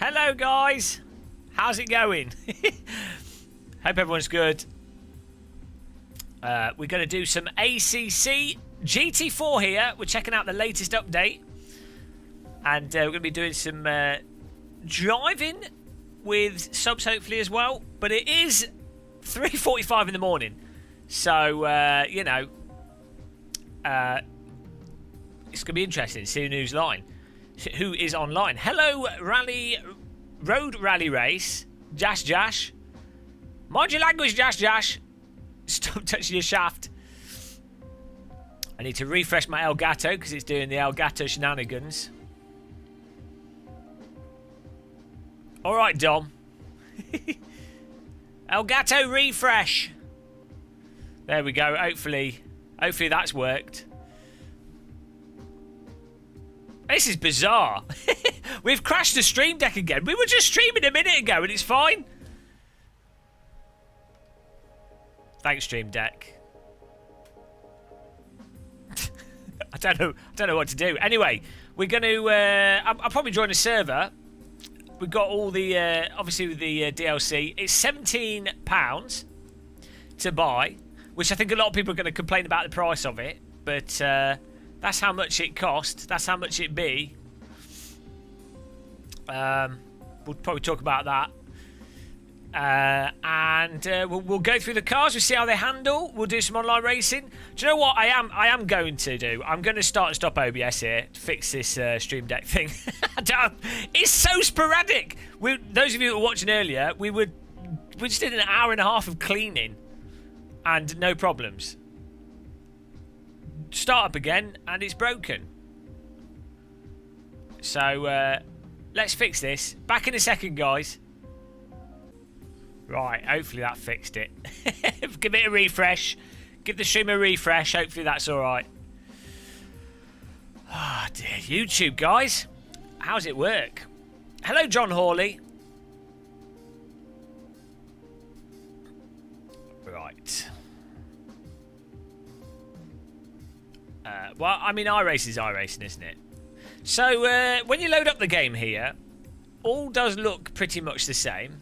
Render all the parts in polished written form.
Hello, guys. How's it going? Hope everyone's good. We're going to do some ACC GT4 here. We're checking out the latest update. And we're going to be doing some driving with subs, hopefully, as well. But it is 3:45 in the morning. So, you know, it's going to be interesting to see who's online. Who is online? Hello, Road Rally Race. Jash. Mind your language, Jash. Stop touching your shaft. I need to refresh my Elgato because it's doing the Elgato shenanigans. Alright, Dom. Elgato refresh. There we go. Hopefully that's worked. This is bizarre. We've crashed the stream deck again. We were just streaming a minute ago and it's fine. Thanks, stream deck. I don't know what to do. Anyway, we're going to I'll probably join a server. We've got all the obviously with the DLC. It's £17 to buy, which I think a lot of people are going to complain about the price of it, but that's how much it cost. That's how much it be. We'll probably talk about that. And we'll go through the cars. We'll see how they handle. We'll do some online racing. Do you know what I am going to do? I'm going to start and stop OBS here to fix this stream deck thing. It's so sporadic. Those of you who were watching earlier, we just did an hour and a half of cleaning and no problems. Start up again and it's broken. So let's fix this. Back in a second, guys. Right, hopefully that fixed it. Give it a refresh. Give the stream a refresh. Hopefully that's alright. Ah, dear. YouTube, guys. How's it work? Hello, John Hawley. Right. Well, I mean, iRacing is iRacing, isn't it? So, when you load up the game here, all does look pretty much the same.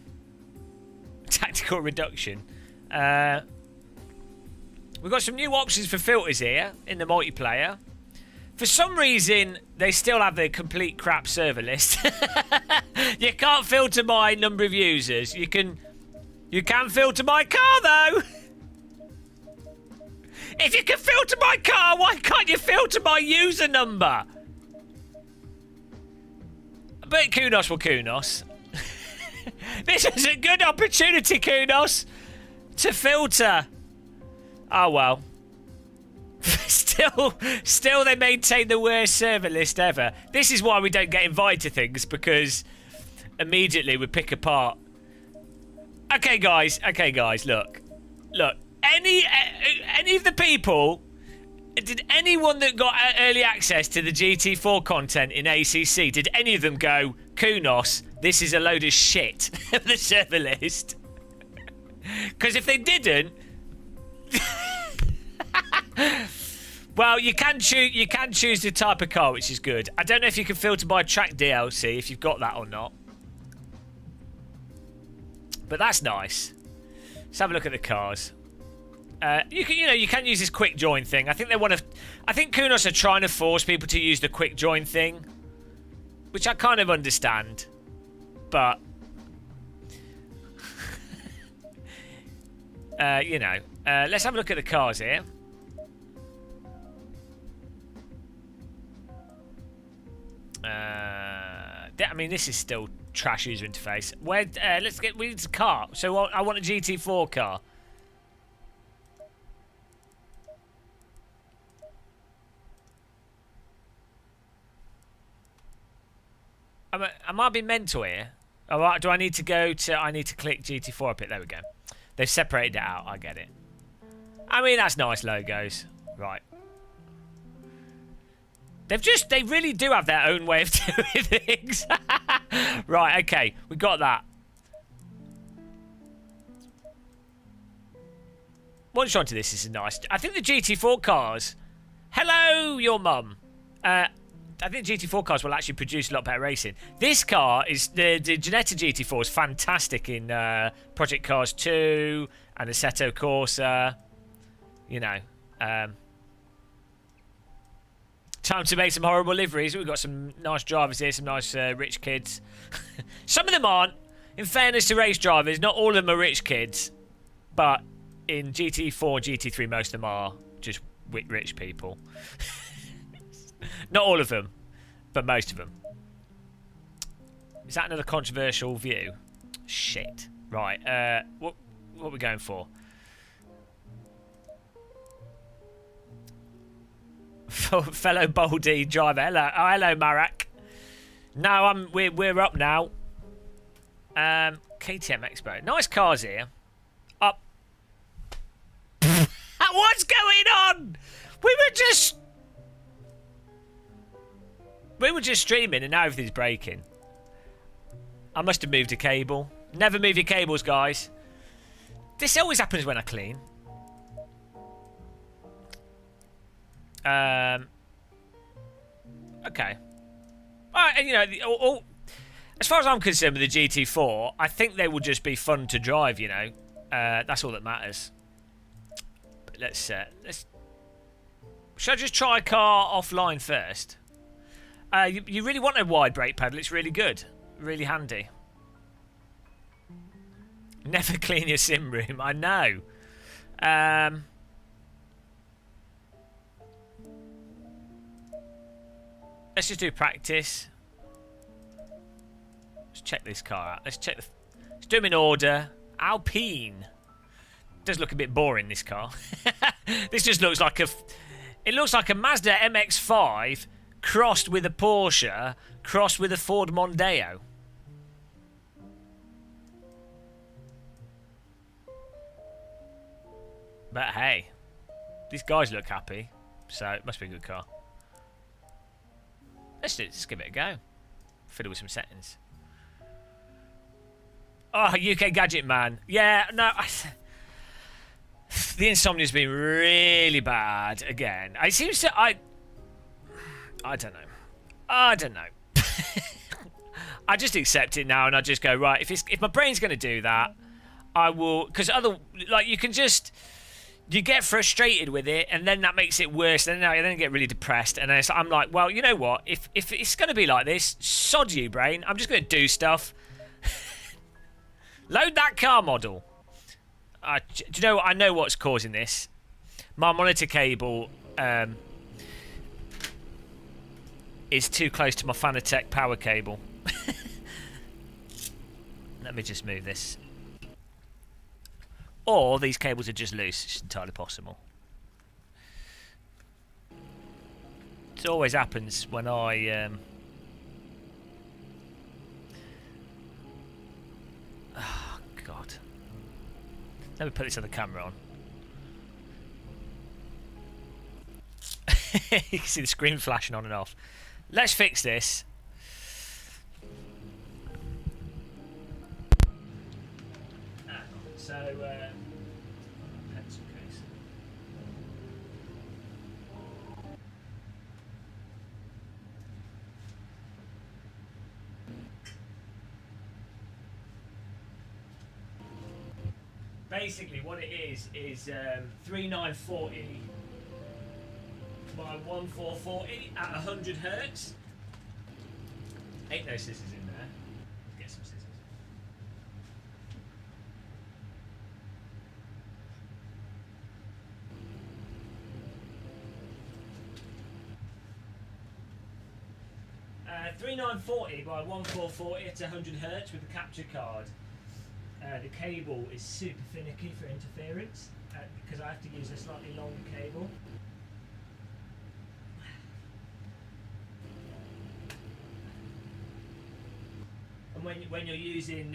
Tactical reduction. We've got some new options for filters here in the multiplayer. For some reason, they still have the complete crap server list. You can't filter by number of users. You can filter my car, though. If you can filter my car, why can't you filter my user number? But Kunos will Kunos. This is a good opportunity, Kunos, to filter. Oh, well. Still they maintain the worst server list ever. This is why we don't get invited to things, because immediately we pick apart. Okay, guys, look. Any of the people, did anyone that got early access to the GT4 content in ACC, did any of them go, Kunos, this is a load of shit, the server list? Because if they didn't, well, you can choose the type of car, which is good. I don't know if you can filter by track DLC if you've got that or not, but that's nice. Let's have a look at the cars. You can use this quick join thing. I think Kunos are trying to force people to use the quick join thing, which I kind of understand, but let's have a look at the cars here. I mean, this is still trash user interface. We need a car. So I want a GT4 car. Am I being mental here? Or do I need to go to... I need to click GT4 up it. There we go. They've separated it out. I get it. I mean, that's nice logos. Right. They really do have their own way of doing things. Right, okay. We got that. Once you're onto this is nice. I think the GT4 cars... Hello, your mum. I think GT4 cars will actually produce a lot better racing. This car is the Ginetta GT4 is fantastic in Project Cars 2 and Assetto Corsa. You know, time to make some horrible liveries. We've got some nice drivers here, some nice rich kids. Some of them aren't. In fairness to race drivers, not all of them are rich kids, but in GT4 and GT3, most of them are just rich people. Not all of them, but most of them. Is that another controversial view? Shit. Right. What are we going for? Fellow Baldy driver. Hello. Oh, hello, Marak. No, we're up now. KTM Expo. Nice cars here. Up. What's going on? We were just streaming and now everything's breaking. I must have moved a cable. Never move your cables, guys. This always happens when I clean. Okay. Alright, and you know, as far as I'm concerned with the GT4, I think they will just be fun to drive, you know. That's all that matters. But let's should I just try a car offline first? You really want a wide brake pedal. It's really good. Really handy. Never clean your sim room. I know. Let's just do practice. Let's check this car out. Let's do them in order. Alpine. Does look a bit boring, this car. This just looks like it looks like a Mazda MX-5 crossed with a Porsche, crossed with a Ford Mondeo. But hey, these guys look happy, so it must be a good car. Let's give it a go. Fiddle with some settings. Oh, UK Gadget Man. Yeah, no. The insomnia's been really bad again. It seems to... I don't know. I don't know. I just accept it now and I just go, right, if my brain's going to do that, I will... Because you can just... You get frustrated with it, and then that makes it worse. And then I get really depressed, and then I'm like, well, you know what? If it's going to be like this, sod you, brain. I'm just going to do stuff. Load that car model. Do you know what? I know what's causing this. My monitor cable is too close to my Fanatec power cable. Let me just move this. Or these cables are just loose. It's entirely possible. It always happens when I... Oh, God. Let me put this other camera on. You can see the screen flashing on and off. Let's fix this. So, pencil case. Basically, what it is 3940 by 1440 at 100 hertz. Ain't no scissors in there. Get some scissors. 3940 by 1440 at 100 hertz with the capture card. The cable is super finicky for interference because I have to use a slightly longer cable. And when you're using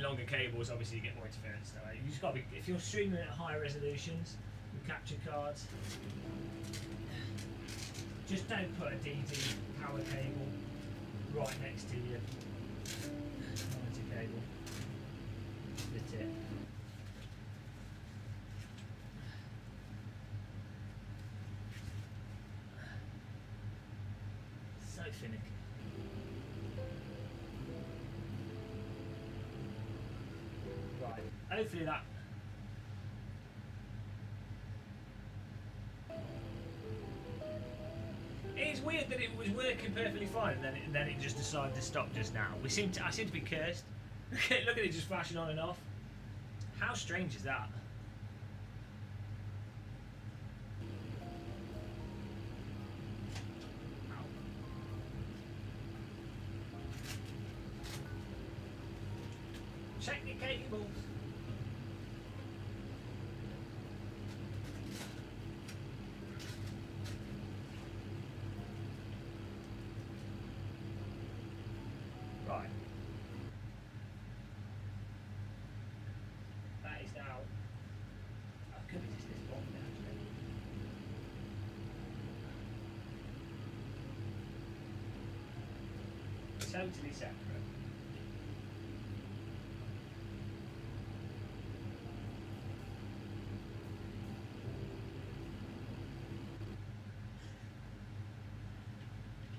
longer cables, obviously you get more interference. So you just got to be, if you're streaming at higher resolutions with capture cards, just don't put a DD power cable right next to your monitor cable. Split it. Slightly finicky. Right. Hopefully that. It's weird that it was working perfectly fine and then it just decided to stop just now. I seem to be cursed. Look at it just flashing on and off. How strange is that? Check your cables. Right. That is now. Oh, could be just this block actually. Totally separate.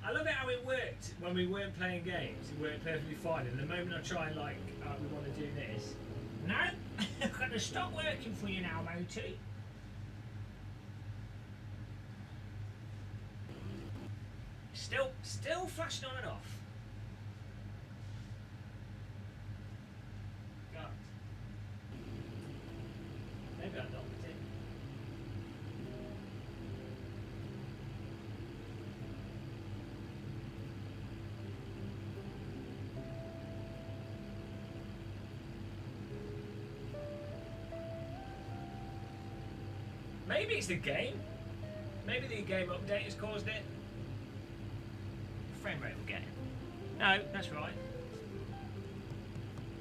I love it how it worked when we weren't playing games. It worked perfectly fine. And the moment I try and like, we want to do this. No, I'm going to stop working for you now, Moti. Still flashing on and off. God. Maybe I knocked it. Maybe it's the game. Maybe the game update has caused it. Frame rate will get it. No, that's right.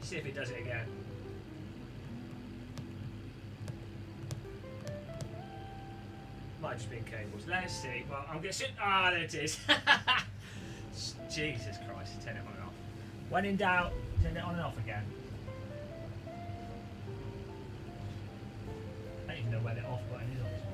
See if it does it again. Might just be in cables. Let's see. Well, I'm guessing. Ah, there it is. Jesus Christ! Turn it on and off. When in doubt, turn it on and off again. I don't even know where the off button is on this one.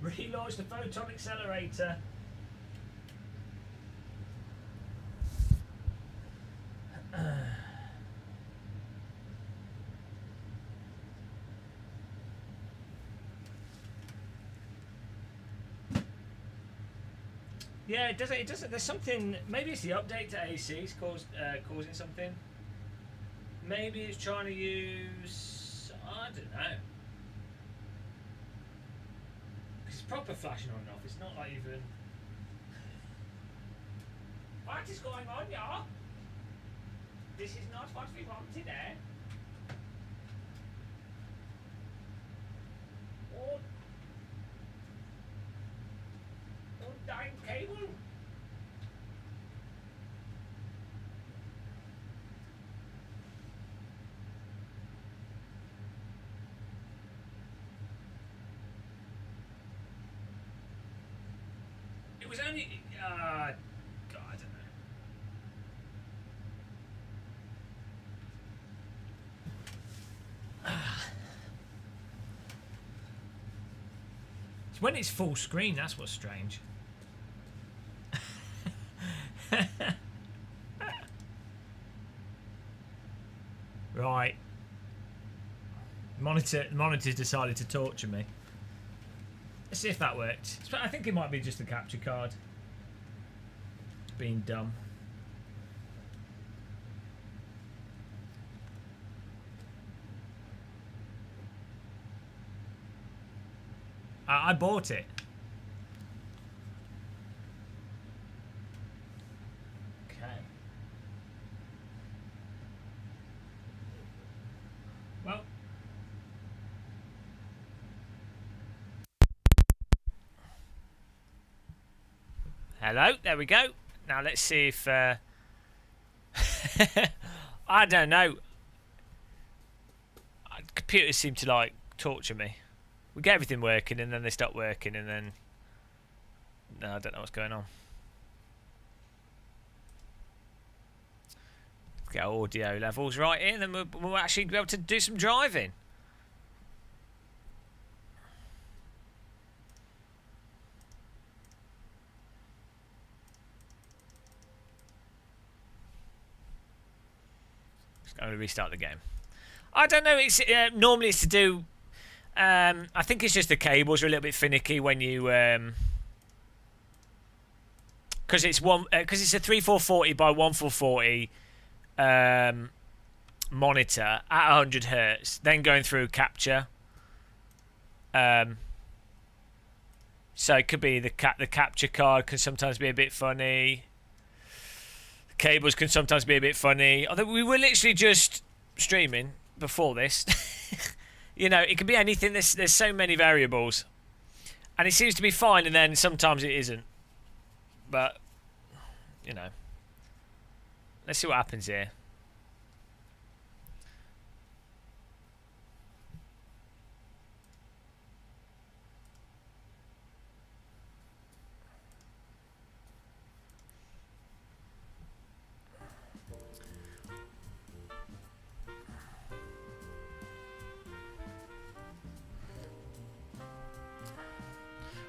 Relaunch the photon accelerator. Yeah, it doesn't. There's something. Maybe it's the update to AC's causing something. Maybe it's trying to use. I don't know. It's proper flashing on and off. It's not like even. What is going on, y'all? This is not what we wanted, eh? Oh. Dying cable. It was only God, I don't know. It's when it's full screen, that's what's strange. Right. Monitor's decided to torture me. Let's see if that worked. I think it might be just the capture card being dumb. I bought it. Okay. Well. Hello, there we go. Now let's see if... I don't know. Computers seem to, like, torture me. We get everything working and then they stop working and then... No, I don't know what's going on. Get our audio levels right in, and then we'll actually be able to do some driving. Just going to restart the game. I don't know. It's normally it's to do. I think it's just the cables are a little bit finicky when you because it's a 3440 by 1440 monitor at 100 hertz, then going through capture. So it could be the capture card can sometimes be a bit funny. The cables can sometimes be a bit funny. Although we were literally just streaming before this. You know, it could be anything. There's so many variables, and it seems to be fine, and then sometimes it isn't. But you know, let's see what happens here.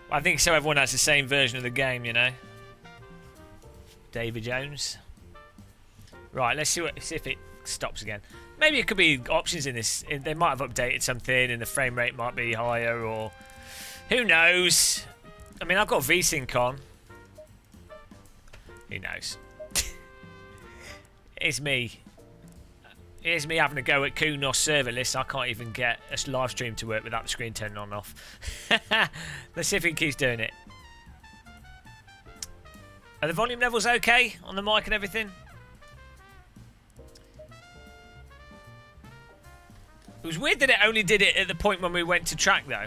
I think so everyone has the same version of the game, you know. David Jones. Right, let's see if it stops again. Maybe it could be options in this. They might have updated something and the frame rate might be higher, or who knows. I mean, I've got VSync on. Who knows? It's me. Here's me having a go at Kunos server list. I can't even get a live stream to work without the screen turning on and off. Let's see if he keeps doing it. Are the volume levels okay on the mic and everything? It was weird that it only did it at the point when we went to track, though.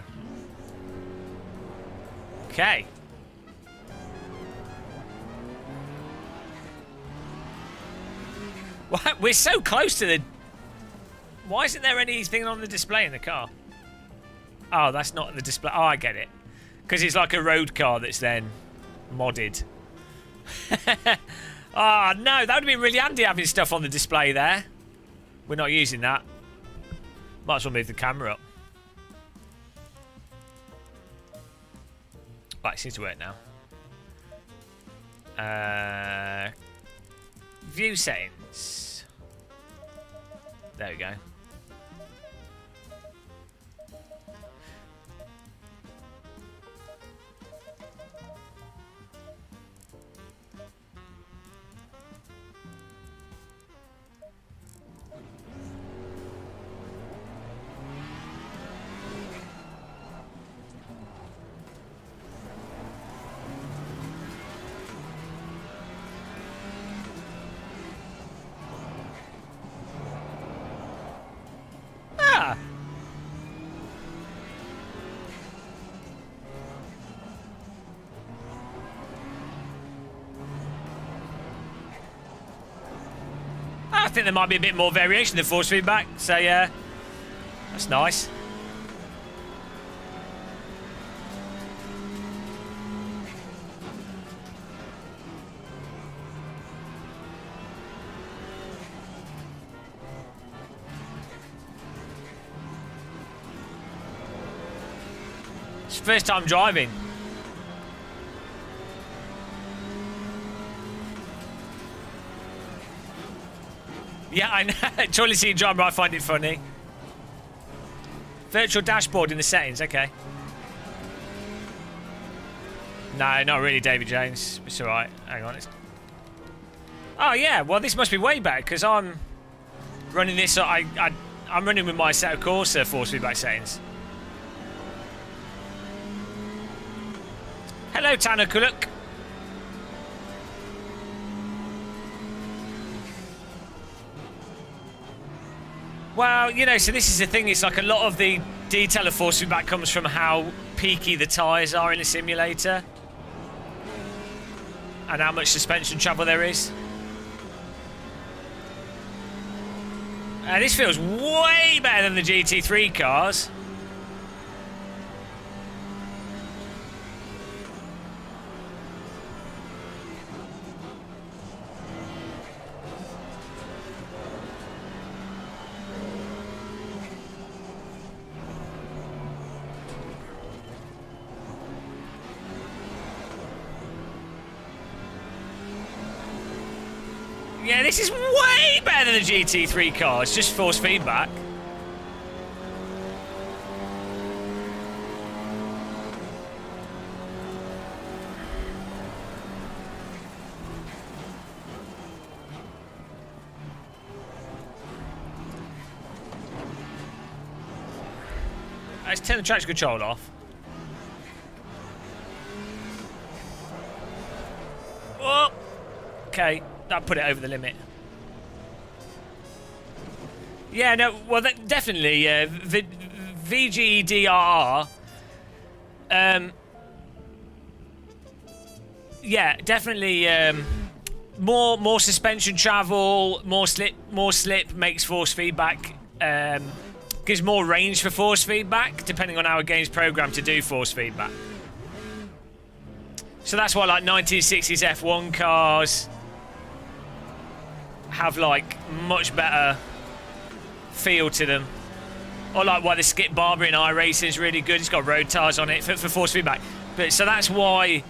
Okay. What? We're so close to the... Why isn't there anything on the display in the car? Oh, that's not the display. Oh, I get it. Because it's like a road car that's then modded. Oh, no. That would have been really handy having stuff on the display there. We're not using that. Might as well move the camera up. Right, it seems to work now. View settings. There we go. I think there might be a bit more variation than force feedback, so yeah, that's nice. It's the first time driving. Yeah, I know. Totally see you drive, I find it funny. Virtual dashboard in the settings, okay. No, not really, David Jones. It's alright. Hang on. Oh, yeah. Well, this must be way better because I'm running this. I'm running with my Assetto Corsa force feedback settings. Hello, Tanner Kuluk. Well, you know, so this is the thing. It's like a lot of the detail of force feedback comes from how peaky the tyres are in a simulator and how much suspension travel there is. This feels way better than the GT3 cars. Yeah, this is way better than the GT3 cars. Just force feedback. Let's turn the traction control off. Oh, okay, that put it over the limit. Yeah, no, well, definitely, VGDRR. Yeah, definitely. More suspension travel, more slip makes force feedback. Gives more range for force feedback, depending on how a game's programmed to do force feedback. So that's why, like, 1960s F1 cars have, like, much better feel to them. Or, like, why the Skip Barber in iRacing is really good. It's got road tires on it for force feedback. But so that's why.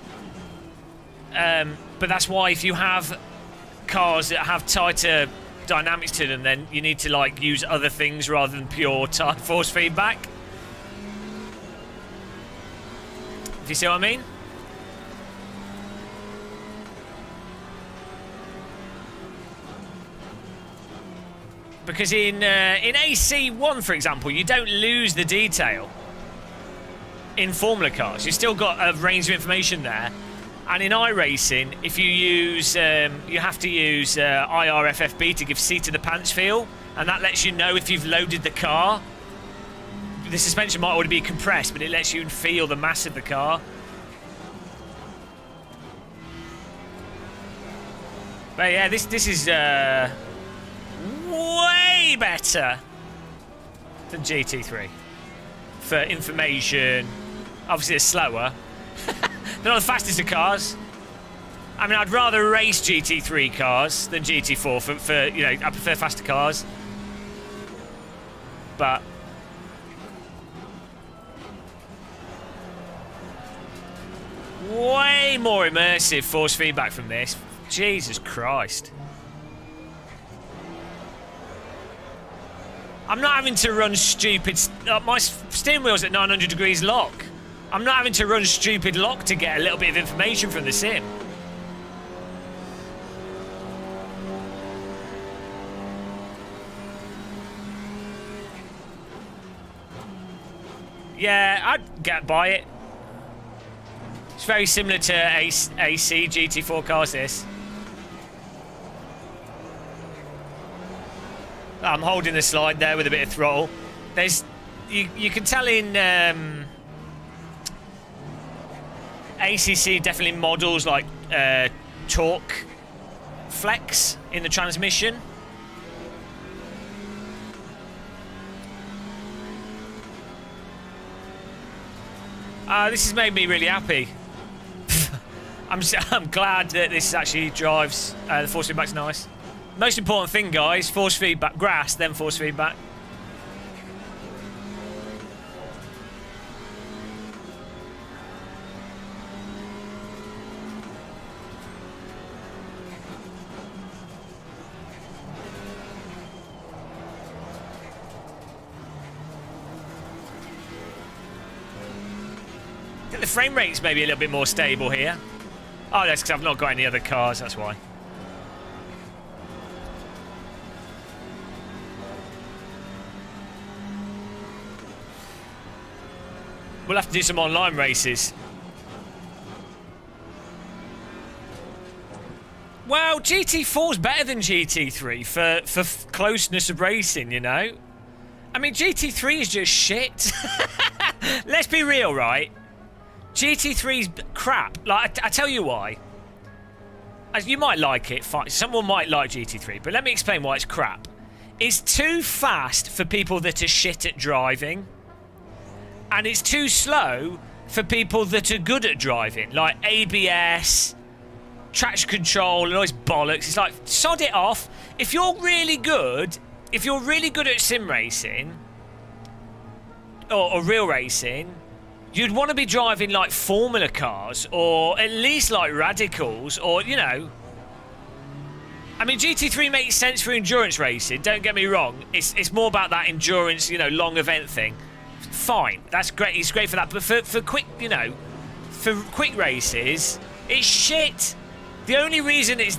But that's why if you have cars that have tighter dynamics to them, then you need to, like, use other things rather than pure force feedback. If you see what I mean? Because in AC1, for example, you don't lose the detail in Formula cars. You've still got a range of information there. And in iRacing, if you use, you have to use IRFFB to give seat to the pants feel, and that lets you know if you've loaded the car. The suspension might already be compressed, but it lets you feel the mass of the car. But yeah, this is way better than GT3 for information. Obviously, it's slower. They're not the fastest of cars. I mean, I'd rather race GT3 cars than GT4 for you know, I prefer faster cars. But way more immersive force feedback from this. Jesus Christ. I'm not having to run stupid... my steering wheel's at 900 degrees lock. I'm not having to run stupid lock to get a little bit of information from the sim. Yeah, I'd get by it. It's very similar to AC GT4 cars, this. I'm holding the slide there with a bit of throttle. There's... You can tell in... ACC definitely models like torque flex in the transmission. This has made me really happy. I'm glad that this actually drives. The force feedback's nice. Most important thing, guys, force feedback. Grass, then force feedback. I think the frame rate's maybe a little bit more stable here. Oh, that's because I've not got any other cars, that's why. We'll have to do some online races. Well, GT4's better than GT3 for closeness of racing, you know? I mean, GT3 is just shit. Let's be real, right? GT3's crap. Like, I tell you why. You might like it, fine. Someone might like GT3, but let me explain why it's crap. It's too fast for people that are shit at driving, and it's too slow for people that are good at driving, like ABS, traction control, and all this bollocks. It's like, sod it off. If you're really good at sim racing or real racing, you'd want to be driving like Formula cars, or at least like Radicals, or, you know. I mean, GT3 makes sense for endurance racing. Don't get me wrong. It's more about that endurance, you know, long event thing. Fine, that's great. It's great for that. But for quick, you know, for quick races, it's shit. The only reason it's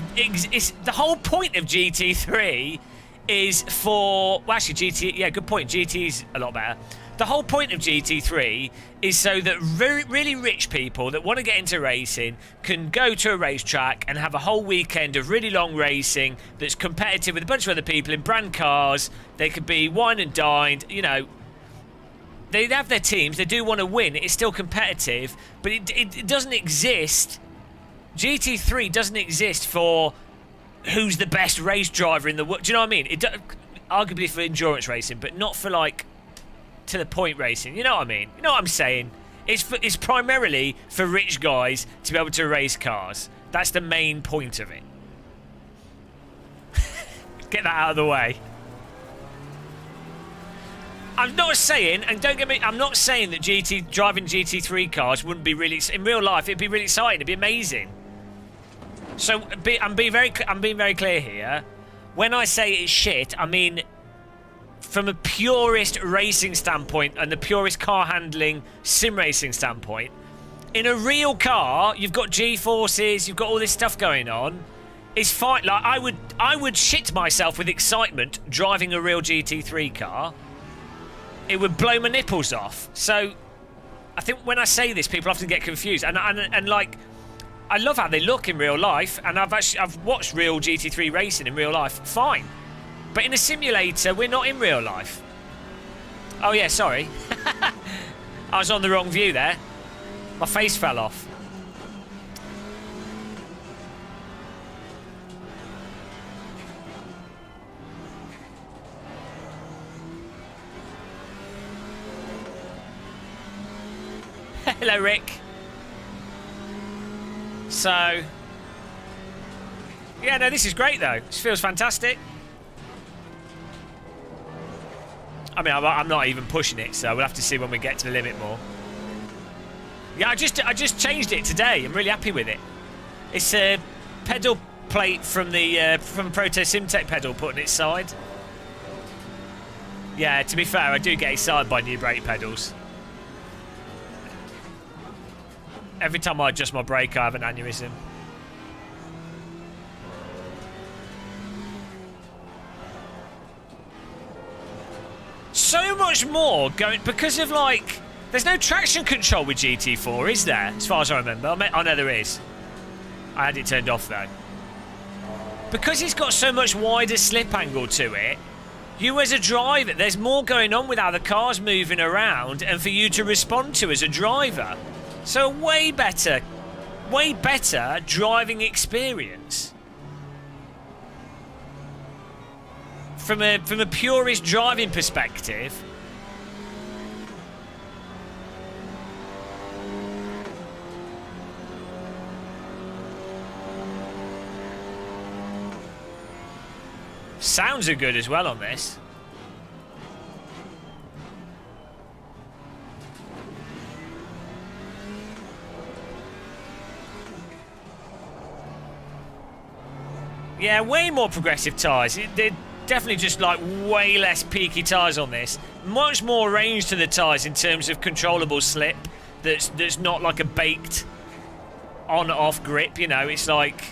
the whole point of GT3 is for, well, actually GT, yeah, good point. GT's a lot better. The whole point of GT3 is so that really rich people that want to get into racing can go to a racetrack and have a whole weekend of really long racing that's competitive with a bunch of other people in brand cars. They could be wine and dined, you know. They have their teams. They do want to win. It's still competitive, but it doesn't exist. GT3 doesn't exist for who's the best race driver in the world. Do you know what I mean? Arguably for endurance racing, but not for, like, to the point racing. You know what I mean? You know what I'm saying? It's primarily for rich guys to be able to race cars. That's the main point of it. Get that out of the way. I'm not saying, and don't get me, I'm not saying that driving GT3 cars wouldn't be really, in real life, it'd be really exciting, it'd be amazing. So I'm being very clear here. When I say it's shit, I mean from a purist racing standpoint and the purist car handling sim racing standpoint. In a real car, you've got G-forces, you've got all this stuff going on. It's fine. Like I would shit myself with excitement driving a real GT3 car. It would blow my nipples off. So I think when I say this, people often get confused. And like, I love how they look in real life, and I've watched real GT3 racing in real life. Fine. But in a simulator, we're not in real life. Oh yeah, sorry. I was on the wrong view there. My face fell off. Hello, Rick. So, yeah, no, this is great though. This feels fantastic. I mean, I'm not even pushing it, so we'll have to see when we get to the limit more. Yeah, I just changed it today. I'm really happy with it. It's a pedal plate from the Proto Simtech pedal put on its side. Yeah, to be fair, I do get excited by new brake pedals. Every time I adjust my brake, I have an aneurysm. So much more going because of, like, there's no traction control with GT4, is there? As far as I remember. I know there is. I had it turned off though. Because it's got so much wider slip angle to it, you as a driver, there's more going on with how the car's moving around and for you to respond to as a driver. So way better driving experience. From a purist driving perspective. Sounds are good as well on this. Yeah, way more progressive tyres. They're definitely just like way less peaky tyres on this. Much more range to the tyres in terms of controllable slip. That's not like a baked on-off grip. You know, it's like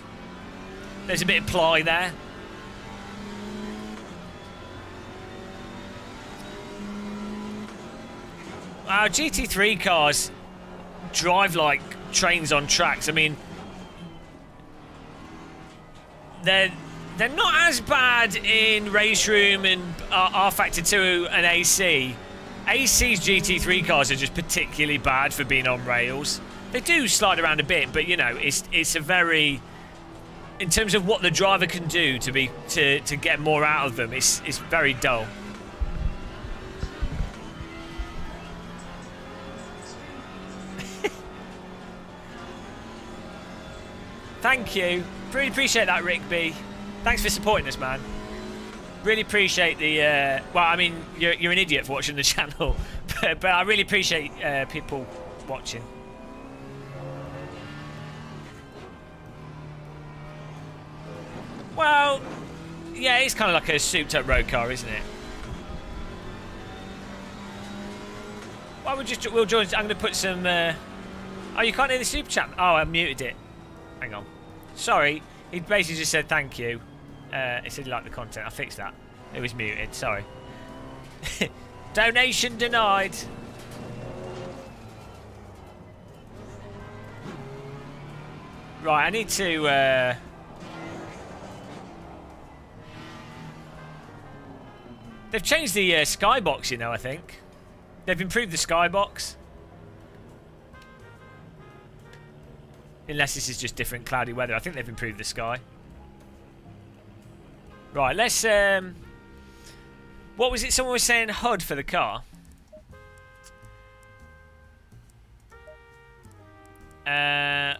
there's a bit of ply there. Our GT3 cars drive like trains on tracks. I mean, they're not as bad in race room and R Factor 2 and AC. AC's GT3 cars are just particularly bad for being on rails. They do slide around a bit, but you know, it's a very, in terms of what the driver can do to get more out of them, it's very dull. Thank you. Really appreciate that, Rick B. Thanks for supporting us, man. Really appreciate the... well, I mean, you're an idiot for watching the channel, but I really appreciate people watching. Well, Yeah, it's kind of like a souped-up road car, isn't it? Well, we'll join. I'm going to put some. Oh, you can't hear the super chat. Oh, I muted it. Hang on. Sorry, he basically just said thank you. He said he liked the content. I fixed that. It was muted. Sorry. Donation denied. Right, I need to. They've changed the skybox, you know. I think they've improved the skybox. Unless this is just different cloudy weather. I think they've improved the sky. Right, let's... what was it? Someone was saying HUD for the car.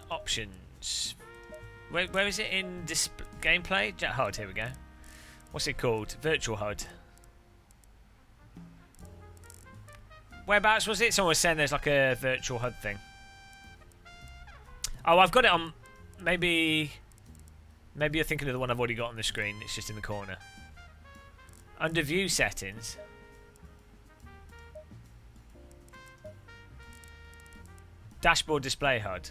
Options. Where is it in gameplay? HUD, here we go. What's it called? Virtual HUD. Whereabouts was it? Someone was saying there's like a virtual HUD thing. Oh, I've got it on... Maybe you're thinking of the one I've already got on the screen. It's just in the corner. Under view settings. Dashboard display HUD.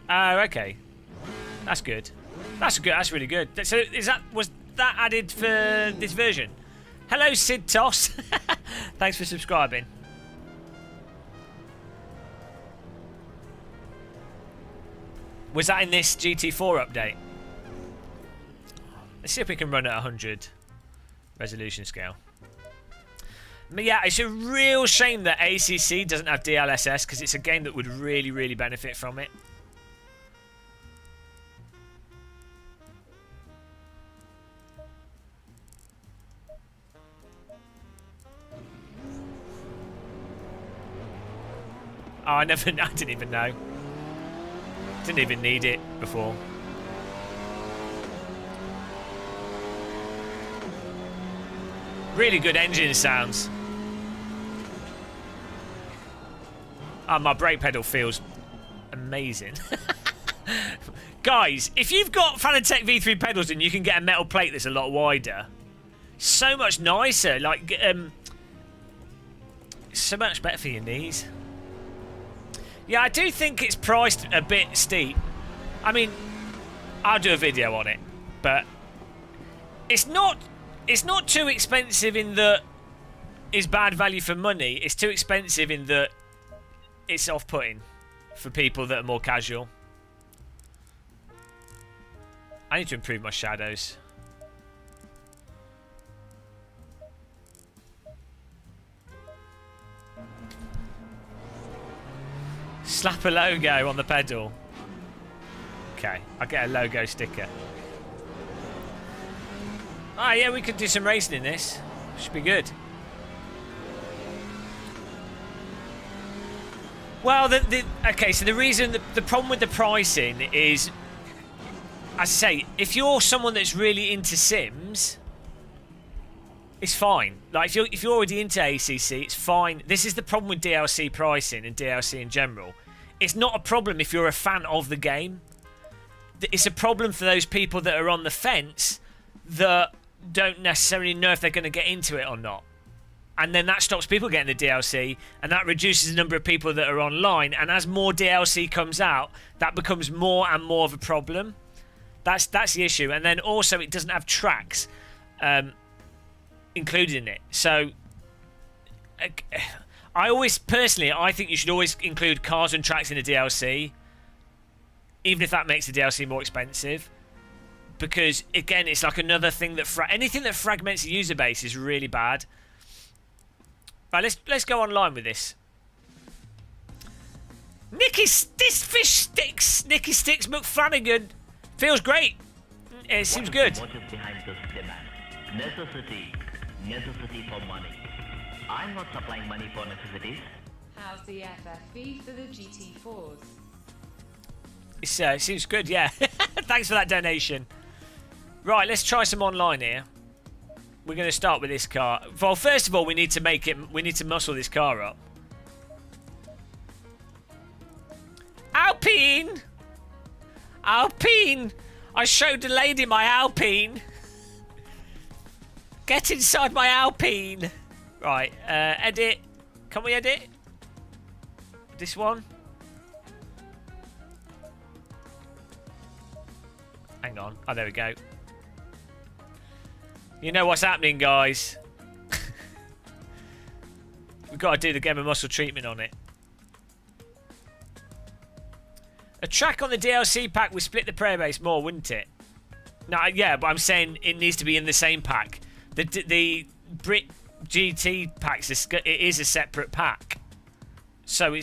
Oh, okay. That's good. That's good. That's really good. So was that added for this version? Hello, Sid Toss. Thanks for subscribing. Was that in this GT4 update? Let's see if we can run at 100 resolution scale. But yeah, it's a real shame that ACC doesn't have DLSS because it's a game that would really, really benefit from it. Oh, I didn't even know. Didn't even need it before. Really good engine sounds. Oh, my brake pedal feels amazing. Guys, if you've got Fanatec V3 pedals and you can get a metal plate that's a lot wider, so much nicer. Like, so much better for your knees. Yeah, I do think it's priced a bit steep. I mean, I'll do a video on it, but it's not too expensive in that it's bad value for money. It's too expensive in that it's off-putting for people that are more casual. I need to improve my shadows. Slap a logo on the pedal. Okay, I'll get a logo sticker. Ah, yeah, we could do some racing in this. Should be good. Well, okay, so the reason, the problem with the pricing is, as I say, if you're someone that's really into Sims, it's fine. Like, if you're already into ACC, it's fine. This is the problem with DLC pricing and DLC in general. It's not a problem if you're a fan of the game. It's a problem for those people that are on the fence that don't necessarily know if they're going to get into it or not. And then that stops people getting the DLC, and that reduces the number of people that are online. And as more DLC comes out, that becomes more and more of a problem. That's the issue. And then also, it doesn't have tracks included in it. So, I think you should always include cars and tracks in the DLC, even if that makes the DLC more expensive. Because, again, it's like another thing that... anything that fragments the user base is really bad. Right, let's go online with this. Nicky Fish Sticks! Nicky Sticks McFlanagan. Feels great. It seems good. What is behind this demand? Necessity for money. I'm not supplying money for necessities. How's the FFV for the GT4s? It seems good, yeah. Thanks for that donation. Right, let's try some online here. We're going to start with this car. Well, first of all, we need to muscle this car up. Alpine! Alpine! I showed the lady my Alpine. Get inside my Alpine. Right, edit. Can we edit? This one? Hang on. Oh, there we go. You know what's happening, guys. We've got to do the Game of Muscle treatment on it. A track on the DLC pack would split the player base more, wouldn't it? No, yeah, but I'm saying it needs to be in the same pack. The Brit GT packs, it is a separate pack. So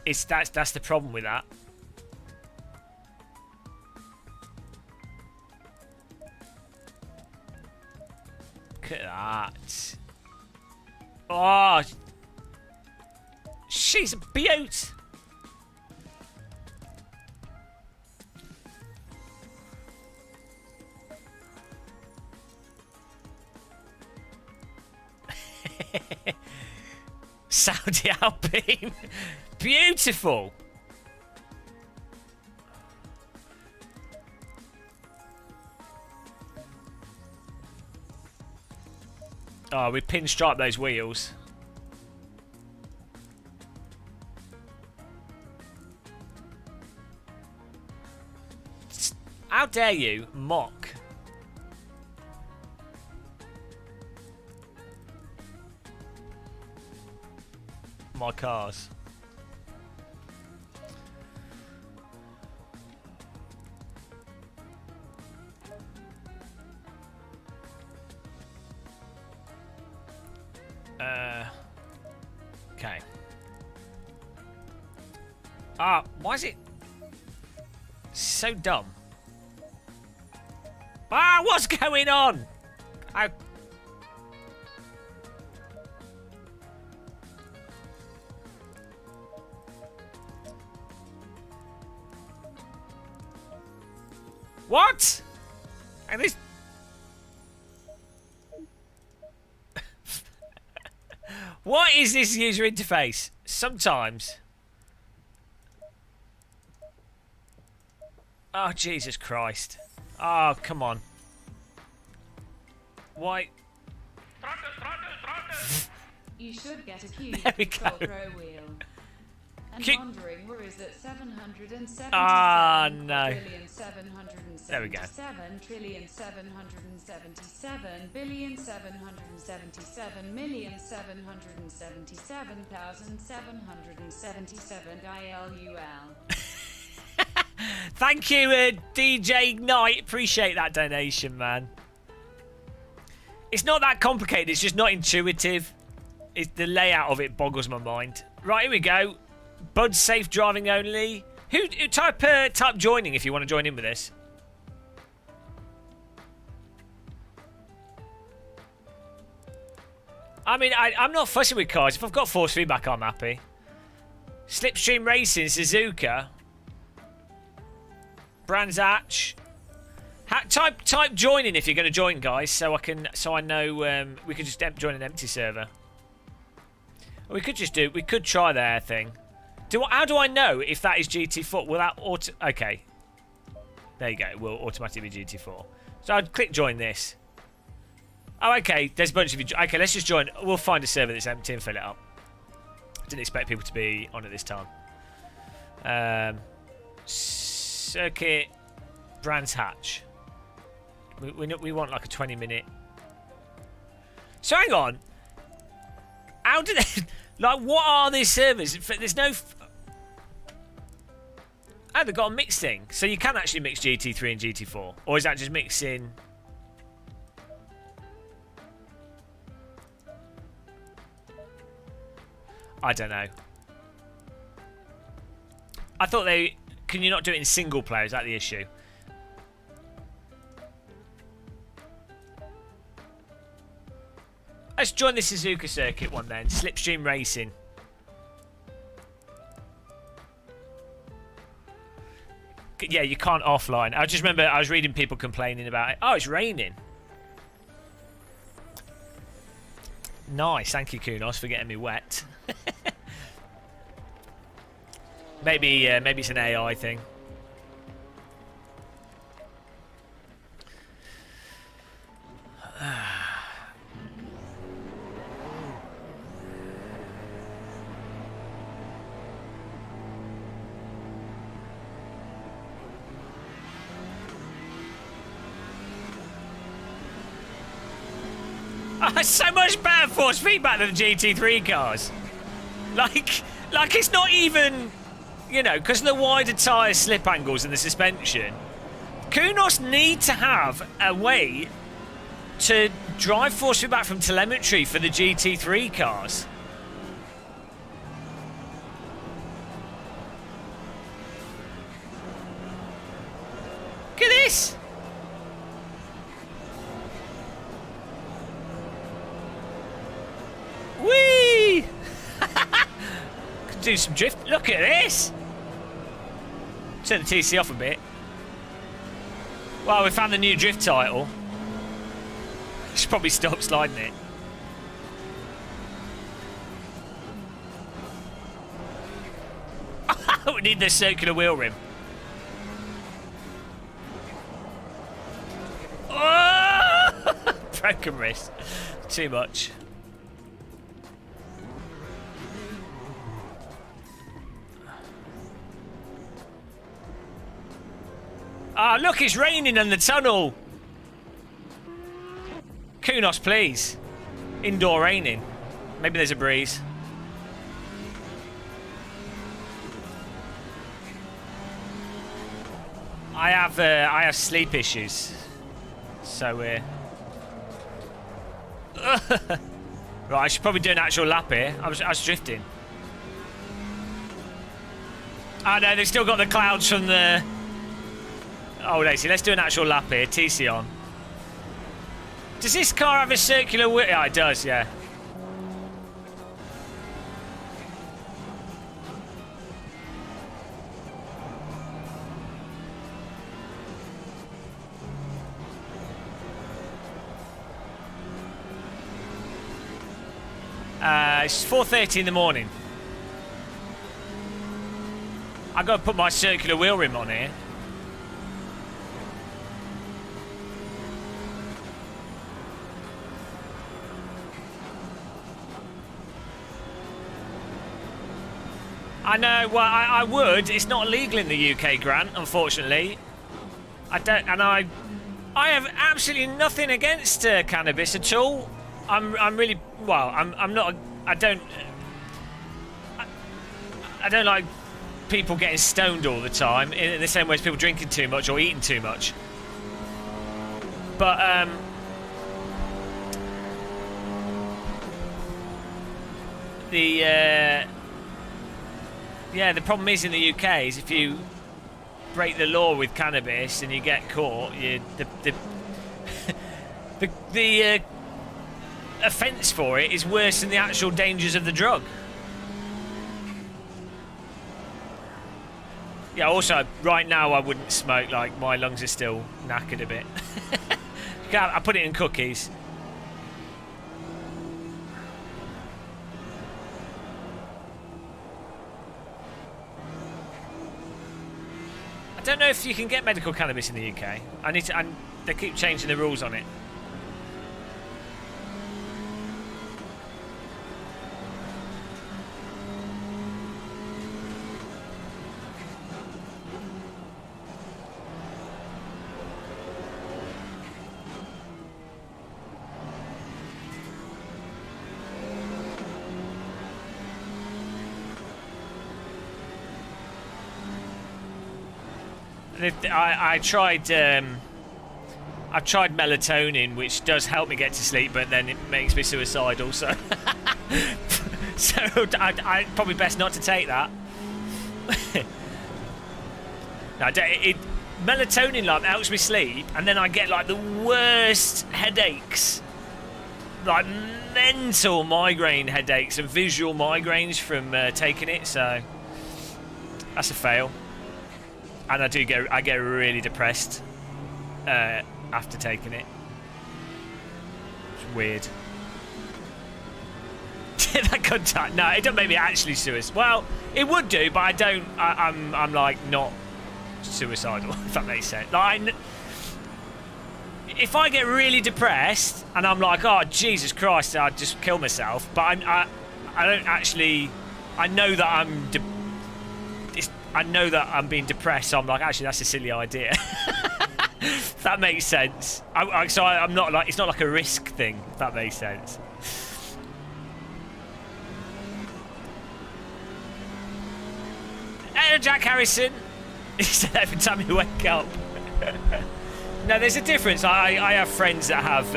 that's the problem with that. Look at that. Oh, she's a beaut. Saudi Alpine. Beautiful. Oh, we pinstripe those wheels. How dare you mock my cars? Okay. Why is it so dumb? What's going on? What? And this. What is this user interface? Sometimes. Oh, Jesus Christ. Oh, come on. Why? You should get a cue There we control go. throw wheel. And Cue- wondering where is it 777 no. billion 777 There we go. trillion 777 billion 777 million 777,777 ILUL. Thank you, DJ Ignite. Appreciate that donation, man. It's not that complicated. It's just not intuitive. The layout of it boggles my mind. Right, here we go. Bud safe driving only. Who type joining if you want to join in with this. I mean, I'm not fussing with cars. If I've got force feedback, I'm happy. Slipstream Racing, Suzuka. Brands Hatch. Type join in if you're going to join, guys, so I know we could just join an empty server. Or we could try their thing. How do I know if that is GT4? Will that okay. There you go. It will automatically be GT4. So I'd click join this. Oh, okay. There's a bunch of you. Okay, let's just join. We'll find a server that's empty and fill it up. Didn't expect people to be on at this time. Circuit Brands Hatch. We want like a 20-minute. So hang on. How did they, like, what are these servers? There's no. Oh, they've got a mix thing, so you can actually mix GT3 and GT4, or is that just mixing? I don't know. I thought they. Can you not do it in single player? Is that the issue? Let's join the Suzuka circuit one then. Slipstream Racing. Yeah, you can't offline. I just remember I was reading people complaining about it. Oh, it's raining. Nice. Thank you, Kunos, for getting me wet. Maybe it's an AI thing. So much better force feedback than the GT3 cars. Like it's not even, you know, because of the wider tyre slip angles and the suspension. Kunos need to have a way to drive force feedback from telemetry for the GT3 cars. Look at this. Whee! Can do some drift. Look at this. Turn the TC off a bit. Well, we found the new drift title. Should probably stop sliding it. We need the circular wheel rim. Oh! Broken wrist. Too much. Ah, look, it's raining in the tunnel. Kunos, please. Indoor raining. Maybe there's a breeze. I have sleep issues. So right, I should probably do an actual lap here. I was drifting. Oh no, they've still got the clouds from the... Oh, Lacey, let's do an actual lap here. TC on. Does this car have a circular wheel? Yeah, it does, yeah. It's 4:30 in the morning. I've got to put my circular wheel rim on here. I know, well, I would. It's not illegal in the UK, Grant, unfortunately. I don't, and I have absolutely nothing against cannabis at all. I'm really, well, I'm not, I don't like people getting stoned all the time in the same way as people drinking too much or eating too much. But, yeah, the problem is in the UK is if you break the law with cannabis and you get caught, the offence for it is worse than the actual dangers of the drug. Yeah, also, right now I wouldn't smoke, like, my lungs are still knackered a bit. I put it in cookies. I don't know if you can get medical cannabis in the UK. They keep changing the rules on it. I've tried melatonin, which does help me get to sleep, but then it makes me suicidal. So, I probably best not to take that. No, melatonin like helps me sleep, and then I get like the worst headaches, like mental migraine headaches and visual migraines from taking it. So that's a fail. And I get really depressed after taking it. It's weird. that contact. No, it doesn't make me actually suicidal. Well, it would do, but I don't. I'm like not suicidal. If that makes sense. Like, if I get really depressed and I'm like, oh Jesus Christ, I'd just kill myself. But I don't actually. I know that I know that I'm being depressed. So I'm like, actually, that's a silly idea. If that makes sense. So I'm not like, it's not like a risk thing. If that makes sense. Hey, Jack Harrison. He said every time you wake up. No, there's a difference. I have friends that have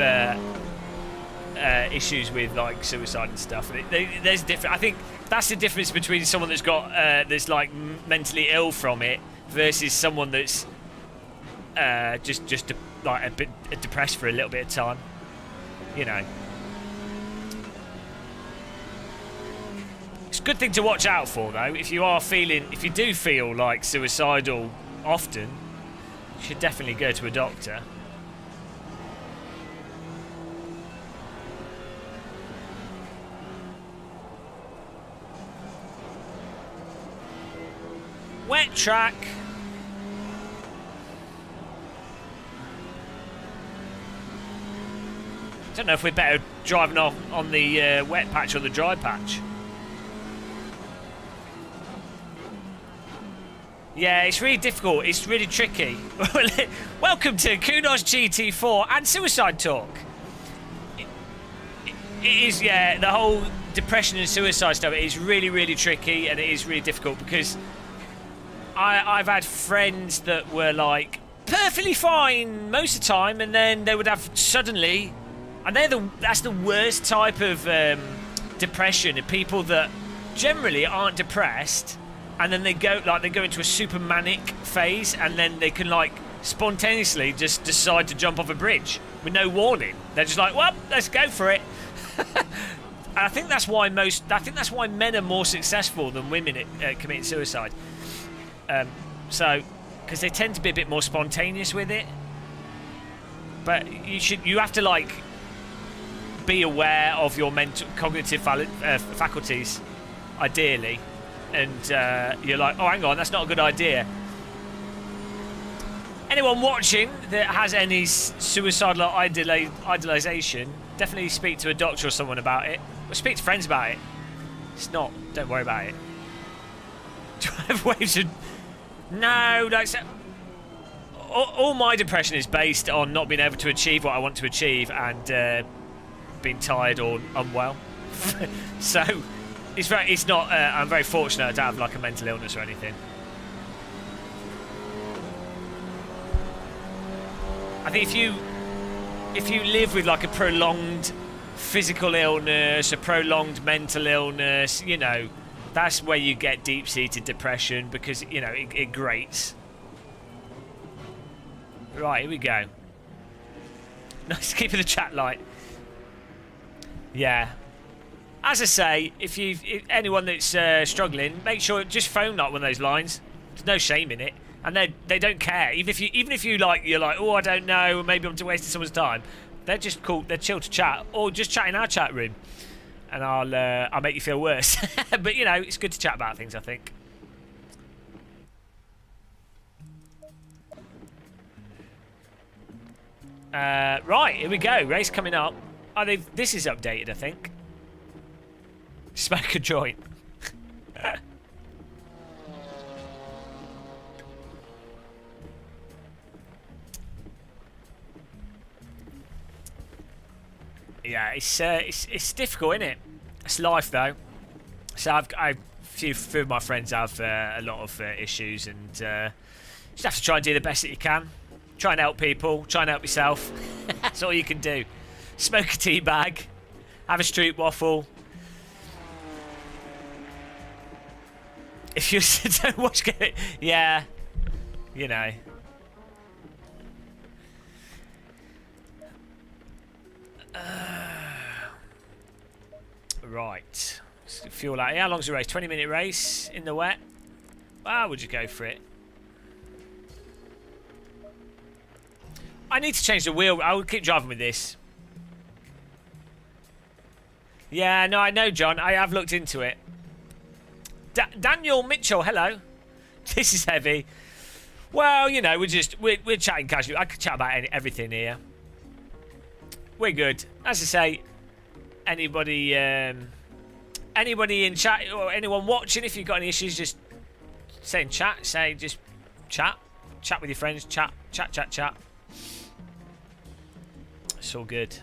issues with like suicide and stuff. There's different. I think that's the difference between someone that's got that's like mentally ill from it versus someone that's just like a bit depressed for a little bit of time. You know. It's a good thing to watch out for, though. If you do feel like suicidal often, you should definitely go to a doctor. Wet track. I don't know if we're better driving off on the wet patch or the dry patch. Yeah, it's really difficult. It's really tricky. Welcome to Kunos GT4 and Suicide Talk. It is, yeah, the whole depression and suicide stuff is really, really tricky, and it is really difficult because I've had friends that were like perfectly fine most of the time, and then they would have suddenly, and that's the worst type of depression. People that generally aren't depressed. And then they go into a super manic phase, and then they can like spontaneously just decide to jump off a bridge with no warning. They're just like, well, let's go for it. And I think that's why men are more successful than women at committing suicide. So, because they tend to be a bit more spontaneous with it. But you have to like be aware of your cognitive faculties, ideally. And you're like, oh, hang on, that's not a good idea. Anyone watching that has any suicidal idealization, definitely speak to a doctor or someone about it. Or speak to friends about it. It's not, don't worry about it. Do I have ways of... No, that's... All my depression is based on not being able to achieve what I want to achieve and being tired or unwell. So... It's not. I'm very fortunate to have like a mental illness or anything. I think if you live with like a prolonged physical illness, a prolonged mental illness, you know, that's where you get deep-seated depression because you know it grates. Right, here we go. Nice keeping the chat light. Yeah. As I say, if anyone that's struggling, make sure just phone like one of those lines. There's no shame in it, and they don't care. Even if you're like, oh, I don't know, maybe I'm wasting someone's time. They're just cool. They're chill to chat, or just chat in our chat room, and I'll make you feel worse. But you know, it's good to chat about things, I think. Right, here we go. Race coming up. Oh, this is updated, I think. Smoke a joint. Yeah, it's difficult, isn't it? It's life, though. So a few of my friends have a lot of issues, and you just have to try and do the best that you can. Try and help people. Try and help yourself. That's all you can do. Smoke a tea bag. Have a street waffle. If you don't watch it, yeah, you know. Right. Fuel out. How long's the race? 20-minute race in the wet. Ah, would you go for it? I need to change the wheel. I will keep driving with this. Yeah, no, I know, John. I have looked into it. Daniel Mitchell, hello. This is heavy. Well, you know, we're chatting casually. I could chat about everything here. We're good. As I say, anybody in chat or anyone watching, if you've got any issues, just say in chat. Just chat with your friends. Chat. It's all good.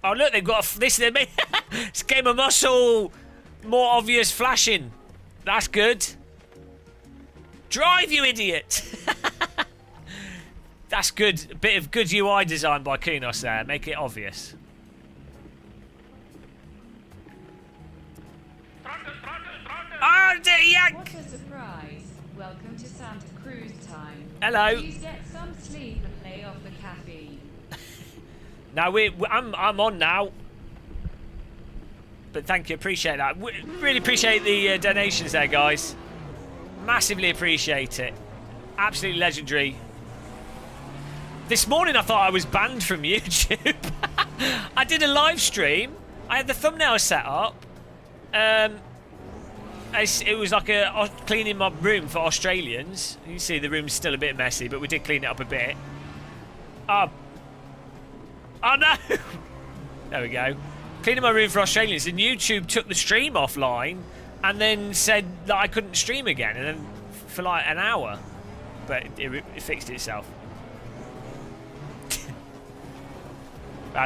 Oh look, they've got this. It's Game of Muscle. More obvious flashing. That's good. Drive, you idiot. That's good. A bit of good UI design by Kunos there. Make it obvious. Oh, yank! What a surprise. Welcome to Santa Cruz time. Hello. Please get some sleep and lay off the caffeine. Now I'm on now. But thank you, appreciate that. Really appreciate the donations there, guys. Massively appreciate it. Absolutely legendary. This morning I thought I was banned from YouTube. I did a live stream. I had the thumbnail set up. It was like cleaning my room for Australians. You can see the room's still a bit messy, but we did clean it up a bit. Oh no! There we go. Cleaning my room for Australians, and YouTube took the stream offline and then said that I couldn't stream again, and then for like an hour. But it fixed itself.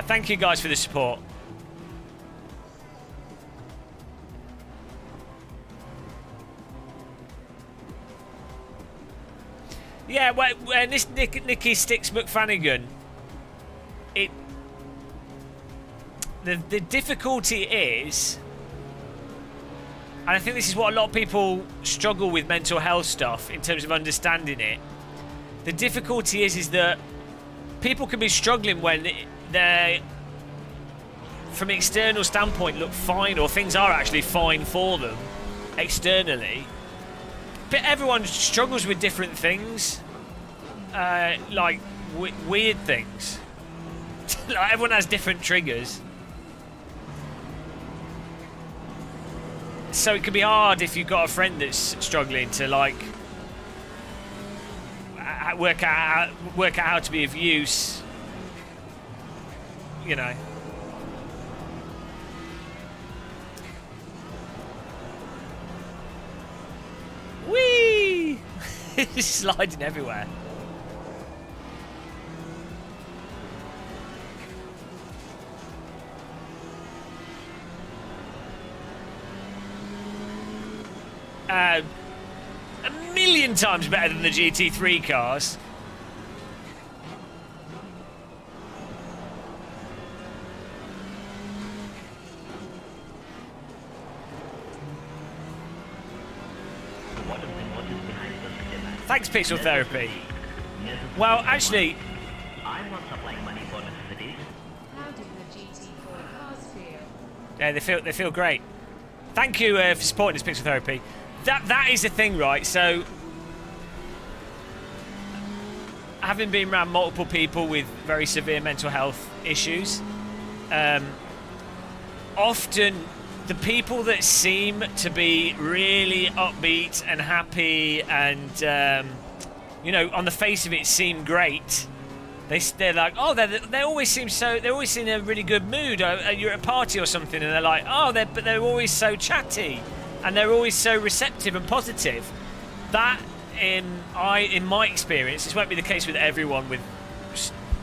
Thank you guys for the support. Yeah, well, this Nicky Sticks McFanigan. The difficulty is, and I think this is what a lot of people struggle with mental health stuff in terms of understanding it. The difficulty is that people can be struggling when they, from an external standpoint, look fine, or things are actually fine for them externally. But everyone struggles with different things, like weird things. Like everyone has different triggers. So it can be hard if you've got a friend that's struggling to like work out how to be of use. You know. Whee! It's sliding everywhere. A million times better than the GT3 cars. Thanks, Pixel Therapy. Well, actually, I'm not supplying money for necessities. How do the GT4 cars feel? yeah, they feel great. Thank you for supporting this Pixel Therapy. That is the thing, right? So, having been around multiple people with very severe mental health issues, often the people that seem to be really upbeat and happy and you know, on the face of it seem great, they're like, oh, they always seem in a really good mood. You're at a party or something and they're like, oh, but they're always so chatty and they're always so receptive and positive. That in my experience, this won't be the case with everyone with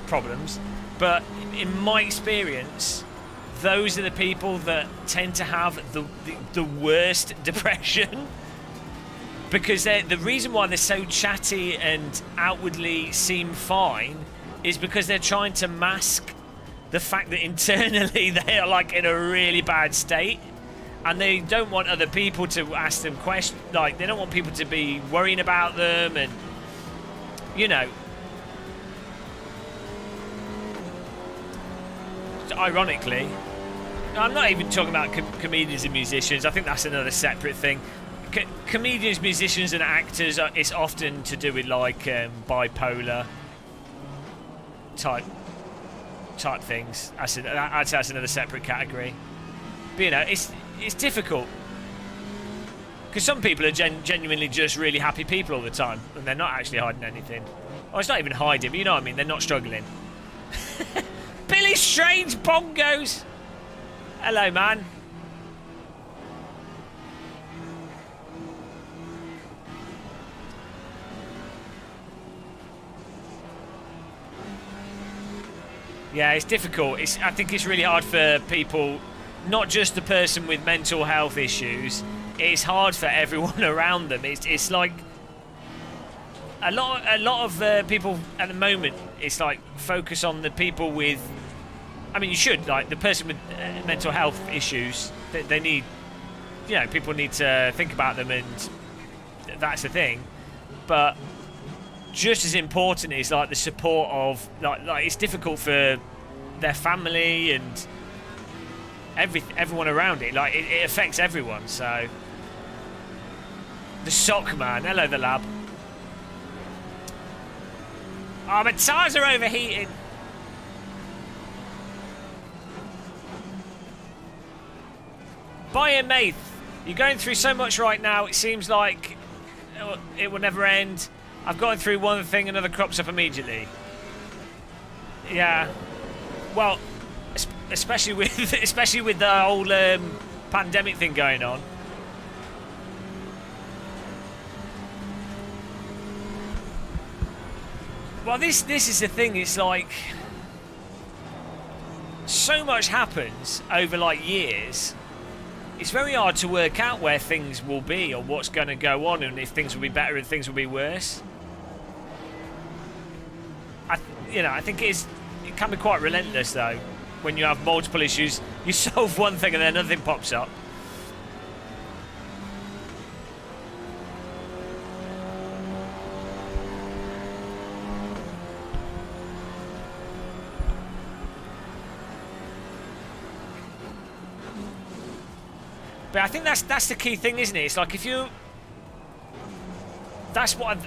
problems, but in my experience, those are the people that tend to have the worst depression, because the reason why they're so chatty and outwardly seem fine is because they're trying to mask the fact that internally they are like in a really bad state, and they don't want other people to ask them questions. Like, they don't want people to be worrying about them, and you know. Ironically, I'm not even talking about comedians and musicians. I think that's another separate thing. Comedians, musicians, and actors, it's often to do with like bipolar type type things. I'd say that's another separate category. But, you know, it's difficult. Because some people are genuinely just really happy people all the time, and they're not actually hiding anything. Oh, it's not even hiding, but you know what I mean? They're not struggling. Billy Strange Bongos! Hello, man. Yeah, it's difficult. I think it's really hard for people, not just the person with mental health issues. It's hard for everyone around them. It's like a lot of people at the moment. It's like focus on the people with. I mean, you should, like the person with mental health issues. They need, you know, people need to think about them, and that's the thing. But just as important is like the support of like it's difficult for their family and everyone around it. Like it affects everyone. So the sock man, hello the lab. Oh, my tyres are overheating. Buy a mate. You're going through so much right now. It seems like it will never end. I've gone through one thing, another crops up immediately. Yeah. Well, especially with the whole pandemic thing going on. Well, this is the thing. It's like so much happens over like years. It's very hard to work out where things will be or what's going to go on, and if things will be better and things will be worse. I think it can be quite relentless though when you have multiple issues. You solve one thing and then another thing pops up. But I think that's the key thing, isn't it? It's like if you... I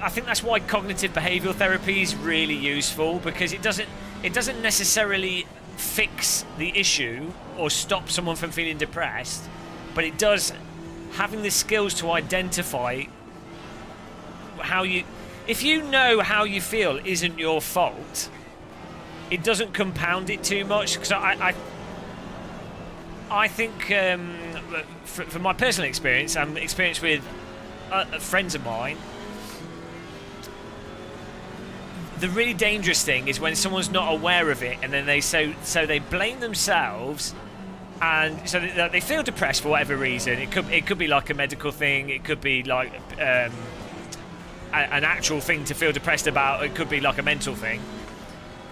think that's why cognitive behavioural therapy is really useful, because it doesn't necessarily fix the issue or stop someone from feeling depressed, but it does, having the skills to identify how you... If you know how you feel isn't your fault, it doesn't compound it too much, because I think, from my personal experience, and experience with friends of mine, the really dangerous thing is when someone's not aware of it, and then they blame themselves, and so they feel depressed for whatever reason. It could be like a medical thing. It could be like an actual thing to feel depressed about. It could be like a mental thing.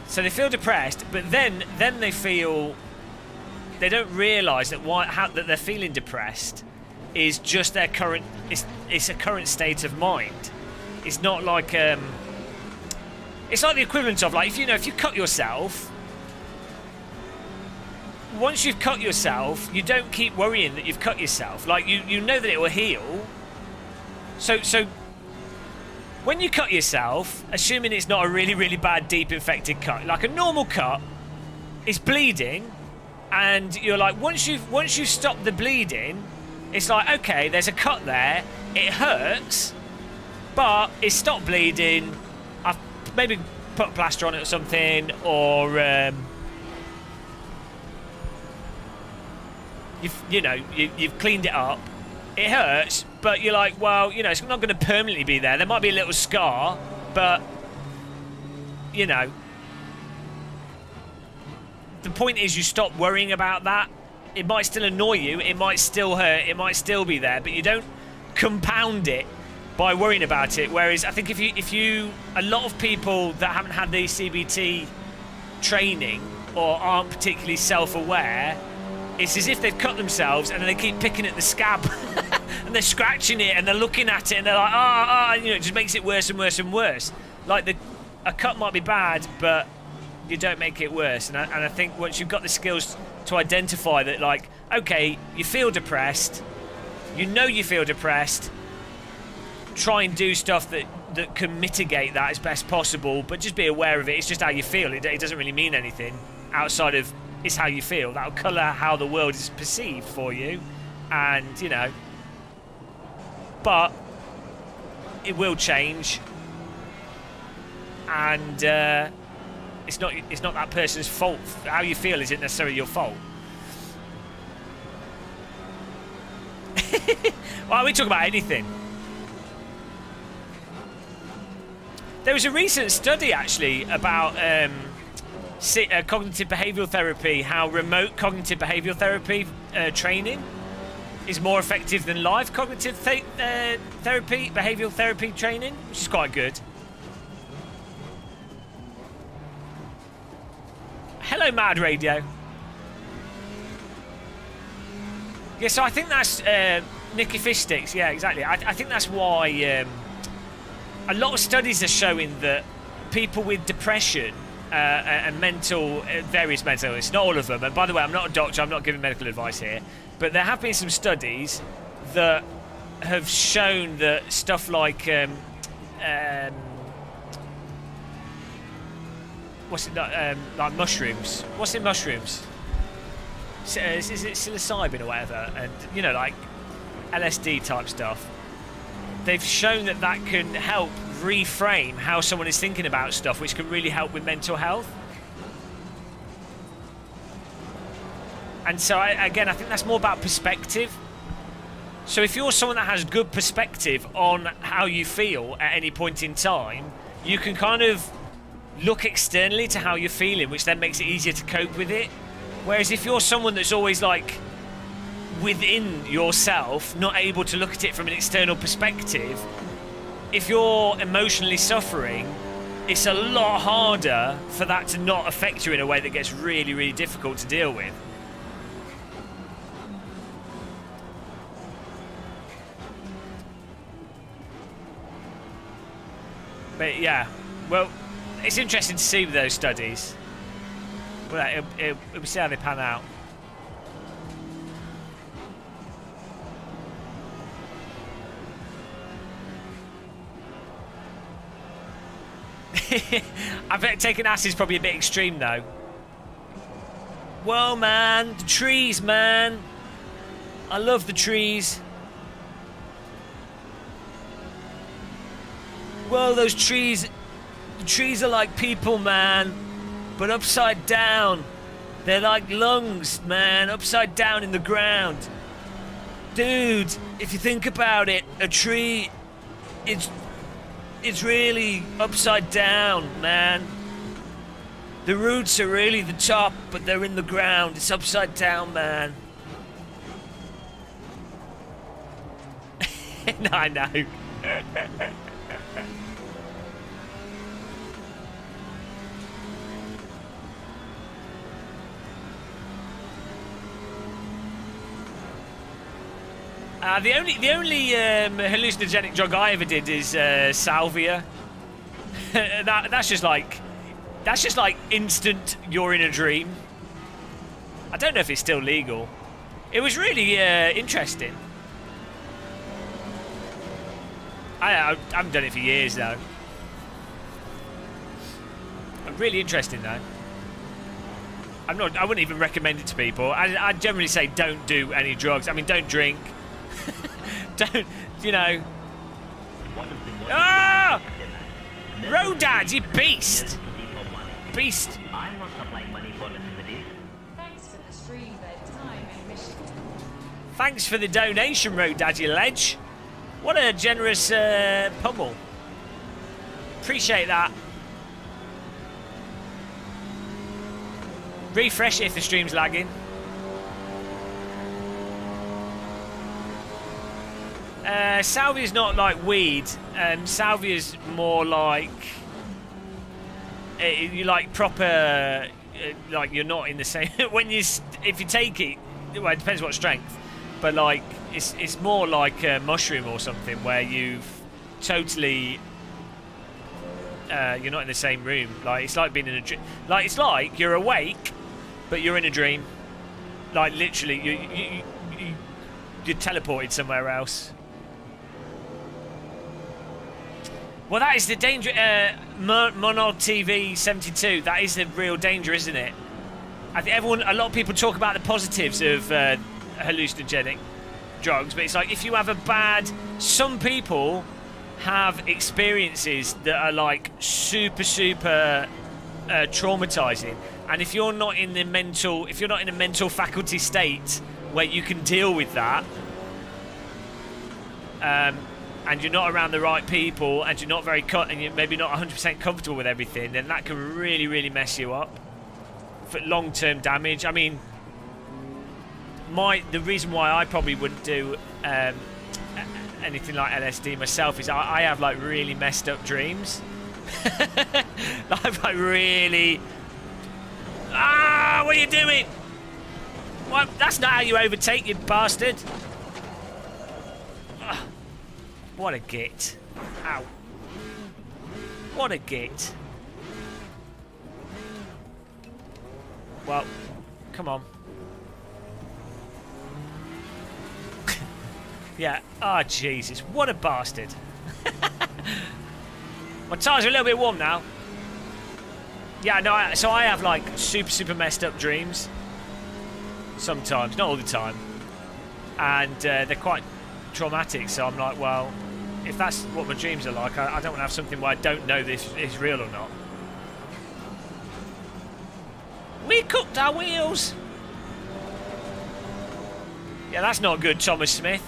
So they feel depressed, but then they feel. They don't realise that that they're feeling depressed is just their current. It's a current state of mind. It's not like it's like the equivalent of like if you cut yourself. Once you've cut yourself, you don't keep worrying that you've cut yourself. Like you know that it will heal. So when you cut yourself, assuming it's not a really really bad deep infected cut, like a normal cut, it's bleeding. And you're like, once you've stopped the bleeding, it's like, okay, there's a cut there. It hurts, but it's stopped bleeding. I've maybe put a plaster on it or something, or you've cleaned it up. It hurts, but you're like, well, it's not going to permanently be there. There might be a little scar, but the point is you stop worrying about that. It might still annoy you, it might still hurt, it might still be there, but you don't compound it by worrying about it. Whereas I think if you a lot of people that haven't had the CBT training or aren't particularly self-aware, it's as if they've cut themselves and then they keep picking at the scab and they're scratching it and they're looking at it and they're like, it just makes it worse and worse and worse. Like a cut might be bad, but you don't make it worse. And I think once you've got the skills to identify that, like, okay, you feel depressed, you feel depressed, try and do stuff that can mitigate that as best possible, but just be aware of it. It's just how you feel. It doesn't really mean anything. outside of it's how you feel. That'll colour how the world is perceived for you, and you know. But it will change, and it's not that person's fault. How you feel isn't necessarily your fault. Well, we talk about anything. There was a recent study actually about cognitive behavioural therapy, how remote cognitive behavioural therapy training is more effective than live cognitive therapy, behavioural therapy training, which is quite good. Hello, Mad Radio. Yeah, so I think that's Nicky Fistix. Yeah, exactly. I think that's why a lot of studies are showing that people with depression and various mental illness, not all of them, and by the way, I'm not a doctor, I'm not giving medical advice here, but there have been some studies that have shown that stuff like like mushrooms. What's in mushrooms? Is it psilocybin or whatever? And you know, like LSD type stuff. They've shown that can help reframe how someone is thinking about stuff, which can really help with mental health. And so, I think that's more about perspective. So if you're someone that has good perspective on how you feel at any point in time, you can kind of look externally to how you're feeling, which then makes it easier to cope with it. Whereas if you're someone that's always like within yourself, not able to look at it from an external perspective, if you're emotionally suffering, it's a lot harder for that to not affect you in a way that gets really, really difficult to deal with. But yeah, well, it's interesting to see those studies. Well, we'll see how they pan out. I bet taking acid is probably a bit extreme though. Whoa, man, the trees, man. I love the trees. Whoa, those trees. The trees are like people, man, but upside down. They're like lungs, man, upside down in the ground. Dude, if you think about it, a tree, it's really upside down, man. The roots are really the top, but they're in the ground. It's upside down, man. No, I know. The only hallucinogenic drug I ever did is salvia. That's just like instant. You're in a dream. I don't know if it's still legal. It was really interesting. I haven't done it for years though. Really interesting though. I wouldn't even recommend it to people. I generally say don't do any drugs. I mean, don't drink. Don't, you know. Ah! Rodad, you beast! Beast. I'm not supplying money for necessities. Thanks for the stream, bedtime in Michigan. Thanks for the donation, Rodad, you ledge. What a generous pummel. Appreciate that. Refresh it if the stream's lagging. Salvia's not like weed. Salvia's more like you like proper. Like you're not in the same. If you take it, well, it depends what strength. But like it's more like a mushroom or something where you've totally. You're not in the same room. Like it's like being in a dream. Like it's like you're awake, but you're in a dream. Like literally, you're teleported somewhere else. Well, that is the danger. Monod TV 72. That is the real danger, isn't it? I think a lot of people talk about the positives of hallucinogenic drugs, but it's like if you have some people have experiences that are like super traumatizing, and if you're not in a mental faculty state where you can deal with that, and you're not around the right people, and you're not and you're maybe not 100% comfortable with everything, then that can really mess you up for long-term damage. I mean, the reason why I probably wouldn't do anything like LSD myself is I have like really messed up dreams. Like really, what are you doing? Well, that's not how you overtake, you bastard. Ugh. What a git. Ow. What a git. Well, come on. Yeah. Oh, Jesus. What a bastard. My tires are a little bit warm now. Yeah, no, so I have like super messed up dreams. Sometimes, not all the time. And they're quite traumatic, so I'm like, well, if that's what my dreams are like, I don't want to have something where I don't know this is real or not. We cooked our wheels. Yeah, that's not good, Thomas Smith.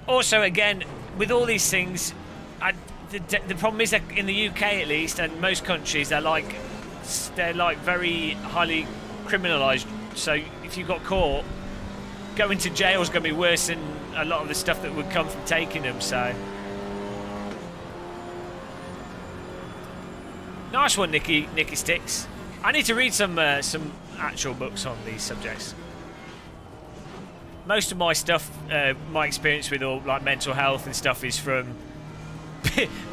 Also, again, with all these things, the problem is that in the UK at least, and most countries, they're like very highly criminalised. So if you got caught, going to jail is going to be worse than a lot of the stuff that would come from taking them. So nice one, Nicky Sticks. I need to read some actual books on these subjects. Most of my stuff, my experience with all like mental health and stuff, is from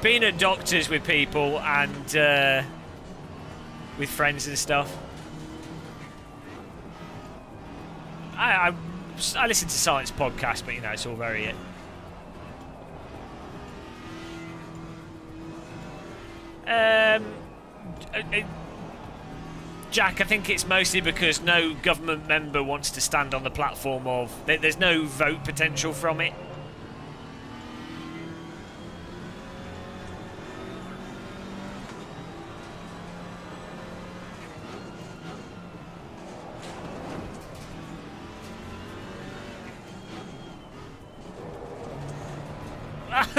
being at doctors with people and with friends and stuff. I listen to science podcasts, but you know, it's all very Jack, I think it's mostly because no government member wants to stand on the platform of there's no vote potential from it.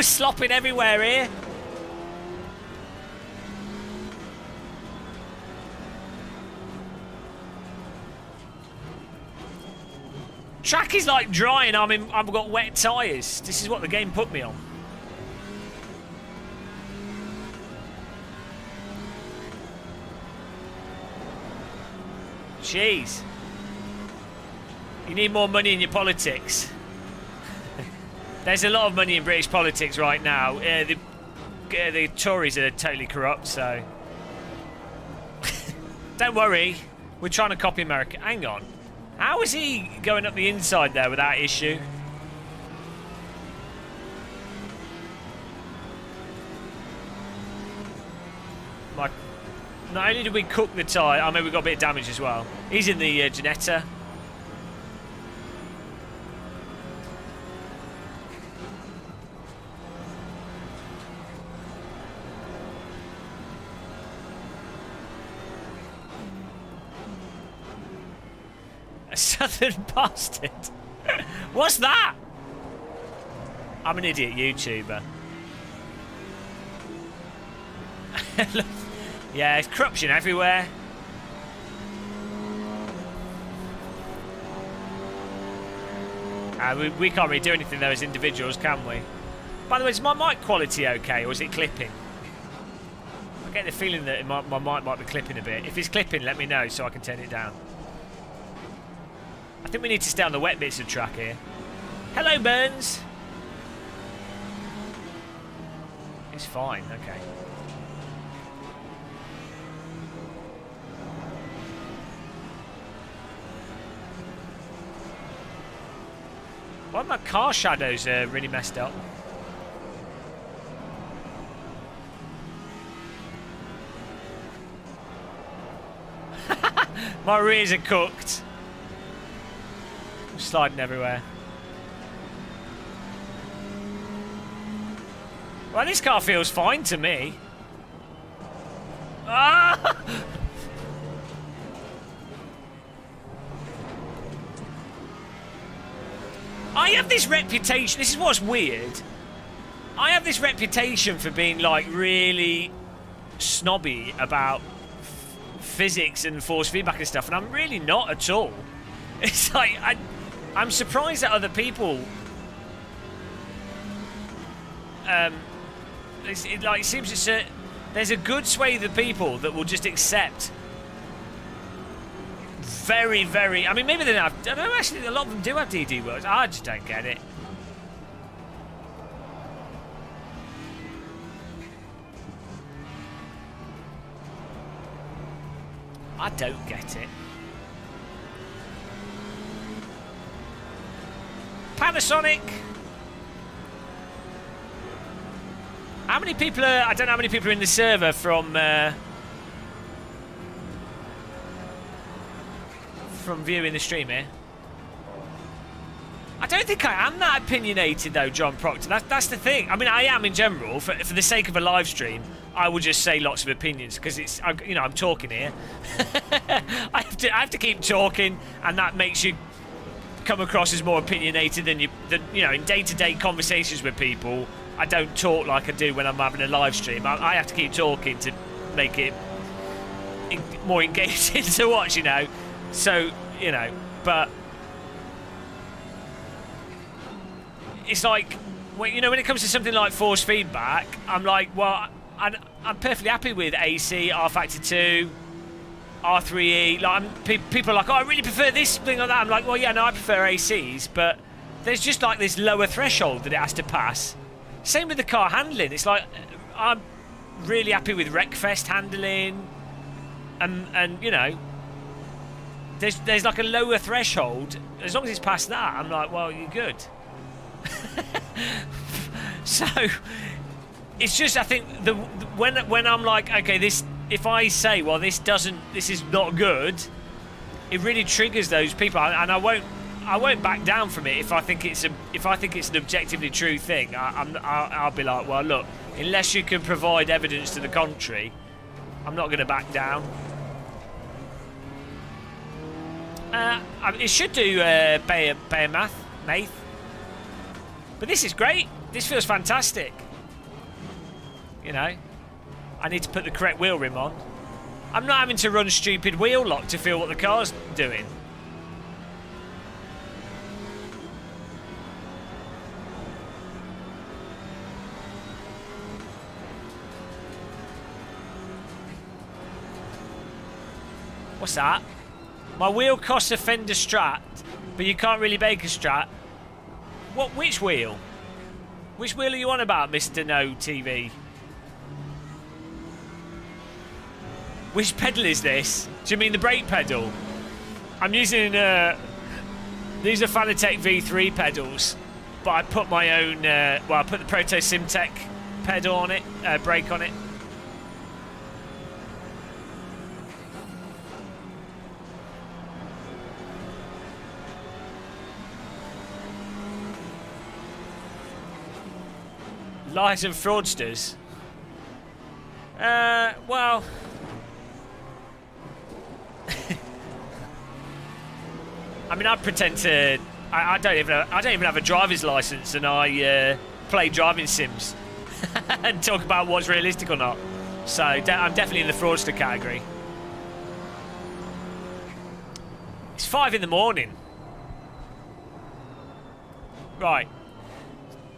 Slopping everywhere here. Track is like dry and I've got wet tyres. This is what the game put me on. Jeez. You need more money in your politics. There's a lot of money in British politics right now. The Tories are totally corrupt, so... Don't worry. We're trying to copy America. Hang on. How is he going up the inside there without issue? Not only did we cook the tyre, I mean, we got a bit of damage as well. He's in the Janetta. A southern bastard. What's that? I'm an idiot YouTuber. Yeah, it's corruption everywhere. We can't really do anything though as individuals, can we? By the way, is my mic quality okay, or is it clipping? I get the feeling that my mic might be clipping a bit. If it's clipping, let me know so I can turn it down. I think we need to stay on the wet bits of track here. Hello, Burns. It's fine, okay. Why are my car shadows really messed up? My rears are cooked. I'm sliding everywhere. Well, this car feels fine to me. Ah! I have this reputation. This is what's weird. I have this reputation for being like really snobby about physics and force feedback and stuff, and I'm really not at all. It's like I'm surprised that other people. It seems there's a good swathe of people that will just accept very, very. I mean, maybe they don't have. I don't know. Actually, a lot of them do have DD works. I just don't get it. I don't get it. Panasonic. How many people are... I don't know how many people are in the server from viewing the stream here. I don't think I am that opinionated, though, John Proctor. That's the thing. I mean, I am in general. For the sake of a live stream, I will just say lots of opinions because it's... You know, I'm talking here. I have to keep talking, and that makes you come across as more opinionated than you know, in day-to-day conversations with people. I don't talk like I do when I'm having a live stream. I have to keep talking to make it more engaging to watch, you know. So, you know, but it's like, you know, when it comes to something like force feedback, I'm like, well, I'm perfectly happy with AC, R Factor 2, R3E. Like, people are like, oh, I really prefer this thing or that. I'm like, well, yeah, no, I prefer ACs, but there's just like this lower threshold that it has to pass. Same with the car handling. It's like, I'm really happy with Wreckfest handling, and you know, there's like a lower threshold. As long as it's past that, I'm like, well, you're good. So it's just, I think when I'm like, okay, this, if I say, well, this is not good, it really triggers those people, and I won't back down from it if I think it's an objectively true thing. I'll be like, well, look, unless you can provide evidence to the contrary, I'm not going to back down. It should do Bayer Math, but this is great. This feels fantastic. You know, I need to put the correct wheel rim on. I'm not having to run stupid wheel lock to feel what the car's doing. What's that? My wheel costs a fender Strat, but you can't really make a Strat. What? Which wheel? Which wheel are you on about, Mr. No TV? Which pedal is this? Do you mean the brake pedal? I'm using these are Fanatec V3 pedals, but I put my own. Well, I put the Proto Simtech pedal on it, brake on it. Lies and fraudsters. Well, I mean, I pretend to. I don't even have a driver's license, and I play driving sims and talk about what's realistic or not. So I'm definitely in the fraudster category. It's 5 in the morning. Right.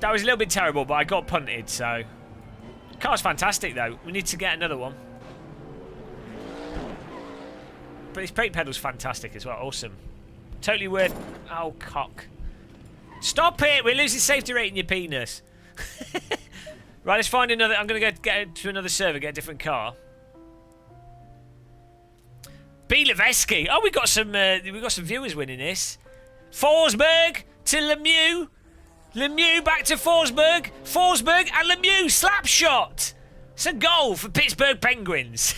That was a little bit terrible, but I got punted, so... Car's fantastic, though. We need to get another one. But this brake pedal's fantastic as well. Awesome. Totally worth... Oh, cock. Stop it! We're losing safety rate in your penis. Right, let's find another... I'm going to go get to another server, get a different car. B. Leveski. Oh, we got some viewers winning this. Forsberg to Lemieux. Lemieux back to Forsberg. Forsberg and Lemieux. Slap shot. It's a goal for Pittsburgh Penguins.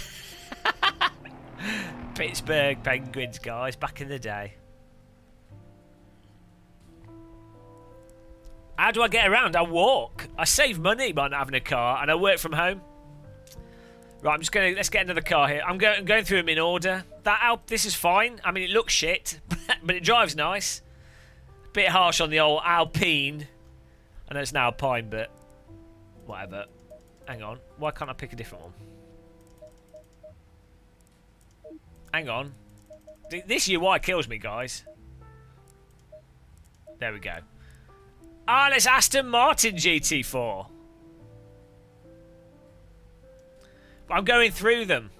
Pittsburgh Penguins, guys, back in the day. How do I get around? I walk. I save money by not having a car, and I work from home. Right, I'm just gonna let's get another car here. I'm going through them in order. This is fine. I mean, it looks shit, but it drives nice. Bit harsh on the old Alpine. I know it's an Alpine, but whatever. Hang on. Why can't I pick a different one? Hang on. This UI kills me, guys. There we go. Ah, let's Aston Martin GT4. I'm going through them.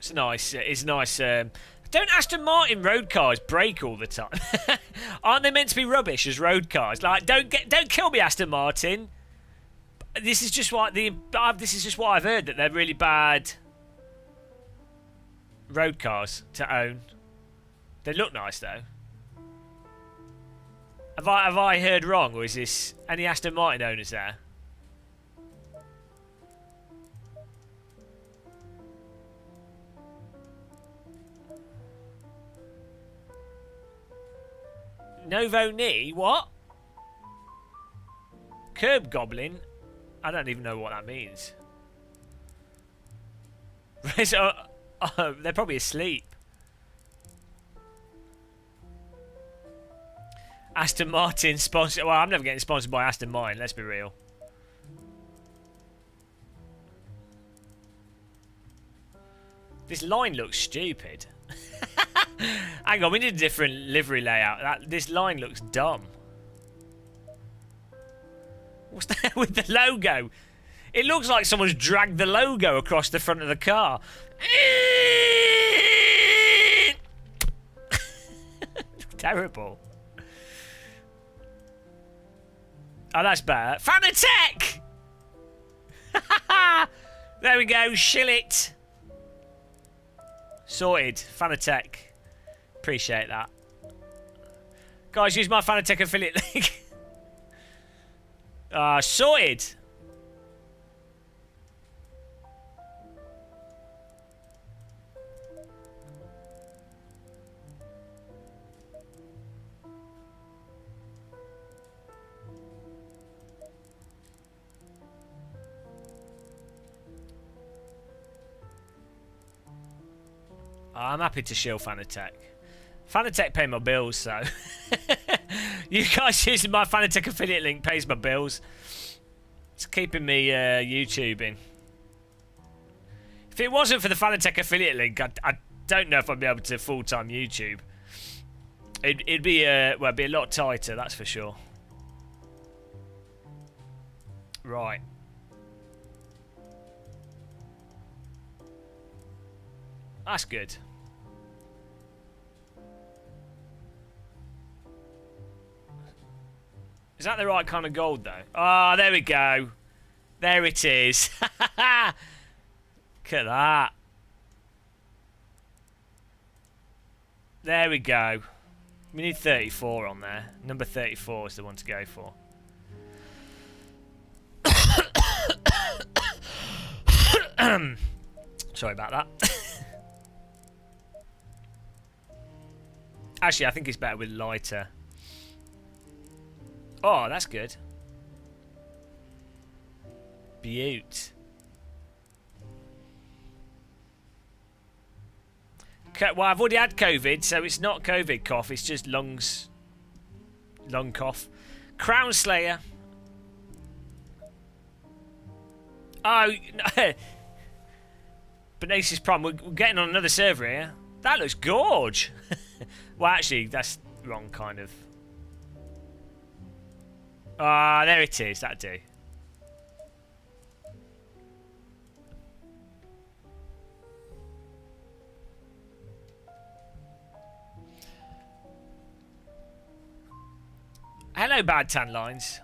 It's nice. It's nice. Don't Aston Martin road cars break all the time? Aren't they meant to be rubbish as road cars? Like, don't kill me, Aston Martin. This is just what I've heard, that they're really bad road cars to own. They look nice though. Have I heard wrong, or is this any Aston Martin owners there? Novo knee? What? Curb goblin? I don't even know what that means. So, they're probably asleep. Aston Martin sponsored. Well, I'm never getting sponsored by Aston Martin, let's be real. This line looks stupid. Hang on, we need a different livery layout. This line looks dumb. What's that with the logo? It looks like someone's dragged the logo across the front of the car. Terrible. Oh, that's bad. Fanatec! There we go. Shill it. Sorted. Fanatec. Appreciate that. Guys, use my Fanatec affiliate link. Sorted. I'm happy to shill Fanatec. Fanatec pay my bills, so you guys using my Fanatec affiliate link pays my bills. It's keeping me YouTubing. If it wasn't for the Fanatec affiliate link, I don't know if I'd be able to full-time YouTube. It'd be well, it'd be a lot tighter, that's for sure. Right. That's good. Is that the right kind of gold, though? Ah, there we go. There it is. Look at that. There we go. We need 34 on there. Number 34 is the one to go for. Sorry about that. Actually, I think it's better with lighter. Oh, that's good. Beaut. Well, I've already had COVID, so it's not COVID cough. It's just lungs. Lung cough. Crown Slayer. Oh, no. Benasis Prime. We're getting on another server here. That looks gorge. Well, actually, that's wrong kind of. Ah, there it is. That'd do. Hello, Bad Tan Lines.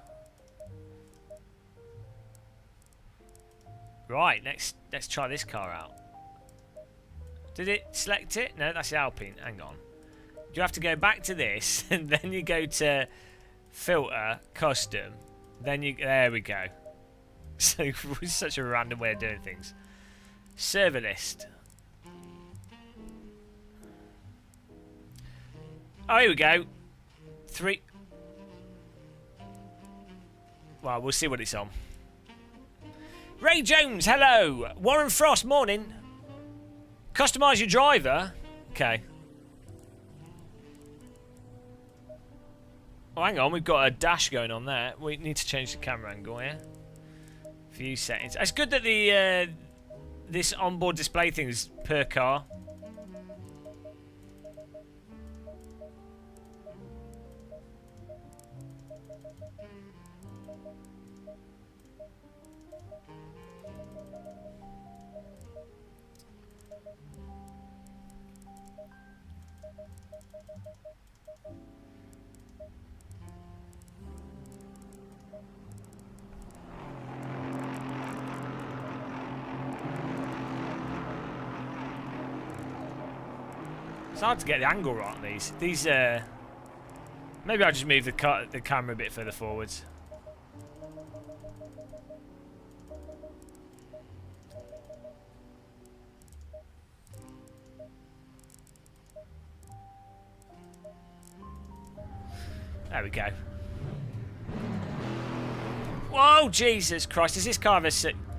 Right, let's try this car out. Did it select it? No, that's the Alpine. Hang on. You have to go back to this, and then you go to Filter, Custom. Then you... There we go. So, it's such a random way of doing things. Server list. Oh, here we go. 3... Well, we'll see what it's on. Ray Jones, hello. Warren Frost, morning. Customise your driver. Okay. Oh, hang on, we've got a dash going on there. We need to change the camera angle here. View settings. It's good that the this onboard display thing is per car. It's hard to get the angle right on these. Maybe I'll just move the camera a bit further forwards. There we go. Whoa, Jesus Christ. Is this car a...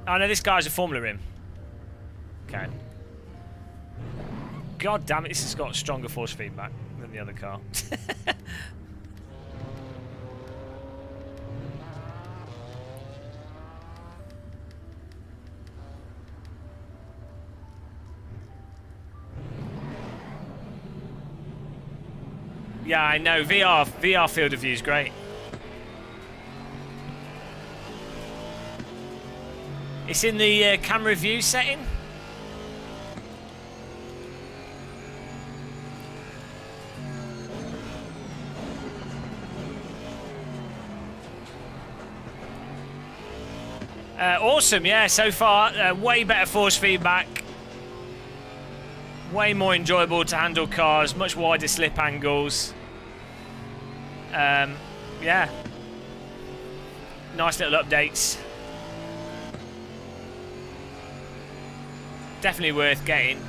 Oh, no, this guy's a Formula rim. Okay. God damn it, this has got stronger force feedback than the other car. Yeah, I know. VR field of view is great. It's in the camera view setting. Awesome, yeah, so far, way better force feedback. Way more enjoyable to handle cars, much wider slip angles. Yeah. Nice little updates. Definitely worth getting.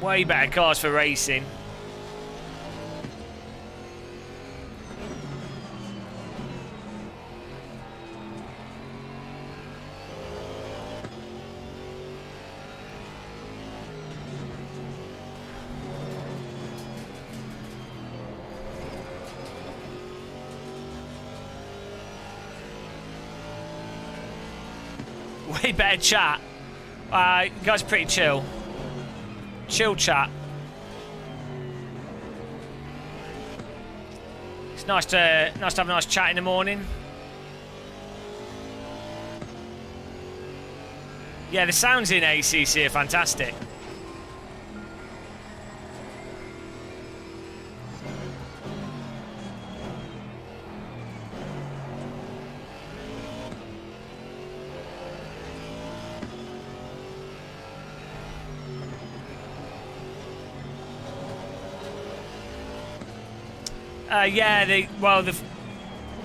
Way better cars for racing. Way better chat. You guys are pretty chill. Chill chat. It's nice to have a nice chat in the morning. Yeah, the sounds in ACC are fantastic. Yeah,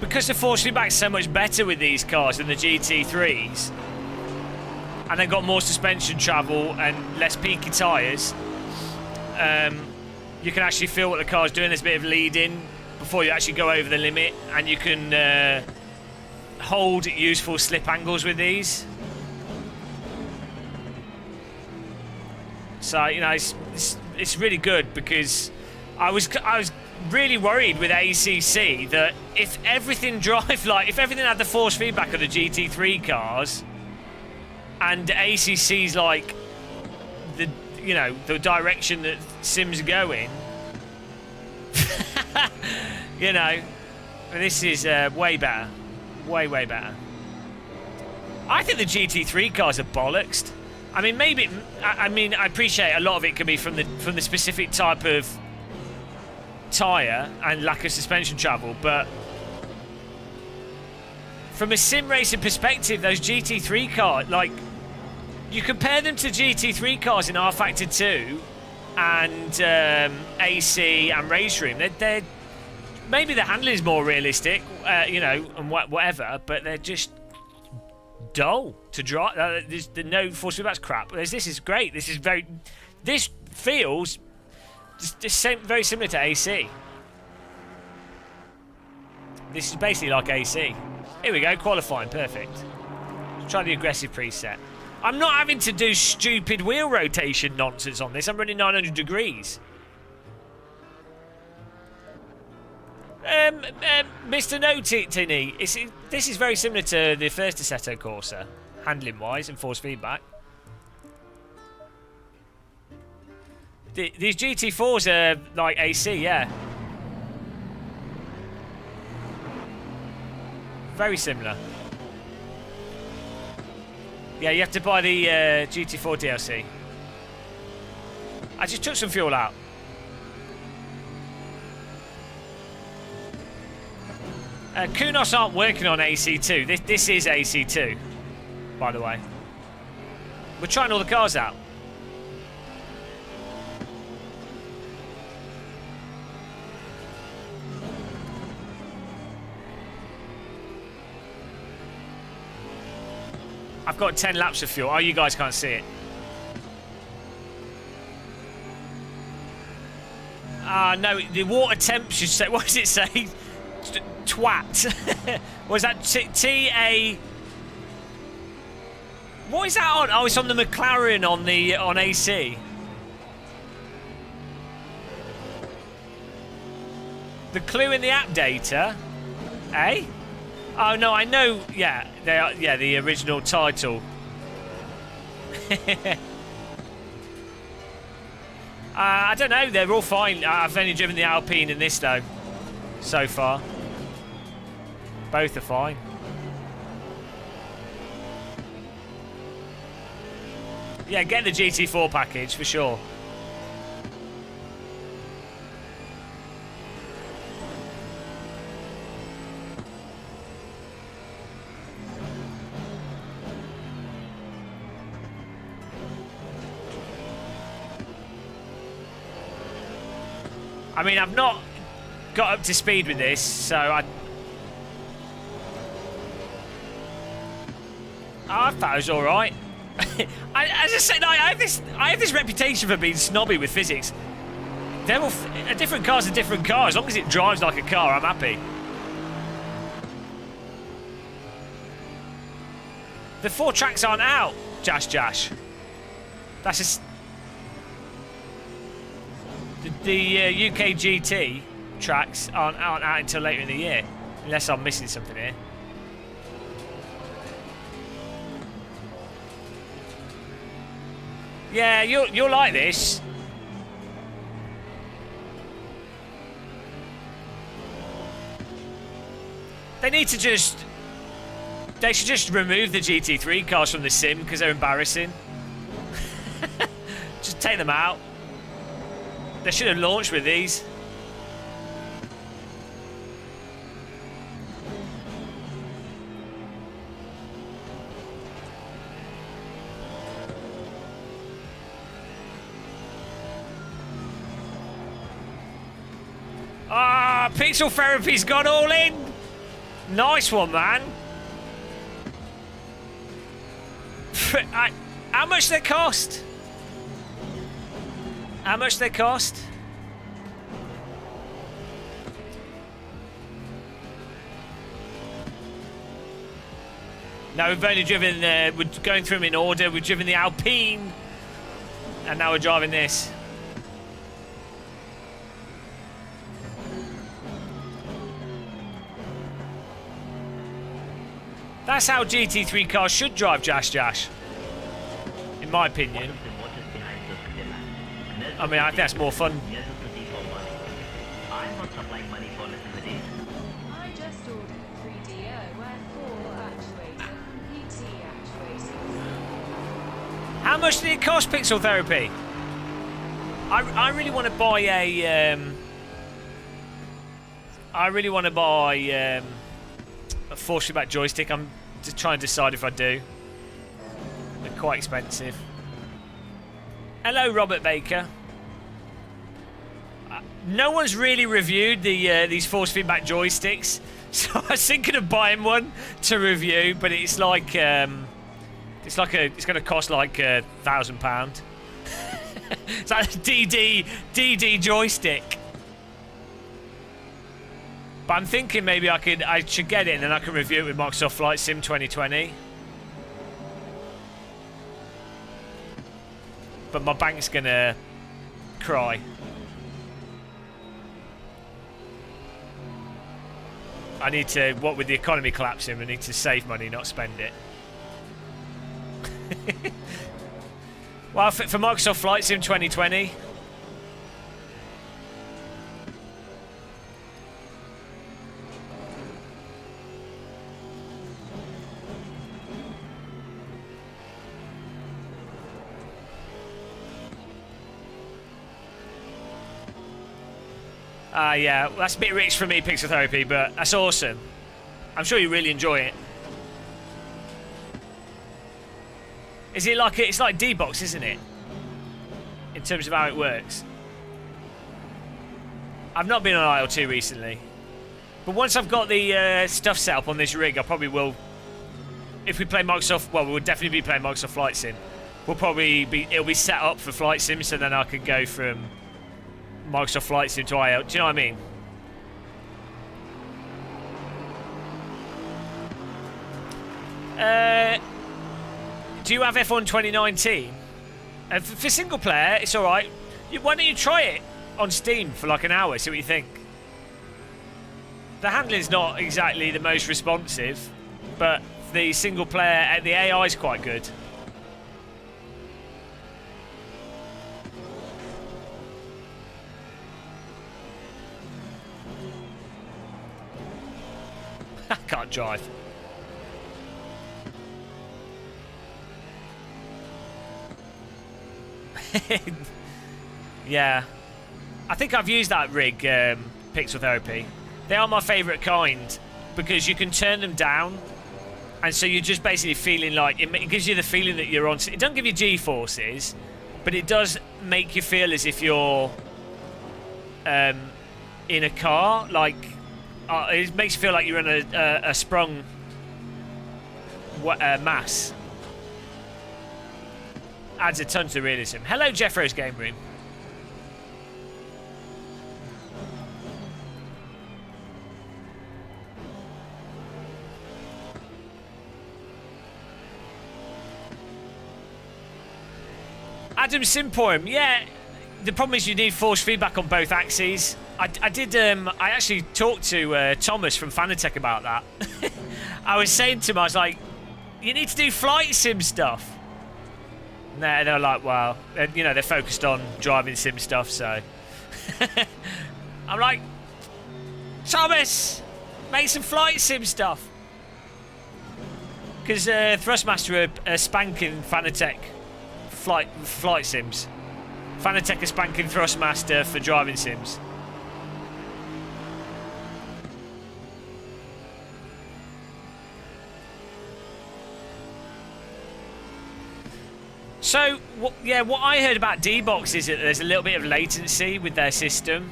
because the force feedback's so much better with these cars than the GT3s, and they've got more suspension travel and less peaky tyres, you can actually feel what the car's doing. There's a bit of lead-in before you actually go over the limit, and you can hold useful slip angles with these. So, you know, it's really good, because I was really worried with ACC that if everything had the force feedback of the GT3 cars, and ACC's like the direction that Sims are going, you know, this is way better, way better. I think the GT3 cars are bollocks. I mean, I appreciate a lot of it can be from the specific type of tyre and lack of suspension travel, but from a sim racing perspective, those GT3 cars, like, you compare them to GT3 cars in R Factor 2 and AC and Race Room, they're maybe the handling is more realistic, you know, and whatever, but they're just dull to drive. There's no force feedback's crap. This is great. This feels very similar to AC. This is basically like AC. Here we go, qualifying, perfect. Let's try the aggressive preset. I'm not having to do stupid wheel rotation nonsense on this. I'm running 900 degrees. Mr. No Tinny, this is very similar to the first Assetto Corsa, handling-wise and force feedback. These GT4s are like AC, yeah. Very similar. Yeah, you have to buy the GT4 DLC. I just took some fuel out. Kunos aren't working on AC2. This is AC2, by the way. We're trying all the cars out. I've got 10 laps of fuel. Oh, you guys can't see it. Ah, no, the water temp should say... What does it say? Twat. Was that T-A... What is that on? Oh, it's on the McLaren on AC. The clue in the app data, eh? Oh no, I know. Yeah, they are. Yeah, the original title. I don't know. They're all fine. I've only driven the Alpine in this though, so far. Both are fine. Yeah, get the GT4 package for sure. I mean, I've not got up to speed with this, so I thought it was all right. I just said, I have this reputation for being snobby with physics. They're all a different car's a different car. As long as it drives like a car, I'm happy. The 4 tracks aren't out, Jash. That's just... The UK GT tracks aren't out until later in the year, unless I'm missing something here. Yeah, you'll like this. They need to just... They should just remove the GT3 cars from the sim because they're embarrassing. Just take them out. They should have launched with these. Ah, Pixel Therapy's gone all in. Nice one, man. How much they cost? How much they cost? Now we've only driven, we're going through them in order. We've driven the Alpine, and now we're driving this. That's how GT3 cars should drive, Jash. In my opinion. I mean, I think that's more fun. I'm not supplying money for necessities. I just ordered a 3DO where 4 actuators, PT actuators. How much did it cost, Pixel Therapy? I really want to buy a... I really want to buy a force feedback joystick. I'm just trying to decide if I do. They're quite expensive. Hello, Robert Baker. no one's really reviewed these force feedback joysticks, so I was thinking of buying one to review, but it's like it's going to cost like £1,000. It's like a DD joystick. But I'm thinking maybe I should get it and then I can review it with Microsoft Flight Sim 2020. But my bank's gonna cry. I need to, what with the economy collapsing, I need to save money, not spend it. Well, for Microsoft Flight Sim 2020. Yeah, well, that's a bit rich for me, Pixel Therapy, but that's awesome. I'm sure you really enjoy it. Is it like it's like D-Box, isn't it? In terms of how it works. I've not been on IL2 recently, but once I've got the stuff set up on this rig, I probably will. If we play Microsoft, well, we'll definitely be playing Microsoft Flight Sim. It'll be set up for Flight Sim, so then I can go from Microsoft Flight Sim to IL. Do you know what I mean? Do you have F1 2019? For single player, it's alright. Why don't you try it on Steam for like an hour, see what you think? The handling's not exactly the most responsive, but the single player, the AI is quite good. I can't drive. Yeah, I think I've used that rig, Pixel Therapy. They are my favourite kind because you can turn them down, and so you're just basically feeling like it gives you the feeling that you're on. It doesn't give you G-forces, but it does make you feel as if you're in a car. Like it makes you feel like you're in a sprung mass. Adds a ton to the realism. Hello, Jeffro's Game Room. Adam Simporum, yeah. The problem is you need force feedback on both axes. I actually talked to Thomas from Fanatec about that. I was saying to him, I was like, you need to do flight sim stuff. No, they're like, well, you know, they're focused on driving sim stuff, so. I'm like, Thomas, make some flight sim stuff. Because Thrustmaster are spanking Fanatec flight sims. Fanatec are spanking Thrustmaster for driving sims. So, what I heard about D-Box is that there's a little bit of latency with their system.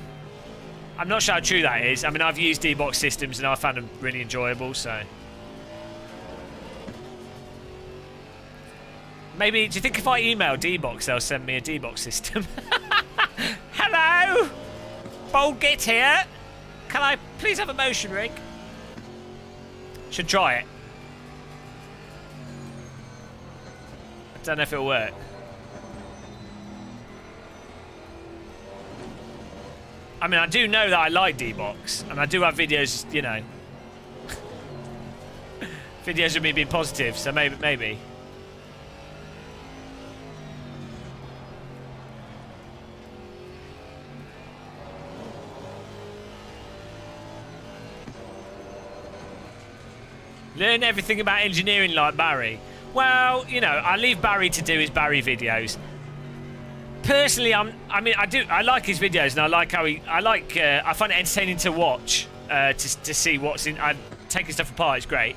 I'm not sure how true that is. I mean, I've used D-Box systems and I found them really enjoyable, so. Maybe, do you think if I email D-Box, they'll send me a D-Box system? Hello? Bold Git here. Can I please have a motion rig? Should try it. I don't know if it'll work. I mean, I do know that I like D-Box, and I do have videos, you know, videos of me being positive, so maybe. Learn everything about engineering like Barry. Well, you know, I leave Barry to do his Barry videos. Personally, I like his videos, and I like how I find it entertaining to watch, to see what's in. Taking stuff apart is great.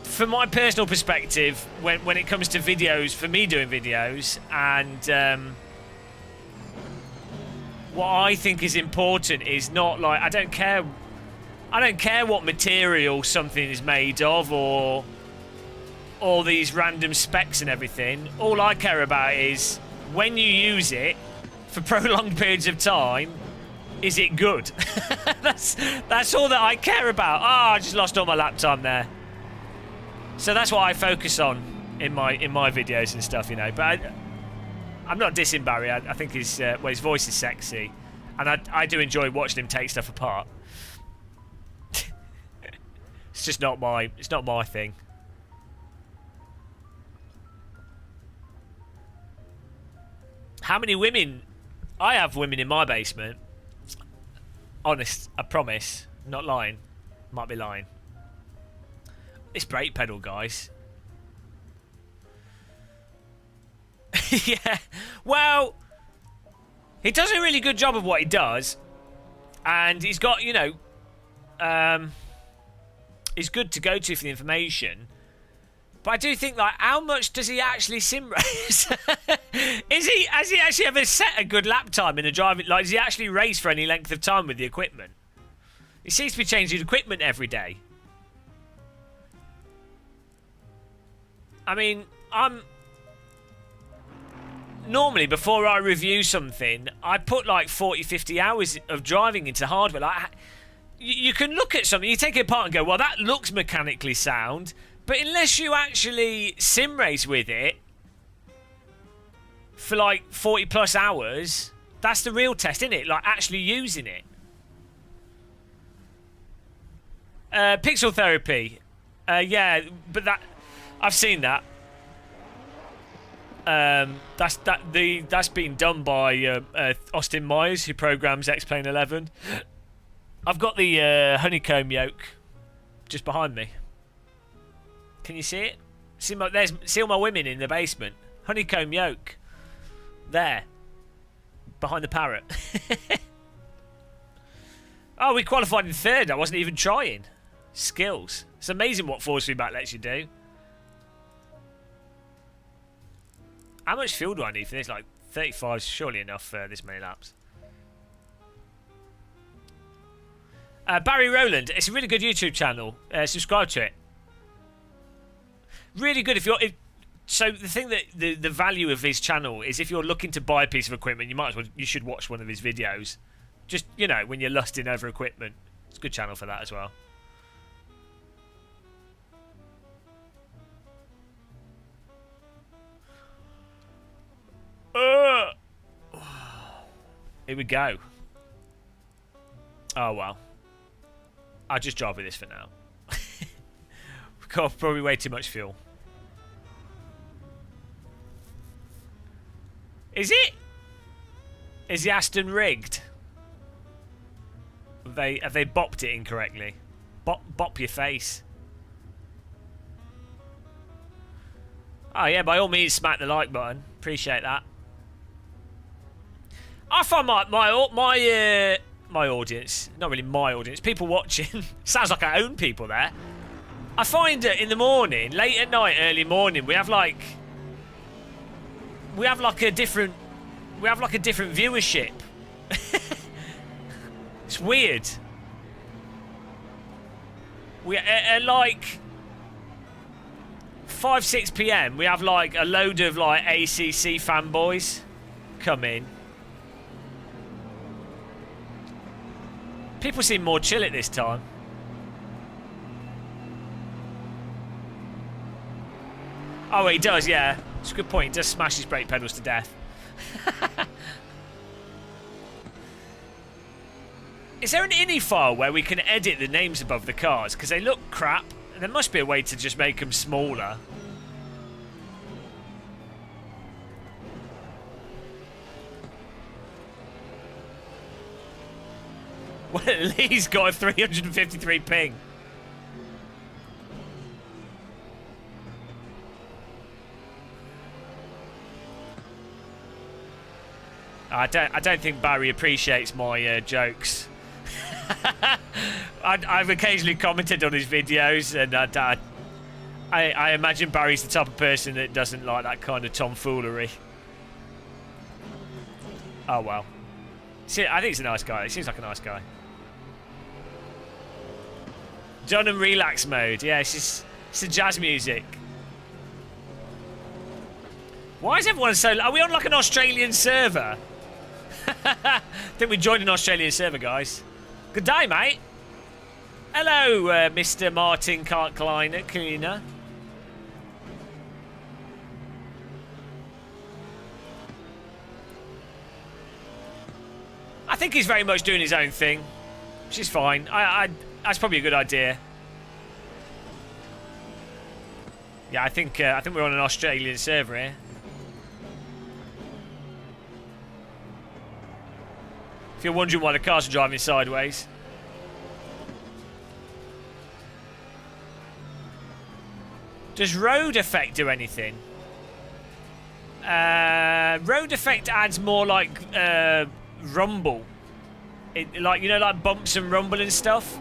From my personal perspective, when it comes to videos, for me doing videos, and what I think is important is not like I don't care what material something is made of or all these random specs and everything. All I care about is when you use it for prolonged periods of time, is it good? that's all that I care about. I just lost all my lap time there. So that's what I focus on in my videos and stuff, you know. But I'm not dissing Barry. I think his voice is sexy, and I do enjoy watching him take stuff apart. It's just not my thing. How many women? I have women in my basement. Honest, I promise. Not lying. Might be lying. This brake pedal, guys. Yeah. Well, he does a really good job of what he does. And he's got, you know... he's good to go to for the information. But I do think, like, how much does he actually sim race? Has he actually ever set a good lap time in a driving... Like, does he actually race for any length of time with the equipment? He seems to be changing equipment every day. I mean, normally, before I review something, I put, like, 40, 50 hours of driving into hardware. Like, you can look at something, you take it apart and go, well, that looks mechanically sound... But unless you actually sim race with it for like 40 plus hours, that's the real test, isn't it? Like actually using it. Pixel therapy. Yeah, but that I've seen that. That's been done by Austin Myers, who programs X-Plane 11. I've got the honeycomb yoke just behind me. Can you see it? See all my women in the basement. Honeycomb yoke. There. Behind the parrot. Oh, we qualified in third. I wasn't even trying. Skills. It's amazing what force feedback lets you do. How much fuel do I need for this? Like 35 is surely enough for this many laps. Barry Rowland. It's a really good YouTube channel. Subscribe to it. Really good if you're... So the thing that the value of his channel is if you're looking to buy a piece of equipment, you should watch one of his videos. Just, you know, when you're lusting over equipment. It's a good channel for that as well. Here we go. Oh, well. I'll just drive with this for now. We've got probably way too much fuel. Is it? Is the Aston rigged? Have they bopped it incorrectly? Bop your face. Oh yeah, by all means smack the like button. Appreciate that. I find my audience, not really my audience, people watching, sounds like I own people there. I find that in the morning, late at night, early morning, we have like a different viewership. It's weird. We at like 5-6 p.m. we have like a load of like ACC fanboys come in. People seem more chill at this time. Oh, he does, yeah. It's a good point. He does smash his brake pedals to death. Is there an INI file where we can edit the names above the cars? Because they look crap. And there must be a way to just make them smaller. Well, at least got a 353 ping. I don't think Barry appreciates my jokes. I've occasionally commented on his videos, and I imagine Barry's the type of person that doesn't like that kind of tomfoolery. Oh well. See, I think he's a nice guy. He seems like a nice guy. Done and relax mode. Yeah, it's the jazz music. Why is everyone so... Are we on like an Australian server? I think we joined an Australian server, guys. Good day, mate. Hello, Mr. Martin Cleaner. I think he's very much doing his own thing, which is fine. That's probably a good idea. Yeah, I think we're on an Australian server here. If you're wondering why the cars are driving sideways. Does road effect do anything? Road effect adds more like rumble. Like, you know, like bumps and rumble and stuff.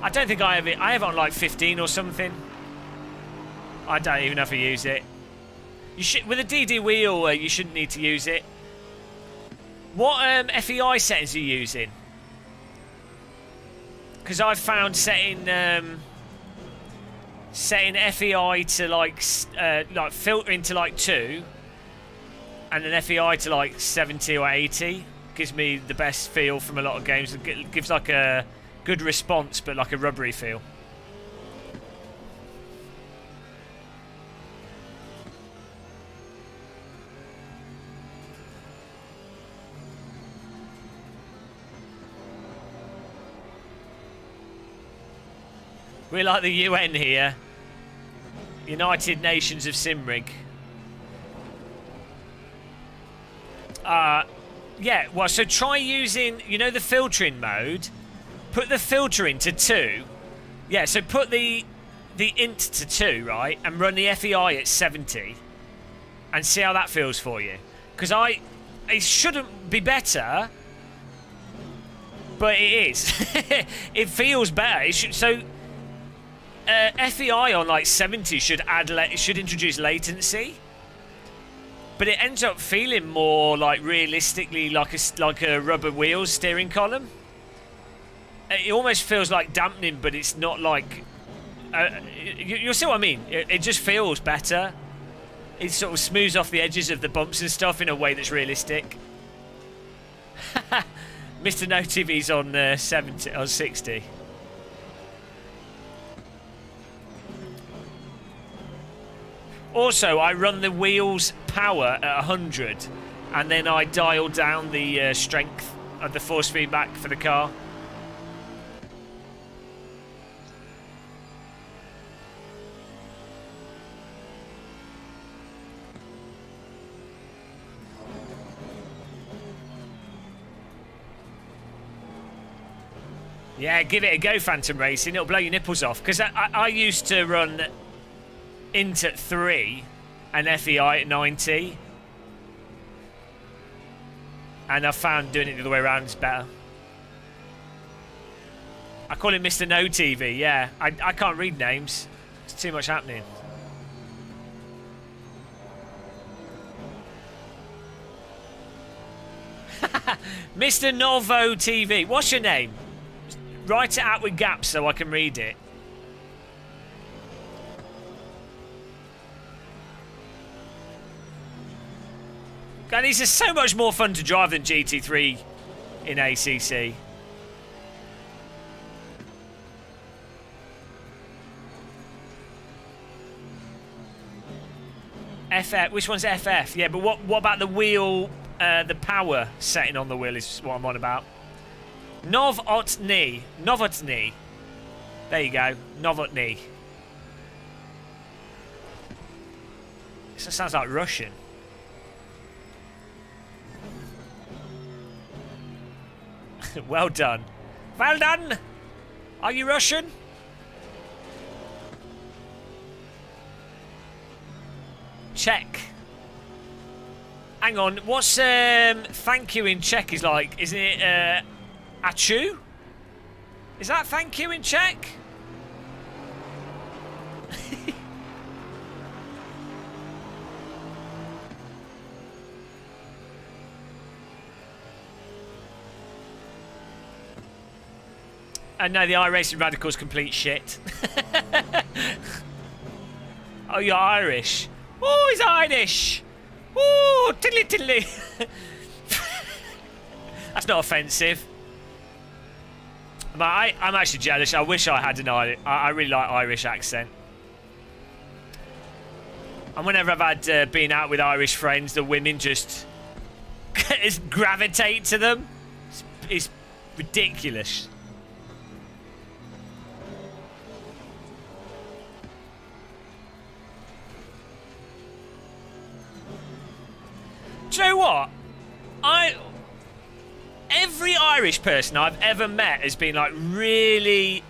I don't think I have it. I have it on like 15 or something. I don't even know if I use it. You should, with a DD wheel, you shouldn't need to use it. What FEI settings are you using? Because I've found setting FEI to like filtering to like 2, and an FEI to like 70 or 80 gives me the best feel from a lot of games. It gives like a good response, but like a rubbery feel. We're like the UN here. United Nations of Simrig. Yeah, well, so try using, you know, the filtering mode. Put the filter into 2. Yeah, so put the int to 2, right? And run the FEI at 70. And see how that feels for you. Because it shouldn't be better. But it is. It feels better. It should, so... FEI on like 70 should introduce latency, but it ends up feeling more like realistically like a rubber wheels steering column. It almost feels like dampening, but it's not like. You'll see what I mean. It just feels better. It sort of smooths off the edges of the bumps and stuff in a way that's realistic. Mr. No TV's on 70 or 60. Also, I run the wheels power at 100, and then I dial down the strength of the force feedback for the car. Yeah, give it a go, Phantom Racing. It'll blow your nipples off. Because I used to run int at 3 and FEI at 90. And I found doing it the other way around is better. I call him Mr. No TV, yeah. I can't read names. There's too much happening. Mr. Novo TV. What's your name? Write it out with gaps so I can read it. God, these are so much more fun to drive than GT3 in ACC. FF, which one's FF? Yeah, but what about the wheel, the power setting on the wheel is what I'm on about. Novotny. Novotny. There you go. Novotny. This sounds like Russian. Well done. Well done! Are you Russian? Czech. Hang on, what's thank you in Czech is like? Isn't it achu? Is that thank you in Czech? And no, the iRacing Radical's complete shit. Oh, you're Irish. Oh, he's Irish. Oh, tiddly tiddly. That's not offensive. But I'm actually jealous. I wish I had an Irish. I really like Irish accent. And whenever I've had been out with Irish friends, the women just gravitate to them. It's ridiculous. Do you know what? Every Irish person I've ever met has been like really,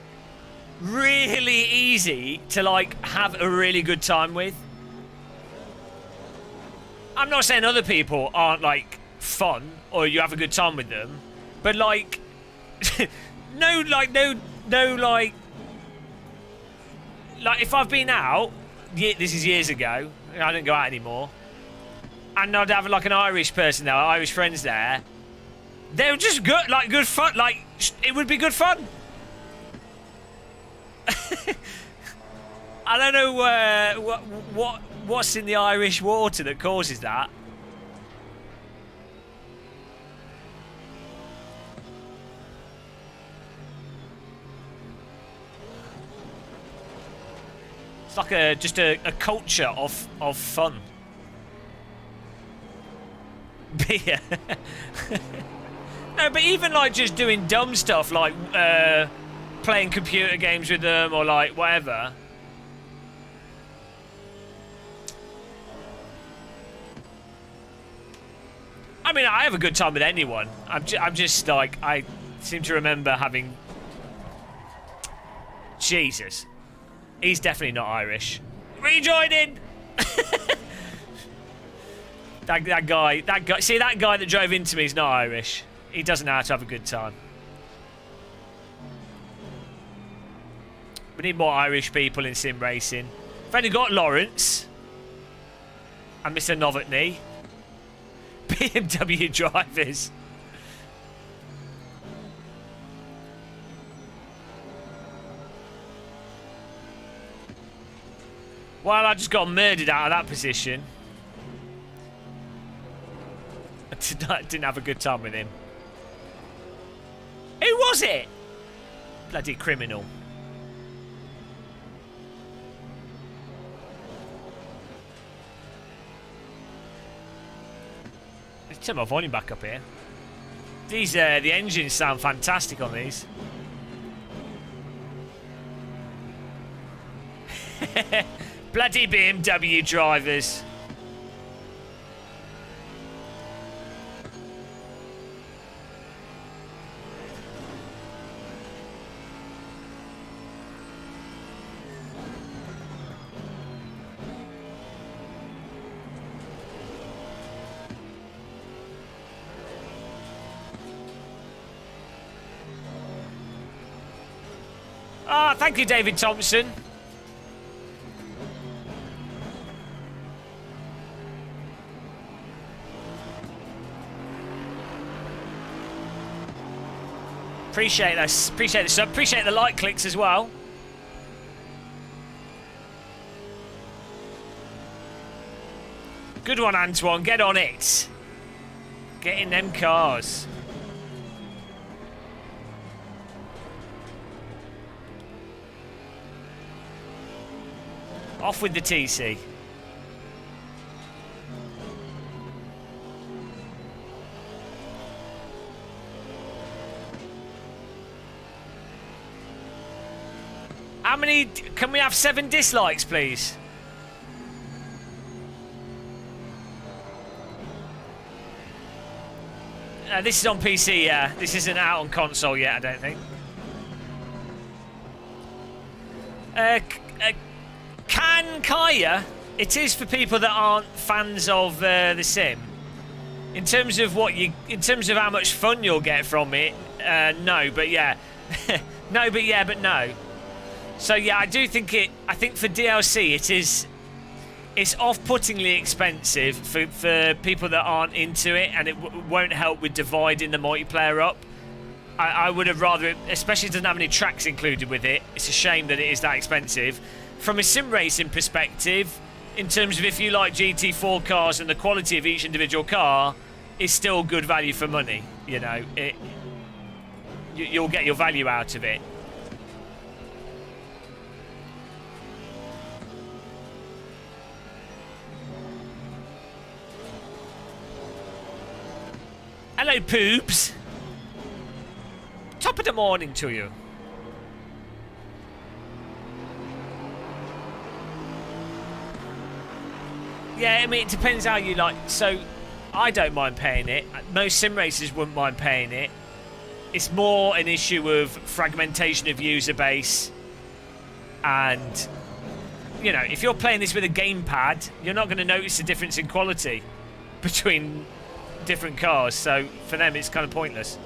really easy to like have a really good time with. I'm not saying other people aren't like fun or you have a good time with them, but like no like if I've been out, this is years ago, I don't go out anymore, and I'd have like an Irish person there, Irish friends there. They were just good, like good fun. Like it would be good fun. I don't know what's in the Irish water that causes that. It's like just a culture of fun. Beer. No, but even like just doing dumb stuff like playing computer games with them or like whatever. I mean, I have a good time with anyone. I'm just like, I seem to remember having... Jesus. He's definitely not Irish. Rejoining! that guy, see that guy that drove into me is not Irish. He doesn't know how to have a good time. We need more Irish people in sim racing. We've only got Lawrence and Mr. Novotny. BMW drivers. Well, I just got murdered out of that position. I didn't have a good time with him. Who was it? Bloody criminal. Let's turn my volume back up here. These, the engines sound fantastic on these. Bloody BMW drivers. Ah, thank you, David Thompson. Appreciate this. Appreciate the sub. Appreciate the like clicks as well. Good one, Antoine. Get on it. Get in them cars. Off with the TC. How many... Can we have 7 dislikes, please? This is on PC, yeah. This isn't out on console yet, I don't think. Can Kaya? It is for people that aren't fans of the sim. In terms of how much fun you'll get from it, no, but yeah. No, but yeah, but no. So yeah, I do think I think for DLC it's off-puttingly expensive for people that aren't into it, and it won't help with dividing the multiplayer up. I would have rather, especially if it doesn't have any tracks included with it. It's a shame that it is that expensive. From a sim racing perspective, in terms of if you like GT4 cars and the quality of each individual car, it's still good value for money. You know, you'll get your value out of it. Hello, Poops. Top of the morning to you. Yeah, I mean, it depends how you like. So, I don't mind paying it. Most sim racers wouldn't mind paying it. It's more an issue of fragmentation of user base. And, you know, if you're playing this with a gamepad, you're not going to notice the difference in quality between different cars. So, for them, it's kind of pointless.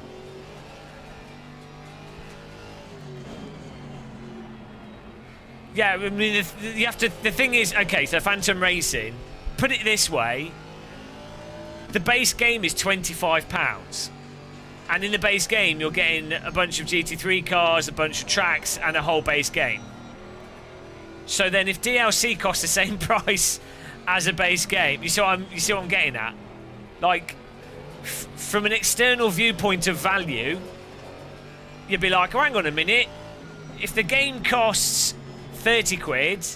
Yeah, I mean, you have to. The thing is, okay, so Phantom Racing, put it this way: the base game is £25, and in the base game, you're getting a bunch of GT3 cars, a bunch of tracks, and a whole base game. So then, if DLC costs the same price as a base game, you see what I'm getting at? Like, from an external viewpoint of value, you'd be like, oh, hang on a minute, if the game costs 30 quid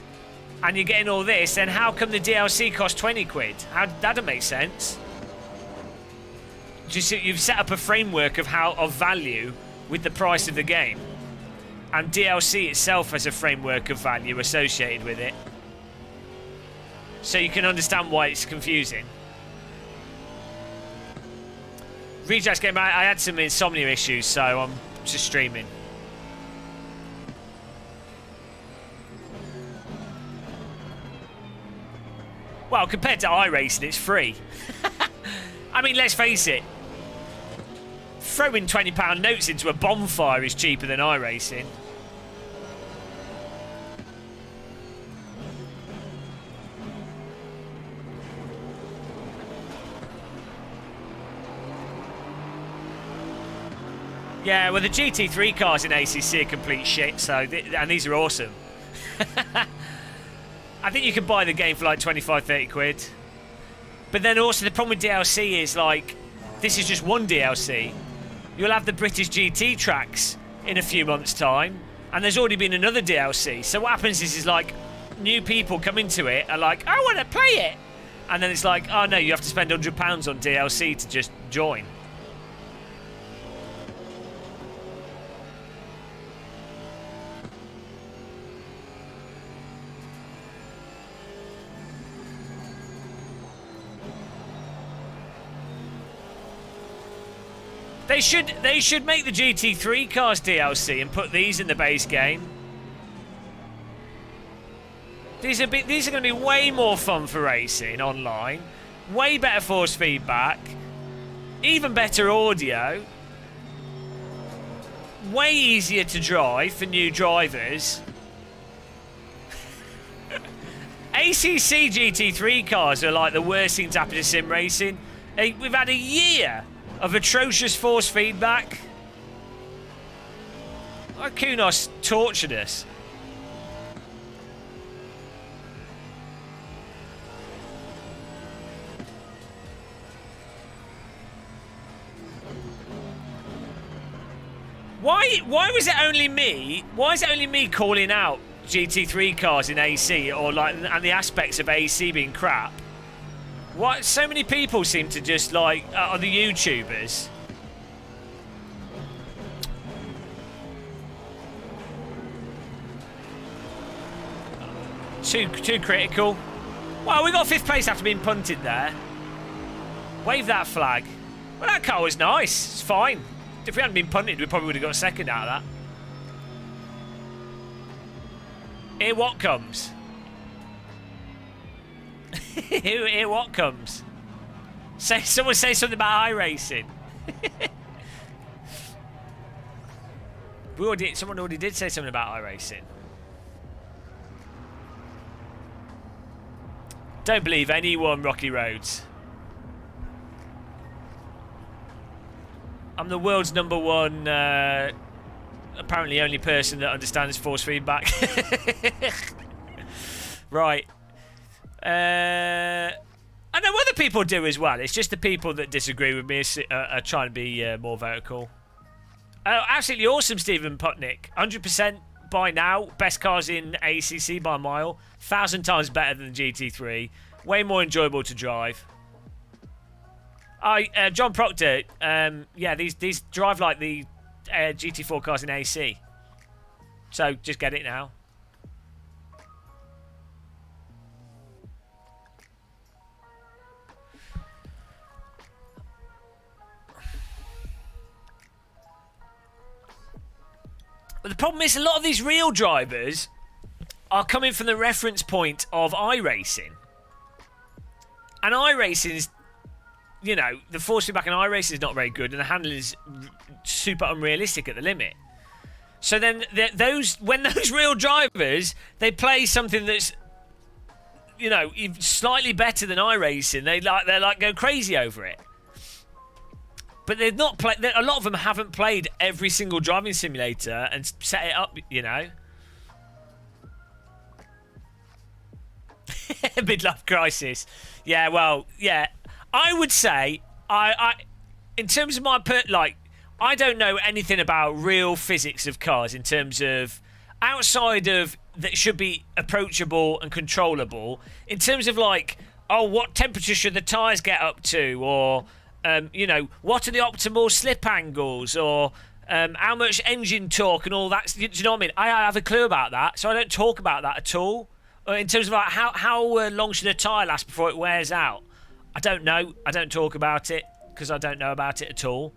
and you're getting all this, then how come the DLC costs 20 quid? That doesn't make sense. You've set up a framework of value with the price of the game, and DLC itself has a framework of value associated with it, so you can understand why it's confusing. Rejects game, I had some insomnia issues, so I'm just streaming. Well, compared to iRacing, it's free. I mean, let's face it. Throwing £20 notes into a bonfire is cheaper than iRacing. Yeah, well, the GT3 cars in ACC are complete shit, so and these are awesome. I think you can buy the game for like 25-30 quid. But then also the problem with DLC is, like, this is just one DLC. You'll have the British GT tracks in a few months' time, and there's already been another DLC. So what happens is like, new people come into it are like, I want to play it. And then it's like, oh no, you have to spend £100 on DLC to just join. They should make the GT3 cars DLC and put these in the base game. These are going to be way more fun for racing online, way better force feedback, even better audio, way easier to drive for new drivers. ACC GT3 cars are like the worst thing to happen to sim racing. We've had a year of atrocious force feedback. Like, Kunos tortured us. Why was it only me? Why is it only me calling out GT3 cars in AC, or like, and the aspects of AC being crap? What? So many people seem to just like are the YouTubers. Too critical. Well, we got 5th place after being punted there. Wave that flag. Well, that car was nice. It's fine. If we hadn't been punted, we probably would have got 2nd out of that. Here what comes? Here what comes? Someone say something about iRacing. Someone already did say something about iRacing. Don't believe anyone, Rocky Roads. I'm the world's #1, apparently only person that understands force feedback. Right. I know other people do as well. It's just the people that disagree with me are trying to be more vocal. Absolutely awesome, Stephen Putnick. 100% by now. Best cars in ACC by a mile. 1,000 times better than the GT3. Way more enjoyable to drive. John Proctor. Yeah, these drive like the GT4 cars in AC. So just get it now. But the problem is a lot of these real drivers are coming from the reference point of iRacing. And iRacing is, you know, the force feedback in iRacing is not very good and the handling is super unrealistic at the limit. So then when those real drivers, they play something that's, you know, slightly better than iRacing, they're like go crazy over it. But they've not played. A lot of them haven't played every single driving simulator and set it up. You know, midlife crisis. Yeah, well, yeah. I would say in terms of my I don't know anything about real physics of cars in terms of outside of that should be approachable and controllable. In terms of like, oh, what temperature should the tyres get up to, or you know, what are the optimal slip angles, or how much engine torque and all that. Do you know what I mean? I have a clue about that, so I don't talk about that at all. In terms of like how long should a tyre last before it wears out, I don't know. I don't talk about it because I don't know about it at all.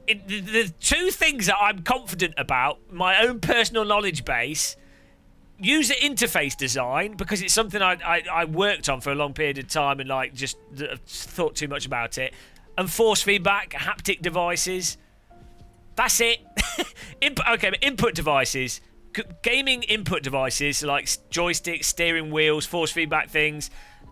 The two things that I'm confident about, my own personal knowledge base, user interface design, because it's something I worked on for a long period of time and like just thought too much about it, and force feedback, haptic devices. That's it. Input devices, gaming input devices like joysticks, steering wheels, force feedback things,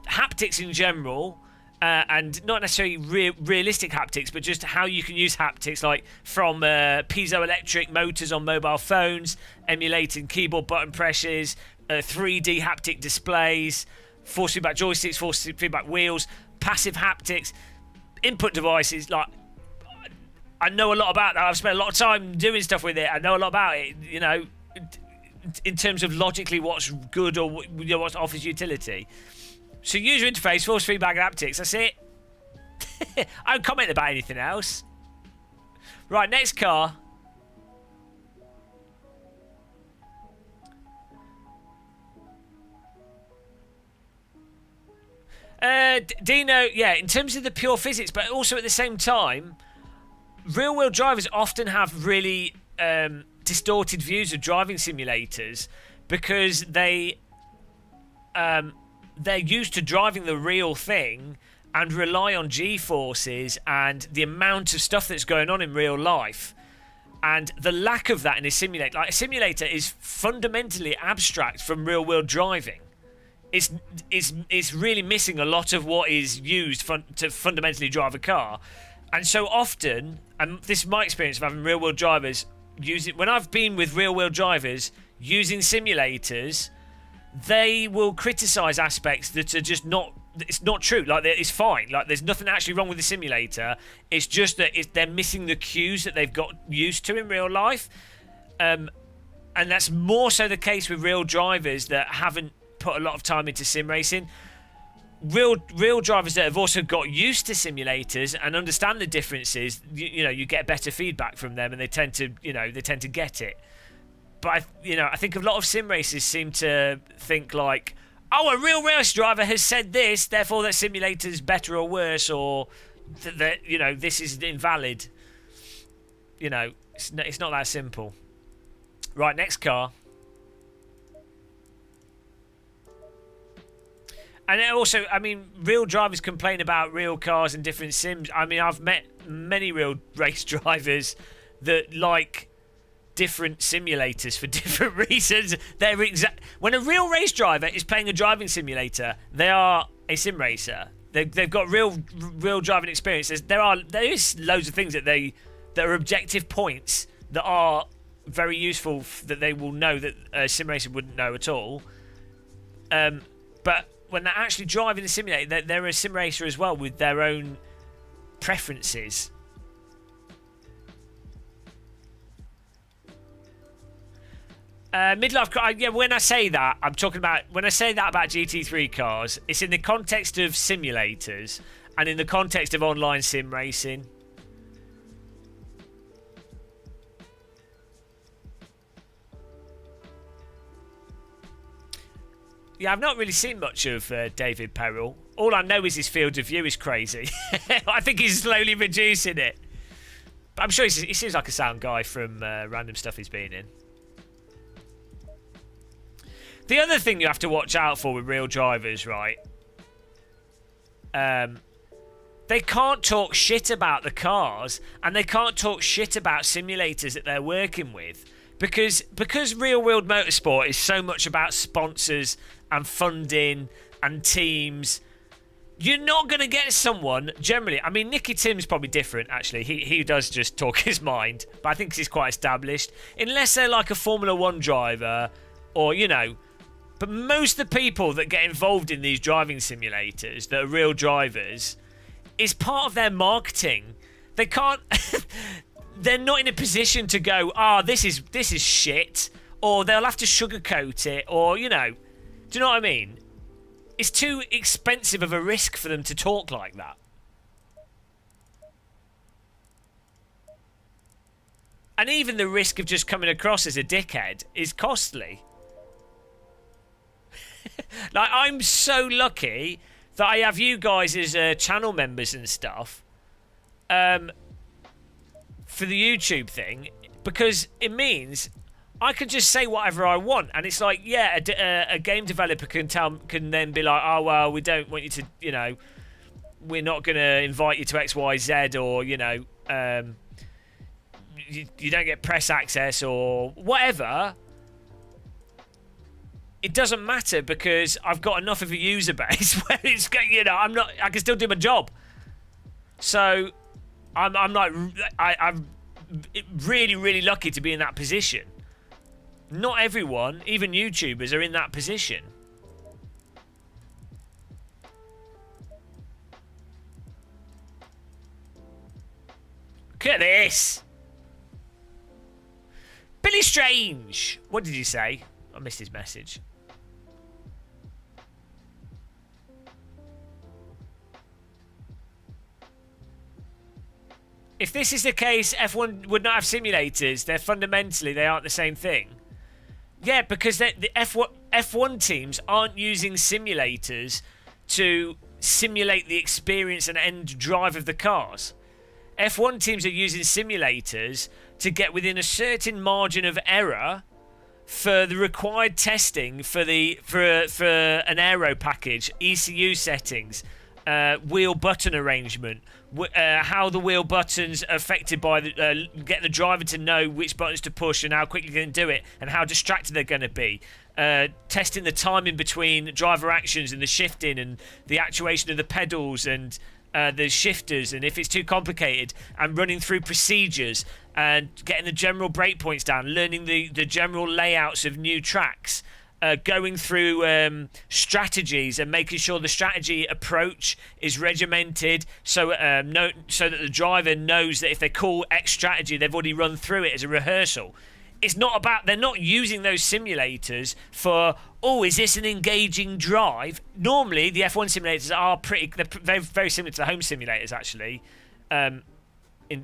haptics in general, and not necessarily realistic haptics, but just how you can use haptics, like from piezoelectric motors on mobile phones, emulating keyboard button presses, 3D haptic displays, force feedback joysticks, force feedback wheels, passive haptics, input devices. Like, I know a lot about that. I've spent a lot of time doing stuff with it. I know a lot about it, you know, in terms of logically what's good or what offers utility. So user interface, force feedback, and haptics, that's it. I don't comment about anything else. Right, next car. Dino, yeah, in terms of the pure physics, but also at the same time, real-world drivers often have really distorted views of driving simulators because they're used to driving the real thing and rely on G-forces and the amount of stuff that's going on in real life. And the lack of that in a simulator, like a simulator is fundamentally abstract from real-world driving. It's really missing a lot of what is used to fundamentally drive a car. And so often, and this is my experience of having real-world drivers when I've been with real-world drivers using simulators, they will criticize aspects that are just it's not true. Like, it's fine. Like, there's nothing actually wrong with the simulator. It's just that they're missing the cues that they've got used to in real life. And that's more so the case with real drivers that haven't put a lot of time into sim racing. Real drivers that have also got used to simulators and understand the differences, you know, you get better feedback from them, and they tend to get it. But I think a lot of sim racers seem to think like, oh, a real race driver has said this, therefore that simulator's better or worse, or that this is invalid. It's not that simple. Right, next car. And also, I mean, real drivers complain about real cars and different sims. I mean, I've met many real race drivers that like different simulators for different reasons. When a real race driver is playing a driving simulator, they are a sim racer. They've got real driving experience. There is loads of things that are objective points that are very useful that they will know that a sim racer wouldn't know at all. But when they're actually driving the simulator, they're a sim racer as well with their own preferences. Midlife, yeah. When I say that, I'm talking about when I say that about GT3 cars, it's in the context of simulators and in the context of online sim racing. Yeah, I've not really seen much of David Perrell. All I know is his field of view is crazy. I think he's slowly reducing it. But I'm sure he seems like a sound guy from random stuff he's been in. The other thing you have to watch out for with real drivers, right? They can't talk shit about the cars, and they can't talk shit about simulators that they're working with. Because real world motorsport is so much about sponsors and funding and teams, you're not going to get someone generally. I mean, Nicky Tim's probably different, actually. He does just talk his mind, but I think he's quite established. Unless they're like a Formula 1 driver or, you know. But most of the people that get involved in these driving simulators that are real drivers is part of their marketing. They can't... They're not in a position to go, this is shit, or they'll have to sugarcoat it, or, you know, do you know what I mean? It's too expensive of a risk for them to talk like that. And even the risk of just coming across as a dickhead is costly. Like, I'm so lucky that I have you guys as channel members and stuff. For the YouTube thing, because it means I can just say whatever I want, and it's like, yeah, a game developer can then be like, oh well, we don't want you to, you know, we're not going to invite you to X, Y, Z, or you know, you don't get press access or whatever. It doesn't matter because I've got enough of a user base where it's, you know, I can still do my job. So. I'm really, really lucky to be in that position. Not everyone, even YouTubers, are in that position. Look at this. Billy Strange. What did he say? I missed his message. If this is the case, F1 would not have simulators. They aren't the same thing. Yeah, because the F1 teams aren't using simulators to simulate the experience and end drive of the cars. F1 teams are using simulators to get within a certain margin of error for the required testing for an aero package, ECU settings, wheel button arrangement, how the wheel buttons are affected by getting the driver to know which buttons to push and how quickly they can do it and how distracted they're going to be. Testing the timing between driver actions and the shifting and the actuation of the pedals and the shifters, and if it's too complicated, and running through procedures and getting the general breakpoints down, learning the general layouts of new tracks. Going through strategies and making sure the strategy approach is regimented so that the driver knows that if they call X strategy, they've already run through it as a rehearsal. It's not about, they're not using those simulators for, is this an engaging drive? Normally, the F1 simulators are they're very similar to the home simulators, actually, in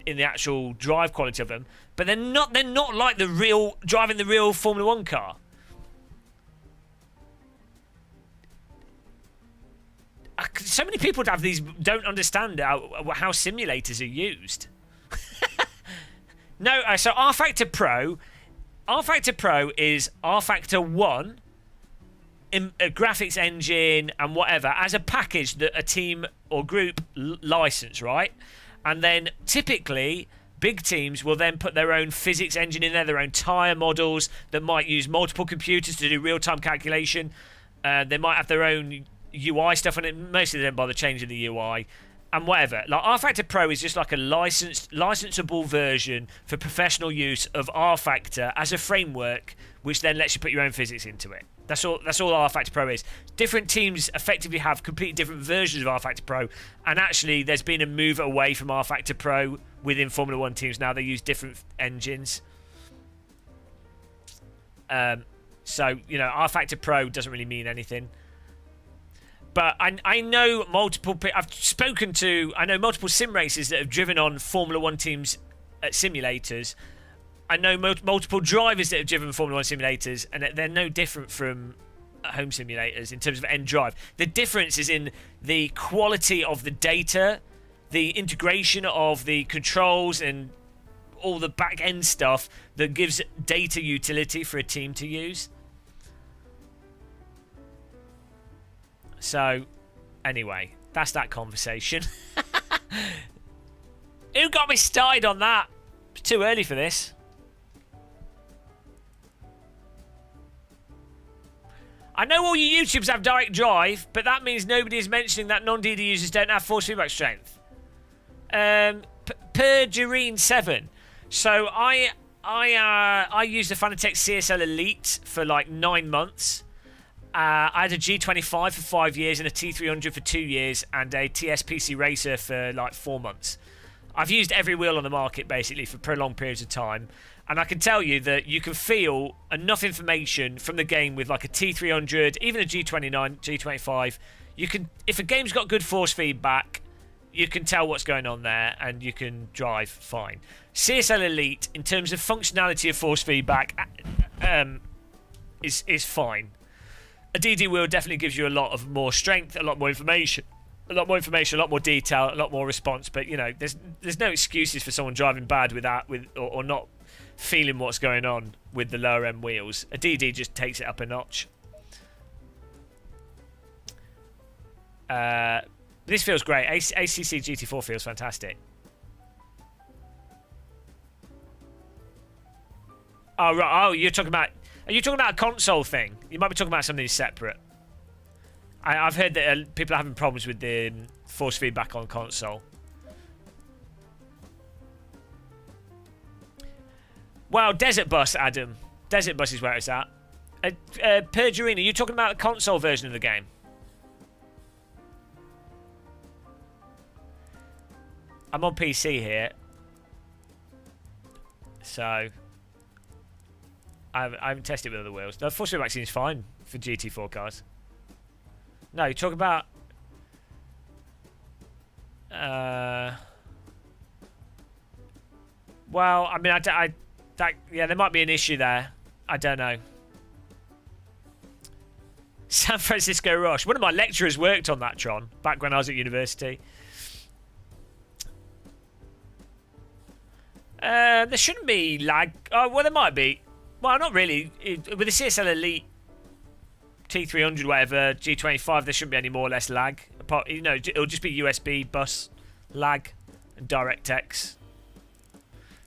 the actual drive quality of them. But they're not like driving the real Formula 1 car. So many people don't understand how simulators are used. No, so R-Factor Pro is R-Factor 1 in a graphics engine and whatever as a package that a team or group license, right? And then typically big teams will then put their own physics engine in there, their own tyre models that might use multiple computers to do real-time calculation. They might have their own UI stuff on it. Mostly they don't bother changing the UI and whatever. Like rFactor Pro is just like a licensable version for professional use of rFactor as a framework, which then lets you put your own physics into it. That's all rFactor Pro is. Different teams effectively have completely different versions of rFactor Pro, and actually there's been a move away from rFactor Pro within Formula 1 teams now. They use different engines. So, you know, rFactor Pro doesn't really mean anything. But I know multiple sim racers that have driven on Formula 1 teams at simulators. I know multiple drivers that have driven Formula 1 simulators, and they're no different from home simulators in terms of end drive. The difference is in the quality of the data, the integration of the controls, and all the back end stuff that gives data utility for a team to use. So, anyway, that's that conversation. Who got me started on that? It's too early for this. I know all you YouTubers have direct drive, but that means nobody is mentioning that non-DD users don't have force feedback strength. Perjurine7. So I used the Fanatec CSL Elite for like 9 months. I had a G25 for 5 years and a T300 for 2 years and a TSPC Racer for like 4 months. I've used every wheel on the market basically for prolonged periods of time, and I can tell you that you can feel enough information from the game with like a T300, even a G29, G25. You can, if a game's got good force feedback, you can tell what's going on there and you can drive fine. CSL Elite, in terms of functionality of force feedback, is fine. A DD wheel definitely gives you a lot of more strength, a lot more information, a lot more detail, a lot more response. But you know, there's no excuses for someone driving bad or not feeling what's going on with the lower end wheels. A DD just takes it up a notch. This feels great. ACC GT4 feels fantastic. Oh right. Oh, you're talking about. Are you talking about a console thing? You might be talking about something separate. I've heard that people are having problems with the force feedback on console. Well, Desert Bus, Adam. Desert Bus is where it's at. Perjurine, are you talking about a console version of the game? I'm on PC here. So I haven't tested it with other wheels. The force feedback seems fine for GT4 cars. No, you talk about well, I mean, yeah, there might be an issue there. I don't know. San Francisco Rush. One of my lecturers worked on that, Tron, back when I was at university. There shouldn't be lag. Oh, well, there might be. Well, not really. With the CSL Elite T300, whatever, G25, there shouldn't be any more or less lag. Apart, you know, it'll just be USB bus lag and DirectX.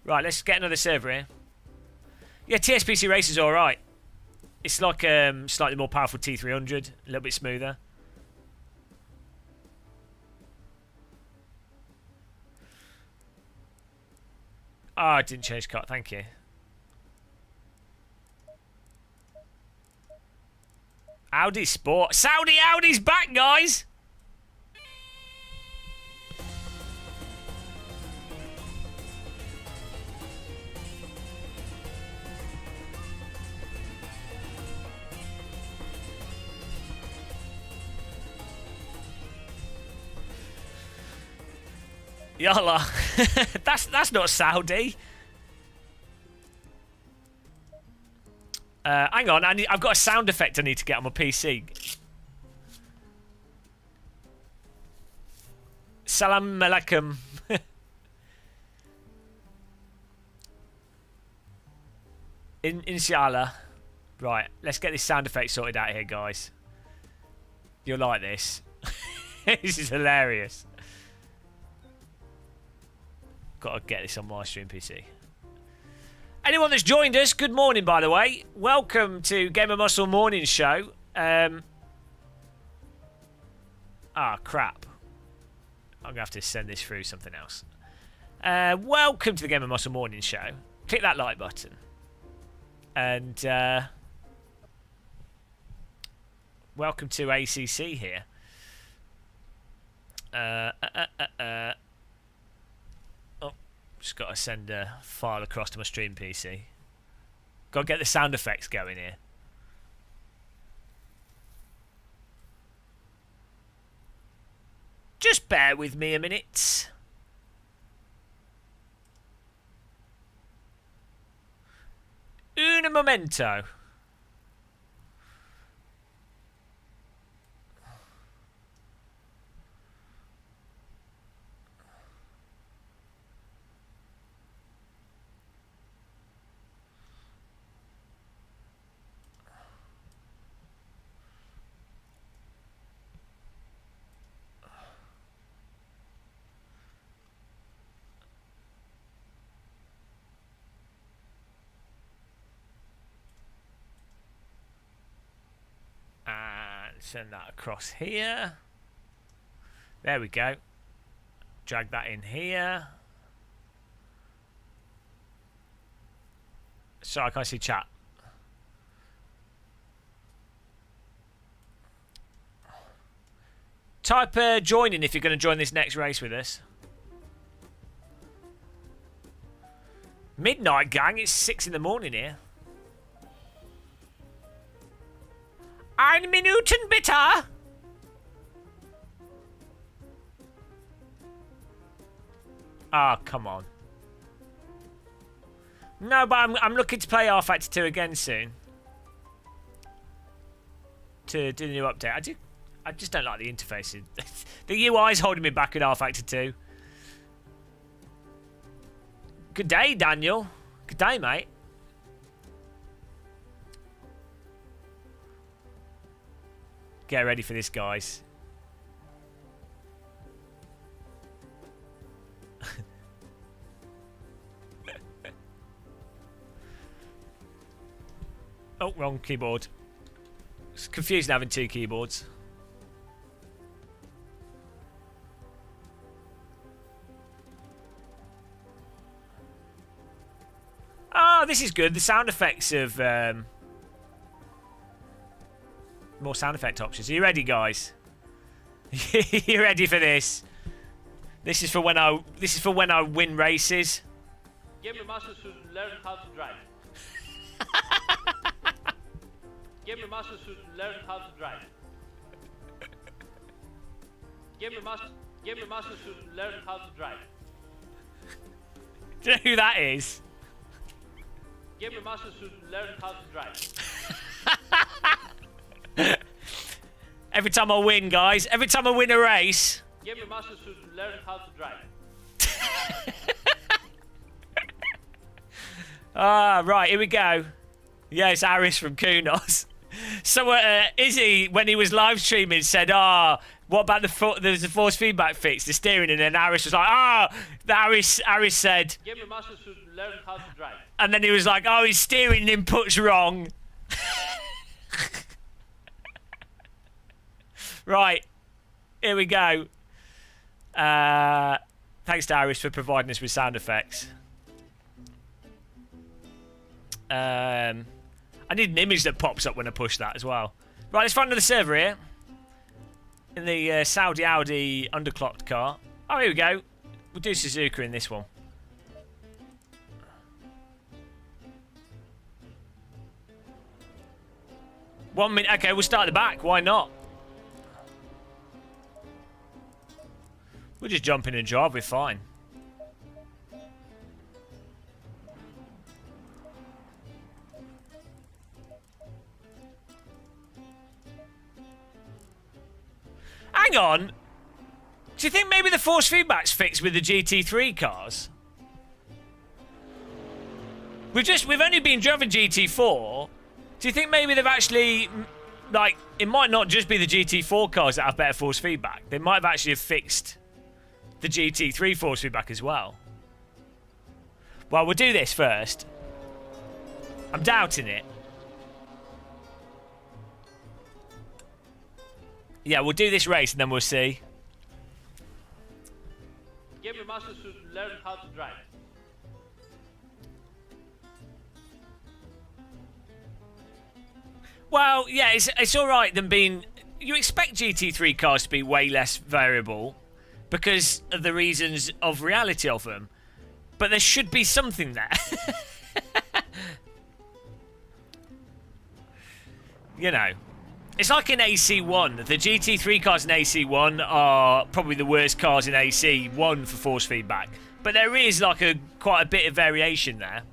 Right, let's get another server here. Yeah, TSPC Race is alright. It's like slightly more powerful T300, a little bit smoother. Oh, I didn't change cut, thank you. Audi Sport. Saudi Audi's back, guys! Yalla. That's not Saudi. Hang on, I've got a sound effect I need to get on my PC. Salam alaikum. Inshallah. Right, let's get this sound effect sorted out here, guys. You'll like this. This is hilarious. Got to get this on my stream PC. Anyone that's joined us, good morning, by the way. Welcome to Gamer Muscle Morning Show. Ah, crap. I'm going to have to send this through something else. Welcome to the Game of Muscle Morning Show. Click that like button. And welcome to ACC here. Oh, just got to send a file across to my stream PC. Got to get the sound effects going here. Just bear with me a minute. Un momento. And send that across here. There we go. Drag that in here. Sorry, I can't see chat. Type join in if you're going to join this next race with us. Midnight, gang. It's 6 in the morning here. Ein Minuten bitte. Ah, come on. No, but I'm looking to play R Factor 2 again soon. To do the new update. I just don't like the interface. The UI's holding me back with R Factor 2. Good day, Daniel. Good day, mate. Get ready for this, guys. Oh, wrong keyboard. It's confusing having two keyboards. Oh, this is good. The sound effects of more sound effect options. Are you ready, guys? You ready for this? This is for when I win races. Game Master should learn how to drive. Game Master should learn how to drive. Game Master should learn how to drive. Do you know who that is? Game Master should learn how to drive. Every time I win, guys. Every time I win a race. Game Master should learn how to drive. Ah, right, here we go. Yeah, it's Aris from Kunos. So Izzy, when he was live streaming, said, what about there's the force feedback fix, the steering, and then Aris was like, Aris said, Game Master should learn how to drive. And then he was like, his steering input's wrong. Right, here we go. Thanks to Aris for providing us with sound effects. I need an image that pops up when I push that as well. Right, let's find another server here. In the Saudi Audi underclocked car. Oh, here we go. We'll do Suzuka in this one. One minute. Okay, we'll start at the back. Why not? We'll just jump in and drive. We're fine. Hang on. Do you think maybe the force feedback's fixed with the GT3 cars? We've only been driving GT4. Do you think maybe they've actually, like, it might not just be the GT4 cars that have better force feedback. They might have actually fixed the GT3 force feedback as well. Well, we'll do this first. I'm doubting it. Yeah, we'll do this race and then we'll see. Game Master should learn how to drive. Well, yeah, it's all right them being... You expect GT3 cars to be way less variable because of the reasons of reality of them. But there should be something there. You know. It's like in AC1. The GT3 cars in AC1 are probably the worst cars in AC1 for force feedback. But there is like quite a bit of variation there.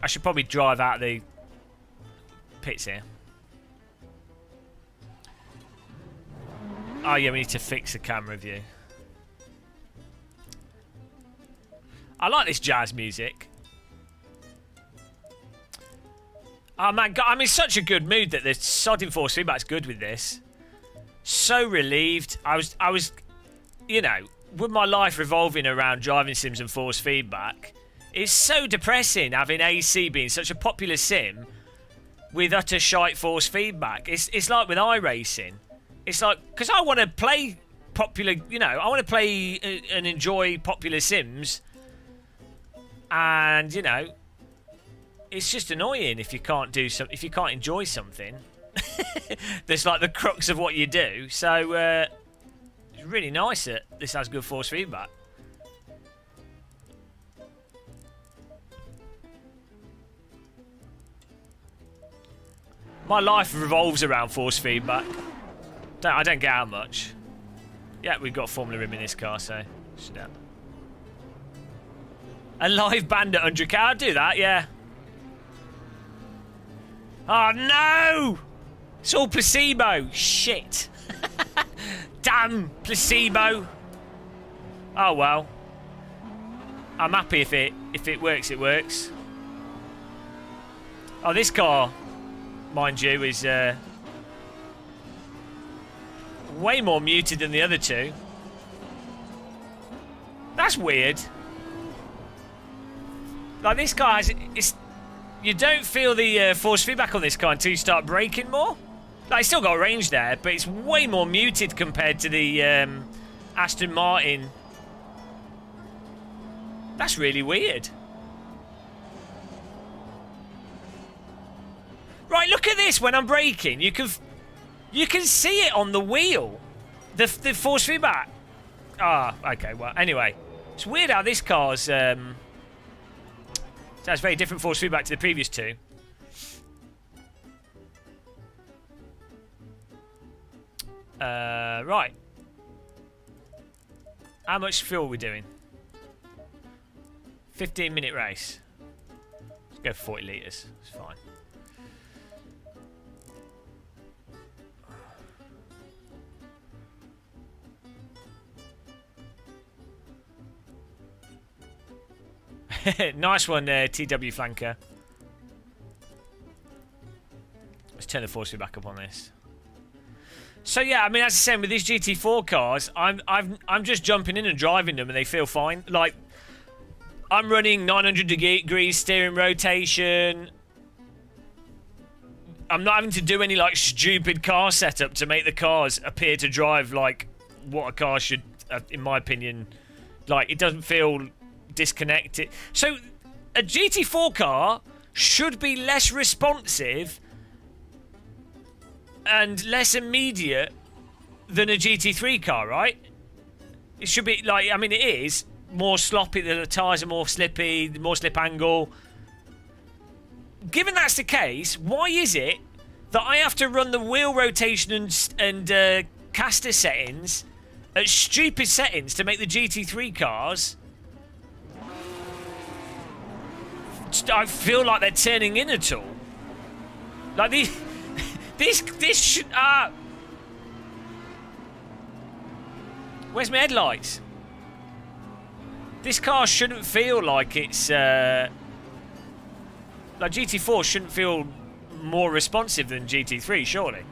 I should probably drive out the pits here. Oh yeah, we need to fix the camera view. I like this jazz music. Oh man, God, I'm in such a good mood that the sodding force feedback's good with this. So relieved. I was, you know, with my life revolving around driving sims and force feedback, it's so depressing having AC being such a popular sim with utter shite force feedback. It's like with iRacing. It's like, because I want to play popular, you know, I want to play and enjoy popular sims, and you know, it's just annoying if you can't do some, if you can't enjoy something. That's like the crux of what you do. So it's really nice that this has good force feedback. My life revolves around force feedback. I don't get out much. Yeah, we've got Formula Rim in this car, so should have. A live band at 100k, I'll do that, yeah. Oh no! It's all placebo. Shit. Damn placebo. Oh well. I'm happy if it works, it works. Oh, this car, mind you, is way more muted than the other two. That's weird. Like this car has, you don't feel the force feedback on this car until you start braking more. Like, it's still got range there, but it's way more muted compared to the Aston Martin. That's really weird. Right, look at this. When I'm braking, you can see it on the wheel. The force feedback. Ah, okay. Well, anyway, it's weird how this car's has very different force feedback to the previous two. Right. How much fuel are we doing? 15-minute race. Let's go for 40 litres. It's fine. Nice one, TW Flanker. Let's turn the force feedback up on this. So yeah, I mean, as I said, with these GT4 cars, I'm just jumping in and driving them, and they feel fine. Like, I'm running 900 degrees steering rotation. I'm not having to do any like stupid car setup to make the cars appear to drive like what a car should, in my opinion. Like, it doesn't feel disconnected. So a GT4 car should be less responsive and less immediate than a GT3 car, right? It should be like, I mean, it is more sloppy, the tyres are more slippy, more slip angle. Given that's the case, why is it that I have to run the wheel rotation and caster settings at stupid settings to make the GT3 cars? I feel like they're turning in at all. Like this should. Where's my headlights? This car shouldn't feel like it's. Like GT4 shouldn't feel more responsive than GT3, surely.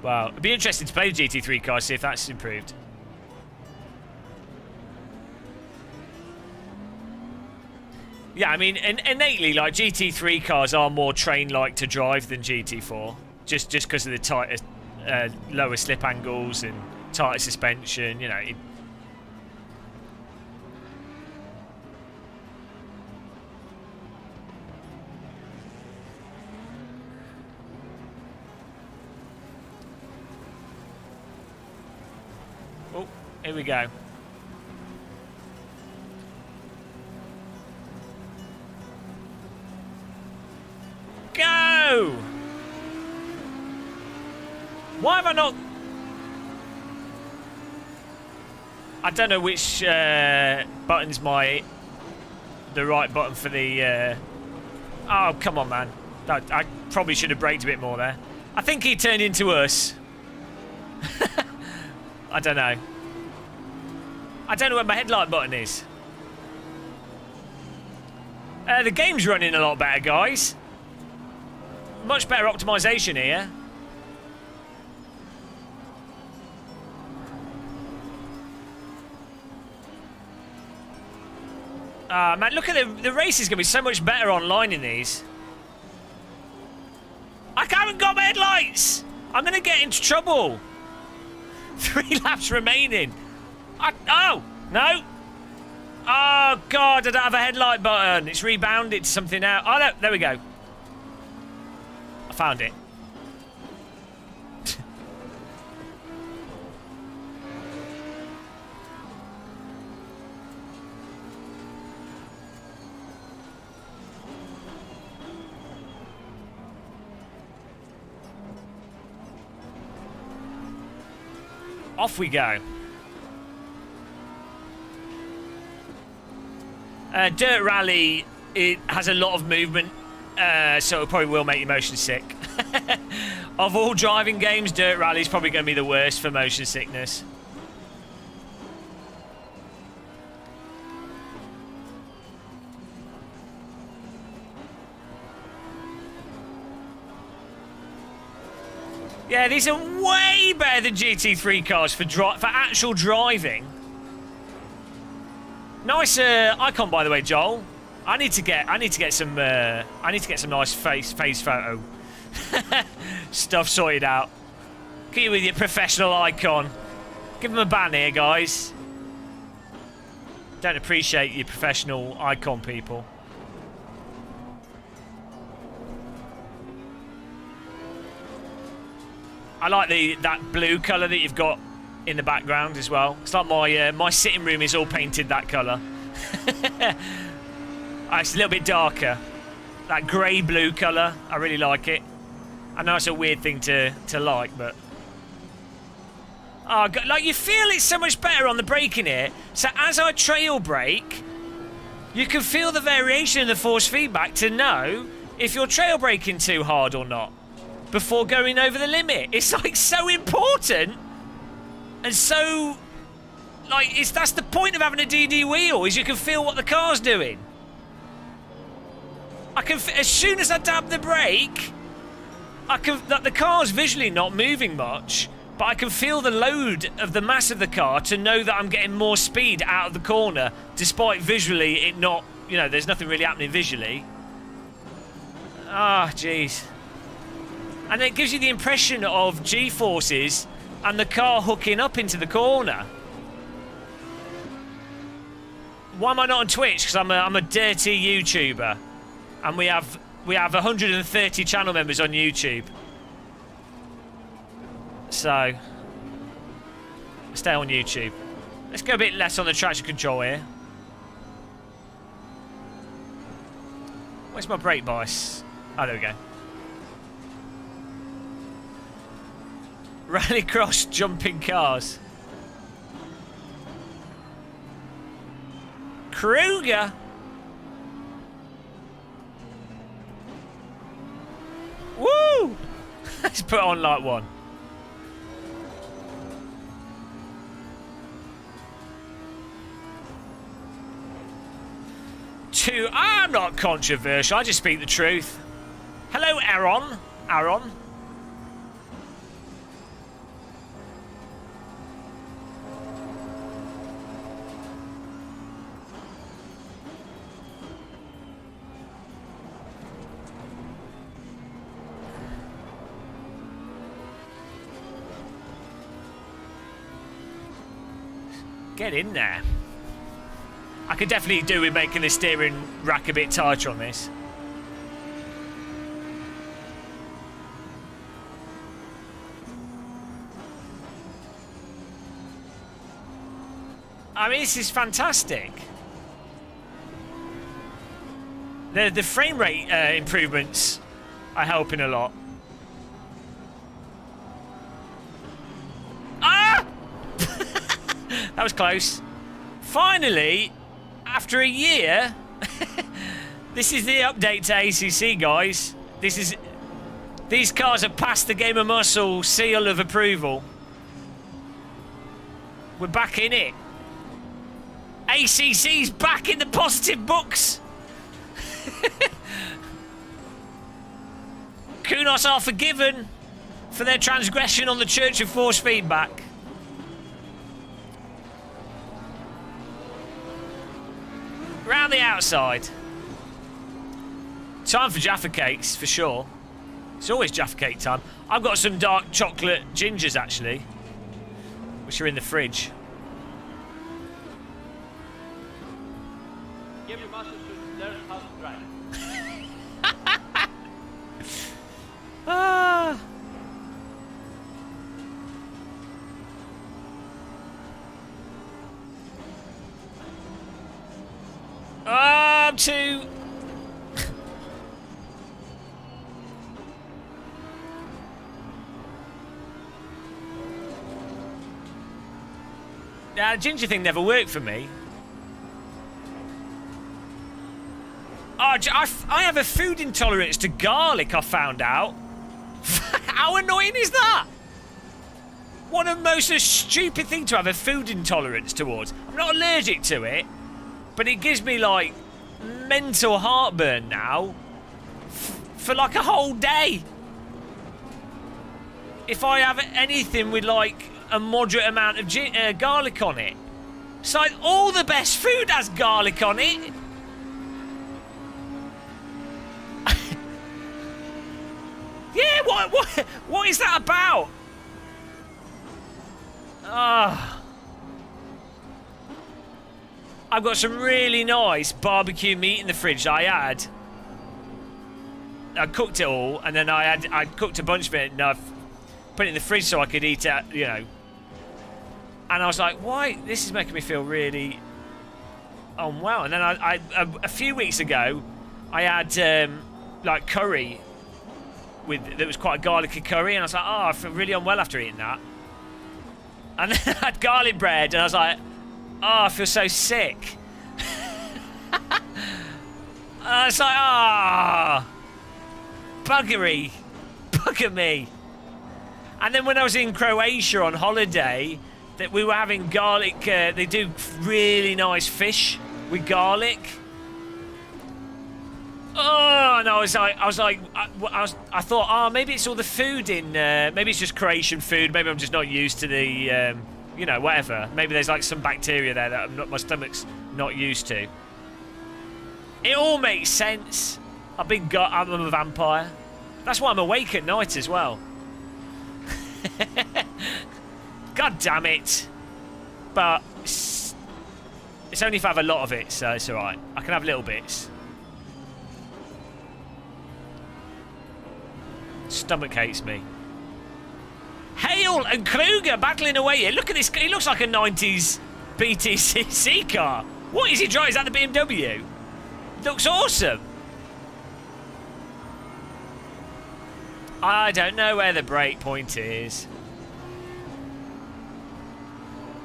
Well, it'd be interesting to play the GT3 car, see if that's improved. Yeah, I mean, innately, like, GT3 cars are more train-like to drive than GT4. Just because of the tighter, lower slip angles and tighter suspension, you know. Oh, here we go. Go! Why have I not... I don't know which button's the right button for the... Oh, come on, man. I probably should have braked a bit more there. I think he turned into us. I don't know. I don't know where my headlight button is. The game's running a lot better, guys. Much better optimization here. Man, look at the race is going to be so much better online in these. I haven't got my headlights! I'm going to get into trouble. 3 laps remaining. Oh, no. Oh, God, I don't have a headlight button. It's rebounded to something else. Oh, no, there we go. I found it. Off we go. Dirt Rally, it has a lot of movement, so it probably will make you motion sick. Of all driving games, Dirt Rally is probably going to be the worst for motion sickness. Yeah, these are way better than GT3 cars for actual driving. Nice icon, by the way, Joel. I need to get some nice face photo stuff sorted out. Get you with your professional icon. Give them a ban here, guys. Don't appreciate your professional icon people. I like that blue colour that you've got in the background as well. It's like my sitting room is all painted that colour. It's a little bit darker. That grey-blue colour, I really like it. I know it's a weird thing to like, but... Oh, God, like, you feel it's so much better on the braking here. So as I trail brake, you can feel the variation in the force feedback to know if you're trail braking too hard or not before going over the limit. It's, like, so important. And so, like, that's the point of having a DD wheel, is you can feel what the car's doing. As soon as I dab the brake, the car's visually not moving much, but I can feel the load of the mass of the car to know that I'm getting more speed out of the corner, despite visually it not, you know, there's nothing really happening visually. Ah, jeez. And it gives you the impression of G-forces and the car hooking up into the corner. Why am I not on Twitch? Because I'm a dirty YouTuber, and we have 130 channel members on YouTube. So stay on YouTube. Let's go a bit less on the traction control here. Where's my brake bias? Oh, there we go. Rallycross jumping cars. Kruger. Woo! Let's put on like one. Two. I'm not controversial. I just speak the truth. Hello, Aaron. Aaron. Get in there. I could definitely do with making the steering rack a bit tighter on this. I mean, this is fantastic. The frame rate improvements are helping a lot. Ah! That was close. Finally, after a year, this is the update to ACC, guys. These cars have passed the Game of Muscle seal of approval. We're back in it. ACC's back in the positive books. Kunos are forgiven for their transgression on the Church of Force Feedback. Round the outside. Time for Jaffa cakes, for sure. It's always Jaffa cake time. I've got some dark chocolate gingers, actually, which are in the fridge. Give your muscles to learn how to drive. Ah. I'm too... Now, the ginger thing never worked for me. Oh, I have a food intolerance to garlic, I found out. How annoying is that? What a most stupid thing to have a food intolerance towards. I'm not allergic to it, but it gives me, like, mental heartburn now for, like, a whole day. If I have anything with, like, a moderate amount of garlic on it. It's like all the best food has garlic on it. Yeah, what is that about? Ah. I've got some really nice barbecue meat in the fridge that I cooked it all, and then I cooked a bunch of it, and I've put it in the fridge so I could eat it, you know. And I was like, why? This is making me feel really unwell. And then a few weeks ago, I had like curry that was quite a garlicky curry, and I was like, oh, I feel really unwell after eating that. And then I had garlic bread, and I was like, oh, I feel so sick. And I was like, ah, bugger me. And then when I was in Croatia on holiday, that we were having garlic. They do really nice fish with garlic. Oh, and I thought, oh, maybe it's all the food in. Maybe it's just Croatian food. Maybe I'm just not used to the, you know, whatever. Maybe there's like some bacteria there that my stomach's not used to. It all makes sense. I'm a vampire. That's why I'm awake at night as well. God damn it. But it's only if I have a lot of it, so it's alright. I can have little bits. Stomach hates me. Hale and Kruger battling away here. Look at this. He looks like a 90s BTCC car. What is he driving? Is that the BMW? Looks awesome. I don't know where the break point is.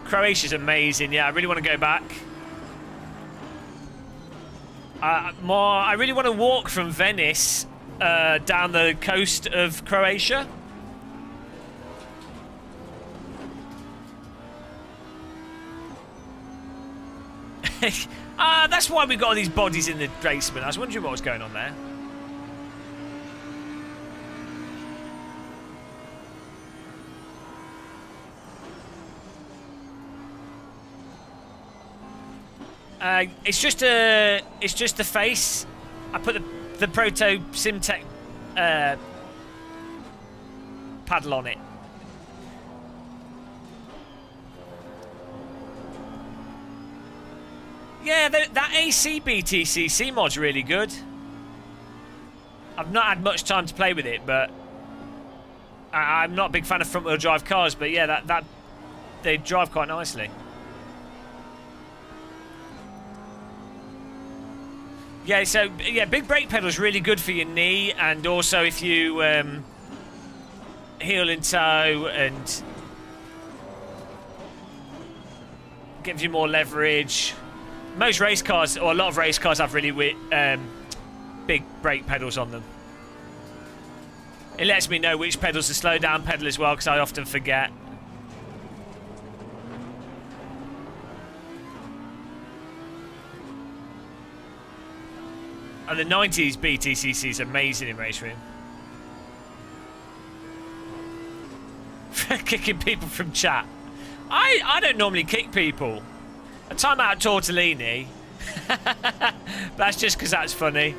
Croatia's amazing. Yeah, I really want to go back. I really want to walk from Venice down the coast of Croatia. That's why we got all these bodies in the basement. I was wondering what was going on there. It's just the face. I put the Proto Simtech paddle on it. Yeah, that AC BTCC mod's really good. I've not had much time to play with it, but I'm not a big fan of front-wheel drive cars. But yeah, that they drive quite nicely. Yeah, so yeah, big brake pedal is really good for your knee, and also if you heel and toe, and gives you more leverage. Most race cars, or a lot of race cars, have really big brake pedals on them. It lets me know which pedal's the slow down pedal as well, because I often forget. And the 90s BTCC is amazing in Race Room. Kicking people from chat. I don't normally kick people. A time out Tortellini. That's just because that's funny.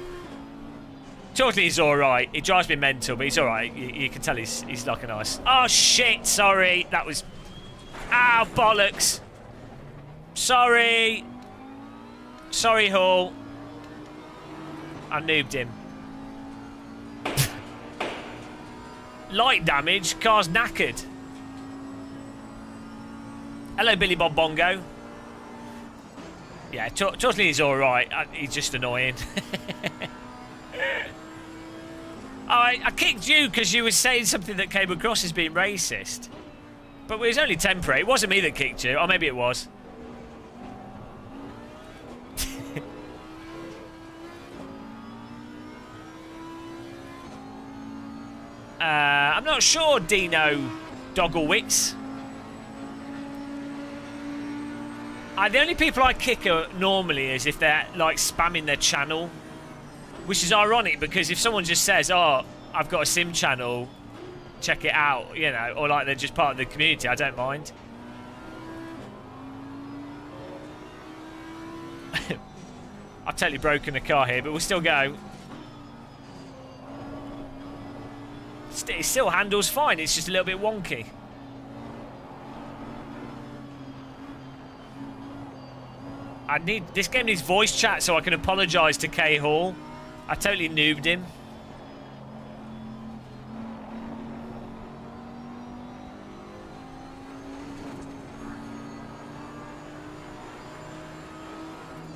Tortellini's alright. He drives me mental, but he's alright. You can tell he's like a nice... Oh, shit, sorry. That was... Ow, bollocks. Sorry. Sorry, Hall. I noobed him. Light damage. Car's knackered. Hello, Billy Bob Bongo. Yeah, Tortellini's alright. He's just annoying. I kicked you because you were saying something that came across as being racist. But it was only temporary. It wasn't me that kicked you. Or maybe it was. I'm not sure, Dino Dogglewitz. The only people I kick normally is if they're like spamming their channel, which is ironic because if someone just says, "Oh, I've got a sim channel, check it out," you know, or like they're just part of the community, I don't mind. I've totally broken a car here, but we'll still go. It still handles fine. It's just a little bit wonky. This game needs voice chat so I can apologise to K Hall. I totally noobed him.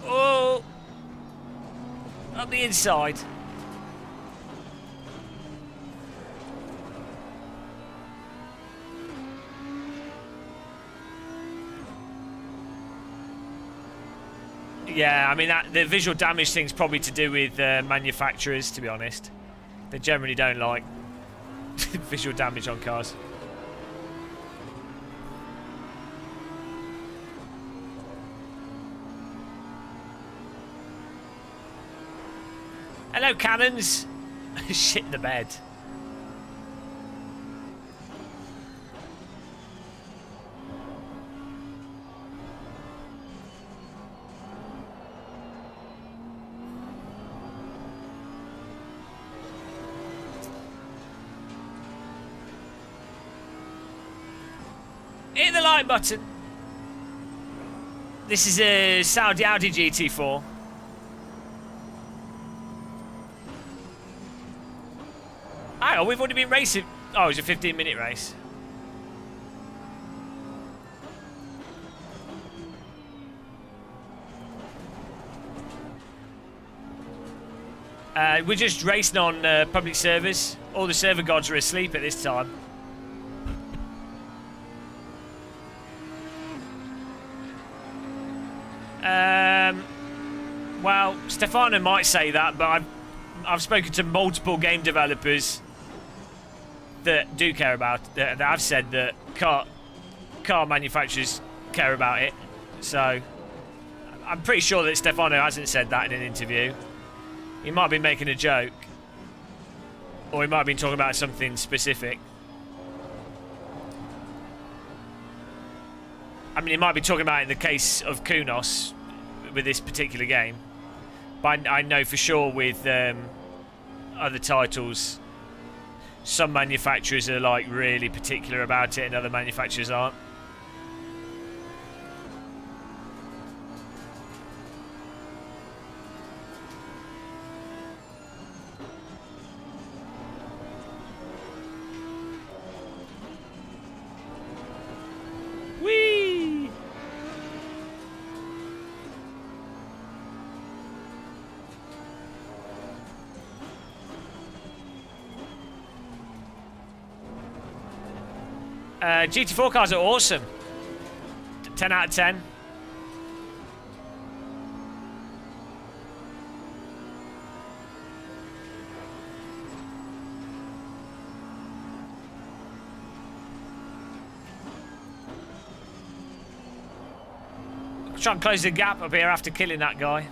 Oh! Up the inside. Yeah, I mean, the visual damage thing's probably to do with manufacturers, to be honest. They generally don't like visual damage on cars. Hello, cannons. Shit the bed. Hit the like button. This is a Saudi Audi GT4. Oh, we've already been racing. Oh, it was a 15-minute race. We're just racing on public servers. All the server gods are asleep at this time. Well, Stefano might say that, but I've spoken to multiple game developers that do care about that have said that car manufacturers care about it. So I'm pretty sure that Stefano hasn't said that in an interview. He might be making a joke, or he might have been talking about something specific. I mean, he might be talking about it in the case of Kunos with this particular game. But I know for sure with other titles, some manufacturers are like really particular about it and other manufacturers aren't. GT4 cars are awesome. 10 out of 10. Try and close the gap up here after killing that guy.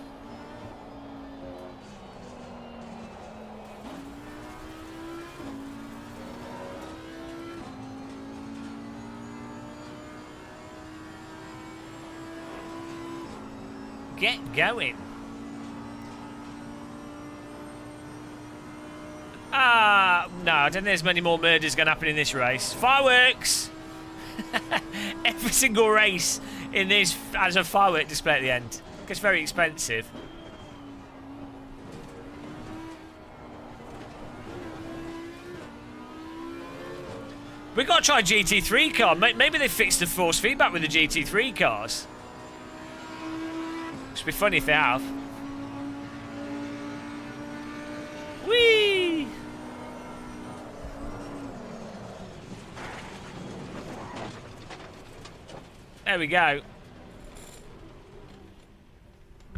Get going. No, I don't think there's many more murders going to happen in this race. Fireworks! Every single race in this has a firework display at the end. It gets very expensive. We've got to try GT3 car. Maybe they fixed the force feedback with the GT3 cars. It'd be funny if they have. Whee! There we go.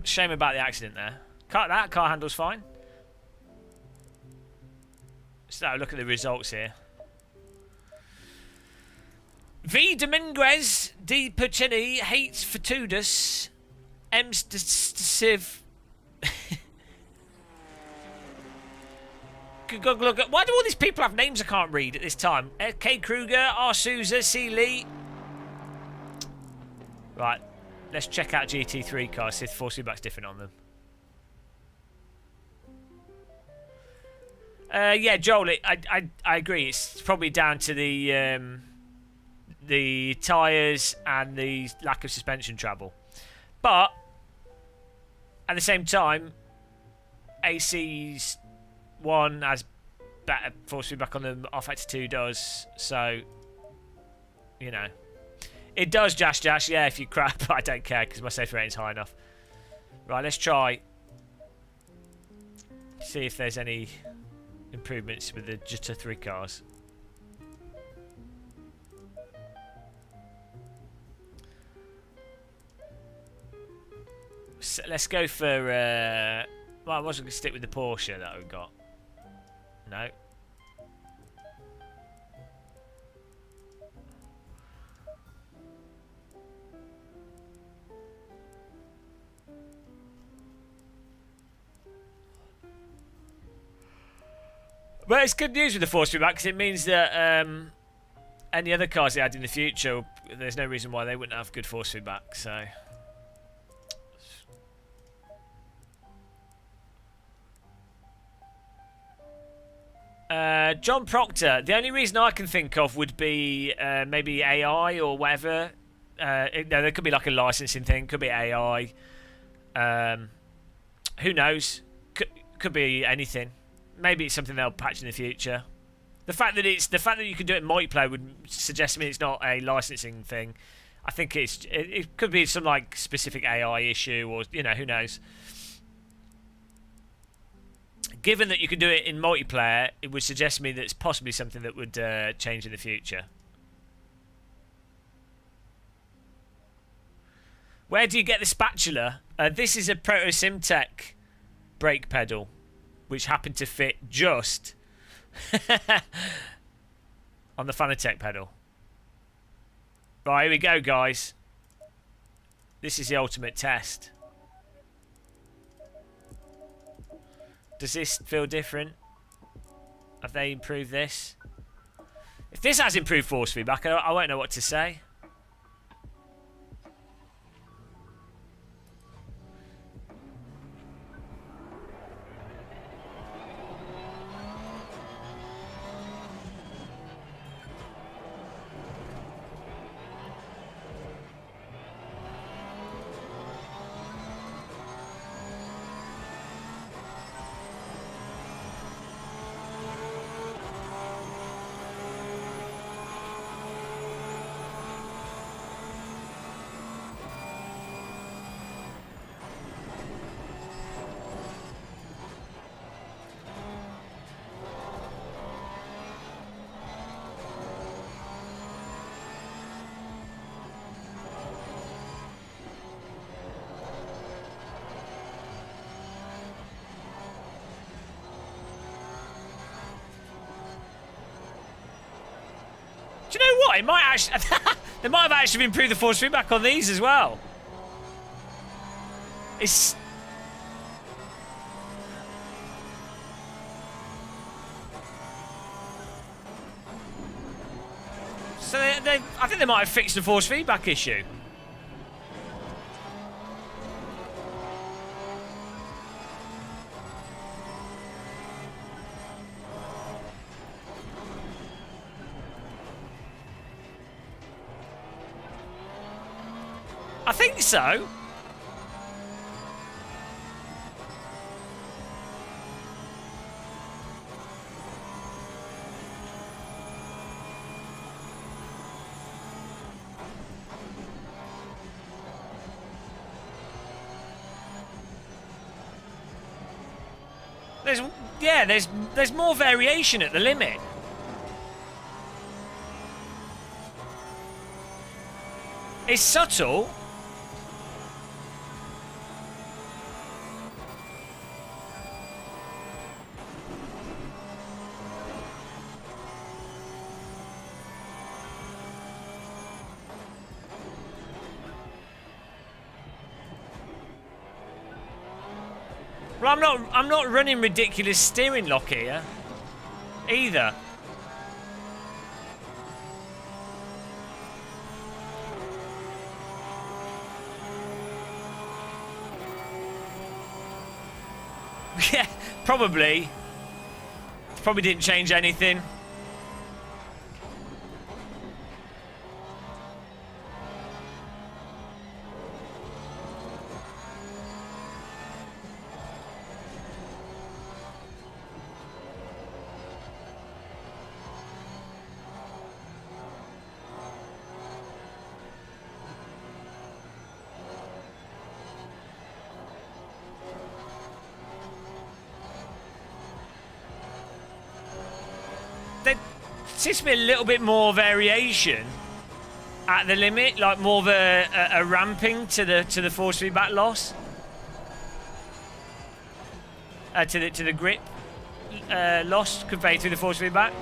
Shame about the accident there. That car handles fine. So look at the results here. V. Dominguez, D. Puccini, hates Fortudus, M. Civ. Look, why do all these people have names I can't read at this time? K. Kruger, R. Souza, C. Lee. Right, let's check out GT3 cars, see if force feedback's different on them. Yeah, Joel, I agree. It's probably down to the tyres and the lack of suspension travel. But at the same time, AC's one has better force feedback on them. R-Factor 2 does, so you know. It does, Jash. Yeah, if you crap, I don't care because my safety rating's high enough. Right, let's try. See if there's any improvements with the GT3 cars. So let's go for. Well, I wasn't going to stick with the Porsche that we got. No. But it's good news with the force feedback because it means that any other cars they had in the future, there's no reason why they wouldn't have good force feedback. So, John Proctor. The only reason I can think of would be maybe AI or whatever. No, there could be like a licensing thing. Could be AI. Who knows? Could be anything. Maybe it's something they'll patch in the future. The fact that you can do it in multiplayer would suggest to me it's not a licensing thing. I think it could be some like specific AI issue, or you know, who knows. Given that you can do it in multiplayer, it would suggest to me that it's possibly something that would change in the future. Where do you get the spatula? This is a Proto Simtech brake pedal, which happened to fit just on the Fanatec pedal. Right, here we go, guys. This is the ultimate test. Does this feel different? Have they improved this? If this has improved force feedback, I won't know what to say. know what? It might actually... they might have actually improved the force feedback on these as well. It's... So I think they might have fixed the force feedback issue. I think so. There's more variation at the limit. It's subtle. Well, I'm not running ridiculous steering lock here either. Yeah, probably. Probably didn't change anything. Seems to be a little bit more variation at the limit, like more of a ramping to the force feedback loss, to the grip loss conveyed through the force feedback.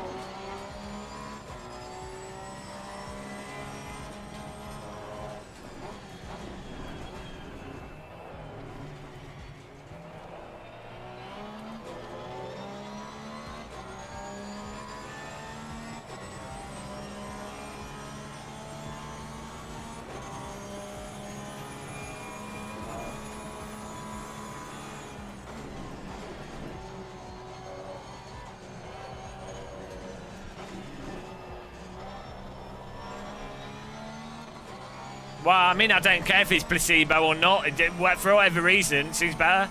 Well, I mean, I don't care if it's placebo or not. For whatever reason, it seems better.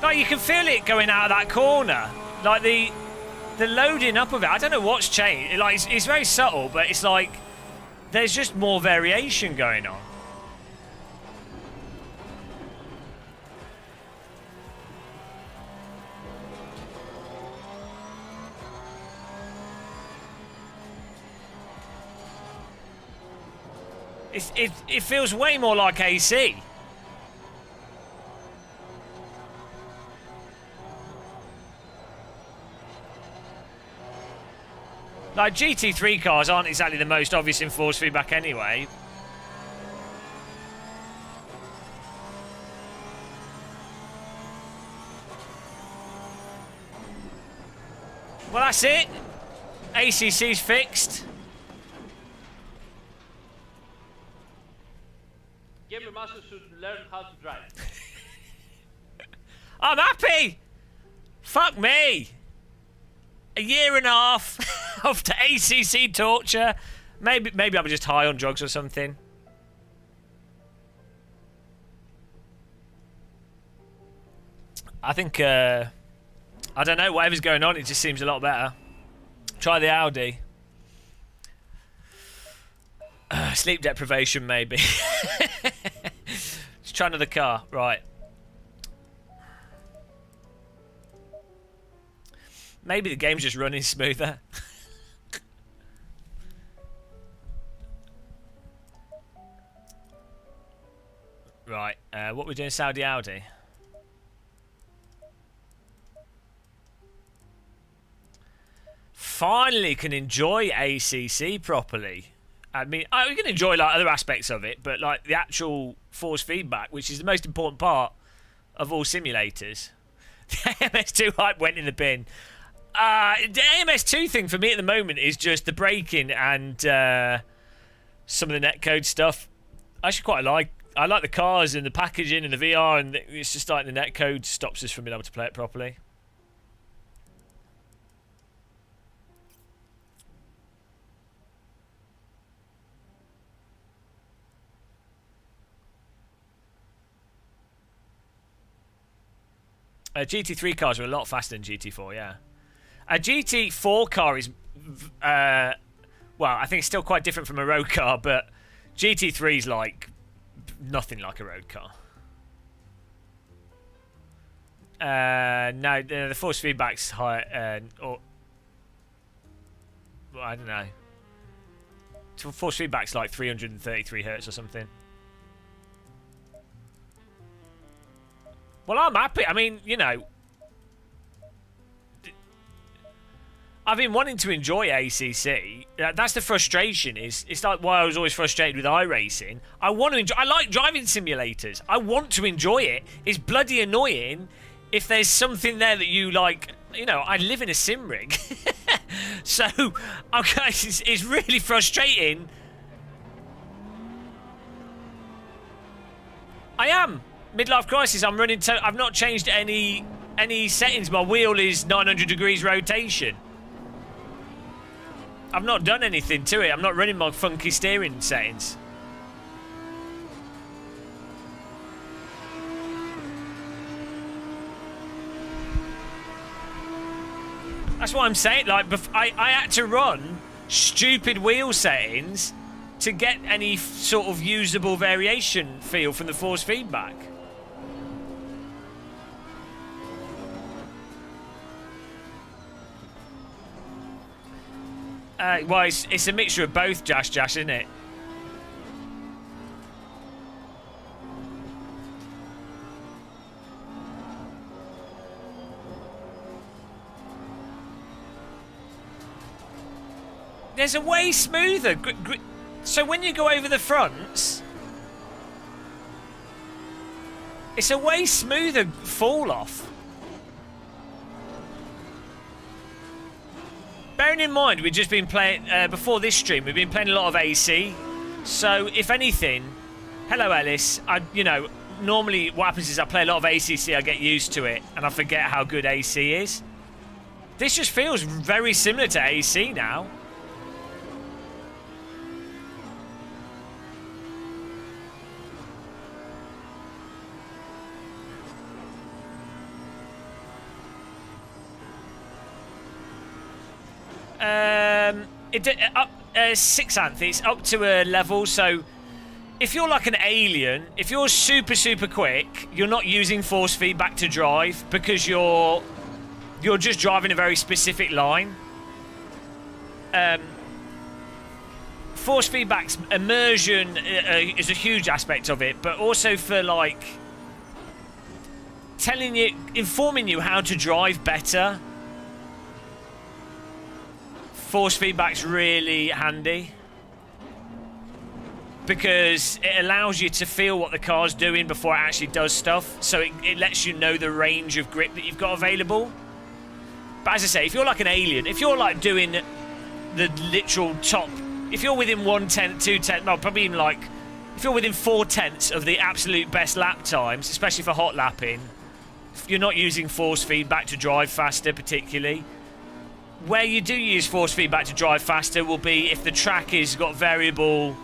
Like, you can feel it going out of that corner. Like, the loading up of it. I don't know what's changed. Like, it's very subtle, but it's like there's just more variation going on. It feels way more like AC. Like, GT3 cars aren't exactly the most obvious in force feedback anyway. Well, that's it. ACC's fixed. Gamer Master should learn how to drive. I'm happy. Fuck me. A year and a half after ACC torture. Maybe I'm just high on drugs or something. I think, I don't know, whatever's going on, it just seems a lot better. Try the Audi. Sleep deprivation, maybe. Let's try another car. Right. Maybe the game's just running smoother. Right. What we're doing, Saudi Audi. Finally can enjoy ACC properly. I mean, we can enjoy like other aspects of it, but like the actual force feedback, which is the most important part of all simulators. The AMS2 hype went in the bin. The AMS2 thing for me at the moment is just the braking and some of the netcode stuff. I actually quite like. I like the cars and the packaging and the VR, and it's just like the netcode stops us from being able to play it properly. GT3 cars are a lot faster than GT4, yeah. A GT4 car is, well, I think it's still quite different from a road car, but GT3 is like nothing like a road car. No, the force feedback's high, or well, I don't know. Force feedback's like 333 hertz or something. Well, I'm happy. I mean, you know, I've been wanting to enjoy ACC. That's the frustration. It's like why I was always frustrated with iRacing. I want to enjoy. I like driving simulators. I want to enjoy it. It's bloody annoying if there's something there that you like. You know, I live in a sim rig, so okay, it's really frustrating. I am. Midlife crisis. I'm running. I've not changed any settings. My wheel is 900 degrees rotation. I've not done anything to it. I'm not running my funky steering settings. That's what I'm saying. Like, I had to run stupid wheel settings to get any sort of usable variation feel from the force feedback. Well, it's a mixture of both, Josh, isn't it? There's a way smoother. So when you go over the fronts, it's a way smoother fall off. Bearing in mind, we've just been playing, before this stream, we've been playing a lot of AC. So, if anything, hello Ellis, you know, normally what happens is I play a lot of ACC, I get used to it, and I forget how good AC is. This just feels very similar to AC now. Sixanth, it's up to a level, so if you're like an alien, if you're super quick, you're not using force feedback to drive because you're just driving a very specific line. Force feedback's immersion is a huge aspect of it, but also for like informing you how to drive better. Force feedback's really handy because it allows you to feel what the car's doing before it actually does stuff, so it lets you know the range of grip that you've got available. But as I say, if you're like an alien, if you're like doing the literal top, if you're within 1/10, 2/10, well, probably even like, if you're within 4/10 of the absolute best lap times, especially for hot lapping, if you're not using force feedback to drive faster particularly. Where you do use force feedback to drive faster will be if the track has got variable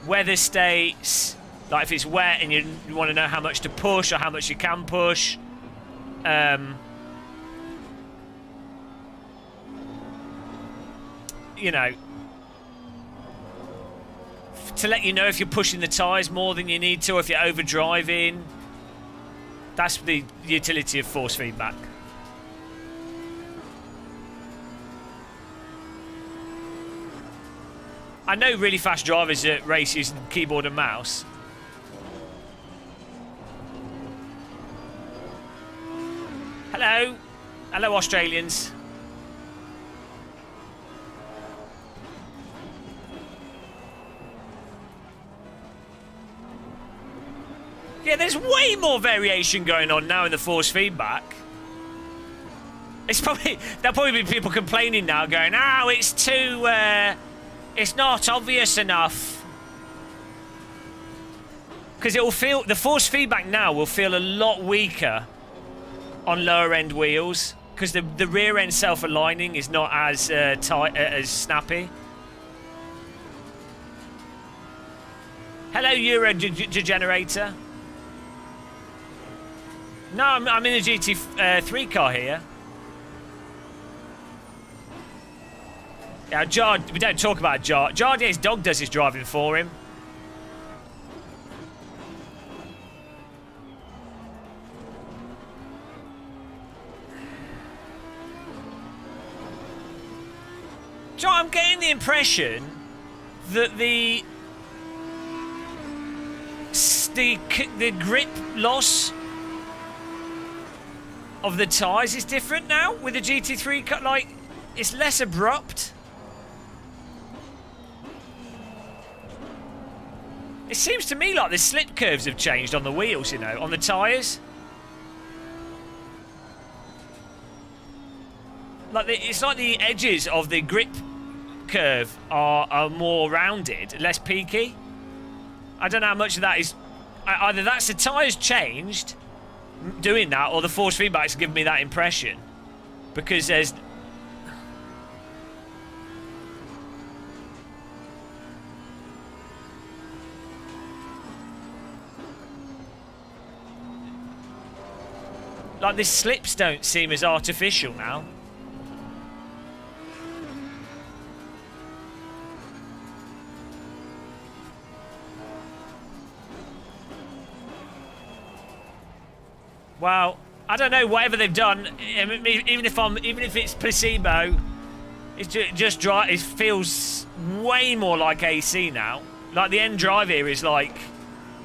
weather states, like if it's wet and you want to know how much to push or how much you can push. You know, to let you know if you're pushing the tyres more than you need to, or if you're overdriving. That's the utility of force feedback. I know really fast drivers that race using keyboard and mouse. Hello. Hello, Australians. Yeah, there's way more variation going on now in the force feedback. There'll probably be people complaining now, going, "Oh, it's too, it's not obvious enough." Because the force feedback now will feel a lot weaker on lower end wheels, because the rear end self-aligning is not as tight, as snappy. Hello, Euro Degenerator. No, I'm in a GT3 car here. Yeah, Jard, we don't talk about Jard. Jard, yeah, his dog does his driving for him. So I'm getting the impression that the grip loss of the tyres is different now with the GT3 cut. Like, it's less abrupt. It seems to me like the slip curves have changed on the wheels, you know, on the tyres. Like it's like the edges of the grip curve are more rounded, less peaky. I don't know how much of that is. Either that's the tyres changed doing that, or the force feedback's giving me that impression. Because there's... like, the slips don't seem as artificial now. Well, I don't know. Whatever they've done, even if it's placebo, it's just dry. It feels way more like AC now. Like the end drive here is like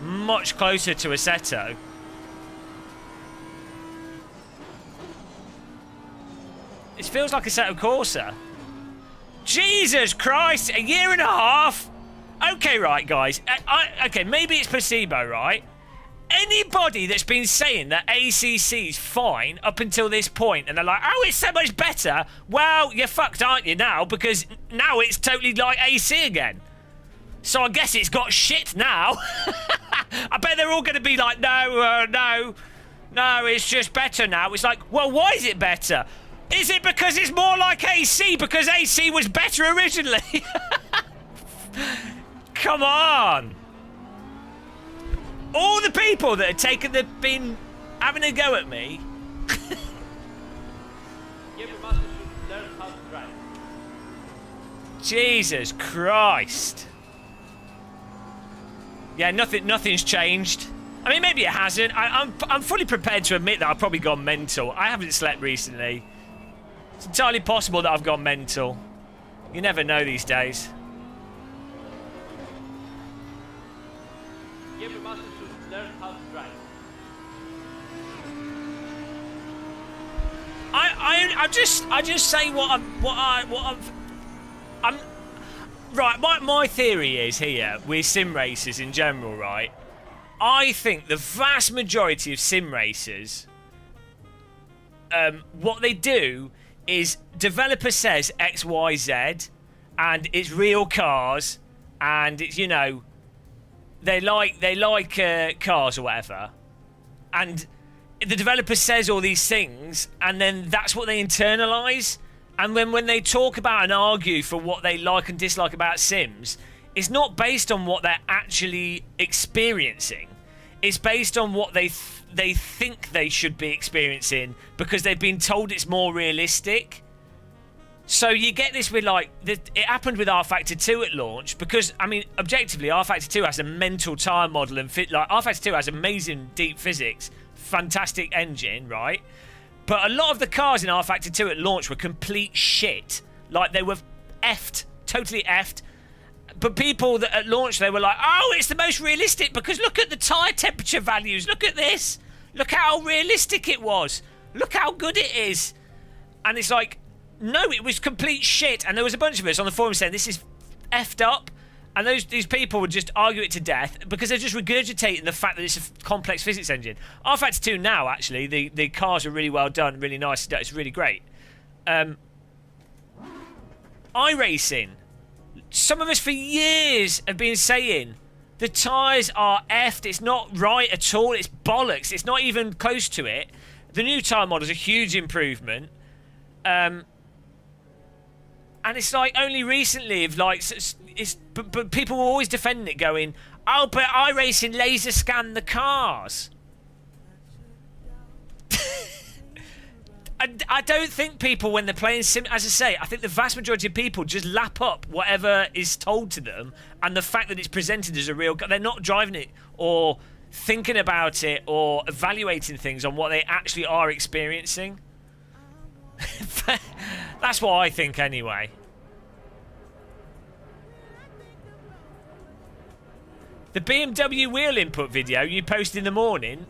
much closer to Assetto. It feels like Assetto Corsa. Jesus Christ! A year and a half. Okay, right, guys. Okay, maybe it's placebo, right? Anybody that's been saying that ACC is fine up until this point, and they're like, "Oh, it's so much better," well, you're fucked, aren't you, now? Because now it's totally like AC again. So I guess it's got shit now. I bet they're all going to be like, no, it's just better now. It's like, well, why is it better? Is it because it's more like AC? Because AC was better originally? Come on. All the people that have been having a go at me. Jesus Christ. Yeah, nothing's changed. I mean, maybe it hasn't. I'm fully prepared to admit that I've probably gone mental. I haven't slept recently. It's entirely possible that I've gone mental. You never know these days. I just say I'm right. My theory is here with sim racers in general, right? I think the vast majority of sim racers, what they do is developer says X, Y, Z, and it's real cars, and it's, you know, they like cars or whatever, and the developer says all these things, and then that's what they internalize. And then when they talk about and argue for what they like and dislike about Sims, it's not based on what they're actually experiencing. It's based on what they think they should be experiencing because they've been told it's more realistic. So you get this with like it happened with R Factor 2 at launch because I mean objectively R Factor 2 has a mental tyre model and fit like R Factor 2 has amazing deep physics, fantastic engine, right? But a lot of the cars in R Factor 2 at launch were complete shit. Like they were effed, totally effed. But people that at launch they were like, oh, it's the most realistic because look at the tyre temperature values. Look at this. Look how realistic it was. Look how good it is. And it's like, no, it was complete shit. And there was a bunch of us on the forum saying this is effed up. And these people would just argue it to death because they're just regurgitating the fact that it's a complex physics engine. R Factor 2 now, actually, the cars are really well done, really nice. It's really great. iRacing. Some of us for years have been saying the tyres are effed. It's not right at all. It's bollocks. It's not even close to it. The new tyre model is a huge improvement. And it's like only recently, but people were always defending it, going, "Oh, but iRacing laser scan the cars." I don't think people, when they're playing sim, as I say, I think the vast majority of people just lap up whatever is told to them, and the fact that it's presented as a real, they're not driving it or thinking about it or evaluating things on what they actually are experiencing. That's what I think anyway. The BMW wheel input video you posted in the morning,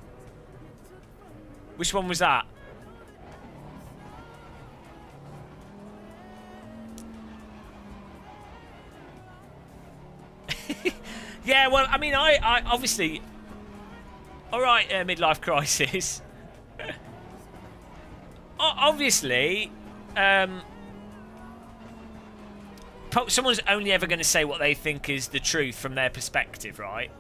which one was that? Yeah, well, I mean, I obviously... Alright, midlife crisis. Obviously, someone's only ever going to say what they think is the truth from their perspective, right?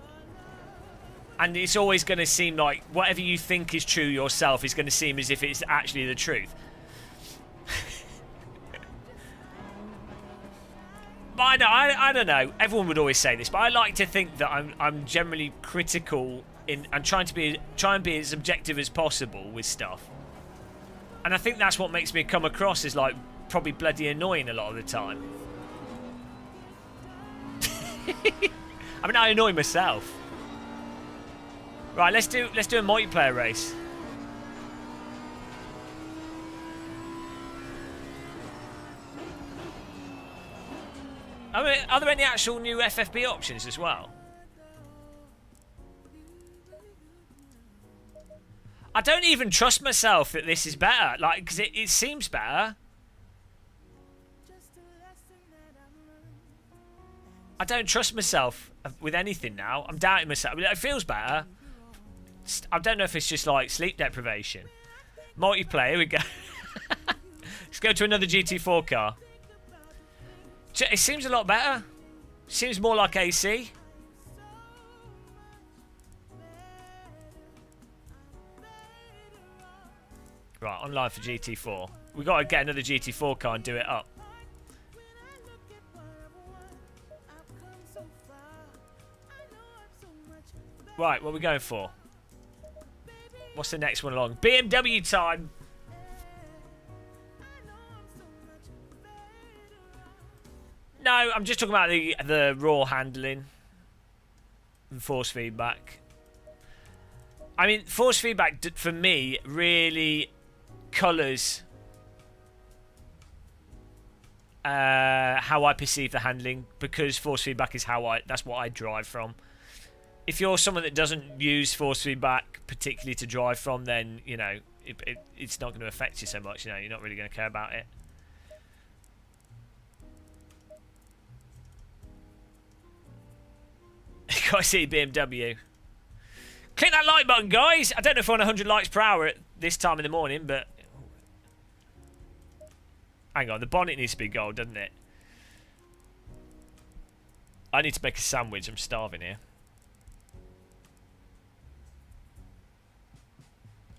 And it's always going to seem like whatever you think is true yourself is going to seem as if it's actually the truth. But I don't know. Everyone would always say this, but I like to think that I'm generally critical and try and be as objective as possible with stuff. And I think that's what makes me come across as like probably bloody annoying a lot of the time. I mean, I annoy myself. Right, let's do a multiplayer race. I mean, are there any actual new FFB options as well? I don't even trust myself that this is better, like, because it seems better. I don't trust myself with anything now. I'm doubting myself. I mean, it feels better. I don't know if it's just like sleep deprivation. Multiplayer, here we go. Let's go to another GT4 car. It seems a lot better. Seems more like AC. Right, online for GT4. We've got to get another GT4 car and do it up. Right, what are we going for? What's the next one along? BMW time! No, I'm just talking about the raw handling and force feedback. I mean, force feedback for me really colours how I perceive the handling, because force feedback is that's what I drive from. If you're someone that doesn't use force feedback particularly to drive from, then you know it's not going to affect you so much. You know, you're not really going to care about it. Gotta see BMW. Click that like button, guys. I don't know if we're on 100 likes per hour at this time in the morning, but hang on, the bonnet needs to be gold, doesn't it? I need to make a sandwich. I'm starving here.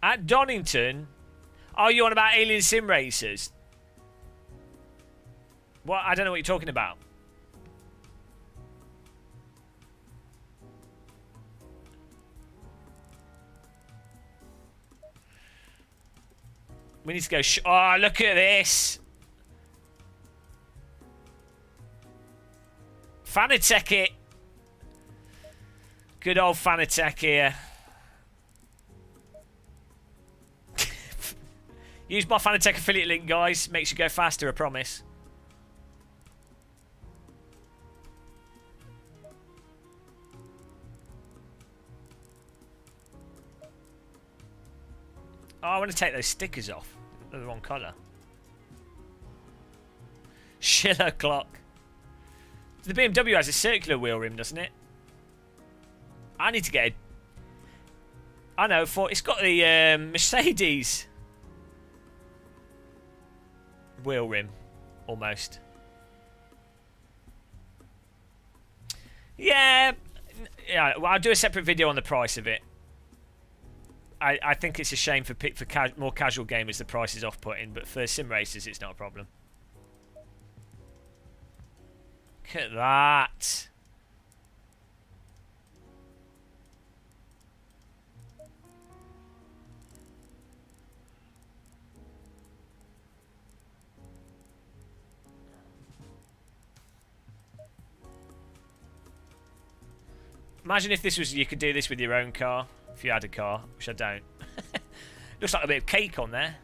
At Donington, are you on about Alien Sim Racers? What? I don't know what you're talking about. We need to go... oh, look at this. Fanatec it. Good old Fanatec here. Use my Fanatec affiliate link, guys. Makes you go faster, I promise. Oh, I want to take those stickers off. They're the wrong colour. Schiller clock. The BMW has a circular wheel rim, doesn't it? I need to get a... I know, it's got the Mercedes wheel rim, almost. Yeah, well, I'll do a separate video on the price of it. I think it's a shame for more casual gamers the price is off-putting, but for sim racers it's not a problem. Look at that. Imagine if this was, you could do this with your own car, if you had a car, which I don't. Looks like a bit of cake on there.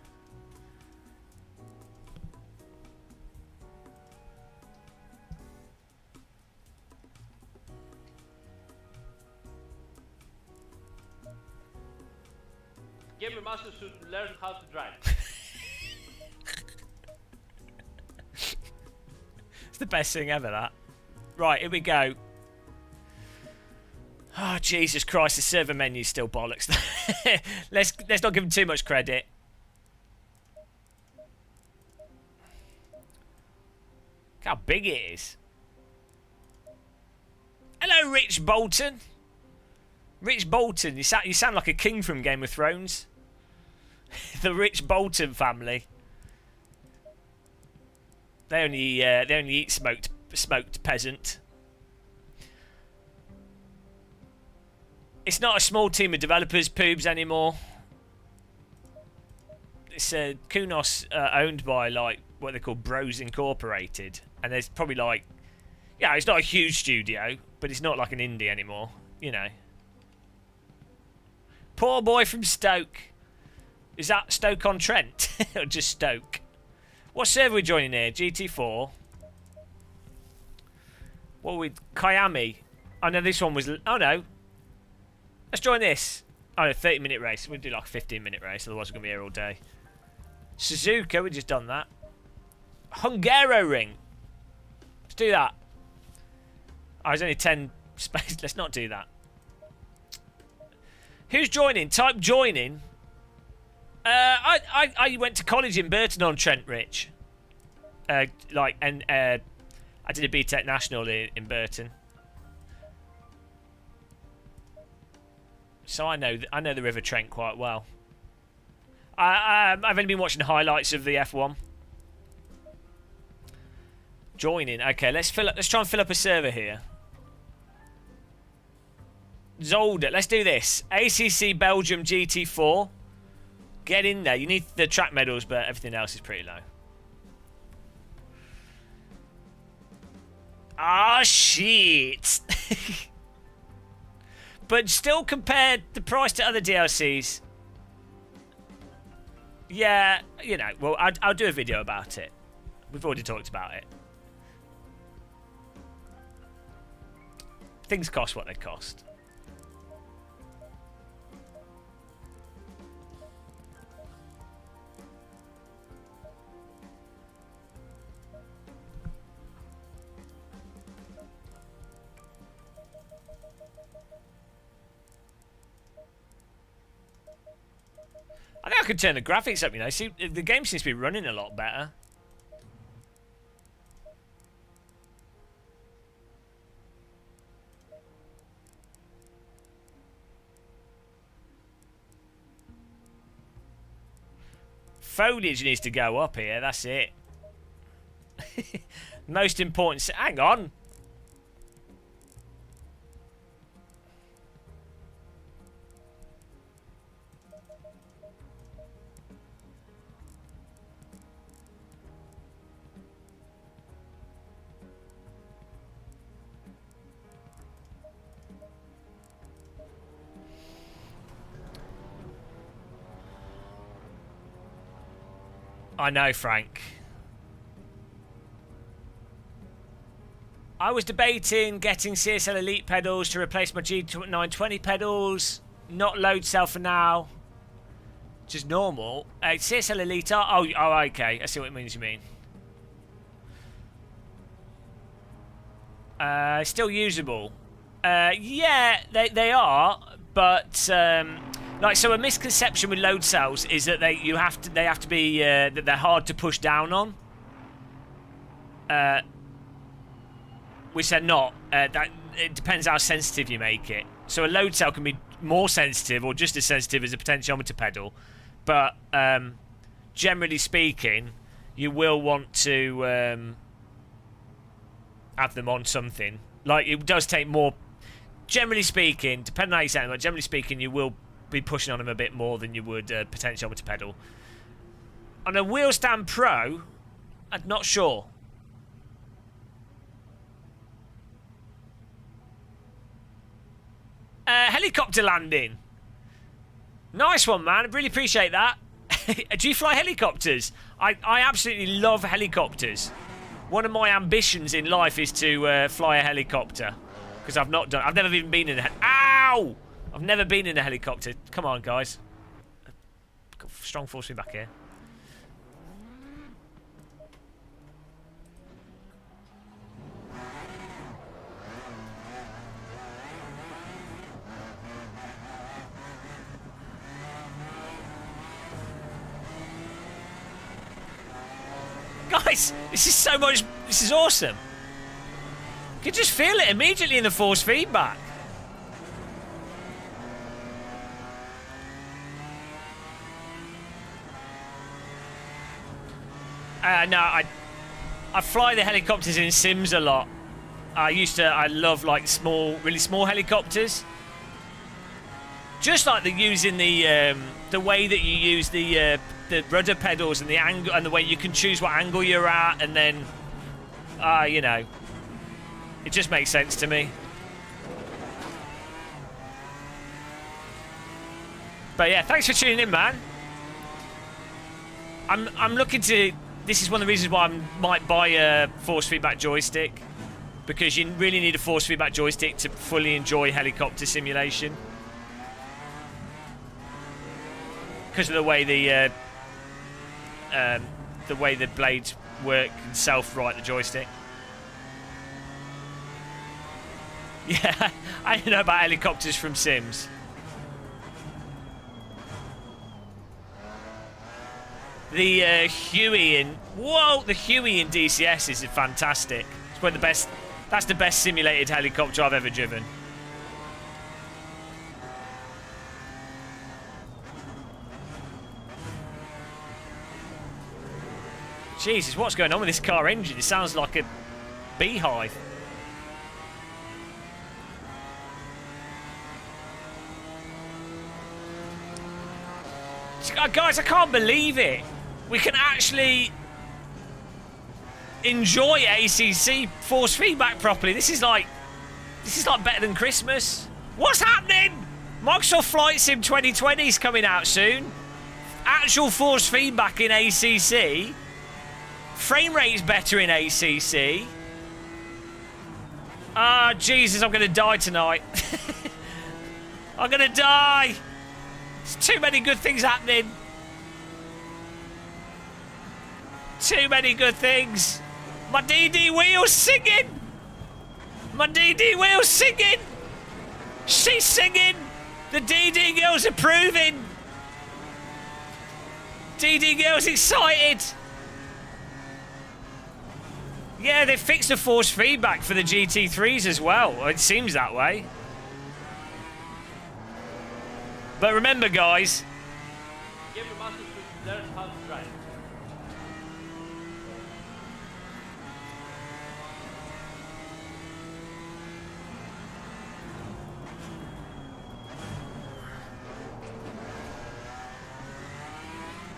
Gamer Master should learn how to drive. It's the best thing ever, that. Right, here we go. Oh, Jesus Christ, the server menu's still bollocks. let's not give them too much credit. Look how big it is. Hello, Rich Bolton. Rich Bolton, you sound like a king from Game of Thrones. The Rich Bolton family. They only eat smoked peasant. It's not a small team of developers, Poobs, anymore. It's Kunos owned by, like, what they call Bros Incorporated. And there's probably, like... Yeah, it's not a huge studio, but it's not like an indie anymore, you know. Poor boy from Stoke. Is that Stoke-on-Trent? Or just Stoke? What server are we joining here? GT4? What are we... Kiami? Oh, no, this one was... Oh, no. Let's join this. Oh, no, 30-minute race. We'll do like a 15-minute race, otherwise we're going to be here all day. Suzuka, we just done that. Hungaro Ring. Let's do that. Oh, there's only 10 space. Let's not do that. Who's joining? Type joining. I went to college in Burton-on-Trent, Rich. I did a BTEC National in Burton. So I know the River Trent quite well. I've only been watching highlights of the F1. Joining. Okay, let's try and fill up a server here. Zolder, let's do this. ACC Belgium GT4. Get in there. You need the track medals, but everything else is pretty low. Ah, shit. But still compared the price to other DLCs. Yeah, you know, well, I'll do a video about it. We've already talked about it. Things cost what they cost. I think I could turn the graphics up, you know. See, the game seems to be running a lot better. Foliage needs to go up here, that's it. Most important... Hang on. I know, Frank. I was debating getting CSL Elite pedals to replace my G920 pedals. Not load cell for now. Just normal. CSL Elite are... Oh, okay. I see what it means you mean. Still usable. Yeah, they are, but like, so a misconception with load cells is that they have to be that they're hard to push down on. Which they're not. That it depends how sensitive you make it. So a load cell can be more sensitive or just as sensitive as a potentiometer pedal, but generally speaking, you will want to have them on something. Like, it does take more. Generally speaking, depending on how you set them, but generally speaking, you will be pushing on them a bit more than you would a potentiometer pedal. On a wheel stand pro, I'm not sure. Helicopter landing. Nice one, man. I really appreciate that. Do you fly helicopters? I absolutely love helicopters. One of my ambitions in life is to fly a helicopter. Because I've never even been in a... Ow! I've never been in a helicopter. Come on, guys. Got strong force feedback here. Guys, this is so much... This is awesome. You can just feel it immediately in the force feedback. No, I fly the helicopters in Sims a lot. I love like really small helicopters. Just like using the way that you use the rudder pedals and the angle and the way you can choose what angle you're at, and then you know, it just makes sense to me. But yeah, thanks for tuning in, man. I'm looking to... This is one of the reasons why I might buy a force feedback joystick, because you really need a force feedback joystick to fully enjoy helicopter simulation. Because of the way the blades work and self-right the joystick. Yeah, I don't know about helicopters from Sims. The Huey in... Whoa! The Huey in DCS is fantastic. It's one of the best... That's the best simulated helicopter I've ever driven. Jesus, what's going on with this car engine? It sounds like a beehive. Guys, I can't believe it. We can actually enjoy ACC force feedback properly. This is like better than Christmas. What's happening? Microsoft Flight Sim 2020 is coming out soon. Actual force feedback in ACC. Frame rate's better in ACC. Ah, Jesus, I'm going to die tonight. I'm going to die. There's too many good things happening. Too many good things. My DD wheel's singing. My DD wheel's singing. She's singing. The DD girl's approving. DD girl's excited. Yeah, they fixed the force feedback for the GT3s as well. It seems that way. But remember, guys. Give your master to learn how to drive.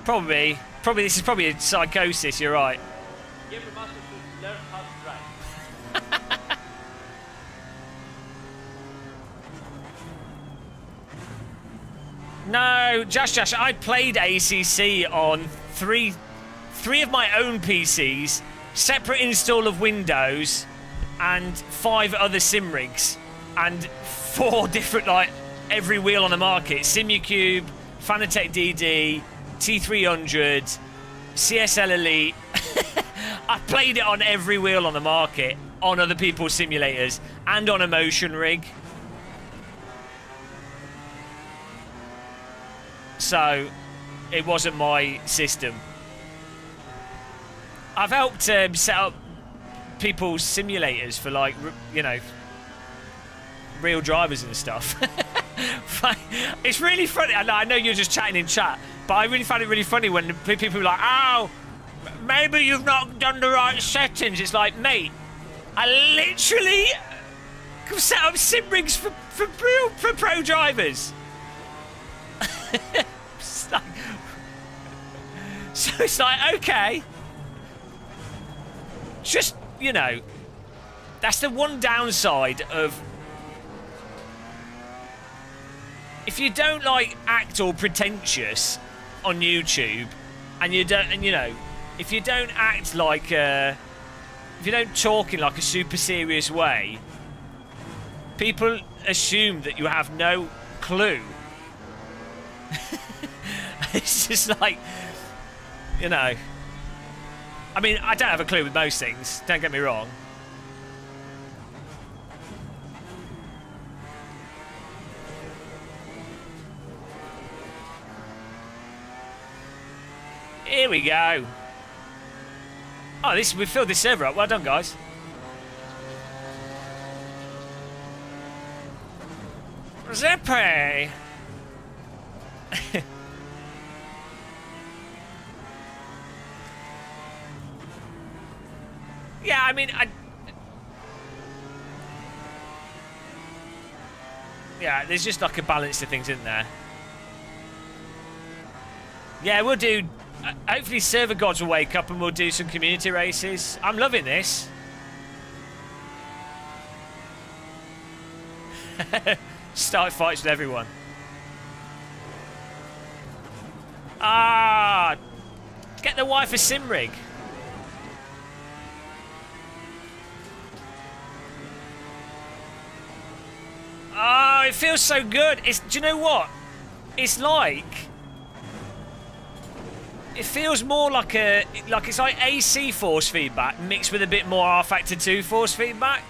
Probably this is probably a psychosis, you're right. Give your master to learn how to drive. No, Josh, I played ACC on three 3 of my own PCs, separate install of Windows, and 5 other sim rigs, and 4 different, like, every wheel on the market. Simucube, Fanatec DD, T300, CSL Elite. I've played it on every wheel on the market, on other people's simulators, and on a motion rig. So, it wasn't my system. I've helped set up people's simulators for, like, you know, real drivers and stuff. It's really funny. I know you're just chatting in chat, but I really find it really funny when people are like, oh, maybe you've not done the right settings. It's like, mate, I literally set up sim rigs for pro drivers. So it's like, okay, just, you know, that's the one downside of, if you don't, like, act all pretentious on YouTube, and you don't, and, you know, if you don't act like if you don't talk in, like, a super serious way, people assume that you have no clue. It's just like, you know, I mean, I don't have a clue with most things, don't get me wrong. Here we go. Oh, we filled this server up. Well done, guys. Zippy. Yeah, I mean, yeah, there's just like a balance to things, isn't there? Yeah, we'll do. Hopefully server gods will wake up and we'll do some community races. I'm loving this. Start fights with everyone. Ah, get the wife a sim rig. Oh, it feels so good. Do you know what? It's like, it feels more like it's like AC force feedback mixed with a bit more R Factor 2 force feedback.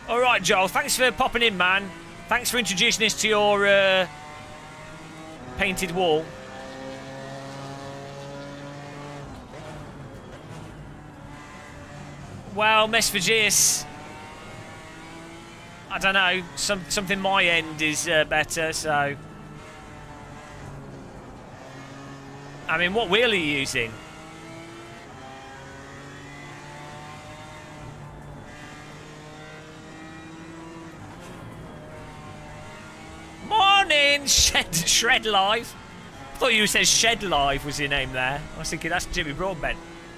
All right, Joel, thanks for popping in, man. Thanks for introducing us to your painted wall. Well, Mesfagius, I don't know. Something my end is better, so. I mean, what wheel are you using? Morning, Shred Live. I thought you said Shed Live was your name there. I was thinking that's Jimmy Broadbent.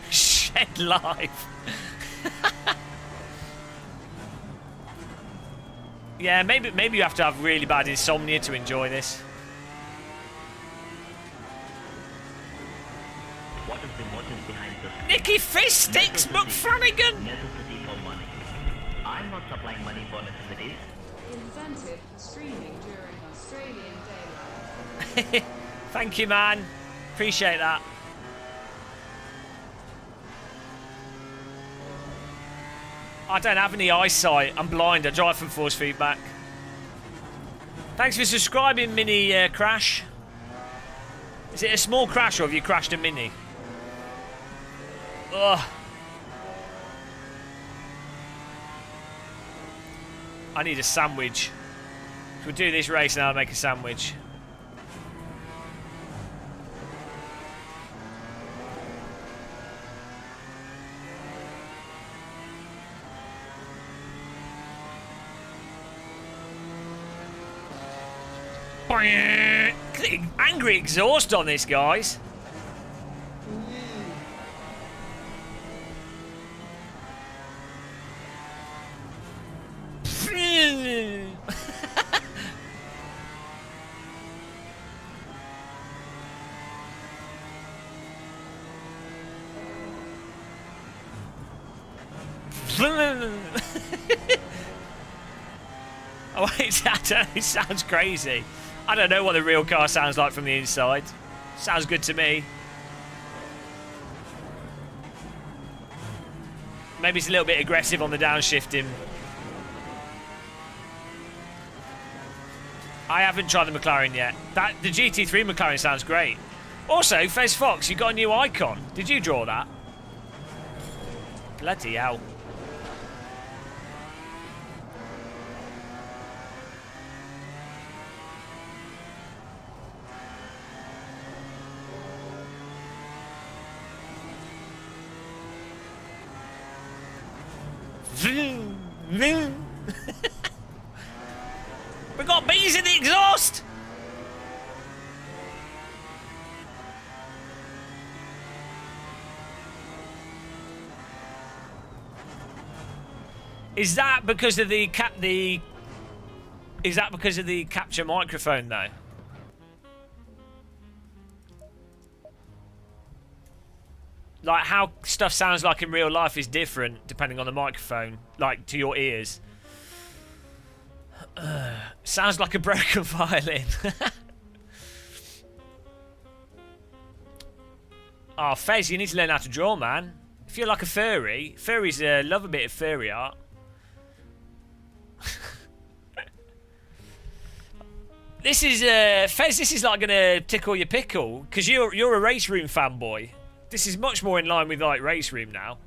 Shed Live. Yeah, maybe you have to have really bad insomnia to enjoy this. What is the motive behind this? Nicky Fiststicks McFlanagan. Necessity for money. I'm not supplying money for necessities. Invented for streaming during Australian daylight. Thank you, man. Appreciate that. I don't have any eyesight. I'm blind. I drive from force feedback. Thanks for subscribing, Mini Crash. Is it a small crash or have you crashed a Mini? Ugh. I need a sandwich. We'll do this race and I'll make a sandwich. Angry exhaust on this, guys. Oh wait, it sounds crazy. I don't know what the real car sounds like from the inside. Sounds good to me. Maybe it's a little bit aggressive on the downshifting. I haven't tried the McLaren yet. The GT3 McLaren sounds great. Also, Fez Fox, you got a new icon. Did you draw that? Bloody hell. We got bees in the exhaust. Is that because of the Is that because of the capture microphone though? Like how stuff sounds like in real life is different depending on the microphone, like to your ears. Sounds like a broken violin. Oh, Fez, you need to learn how to draw, man. If you're like a furry, furries love a bit of furry art. This is Fez. This is like gonna tickle your pickle because you're a race room fanboy. This is much more in line with like race room now.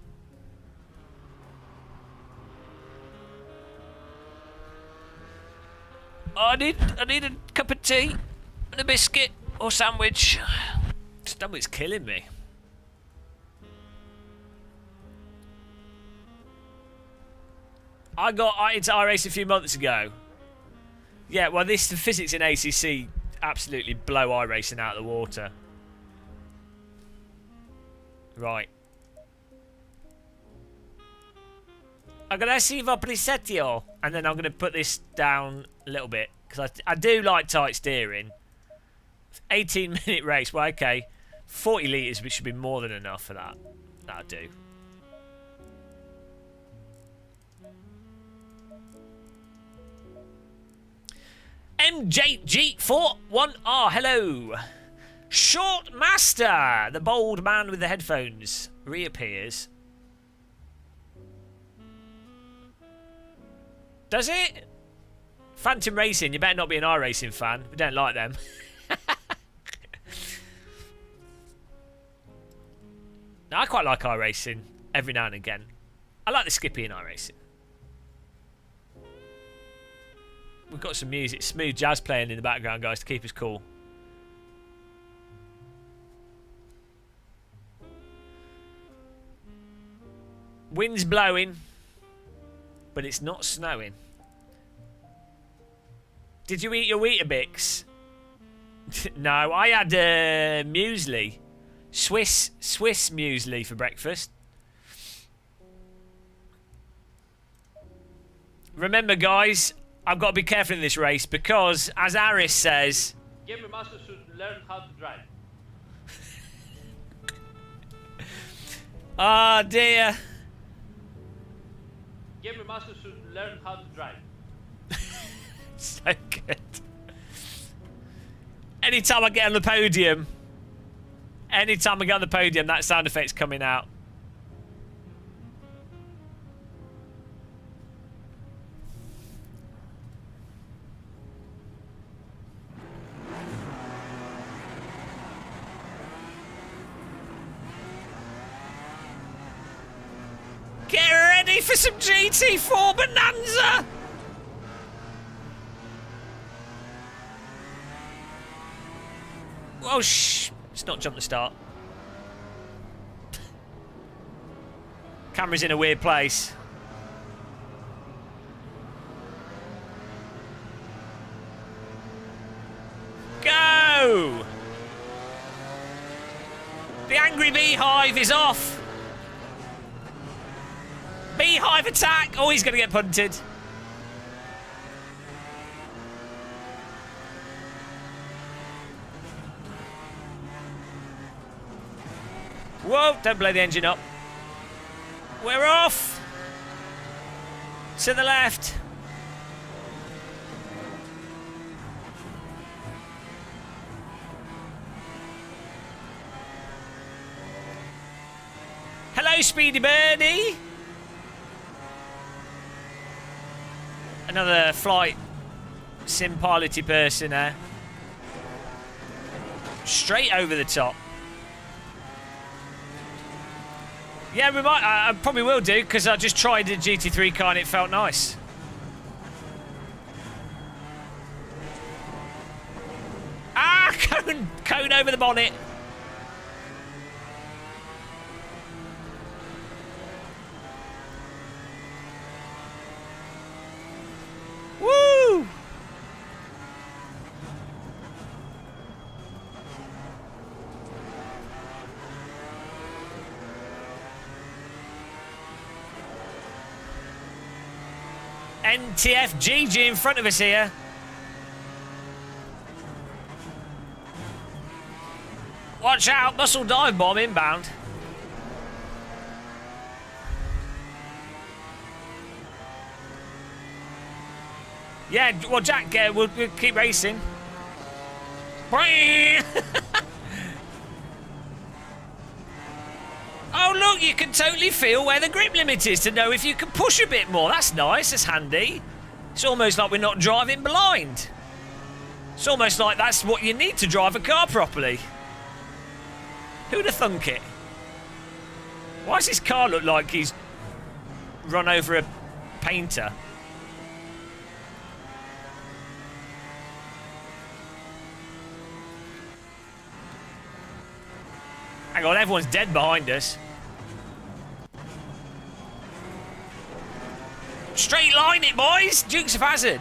I need a cup of tea and a biscuit or sandwich. Stomach's killing me. I got into iRace a few months ago. Yeah, well, the physics in ACC absolutely blow iRacing out of the water. Right. Aggressivo presetio. And then I'm going to put this down a little bit. Because I do like tight steering. 18-minute race. Well, okay. 40 litres, which should be more than enough for that. That'll do. MJG41R, hello. Short Master, the bold man with the headphones, reappears. Does it? Phantom Racing, you better not be an iRacing fan. We don't like them. No, I quite like iRacing every now and again. I like the Skippy in iRacing. We've got some music, smooth jazz playing in the background, guys, to keep us cool. Wind's blowing, but it's not snowing. Did you eat your Weetabix? No, I had muesli. Swiss muesli for breakfast. Remember, guys, I've got to be careful in this race because, as Aris says... Game Master should learn how to drive. Oh, dear. Game Master should learn how to drive. So good. Anytime I get on the podium, that sound effect's coming out. Get ready for some GT4 Bonanza! Oh, shh. Let's not jump the start. Camera's in a weird place. angry beehive is off. Beehive attack. Oh, he's going to get punted. Whoa, don't blow the engine up. We're off. To the left. Hello, Speedy Birdie. Another flight sim piloty person there. Straight over the top. Yeah, we might. I probably will do, because I just tried the GT3 car and it felt nice. Ah, cone over the bonnet. Woo! NTF GG in front of us here. Watch out, muscle dive bomb inbound. Yeah, well, Jack, we'll keep racing. Oh, look, you can totally feel where the grip limit is to know if you can push a bit more. That's nice, that's handy. It's almost like we're not driving blind. It's almost like that's what you need to drive a car properly. Who'd have thunk it? Why does this car look like he's run over a painter? Hang on, everyone's dead behind us. Straight line it, boys! Dukes of Hazzard.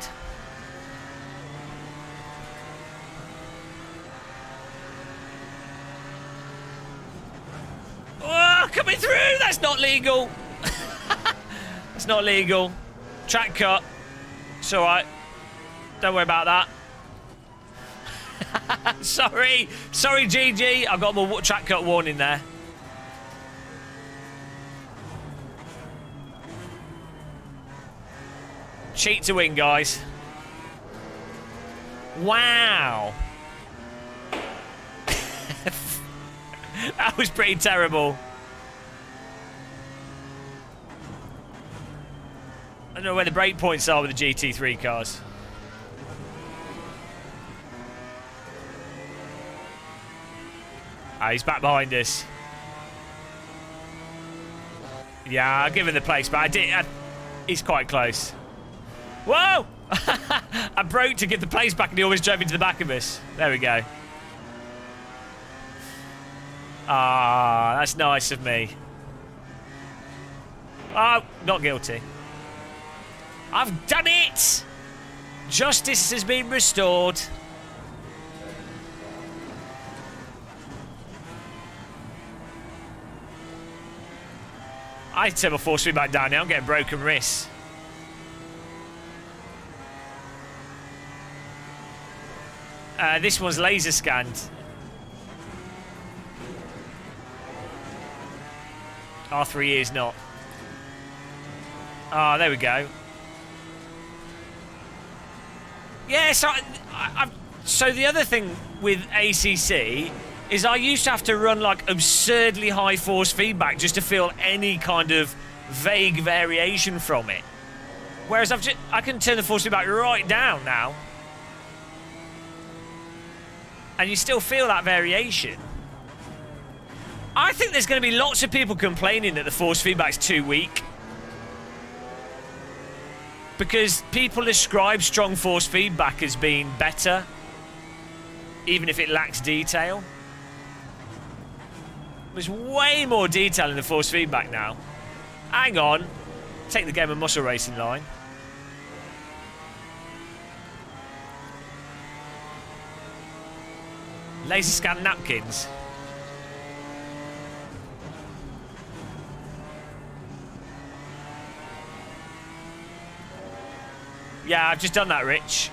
Oh, coming through! That's not legal. That's not legal. Track cut. It's alright. Don't worry about that. Sorry, GG. I got my track cut warning there. Cheat to win, guys. Wow. That was pretty terrible. I don't know where the break points are with the GT3 cars. Ah, he's back behind us. Yeah, I'll give him the place, but he's quite close. Whoa! I broke to give the place back and he almost drove into the back of us. There we go. Ah, that's nice of me. Oh, not guilty. I've done it! Justice has been restored. I turn my force feedback down now. I'm getting broken wrists. This one's laser scanned. R3 is not. Ah, there we go. Yeah, so the other thing with ACC is I used to have to run like absurdly high force feedback just to feel any kind of vague variation from it. Whereas I can turn the force feedback right down now. And you still feel that variation. I think there's going to be lots of people complaining that the force feedback's too weak. Because people describe strong force feedback as being better, even if it lacks detail. There's way more detail in the force feedback now. Hang on. Take the game of muscle racing line. Laser scan napkins. Yeah, I've just done that, Rich.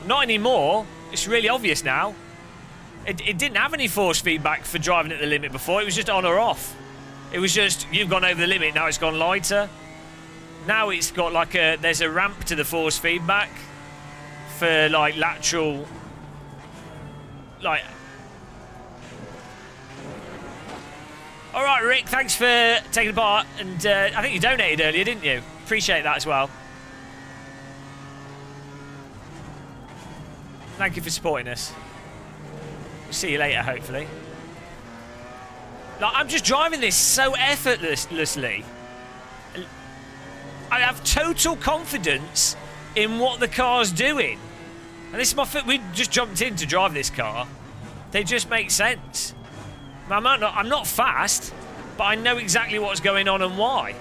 Not anymore. It's really obvious now. It didn't have any force feedback for driving at the limit before. It was just on or off. It was just, you've gone over the limit, now it's gone lighter. Now it's got like there's a ramp to the force feedback for like lateral, like. All right, Rick, thanks for taking part. And I think you donated earlier, didn't you? Appreciate that as well. Thank you for supporting us. We'll see you later, hopefully. Like, I'm just driving this so effortlessly. I have total confidence in what the car's doing. And this is my foot. We just jumped in to drive this car. They just make sense. I'm not fast, but I know exactly what's going on and why.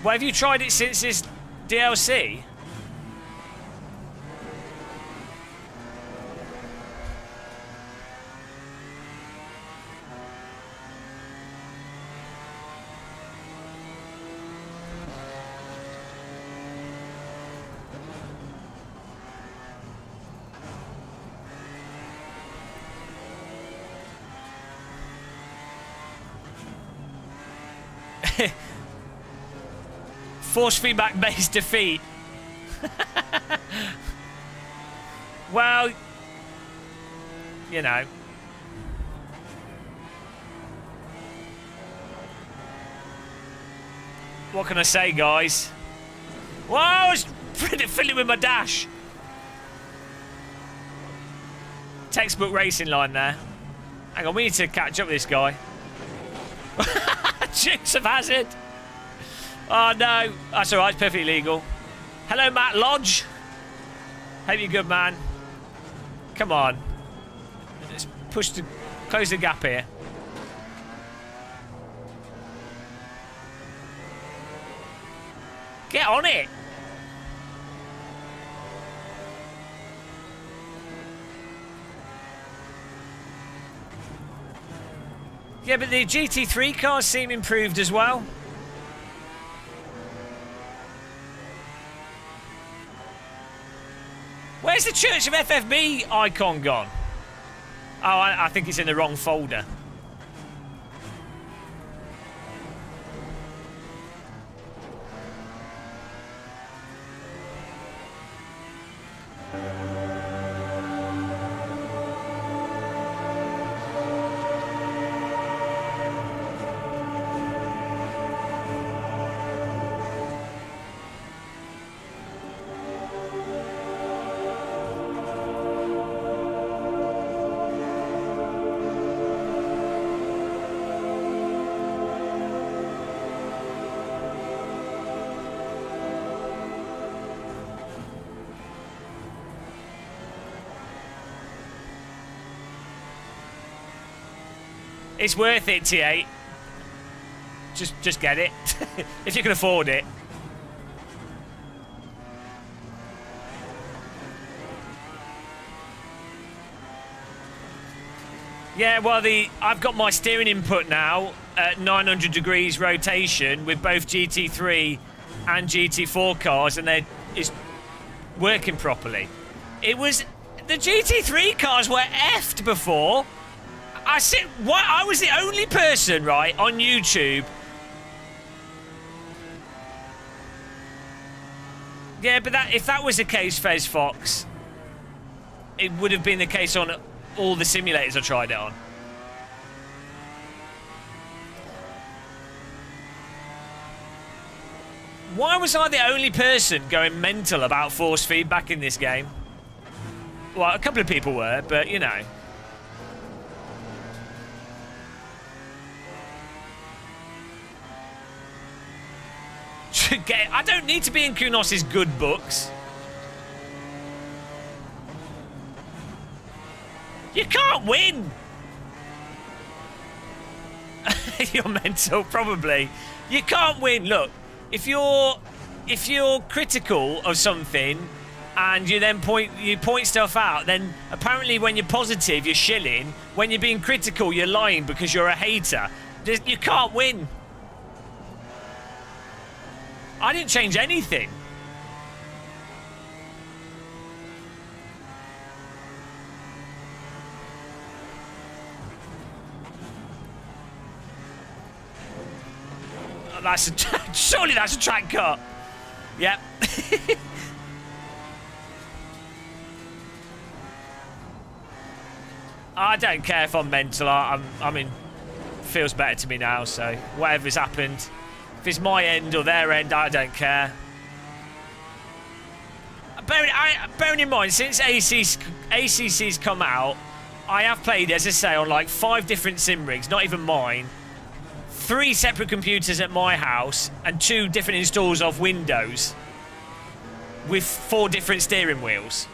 Well, have you tried it since this DLC? Force feedback based defeat. Well, you know. What can I say, guys? Whoa, I was fiddling with my dash. Textbook racing line there. Hang on, we need to catch up with this guy. Dukes of Hazzard. Oh no, that's alright, it's perfectly legal. Hello, Matt Lodge. Hope you're good, man. Come on. Let's close the gap here. Get on it. Yeah, but the GT3 cars seem improved as well. Where's the Church of FFB icon gone? Oh, I think it's in the wrong folder. It's worth it, T8. Just get it. If you can afford it. Yeah, well, I've got my steering input now at 900 degrees rotation with both GT3 and GT4 cars, and it's working properly. It was... The GT3 cars were effed before. I was the only person, right, on YouTube. Yeah, but if that was the case, Fez Fox, it would have been the case on all the simulators I tried it on. Why was I the only person going mental about force feedback in this game? Well, a couple of people were, but, you know. I don't need to be in Kunos's good books. You can't win. You're mental, probably. You can't win. Look, if you're if you're critical of something and you then point stuff out, then apparently when you're positive, you're shilling. When you're being critical, you're lying because you're a hater. You can't win. I didn't change anything. Surely that's a track cut. Yep. I don't care if I'm mental. I mean, feels better to me now. So whatever's happened, if it's my end or their end, I don't care. Bearing in mind, since ACC's come out, I have played, as I say, on like 5 different sim rigs, not even mine. 3 separate computers at my house and 2 different installs of Windows with 4 different steering wheels.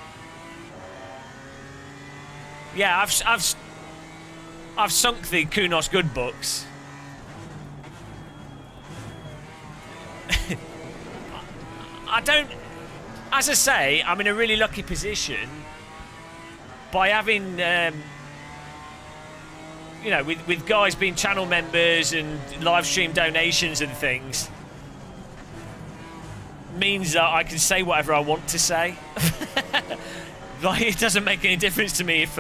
Yeah, I've sunk the Kunos good books. I don't. As I say, I'm in a really lucky position by having. You know, with guys being channel members and live stream donations and things, means that I can say whatever I want to say. Like, it doesn't make any difference to me if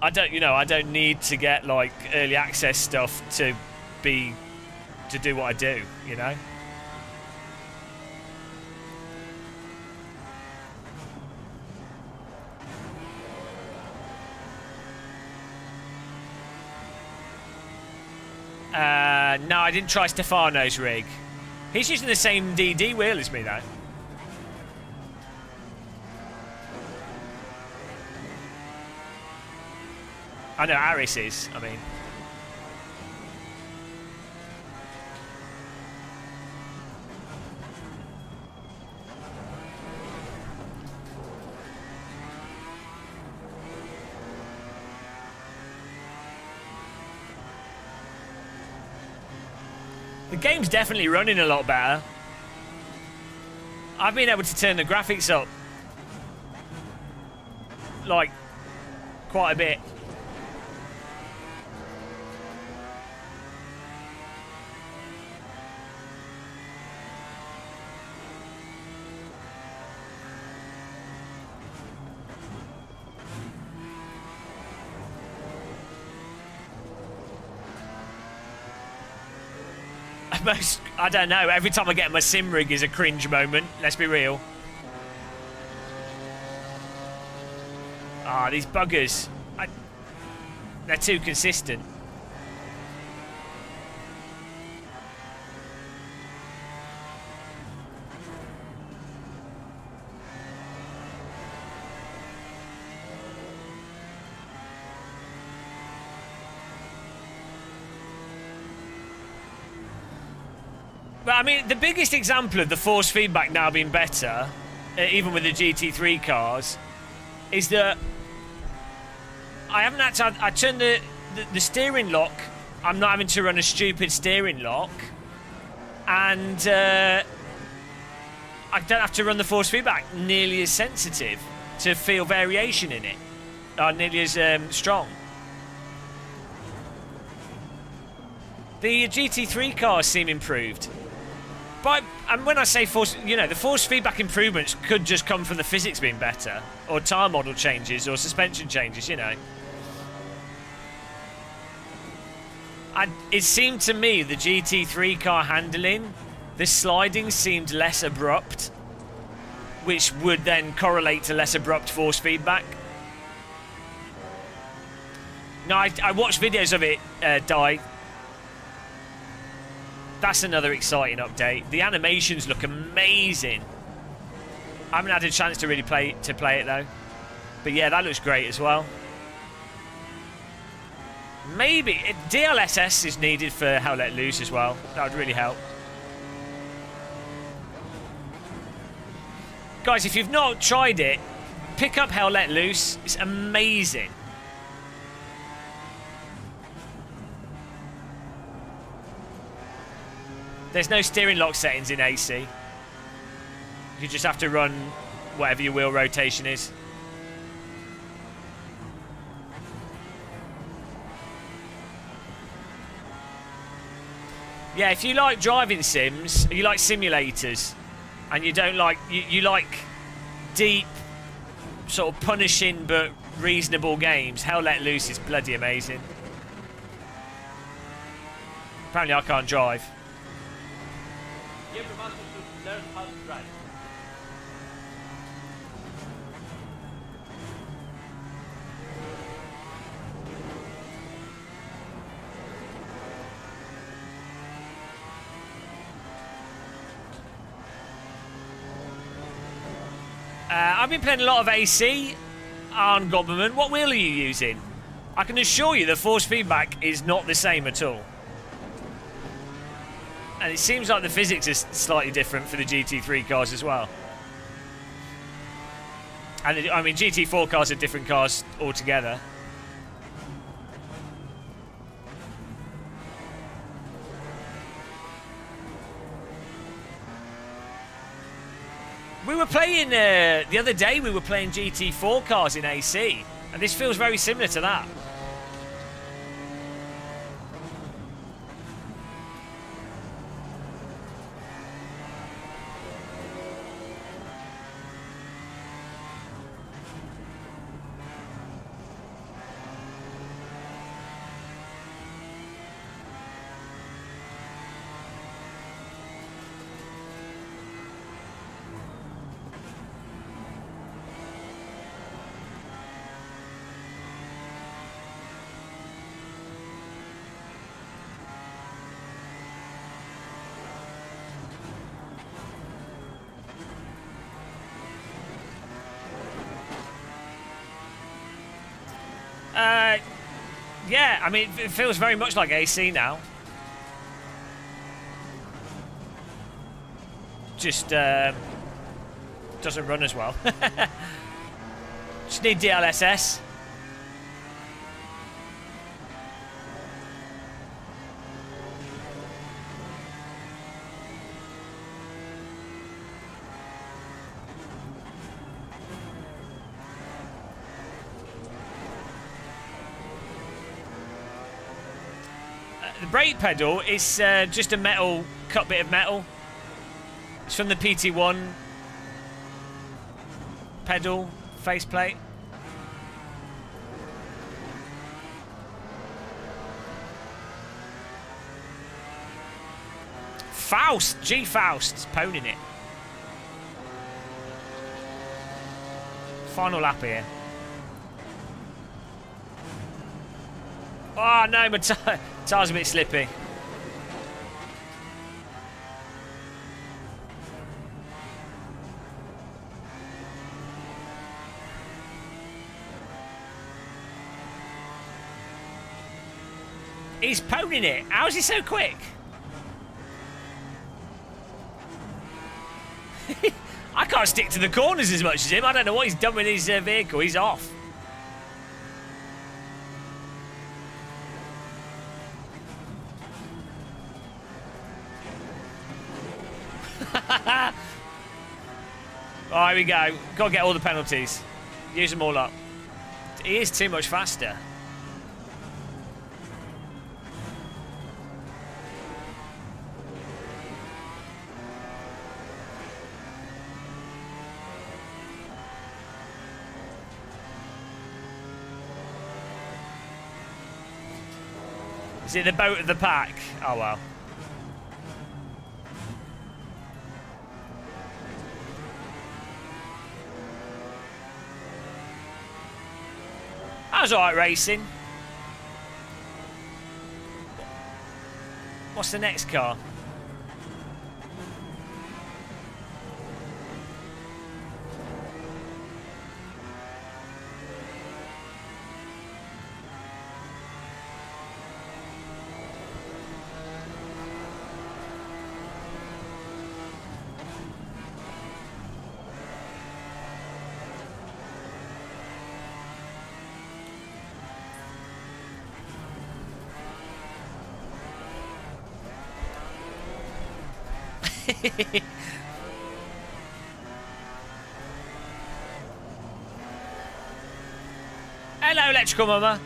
I don't need to get like early access stuff to do what I do, you know. No, I didn't try Stefano's rig. He's using the same DD wheel as me, though. I know Aris is, I mean. The game's definitely running a lot better. I've been able to turn the graphics up like quite a bit. I don't know. Every time I get my sim rig is a cringe moment. Let's be real. Ah, these buggers. They're too consistent. But I mean, the biggest example of the force feedback now being better, even with the GT3 cars, is that I haven't had to. I turned the steering lock. I'm not having to run a stupid steering lock, and I don't have to run the force feedback nearly as sensitive to feel variation in it, nearly as strong. The GT3 cars seem improved. And when I say force, you know, the force feedback improvements could just come from the physics being better, or tire model changes, or suspension changes, you know. It seemed to me the GT3 car handling, the sliding seemed less abrupt, which would then correlate to less abrupt force feedback. Now, I watched videos of it die. That's another exciting update. The animations look amazing. I haven't had a chance to really play it though. But yeah, that looks great as well. Maybe DLSS is needed for Hell Let Loose as well. That would really help. Guys, if you've not tried it, pick up Hell Let Loose. It's amazing. There's no steering lock settings in AC. You just have to run whatever your wheel rotation is. Yeah, if you like driving sims, you like simulators, and you don't like you like deep, sort of punishing but reasonable games, Hell Let Loose is bloody amazing. Apparently, I can't drive. Every master should learn how to drive. I've been playing a lot of AC on Gobberman. What wheel are you using? I can assure you the force feedback is not the same at all. And it seems like the physics is slightly different for the GT3 cars as well. And I mean, GT4 cars are different cars altogether. We were playing, the other day we were playing GT4 cars in AC, and this feels very similar to that. Yeah, I mean, it feels very much like AC now. Just doesn't run as well. Just need DLSS. The brake pedal is just a metal, cut bit of metal. It's from the PT1 pedal faceplate. Faust, G Faust's poning it. Final lap here. Oh no, my tire's a bit slippy. He's poning it. How is he so quick? I can't stick to the corners as much as him. I don't know what he's done with his vehicle. He's off. Oh, here we go. Got to get all the penalties. Use them all up. He is too much faster. Is it the boat of the pack? Oh, well. That was alright racing. What's the next car? Hello, electrical mama.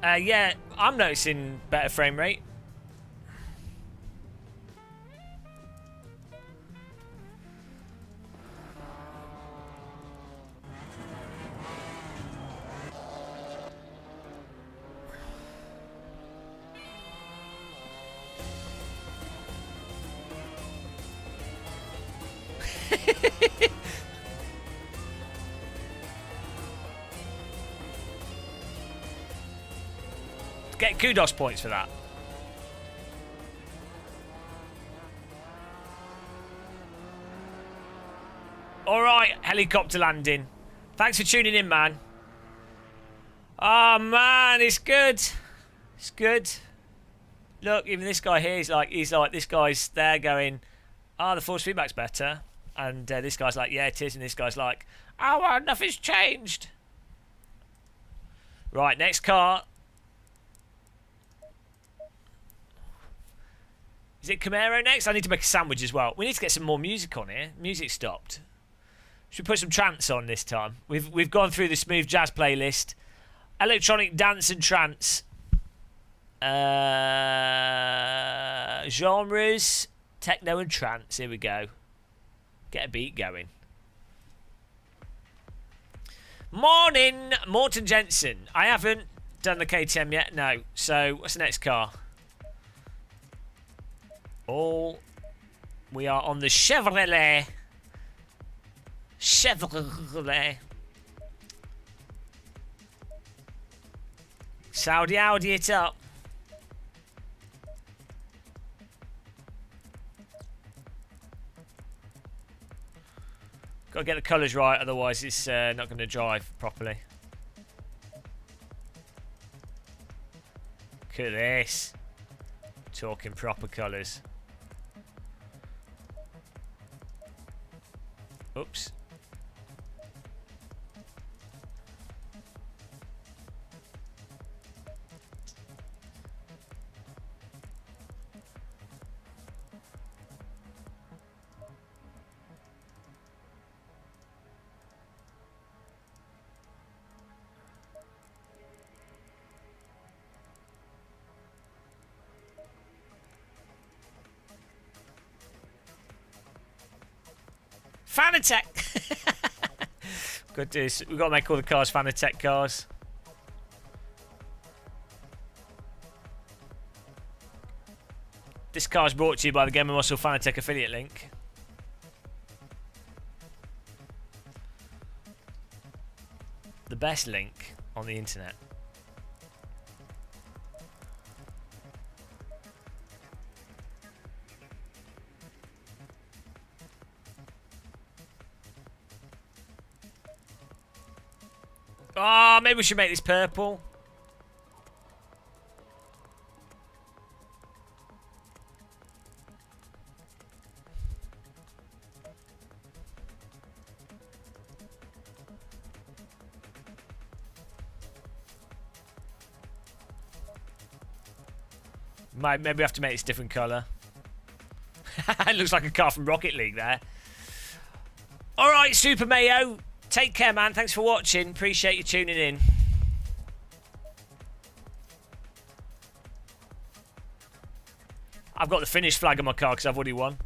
Yeah, I'm noticing better frame rate. Get kudos points for that. Alright, helicopter landing. Thanks for tuning in, man. Oh, man, it's good. It's good. Look, even this guy here, he's like, this guy's there going, the force feedback's better. And this guy's like, yeah, it is. And this guy's like, oh, nothing's changed. Right, next car. Is it Camaro next? I need to make a sandwich as well. We need to get some more music on here. Music stopped. Should we put some trance on this time? We've gone through the smooth jazz playlist. Electronic dance and trance. Genres. Techno and trance. Here we go. Get a beat going. Morning, Morton Jensen. I haven't done the KTM yet. No. So, what's the next car? We are on the Chevrolet. Saudi Audi it up. Got to get the colours right, otherwise it's not going to drive properly. Look at this. Talking proper colours. Oops. Fanatec! We've got to make all the cars Fanatec cars. This car is brought to you by the Game of Muscle Fanatec affiliate link. The best link on the internet. Oh, maybe we should make this purple. Maybe we have to make this different colour. It looks like a car from Rocket League there. Alright, Super Mayo. Take care, man. Thanks for watching. Appreciate you tuning in. I've got the finish flag on my car because I've already won.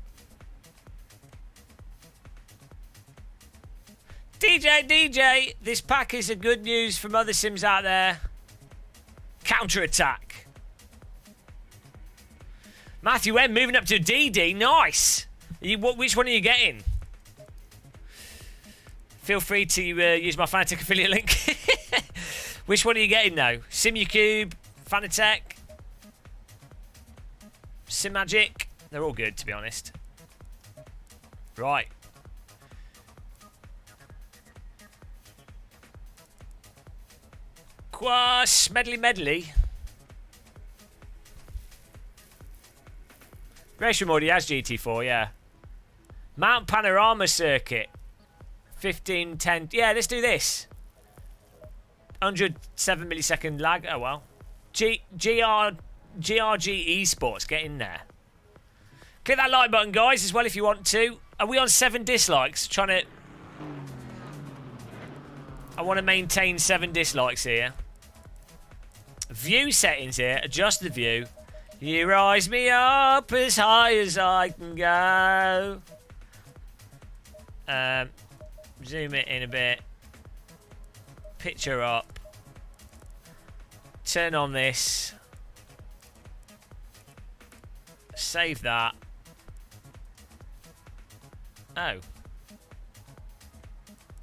DJ, this pack is a good news from other sims out there. Counter-attack. Matthew M moving up to DD. Nice. Which one are you getting? Feel free to use my Fanatec affiliate link. Which one are you getting though? SimuCube, Fanatec, SimMagic. They're all good, to be honest. Right. Quas medley. Gresham already has GT4, yeah. Mount Panorama Circuit. 15, 10. Yeah, let's do this. 107 millisecond lag. Oh well. GRG Esports, get in there. Click that like button, guys, as well if you want to. Are we on 7 dislikes? I want to maintain 7 dislikes here. View settings here. Adjust the view. You rise me up as high as I can go. Zoom it in a bit. Picture up. Turn on this. Save that. Oh.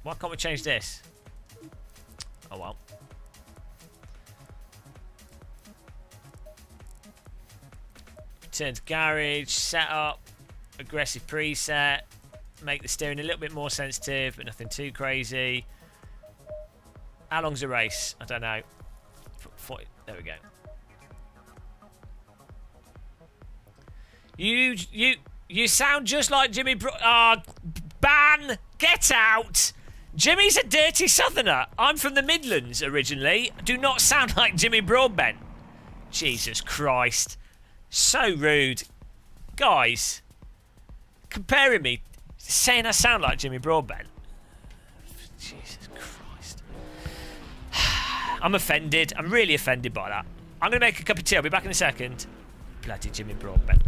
Why can't we change this? Oh well. Return to garage, setup, aggressive preset, make the steering a little bit more sensitive, but nothing too crazy. How long's the race? I don't know. 40, there we go. You sound just like Jimmy ban! Get out! Jimmy's a dirty southerner. I'm from the Midlands originally. Do not sound like Jimmy Broadbent. Jesus Christ. So rude. Guys, comparing me, saying I sound like Jimmy Broadbent. Jesus Christ. I'm offended. I'm really offended by that. I'm going to make a cup of tea. I'll be back in a second. Bloody Jimmy Broadbent.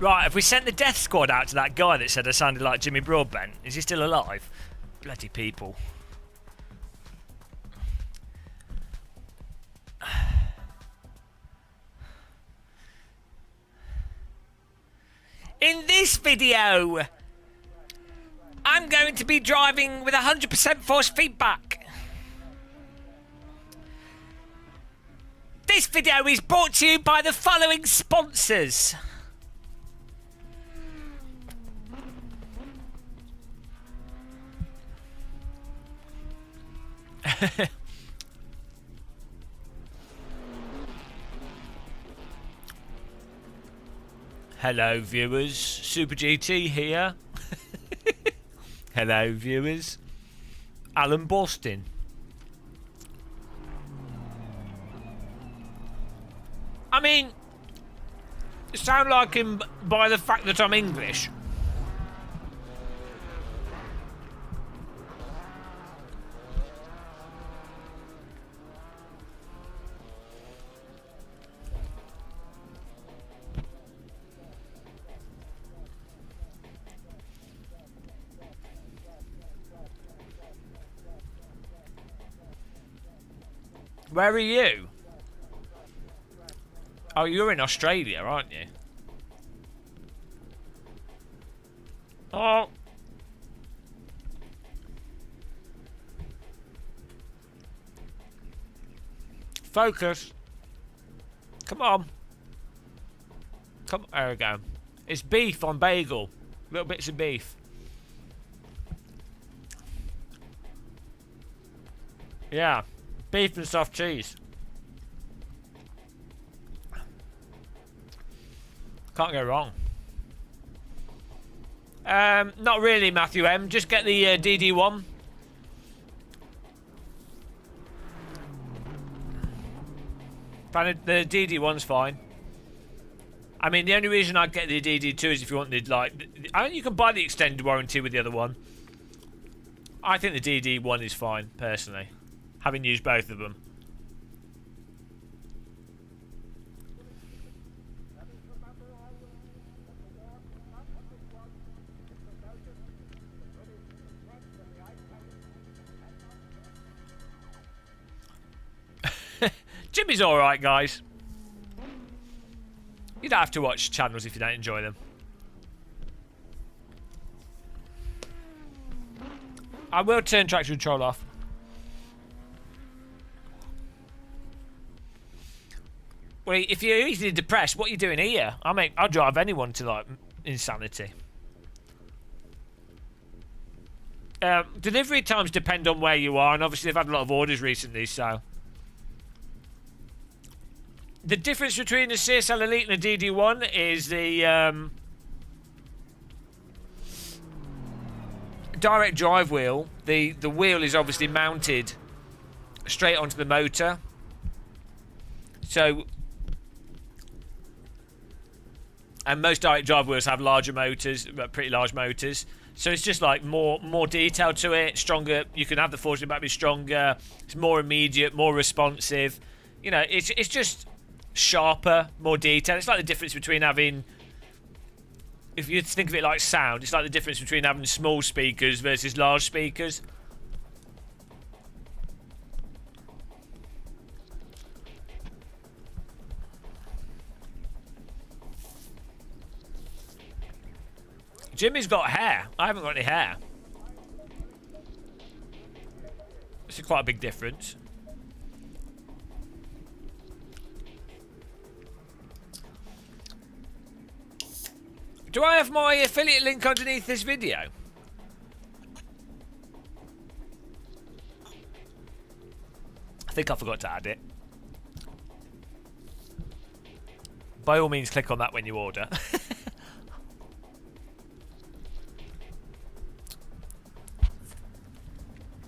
Right, have we sent the death squad out to that guy that said I sounded like Jimmy Broadbent? Is he still alive? Bloody people. In this video, I'm going to be driving with 100% force feedback. This video is brought to you by the following sponsors. Hello viewers, Super GT here. Hello viewers, Alan Boston. I mean, sound like him by the fact that I'm English. Where are you? Oh, you're in Australia, aren't you? Oh. Focus. Come on. Come. There we go. It's beef on bagel. Little bits of beef. Yeah. Beef and soft cheese. Can't go wrong. Not really, Matthew M. Just get the DD1. The DD1's fine. I mean, the only reason I'd get the DD2 is if you wanted, like... I think you can buy the extended warranty with the other one. I think the DD1 is fine, personally. Having used both of them. Jimmy's alright, guys. You don't have to watch channels if you don't enjoy them. I will turn traction control off. Well, if you're easily depressed, what are you doing here? I'll drive anyone to, like, insanity. Delivery times depend on where you are, and obviously they've had a lot of orders recently, so... The difference between the CSL Elite and the DD1 is the direct drive wheel. The wheel is obviously mounted straight onto the motor. So... And most direct drive wheels have larger motors, pretty large motors. So it's just like more detail to it, stronger. You can have the force feedback be stronger. It's more immediate, more responsive. You know, it's just sharper, more detail. It's like the difference between having, if you think of it like sound, it's like the difference between having small speakers versus large speakers. Jimmy's got hair. I haven't got any hair. This is quite a big difference. Do I have my affiliate link underneath this video? I think I forgot to add it. By all means, click on that when you order.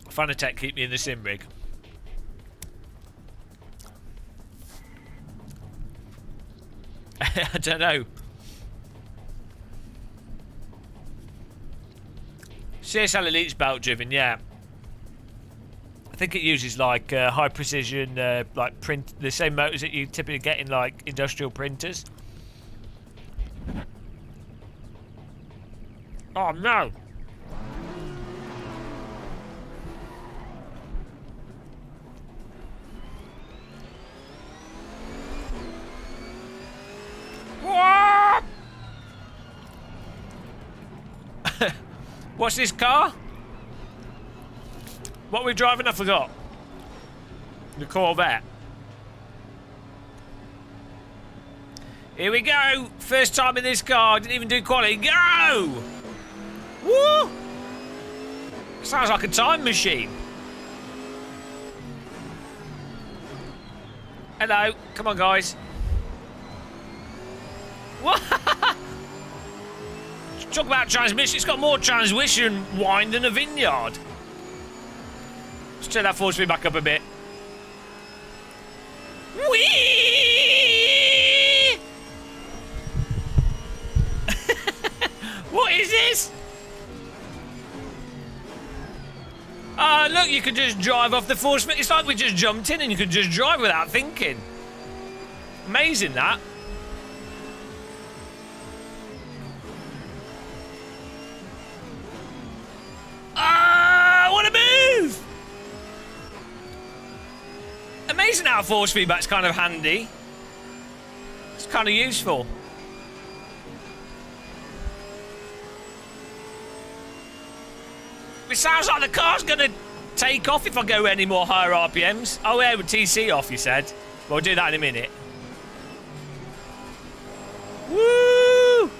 Fanatec keep me in the sim rig. I don't know. CSL Elite's belt driven, yeah. I think it uses like high precision, like print, the same motors that you typically get in like industrial printers. Oh, no. What? What's this car? What are we driving? I forgot. The Corvette. Here we go. First time in this car. Didn't even do quality. Go! Woo! Sounds like a time machine. Hello. Come on, guys. What? Talk about transmission. It's got more transmission whine than a vineyard. Let's turn that force speed back up a bit. Whee! What is this? Look, you can just drive off the force speed. It's like we just jumped in and you could just drive without thinking. Amazing, that. What a move! Amazing how force feedback's kind of handy. It's kind of useful. It sounds like the car's going to take off if I go any more higher RPMs. Oh, yeah, with TC off, you said. We'll do that in a minute. Woo!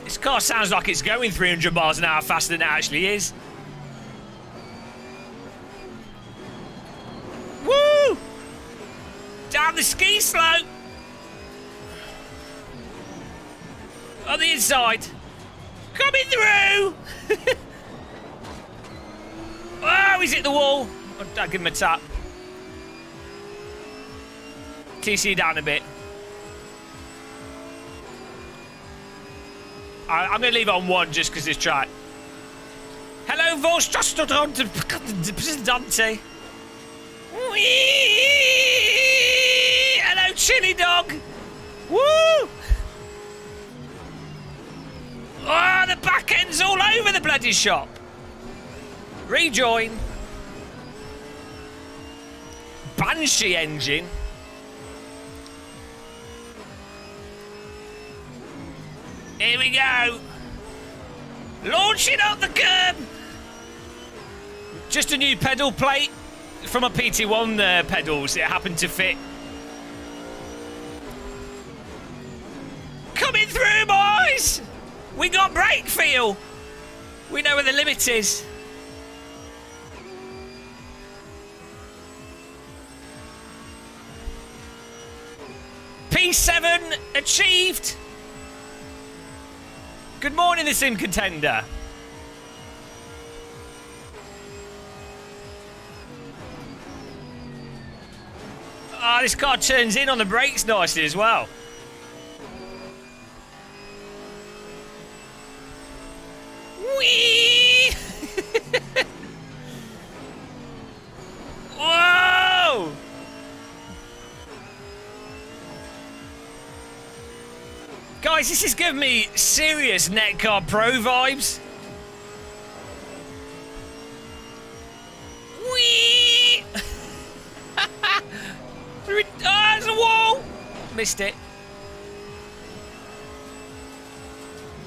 This car sounds like it's going 300 miles an hour faster than it actually is. Woo! Down the ski slope. On the inside. Coming through! Oh, he's hit the wall. I'll give him a tap. TC down a bit. I'm going to leave it on 1 just because this track. Hello, Volstastodonte. Hello, Chili Dog. Woo! Oh, the back end's all over the bloody shop. Rejoin. Banshee engine. Here we go. Launching up the curb. Just a new pedal plate from a PT1 pedals. It happened to fit. Coming through, boys. We got brake feel. We know where the limit is. P7 achieved. Good morning, the Sim Contender. Ah, this car turns in on the brakes nicely as well. Whee! Whoa! Guys, this is giving me serious Netcar Pro vibes. Whee! Oh, there's a wall! Missed it.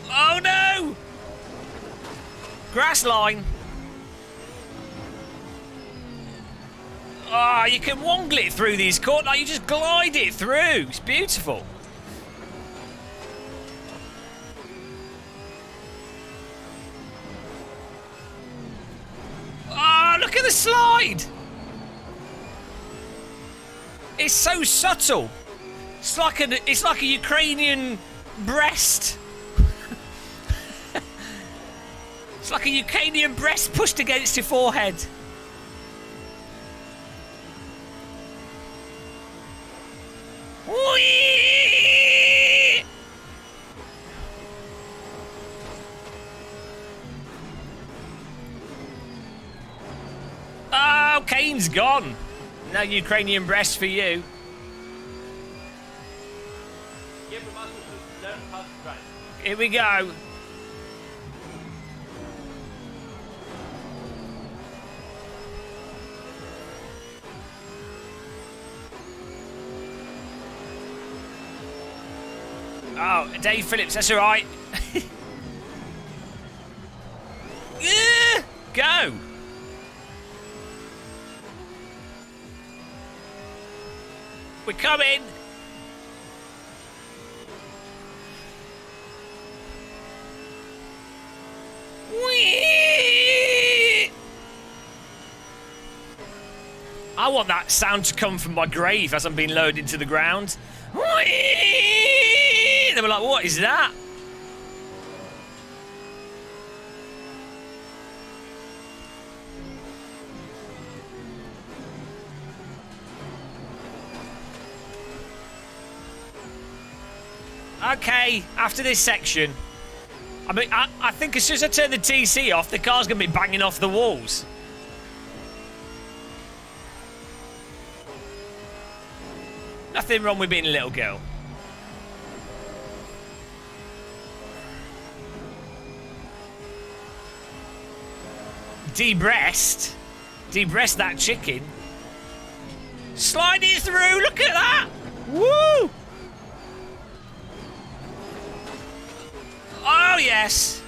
Oh no! Grass line. Ah, you can wongle it through these corners. Like you just glide it through. It's beautiful. Ah, look at the slide. It's so subtle. It's like a Ukrainian breast. It's like a Ukrainian breast pushed against your forehead. Whee! Oh, Kane's gone. No Ukrainian breast for you. Gabriel Masters should learn how to drive. Here we go. Oh, Dave Phillips, that's all right. Yeah, go. We're coming. Whee! I want that sound to come from my grave as I'm being lowered into the ground. Whee! They were like, what is that? Okay, after this section, I mean, I think as soon as I turn the TC off, the car's going to be banging off the walls. Nothing wrong with being a little girl. De-breast that chicken. Slide it through, look at that! Woo! Oh, yes.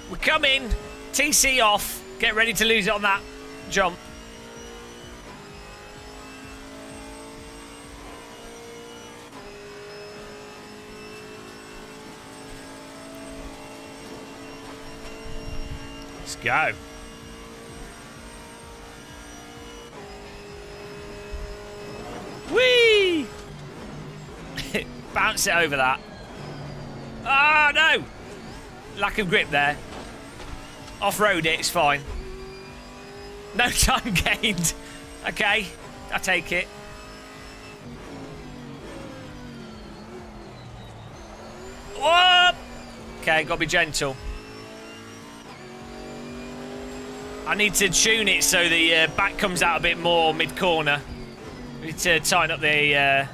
We're coming. TC off. Get ready to lose it on that jump. Let's go. Whee! Bounce it over that. Oh, no! Lack of grip there. Off-road it, it's fine. No time gained. Okay, I take it. Whoop! Okay, gotta be gentle. I need to tune it so the back comes out a bit more mid-corner. Need to tighten up the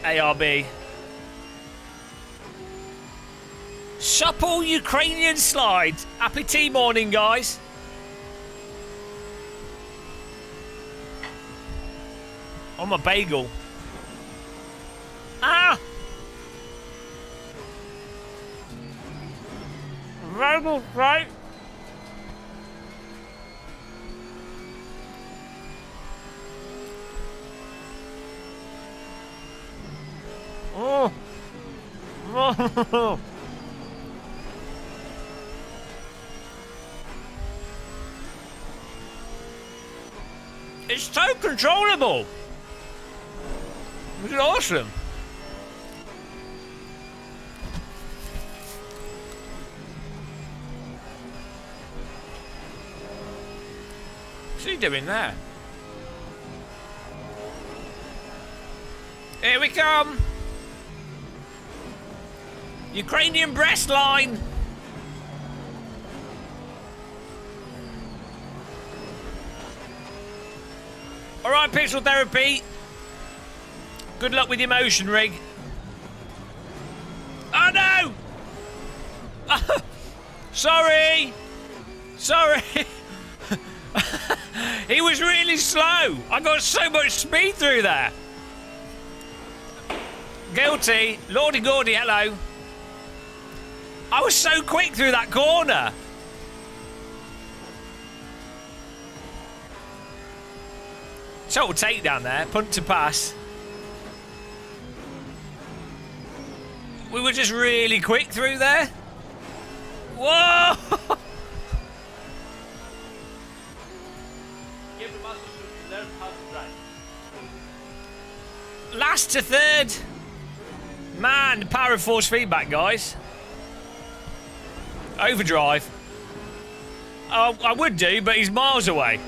ARB. Supple Ukrainian slide. Happy tea morning, guys. On my bagel. Ah! Bagel, right? Oh. Oh. It's so controllable. It's awesome. What's he doing there? Here we come. Ukrainian breast line. All right, pixel therapy. Good luck with your motion rig. Oh no! Sorry. Sorry. He was really slow. I got so much speed through there. Guilty. Lordy Gordy, hello. I was so quick through that corner. Total takedown there. Punt to pass. We were just really quick through there. Whoa! Give the master to learn how to drive. Last to third. Man, the power of force feedback, guys. Overdrive. Oh, I would do, but he's miles away.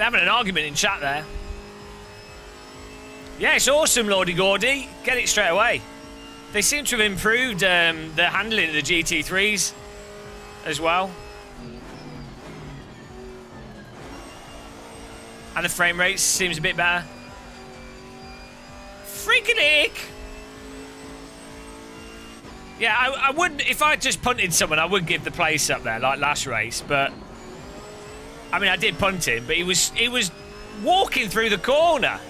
They're having an argument in chat there. Yeah, it's awesome, Lordy Gordy. Get it straight away. They seem to have improved the handling of the GT3s as well. And the frame rate seems a bit better. Freaking heck! Yeah, I wouldn't... If I just punted someone, I would give the place up there, like last race, but... I mean, I did punt him, but he was walking through the corner.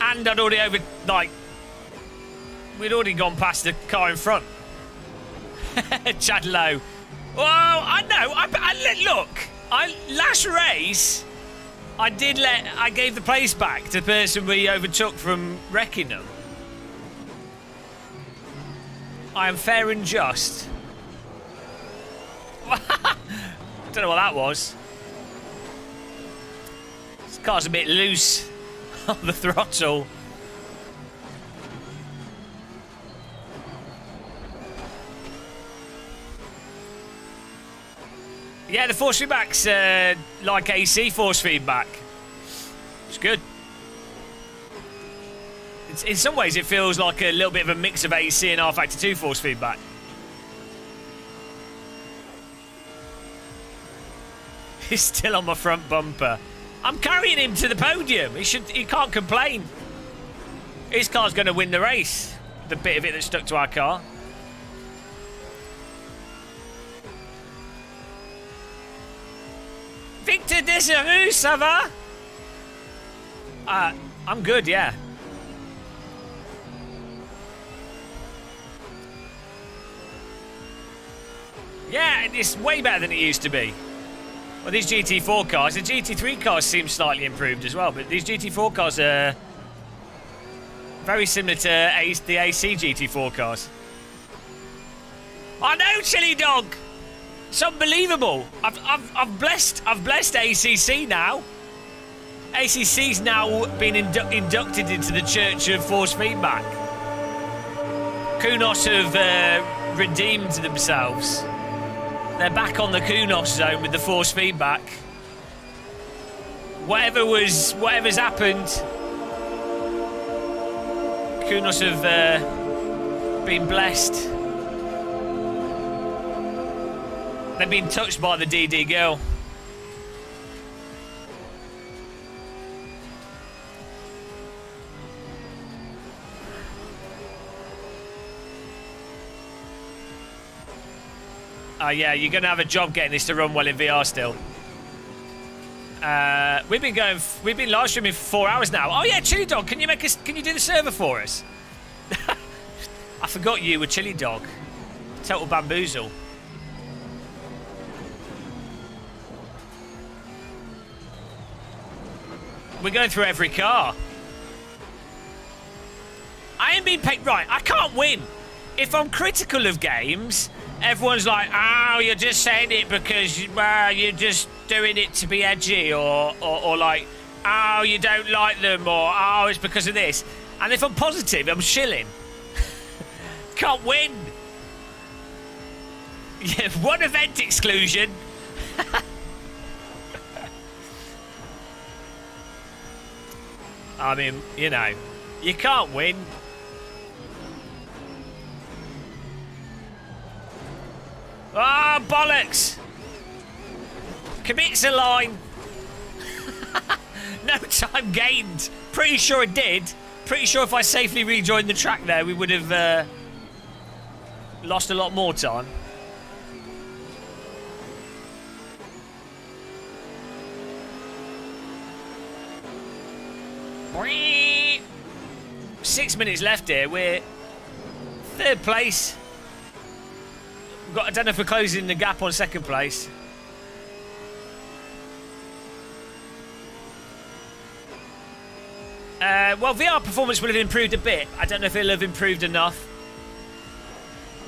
And I'd already we'd already gone past the car in front. Chad Lowe. Well, I know. Look, last race, I gave the place back to the person we overtook from wrecking them. I am fair and just. Don't know what that was. This car's a bit loose on the throttle. Yeah, the force feedback's like AC force feedback. It's good. In some ways, it feels like a little bit of a mix of AC and R-Factor 2 force feedback. He's still on my front bumper. I'm carrying him to the podium. He can't complain. His car's going to win the race. The bit of it that stuck to our car. Victor Desaru, ça va? I'm good, yeah. Yeah, it's way better than it used to be. Well, these GT4 cars, the GT3 cars seem slightly improved as well, but these GT4 cars are very similar to the AC GT4 cars. I know, Chili Dog. It's unbelievable. I've blessed ACC now. ACC's now been inducted into the Church of Force Feedback. Kunos have redeemed themselves. They're back on the Kunos zone with the force feedback. Whatever's happened, Kunos have been blessed. They've been touched by the DD girl. Yeah, you're going to have a job getting this to run well in VR still. We've been live streaming for 4 hours now. Oh yeah, Chili Dog, can you do the server for us? I forgot you were Chili Dog. Total bamboozle. We're going through every car. I ain't been paid right. I can't win. If I'm critical of games, everyone's like, "Oh, you're just saying it because you're just doing it to be edgy," or like, "Oh, you don't like them," or "Oh, it's because of this." And if I'm positive, I'm shilling. Can't win. Yeah, one event exclusion. I mean, you know, you can't win. Ah, oh, bollocks! Commits a line. No time gained. Pretty sure it did. Pretty sure if I safely rejoined the track there, we would have lost a lot more time. Whee! 6 minutes left here. We're third place. I don't know if we're closing the gap on second place. Well, VR performance will have improved a bit. I don't know if it'll have improved enough.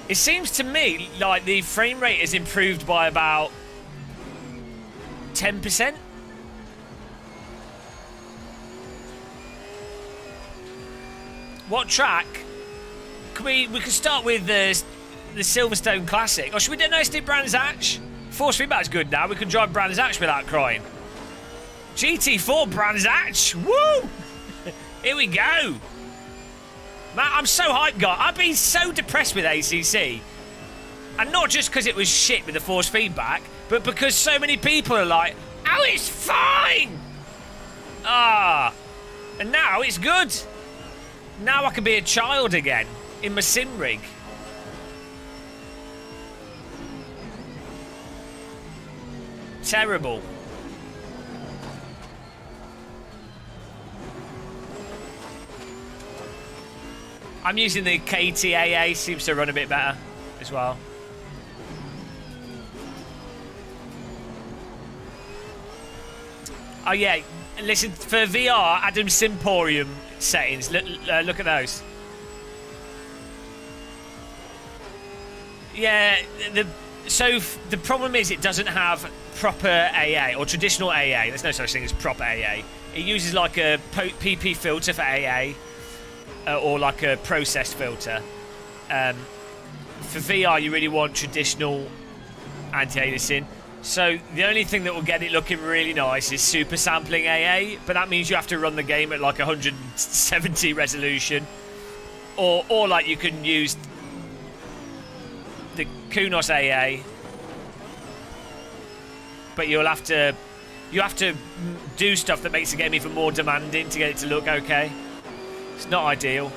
It seems to me like the frame rate has improved by about 10%. What track? We can start with the Silverstone Classic. Or should we do nice to Brands Hatch? Force feedback's good now. We can drive Brands Hatch without crying. GT4 Brands Hatch. Woo! Here we go. Man, I'm so hyped, guys. I've been so depressed with ACC. And not just because it was shit with the force feedback, but because so many people are like, oh, it's fine. And now it's good. Now I can be a child again in my sim rig. Terrible. I'm using the KTAA, seems to run a bit better as well. Oh yeah, listen, for VR, Adam Simporium settings, look at those. Yeah, so the problem is it doesn't have proper AA or traditional AA. There's no such thing as proper AA. It uses like a PP filter for AA or like a processed filter. For VR, you really want traditional anti-aliasing. So the only thing that will get it looking really nice is super sampling AA, but that means you have to run the game at like 170 resolution, or like you can use the Kunos AA, but you have to do stuff that makes the game even more demanding to get it to look okay. It's not ideal.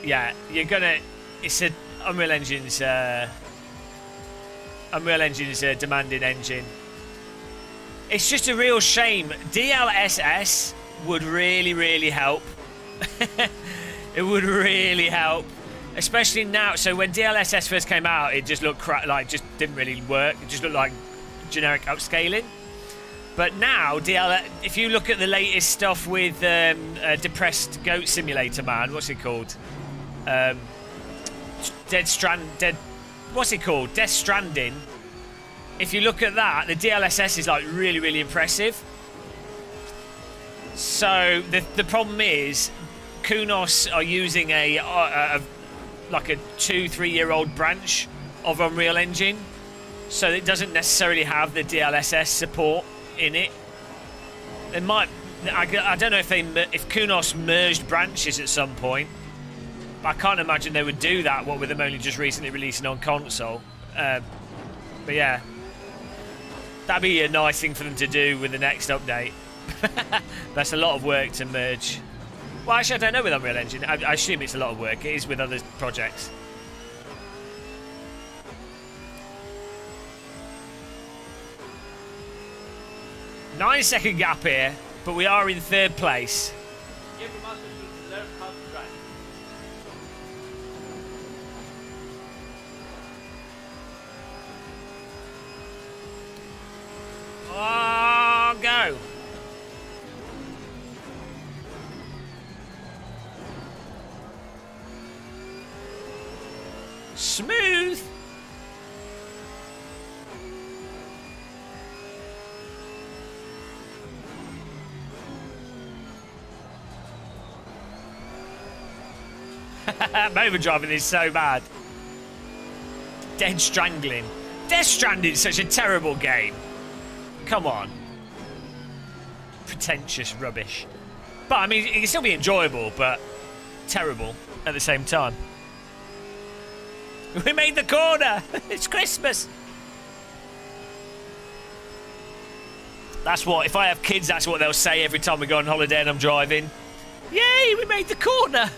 Yeah, you're gonna. It's a Unreal Engine's a demanding engine. It's just a real shame. DLSS would really help. It would really help, especially now. So when DLSS first came out, it just looked just didn't really work. It just looked like generic upscaling. But now, if you look at the latest stuff with Depressed Goat Simulator, man, what's it called? Death Stranding. If you look at that, the DLSS is like really impressive. So the problem is, Kunos are using like a 2-3 year old branch of Unreal Engine, so it doesn't necessarily have the DLSS support in it. It might. I don't know if Kunos merged branches at some point. I can't imagine they would do that, what with them only just recently releasing on console. But yeah, that'd be a nice thing for them to do with the next update. That's a lot of work to merge. Well, actually, I don't know with Unreal Engine. I assume it's a lot of work. It is with other projects. Nine-second gap here, but we are in third place. Every master should learn how to drive. Oh, go. Smooth. Overdriving is so bad. Dead Strangling. Death Stranding is such a terrible game. Come on. Pretentious rubbish. But, I mean, it can still be enjoyable, but terrible at the same time. We made the corner! It's Christmas! That's what, if I have kids, that's what they'll say every time we go on holiday and I'm driving. Yay, we made the corner!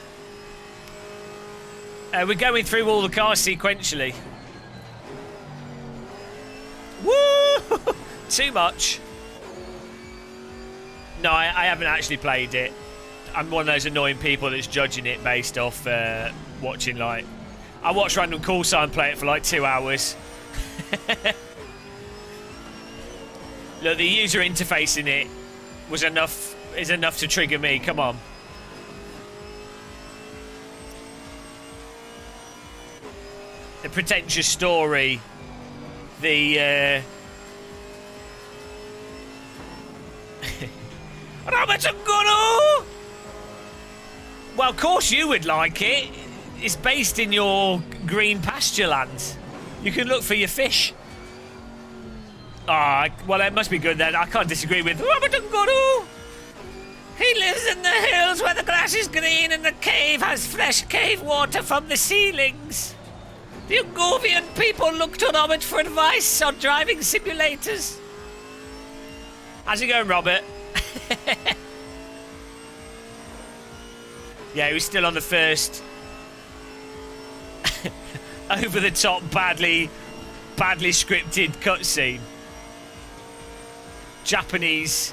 We're going through all the cars sequentially. Woo! Too much. No, I haven't actually played it. I'm one of those annoying people that's judging it based off watching, like... I watched Random Call Sign play it for like 2 hours. Look, the user interface in it is enough to trigger me. Come on. The pretentious story, the Robert Ngoro! Well, of course you would like it. It's based in your green pasture land. You can look for your fish. Ah, well, it must be good then. I can't disagree with Robert Ngoro. He lives in the hills where the grass is green and the cave has fresh cave water from the ceilings. The Ungovian people look to Robert for advice on driving simulators. How's it going, Robert? Yeah, he was still on the first over-the-top, badly scripted cutscene. Japanese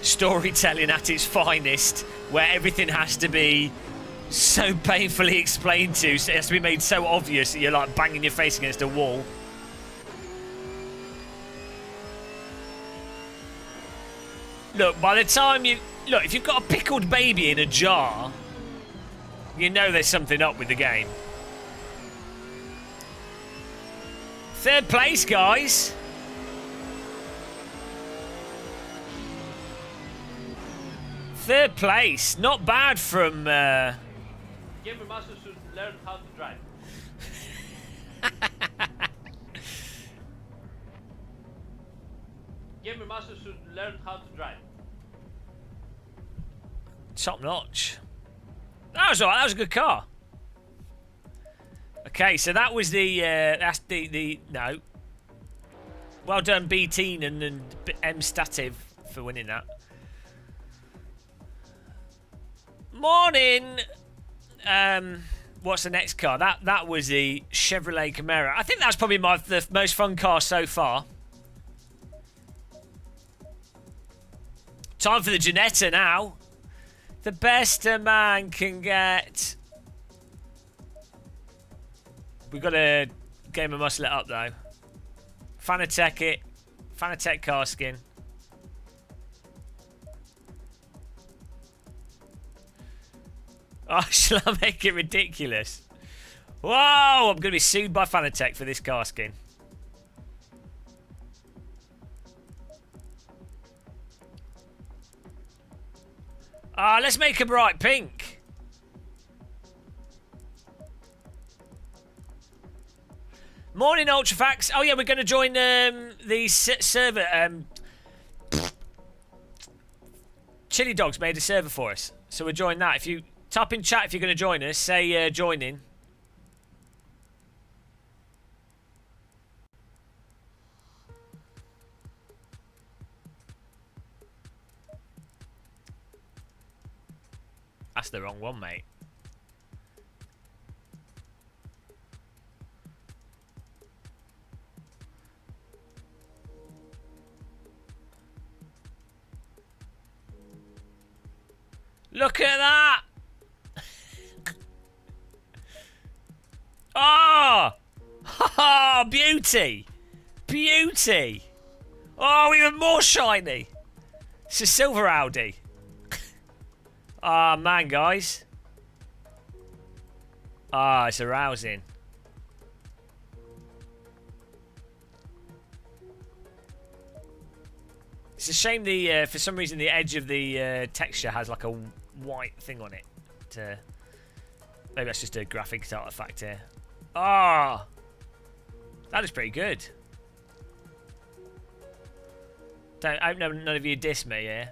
storytelling at its finest, where everything has to be so painfully explained to, so it has to be made so obvious that you're like banging your face against a wall. Look, by the time you... Look, if you've got a pickled baby in a jar, you know there's something up with the game. Third place, guys. Third place. Not bad from... Gamer Master should learn how to drive. Gamer Master should learn how to drive. Top notch. That was alright. That was a good car. Okay, so that was the that's the no. Well done, B Teen and M Stativ for winning that. Morning. What's the next car? That was the Chevrolet Camaro. I think that's probably the most fun car so far. Time for the Ginetta now. The best a man can get. We've got a game of muscle it up though. Fanatec it. Fanatec car skin. Oh, shall I make it ridiculous? Whoa! I'm going to be sued by Fanatec for this car skin. Ah, let's make a bright pink. Morning, Ultrafax. Oh, yeah, we're going to join the server. Chili Dogs made a server for us. So we're joining that. If you type in chat if you're going to join us, say join in. That's the wrong one, mate. Look at that! Oh! Oh, beauty! Beauty! Oh, even more shiny! It's a silver Audi. Ah, man, guys. Ah, it's arousing. It's a shame the for some reason the edge of the texture has like a white thing on it. Maybe that's just a graphics artifact here. Ah, that is pretty good. I hope none of you diss me, yeah?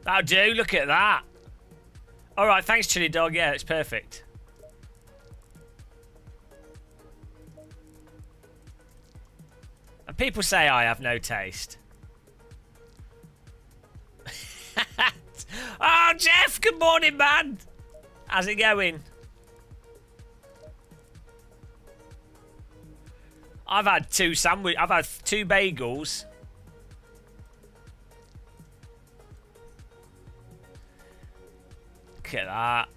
That'll do, look at that. Alright, thanks, Chili Dog. Yeah, it's perfect. And people say I have no taste. Oh, Jeff, good morning, man. How's it going? I've had two bagels. Look at that.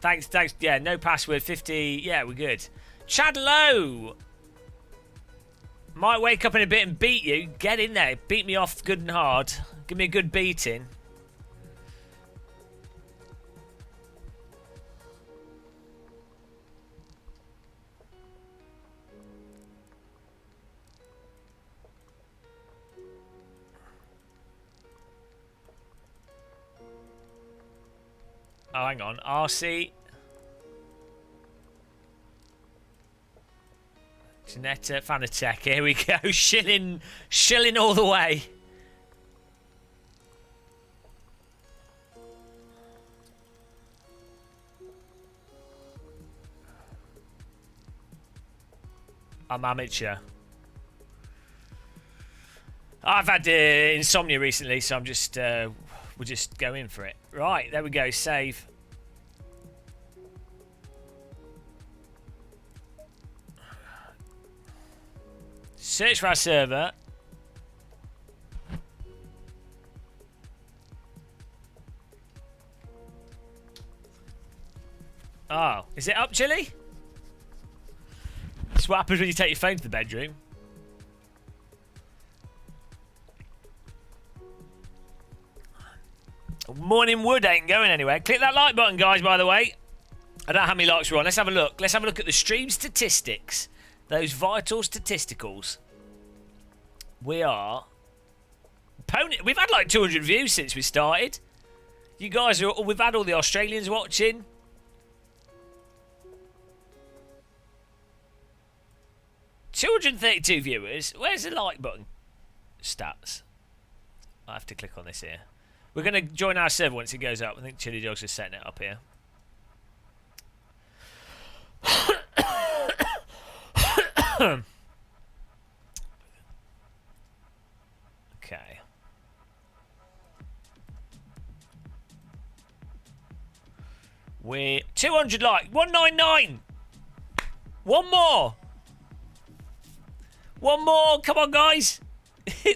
Thanks. Yeah, no password. 50. Yeah, we're good. Chad Lowe. Might wake up in a bit and beat you. Get in there. Beat me off good and hard. Give me a good beating. Oh, hang on. RC. Janetta, Fanatec. Here we go. Shilling all the way. I'm amateur. I've had insomnia recently, so I'm just we'll just go in for it. Right, there we go. Save. Search for our server. Oh, is it up, Chili? That's what happens when you take your phone to the bedroom. Morning Wood ain't going anywhere. Click that like button, guys, by the way. I don't know how many likes we're on. Let's have a look. Let's have a look at the stream statistics. Those vital statisticals. We are... We've had like 200 views since we started. You guys are... We've had all the Australians watching. $232 viewers. Where's the like button? Stats. I have to click on this here. We're going to join our server once it goes up. I think Chili Dog's just setting it up here. Okay. We're 200 like 199. One more. One more. Come on, guys.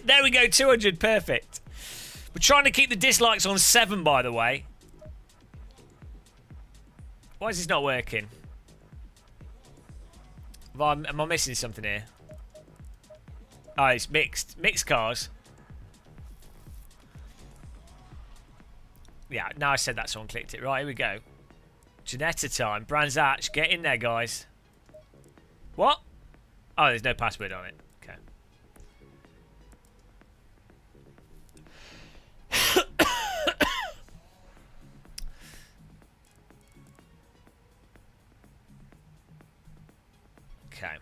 There we go. 200. Perfect. We're trying to keep the dislikes on 7, by the way. Why is this not working? Am I missing something here? Oh, it's mixed. Mixed cars. Yeah, now I said that, someone clicked it. Right, here we go. Janetta time. Brands Arch. Get in there, guys. What? Oh, there's no password on it. Okay. Okay.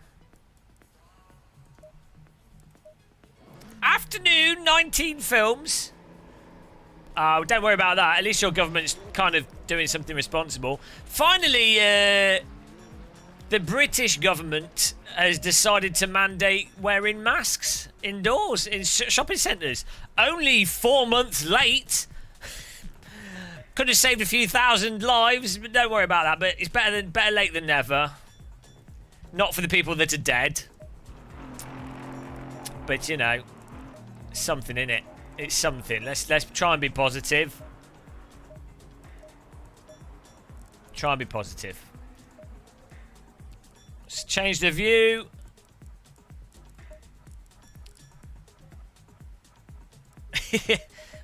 Afternoon, 19 films. Don't worry about that. At least your government's kind of doing something responsible. Finally, the British government has decided to mandate wearing masks indoors in shopping centres. Only 4 months late. Could have saved a few thousand lives, but don't worry about that. But it's better late than never. Not for the people that are dead. But, you know, something in it. It's something. Let's try and be positive. Try and be positive. Let's change the view.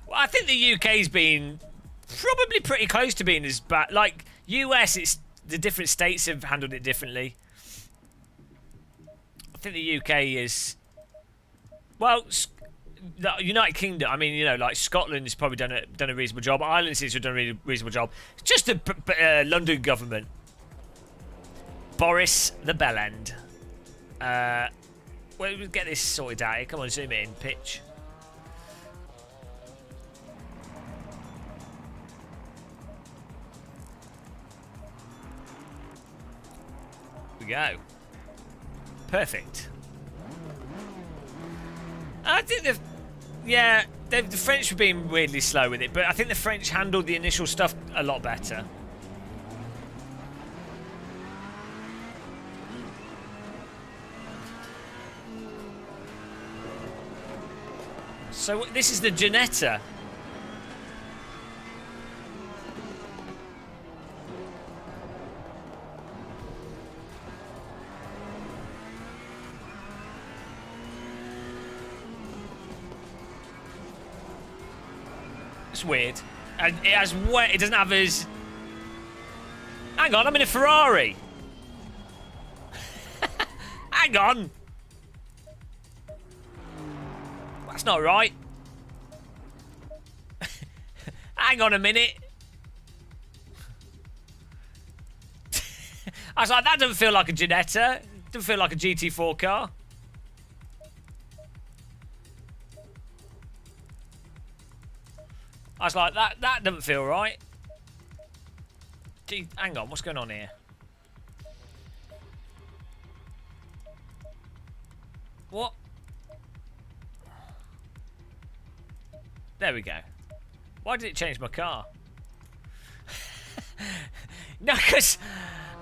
Well, I think the UK's been probably pretty close to being as bad. Like, US, it's the different states have handled it differently. I think the UK is... Well, the United Kingdom, I mean, you know, like Scotland has probably done a reasonable job. Ireland seems to have done a reasonable job. It's just the London government. Boris the Bellend. We'll get this sorted out here. Come on, zoom in. Pitch. Here we go. Perfect. I think the French were being weirdly slow with it, but I think the French handled the initial stuff a lot better. So this is the Janetta. It's weird. And it has it doesn't have as... Hang on, I'm in a Ferrari. Hang on. That's not right. Hang on a minute. I was like, that doesn't feel like a Ginetta. Doesn't feel like a GT4 car. I was like, that doesn't feel right. Gee, hang on, what's going on here? What? There we go. Why did it change my car? No, because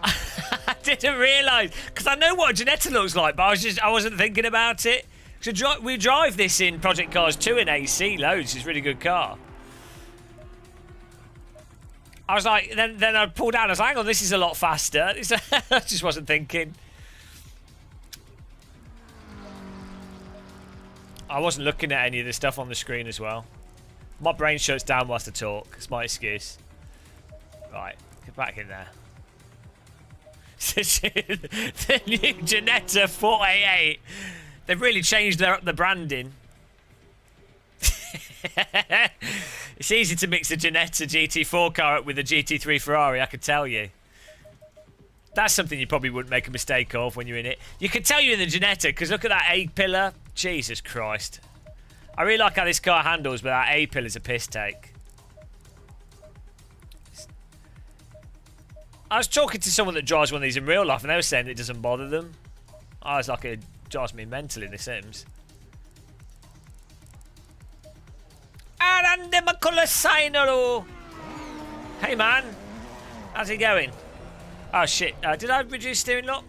I didn't realise. Because I know what a Ginetta looks like, but I wasn't thinking about it. So we drive this in Project Cars 2 in AC loads. It's a really good car. I was like, then I pulled out. I was like, hang on, this is a lot faster. I just wasn't thinking. I wasn't looking at any of the stuff on the screen as well. My brain shuts down whilst I talk. It's my excuse. Right, get back in there. The new Ginetta 488. They've really changed the branding. It's easy to mix the Ginetta GT4 car up with a GT3 Ferrari, I could tell you. That's something you probably wouldn't make a mistake of when you're in it. You can tell you're in the Ginetta because look at that A-pillar. Jesus Christ. I really like how this car handles, but that A-pillar's a piss take. I was talking to someone that drives one of these in real life and they were saying it doesn't bother them. I was like, it drives me mental in The Sims. Hey man, how's it going? Oh shit, did I reduce steering lock?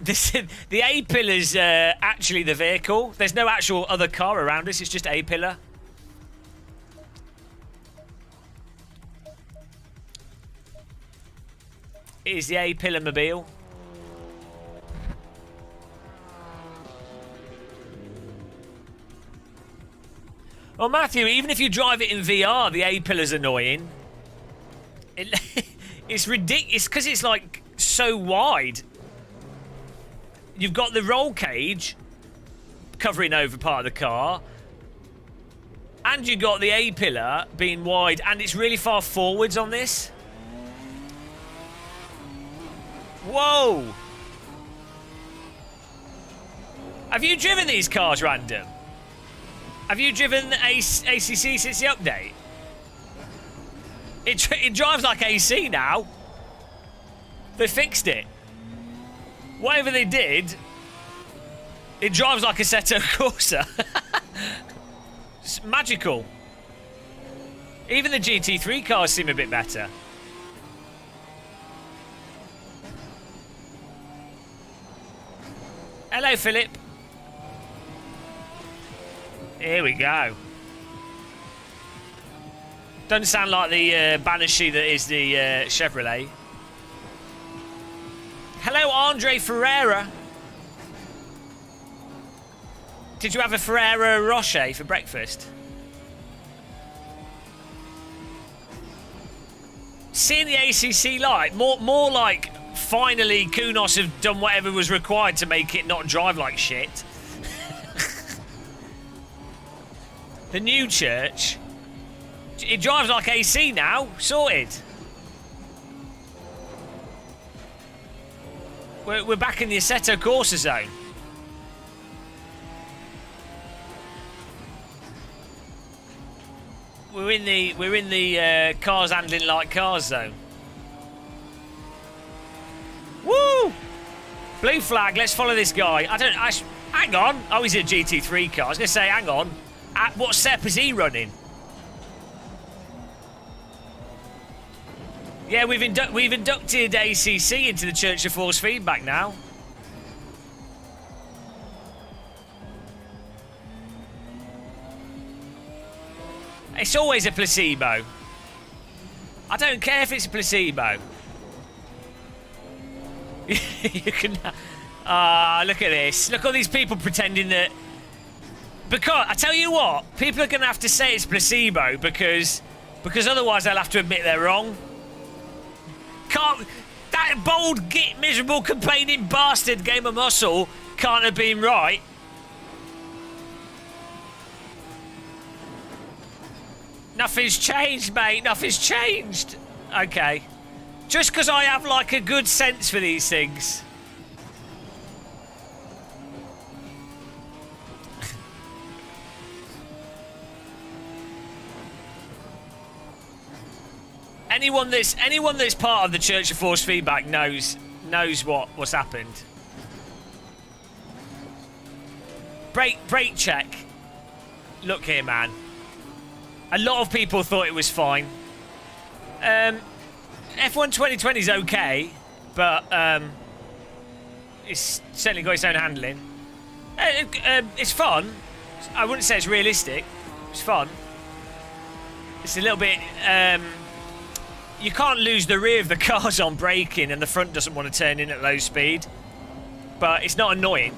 The A-pillar's actually the vehicle. There's no actual other car around us, it's just A-pillar. It is the A-pillar mobile. Well, Matthew, even if you drive it in VR, the A-pillar's annoying. It's ridiculous because it's like so wide. You've got the roll cage covering over part of the car, and you've got the A-pillar being wide, and it's really far forwards on this. Whoa! Have you driven these cars, Random? Have you driven ACC since the update? It drives like AC now. They fixed it. Whatever they did, it drives like Assetto Corsa. It's magical. Even the GT3 cars seem a bit better. Hello, Philip. Here we go. Doesn't sound like the Banshee that is the Chevrolet. Hello, Andre Ferreira. Did you have a Ferrero Rocher for breakfast? Seeing the ACC light, more like finally Kunos have done whatever was required to make it not drive like shit. The new church, it drives like AC now, sorted. We're back in the Assetto Corsa zone. We're in the cars handling like cars zone. Woo! Blue flag. Let's follow this guy. Hang on. Oh, he's a GT3 car. I was gonna say, hang on. What step is he running? Yeah, we've inducted ACC into the Church of Force Feedback now. It's always a placebo. I don't care if it's a placebo. You can... look at this. Look at all these people pretending that Because I tell you what, people are going to have to say it's placebo because otherwise they'll have to admit they're wrong. Can't that bold, git, miserable, complaining bastard Gamer Muscle can't have been right. Nothing's changed, mate. Nothing's changed. Okay. Just because I have, like, a good sense for these things. anyone that's part of the Church of Force Feedback knows what's happened. Brake check. Look here, man. A lot of people thought it was fine. F1 2020 is okay, but it's certainly got its own handling. It's fun. I wouldn't say it's realistic. It's fun. It's a little bit... you can't lose the rear of the cars on braking and the front doesn't want to turn in at low speed. But it's not annoying.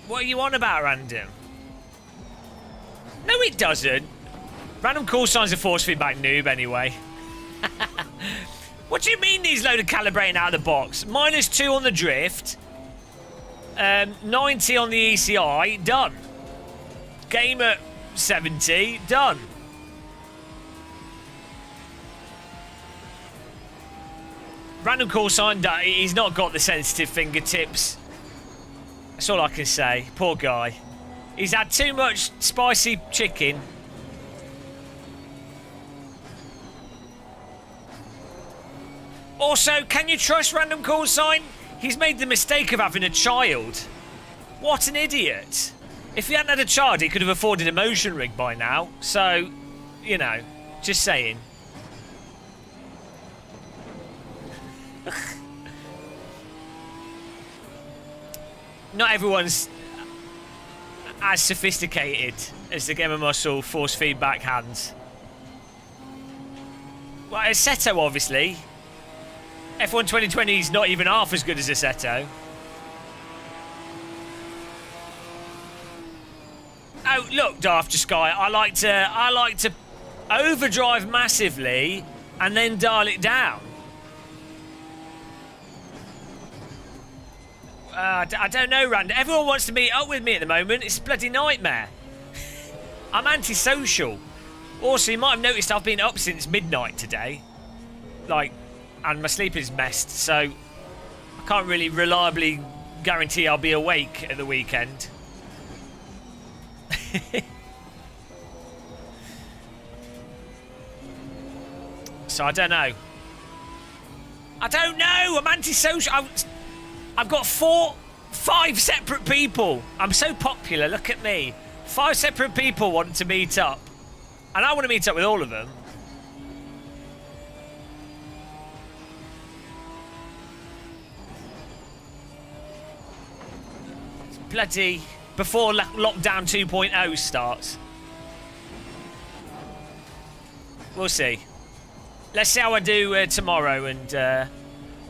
What are you on about, Random? No, it doesn't. Random call signs a force feedback noob anyway. What do you mean he's loaded calibrating out of the box? -2 on the drift. 90 on the ECI. Done. Game at 70. Done. Random call sign. He's not got the sensitive fingertips. That's all I can say. Poor guy. He's had too much spicy chicken. Also, can you trust Random Call Sign? He's made the mistake of having a child. What an idiot. If he hadn't had a child, he could have afforded a motion rig by now. So, you know, just saying. Not everyone's as sophisticated as the Gamer Muscle force feedback hands. Well, Assetto, obviously. F1 2020 is not even half as good as Assetto. Oh, look, Daft Sky. I like to overdrive massively and then dial it down. I don't know, Rand. Everyone wants to meet up with me at the moment. It's a bloody nightmare. I'm antisocial. Also, you might have noticed I've been up since midnight today. Like, and my sleep is messed, so I can't really reliably guarantee I'll be awake at the weekend. So I don't know. I don't know. I'm antisocial. I've got 5 separate people. I'm so popular. Look at me. 5 separate people want to meet up. And I want to meet up with all of them. It's bloody... Before lockdown 2.0 starts. We'll see. Let's see how I do tomorrow and...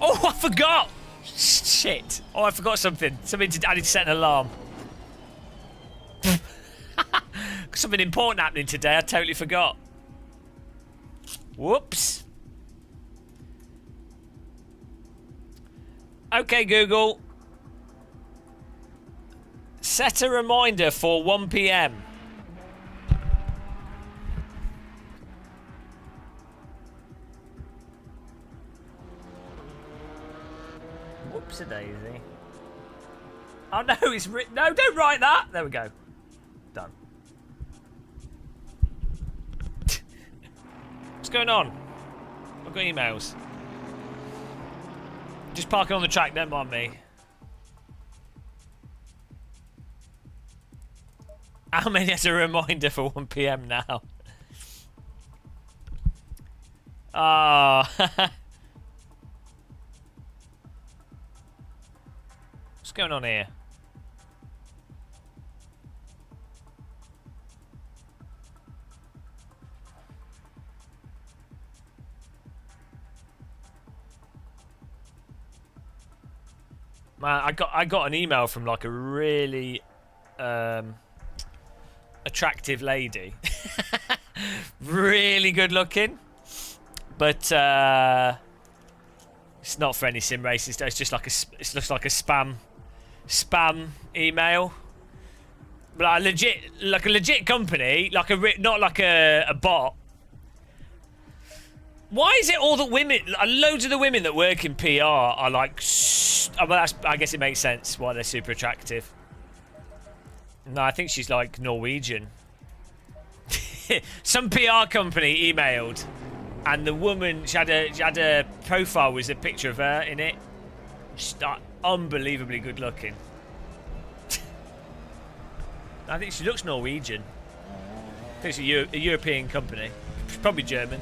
Oh, I forgot! Shit. Oh, I forgot something. I need to set an alarm. Something important happening today. I totally forgot. Whoops. Okay, Google. Set a reminder for 1 PM. Whoops-a-daisy. Oh no, it's written. No, don't write that. There we go. Done. What's going on? I've got emails. Just parking on the track, don't mind me. How many has a reminder for 1 PM now? Ah. What's going on here? Man, I got an email from like a really attractive lady, really good looking, but it's not for any sim racing stuff. It's just like it looks like a spam email. But like a legit company, not like a bot. Why is it all the women, loads of the women that work in PR are like, I guess it makes sense why they're super attractive. No, I think she's like Norwegian. Some PR company emailed, and the woman, she had a profile with a picture of her in it. She's unbelievably good looking. I think she looks Norwegian. I think it's a European company. She's probably German.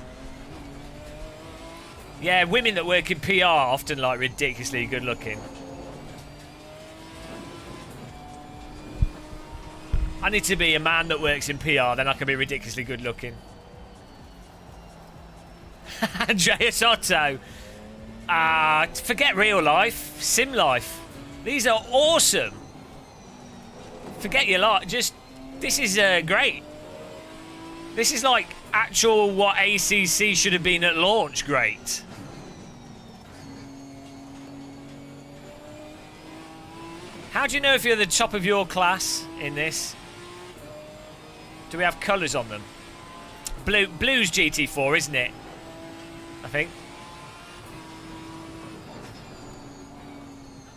Yeah, women that work in PR are often like ridiculously good looking. I need to be a man that works in PR, then I can be ridiculously good looking. Andreas Otto. Forget real life, sim life. These are awesome. Forget your life. This is great. This is like actual what ACC should have been at launch. Great. How do you know if you're the top of your class in this? Do we have colours on them? Blue's GT4, isn't it? I think.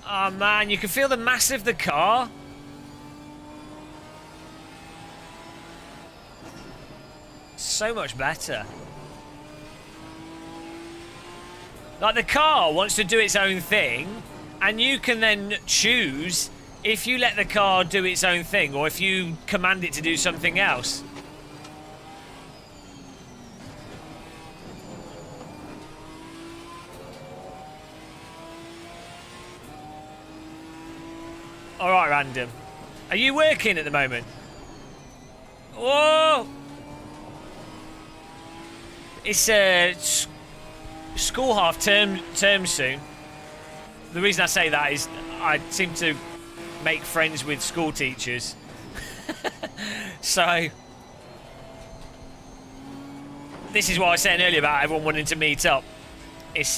Oh man, you can feel the mass of the car. So much better. Like the car wants to do its own thing, and you can then choose if you let the car do its own thing or if you command it to do something else. Alright, random. Are you working at the moment? Whoa! It's school half term soon. The reason I say that is I seem to make friends with school teachers. So this is what I was saying earlier about everyone wanting to meet up. It's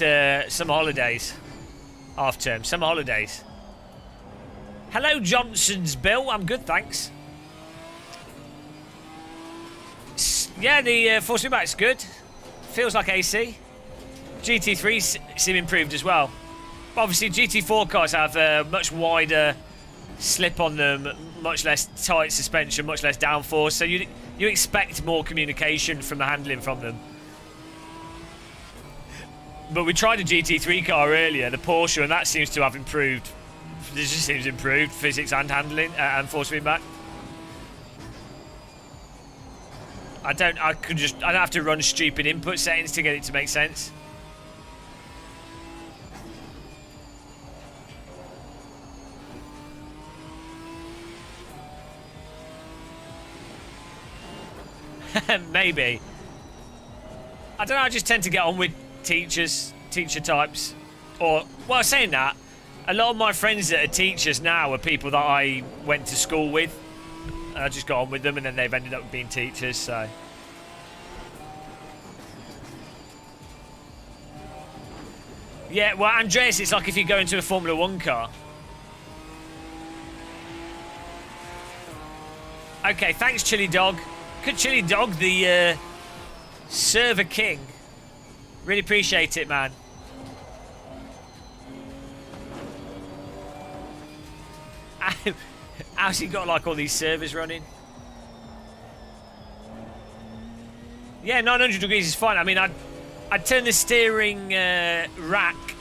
summer holidays. Half term, summer holidays. Hello Johnson's Bill, I'm good, thanks. Yeah, the force feedback's good. Feels like AC. GT3 seem improved as well. But obviously GT4 cars have a much wider slip on them, much less tight suspension, much less downforce, so you expect more communication from the handling from them. But we tried a GT3 car earlier, the Porsche, and that seems to have improved. This just seems improved, physics and handling and force feedback. I'd have to run stupid input settings to get it to make sense. Maybe. I don't know, I just tend to get on with teacher types. Or, well, saying that, a lot of my friends that are teachers now are people that I went to school with. And I just got on with them and then they've ended up being teachers, so. Yeah, well, Andreas, it's like if you go into a Formula 1 car. Okay, thanks, Chili Dog. Good Chili Dog, the server king. Really appreciate it, man. How's he got like all these servers running? Yeah, 900 degrees is fine. I mean, I'd turn the steering rack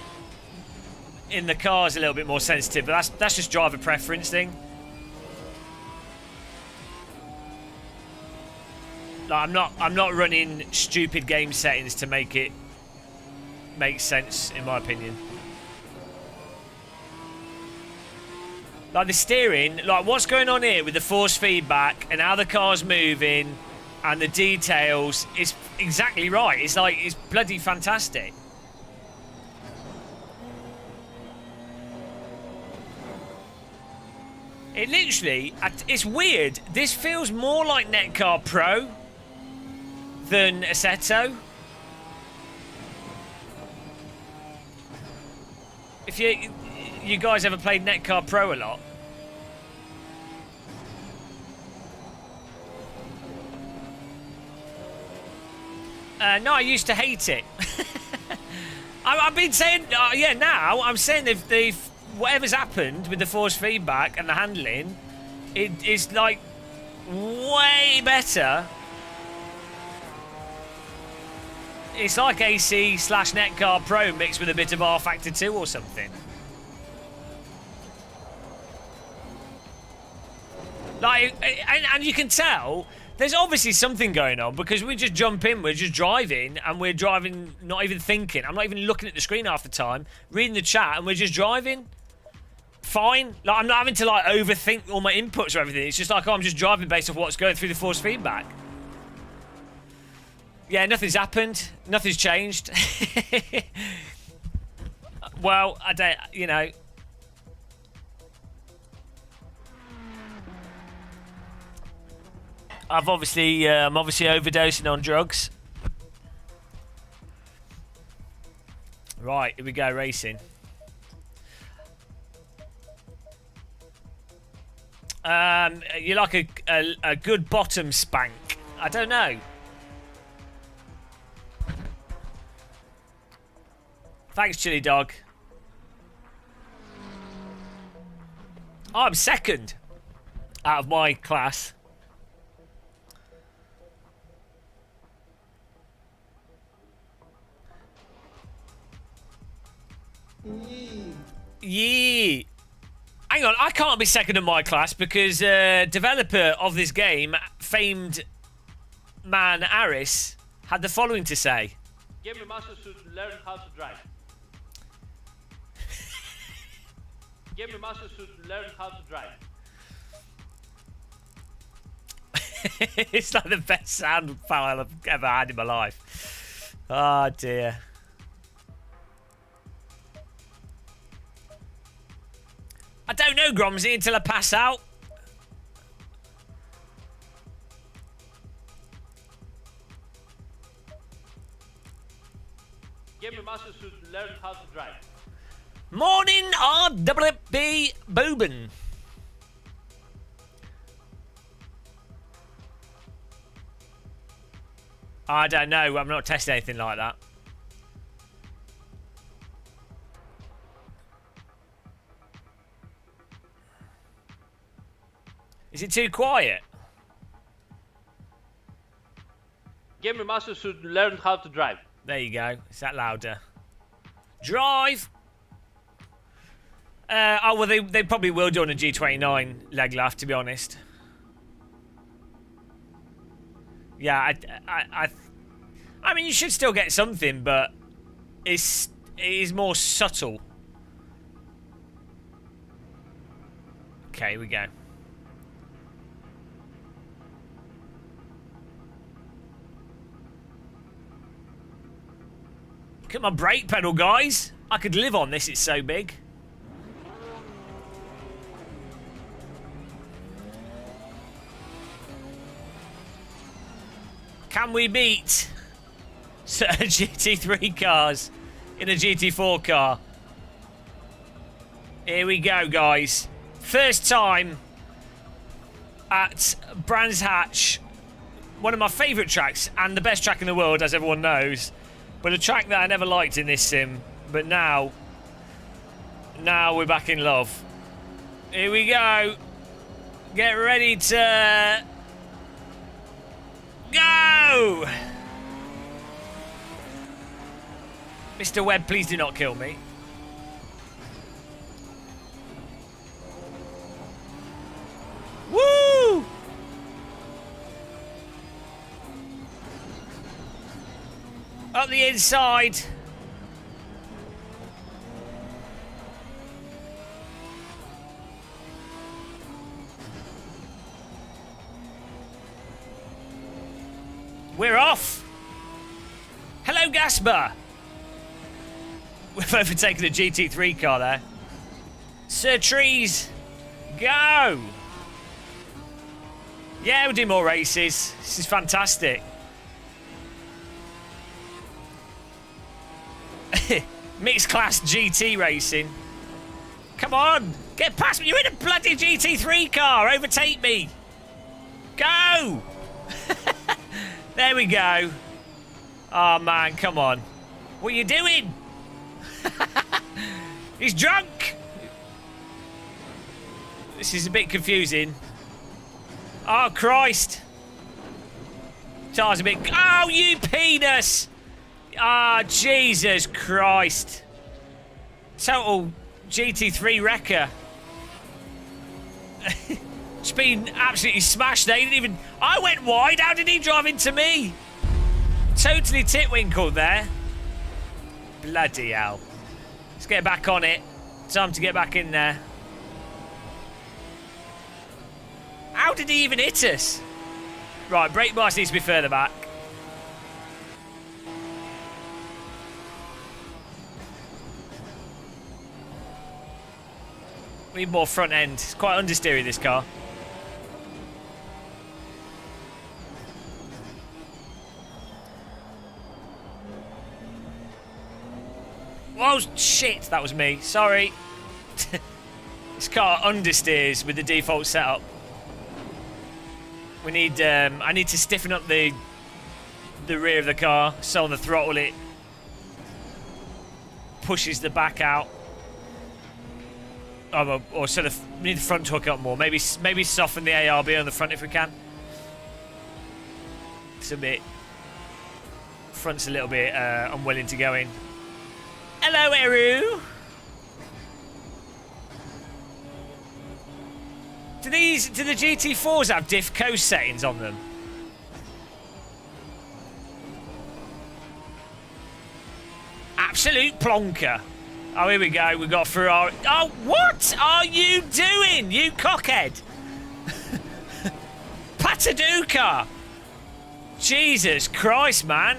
in the cars a little bit more sensitive, but that's just driver preference thing. Like, I'm not running stupid game settings to make it make sense, in my opinion. Like the steering, like what's going on here with the force feedback and how the car's moving and the details is exactly right. It's like, it's bloody fantastic. It literally, it's weird. This feels more like Netcar Pro than Assetto. If you guys ever played Netcar Pro a lot. No, I used to hate it. I've been saying, yeah, now I'm saying if whatever's happened with the force feedback and the handling, it is like way better. It's like AC/Netcar Pro mixed with a bit of R Factor 2 or something. Like, and you can tell there's obviously something going on because we just jump in, we're just driving, and we're driving not even thinking. I'm not even looking at the screen half the time, reading the chat, and we're just driving. Fine. Like, I'm not having to like overthink all my inputs or everything. It's just like, oh, I'm just driving based off what's going through the force feedback. Yeah, nothing's happened. Nothing's changed. Well, I don't, you know. I'm obviously overdosing on drugs. Right, here we go, racing. You like a good bottom spank? I don't know. Thanks, Chili Dog. Oh, I'm second out of my class. Yeah. Hang on, I can't be second in my class because developer of this game, famed man Aris, had the following to say. Game Master should learn how to drive. Game Master should learn how to drive. It's like the best sound file I've ever had in my life. Oh dear. I don't know, Gromsy, until I pass out. Game Master should learn how to drive. Morning, RWB Boobin. I don't know. I've not tested anything like that. Is it too quiet? Game Master should learn how to drive. There you go. Is that louder? Drive! Oh, well, they probably will do on a G29 leg laugh, to be honest. Yeah, I mean, you should still get something, but it is more subtle. Okay, here we go. Look at my brake pedal, guys. I could live on this, it's so big. Can we beat certain GT3 cars in a GT4 car? Here we go, guys. First time at Brands Hatch. One of my favourite tracks and the best track in the world, as everyone knows. But a track that I never liked in this sim. But now we're back in love. Here we go. Get ready to go! Mr. Webb, please do not kill me. Woo! Up the inside. We're off. Hello, Gasper. We've overtaken a GT3 car there. Sir Trees Go! Yeah, we'll do more races. This is fantastic. Mixed class GT racing. Come on! Get past me! You're in a bloody GT3 car! Overtake me! Go! There we go. Oh man, come on. What are you doing? He's drunk! This is a bit confusing. Oh, Christ. Car's a bit... Oh, you penis! Ah, oh, Jesus Christ. Total GT3 wrecker. Just been absolutely smashed there. He didn't even... I went wide. How did he drive into me? Totally titwinkled there. Bloody hell. Let's get back on it. Time to get back in there. How did he even hit us? Right, brake bias needs to be further back. We need more front end. It's quite understeery, this car. Whoa, shit, that was me. Sorry. This car understeers with the default setup. We need, I need to stiffen up the rear of the car, so on the throttle it pushes the back out. Or so we need the front to hook up more. Maybe soften the ARB on the front if we can. It's a bit... Front's a little bit unwilling to go in. Hello, Eru! Do the GT4s have diff coast settings on them? Absolute plonker. Oh, here we go. We've got Ferrari. Oh, what are you doing, you cockhead? Pataduca! Jesus Christ, man.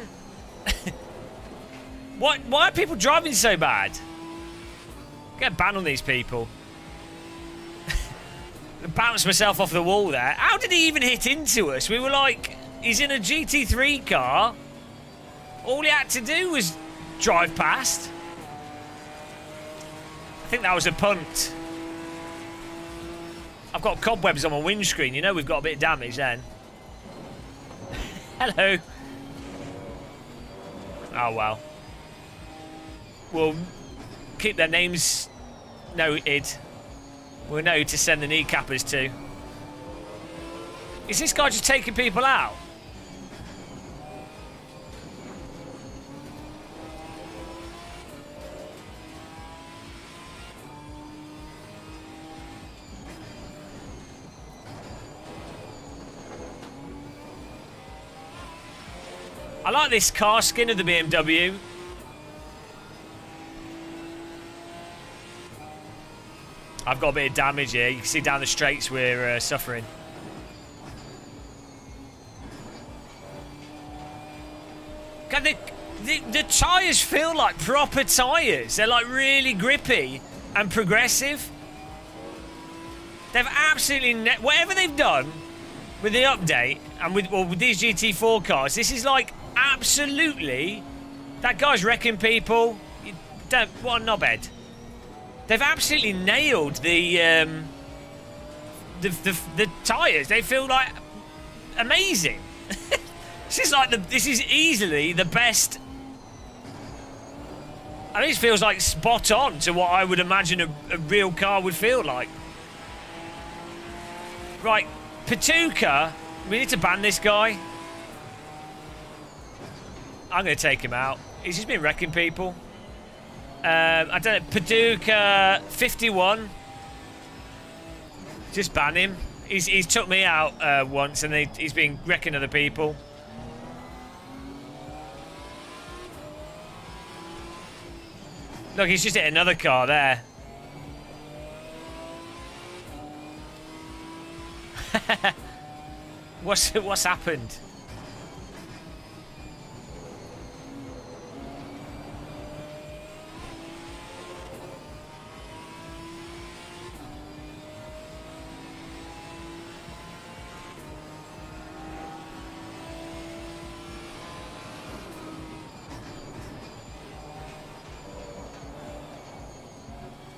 What? Why are people driving so bad? Get a ban on these people. I bounced myself off the wall there. How did he even hit into us? We were like, he's in a GT3 car. All he had to do was drive past. I think that was a punt. I've got cobwebs on my windscreen. You know we've got a bit of damage then. Hello. Oh, well. We'll keep their names noted. We'll know who to send the kneecappers to. Is this guy just taking people out? I like this car skin of the BMW. I've got a bit of damage here. You can see down the straights we're suffering. God, the tyres feel like proper tyres. They're like really grippy and progressive. They've absolutely... whatever they've done with the update and with these GT4 cars, this is like absolutely... That guy's wrecking people. What a knobhead. They've absolutely nailed the tyres. They feel like amazing. This is easily the best. I mean, it feels like spot on to what I would imagine a real car would feel like. Right, Patuka, we need to ban this guy. I'm going to take him out. He's just been wrecking people. I don't know, Paducah 51. Just ban him. He's took me out once and he's been wrecking other people. Look, he's just hit another car there. What's happened?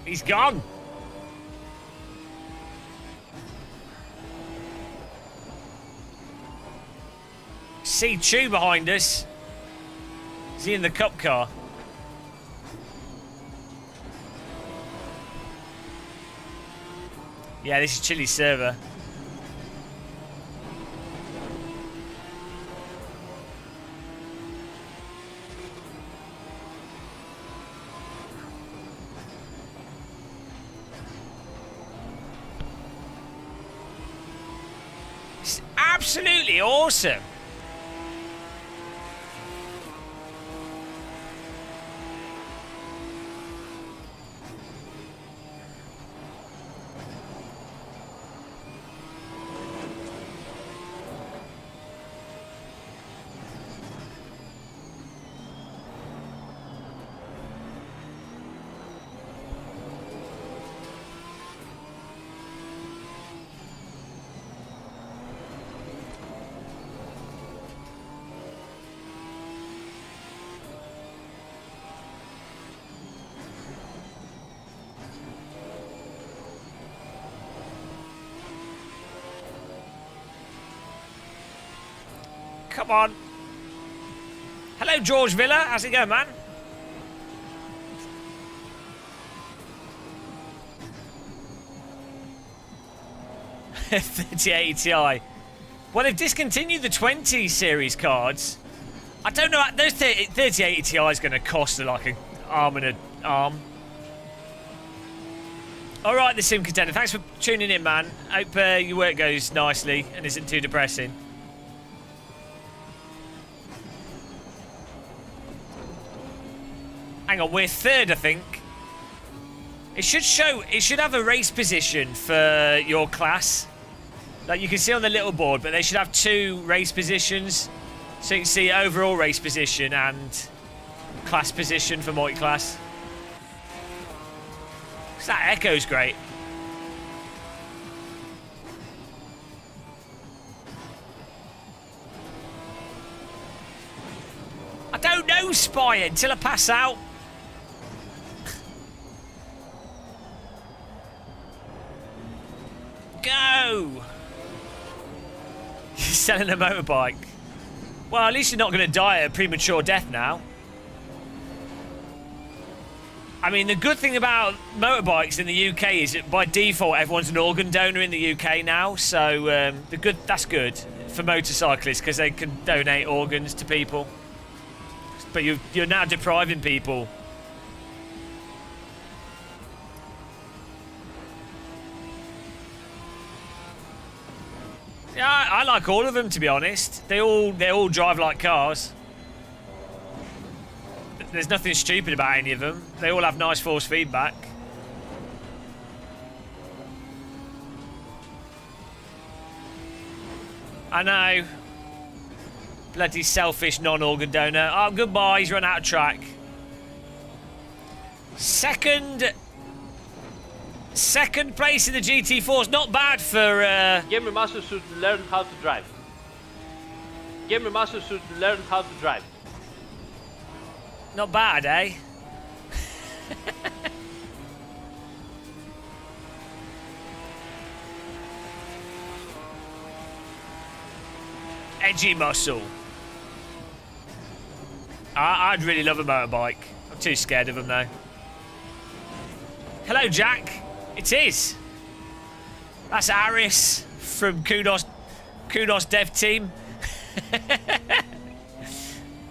He's gone. C2 behind us. Is he in the cup car? Yeah, this is Chili's server. It's absolutely awesome. Come on. Hello, George Villa. How's it going, man? $38 Ti. Well, they've discontinued the 20 series cards. I don't know. Those 38 Ti is going to cost like an arm and an arm. All right, the Sim Contender. Thanks for tuning in, man. Hope your work goes nicely and isn't too depressing. Hang on, we're third, I think. It should show, it should have a race position for your class. Like you can see on the little board, but they should have 2 race positions. So you can see overall race position and class position for multi-class. That echo's great. I don't know, Spy, until I pass out. Go! You're selling a motorbike. Well, at least you're not going to die a premature death now. I mean, the good thing about motorbikes in the UK is that by default everyone's an organ donor in the UK now. So that's good for motorcyclists because they can donate organs to people. But you're now depriving people. Yeah, I like all of them, to be honest. They all drive like cars. There's nothing stupid about any of them. They all have nice force feedback. I know. Bloody selfish non-organ donor. Oh, goodbye. He's run out of track. Second place in the GT4 is not bad for... Gamer Master should learn how to drive. Gamer Master should learn how to drive. Not bad, eh? Edgy muscle. I'd really love a motorbike. I'm too scared of them, though. Hello, Jack. It is. That's Aris from Kudos Dev Team.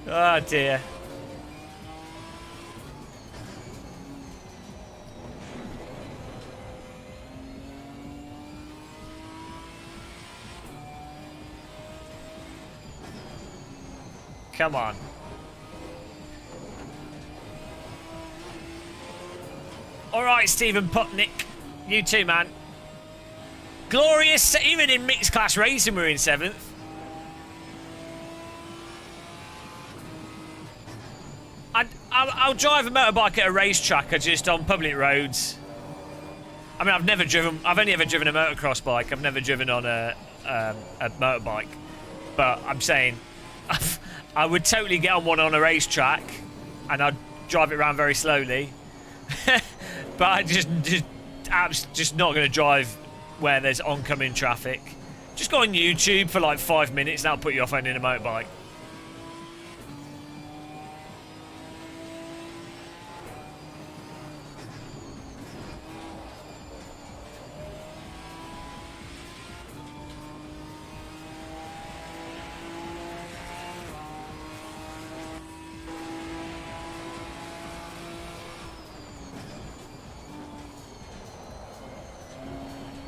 Oh, dear. Come on. All right, Stephen Putnick. You too, man. Glorious. Even in mixed class racing, we're in 7th. I'll drive a motorbike at a racetrack or just on public roads. I mean, I've only ever driven a motocross bike. I've never driven on a motorbike. But I'm saying, I would totally get on one on a racetrack, and I'd drive it around very slowly. But I'm just not going to drive where there's oncoming traffic. Just go on YouTube for like 5 minutes, and that'll put you off owning a motorbike.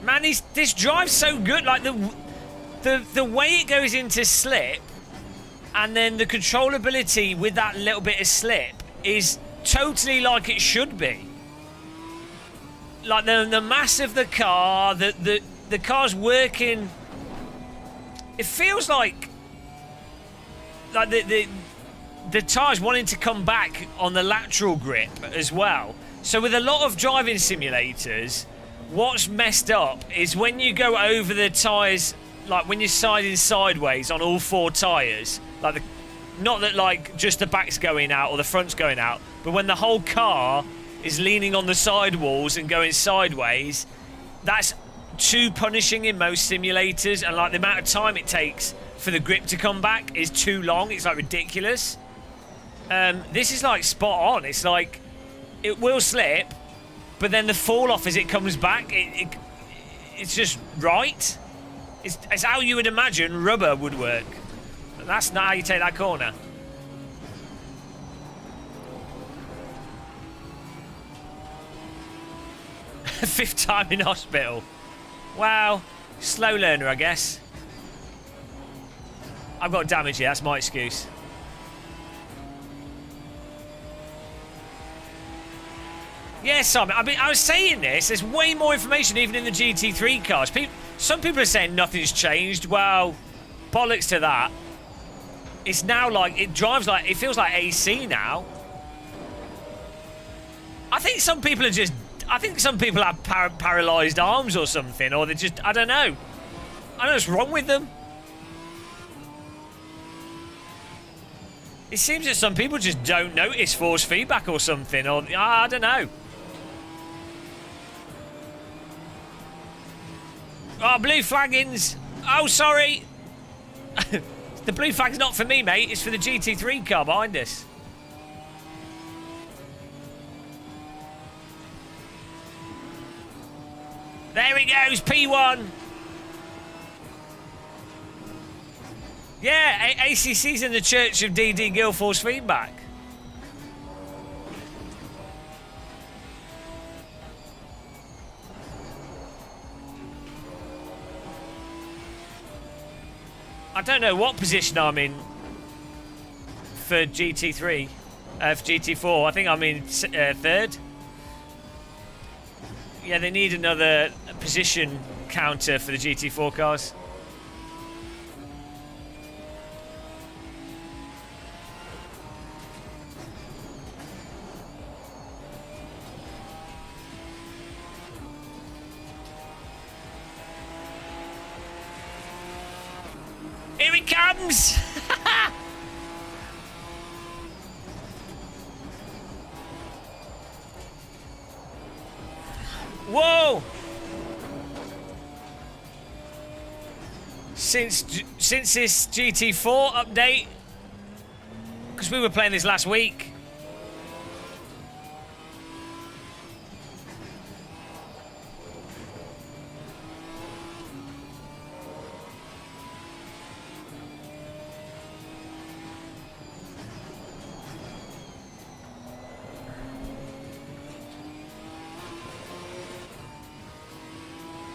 Man, this drive's so good. Like the way it goes into slip, and then the controllability with that little bit of slip is totally like it should be. Like the mass of the car, the car's working. It feels like the tyres wanting to come back on the lateral grip as well. So with a lot of driving simulators, what's messed up is when you go over the tyres, like when you're siding sideways on all 4 tyres, like not that like just the back's going out or the front's going out, but when the whole car is leaning on the sidewalls and going sideways, that's too punishing in most simulators, and like the amount of time it takes for the grip to come back is too long. It's like ridiculous. This is like spot on. It's like it will slip, but then the fall off as it comes back, it's just right. It's how you would imagine rubber would work. But that's not how you take that corner. Fifth time in hospital. Wow. Slow learner, I guess. I've got damage here, that's my excuse. Yeah, Simon, I mean, I was saying this, there's way more information even in the GT3 cars. Some people are saying nothing's changed. Well, bollocks to that. It's now like, it drives like, it feels like AC now. I think some people are just, I think some people have paralysed arms or something, or they just, I don't know. I don't know what's wrong with them. It seems that some people just don't notice force feedback or something, or I don't know. Oh, blue flaggings. Oh, sorry. The blue flag's not for me, mate. It's for the GT3 car behind us. There he goes, P1. Yeah, ACC's in the Church of DD Gill force feedback. I don't know what position I'm in for GT3, for GT4. I think I'm in third. Yeah, they need another position counter for the GT4 cars. Here he comes! Whoa! Since this GT4 update, because we were playing this last week.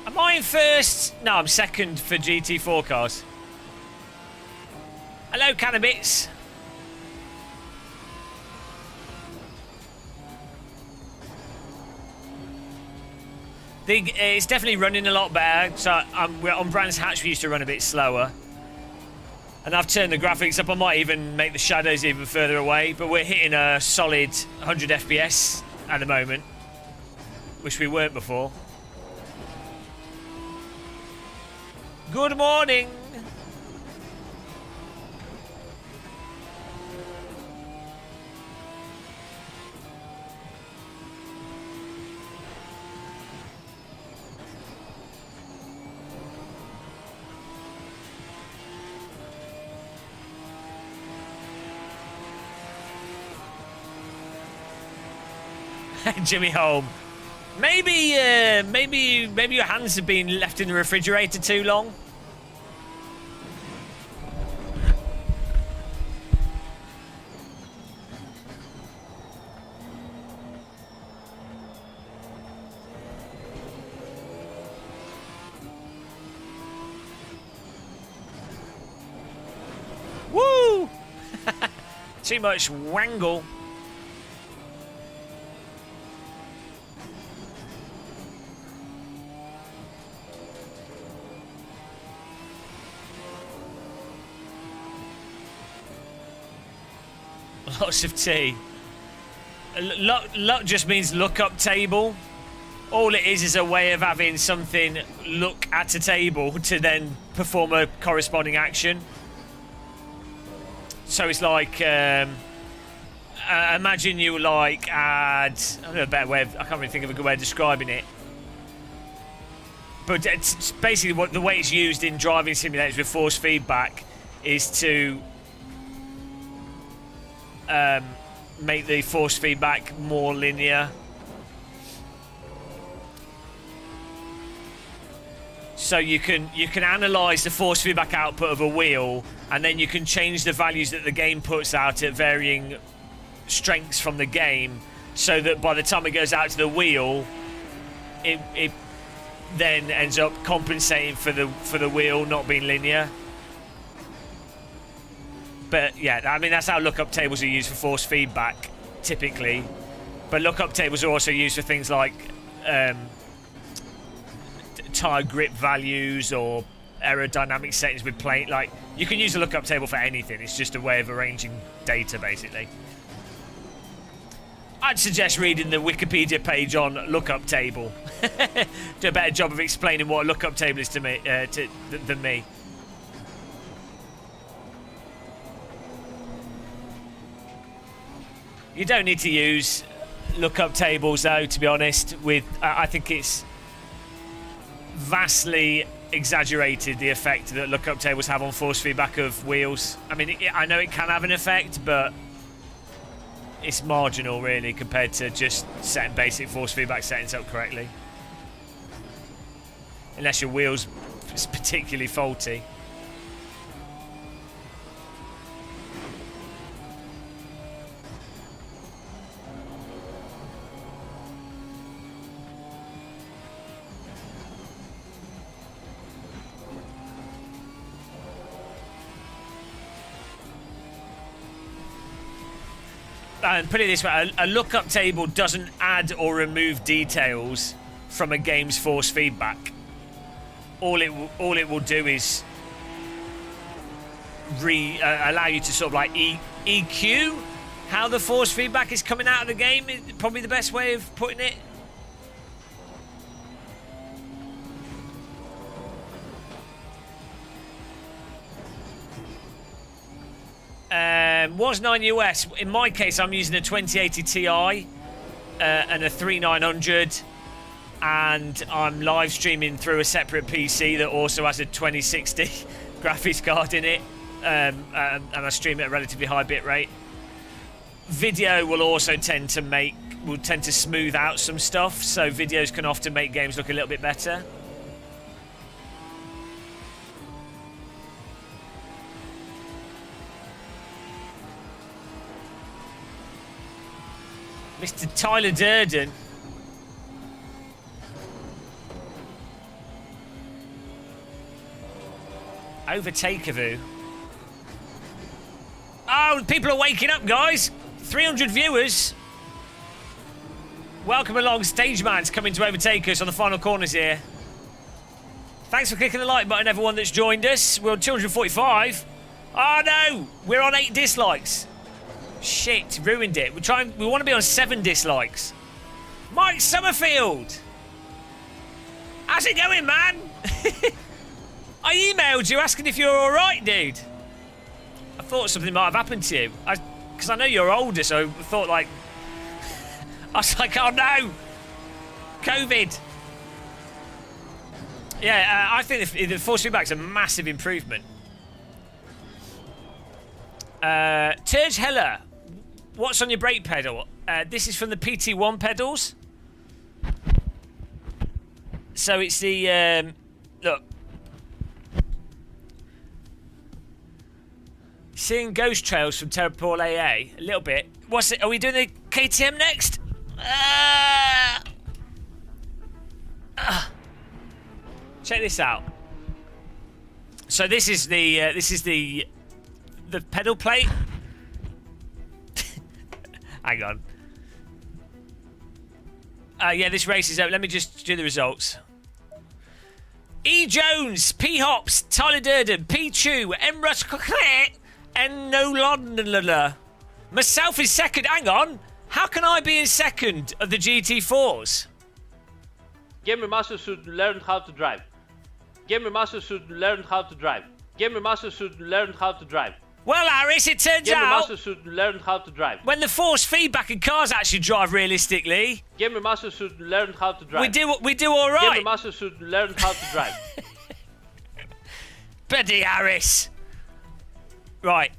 Am I in first? No, I'm second for GT4 cars. Hello, Cannabis. It's definitely running a lot better. So we're on Brands Hatch, we used to run a bit slower. And I've turned the graphics up. I might even make the shadows even further away. But we're hitting a solid 100 FPS at the moment, which we weren't before. Good morning. Jimmy home. Maybe your hands have been left in the refrigerator too long. Woo! Too much wangle. Lots of tea. Luck just means lookup table. All it is a way of having something look at a table to then perform a corresponding action. So it's like, imagine you like add, I don't know a better way of, I can't really think of a good way of describing it. But it's basically what the way it's used in driving simulators with force feedback is to make the force feedback more linear. So you can analyze the force feedback output of a wheel, and then you can change the values that the game puts out at varying strengths from the game, so that by the time it goes out to the wheel, it then ends up compensating for the wheel not being linear. But yeah, I mean, that's how lookup tables are used for force feedback typically. But lookup tables are also used for things like tire grip values or aerodynamic settings with plane. Like, you can use a lookup table for anything. It's just a way of arranging data, basically. I'd suggest reading the Wikipedia page on lookup table. Do a better job of explaining what a lookup table is to me than me. You don't need to use lookup tables, though, to be honest. I think it's vastly exaggerated, the effect that lookup tables have on force feedback of wheels. I mean, I know it can have an effect, but it's marginal, really, compared to just setting basic force feedback settings up correctly. Unless your wheel's particularly faulty. And put it this way, a lookup table doesn't add or remove details from a game's force feedback. All it will do is allow you to sort of like EQ how the force feedback is coming out of the game. Is probably the best way of putting it. Was 9 US. In my case, I'm using a 2080 Ti and a 3900, and I'm live streaming through a separate PC that also has a 2060 graphics card in it, and I stream at a relatively high bit rate. Video will also tend to smooth out some stuff, so videos can often make games look a little bit better. Mr. Tyler Durden. Overtakeavu. Oh, people are waking up, guys. 300 viewers. Welcome along. Stage Man's coming to overtake us on the final corners here. Thanks for clicking the like button, everyone that's joined us. We're on 245. Oh, no. We're on 8 dislikes. Shit, ruined it. We want to be on 7 dislikes. Mike Summerfield. How's it going, man? I emailed you asking if you're alright, dude. I thought something might have happened to you. Because I know you're older, so I thought, like... I was like, oh no! COVID! Yeah, I think the force feedback's a massive improvement. Terj Heller, what's on your brake pedal? This is from the PT1 pedals. So it's the look. Seeing ghost trails from Terraport AA a little bit. What's it? Are we doing the KTM next? Check this out. So this is the pedal plate. Hang on. Yeah, this race is over. Let me just do the results. E. Jones, P. Hops, Tyler Durden, P. Chew, M. Russ, and No London. Myself is second. Hang on. How can I be in second of the GT4s? Gamer Master should learn how to drive. Gamer Master should learn how to drive. Gamer Master should learn how to drive. Well, Harris, it turns Gamer out Master should learn how to drive. when the force feedback in cars actually drive realistically, Gamer Master should learn how to drive. we do all right. Gamer Master should learn how to drive. Bloody Harris. Right.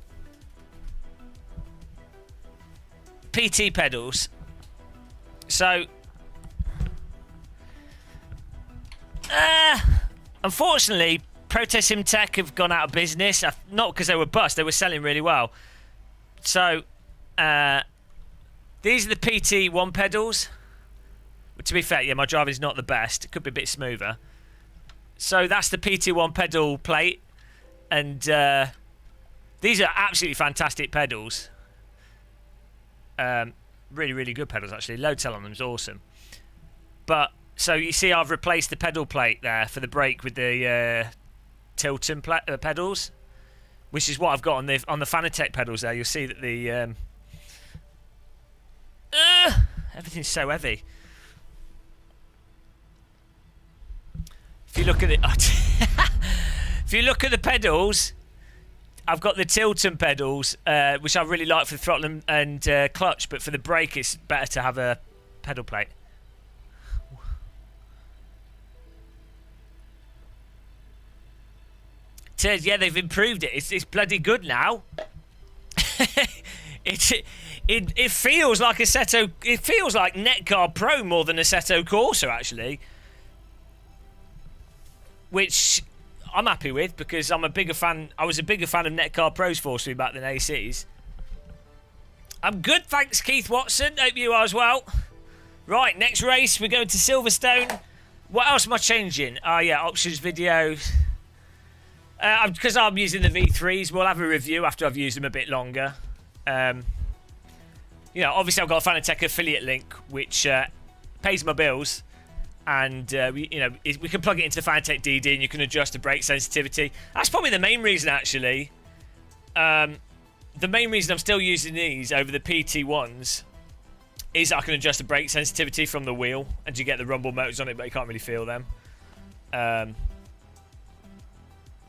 PT pedals. So, unfortunately, Protesim Tech have gone out of business. Not because they were bust, they were selling really well. So, these are the PT1 pedals. To be fair, yeah, my driving's not the best. It could be a bit smoother. So that's the PT1 pedal plate. And these are absolutely fantastic pedals. Really, really good pedals, actually. Load cell on them is awesome. But, so you see I've replaced the pedal plate there for the brake with the Tilton pedals, which is what I've got on the Fanatec pedals there. You'll see that the... everything's so heavy. If you look at if you look at the pedals, I've got the Tilton pedals, which I really like for the throttle and clutch, but for the brake, it's better to have a pedal plate. Yeah, they've improved it. It's bloody good now. It feels like Assetto. It feels like Netcar Pro more than Assetto Corsa, actually. Which I'm happy with because I'm a bigger fan. I was a bigger fan of Netcar Pro's force feedback than AC's. I'm good, thanks, Keith Watson. Hope you are as well. Right, next race we're going to Silverstone. What else am I changing? Oh yeah, options video. Because I'm using the V3s, we'll have a review after I've used them a bit longer. You know, obviously I've got a Fanatec affiliate link, which pays my bills. And, we can plug it into the Fanatec DD and you can adjust the brake sensitivity. That's probably the main reason, actually. The main reason I'm still using these over the PT1s is I can adjust the brake sensitivity from the wheel. And you get the rumble motors on it, but you can't really feel them.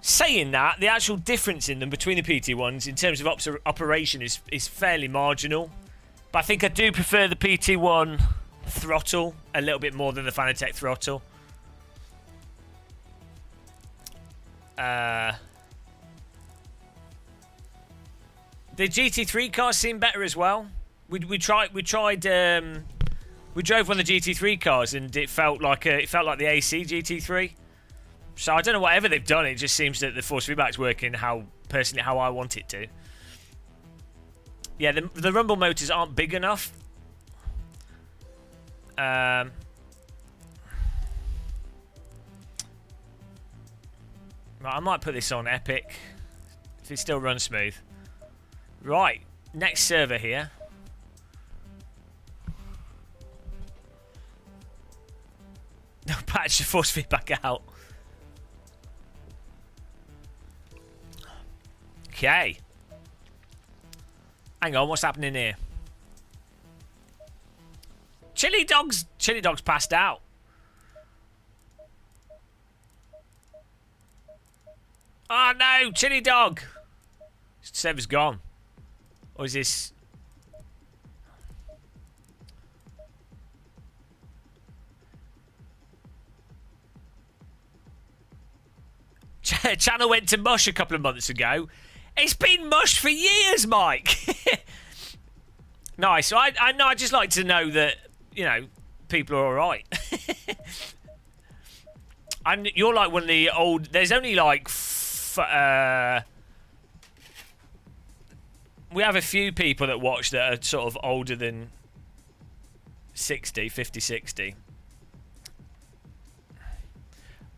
Saying that, the actual difference in them between the PT1s in terms of operation is fairly marginal. But I think I do prefer the PT1 throttle a little bit more than the Fanatec throttle. The GT3 cars seem better as well. We drove one of the GT3 cars and it felt like the AC GT3. So I don't know whatever they've done. It just seems that the force feedback's working how I want it to. Yeah, the rumble motors aren't big enough. I might put this on Epic if it still runs smooth. Right, next server here. No, patch the force feedback out. Okay. Hang on, what's happening here? Chili Dog's passed out. Oh no, Chili Dog. Server's gone. Or is this... Channel went to mush a couple of months ago. It's been mush for years, Mike. Nice. So I know. I just like to know that people are all right. And you're like one of the old. There's only like. We have a few people that watch that are sort of older than 50, 60.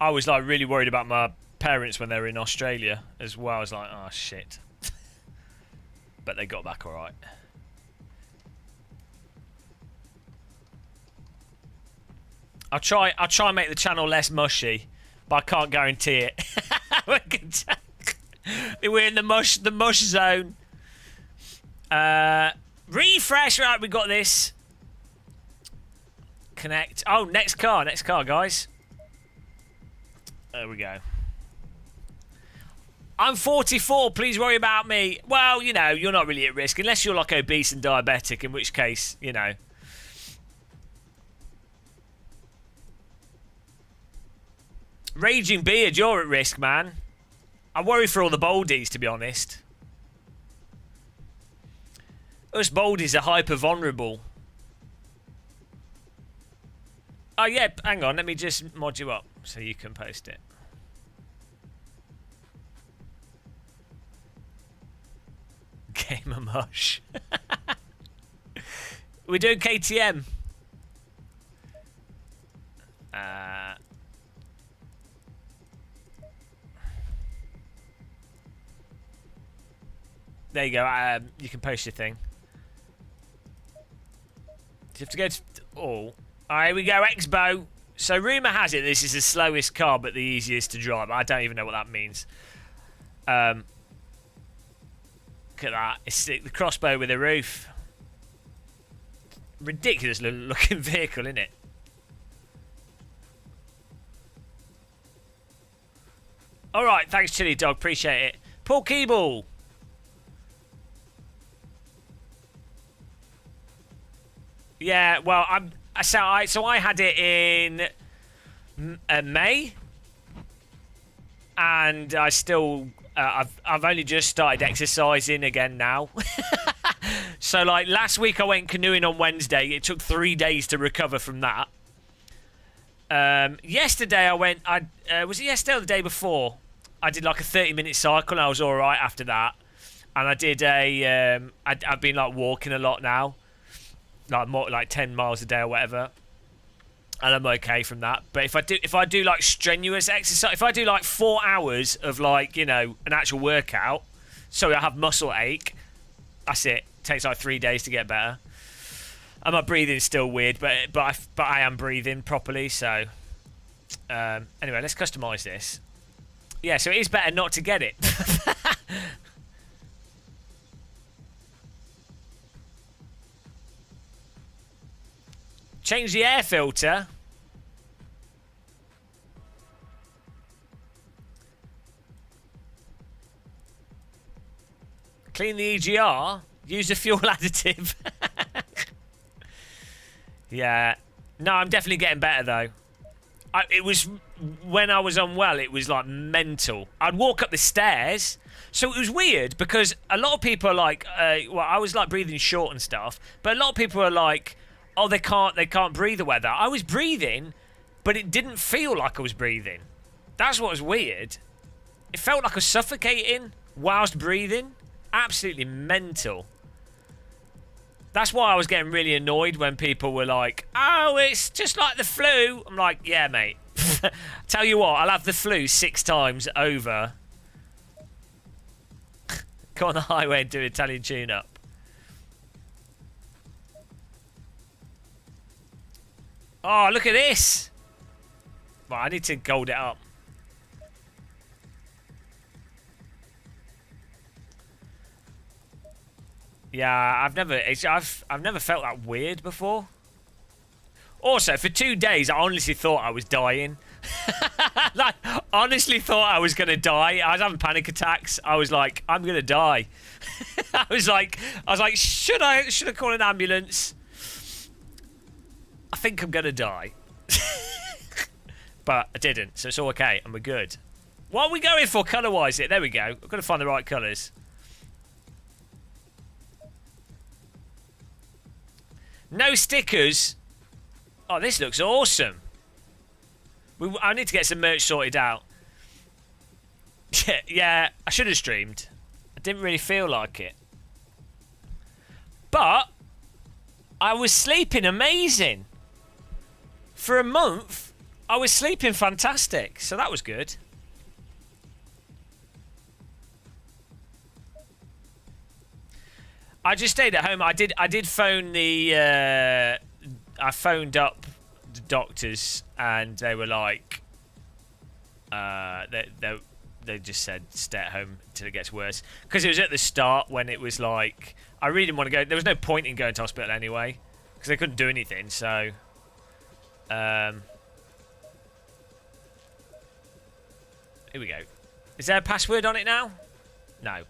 I was like really worried about my parents when they were in Australia as well. I was like, oh shit. But they got back all right. I'll try and make the channel less mushy, but I can't guarantee it. We're in the mush zone. Refresh. Right, we got this. Connect. Oh, next car, guys. There we go. I'm 44. Please worry about me. Well, you're not really at risk unless you're like obese and diabetic, in which case, Raging Beard, you're at risk, man. I worry for all the boldies, to be honest. Us boldies are hyper vulnerable. Oh, yeah, hang on. Let me just mod you up so you can post it. Gamer mush. We're doing KTM. There you go. You can post your thing. Do you have to go to... Oh. Alright, here we go. Expo. So, rumour has it this is the slowest car, but the easiest to drive. I don't even know what that means. Look at that. It's the crossbow with a roof. Ridiculous looking vehicle, isn't it? Alright, thanks, Chili Dog. Appreciate it. Paul Keeble. Yeah, well, so I had it in May, and I still I've only just started exercising again now. So like last week I went canoeing on Wednesday. It took 3 days to recover from that. Yesterday I went. Was it yesterday or the day before? I did like a 30-minute cycle, and I was all right after that. And I did a. I've been like walking a lot now. Like 10 miles a day or whatever, and I'm okay from that. But if I do like strenuous exercise, if I do like 4 hours of like an actual workout, so I have muscle ache, that's it. Takes like 3 days to get better. And my breathing's still weird, but I am breathing properly. So anyway, let's customize this. Yeah, so it is better not to get it. Change the air filter. Clean the EGR. Use a fuel additive. Yeah. No, I'm definitely getting better though. It was when I was unwell. It was like mental. I'd walk up the stairs. So it was weird because a lot of people are like, well, I was like breathing short and stuff, but a lot of people are like, oh, they can't breathe or whatever. I was breathing, but it didn't feel like I was breathing. That's what was weird. It felt like I was suffocating whilst breathing. Absolutely mental. That's why I was getting really annoyed when people were like, oh, it's just like the flu. I'm like, yeah, mate. Tell you what, I'll have the flu 6 times over. Go on the highway and do Italian tune-up. Oh, look at this. Well, I need to gold it up. Yeah, I've never felt that weird before. Also, for 2 days, I honestly thought I was dying. Like, honestly thought I was gonna die. I was having panic attacks. I was like, I'm gonna die. I was like, should I call an ambulance? I think I'm gonna die. But I didn't, so it's all okay, and we're good. What are we going for colour-wise? There we go. I've got to find the right colours. No stickers. Oh, this looks awesome. I need to get some merch sorted out. Yeah, I should have streamed. I didn't really feel like it. But I was sleeping amazing. For a month, I was sleeping fantastic. So that was good. I just stayed at home. I did phone the I phoned up the doctors and they were like they just said stay at home until it gets worse, because it was at the start when it was like I really didn't want to go. There was no point in going to hospital anyway because they couldn't do anything. So here we go. Is there a password on it now? No.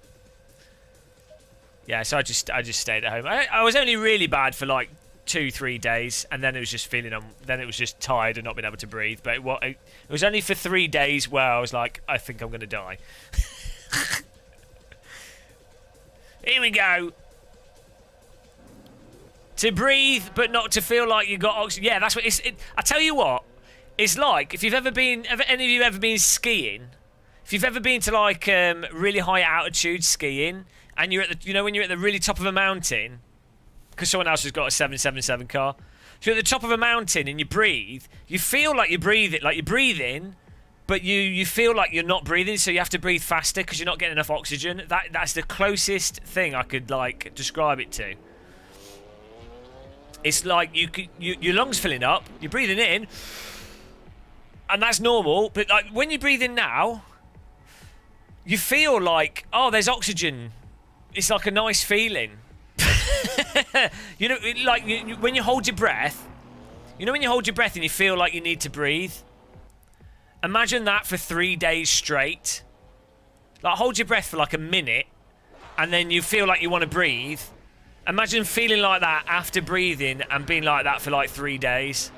Yeah, so I just stayed at home. I was only really bad for like 2-3 days, and then it was just then it was just tired and not being able to breathe. But it was only for 3 days where I was like, I think I'm gonna die. Here we go. To breathe, but not to feel like you got oxygen. Yeah, that's what it's. I tell you what, it's like if you've ever been, any of you ever been skiing. If you've ever been to like really high altitude skiing, and you're at the, you know, when you're at the really top of a mountain, because someone else has got a 777 car. So you're at the top of a mountain and you breathe. You feel like you're breathing, but you feel like you're not breathing. So you have to breathe faster because you're not getting enough oxygen. That's the closest thing I could like describe it to. It's like your lungs filling up, you're breathing in, and that's normal. But like when you breathe in now, you feel like, oh, there's oxygen. It's like a nice feeling. You know, like when you hold your breath. You know when you hold your breath and you feel like you need to breathe? Imagine that for 3 days straight. Like hold your breath for like a minute, and then you feel like you want to breathe. Imagine feeling like that after breathing and being like that for like 3 days.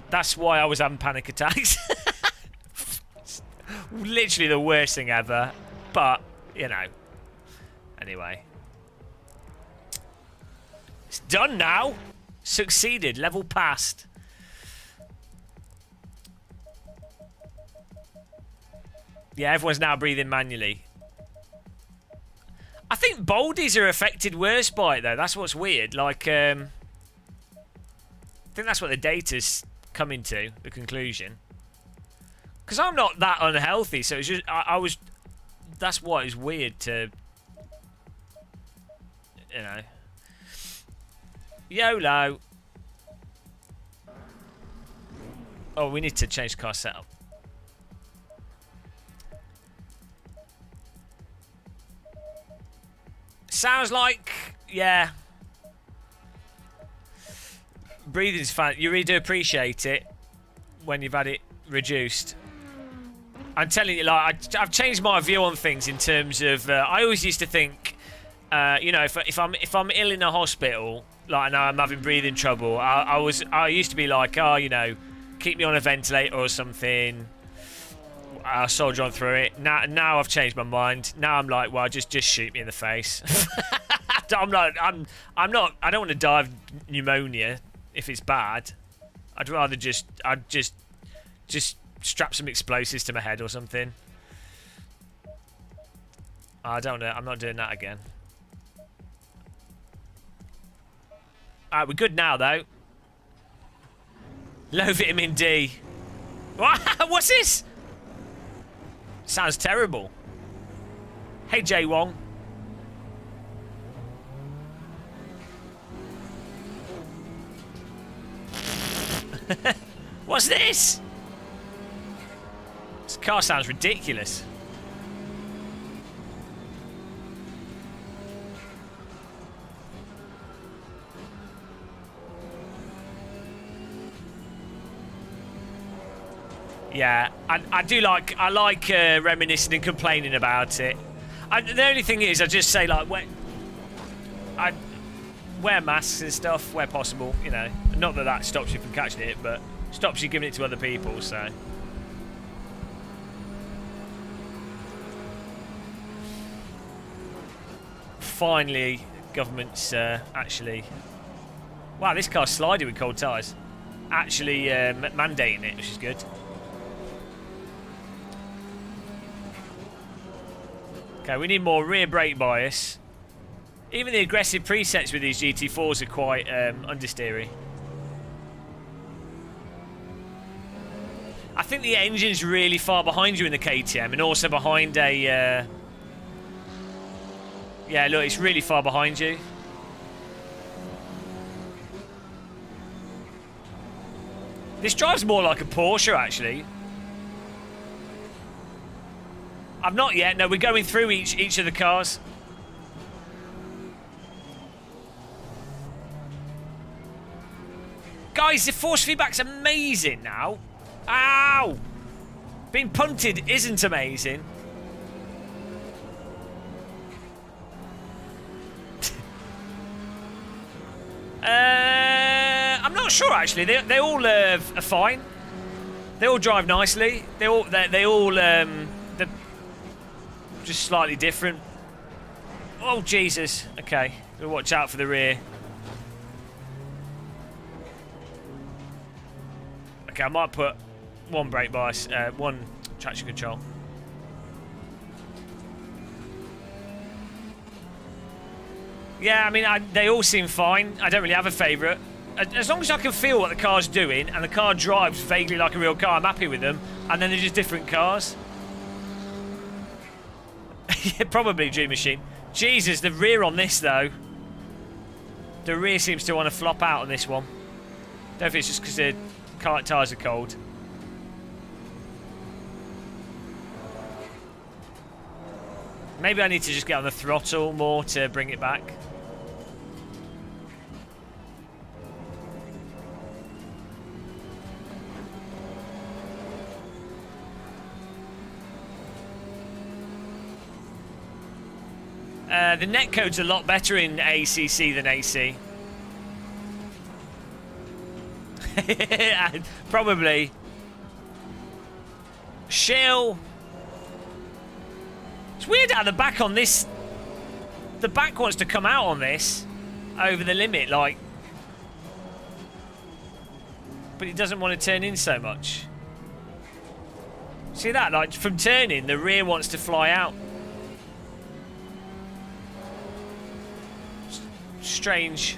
That's why I was having panic attacks. Literally the worst thing ever. But, you know. Anyway. It's done now. Succeeded. Level passed. Yeah, everyone's now breathing manually. I think boldies are affected worse by it, though. That's what's weird. Like, I think that's what the data's coming to, the conclusion. Because I'm not that unhealthy, so it's just... I was... That's what is weird to... You know... YOLO. Oh, we need to change car setup. Sounds like, yeah. Breathing's fun. You really do appreciate it when you've had it reduced. I'm telling you, like, I've changed my view on things in terms of. I always used to think, you know, if I'm ill in a hospital, like now I'm having breathing trouble, I used to be like, oh, you know, keep me on a ventilator or something. I'll soldier on through it. Now I've changed my mind. Now I'm like, well, just shoot me in the face. I'm not. I don't want to die of pneumonia if it's bad. I'd rather just strap some explosives to my head or something. I don't know. I'm not doing that again. Alright, we're good now though. Low vitamin D. What's this? Sounds terrible. Hey, Jay Wong. What's this? This car sounds ridiculous. Yeah, I do like. I like reminiscing and complaining about it. The only thing is, I just say like, I wear masks and stuff where possible. You know, not that that stops you from catching it, but stops you giving it to other people. So. Finally, government's actually Wow, this car's sliding with cold tyres. Actually mandating it, which is good. Okay, we need more rear brake bias. Even the aggressive presets with these GT4s are quite understeery. I think the engine's really far behind you in the KTM and also behind a... yeah, look, it's really far behind you. This drives more like a Porsche, actually. I've not yet. No, we're going through each of the cars. Guys, the force feedback's amazing now. Ow! Being punted isn't amazing. I'm not sure actually. They all are fine. They all drive nicely. They're just slightly different. Oh Jesus! Okay, gotta watch out for the rear. Okay, I might put one brake bias, one traction control. Yeah, I mean, they all seem fine. I don't really have a favourite. As long as I can feel what the car's doing and the car drives vaguely like a real car, I'm happy with them. And then they're just different cars. Yeah, probably Dream Machine. Jesus, the rear on this, though. The rear seems to want to flop out on this one. Don't know if it's just because the car tyres are cold. Maybe I need to just get on the throttle more to bring it back. The netcode's a lot better in ACC than AC. Probably. Shell. It's weird how the back on this... The back wants to come out on this over the limit, like... But it doesn't want to turn in so much. See that? Like, from turning, the rear wants to fly out. Strange.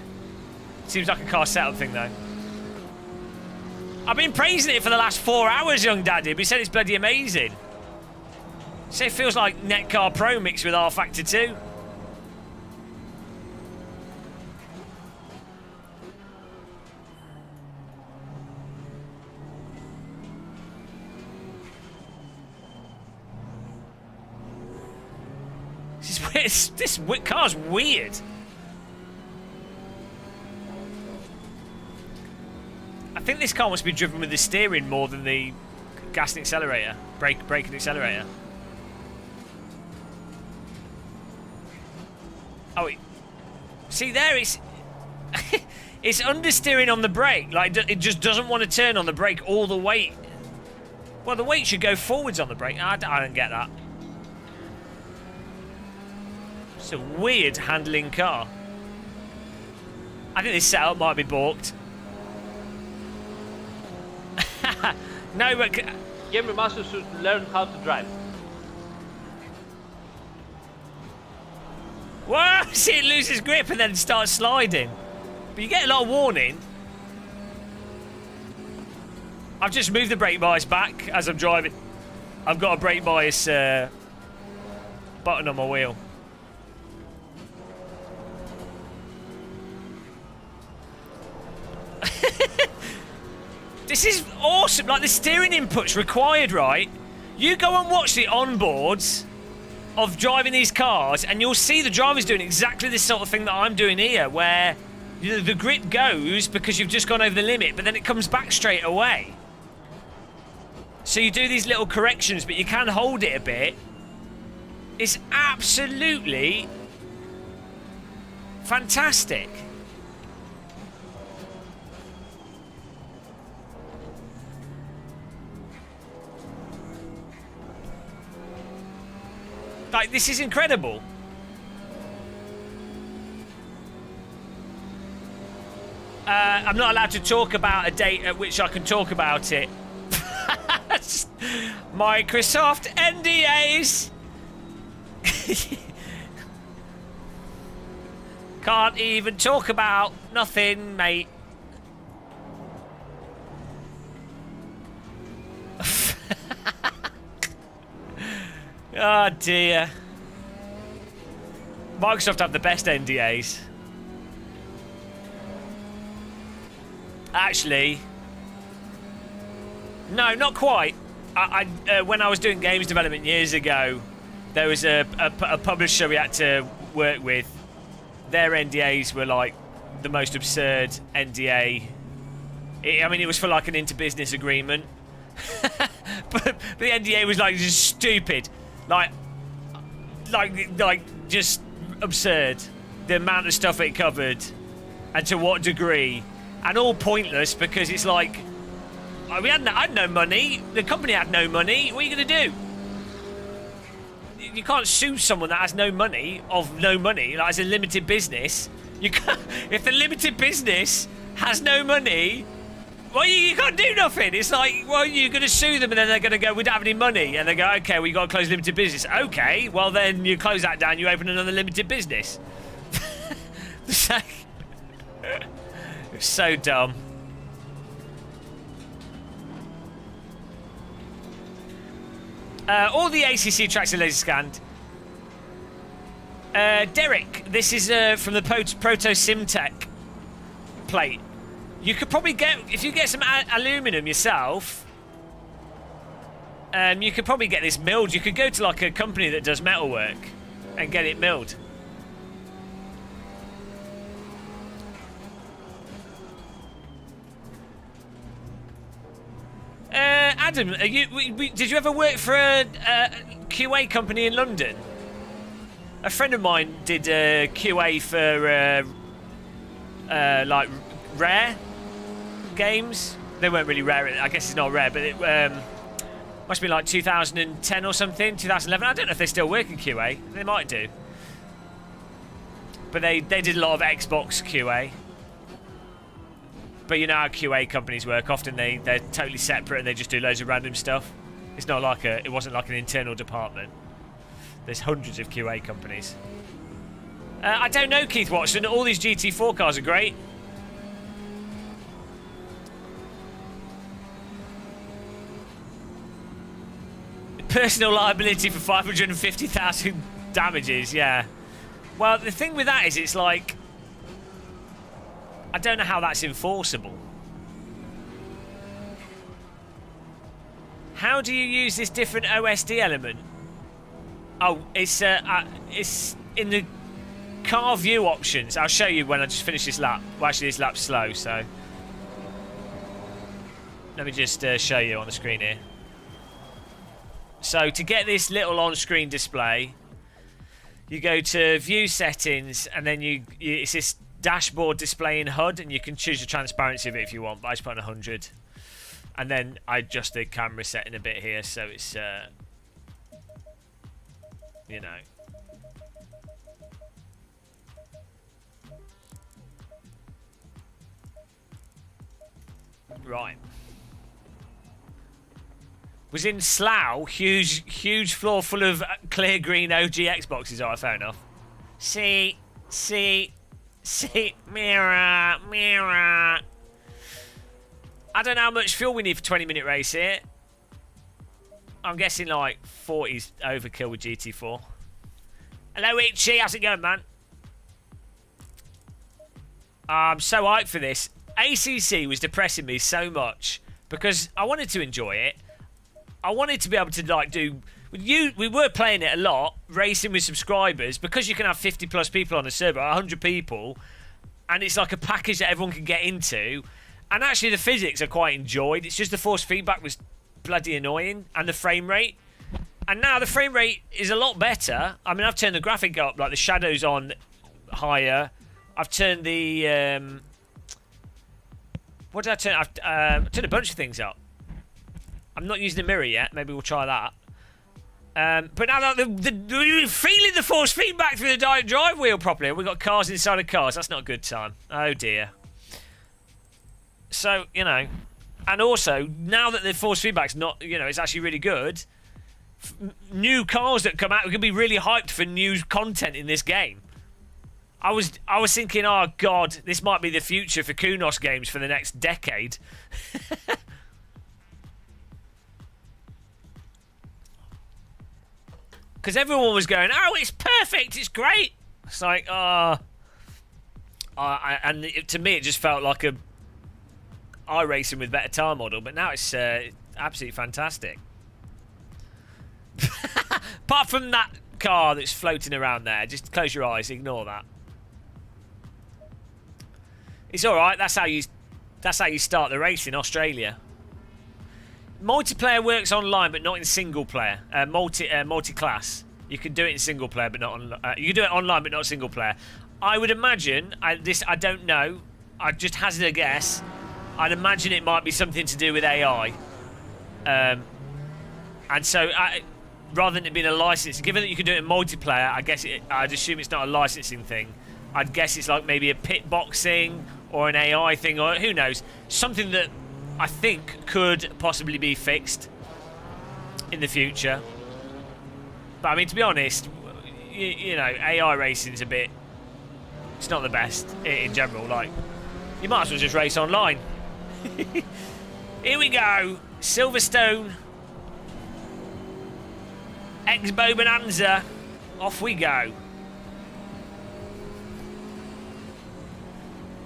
Seems like a car setup thing, though. I've been praising it for the last 4 hours, young daddy, but he said it's bloody amazing. So it feels like Netcar Pro mixed with R Factor 2. This car's weird. I think this car must be driven with the steering more than the gas and accelerator. Brake and accelerator. Oh, see there, it's it's understeering on the brake. Like it just doesn't want to turn on the brake all the weight. Well, the weight should go forwards on the brake. I don't get that. It's a weird handling car. I think this setup might be balked. No, but Gamer Master should learn how to drive. whoa! See it loses grip and then start sliding. But you get a lot of warning. I've just moved the brake bias back as I'm driving. I've got a brake bias button on my wheel. This is awesome. Like, the steering input's required, right? You go and watch the onboards of driving these cars and you'll see the drivers doing exactly this sort of thing that I'm doing here, where the grip goes because you've just gone over the limit, but then it comes back straight away. So you do these little corrections, but you can hold it a bit. It's absolutely fantastic. Like, this is incredible. I'm not allowed to talk about a date at which I can talk about it. Microsoft NDAs. Can't even talk about nothing, mate. Oh dear. Microsoft have the best NDAs. Actually, no, not quite. When I was doing games development years ago, there was a publisher we had to work with. Their NDAs were like the most absurd NDA. I mean, it was for like an inter-business agreement. but the NDA was like just stupid. Like just absurd. The amount of stuff it covered and to what degree. And all pointless because it's like, I had no money. The company had no money. What are you going to do? You can't sue someone that has no money, like as a limited business. You can't, if the limited business has no money, well, you can't do nothing. It's like, well, you're going to sue them and then they're going to go, we don't have any money. And they go, okay, well, you got to close limited business. Okay, well, then you close that down, you open another limited business. It's so dumb. All the ACC tracks are laser scanned. Derek, this is from the Proto Simtech plate. You could probably get, if you get some aluminum yourself, you could probably get this milled. You could go to like a company that does metalwork and get it milled. Adam, did you ever work for a QA company in London? A friend of mine did QA for like Rare games. They weren't really rare. I guess it's not rare, but it must be like 2010 or something, 2011. I don't know if they still work in QA. They might do. But they did a lot of Xbox QA. But you know how QA companies work. Often they're totally separate and they just do loads of random stuff. It's not like it wasn't like an internal department. There's hundreds of QA companies. I don't know, Keith Watson. All these GT4 cars are great. Personal liability for 550,000 damages, yeah. Well, the thing with that is it's like, I don't know how that's enforceable. How do you use this different OSD element? Oh, it's in the car view options. I'll show you when I just finish this lap. Well, actually, this lap's slow, so let me just show you on the screen here. So to get this little on-screen display, you go to View Settings, and then it's this dashboard display in HUD, and you can choose the transparency of it if you want, but I just put on 100. And then I adjust the camera setting a bit here, so it's, you know. Right. Was in Slough, huge floor full of clear green OG Xboxes. Oh, fair enough. See, mirror. I don't know how much fuel we need for 20-minute race here. I'm guessing like 40's overkill with GT4. Hello, Itchy. How's it going, man? I'm so hyped for this. ACC was depressing me so much because I wanted to enjoy it. I wanted to be able to like do. We were playing it a lot, racing with subscribers, because you can have 50 plus people on a server, 100 people, and it's like a package that everyone can get into. And actually, the physics are quite enjoyed. It's just the force feedback was bloody annoying, and the frame rate. And now the frame rate is a lot better. I mean, I've turned the graphic up, like the shadows on higher. I've turned the what did I turn? I've turned a bunch of things up. I'm not using the mirror yet. Maybe we'll try that. But now that we're feeling the force feedback through the drive wheel properly. We've got cars inside of cars. That's not a good time. Oh dear. So, you know, and also, now that the force feedback's not, you know, it's actually really good, new cars that come out, we can be really hyped for new content in this game. I was thinking, oh, God, this might be the future for Kunos games for the next decade. Because everyone was going, oh, it's perfect, it's great. It's like, to me, it just felt like a iRacing with better tire model, but now it's absolutely fantastic. Apart from that car that's floating around there, just close your eyes, ignore that. It's all right. That's how you start the race in Australia. Multiplayer works online, but not in single player. Multi-class. You can do it in single player, but not on. You can do it online, but not single player. I would imagine. I don't know. I just hazard a guess. I'd imagine it might be something to do with AI. And so, rather than it being a license, given that you can do it in multiplayer, I'd assume it's not a licensing thing. I'd guess it's like maybe a pit boxing or an AI thing, or who knows, something that I think could possibly be fixed in the future. But I mean, to be honest, you know, AI racing's it's not the best in general. Like, you might as well just race online. Here we go, Silverstone, Expo Bonanza, off we go.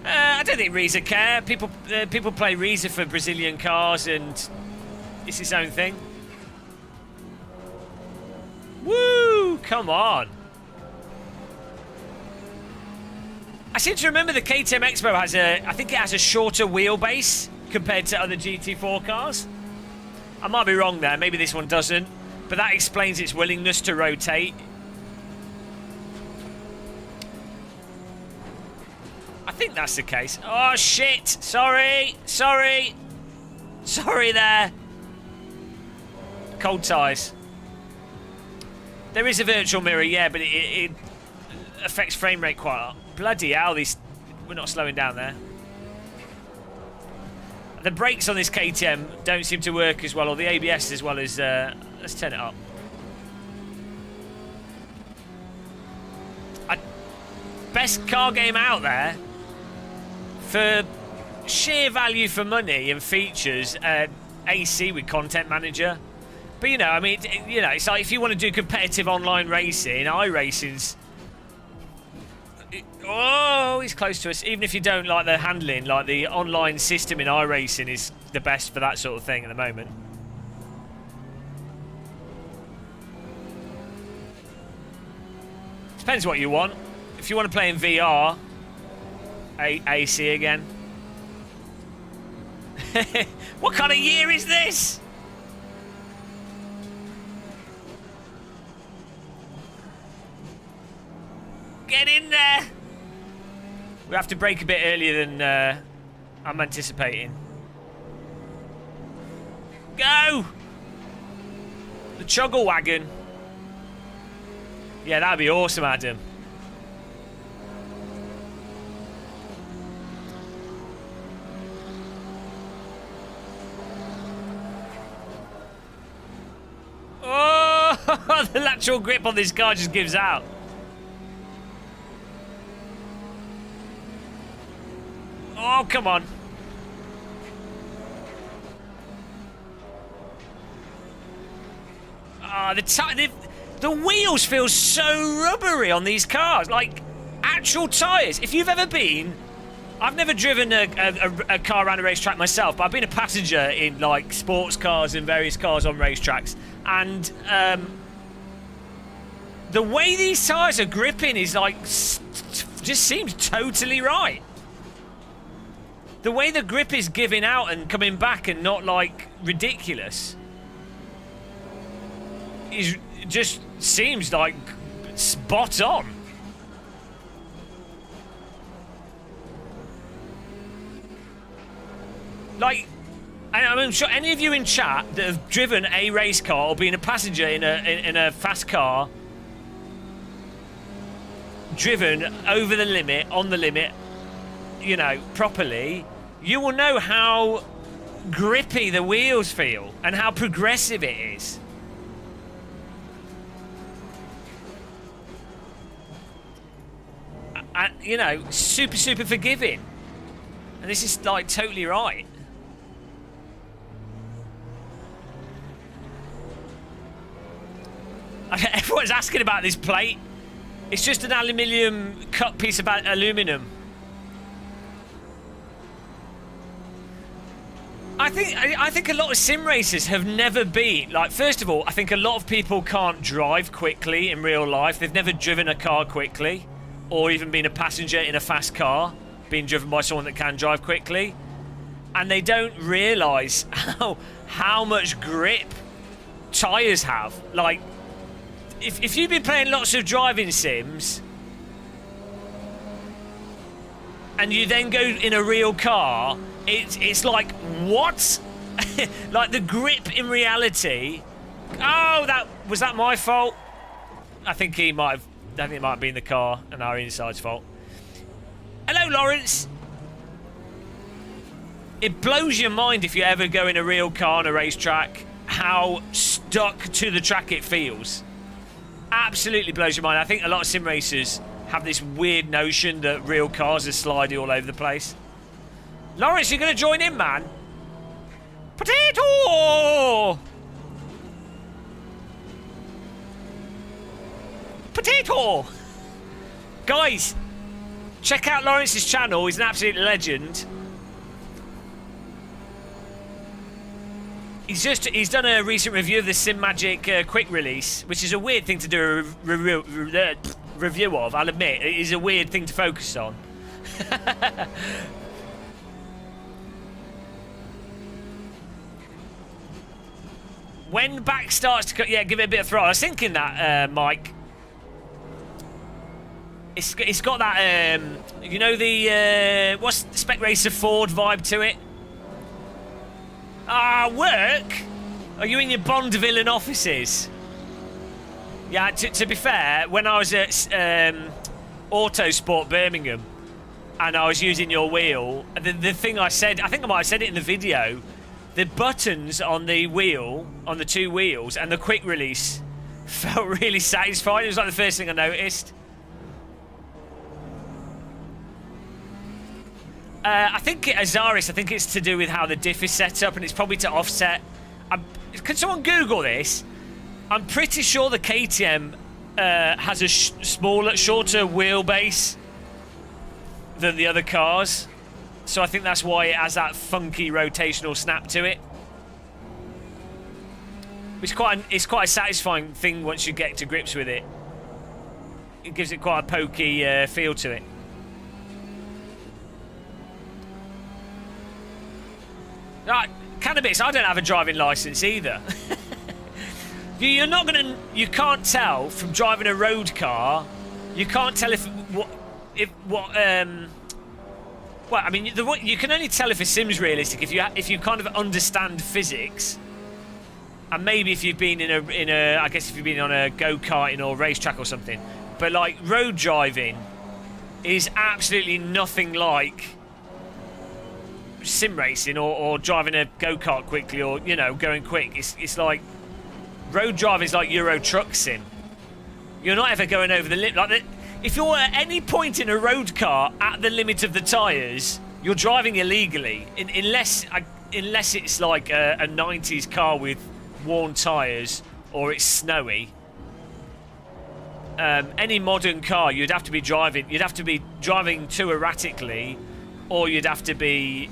I don't think Reza care. People play Reza for Brazilian cars, and it's its own thing. Woo! Come on. I seem to remember the KTM Expo I think it has a shorter wheelbase compared to other GT4 cars. I might be wrong there. Maybe this one doesn't, but that explains its willingness to rotate. I think that's the case. Oh, shit. Sorry there. Cold tyres. There is a virtual mirror, yeah, but it affects frame rate quite a lot. Bloody hell, we're not slowing down there. The brakes on this KTM don't seem to work as well, or the ABS as well as... let's turn it up. Best car game out there. For sheer value for money and features, AC with Content Manager. But, you know, I mean, you know, it's like if you want to do competitive online racing, iRacing's... Oh, he's close to us. Even if you don't like the handling, like the online system in iRacing is the best for that sort of thing at the moment. Depends what you want. If you want to play in VR... AC again. What kind of year is this? Get in there. We have to break a bit earlier than I'm anticipating. Go! The Chuggle Wagon. Yeah, that'd be awesome, Adam. Oh, the lateral grip on this car just gives out. Oh, come on. The wheels feel so rubbery on these cars. Like, actual tyres. If you've ever been... I've never driven a car around a racetrack myself, but I've been a passenger in, like, sports cars and various cars on racetracks. And the way these tyres are gripping is, like, just seems totally right. The way the grip is giving out and coming back and not, like, ridiculous just seems, like, spot on. Like, I'm sure any of you in chat that have driven a race car or been a passenger in a fast car, driven over the limit, on the limit, you know, properly, you will know how grippy the wheels feel and how progressive it is. And, you know, super, super forgiving. And this is, like, totally right. Everyone's asking about this plate. It's just an aluminium cut piece of aluminium. I think a lot of sim racers have never been, like, first of all, I think a lot of people can't drive quickly in real life. They've never driven a car quickly, or even been a passenger in a fast car, being driven by someone that can drive quickly. And they don't realise how much grip tyres have. Like, if you've been playing lots of driving sims, and you then go in a real car, it's like, what? Like, the grip in reality. Oh, was that my fault? I think it might have been the car and our inside's fault. Hello, Lawrence. It blows your mind if you ever go in a real car on a racetrack, how stuck to the track it feels. Absolutely blows your mind. I think a lot of sim racers have this weird notion that real cars are slidey all over the place. Lawrence, you're going to join in, man? Potato! Potato! Guys, check out Lawrence's channel. He's an absolute legend. He's done a recent review of the Sim Magic quick release, which is a weird thing to do a review of. I'll admit, it is a weird thing to focus on. When back starts to cut, yeah, give it a bit of throttle. I was thinking that, Mike. It's got that, you know, the what's the Spec Racer Ford vibe to it? Work? Are you in your Bond villain offices? Yeah, to be fair, when I was at Autosport Birmingham and I was using your wheel, the thing I said, I think I might have said it in the video, the buttons on the wheel, on the two wheels, and the quick release felt really satisfying. It was like the first thing I noticed. I think Azaris, I think it's to do with how the diff is set up, and it's probably to offset. Can someone Google this? I'm pretty sure the KTM has a smaller, shorter wheelbase than the other cars, so I think that's why it has that funky rotational snap to it. It's quite a satisfying thing once you get to grips with it. It gives it quite a pokey feel to it. Cannabis, I don't have a driving license either. You're not gonna. You can't tell from driving a road car. You can't tell well, I mean, you can only tell if a sim's realistic if you kind of understand physics, and maybe if you've been in a I guess if you've been on a go-karting or racetrack or something. But like road driving is absolutely nothing like sim racing or driving a go-kart quickly, or, you know, going quick. It's like road driving is like Euro Truck sim. You're not ever going over the limit. Like if you're at any point in a road car at the limit of the tyres, you're driving illegally, unless it's like a 90s car with worn tyres or it's snowy. Any modern car, you'd have to be driving too erratically, or you'd have to be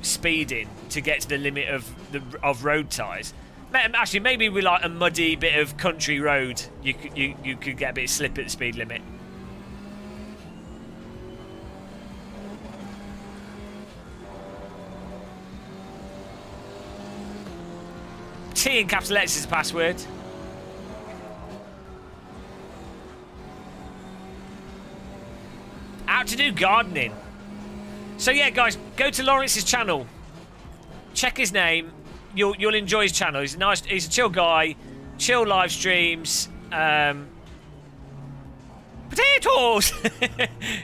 speeding to get to the limit of road tyres. Actually, maybe with like a muddy bit of country road, you could get a bit of slip at the speed limit. T in capital letters is the password. Out to do gardening. So yeah, guys, go to Lawrence's channel. Check his name. You'll enjoy his channel. He's nice. He's a chill guy. Chill live streams. Potatoes.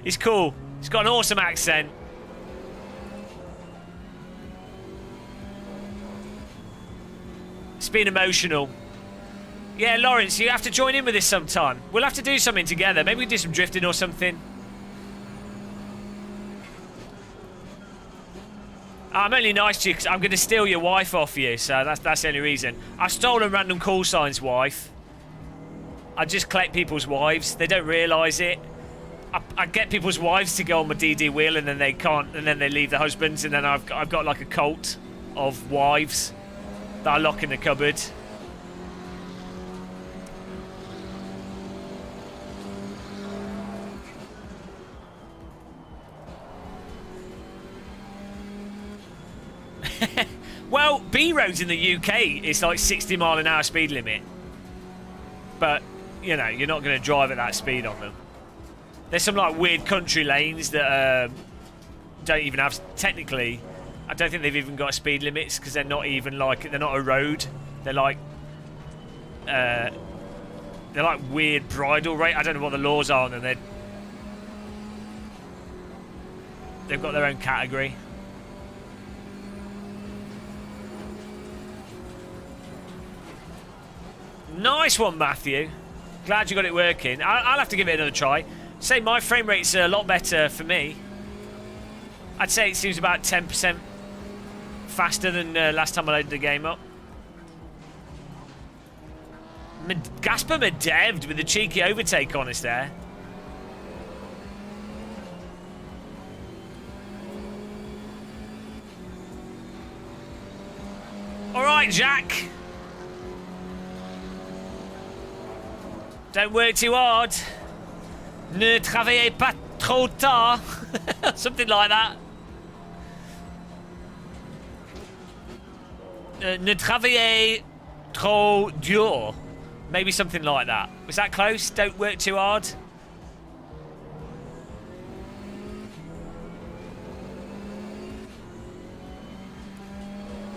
He's cool. He's got an awesome accent. being emotional. Yeah, Lawrence, you have to join in with this sometime. We'll have to do something together. Maybe we do some drifting or something. I'm only nice to you because I'm going to steal your wife off you, so that's the only reason. I've stolen random call sign's wife. I just collect people's wives. They don't realise it. I get people's wives to go on my DD wheel and then they can't, and then they leave their husbands, and then I've got like a cult of wives that I lock in the cupboard. Well, B roads in the UK is like 60-mile-an-hour speed limit, but you know you're not going to drive at that speed on them. There's some like weird country lanes that don't even have, technically, I don't think they've even got speed limits because they're not even like, they're not a road. They're like weird bridle rate. I don't know what the laws are, and they've got their own category. Nice one, Matthew. Glad you got it working. I'll have to give it another try. Say my frame rate's a lot better for me. I'd say it seems about 10% faster than last time I loaded the game up. Gasper Medevd with the cheeky overtake on us there. All right, Jack. Don't work too hard. Ne travaillez pas trop tard. Something like that. Ne travaillez trop dur. Maybe something like that. Was that close? Don't work too hard.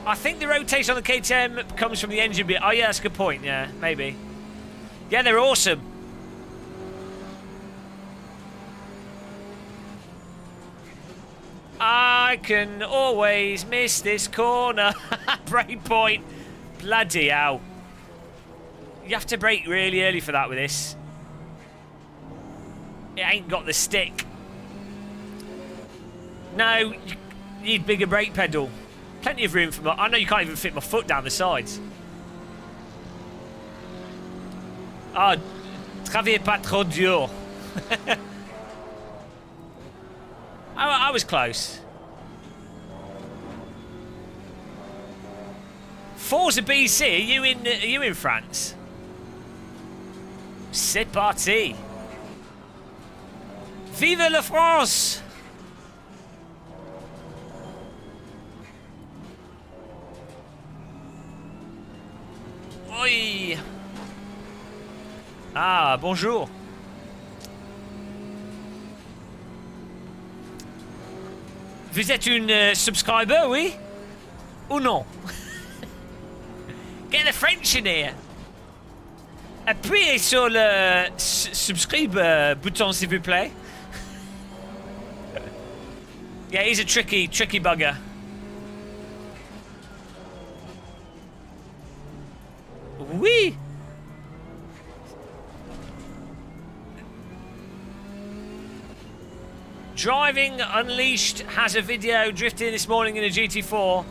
I think the rotation on the KTM comes from the engine bit. Oh yeah, that's a good point. Yeah, maybe. Yeah, they're awesome. I can always miss this corner. Brake point. Bloody hell. You have to brake really early for that with this. It ain't got the stick. No, you need bigger brake pedal. Plenty of room for my... I know you can't even fit my foot down the sides. Ah, travaillez pas trop dur. I was close. Forza BC, are you in France? C'est parti. Vive la France! Oui. Ah, bonjour. Vous êtes une subscriber, oui? Ou non? Get the French in here. Appuyez sur le subscribe button, s'il vous plaît. Yeah, he's a tricky bugger. Oui. Driving Unleashed has a video drifting this morning in a GT4.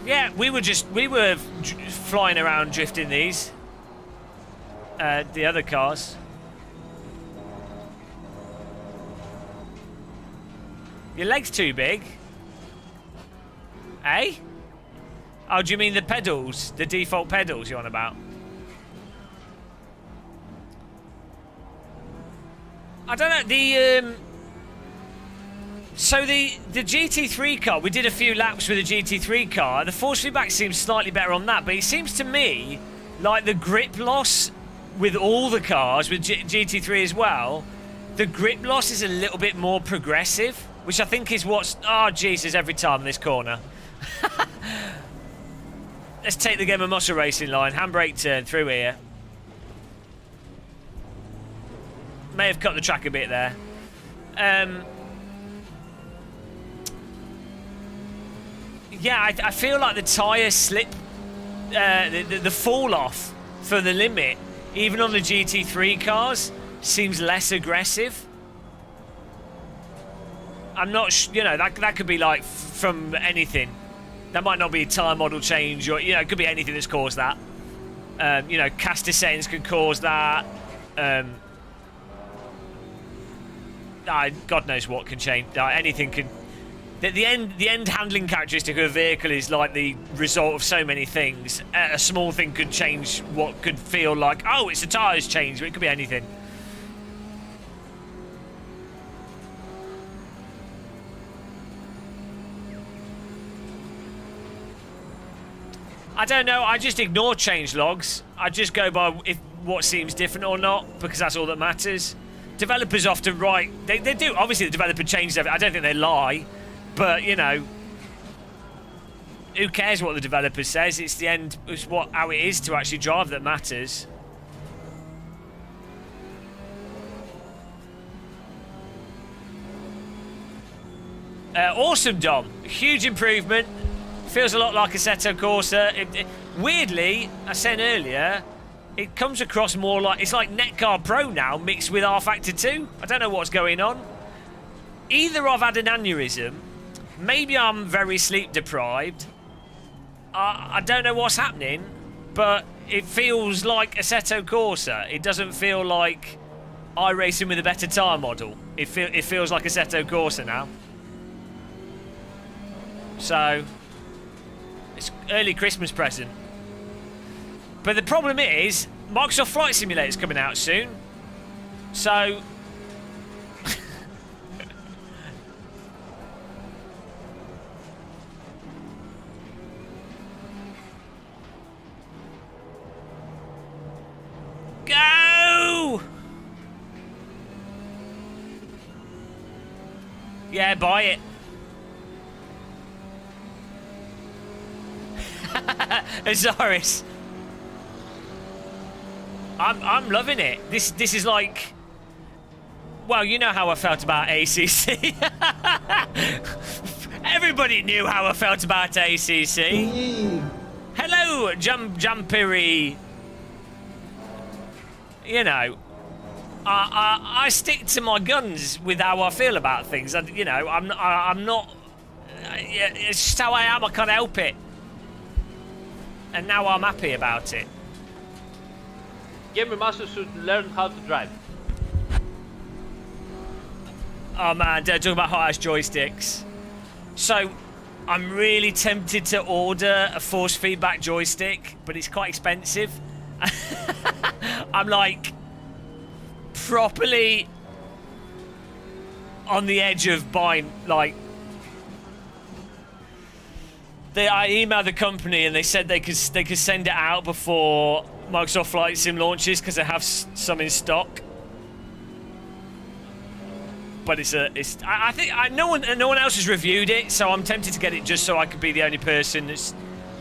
Yeah, we were flying around drifting these. The other cars. Your leg's too big. Eh? Oh, do you mean the pedals? The default pedals you're on about? I don't know, so the GT3 car, we did a few laps with the GT3 car. The force feedback seems slightly better on that, but it seems to me like the grip loss with all the cars, with GT3 as well, the grip loss is a little bit more progressive, which I think is what's... Oh, Jesus, every time in this corner. Let's take the game of muscle racing line. Handbrake turn through here. May have cut the track a bit there. Yeah, I feel like the tyre slip the fall off for the limit, even on the GT3 cars, seems less aggressive. I'm not, you know, that could be like from anything. That might not be a tyre model change, or, you know, it could be anything that's caused that. You know, caster settings could cause that. God knows what can change. Anything can. The end handling characteristic of a vehicle is like the result of so many things. A small thing could change what could feel like, oh, it's the tyres changed, but it could be anything. I don't know, I just ignore change logs. I just go by what seems different or not, because that's all that matters. Developers often write, they do, obviously the developer changes everything. I don't think they lie, but, you know, who cares what the developer says? It's the end, it's how it is to actually drive that matters. Awesome, Dom. Huge improvement. Feels a lot like Assetto Corsa. Weirdly, I said earlier, it comes across more like, it's like Netcar Pro now mixed with R-Factor 2. I don't know what's going on. Either I've had an aneurysm, maybe I'm very sleep deprived. I don't know what's happening, but it feels like Assetto Corsa. It doesn't feel like iRacing with a better tyre model. It feels like Assetto Corsa now. So, it's early Christmas present. But the problem is, Microsoft Flight Simulator is coming out soon. So... Go! Yeah, buy it. Azaris. I'm loving it. This is like, well, you know how I felt about ACC. Everybody knew how I felt about ACC. Hello, Jumpery. You know, I stick to my guns with how I feel about things. You know, I'm not. It's just how I am. I can't help it. And now I'm happy about it. Gamer Master should learn how to drive. Oh man, don't talk about hot ass joysticks. So, I'm really tempted to order a force feedback joystick, but it's quite expensive. I'm like properly on the edge of buying, like. I emailed the company and they said they could send it out before Microsoft Flight Sim launches because they have some in stock. But I think no one else has reviewed it, so I'm tempted to get it just so I could be the only person that's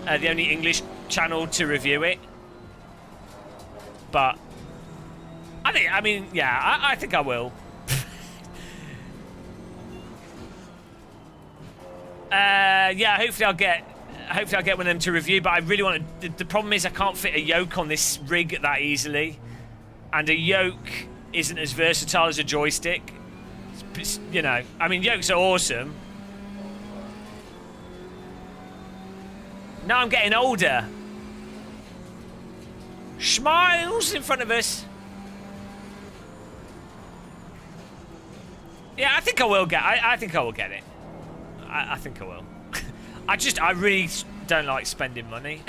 the only English channel to review it. But I think I will. Yeah, hopefully I'll get one of them to review, but I really want to. The problem is I can't fit a yoke on this rig that easily, and a yoke isn't as versatile as a joystick. You know, I mean, yokes are awesome. Now I'm getting older. Smiles in front of us. Yeah, I think I will get. I think I will get it. I think I will. I really don't like spending money.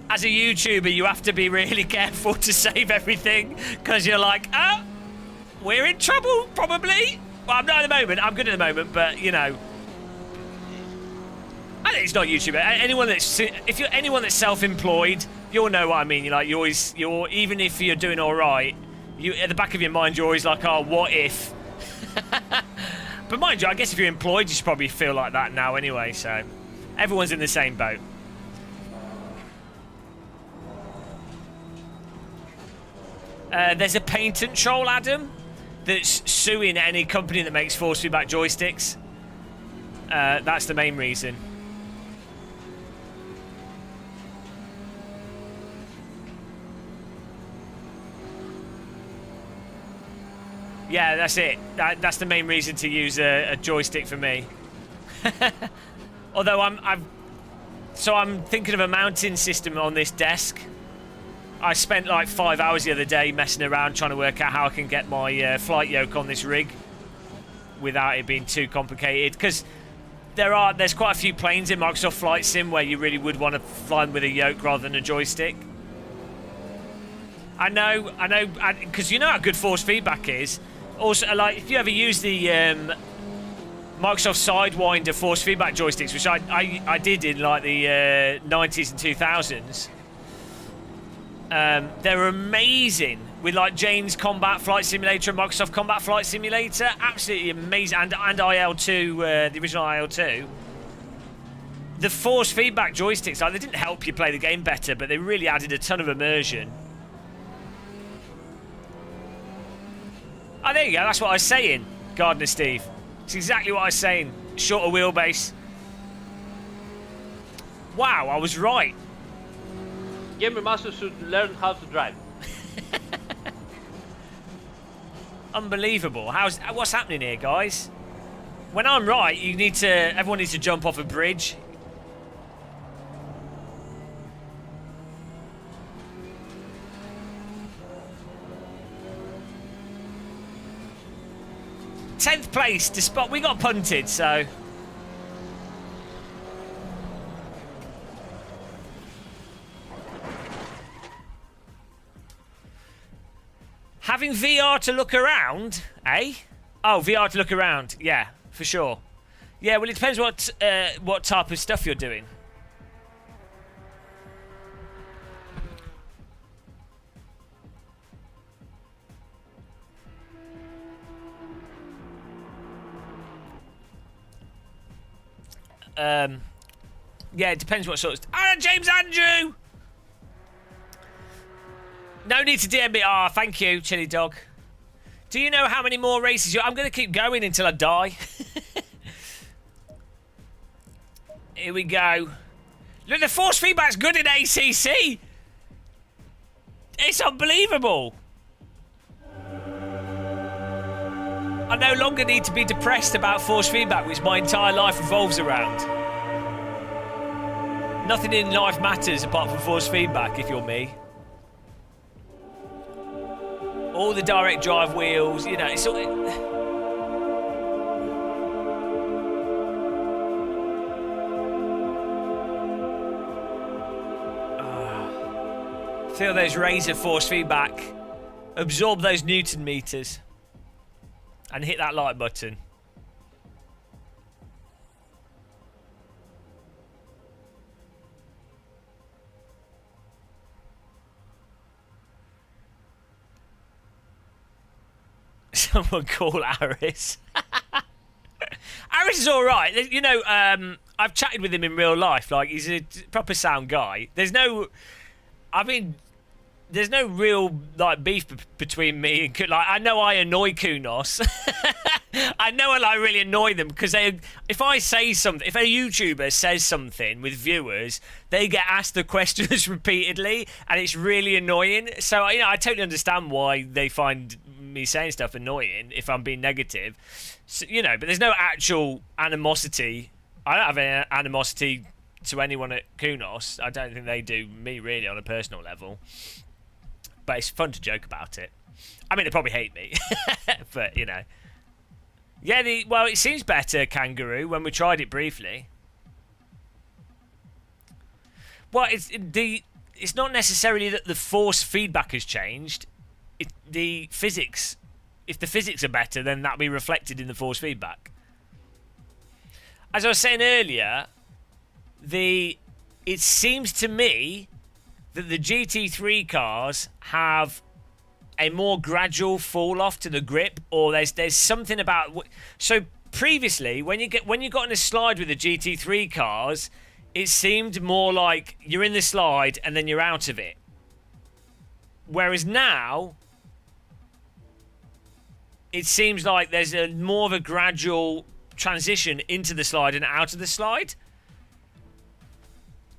As a YouTuber, you have to be really careful to save everything, because you're like, oh, we're in trouble, probably. Well, I'm not at the moment. I'm good at the moment, but, you know. I think it's not YouTuber. Anyone that's self-employed, you'll know what I mean. You're even if you're doing all right, at the back of your mind, you're always like, oh, what if? But mind you, I guess if you're employed, you should probably feel like that now anyway, so everyone's in the same boat. There's a patent troll, Adam, that's suing any company that makes force feedback joysticks. That's the main reason. Yeah, that's it. That's the main reason to use a joystick for me. Although I'm thinking of a mounting system on this desk. I spent like 5 hours the other day messing around trying to work out how I can get my flight yoke on this rig without it being too complicated. Because there's quite a few planes in Microsoft Flight Sim where you really would want to fly them with a yoke rather than a joystick. I know, because you know how good force feedback is. Also, like if you ever use the Microsoft Sidewinder force feedback joysticks, which I did in like the 90s and 2000s. They're amazing with like Jane's Combat Flight Simulator and Microsoft Combat Flight Simulator. Absolutely amazing. And IL2, the original IL2. The force feedback joysticks, like, they didn't help you play the game better, but they really added a ton of immersion. Oh, there you go. That's what I was saying, Gardener Steve. It's exactly what I was saying. Shorter wheelbase. Wow, I was right. Gamer Master should learn how to drive. Unbelievable. What's happening here, guys? When I'm right, everyone needs to jump off a bridge. Tenth place, despite we got punted, so. Having VR to look around, eh? Oh, VR to look around. Yeah, for sure. Yeah, well, it depends what type of stuff you're doing. Yeah, it depends what sort of... Ah, James Andrew! No need to DM me. Ah, thank you, Chili Dog. Do you know how many more races I'm going to keep going until I die. Here we go. Look, the force feedback's good in ACC. It's unbelievable. I no longer need to be depressed about force feedback, which my entire life revolves around. Nothing in life matters apart from force feedback, if you're me. All the direct drive wheels, you know, it's all... Feel those razor force feedback. Absorb those Newton meters. And hit that like button. Someone call Aris. Aris is all right. You know, I've chatted with him in real life. Like, he's a proper sound guy. There's no real like beef between me and like. I know I annoy Kunos. I know I really annoy them because if I say something, if a YouTuber says something with viewers, they get asked the questions repeatedly, and it's really annoying. So you know, I totally understand why they find me saying stuff annoying if I'm being negative. So, you know, but there's no actual animosity. I don't have any animosity to anyone at Kunos. I don't think they do me really on a personal level. But it's fun to joke about it. I mean, they probably hate me, but you know. Yeah, well, it seems better, Kangaroo, when we tried it briefly. Well, it's not necessarily that the force feedback has changed. The physics. If the physics are better, then that'll be reflected in the force feedback. As I was saying earlier, it seems to me that the GT3 cars have a more gradual fall off to the grip, or there's something about. So previously, when you got in a slide with the GT3 cars, it seemed more like you're in the slide and then you're out of it. Whereas now, it seems like there's more of a gradual transition into the slide and out of the slide.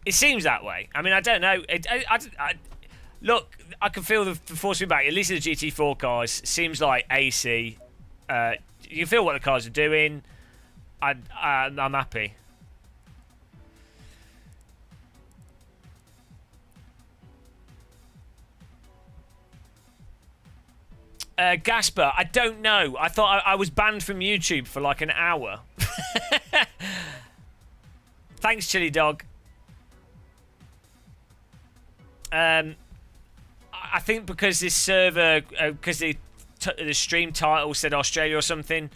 It seems that way. I mean, I don't know. Look, I can feel the force feedback. At least in the GT4 cars, seems like AC You feel what the cars are doing. I'm happy. Gasper, I don't know. I thought I was banned from YouTube for like an hour. Thanks, Chili Dog. I think because this server, because the stream title said Australia or something,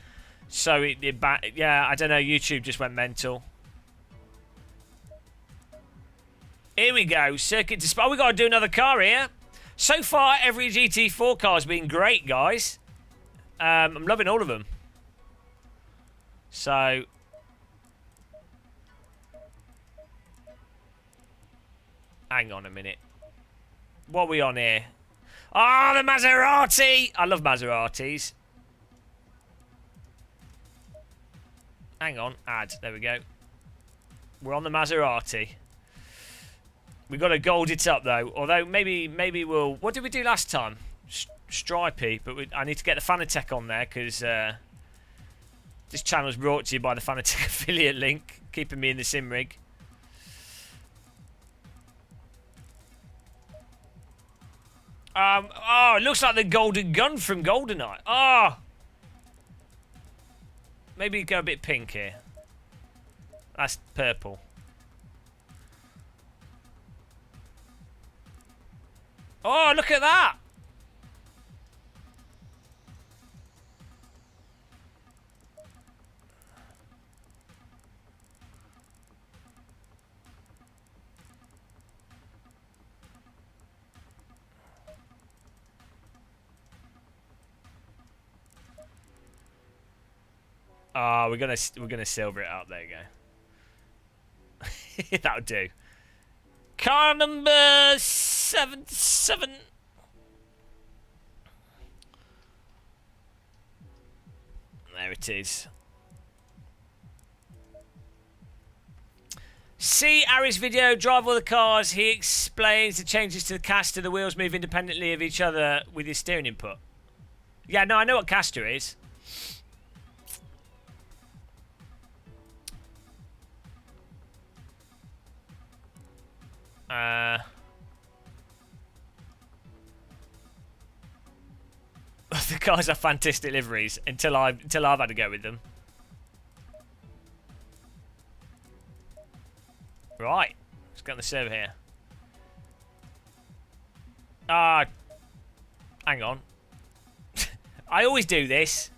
so yeah, I don't know. YouTube just went mental. Here we go, circuit to Spa. We got to do another car here. So far, every GT4 car's been great, guys. I'm loving all of them. So, hang on a minute. What are we on here? Ah, the Maserati! I love Maseratis. Hang on, add. There we go. We're on the Maserati. We've got to gold it up, though. Although, maybe we'll... What did we do last time? Stripey. But I need to get the Fanatec on there, because this channel is brought to you by the Fanatec affiliate link, keeping me in the sim rig. Oh, it looks like the golden gun from GoldenEye. Oh! Maybe go a bit pink here. That's purple. Oh, look at that! Oh, we're gonna silver it up. There you go. That'll do. Car number 77. There it is. See Ari's video, drive all the cars. He explains the changes to the caster. The wheels move independently of each other with his steering input. Yeah, no, I know what caster is. The cars are fantastic liveries until I've had to go with them. Right, let's get on the server here. Hang on. I always do this.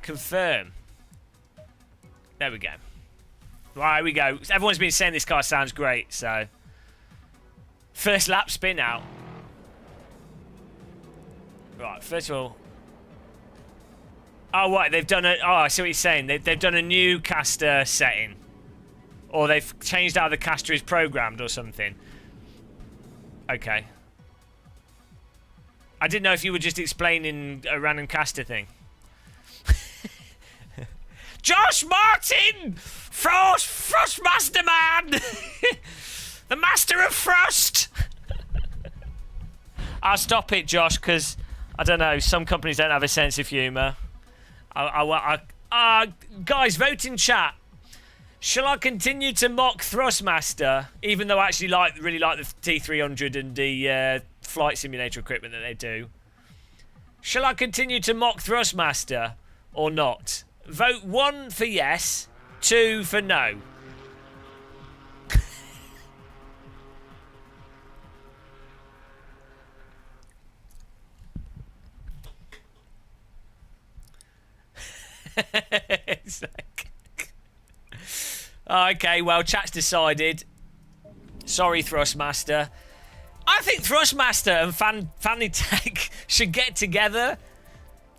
Confirm. There we go. Right, here we go. Everyone's been saying this car sounds great, so... First lap spin out. Right, first of all... Oh, what? They've done a... Oh, I see what you're saying. They've done a new caster setting. Or they've changed how the caster is programmed or something. Okay. I didn't know if you were just explaining a random caster thing. Josh Martin! Frostmaster Man! The Master of Frost! I'll stop it, Josh, because, I don't know, some companies don't have a sense of humour. Guys, vote in chat. Shall I continue to mock Thrustmaster, even though I actually really like the T300 and the flight simulator equipment that they do? Shall I continue to mock Thrustmaster or not? Vote 1 for yes, 2 for no. Okay, well, chat's decided. Sorry, Thrustmaster. I think Thrustmaster and Fanatec should get together.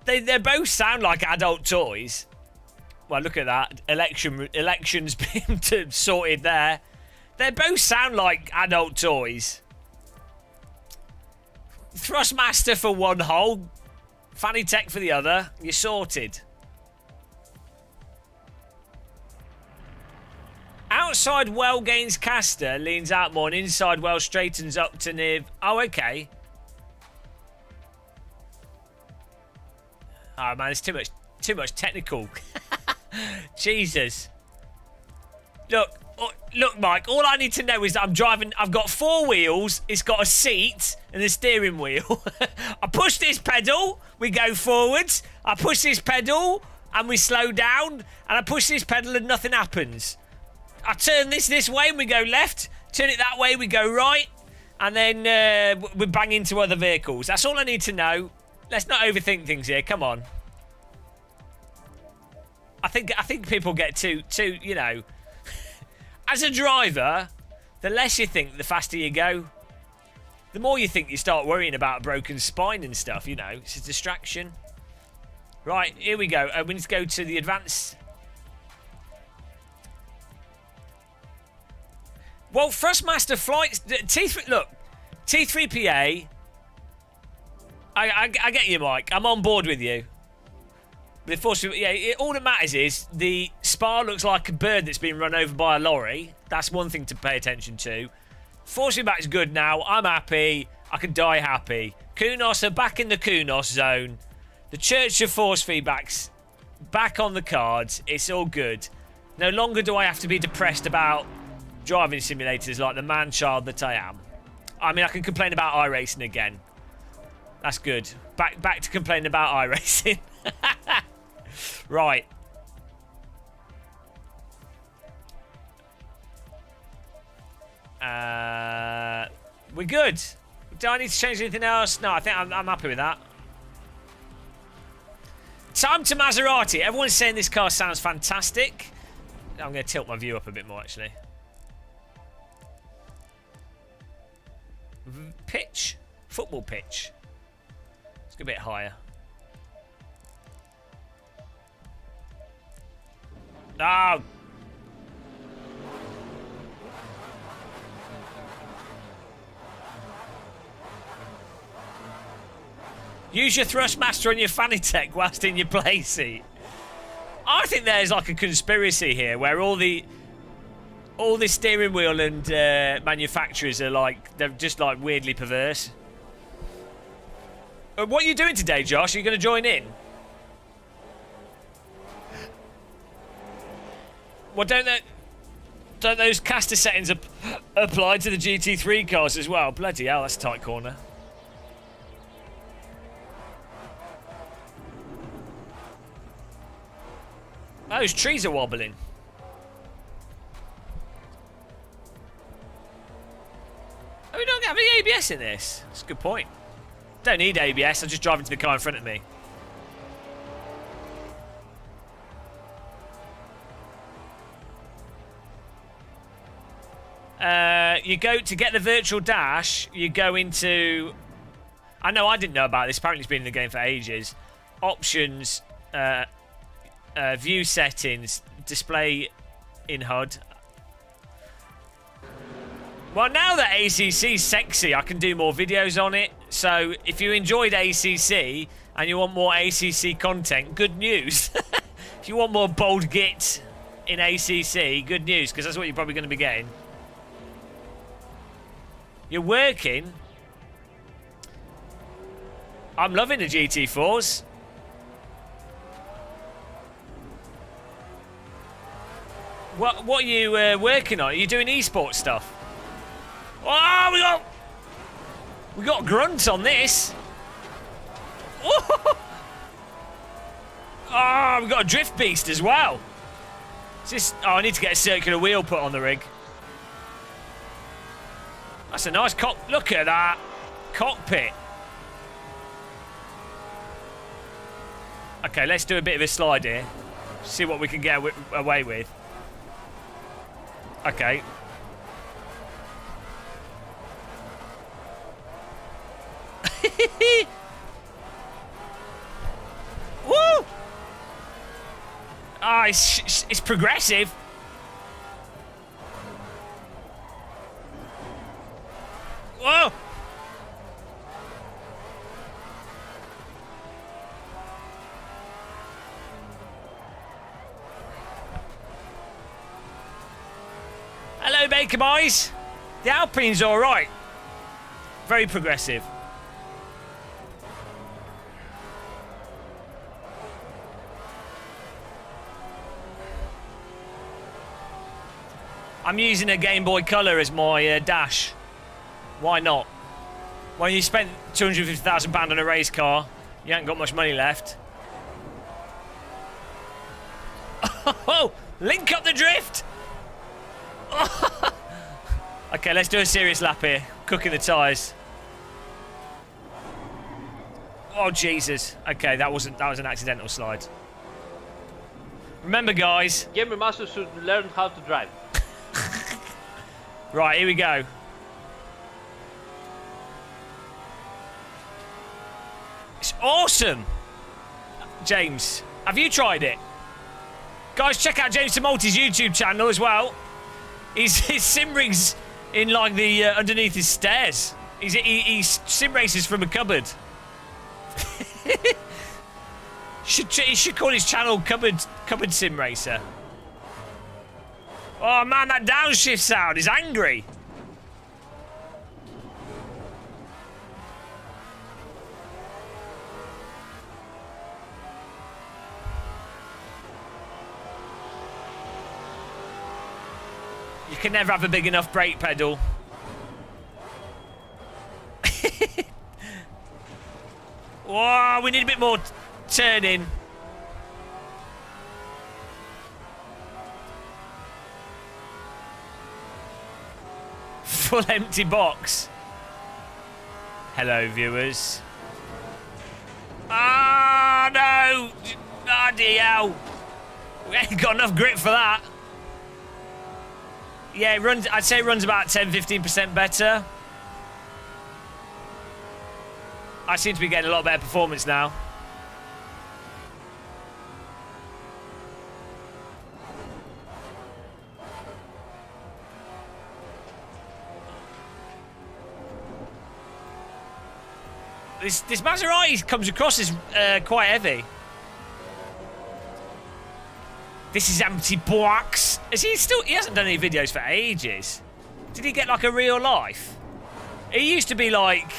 They both sound like adult toys. Well, look at that. Elections being sorted there. They both sound like adult toys. Thrustmaster for one hole, Fanatec for the other. You're sorted. Outside well gains caster, leans out more, and inside well straightens up to near... Oh, okay. Oh man, it's too much technical. Jesus. Look, Mike. All I need to know is that I'm driving. I've got 4 wheels. It's got a seat and a steering wheel. I push this pedal, we go forwards. I push this pedal and we slow down. And I push this pedal and nothing happens. I turn this way and we go left. Turn it that way, we go right. And then we bang into other vehicles. That's all I need to know. Let's not overthink things here. Come on. I think people get too, you know. As a driver, the less you think, the faster you go. The more you think, you start worrying about a broken spine and stuff, you know. It's a distraction. Right, here we go. We need to go to the advanced. Well, Thrustmaster flights. Look, T3PA. I get you, Mike. I'm on board with you. But all that matters is the spar looks like a bird that's been run over by a lorry. That's one thing to pay attention to. Force feedback's good now. I'm happy. I can die happy. Kunos are back in the Kunos zone. The Church of Force feedback's back on the cards. It's all good. No longer do I have to be depressed about driving simulators like the man-child that I am. I mean, I can complain about iRacing again. That's good. Back to complaining about iRacing. Right. We're good. Do I need to change anything else? No, I think I'm happy with that. Time to Maserati. Everyone's saying this car sounds fantastic. I'm going to tilt my view up a bit more, actually. Pitch. Football pitch. Let's go a bit higher. Oh. Use your Thrustmaster and your Fanatec whilst in your play seat. I think there's like a conspiracy here where all the steering wheel and manufacturers are like, they're just like weirdly perverse. What are you doing today, Josh? Are you going to join in? Well, don't those caster settings apply to the GT3 cars as well? Bloody hell, that's a tight corner. Those trees are wobbling. Oh, we don't have any ABS in this. That's a good point. Don't need ABS, I'll just drive into the car in front of me. You go to get the virtual dash, you go into... I know I didn't know about this, apparently it's been in the game for ages. Options, view settings, display in HUD. Well, now that ACC's sexy, I can do more videos on it. So if you enjoyed ACC and you want more ACC content, good news. If you want more bold git in ACC, good news, because that's what you're probably going to be getting. You're working. I'm loving the GT4s. What are you working on? Are you doing esports stuff? Oh, we got grunts on this. Oh, we got a drift beast as well. I need to get a circular wheel put on the rig. That's a nice look at that cockpit. Okay, let's do a bit of a slide here. See what we can get away with. Okay. Woo! Ah, it's progressive. Whoa! Hello, Baker Boys. The Alpine's all right. Very progressive. I'm using a Game Boy Color as my dash. Why not? When you spent £250,000 on a race car, you ain't got much money left. Oh, link up the drift. Okay, let's do a serious lap here. Cooking the tyres. Oh Jesus. Okay, that was an accidental slide. Remember, guys. Gamer Master should learn how to drive. Right, here we go. It's awesome. James, have you tried it? Guys, check out James DeMolte's YouTube channel as well. His sim rigs in like the underneath his stairs. He sim races from a cupboard. He should call his channel Cupboard Sim Racer. Oh man, that downshift sound is angry. You can never have a big enough brake pedal. Whoa, we need a bit more turning. Full empty box. Hello, viewers. Ah, no! Bloody hell! We ain't got enough grip for that. Yeah, it runs. I'd say it runs about 10-15% better. I seem to be getting a lot better performance now. This Maserati comes across as quite heavy. This is empty box. Is he still? He hasn't done any videos for ages. Did he get like a real life? He used to be like,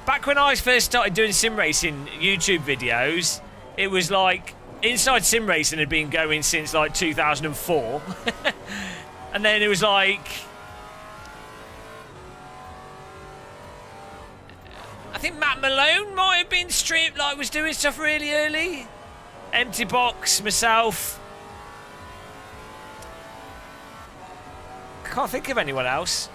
back when I first started doing sim racing YouTube videos, it was like Inside Sim Racing had been going since like 2004, and then it was like, I think Matt Malone might have been was doing stuff really early. Empty box, myself. Can't think of anyone else.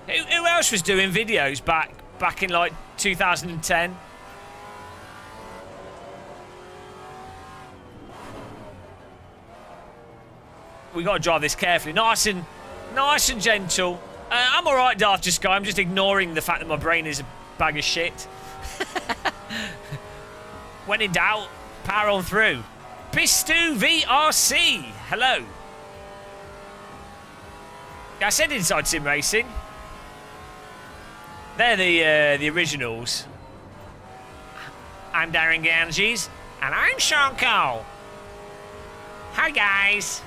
Who else was doing videos back in like 2010? We got to drive this carefully, nice and gentle. I'm all right, Darth Just Guy. I'm just ignoring the fact that my brain is a bag of shit. When in doubt, power on through. Pistu VRC. Hello. I said Inside Sim Racing. They're the originals. I'm Darren Ganges, and I'm Sean Cole. Hi guys.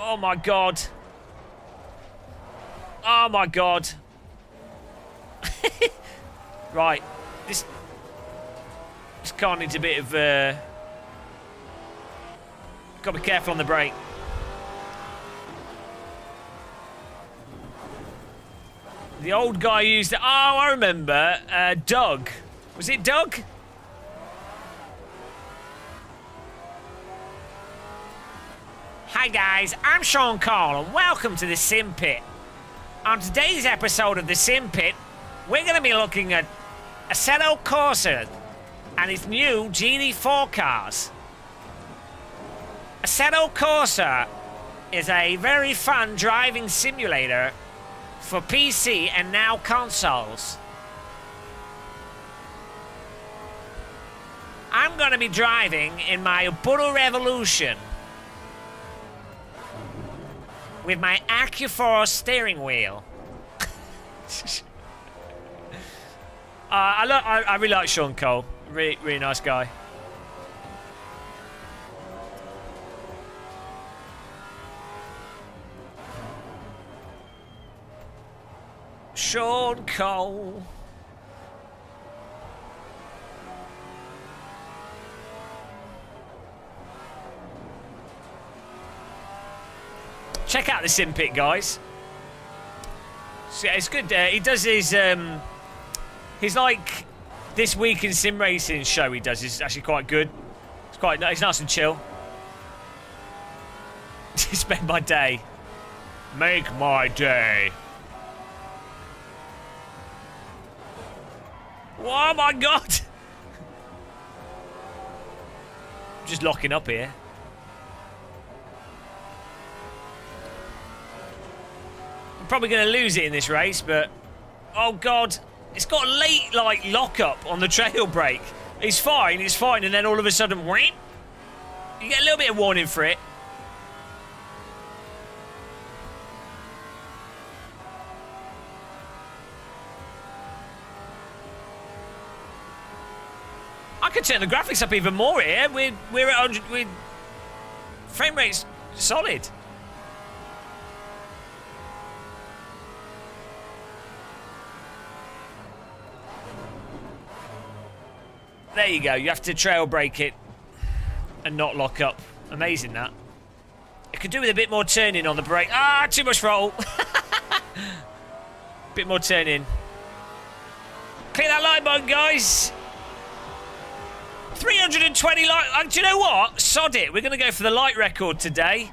Oh my god. Oh my god. Right. This car needs a bit of gotta be careful on the brake. The old guy used it. Oh, I remember. Doug. Was it Doug? Hi guys, I'm Sean Cole and welcome to the Sim Pit. On today's episode of the Sim Pit, we're going to be looking at Assetto Corsa and its new GT4 cars. Assetto Corsa is a very fun driving simulator for PC and now consoles. I'm going to be driving in my Ubuntu Revolution with my ACC steering wheel. I really like Sean Cole. Really nice guy. Sean Cole. Check out the sim pit, guys. So, yeah, it's good. He does his he's like this week in sim racing show. He does is actually quite good. It's nice and chill. Spend my day. Make my day. Oh my god! Just locking up here. I'm probably going to lose it in this race, but oh god, it's got a late like lock up on the trail brake. It's fine, and then all of a sudden, whee, you get a little bit of warning for it. I could turn the graphics up even more here. We're at 100. Frame rate's solid. There you go. You have to trail brake it and not lock up. Amazing that. It could do with a bit more turning on the brake. Ah, too much roll. Bit more turning. Click that like button, guys. 320 likes. Do you know what? Sod it. We're going to go for the like record today.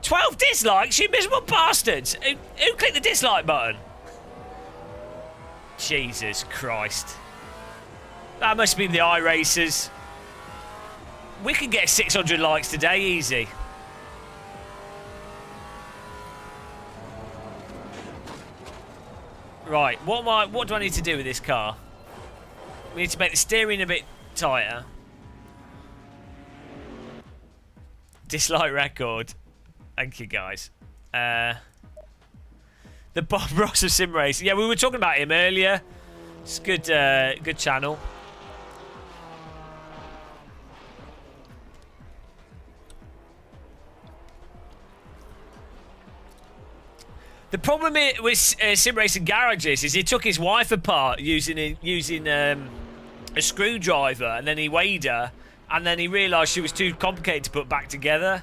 12 dislikes, you miserable bastards. Who clicked the dislike button? Jesus Christ. That must be the iRacers. We can get 600 likes today, easy. Right, what do I need to do with this car? We need to make the steering a bit tighter. Dislike record. Thank you, guys. The Bob Ross of Sim Racing. Yeah, we were talking about him earlier. It's good, good channel. The problem with Sim Racing garages is he took his wife apart using a screwdriver, and then he weighed her, and then he realised she was too complicated to put back together.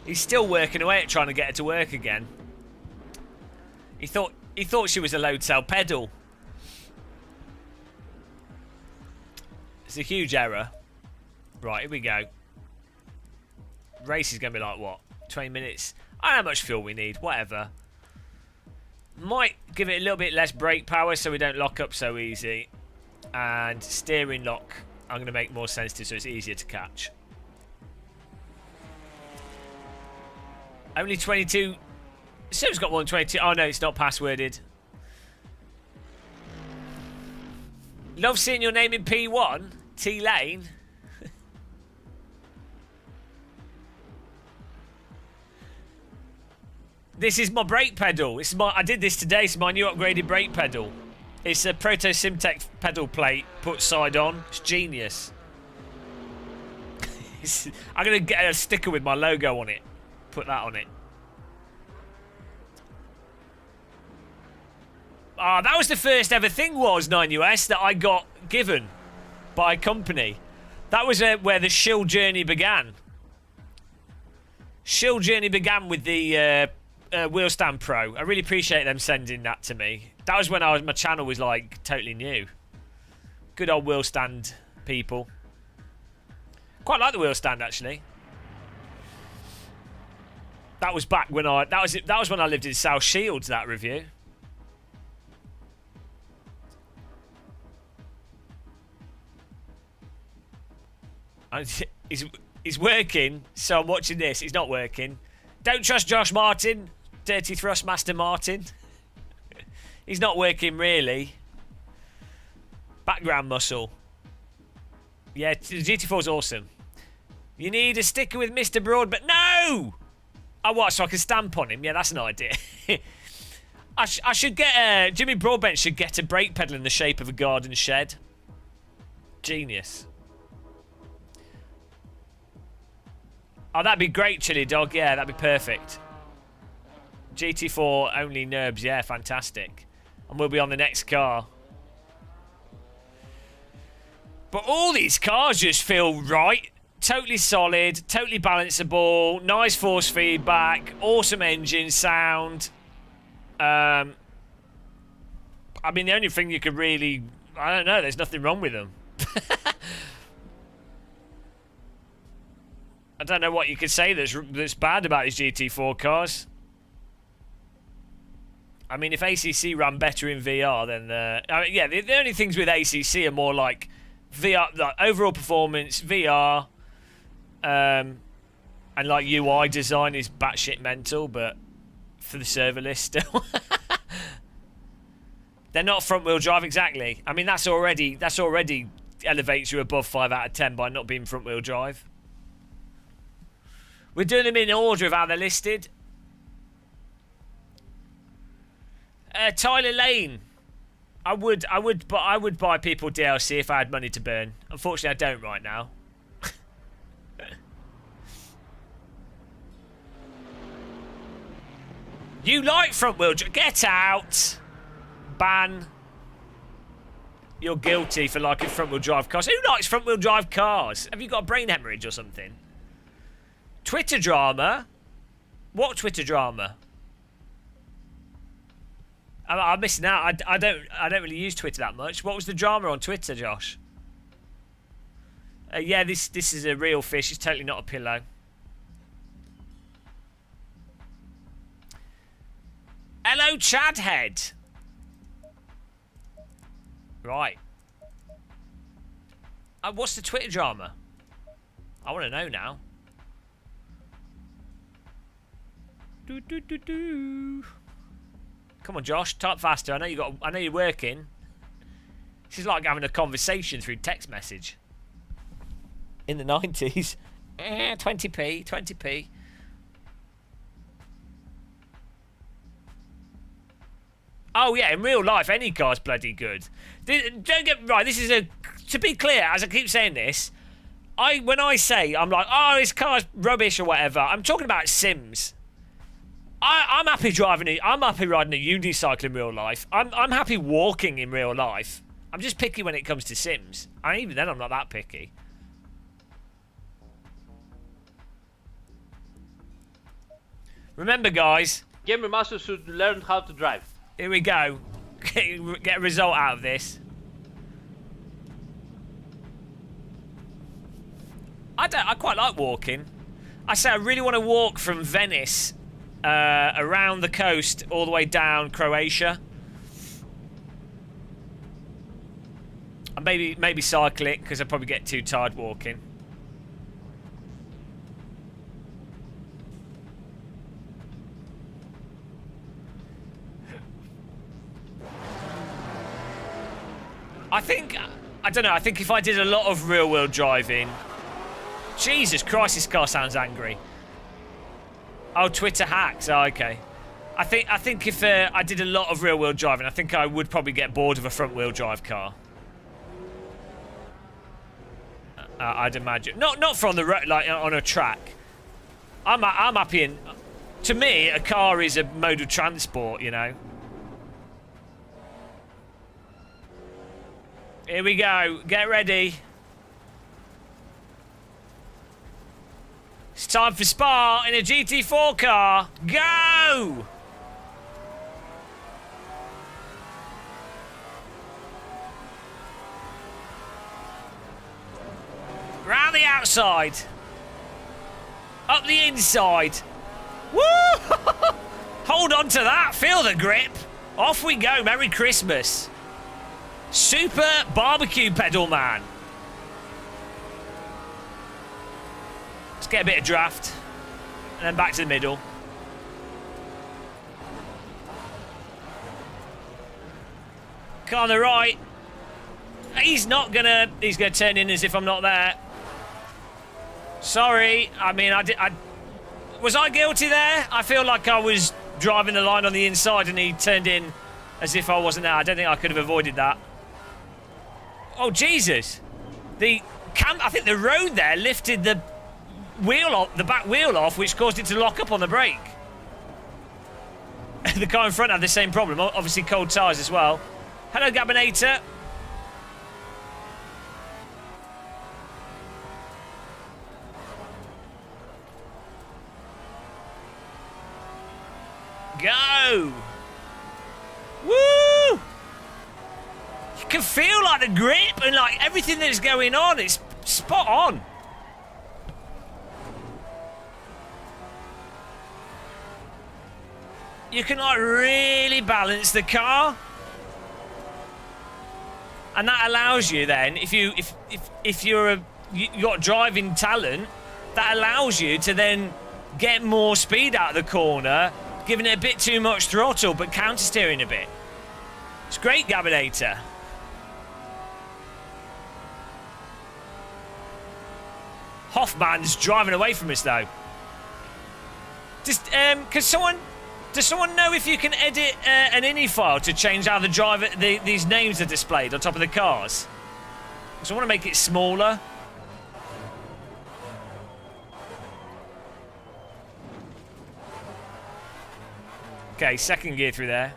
He's still working away at trying to get her to work again. He thought she was a load cell pedal. It's a huge error. Right, here we go. Race is going to be like, what? 20 minutes? I don't know how much fuel we need. Whatever. Might give it a little bit less brake power so we don't lock up so easy. And steering lock, I'm going to make more sensitive so it's easier to catch. Only 22. Sim's got more than 22. Oh no, it's not passworded. Love seeing your name in P1. T Lane. This is my brake pedal. I did this today. It's my new upgraded brake pedal. It's a Proto Simtech pedal plate put side on. It's genius. I'm going to get a sticker with my logo on it. Put that on it. Ah, that was the first ever thing, was 9US, that I got given by a company. That was where the shill journey began. Shill journey began with the Wheel Stand Pro. I really appreciate them sending that to me. That was when my channel was like totally new. Good old wheel stand people. Quite like the wheel stand actually. That was back when that was when I lived in South Shields, that review. He's working, so I'm watching this. He's not working. Don't trust Josh Martin. Dirty Thrust Master Martin. He's not working really. Background muscle. Yeah, the GT4's awesome. You need a sticker with Mr. Broadbent. No! Oh, what? So I can stamp on him? Yeah, that's an idea. I should get Jimmy Broadbent should get a brake pedal in the shape of a garden shed. Genius. Oh, that'd be great, Chili Dog. Yeah, that'd be perfect. GT4 only NURBS. Yeah, fantastic. And we'll be on the next car. But all these cars just feel right. Totally solid, totally balanceable, nice force feedback, awesome engine sound. I mean, the only thing you could really... I don't know, there's nothing wrong with them. I don't know what you could say that's bad about these GT4 cars. I mean, if ACC ran better in VR, then... I mean, yeah, the only things with ACC are more like VR, like overall performance, VR... and like UI design is batshit mental, but for the server list still. They're not front wheel drive exactly. I mean that's already elevates you above 5 out of 10 by not being front wheel drive. We're doing them in order of how they're listed. Tyler Lane. I would buy people DLC if I had money to burn. Unfortunately I don't right now. You like front wheel drive? Get out! Ban. You're guilty for liking front wheel drive cars. Who likes front wheel drive cars? Have you got a brain hemorrhage or something? Twitter drama? What Twitter drama? I'm missing out. I don't really use Twitter that much. What was the drama on Twitter, Josh? Yeah, this is a real fish. It's totally not a pillow. Hello, Chadhead. Right. What's the Twitter drama? I want to know now. Come on, Josh. Type faster. I know you're working. This is like having a conversation through text message. In the 90s. 20p. 20p. Oh yeah, in real life, any car's bloody good. Don't get right. This is to be clear, as I keep saying this, when I say I'm like, oh, this car's rubbish or whatever, I'm talking about Sims. I'm happy driving it. I'm happy riding a unicycle in real life. I'm happy walking in real life. I'm just picky when it comes to Sims. And even then, I'm not that picky. Remember, guys. Gamer Master should learn how to drive. Here we go. Get a result out of this. I quite like walking. I say I really want to walk from Venice around the coast all the way down Croatia. And maybe cycle it because I'd probably get too tired walking. I don't know, I think if I did a lot of real-world driving... Jesus Christ, this car sounds angry. Oh, Twitter hacks, oh, okay. I think if I did a lot of real-world driving, I think I would probably get bored of a front-wheel drive car. I'd imagine. Not from the road, like on a track. I'm happy in... To me, a car is a mode of transport, you know. Here we go. Get ready. It's time for Spa in a GT4 car. Go! Round the outside. Up the inside. Woo! Hold on to that. Feel the grip. Off we go. Merry Christmas. Super barbecue pedal man. Let's get a bit of draft. And then back to the middle. Car on the right. He's gonna turn in as if I'm not there. Sorry. I mean, was I guilty there? I feel like I was driving the line on the inside and he turned in as if I wasn't there. I don't think I could have avoided that. Oh, Jesus. I think the road there lifted the back wheel off, which caused it to lock up on the brake. The car in front had the same problem. Obviously, cold tyres as well. Hello, Gabinator. go. Woo! You can feel like the grip and like everything that's going on. It's spot on. You can like really balance the car. And that allows you then, if you're you got driving talent, that allows you to then get more speed out of the corner, giving it a bit too much throttle, but counter-steering a bit. It's great, Gabinator. Hoffman's driving away from us, though. Just, does someone know if you can edit an INI file to change how these names are displayed on top of the cars? Because I want to make it smaller. Okay, second gear through there.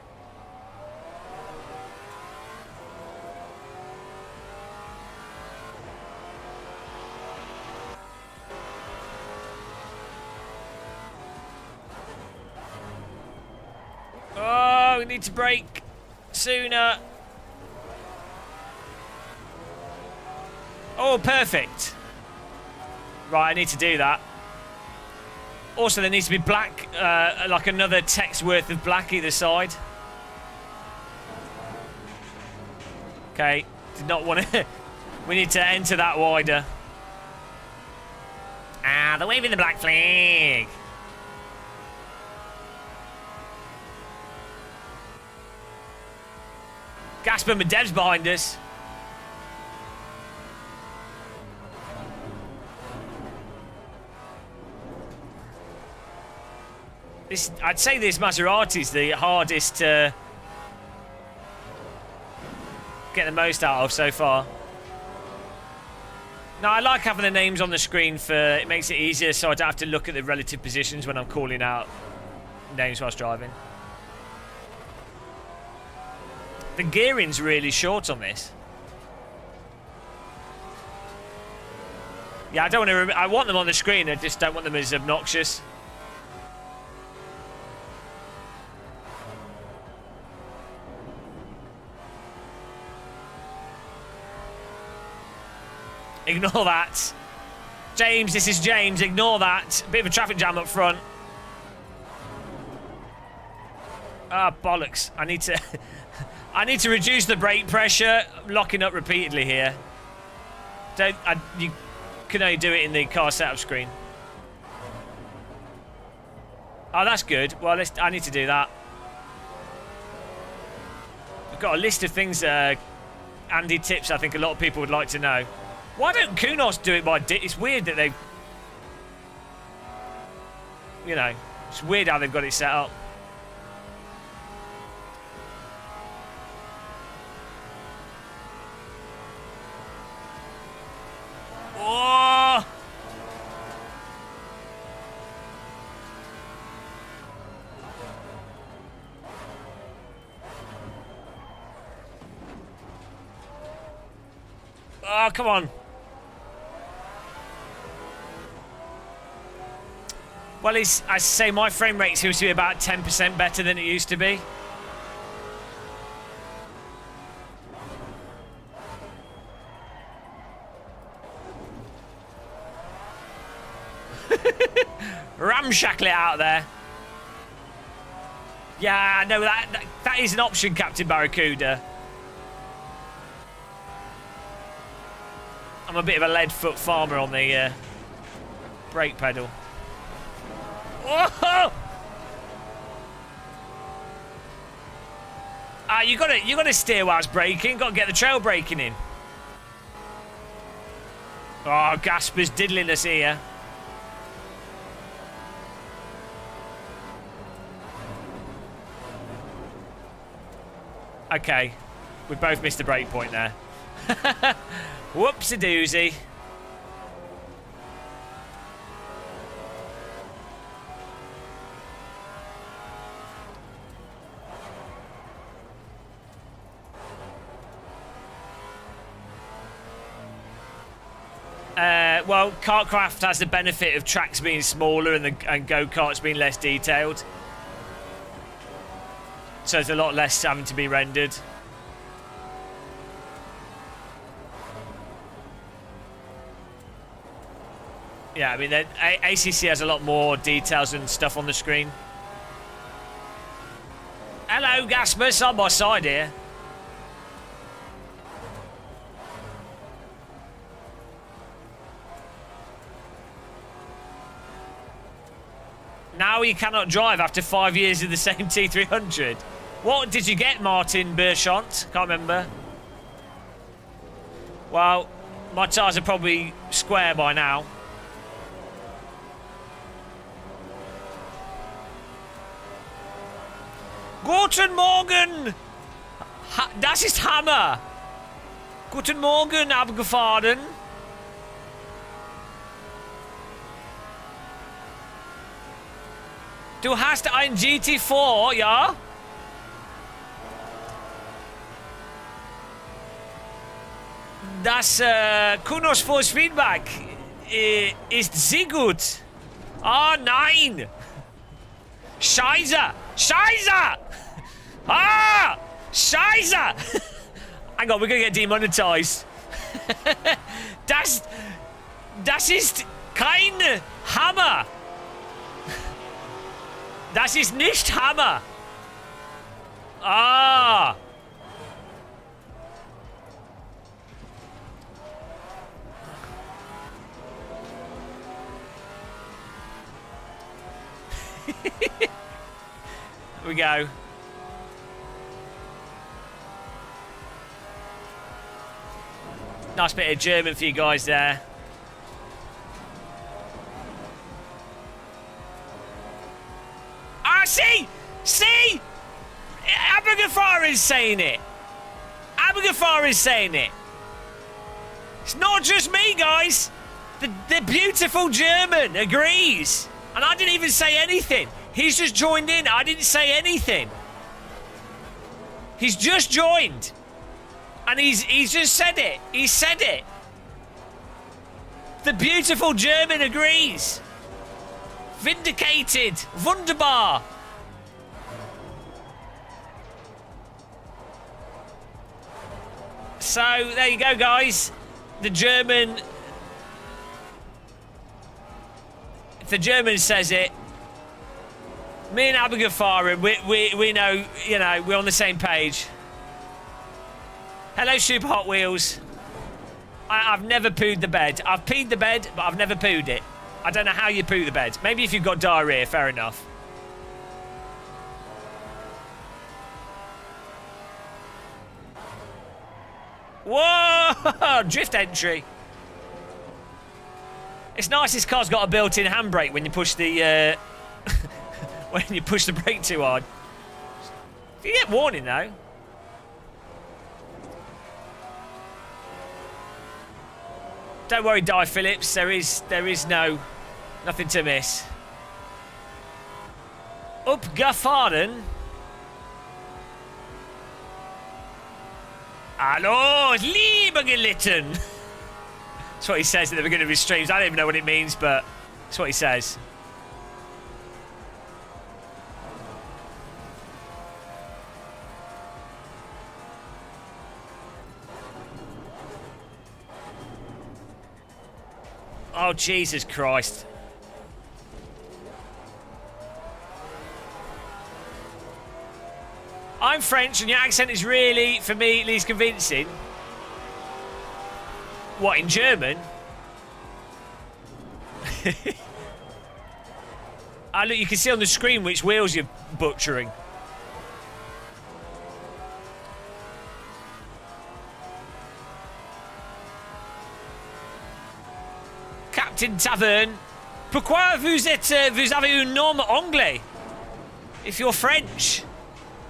Oh, we need to brake sooner. Oh, perfect. Right, I need to do that. Also, there needs to be black, like another text worth of black either side. Okay, did not want to... We need to enter that wider. Ah, they're waving the black flag. Gasper and Dev's behind us. I'd say this Maserati's the hardest to get the most out of so far. Now, I like having the names on the screen it makes it easier so I don't have to look at the relative positions when I'm calling out names whilst driving. The gearing's really short on this. Yeah, I don't want to... I want them on the screen, I just don't want them as obnoxious. Ignore that. James, this is James. Ignore that. Bit of a traffic jam up front. Ah, bollocks. I need to... I need to reduce the brake pressure. I'm locking up repeatedly here. You can only do it in the car setup screen. Oh, that's good. Well, I need to do that. We've got a list of things, Andy tips I think a lot of people would like to know. Why don't Kunos do it by... It's weird that they... You know, it's weird how they've got it set up. Oh! Oh, come on. Well, I say my frame rate seems to be about 10% better than it used to be. Ramshackle it out there. Yeah, no, that is an option, Captain Barracuda. I'm a bit of a lead foot farmer on the brake pedal. Whoa! You gotta steer whilst braking. Got to get the trail braking in. Oh, Gasper's diddling us here. Okay, we both missed the break point there. Whoopsie-doozy. Well, Kartcraft has the benefit of tracks being smaller and go-karts being less detailed. So there's a lot less having to be rendered. Yeah, I mean, ACC has a lot more details and stuff on the screen. Hello, Gasper, side by side here. Now he cannot drive after 5 years of the same T300. What did you get, Martin Berchant? Can't remember. Well, my tyres are probably square by now. Guten Morgen! Das ist Hammer! Guten Morgen, abgefahren. Du hast ein GT4, ja? Das Kunos Force Feedback ist sehr gut. Ah, nein! Scheiße! Scheiße! Ah! Scheiße! Hang on, we're gonna get demonetized. Das ist kein Hammer. Das ist nicht Hammer. Ah! Here we go. Nice bit of German for you guys there. Ah, see! See! Abogafar is saying it. Abogafar is saying it. It's not just me, guys. The beautiful German agrees. And I didn't even say anything. He's just joined in. I didn't say anything. He's just joined. And he's just said it. He said it. The beautiful German agrees. Vindicated. Wunderbar. So, there you go, guys. The German... If the German says it, me and Abogafar, we know, you know, we're on the same page. Hello, Super Hot Wheels. I've never pooed the bed. I've peed the bed, but I've never pooed it. I don't know how you poo the bed. Maybe if you've got diarrhea, fair enough. Whoa! Drift entry. It's nice this car's got a built-in handbrake when you push the when you push the brake too hard. You get warning though. Don't worry, Di Phillips. There is nothing to miss. Uppgefahren. Hallo, liebe gelitten. That's what he says at the beginning of his streams. I don't even know what it means, but that's what he says. Oh, Jesus Christ. I'm French and your accent is really, for me, at least convincing. What, in German? Look, you can see on the screen which wheels you're butchering. Captain Tavern, pourquoi vous avez un nom anglais? If you're French,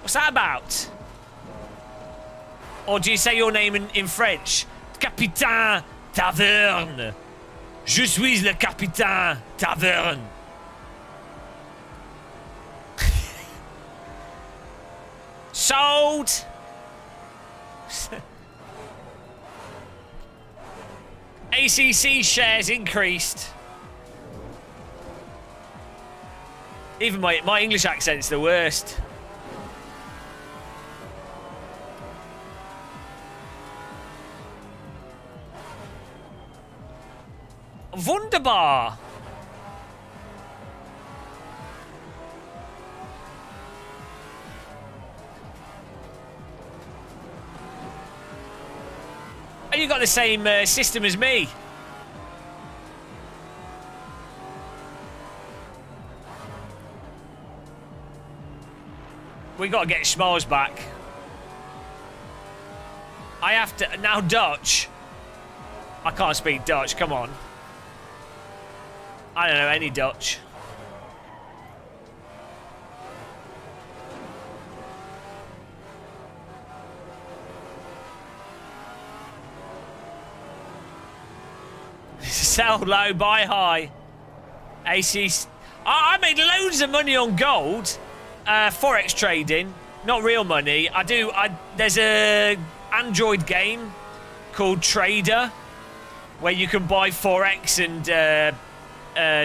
what's that about? Or do you say your name in French? Capitaine Taverne. Je suis le Capitaine Taverne. Sold. ACC shares increased. Even my English accent's the worst. Wunderbar. And you got the same system as me. We got to get Schmalz back. I have to now Dutch. I can't speak Dutch. Come on. I don't know any Dutch. Sell low, buy high. ACC. I made loads of money on gold. Forex trading, not real money. There's a Android game called Trader where you can buy Forex and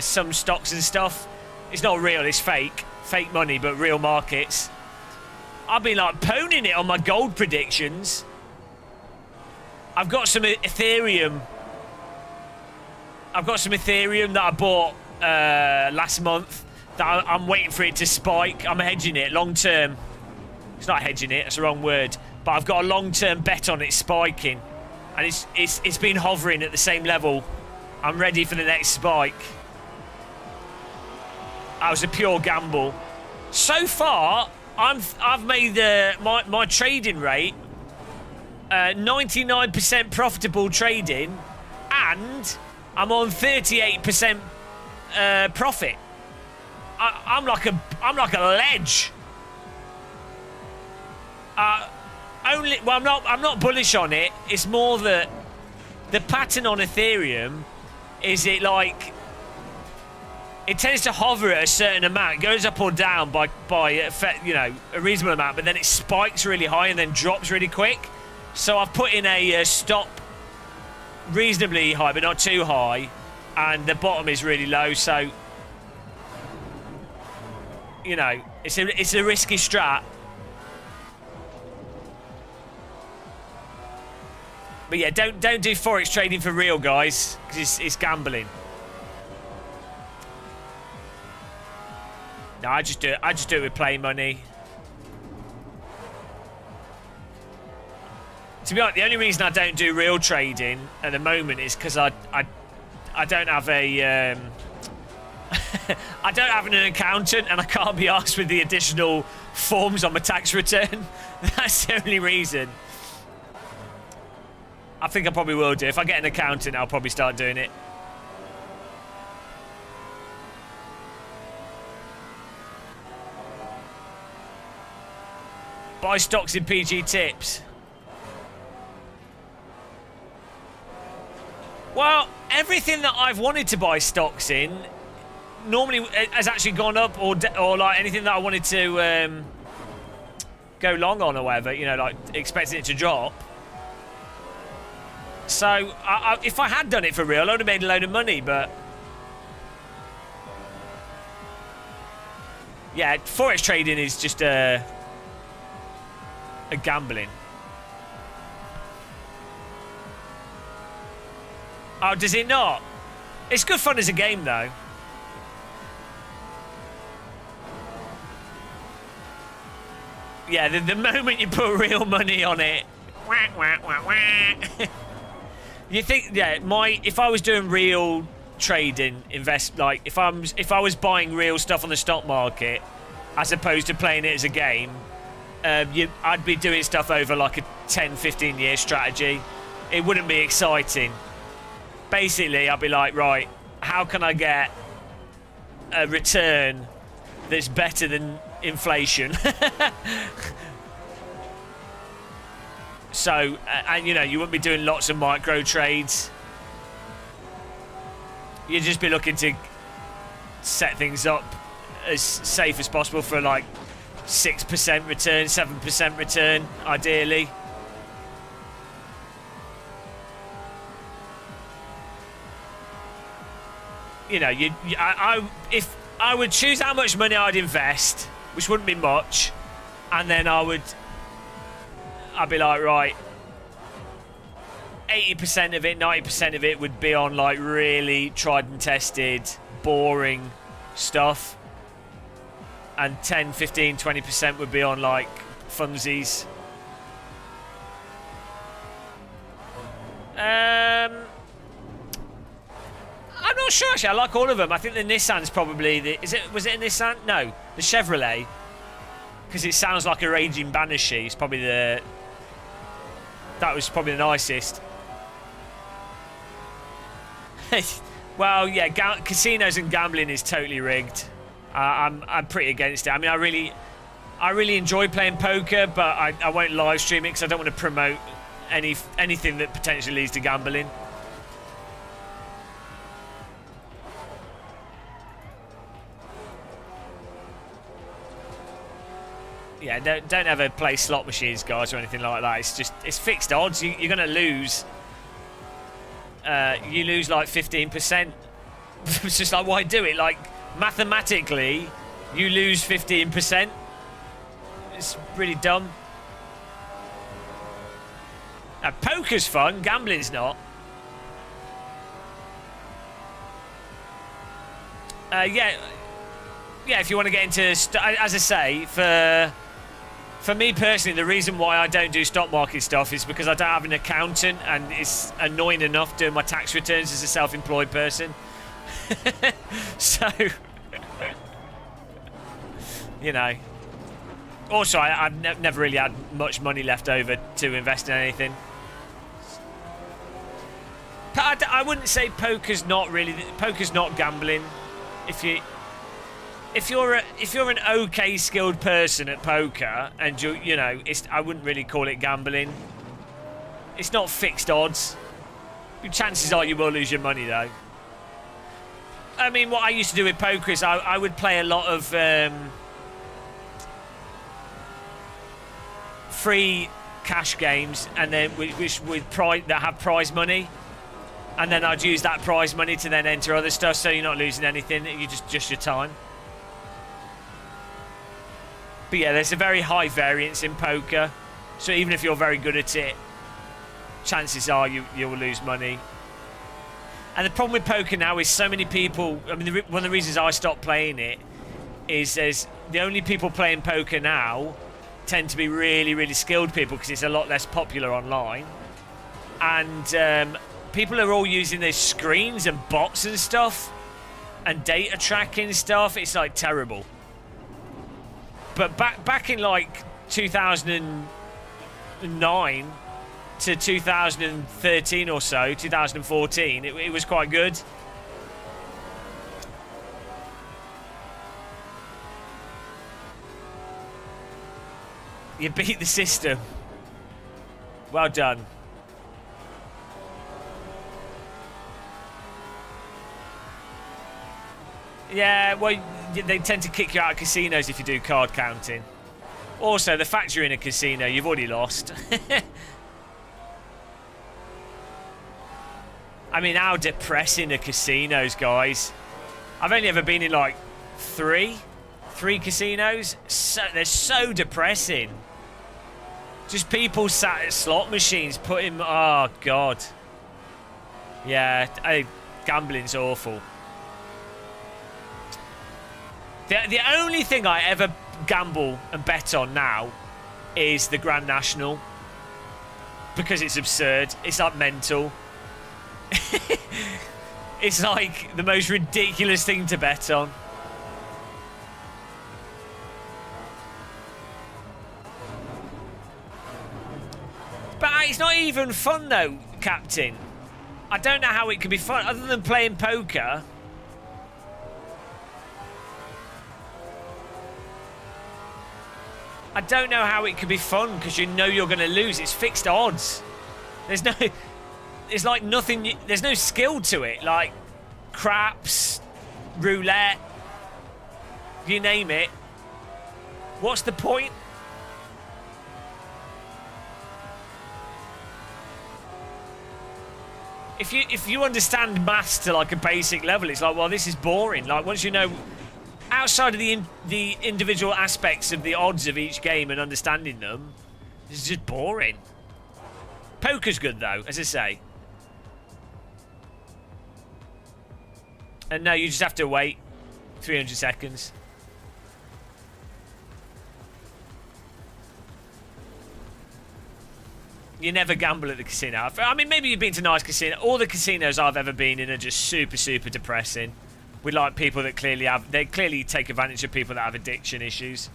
some stocks and stuff. It's not real, it's fake money, but real markets. I've been like poning it on my gold predictions. I've got some Ethereum. I've got some Ethereum that I bought last month that I'm waiting for it to spike. I'm hedging it long term. It's not hedging it, that's the wrong word. But I've got a long-term bet on it spiking. And it's been hovering at the same level. I'm ready for the next spike. That was a pure gamble. So far, I've made my trading rate 99% profitable trading, and I'm on 38% profit. I'm like a ledge. I'm not bullish on it. It's more that the pattern on Ethereum is it tends to hover at a certain amount. It goes up or down by a reasonable amount, but then it spikes really high and then drops really quick. So I've put in a stop reasonably high, but not too high, and the bottom is really low. So it's a risky strat. But yeah, don't do forex trading for real, guys, because it's gambling. No, I just do it with play money. To be honest, the only reason I don't do real trading at the moment is because I don't have a I don't have an accountant, and I can't be asked with the additional forms on my tax return. That's the only reason. I think I probably will do. If I get an accountant, I'll probably start doing it. Buy stocks in PG Tips. Well, everything that I've wanted to buy stocks in normally has actually gone up, or like anything that I wanted to go long on or whatever, like expecting it to drop. So if I had done it for real, I would have made a load of money, but yeah, forex trading is just a gambling. Oh, does it not? It's good fun as a game, though. Yeah, the moment you put real money on it, wah, wah, wah, wah. You think, yeah, if I was doing real trading, if I was buying real stuff on the stock market, as opposed to playing it as a game, I'd be doing stuff over like a 10, 15 year strategy. It wouldn't be exciting. Basically, I'd be like, right, how can I get a return that's better than inflation? So, and you wouldn't be doing lots of micro trades. You'd just be looking to set things up as safe as possible for like 6% return, 7% return, ideally. If I would choose how much money I'd invest, which wouldn't be much, and then I'd be like, right, 80% of it, 90% of it would be on like really tried and tested, boring stuff. And 10, 15, 20% would be on like funsies. I'm not sure actually. I like all of them. I think the Nissan's probably the. Was it a Nissan? No, the Chevrolet. Because it sounds like a raging Banshee. It's probably the. That was probably the nicest. Well, yeah, casinos and gambling is totally rigged. I'm pretty against it. I mean, I really enjoy playing poker, but I won't live stream it because I don't want to promote anything that potentially leads to gambling. Yeah, don't ever play slot machines, guys, or anything like that. It's fixed odds. You're going to lose. You lose like 15%. It's just like, why do it? Like, mathematically, you lose 15%. It's really dumb. Poker's fun, gambling's not. Yeah, if you want to get into, as I say, for me personally, the reason why I don't do stock market stuff is because I don't have an accountant, and it's annoying enough doing my tax returns as a self-employed person. So, you know. Also, I've never really had much money left over to invest in anything. I wouldn't say poker's not gambling. If you're an okay skilled person at poker, and you know, I wouldn't really call it gambling. It's not fixed odds. Chances are you will lose your money though. I mean, what I used to do with poker is I would play a lot of free cash games, and then that have prize money, and then I'd use that prize money to then enter other stuff, so you're not losing anything. You just your time. But yeah, there's a very high variance in poker, so even if you're very good at it, chances are you will lose money. And the problem with poker now is so many people. I mean, one of the reasons I stopped playing it is there's the only people playing poker now tend to be really, really skilled people because it's a lot less popular online. And people are all using their screens and bots and stuff and data tracking stuff. It's like terrible. But back in like 2009 to 2013 or so, 2014, it was quite good. You beat the system. Well done. Yeah, well, they tend to kick you out of casinos if you do card counting. Also, the fact you're in a casino, you've already lost. I mean, how depressing are casinos, guys? I've only ever been in like three casinos. They're so depressing. Just people sat at slot machines putting. Oh God. Yeah, gambling's awful. The only thing I ever gamble and bet on now is the Grand National, because it's absurd. It's like mental. It's like the most ridiculous thing to bet on. But it's not even fun though, Captain. I don't know how it can be fun other than playing poker. I don't know how it could be fun because you know you're going to lose. It's fixed odds. It's like nothing. There's no skill to it. Like craps, roulette, you name it. What's the point? If you understand maths to like a basic level, it's like, well, this is boring. Like once you know, outside of the individual aspects of the odds of each game and understanding them, it's just boring. Poker's good though, as I say. And no, you just have to wait 300 seconds. You never gamble at the casino. I mean, maybe you've been to nice casino. All the casinos I've ever been in are just super, super depressing. With like people that they clearly take advantage of people that have addiction issues.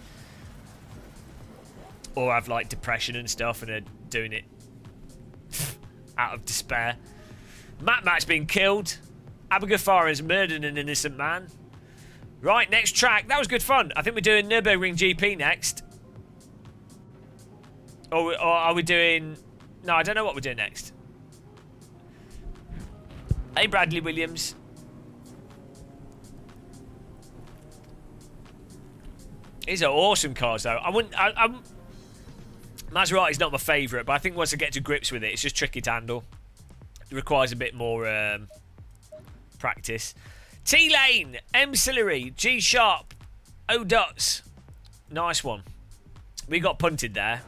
Or have like depression and stuff and are doing it out of despair. Matt's been killed. Abagafar has murdered an innocent man. Right, next track. That was good fun. I think we're doing Nürburgring GP next. Or are we doing... No, I don't know what we're doing next. Hey, Bradley Williams. These are awesome cars, though. Maserati's not my favourite, but I think once I get to grips with it, it's just tricky to handle. It requires a bit more practice. T-Lane, M-Celery, G-Sharp, O-Dots. Nice one. We got punted there.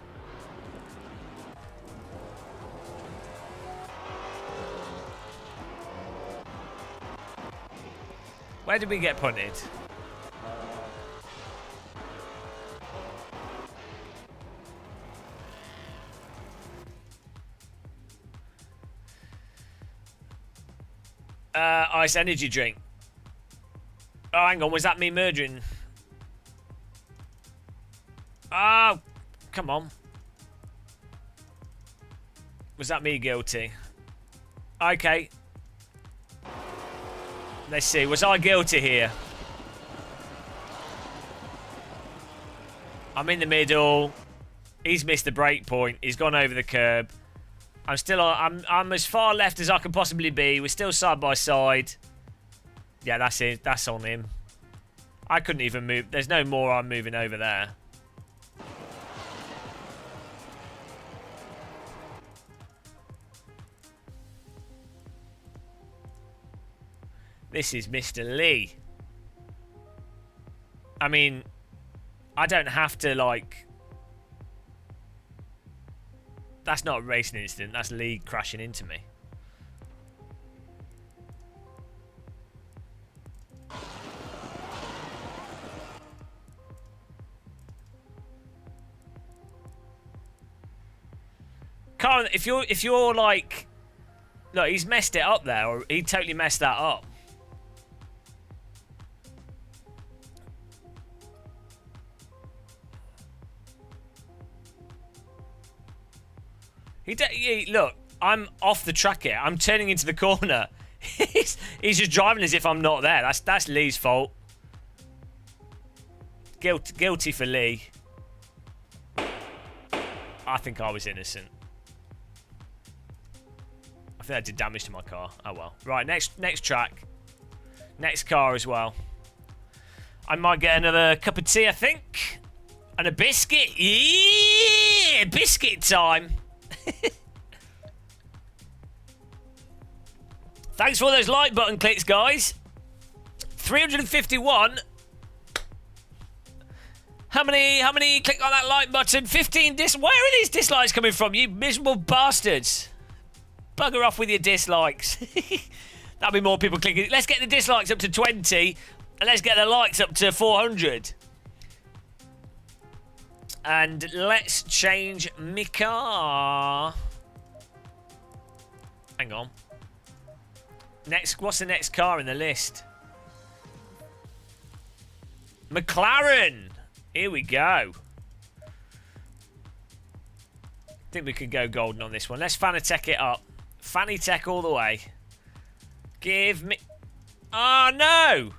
Where did we get punted? Ice energy drink. Oh, hang on. Was that me murdering? Oh, come on. Was that me guilty? Okay. Let's see. Was I guilty here? I'm in the middle. He's missed the break point. He's gone over the curb. I'm still on. I'm as far left as I can possibly be. We're still side by side. Yeah, that's it. That's on him. I couldn't even move. There's no more I'm moving over there. This is Mr. Lee. I mean, I don't have to, like... That's not a racing incident. That's Lee crashing into me. Carl, if you're like... Look, he's messed it up there. Or he totally messed that up. Look, I'm off the track here. I'm turning into the corner. He's just driving as if I'm not there. That's Lee's fault. Guilty for Lee. I think I was innocent. I think I did damage to my car. Oh well. Right, next track. Next car as well. I might get another cup of tea, I think. And a biscuit. Yeah! Biscuit time. Thanks for all those like button clicks, guys. 351. How many click on that like button? 15 Where are these dislikes coming from, you miserable bastards? Bugger off with your dislikes. That'll be more people clicking. Let's get the dislikes up to 20 and let's get the likes up to 400. And let's change my car. Hang on. What's the next car in the list? McLaren. Here we go. I think we could go golden on this one. Let's Fanatec it up. Fanatec all the way. Give me... Oh, no!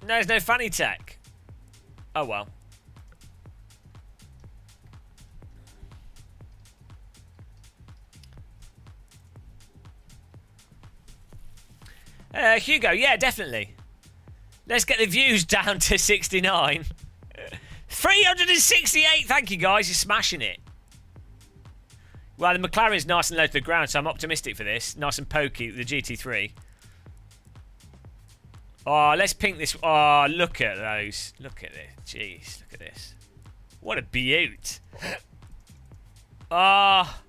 There's no Fanatec. Oh, well. Hugo, yeah, definitely. Let's get the views down to 69. 368, thank you, guys. You're smashing it. Well, the McLaren's nice and low to the ground, so I'm optimistic for this. Nice and pokey, the GT3. Oh, let's pink this. Oh, look at those. Look at this. Jeez, look at this. What a beaut. Ah.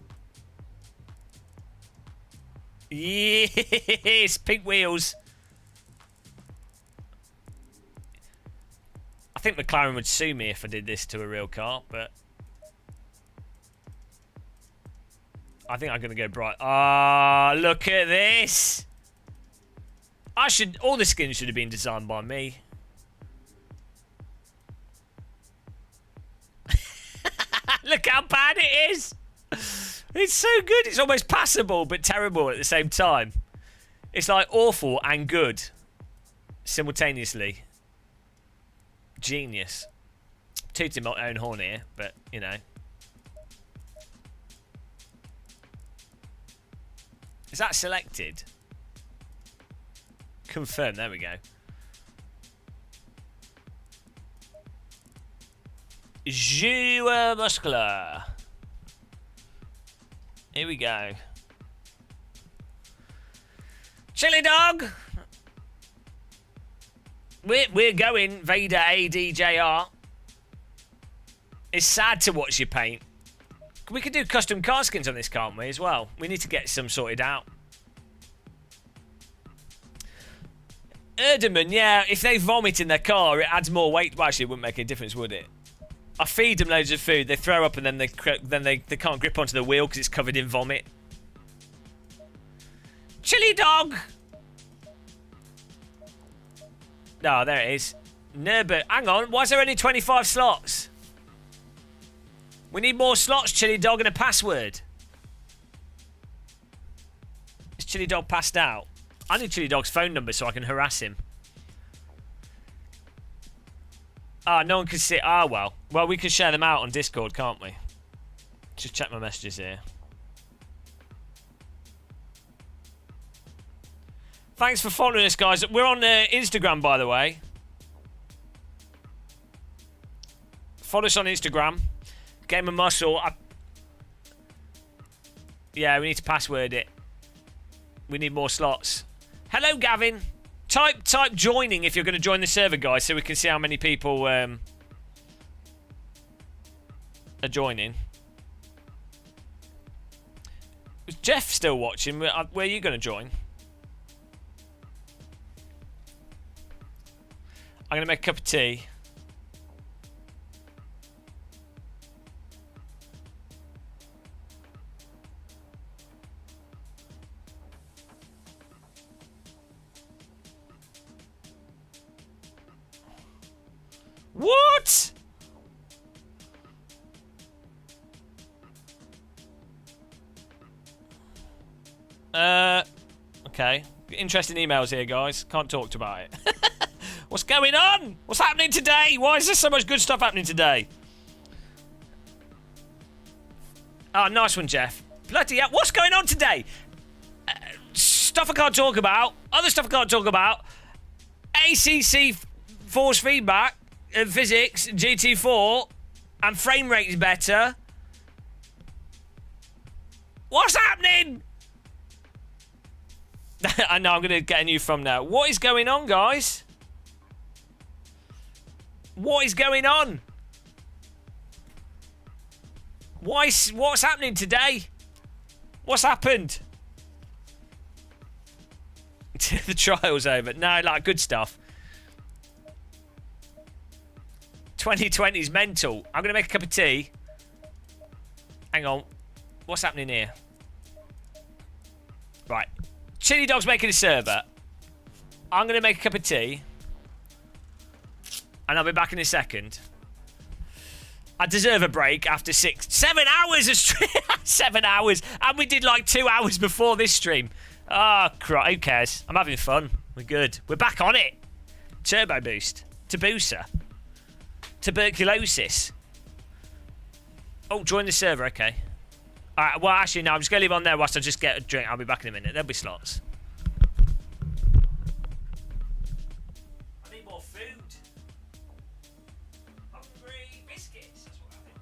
Yes, pink wheels. I think McLaren would sue me if I did this to a real car, but I think I'm going to go bright. Ah, look at this. All the skins should have been designed by me. Look how bad it is. It's so good. It's almost passable, but terrible at the same time. It's like awful and good simultaneously. Genius. Tooting my own horn here, but, you know. Is that selected? Confirm. There we go. Joueur muscular. Here we go. Chili dog. We're going Vader ADJR. It's sad to watch you paint. We could do custom car skins on this, can't we, as well? We need to get some sorted out. Erdemann, yeah, if they vomit in their car, it adds more weight. Well, actually, it wouldn't make any difference, would it? I feed them loads of food, they throw up, and then they can't grip onto the wheel because it's covered in vomit. Chili dog! Oh, there it is. Nurbert, hang on, why is there only 25 slots? We need more slots, Chili dog, and a password. Is Chili dog passed out? I need Chili dog's phone number so I can harass him. Ah, no one can see. Ah, well. Well, we can share them out on Discord, can't we? Just check my messages here. Thanks for following us, guys. We're on Instagram, by the way. Follow us on Instagram. Game of Muscle. Yeah, we need to password it. We need more slots. Hello, Gavin. Type joining if you're going to join the server, guys, so we can see how many people are joining. Is Jeff still watching? Where are you going to join? I'm going to make a cup of tea. What? Okay. Interesting emails here, guys. Can't talk about it. What's going on? What's happening today? Why is there so much good stuff happening today? Oh, nice one, Jeff. Bloody hell. What's going on today? Stuff I can't talk about. Other stuff I can't talk about. ACC force feedback. Physics, GT4, and frame rate is better. What's happening? I know, I'm going to get a new thumbnail. What is going on, guys? What is going on? What's happening today? What's happened? The trial's over. No, like, good stuff. 2020 is mental. I'm going to make a cup of tea. Hang on. What's happening here? Right. Chili Dog's making a server. I'm going to make a cup of tea. And I'll be back in a second. I deserve a break after 7 hours of stream. 7 hours. And we did like 2 hours before this stream. Oh, who cares? I'm having fun. We're good. We're back on it. Turbo boost. Tabusa. Tuberculosis. Oh, join the server. Okay. Alright, well, actually, no. I'm just going to leave on there whilst I just get a drink. I'll be back in a minute. There'll be slots. I need more food. Hungry biscuits. That's what I think.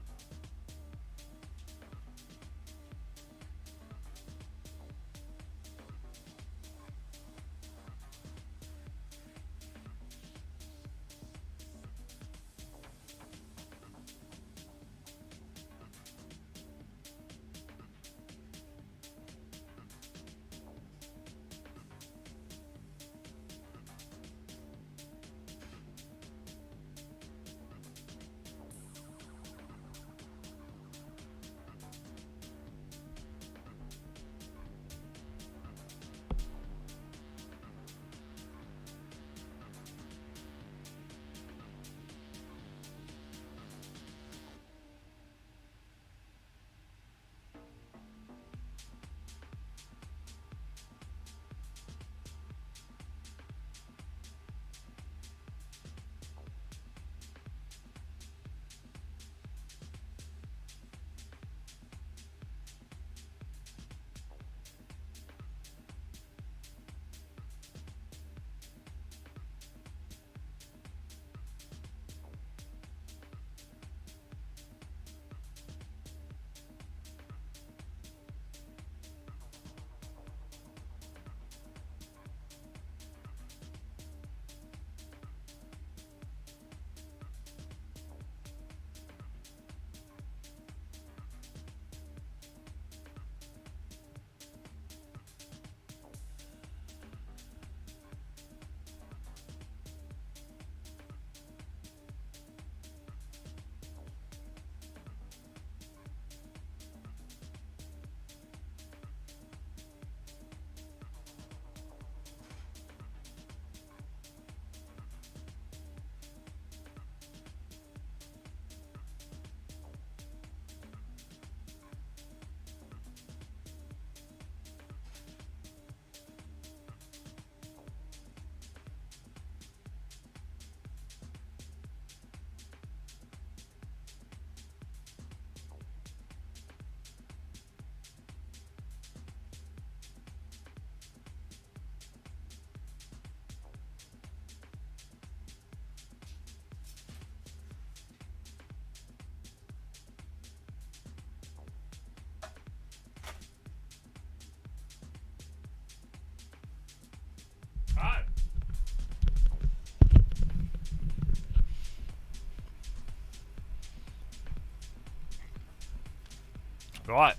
Right.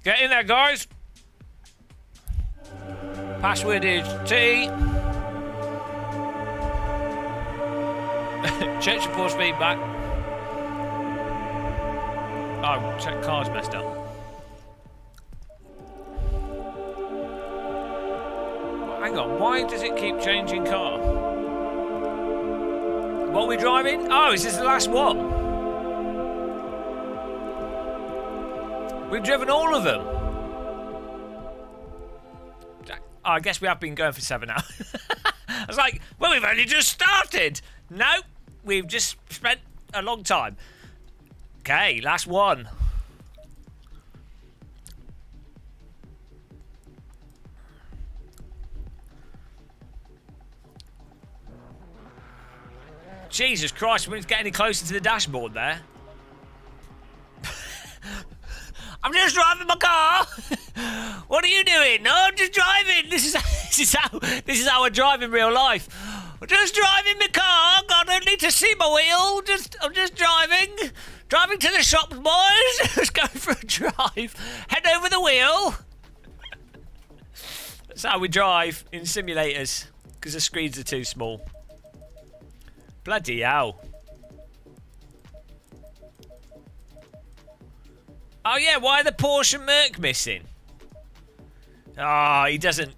Get in there, guys. Password is T. Check your force feedback. Oh, check car's messed up. Well, hang on, why does it keep changing car? What are we driving? Oh, is this the last one? We've driven all of them. Oh, I guess we have been going for 7 hours. I was like, well, we've only just started. No, we've just spent a long time. Okay, last one. Jesus Christ, we didn't get any closer to the dashboard there. I'm just driving my car. What are you doing? No, I'm just driving. This is how I drive in real life. I'm just driving my car. God, I don't need to see my wheel. I'm just driving. Driving to the shops, boys. Just going for a drive. Head over the wheel. That's how we drive in simulators, because the screens are too small. Bloody hell. Oh yeah, why are the Porsche Merc missing? Oh, he doesn't.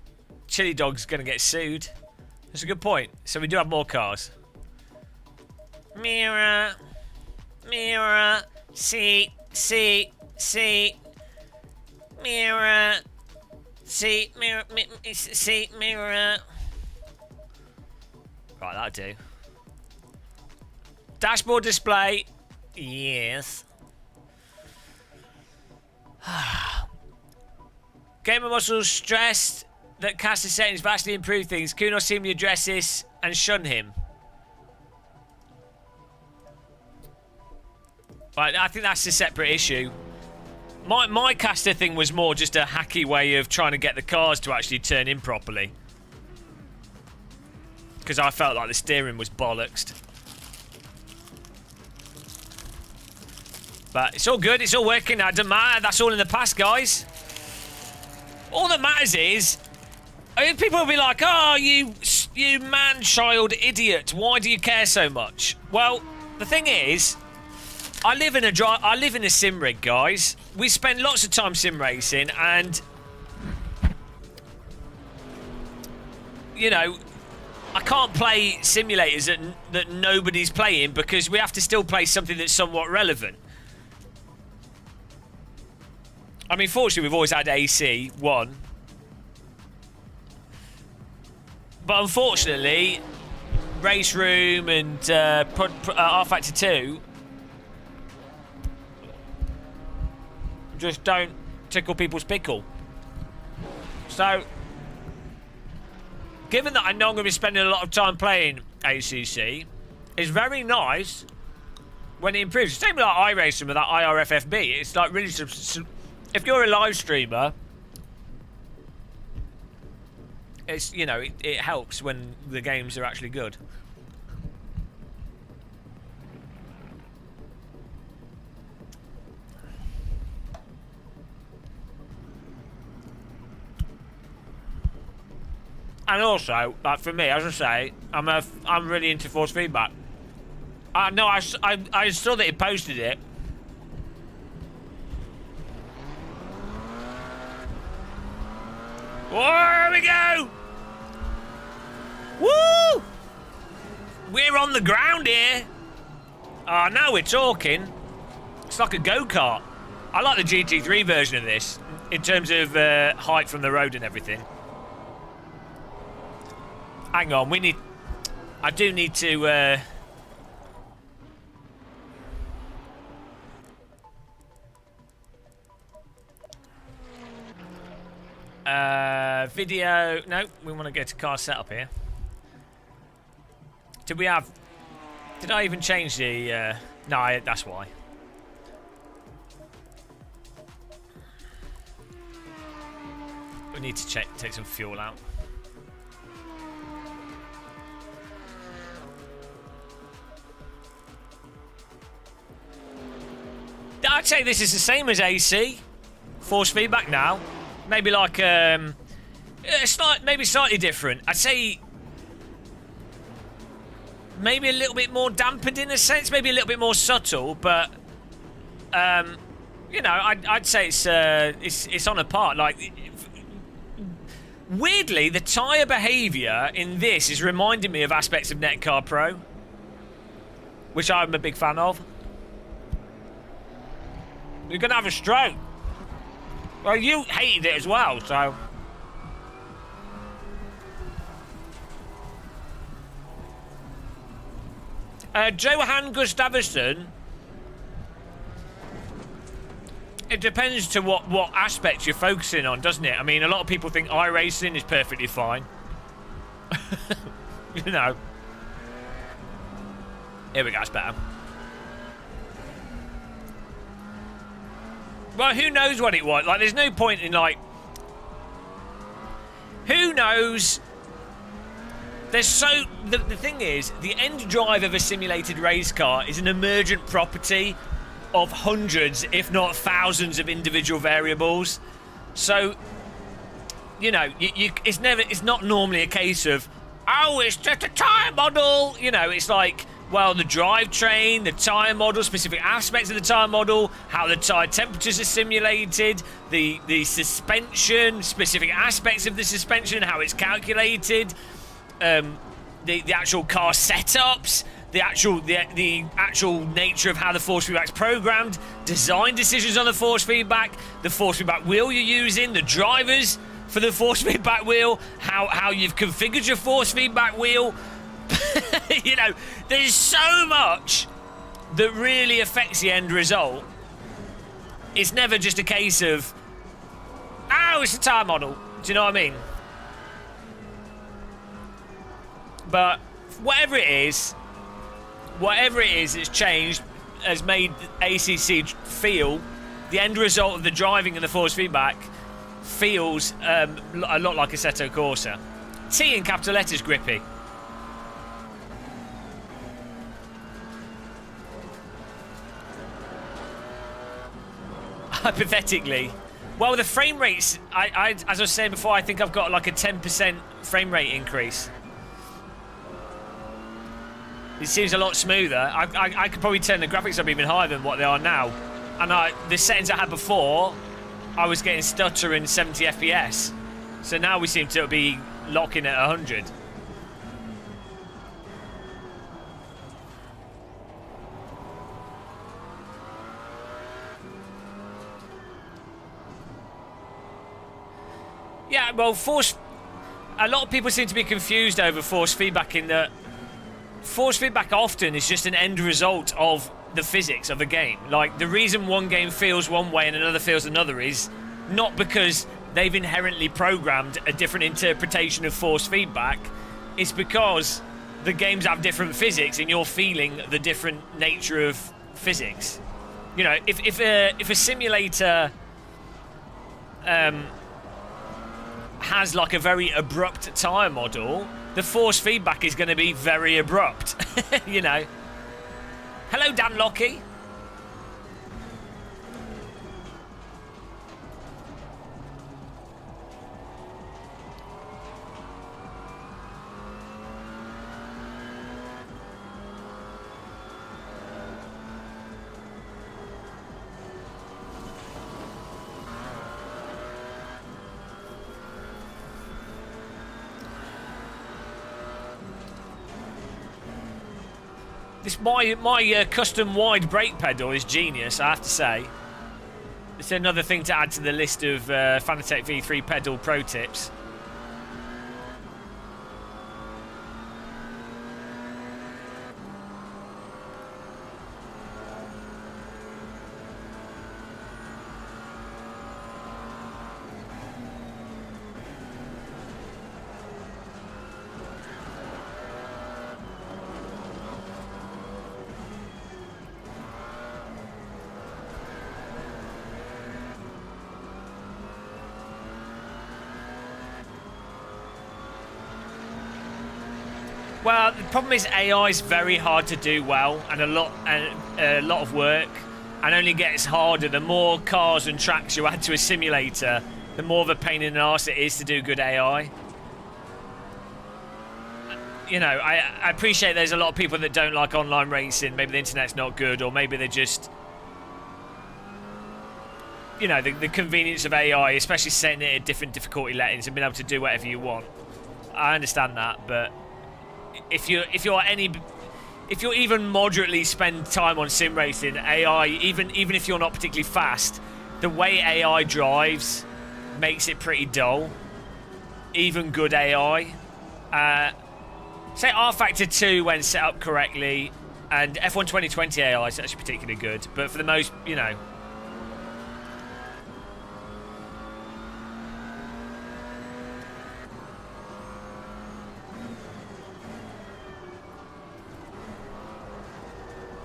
Chili Dog's gonna get sued. That's a good point. So we do have more cars. Mirror. Mirror. See. Mirror. See. Mirror. See. Mirror. Right, that'll do. Dashboard display. Yes. Gamer Muscles stressed that caster settings vastly improve things. Kuno seen me address this and shun him. Right, I think that's a separate issue. My caster thing was more just a hacky way of trying to get the cars to actually turn in properly. Because I felt like the steering was bollocksed. But it's all good, it's all working now, doesn't matter, that's all in the past, guys. All that matters is, I mean, people will be like, oh, you man-child idiot, why do you care so much? Well, the thing is, I live in a sim rig, guys. We spend lots of time sim racing, and you know, I can't play simulators that nobody's playing because we have to still play something that's somewhat relevant. I mean, fortunately, we've always had AC1. But unfortunately, Race Room and R-Factor 2 just don't tickle people's pickle. So, given that I know I'm going to be spending a lot of time playing ACC, it's very nice when it improves. Same with like iRacing with that IRFFB. It's like really... If you're a live streamer, it's, you know, it helps when the games are actually good. And also, like for me, as I say, I'm really into force feedback. No, I saw that he posted it. There we go! Woo! We're on the ground here. Oh, now we're talking. It's like a go-kart. I like the GT3 version of this in terms of height from the road and everything. Hang on, I do need to... video. No, we want to go to car setup here. Did I even change the... No, that's why. We need to take some fuel out. I'd say this is the same as AC. Force feedback now. Maybe like maybe slightly different. I'd say maybe a little bit more dampened in a sense, maybe a little bit more subtle, but you know, I'd say it's on a par. Like, weirdly, the tyre behaviour in this is reminding me of aspects of Netcar Pro, which I'm a big fan of. You're gonna have a stroke. Well, you hated it as well, so. Johan Gustafsson. It depends to what aspect you're focusing on, doesn't it? I mean, a lot of people think iRacing is perfectly fine. You know. Here we go, it's better. Well, who knows what it was? Like, there's no point in, like... Who knows? There's so... The thing is, the end drive of a simulated race car is an emergent property of hundreds, if not thousands, of individual variables. So, you know, it's not normally a case of, oh, it's just a tyre model. You know, it's like, well, the drivetrain, the tyre model, specific aspects of the tyre model, how the tyre temperatures are simulated, the suspension, specific aspects of the suspension, how it's calculated, the actual car setups, the actual nature of how the force feedback's programmed, design decisions on the force feedback wheel you're using, the drivers for the force feedback wheel, how you've configured your force feedback wheel. You know, there's so much that really affects the end result. It's never just a case of, oh, it's a tyre model. Do you know what I mean? But whatever it is it's changed, has made ACC feel, the end result of the driving and the force feedback feels a lot like Assetto Corsa. T in capital letters, Grippy. Hypothetically. Well, the frame rates, as I was saying before, I think I've got like a 10% frame rate increase. It seems a lot smoother. I could probably turn the graphics up even higher than what they are now. And the settings I had before, I was getting stuttering 70 FPS. So now we seem to be locking at 100. Yeah, well, a lot of people seem to be confused over force feedback in that force feedback often is just an end result of the physics of a game. Like, the reason one game feels one way and another feels another is not because they've inherently programmed a different interpretation of force feedback. It's because the games have different physics and you're feeling the different nature of physics. You know, if a simulator has like a very abrupt tyre model, the force feedback is going to be very abrupt. You know. Hello, Dan Lockie. My custom wide brake pedal is genius, I have to say. It's another thing to add to the list of Fanatec V3 pedal pro tips. Well, the problem is AI is very hard to do well, and a lot of work, and only gets harder the more cars and tracks you add to a simulator. The more of a pain in the arse it is to do good AI. You know, I appreciate there's a lot of people that don't like online racing. Maybe the internet's not good, or maybe they're just, you know, the convenience of AI, especially setting it at different difficulty settings and being able to do whatever you want. I understand that, but if you're even moderately spend time on sim racing, AI, even if you're not particularly fast, the way AI drives makes it pretty dull. Even good AI. Say R Factor 2 when set up correctly, and F1 2020 AI is actually particularly good, but for the most, you know.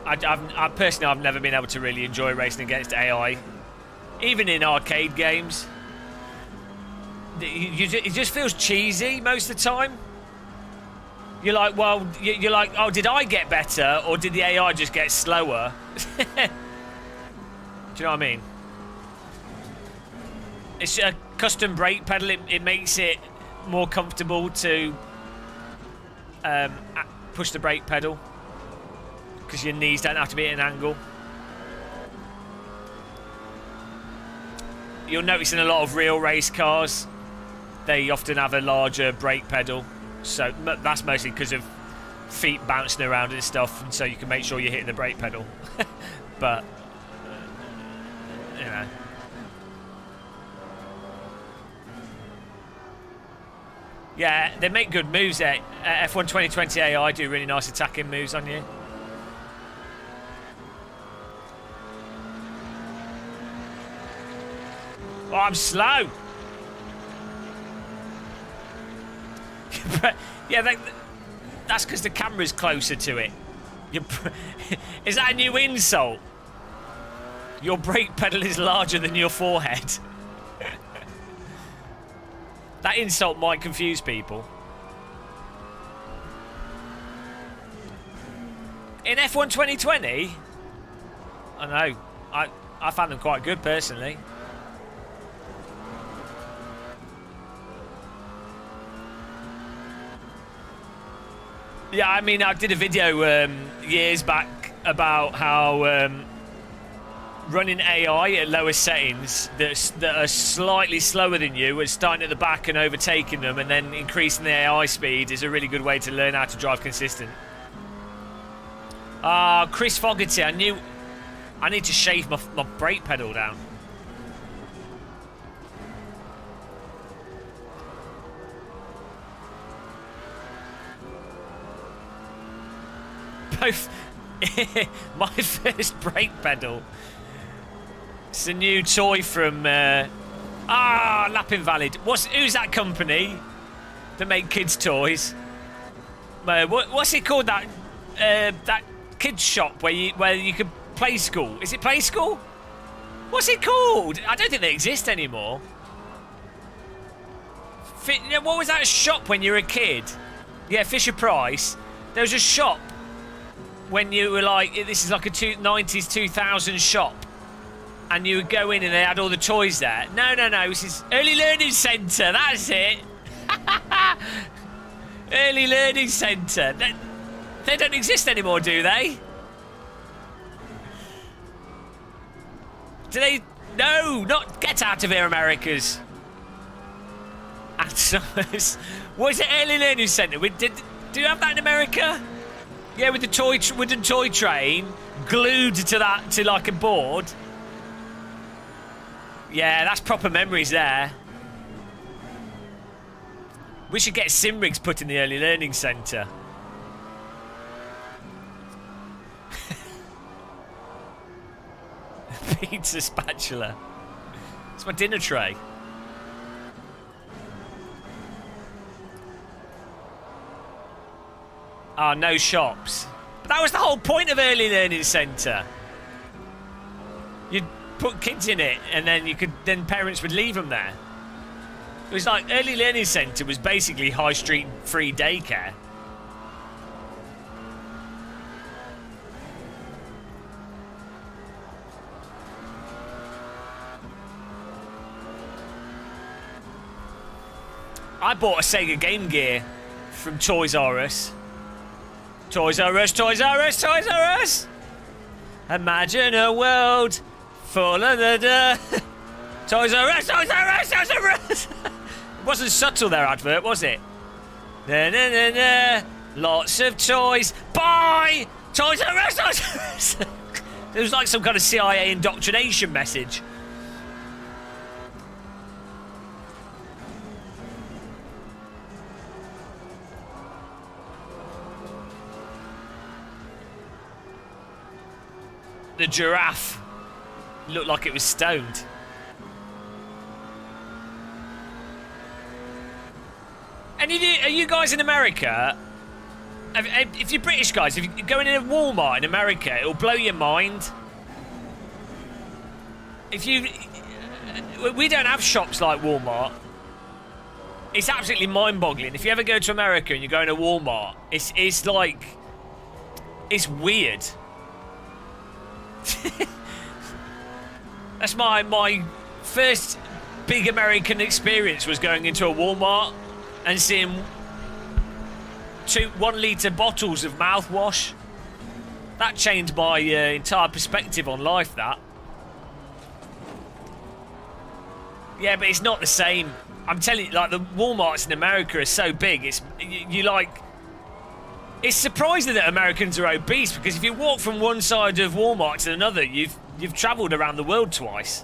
I personally, I've never been able to really enjoy racing against AI, even in arcade games. It just feels cheesy most of the time. You're like, well, you're like, oh, did I get better, or did the AI just get slower? Do you know what I mean? It's a custom brake pedal. It makes it more comfortable to push the brake pedal, because your knees don't have to be at an angle. You'll notice in a lot of real race cars, they often have a larger brake pedal. So that's mostly because of feet bouncing around and stuff, and so you can make sure you're hitting the brake pedal. But, you know. Yeah, they make good moves there. F1 2020 AI do really nice attacking moves on you. Oh, I'm slow. Yeah, that's because the camera's closer to it. Is that a new insult? Your brake pedal is larger than your forehead. That insult might confuse people. In F1 2020? I know. I found them quite good personally. Yeah, I mean, I did a video years back about how running AI at lower settings that are slightly slower than you, and starting at the back and overtaking them, and then increasing the AI speed is a really good way to learn how to drive consistent. Chris Fogarty, I need to shave my brake pedal down. Both my first brake pedal. It's a new toy from Lap Invalid. Who's that company that make kids toys? What's it called? That kids shop where you can play school. Is it Play School? What's it called? I don't think they exist anymore. What was that shop when you were a kid? Yeah, Fisher Price. There was a shop when you were like, this is like a 90s 2000 shop, and you would go in and they had all the toys there. No, this is Early Learning Centre, that's it. Early Learning Centre. They don't exist anymore, do they? Do they? No, not Get Out of Here, Americas. Was it Early Learning Centre? Do you have that in America? Yeah, with the wooden toy train glued to like a board. Yeah, that's proper memories there. We should get sim rigs put in the Early Learning Centre. Pizza spatula. It's my dinner tray. Oh, no shops. But that was the whole point of Early Learning Centre. You'd put kids in it, and then parents would leave them there. It was like Early Learning Centre was basically high street free daycare. I bought a Sega Game Gear from Toys R Us. Toys R Us, Toys R Us, Toys R Us! Imagine a world full of the Toys R Us, Toys R Us, Toys R Us! It wasn't subtle, their advert, was it? Na na na na. Lots of toys. Buy! Toys R Us, Toys R Us! It was like some kind of CIA indoctrination message. The giraffe looked like it was stoned. And are you guys in America? If you're British guys, if you're going in a Walmart in America, it'll blow your mind. We don't have shops like Walmart. It's absolutely mind-boggling. If you ever go to America and you go in a Walmart, it's like, it's weird. That's my first big American experience, was going into a Walmart and seeing 1 litre bottles of mouthwash. That changed my entire perspective on life, that. Yeah, but it's not the same. I'm telling you, like, the Walmarts in America are so big, it's surprising that Americans are obese, because if you walk from one side of Walmart to another, you've travelled around the world twice.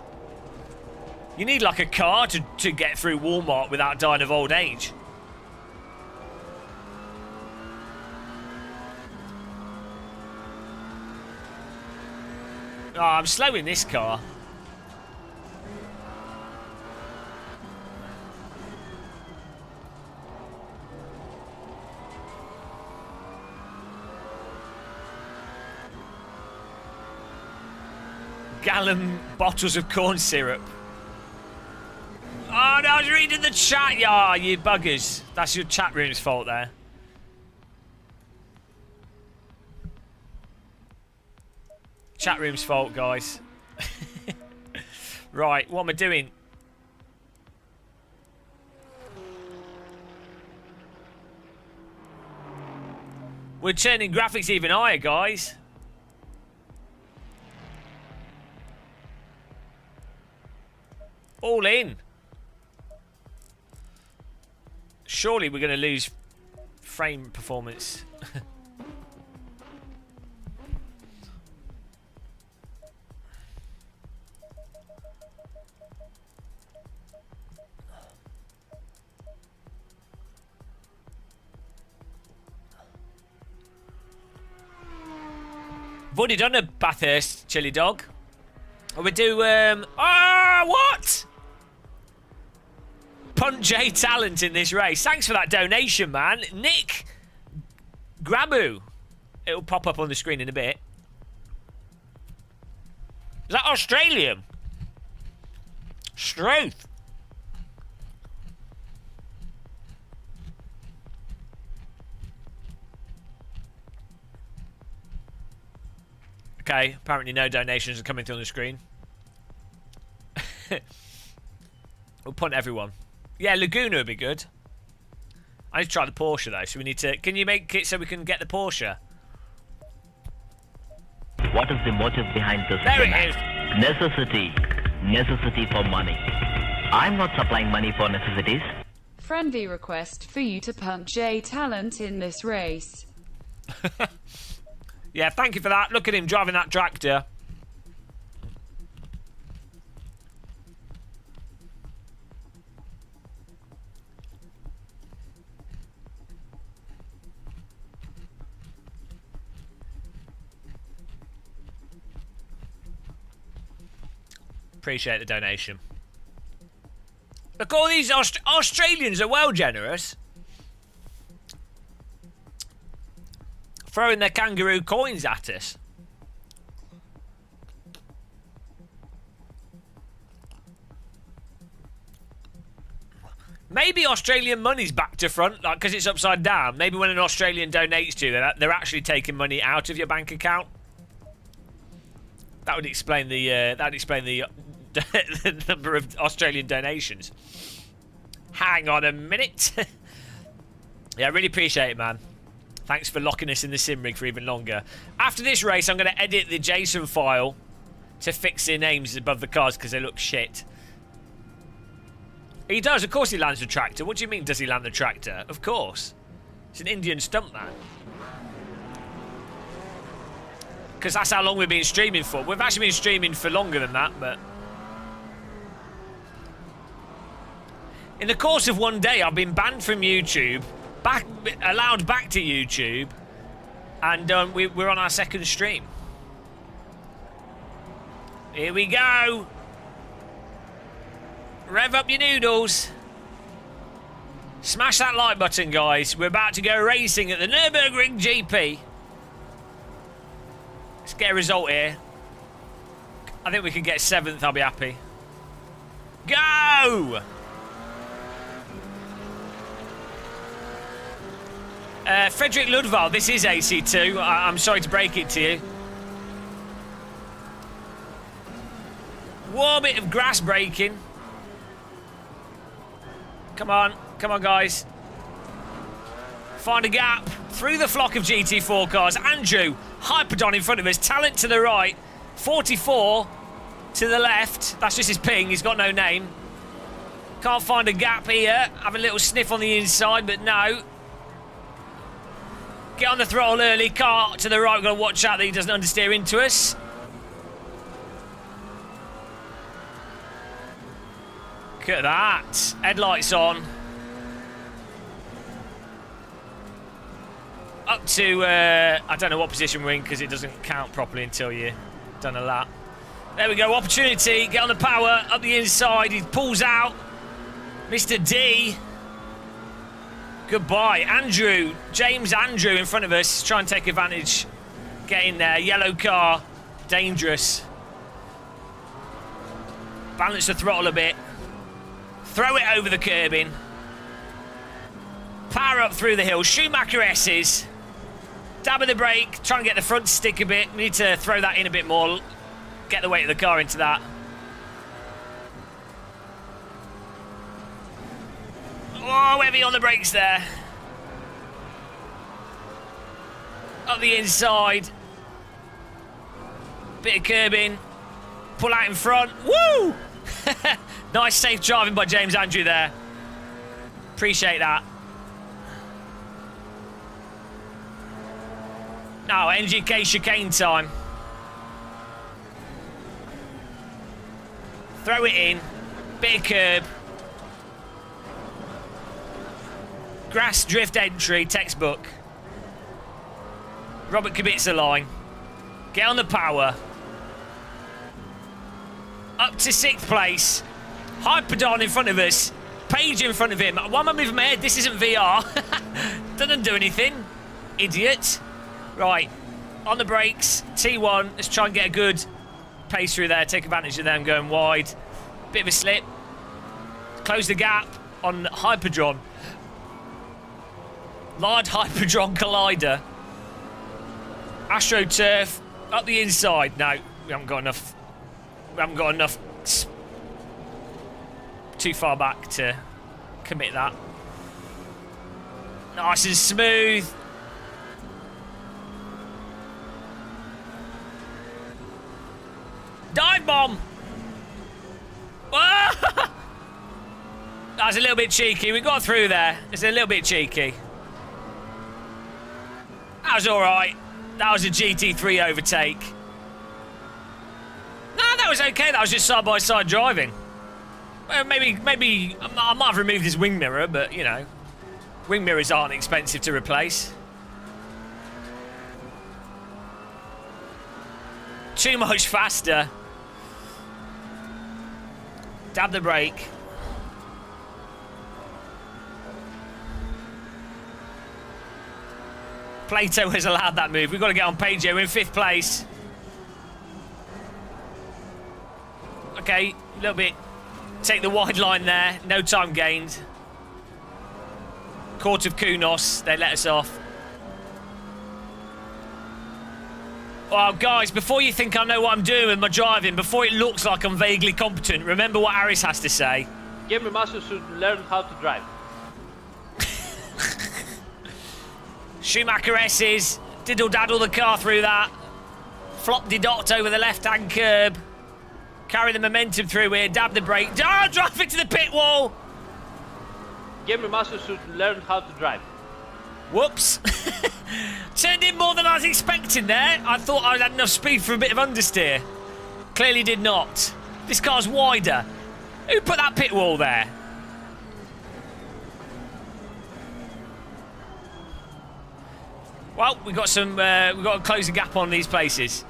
You need like a car to get through Walmart without dying of old age. Oh, I'm slow in this car. Gallon bottles of corn syrup. Oh no, I was reading the chat. Yeah, you buggers. That's your chat room's fault there. Chat room's fault, guys. Right, what am I doing? We're turning graphics even higher, guys. All in. Surely we're going to lose frame performance. I've already done a Bathurst chili dog. We do, what? Punt J talent in this race. Thanks for that donation, man. Nick Grabu. It'll pop up on the screen in a bit. Is that Australian? Struth. Okay, apparently no donations are coming through on the screen. We'll punt everyone. Yeah, Laguna would be good. I need to try the Porsche though, so we need to... Can you make it so we can get the Porsche? What is the motive behind this? There it is. Necessity. Necessity for money. I'm not supplying money for necessities. Friendly request for you to punt J talent in this race. Yeah, thank you for that. Look at him driving that tractor. Appreciate the donation. Look, all these Australians are well generous. Throwing their kangaroo coins at us. Maybe Australian money's back to front, like because it's upside down. Maybe when an Australian donates to you, they're actually taking money out of your bank account. That would explain the the number of Australian donations. Hang on a minute. Yeah, I really appreciate it, man. Thanks for locking us in the sim rig for even longer. After this race, I'm going to edit the JSON file to fix their names above the cars because they look shit. He does, of course he lands the tractor. What do you mean, does he land the tractor? Of course. It's an Indian stuntman. Because that's how long we've been streaming for. We've actually been streaming for longer than that, but... in the course of one day, I've been banned from YouTube, allowed back to YouTube, and we're on our second stream. Here we go. Rev up your noodles. Smash that like button, guys. We're about to go racing at the Nürburgring GP. Let's get a result here. I think we can get 7th, I'll be happy. Go! Frederick Ludwig, this is AC2. I'm sorry to break it to you. Whoa, bit of grass breaking. Come on, guys. Find a gap through the flock of GT4 cars. Andrew, Hyperdon in front of us. Talent to the right. 44 to the left. That's just his ping. He's got no name. Can't find a gap here. Have a little sniff on the inside, but no. Get on the throttle early. Car to the right. We've got to watch out that he doesn't understeer into us. Look at that. Headlights on. Up to, I don't know what position we're in because it doesn't count properly until you've done a lap. There we go. Opportunity. Get on the power. Up the inside. He pulls out. Mr. D. Goodbye. Andrew. James Andrew in front of us. Try and take advantage. Get in there. Yellow car. Dangerous. Balance the throttle a bit. Throw it over the curbing. Power up through the hill. Schumacher S's. Dab of the brake. Try and get the front stick a bit. We need to throw that in a bit more. Get the weight of the car into that. Oh, heavy on the brakes there. Up the inside. Bit of curbing. Pull out in front. Woo! Nice safe driving by James Andrew there. Appreciate that. Now, NGK chicane time. Throw it in. Bit of curb. Grass drift entry, textbook. Robert Kubica line. Get on the power. Up to 6th place. Hyperdon in front of us. Page in front of him. Why am I moving my head? This isn't VR. Doesn't do anything. Idiot. Right. On the brakes. T1. Let's try and get a good pace through there. Take advantage of them going wide. Bit of a slip. Close the gap on Hyperdron. Large Hyperdron collider. AstroTurf. Up the inside. No, we haven't got enough. We haven't got enough. Too far back to commit that. Nice and smooth. Dive bomb. That was a little bit cheeky. We got through there. It's a little bit cheeky. That was all right. That was a GT3 overtake. No, that was okay. That was just side-by-side driving. Well, maybe I might have removed his wing mirror, but, you know, wing mirrors aren't expensive to replace. Too much faster. Dab the brake. Plato has allowed that move. We've got to get on page here. We're in 5th place. Okay, a little bit. Take the wide line there. No time gained. Court of Kunos. They let us off. Well, guys, before you think I know what I'm doing with my driving, before it looks like I'm vaguely competent, remember what Aris has to say. Gamer Master should learn how to drive. Schumacher S's diddle-daddle the car through that. Flop-de-dot over the left-hand curb. Carry the momentum through here, dab the brake. Oh, drive it to the pit wall! Gamer Master should learn how to drive. Whoops. Turned in more than I was expecting there. I thought I had enough speed for a bit of understeer. Clearly did not. This car's wider. Who put that pit wall there? Well, we've got to close the gap on these places.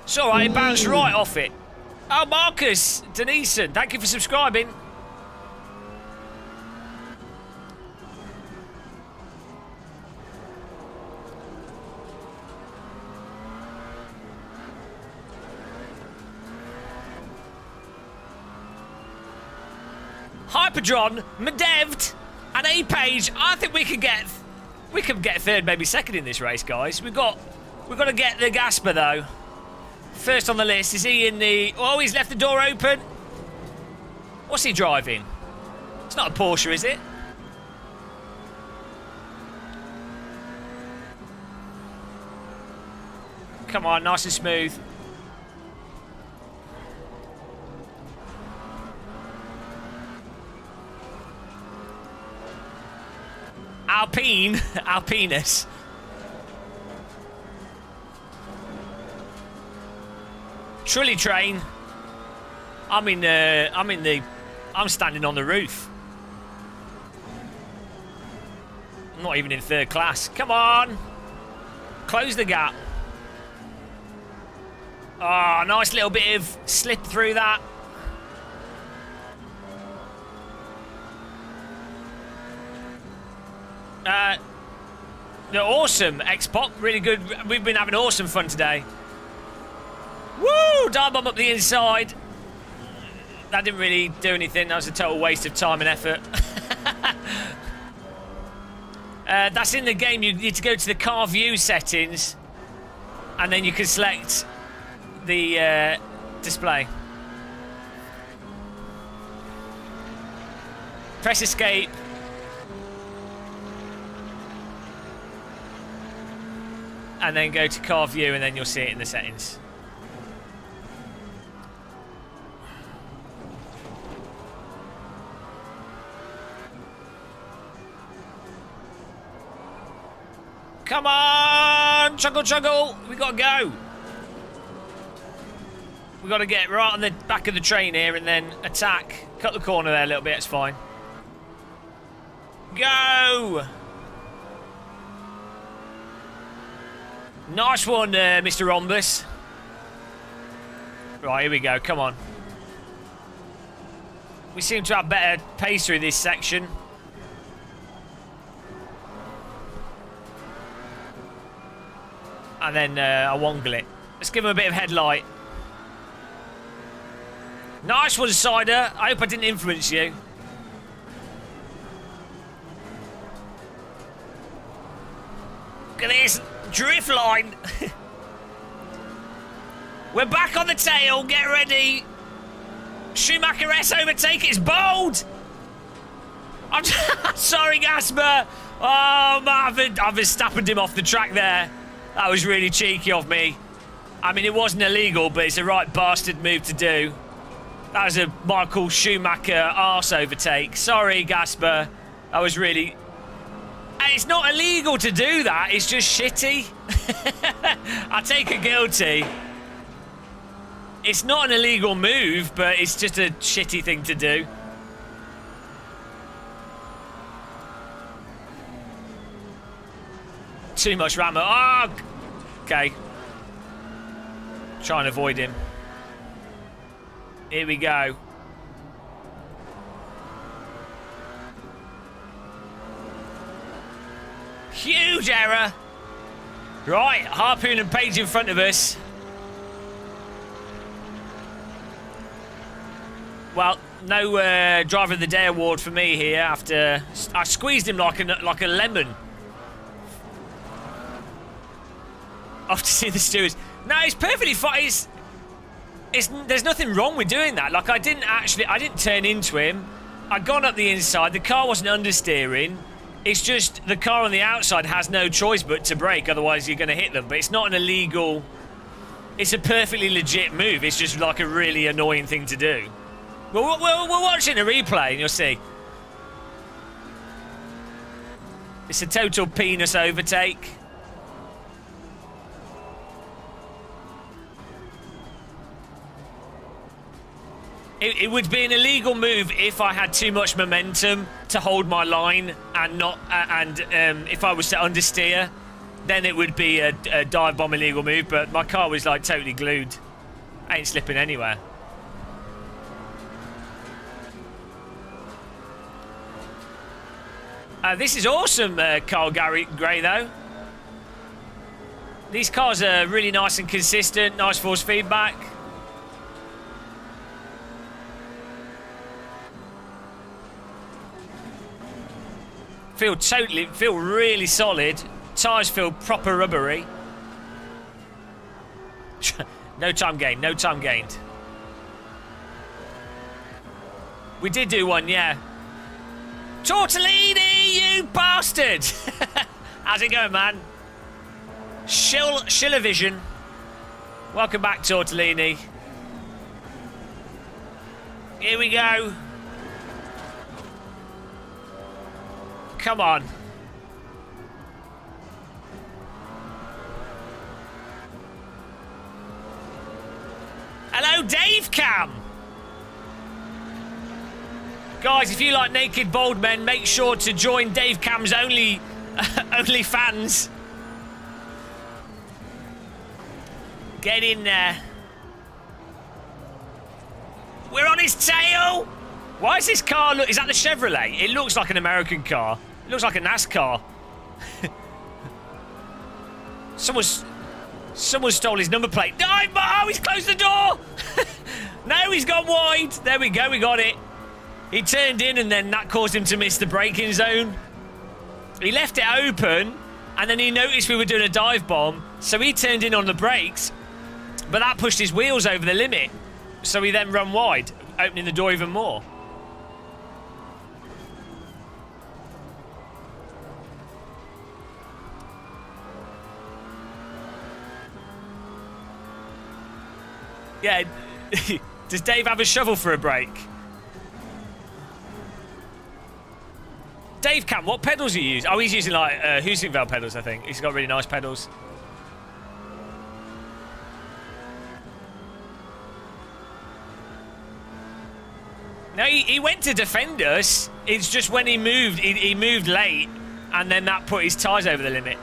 It's all right, it bounced right off it. Oh, Marcus Denison, thank you for subscribing. Hyperdron, Medevd, and A-Page. I think we could get third, maybe second in this race, guys. We've got to get the Gasper though. First on the list. Is he in the? Oh, he's left the door open. What's he driving? It's not a Porsche, is it? Come on, nice and smooth. Alpine, Alpinus. Trolley train. I'm standing on the roof. I'm not even in third class. Come on. Close the gap. Oh, nice little bit of slip through that. They're awesome, X-Pop. Really good. We've been having awesome fun today. Woo! Dive bomb up the inside. That didn't really do anything. That was a total waste of time and effort. That's in the game. You need to go to the car view settings, and then you can select the display. Press escape. And then go to car view, and then you'll see it in the settings. Come on! Chuggle, chuggle! We gotta go! We gotta get right on the back of the train here and then attack. Cut the corner there a little bit, it's fine. Go! Nice one, Mr. Rhombus. Right, here we go. Come on. We seem to have better pace through this section. And then I wongle it. Let's give him a bit of headlight. Nice one, Cider. I hope I didn't influence you. Look at this. Drift line. We're back on the tail. Get ready. Schumacher S overtake. It's bold. I'm sorry, Gasper. Oh, I've Verstappened him off the track there. That was really cheeky of me. I mean, it wasn't illegal, but it's a right bastard move to do. That was a Michael Schumacher arse overtake. Sorry, Gasper. That was really... It's not illegal to do that, it's just shitty. I take a guilty. It's not an illegal move, but it's just a shitty thing to do. Too much rammer. Oh, okay. Try and avoid him. Here we go. Huge error. Right, Harpoon and Page in front of us. Well, no Driver of the Day award for me here after I squeezed him like a lemon. Off to see the stewards. No, it's perfectly fine. There's nothing wrong with doing that. Like I didn't turn into him. I'd gone up the inside. The car wasn't understeering. It's just the car on the outside has no choice but to brake, otherwise you're going to hit them. But it's not an illegal... It's a perfectly legit move. It's just like a really annoying thing to do. We're watching a replay and you'll see. It's a total penis overtake. It would be an illegal move if I had too much momentum to hold my line and not, if I was to understeer, then it would be a dive bomb illegal move. But my car was like totally glued. I ain't slipping anywhere. This is awesome, Carl Gray, though. These cars are really nice and consistent, nice force feedback. Feel really solid. Tyres feel proper rubbery. No time gained, no time gained. We did do one, yeah. Tortellini, you bastard! How's it going, man? Shillervision. Welcome back, Tortellini. Here we go. Come on. Hello, Dave Cam. Guys, if you like naked bald men, make sure to join Dave Cam's only fans. Get in there. We're on his tail. Why is this car look? Is that the Chevrolet? It looks like an American car. It looks like a NASCAR. Someone stole his number plate. No, oh, he's closed the door. No, he's gone wide. There we go. We got it. He turned in and then that caused him to miss the braking zone. He left it open and then he noticed we were doing a dive bomb. So he turned in on the brakes, but that pushed his wheels over the limit. So he then ran wide, opening the door even more. Yeah, does Dave have a shovel for a break? Dave Cam, what pedals are you using? Oh, he's using like Husingveld pedals, I think. He's got really nice pedals. No, he went to defend us. It's just when he moved late, and then that put his tyres over the limit.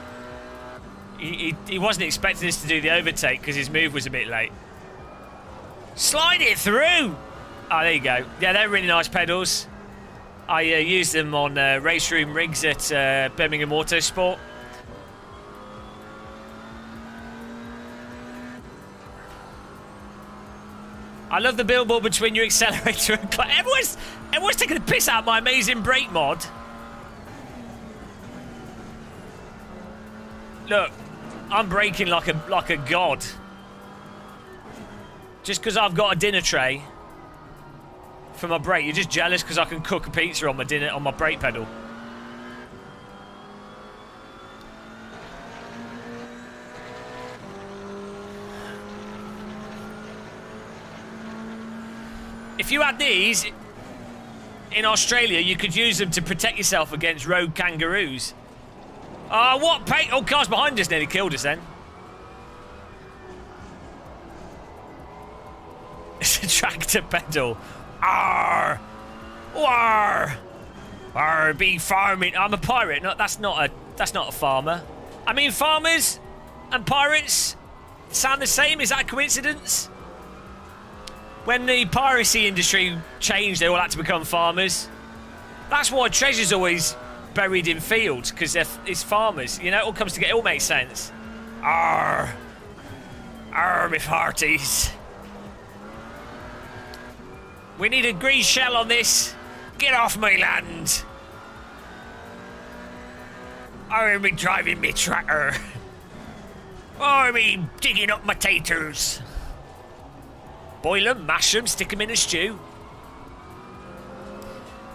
He wasn't expecting us to do the overtake because his move was a bit late. Slide it through! Oh, there you go. Yeah, they're really nice pedals. I use them on race room rigs at Birmingham Autosport. I love the billboard between your accelerator and clutch. Everyone's taking a piss out of my amazing brake mod. Look, I'm braking like a god. Just because I've got a dinner tray for my brake, you're just jealous because I can cook a pizza on my brake pedal. If you had these in Australia, you could use them to protect yourself against rogue kangaroos. What paint? Oh, cars behind us nearly killed us then. It's a tractor pedal. Arr! Arr! Arr, be farming. I'm a pirate. No, that's not a farmer. I mean, farmers and pirates sound the same. Is that a coincidence? When the piracy industry changed, they all had to become farmers. That's why treasure's always buried in fields, because it's farmers. You know, it all comes together. It all makes sense. Arr! Arr, me hearties. We need a green shell on this. Get off my land. Or me driving me tractor. Or me digging up my taters. Boil them, mash them, stick them in a stew.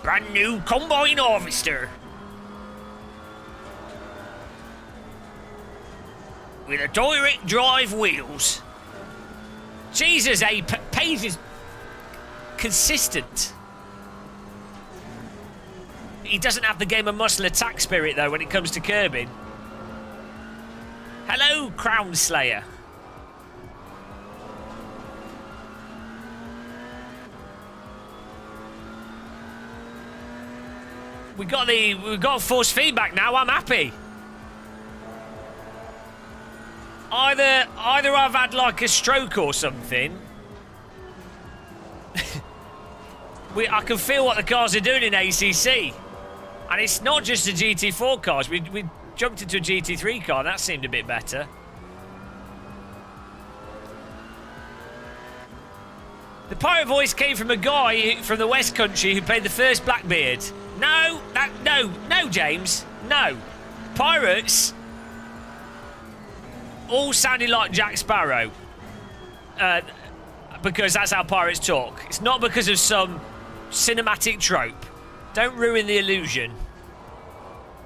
Brand new combine harvester. With a direct drive wheels. Jesus, Page is consistent. He doesn't have the game of muscle attack spirit, though, when it comes to curbing. Hello, Crown Slayer. We got force feedback now. I'm happy. Either I've had like a stroke or something. I can feel what the cars are doing in ACC. And it's not just the GT4 cars. We jumped into a GT3 car and that seemed a bit better. The pirate voice came from a guy from the West Country who played the first Blackbeard. No, James. No. Pirates all sounded like Jack Sparrow. Because that's how pirates talk. It's not because of some cinematic trope. Don't ruin the illusion.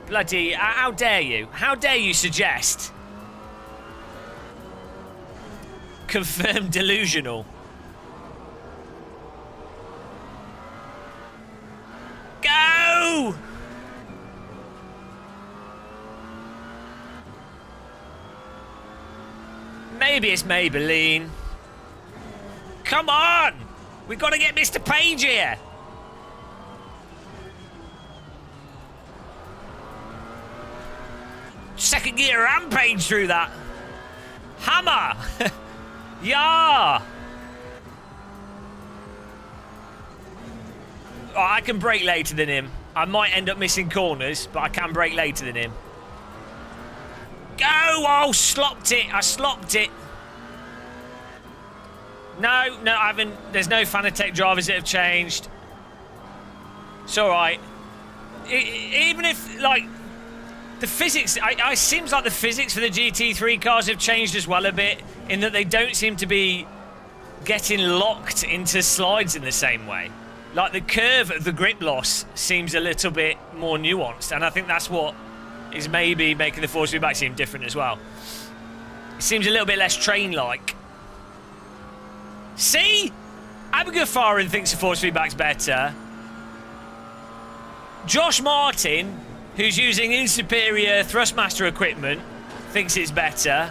Bloody, how dare you? How dare you suggest? Confirmed delusional. Go! Maybe it's Maybelline. Come on! We've got to get Mr. Page here. Second gear rampage through that. Hammer! Yeah! Oh, I can brake later than him. I might end up missing corners, but I can brake later than him. Go! Oh, slopped it. I slopped it. No, I haven't. There's no Fanatec drivers that have changed. It's all right. Even if, like, the physics, it seems like the physics for the GT3 cars have changed as well a bit, in that they don't seem to be getting locked into slides in the same way. Like, the curve of the grip loss seems a little bit more nuanced, and I think that's what is maybe making the force feedback seem different as well. It seems a little bit less train-like. See? Abigail Farin thinks the force feedback's better. Josh Martin, who's using insuperior Thrustmaster equipment, thinks it's better.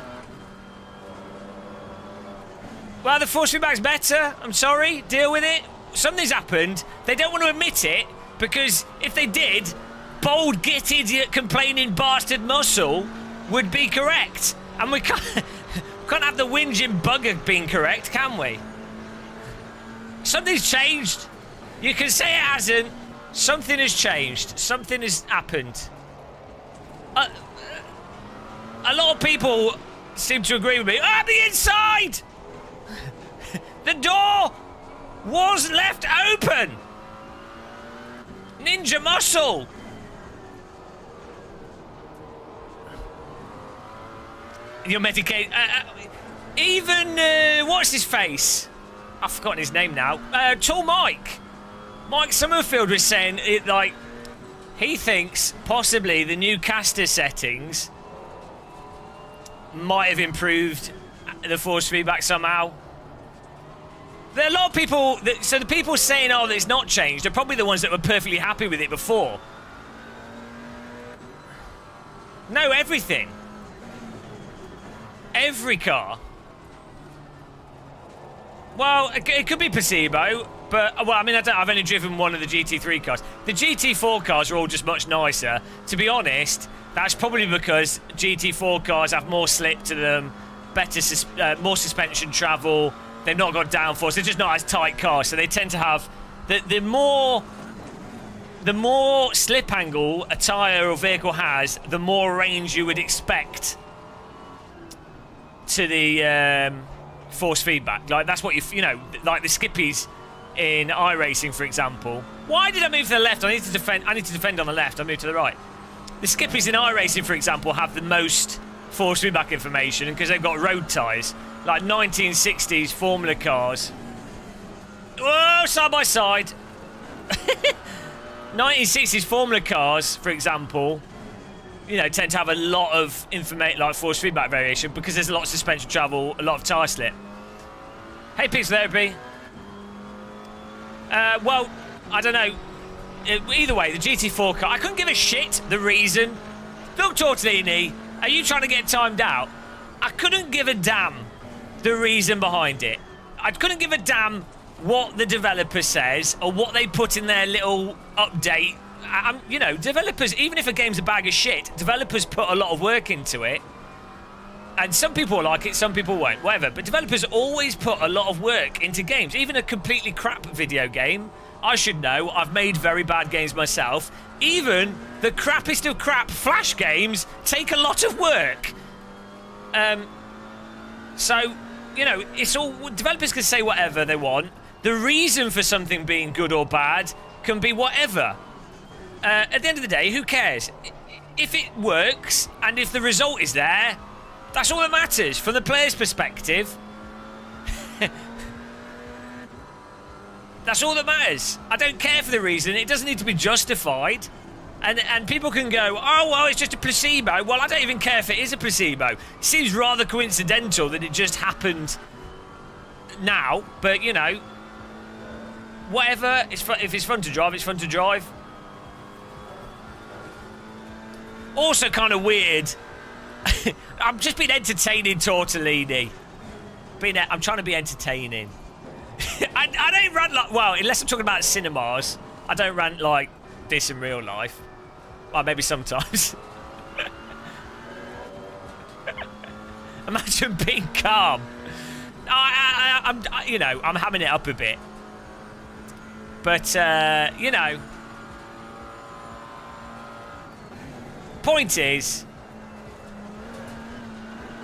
Well, the force feedback's better. I'm sorry. Deal with it. Something's happened. They don't want to admit it, because if they did, bold, git, idiot, complaining bastard muscle would be correct. And we can't have the whinging bugger being correct, can we? Something's changed. You can say it hasn't. Something has changed. Something has happened. A lot of people seem to agree with me. Ah, the inside! The door was left open. Ninja muscle. You're medicated. Even what's his face? I've forgotten his name now. Tall Mike Summerfield was saying it, like, he thinks possibly the new caster settings might have improved the force feedback somehow. There are a lot of people so the people saying, oh, that it's not changed, are probably the ones that were perfectly happy with it before. No, everything. Every car. Well, it could be placebo, but, well, I mean, I've only driven one of the GT3 cars. The GT4 cars are all just much nicer. To be honest, that's probably because GT4 cars have more slip to them, more suspension travel. They've not got downforce. They're just not as tight cars, so they tend to have the more slip angle a tyre or vehicle has, the more range you would expect to the force feedback. Like, that's what you know, like the skippies in iRacing, for example. Why did I move to the left? I need to defend on the left. I moved to the right. The skippies in iRacing, for example, have the most force feedback information because they've got road tyres. Like 1960s Formula cars. Whoa, side by side. 1960s Formula cars, for example, you know, tend to have a lot of information, like force feedback variation, because there's a lot of suspension travel, a lot of tyre slip. Hey, Peace Therapy. Well, I don't know. Either way, the GT4 car, I couldn't give a shit the reason. Phil Tortellini, are you trying to get timed out? I couldn't give a damn the reason behind it. I couldn't give a damn what the developer says or what they put in their little update. You know, developers, even if a game's a bag of shit, developers put a lot of work into it. And some people like it, some people won't, whatever. But developers always put a lot of work into games. Even a completely crap video game, I should know, I've made very bad games myself. Even the crappiest of crap Flash games take a lot of work. So, you know, it's all... Developers can say whatever they want. The reason for something being good or bad can be whatever. At the end of the day, who cares? If it works, and if the result is there, that's all that matters. From the player's perspective, that's all that matters. I don't care for the reason. It doesn't need to be justified. And people can go, oh, well, it's just a placebo. Well, I don't even care if it is a placebo. It seems rather coincidental that it just happened now. But, you know, whatever. If it's fun to drive, it's fun to drive. Also kind of weird. I'm just being entertaining, Tortellini. I'm trying to be entertaining. I don't rant like... Well, unless I'm talking about cinemas, I don't rant like this in real life. Well, maybe sometimes. Imagine being calm. I'm you know, I'm hamming it up a bit. But, you know... Point is...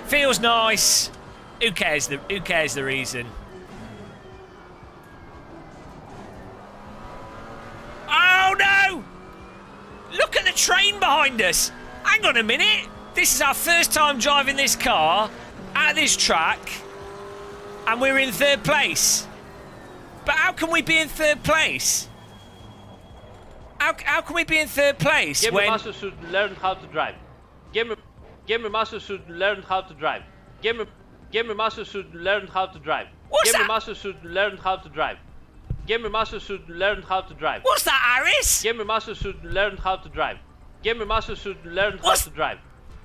Feels nice. Who cares the reason? Oh no! Look at the train behind us. Hang on a minute. This is our first time driving this car at this track, and we're in third place. But how can we be in third place? How can we be in third place Gamer when... Master should learn how to drive. Gamer Master should learn how to drive. Gamer Master should learn how to drive. What's Gamer that? Master should learn how to drive. Gamer Master should learn how to drive. What's that, Aris? Gamer Master should learn how to drive. Gamer Master should learn how to drive.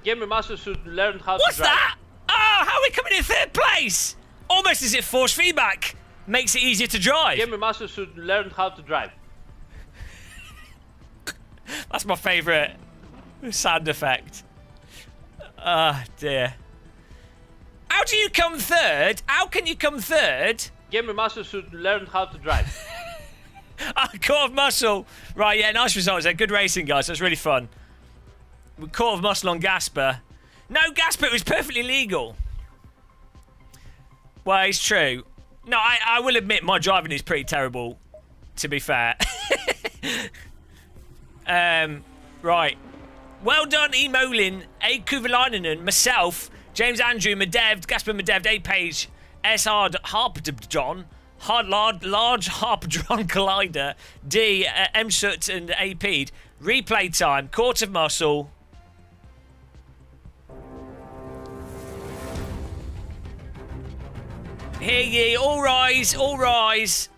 Gamer Master should learn how to drive. What's that? Oh, how are we coming in third place? Almost as if force feedback makes it easier to drive. Gamer Master should learn how to drive. That's my favourite sound effect. Ah, dear. How do you come third? How can you come third? Gamer Master should learn how to drive. Core of muscle. Right, yeah, nice results there. Good racing, guys. That's really fun. Core of muscle on Gasper. No, Gasper was perfectly legal. Well, it's true. No, I will admit my driving is pretty terrible, to be fair. Right. Well done, Emolin, A. Kuvalainen, myself, James Andrew, Medev, Gasper Medev, A. Page, S. Hard, Harpdron, Large Harpdron Collider, D. M. Soot, and A. Pede. Replay time, Court of Muscle. Hear ye, all rise, all rise.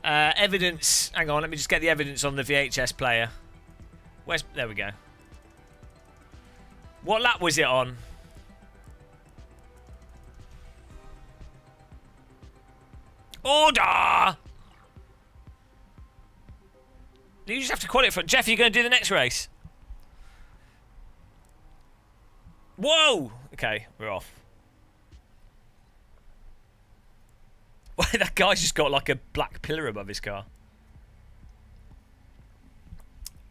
Evidence. Hang on, let me just get the evidence on the VHS player. Where's... There we go. What lap was it on? Order! You just have to qualify. Jeff, are you going to do the next race? Whoa! Okay, we're off. That guy's just got like a black pillar above his car.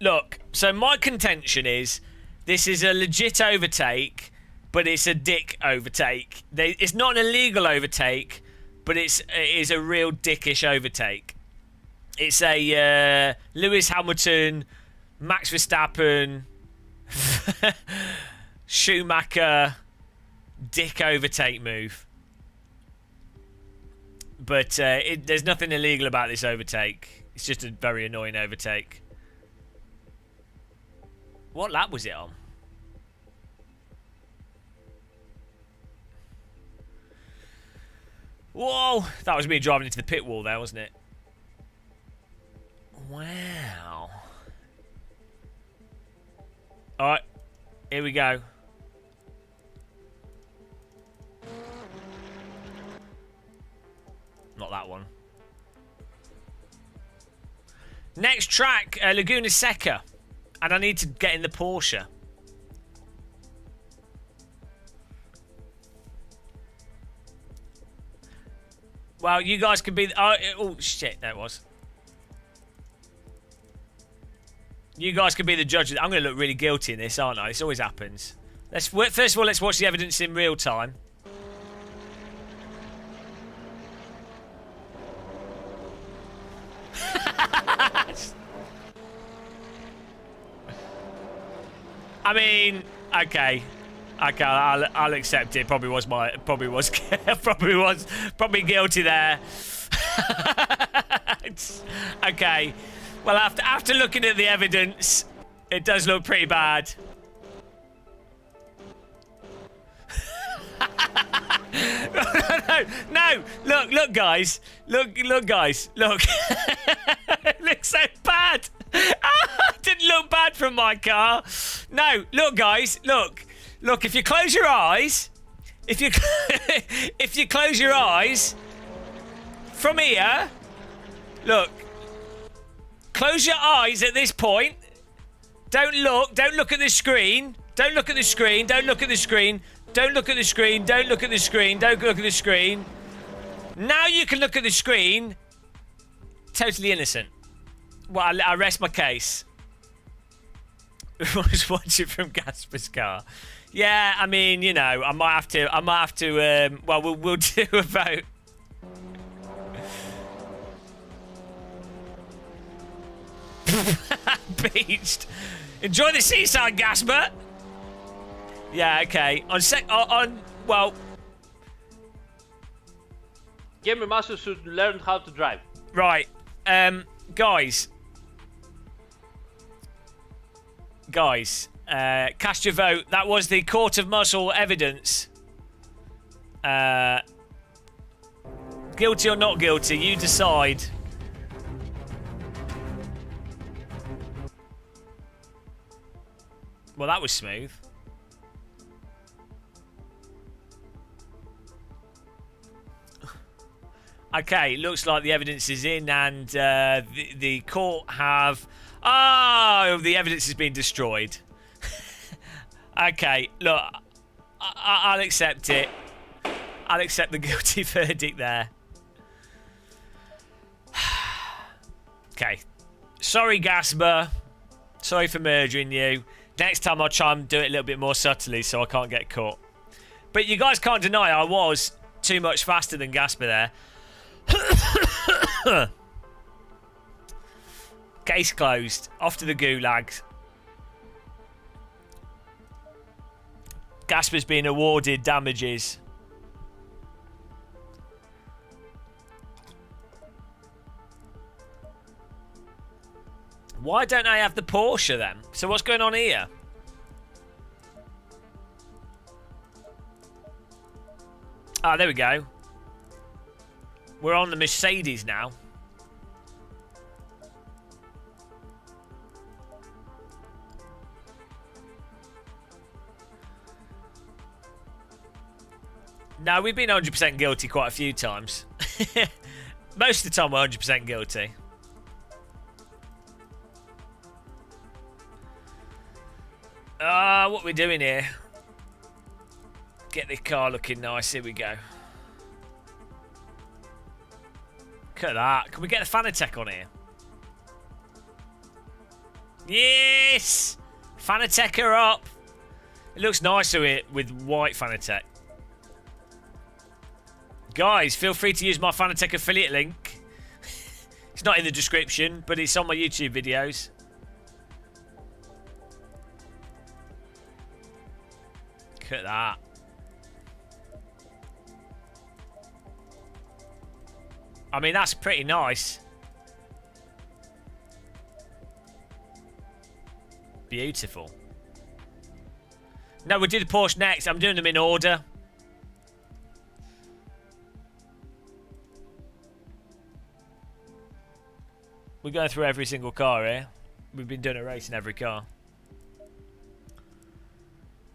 Look, so my contention is this is a legit overtake, but it's a dick overtake. It's not an illegal overtake, but it is a real dickish overtake. It's a Lewis Hamilton, Max Verstappen, Schumacher dick overtake move. But there's nothing illegal about this overtake. It's just a very annoying overtake. What lap was it on? Whoa! That was me driving into the pit wall there, wasn't it? Wow. Alright. Here we go. Not that one. Next track, Laguna Seca. And I need to get in the Porsche. Well, you guys could be... oh, shit, there it was. You guys could be the judges. I'm going to look really guilty in this, aren't I? This always happens. First of all, let's watch the evidence in real time. I mean, okay, I'll accept it. Probably was guilty there. Okay. Well, after looking at the evidence, it does look pretty bad. No, look, guys, look, guys, look. It looks so bad. It didn't look bad from my car. No, look, guys, look. If you close your eyes, if you close your eyes from here, look. Close your eyes at this point. Don't look at the screen. Don't look at the screen. Don't look at the screen. Don't look at the screen. Don't look at the screen. Don't look at the screen. Now you can look at the screen. Totally innocent. Well, I rest my case. Just watch it from Gasper's car. Yeah, I mean, you know, I might have to. Well, we'll do a vote. Beached. Enjoy the seaside, Gasper. Yeah, okay. Well, Gamer Master should learn how to drive. Right. Guys, cast your vote. That was the court of muscle evidence. Guilty or not guilty, you decide. Well, that was smooth. Okay, looks like the evidence is in, and the court have... Oh, the evidence has been destroyed. Okay, look, I'll accept it. I'll accept the guilty verdict there. Okay. Sorry, Gasper. Sorry for murdering you. Next time I'll try and do it a little bit more subtly so I can't get caught. But you guys can't deny I was too much faster than Gasper there. Case closed. Off to the gulags. Gasper's been awarded damages. Why don't I have the Porsche then? So what's going on here? Ah, there we go. We're on the Mercedes now. No, we've been 100% guilty quite a few times. Most of the time we're 100% guilty. What are we doing here? Get the car looking nice. Here we go. Look at that. Can we get the Fanatec on here? Yes! Fanatec are up. It looks nicer with white Fanatec. Guys, feel free to use my Fanatec affiliate link. It's not in the description, but it's on my YouTube videos. Look at that. I mean, that's pretty nice. Beautiful. No, we'll do the Porsche next. I'm doing them in order. We're going through every single car here. We've been doing a race in every car.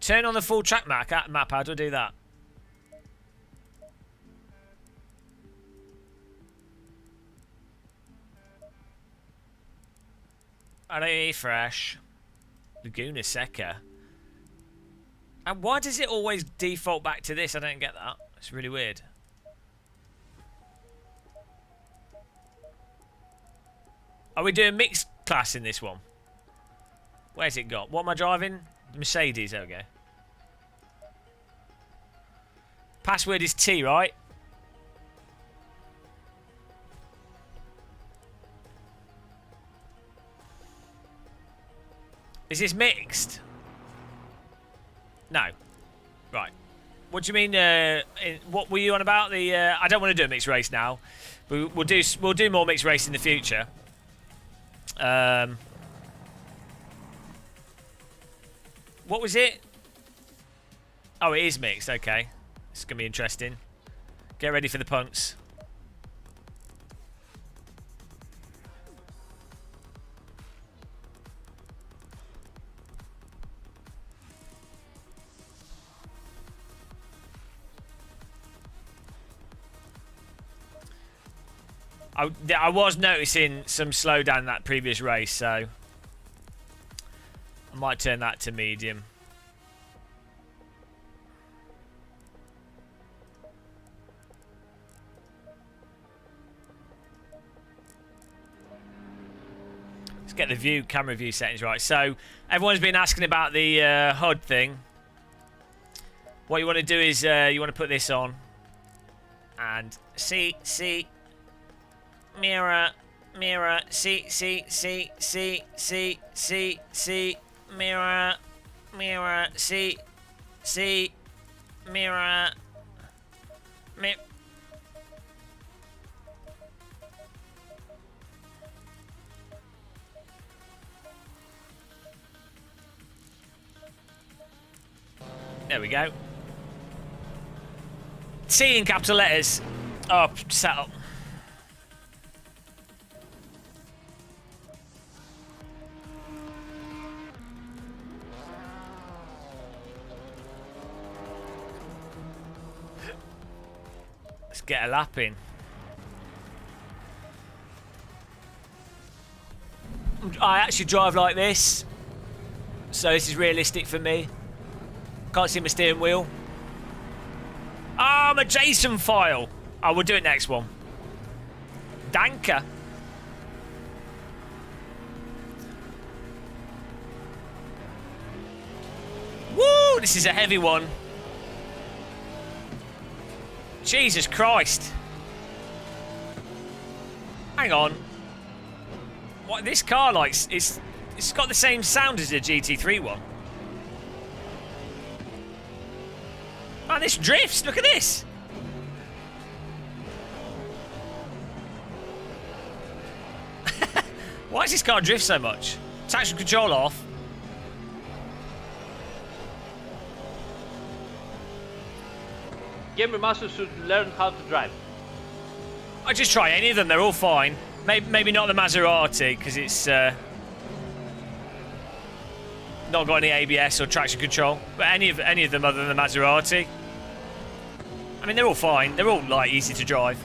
Turn on the full track map. How do I do that? Alright, fresh. Laguna Seca. And why does it always default back to this? I don't get that. It's really weird. Are we doing mixed class in this one? Where's it got? What am I driving? Mercedes, there we go. Password is T, right? Is this mixed? No. Right. What do you mean? What were you on about? I don't want to do a mixed race now. We'll do more mixed race in the future. What was it? Oh, it is mixed. Okay, it's gonna be interesting. Get ready for the punts. I was noticing some slowdown in that previous race, so I might turn that to medium. Let's get the camera view settings right. So everyone's been asking about the HUD thing. What you want to do is you want to put this on and see. Mirror, see, mirror, see, mirror, There we go. C in capital letters. Oh, settle. Let's get a lap in. I actually drive like this, so this is realistic for me. Can't see my steering wheel. Ah, I'm a JSON file. Oh, we'll do it next one. Danker. Woo! This is a heavy one. Jesus Christ. Hang on. What this car likes? It's got the same sound as the GT3 one. Man, this drifts. Look at this. Why does this car drift so much? Traction control off. Gamer Master should learn how to drive. I just try any of them. They're all fine. Maybe not the Maserati because it's not got any ABS or traction control. But any of them other than the Maserati. I mean, they're all fine. They're all like easy to drive.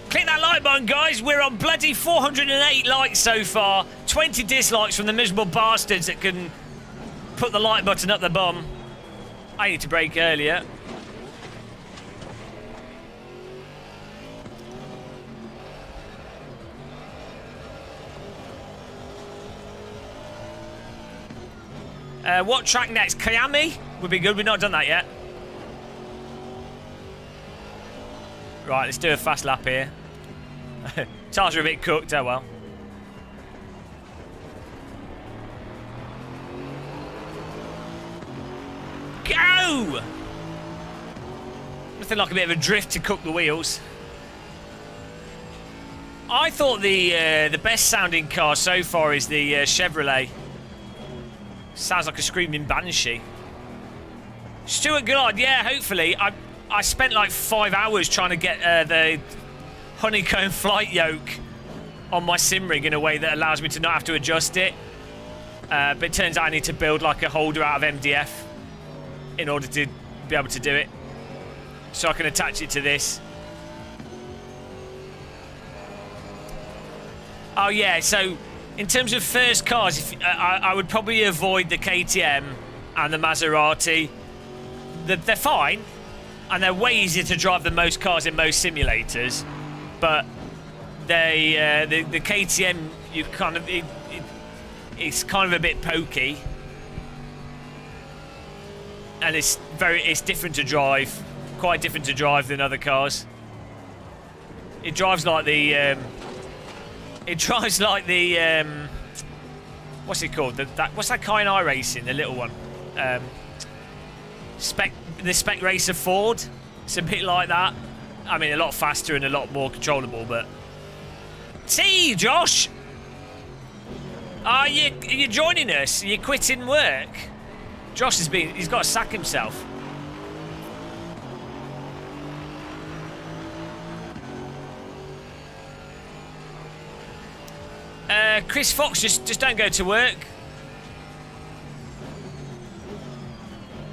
Click that like button, guys. We're on bloody 408 likes so far. 20 dislikes from the miserable bastards that can put the like button up the bum. I need to brake earlier. What track next? Kiami would be good. We've not done that yet. Right, let's do a fast lap here. Tires are a bit cooked, oh well. Go! Nothing like a bit of a drift to cook the wheels. I thought the best sounding car so far is the Chevrolet. Sounds like a screaming banshee. Stuart Gillard, yeah, hopefully. I spent like 5 hours trying to get the honeycomb flight yoke on my sim rig in a way that allows me to not have to adjust it. But it turns out I need to build like a holder out of MDF in order to be able to do it. So I can attach it to this. Oh yeah, so in terms of first cars, I would probably avoid the KTM and the Maserati. They're fine, and they're way easier to drive than most cars in most simulators. But the KTM, you kind of it's kind of a bit pokey, and it's different to drive, quite different to drive than other cars. It drives like the what's it called? What's that kind I racing? The little one, the Spec Racer Ford. It's a bit like that. I mean, a lot faster and a lot more controllable. But see, Josh, are you joining us? Are you quitting work? Josh he's got to sack himself. Chris Fox, just don't go to work.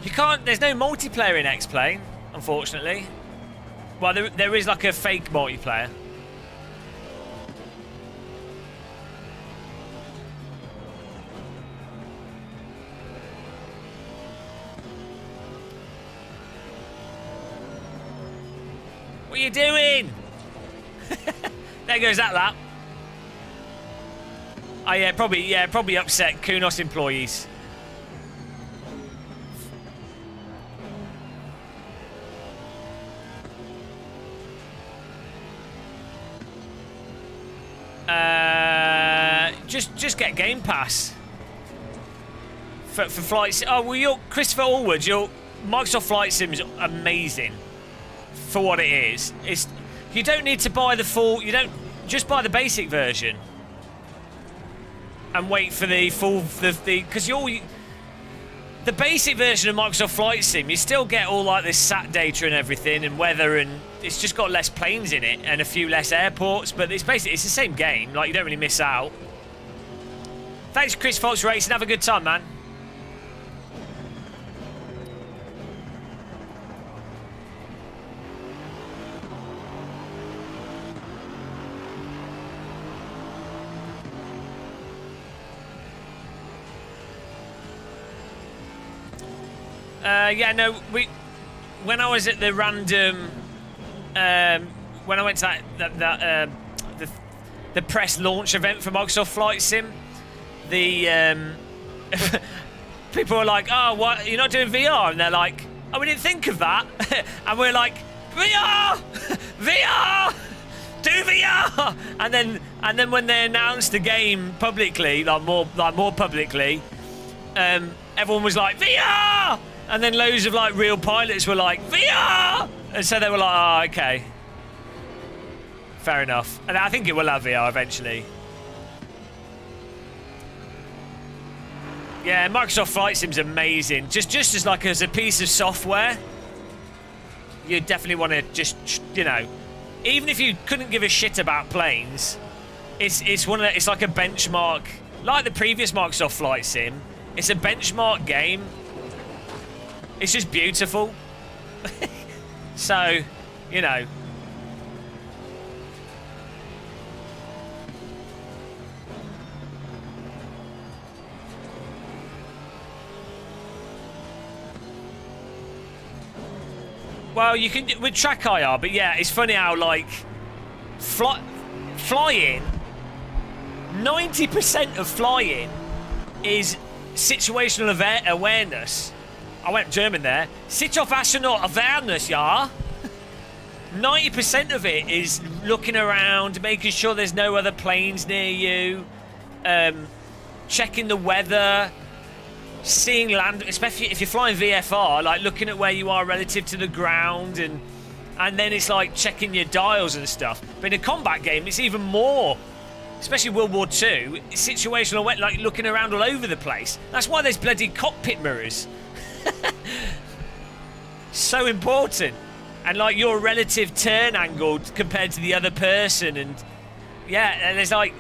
You can't. There's no multiplayer in X-Plane, unfortunately. Well, there is like a fake multiplayer. What are you doing? There goes that lap. Oh yeah, probably upset Kunos employees. Just get Game Pass for flights. Oh well, Christopher Allwood, your Microsoft Flight Sim is amazing for what it is. You don't need to buy the full. You don't just buy the basic version. And wait for the full, because the basic version of Microsoft Flight Sim, you still get all like this sat data and everything and weather, and it's just got less planes in it and a few less airports, but it's the same game. Like, you don't really miss out. Thanks, Chris Fox Racing. Have a good time, man. Yeah, no, when I was at the random, when I went to the press launch event for Microsoft Flight Sim, the people were like, "Oh, what? You're not doing VR?" And they're like, "Oh, we didn't think of that." And we're like, "VR, VR, do VR." And then when they announced the game publicly, like more publicly, everyone was like, "VR." And then loads of like real pilots were like, VR! And so they were like, oh, okay. Fair enough. And I think it will have VR eventually. Yeah, Microsoft Flight Sim's amazing. Just as like as a piece of software, you definitely want to just, you know, even if you couldn't give a shit about planes, it's like a benchmark, like the previous Microsoft Flight Sim. It's a benchmark game. It's just beautiful. So, you know. Well, you can with track IR, but yeah, it's funny how like flying. 90% of flying is situational awareness. I went German there. Situational awareness, yeah. 90% of it is looking around, making sure there's no other planes near you, checking the weather, seeing land, especially if you're flying VFR, like looking at where you are relative to the ground and and then it's like checking your dials and stuff. But in a combat game, it's even more. Especially World War II, it's situational, like looking around all over the place. That's why there's bloody cockpit mirrors. So important. And like your relative turn angle compared to the other person, and yeah, and there's like,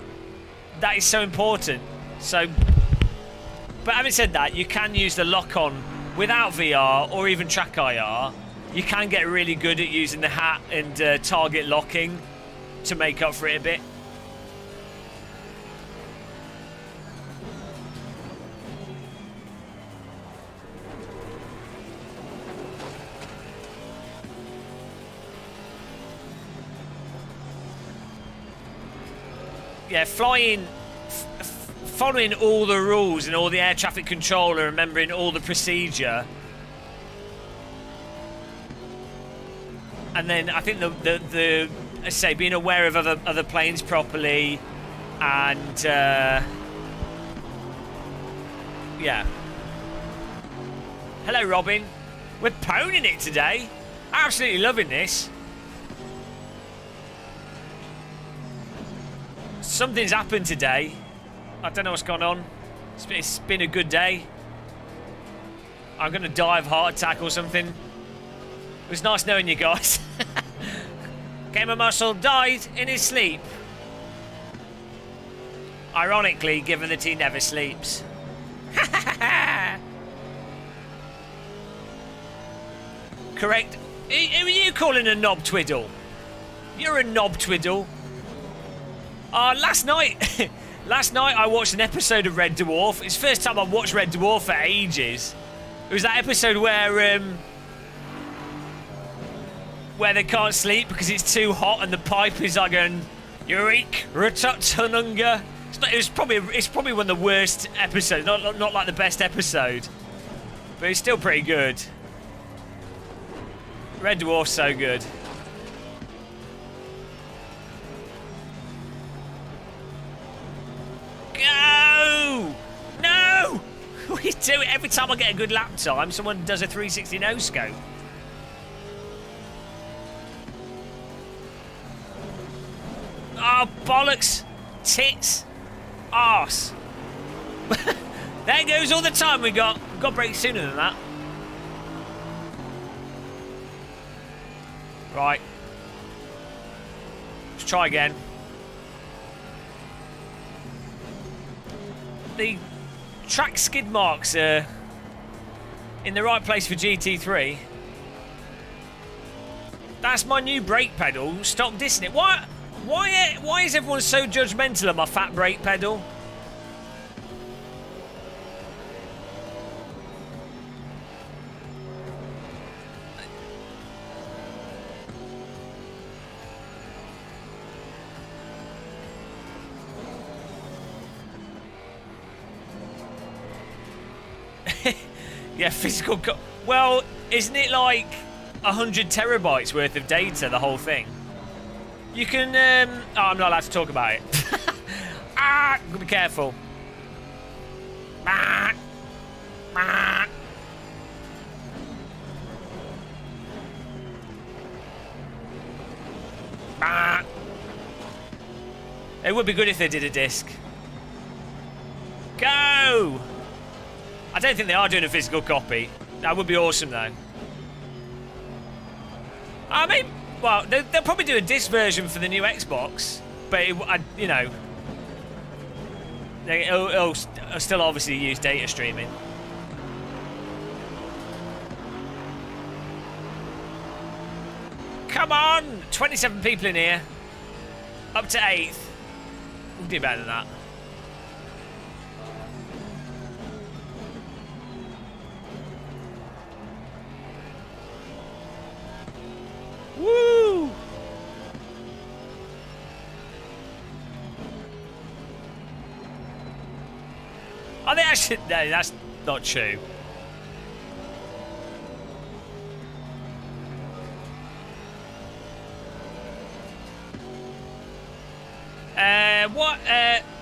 that is so important. So, but having said that, you can use the lock-on without VR or even track IR. You can get really good at using the hat and target locking to make up for it a bit. Yeah, flying, following all the rules and all the air traffic controller, remembering all the procedure. And then I think the I say, being aware of other planes properly, and yeah. Hello, Robin. We're poning it today. Absolutely loving this. Something's happened today. I don't know what's gone on. It's been a good day. I'm going to die of heart attack or something. It was nice knowing you guys. Gamer Muscle died in his sleep. Ironically, given that he never sleeps. Correct. Who are you calling a knob twiddle? You're a knob twiddle. Last night I watched an episode of Red Dwarf. It's the first time I've watched Red Dwarf for ages. It was that episode where they can't sleep because it's too hot and the pipe is like going, Eurek, Rututtununga. It's probably one of the worst episodes. Not like the best episode, but it's still pretty good. Red Dwarf's so good. Go! No! We do it every time I get a good lap time. Someone does a 360 no scope. Oh, bollocks! Tits! Arse! There goes all the time we got. We've got to break sooner than that. Right. Let's try again. The track skid marks are in the right place for GT3. That's my new brake pedal. Stop dissing it. Why is everyone so judgmental of my fat brake pedal? Yeah, physical. Well, isn't it like 100 terabytes worth of data? The whole thing. You can. Oh, I'm not allowed to talk about it. Be careful. It would be good if they did a disc. Go! I don't think they are doing a physical copy. That would be awesome, though. I mean, well, they'll probably do a disc version for the new Xbox, but you know, it'll still obviously use data streaming. Come on! 27 people in here. Up to 8th. We'll do better than that. Woo! I think actually, no, that's not true.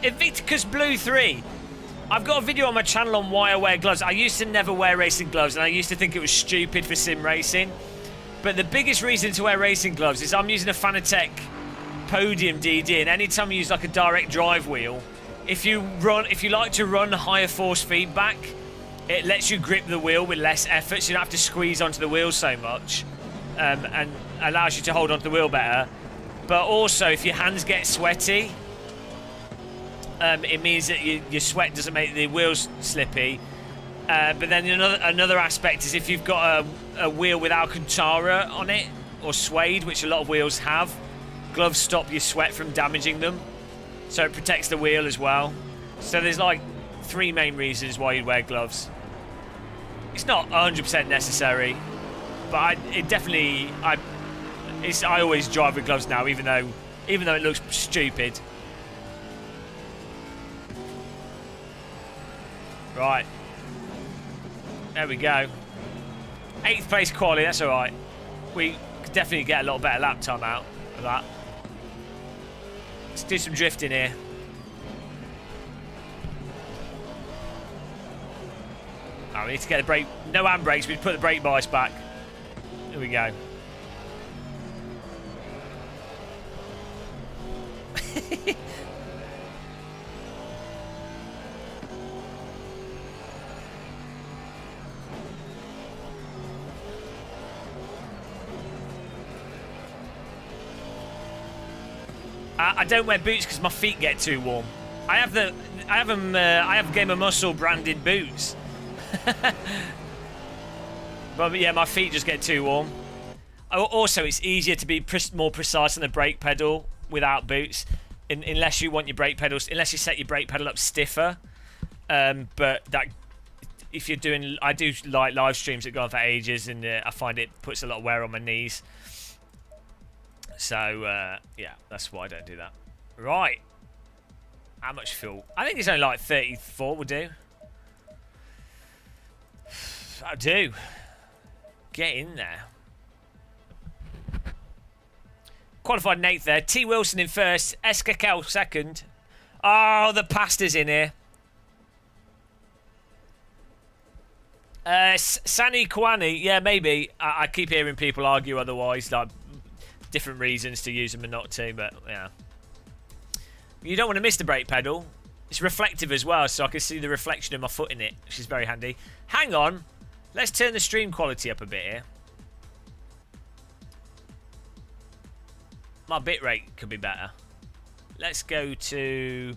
Invictus Blue 3. I've got a video on my channel on why I wear gloves. I used to never wear racing gloves, and I used to think it was stupid for sim racing. But the biggest reason to wear racing gloves is I'm using a Fanatec Podium DD, and anytime you use like a direct drive wheel, if you like to run higher force feedback, it lets you grip the wheel with less effort, so you don't have to squeeze onto the wheel so much, and allows you to hold onto the wheel better. But also, if your hands get sweaty, it means that your sweat doesn't make the wheels slippy. But then another aspect is if you've got a wheel with Alcantara on it, or suede, which a lot of wheels have, gloves stop your sweat from damaging them. So it protects the wheel as well. So there's like 3 main reasons why you'd wear gloves. It's not 100% necessary, but I always drive with gloves now, even though it looks stupid. Right. There we go. 8th place quality, that's alright. We could definitely get a lot better lap time out of that. Let's do some drifting here. Oh, we need to get the brake. No handbrakes, we put the brake bias back. Here we go. I don't wear boots because my feet get too warm. I have Game of Muscle branded boots. But yeah, my feet just get too warm. Also, it's easier to be more precise on the brake pedal without boots, unless you want your brake pedals, unless you set your brake pedal up stiffer. But that, if you're doing, I do like live streams that go on for ages, and I find it puts a lot of wear on my knees. So yeah, that's why I don't do that. Right. How much fuel? I think it's only like 34 will do. That'll do. Get in there. Qualified in 8th there. T. Wilson in 1st. Escakel 2nd. Oh, the pasta's in here. Sani Kwani. Yeah, maybe. I keep hearing people argue otherwise. Like, different reasons to use them and not to, but yeah. You don't want to miss the brake pedal. It's reflective as well, so I can see the reflection of my foot in it, which is very handy. Hang on. Let's turn the stream quality up a bit here. My bitrate could be better. Let's go to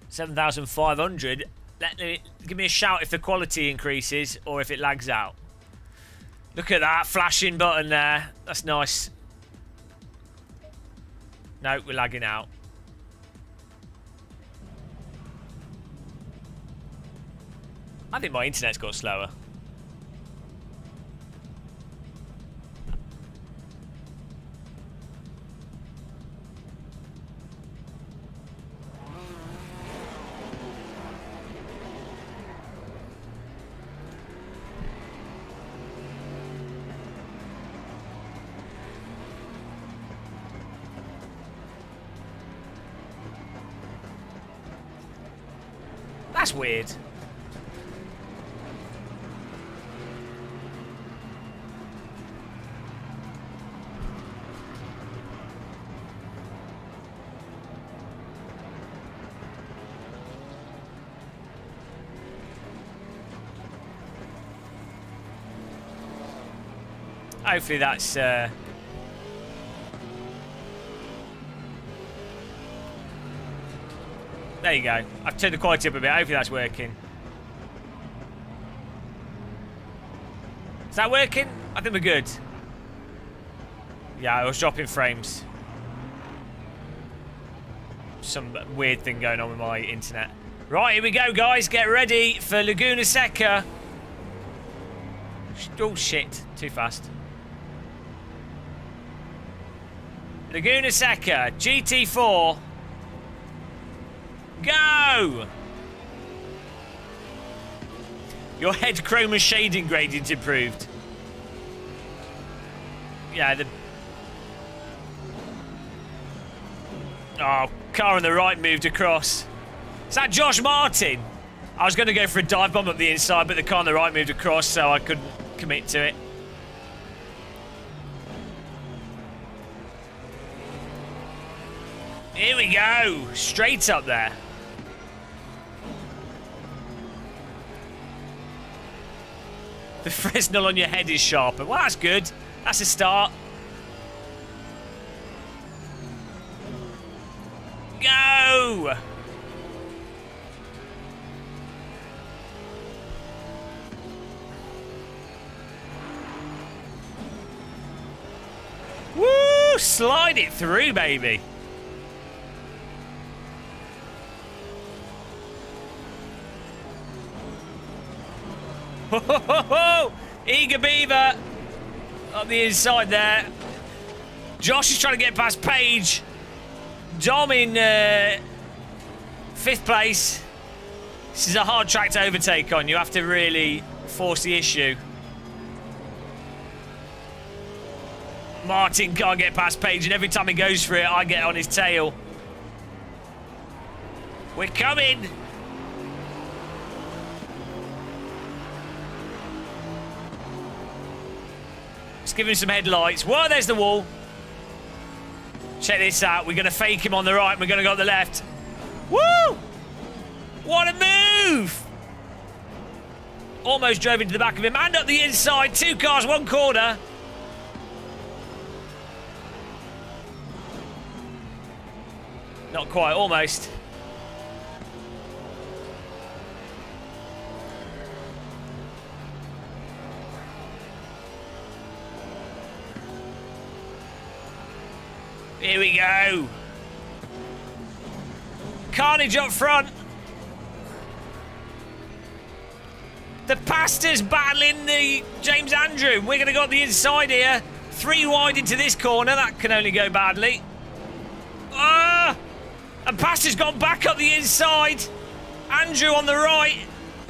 7,500. Give me a shout if the quality increases or if it lags out. Look at that flashing button there. That's nice. No, we're lagging out. I think my internet's got slower. That's weird. Hopefully that's there you go. I've turned the quality up a bit. Hopefully that's working. Is that working? I think we're good. Yeah, I was dropping frames. Some weird thing going on with my internet. Right, here we go, guys. Get ready for Laguna Seca. Oh, shit. Too fast. Laguna Seca, GT4. Go! Your head chroma shading gradient improved. Yeah, the... Oh, car on the right moved across. Is that Josh Martin? I was going to go for a dive bomb up the inside, but the car on the right moved across, so I couldn't commit to it. Here we go. Straight up there. The Fresnel on your head is sharper. Well, that's good. That's a start. Go! Woo! Slide it through, baby. Ho, ho, ho, ho. Eager Beaver on the inside there. Josh is trying to get past Paige. Dom in 5th place. This is a hard track to overtake on. You have to really force the issue. Martin can't get past Paige, and every time he goes for it, I get on his tail. We're coming. Let's give him some headlights. Whoa, there's the wall. Check this out. We're going to fake him on the right, and we're going to go on the left. Woo! What a move! Almost drove into the back of him, and up the inside. 2 cars, 1 corner. Not quite, almost. Here we go. Carnage up front. The Pastor's battling the James Andrew. We're going to go on the inside here. 3 wide into this corner. That can only go badly. Ah! And Pastor's gone back up the inside. Andrew on the right.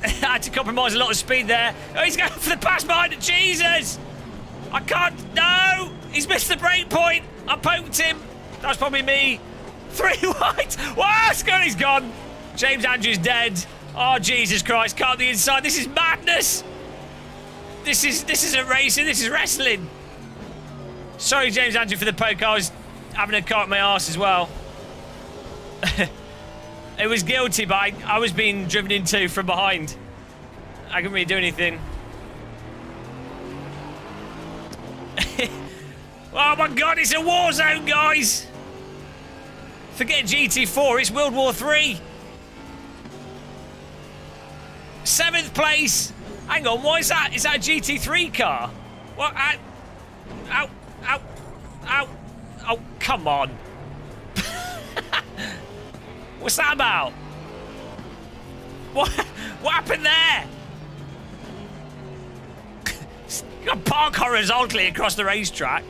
I had to compromise a lot of speed there. Oh, he's going for the pass behind it. Jesus! I can't. No! He's missed the break point. I poked him. That's probably me. 3 wide. Wow, Scotty's gone. James Andrew's dead. Oh, Jesus Christ. Can't the inside. This is madness. This isn't racing. This is wrestling. Sorry, James Andrew, for the poke. I was having a car at my arse as well. It was guilty, but I was being driven into from behind. I couldn't really do anything. Oh my God, it's a war zone, guys! Forget GT4, it's World War 3. 7th place. Hang on, what is that? Is that a GT3 car? What? Ow, ow, ow. Oh, come on. What's that about? What happened there? Got park horizontally across the racetrack.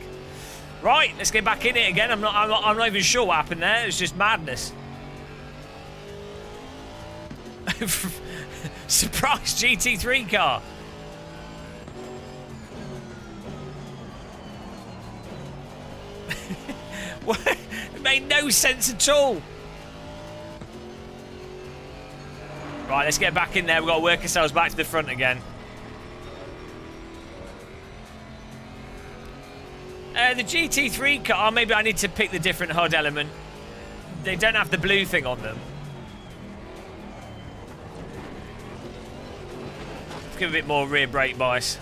Right, let's get back in it again. I'm not even sure what happened there. It was just madness. Surprise GT3 car. It made no sense at all. Right, let's get back in there. We've got to work ourselves back to the front again. The GT3 car, maybe I need to pick the different HUD element. They don't have the blue thing on them. Let's give a bit more rear brake bias.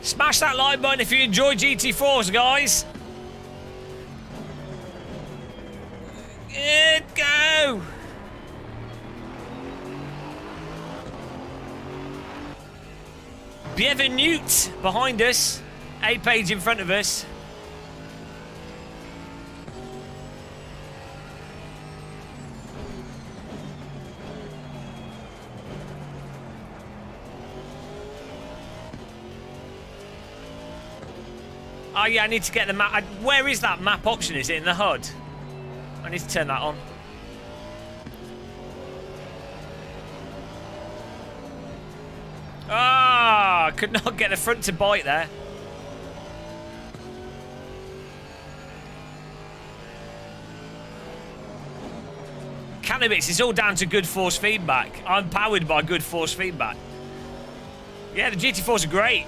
Smash that like button if you enjoy GT4s, guys. Good go. Bienvenue behind us. A-Page in front of us. Oh yeah, I need to get the map. Where is that map option? Is it in the HUD? I need to turn that on. Ah, could not get the front to bite there. Nanobits, it's all down to good force feedback. I'm powered by good force feedback. Yeah, the GT4s are great.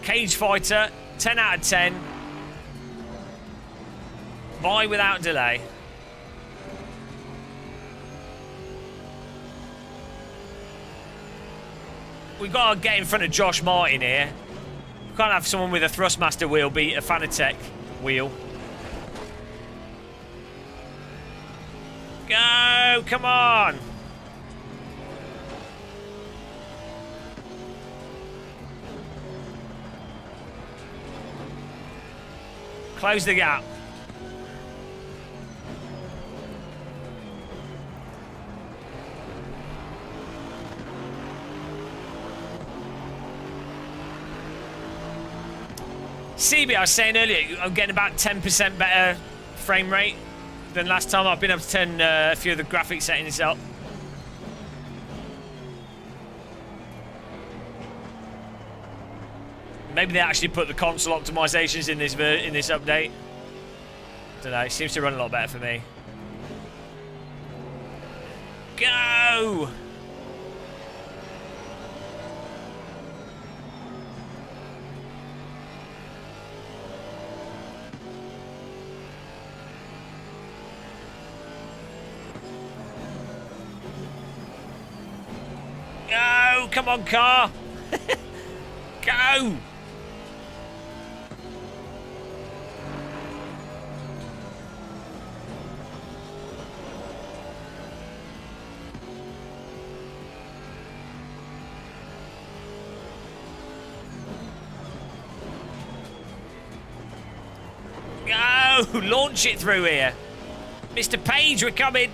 Cage fighter, 10 out of 10. Buy without delay. We've got to get in front of Josh Martin here. We can't have someone with a Thrustmaster wheel beat a Fanatec wheel. Go! Come on! Close the gap. CB, I was saying earlier, I'm getting about 10% better frame rate than last time. I've been able to turn a few of the graphic settings up. Maybe they actually put the console optimizations in this update. Don't know. It seems to run a lot better for me. Go! Go! Come on, car! Go! Go! Launch it through here. Mr. Page, we're coming.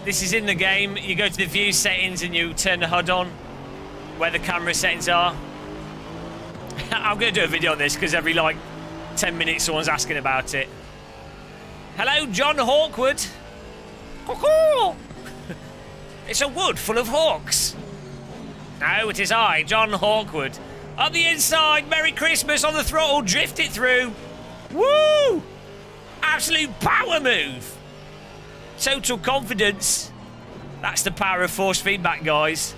This is in the game. You go to the view settings and you turn the HUD on where the camera settings are. I'm going to do a video on this because every like 10 minutes someone's asking about it. Hello, John Hawkwood. It's a wood full of hawks. No, it is I, John Hawkwood. On the inside, Merry Christmas on the throttle, drift it through. Woo! Absolute power move. Total confidence. That's the power of force feedback, guys.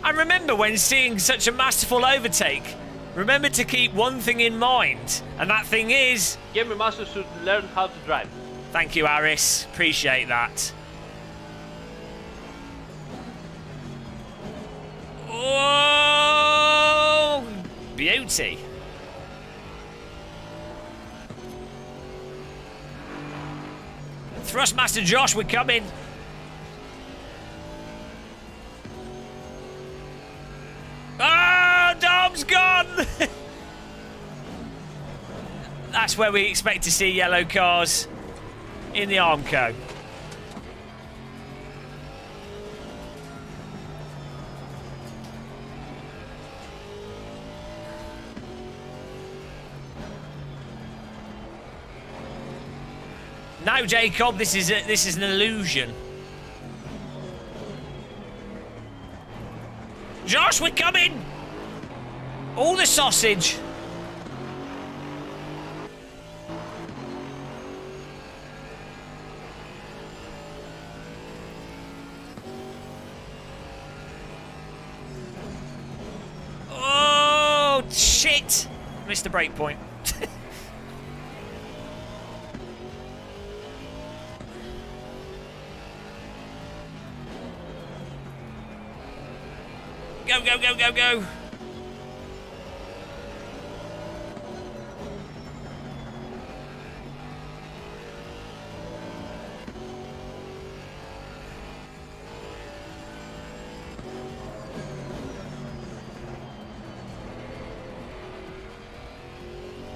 And remember, when seeing such a masterful overtake, remember to keep one thing in mind, and that thing is... Gamer Master should learn how to drive. Thank you, Aris. Appreciate that. Oh, beauty. Thrustmaster Josh, we're coming. Oh, Dom's gone. That's where we expect to see yellow cars in the Armco. No, Jacob, this is an illusion. Josh, we're coming! All the sausage. Oh, shit! Missed the break point. Go, go, go, go, go.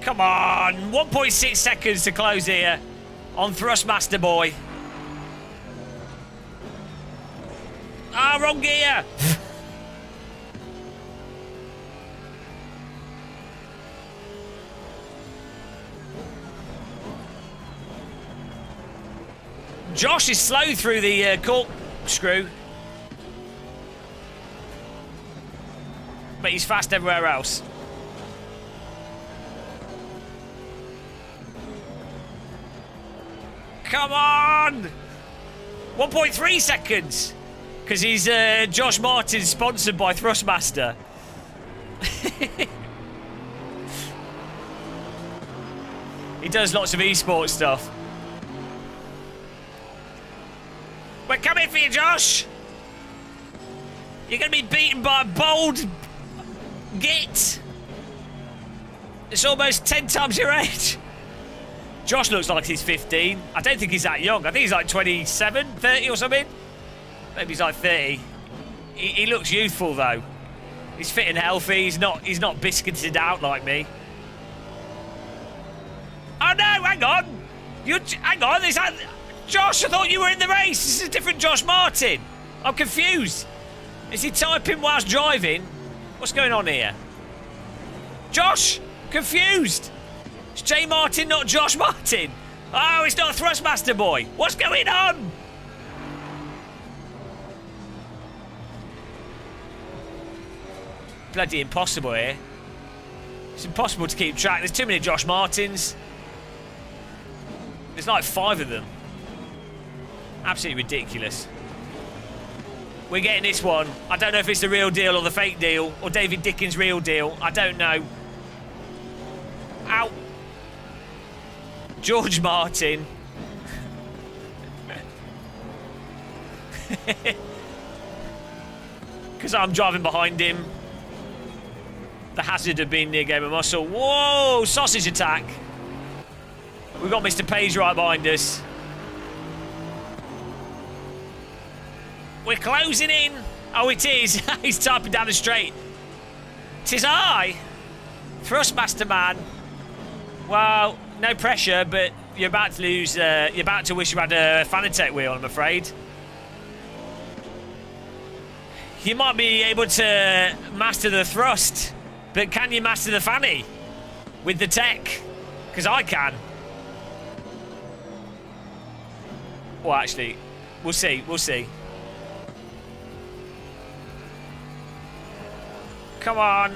Come on, 1.6 seconds to close here on Thrustmaster Boy. Ah, wrong gear. Josh is slow through the corkscrew. But he's fast everywhere else. Come on! 1.3 seconds! Because he's Josh Martin, sponsored by Thrustmaster. He does lots of esports stuff. We're coming for you, Josh! You're going to be beaten by a bold git. It's almost 10 times your age. Josh looks like he's 15. I don't think he's that young. I think he's like 27, 30 or something. Maybe he's like 30. He looks youthful though. He's fit and healthy. He's not biscuited out like me. Oh no, hang on. Hang on. Josh, I thought you were in the race. This is a different Josh Martin. I'm confused. Is he typing whilst driving? What's going on here? Josh, confused. It's J Martin, not Josh Martin. Oh, it's not a Thrustmaster boy. What's going on? Bloody impossible here. It's impossible to keep track. There's too many Josh Martins. There's like 5 of them. Absolutely ridiculous. We're getting this one. I don't know if it's the real deal or the fake deal, or David Dickens' real deal. I don't know. Ow. George Martin. Because I'm driving behind him. The hazard of being near game of muscle. Whoa, sausage attack. We've got Mr. Page right behind us. We're closing in. Oh, it is. He's typing down the straight. 'Tis I, Thrustmaster man. Well, no pressure, but you're about to lose. You're about to wish you had a Fanatec wheel, I'm afraid. You might be able to master the thrust, but can you master the fanny with the tech? Because I can. Well, actually, we'll see. We'll see. Come on.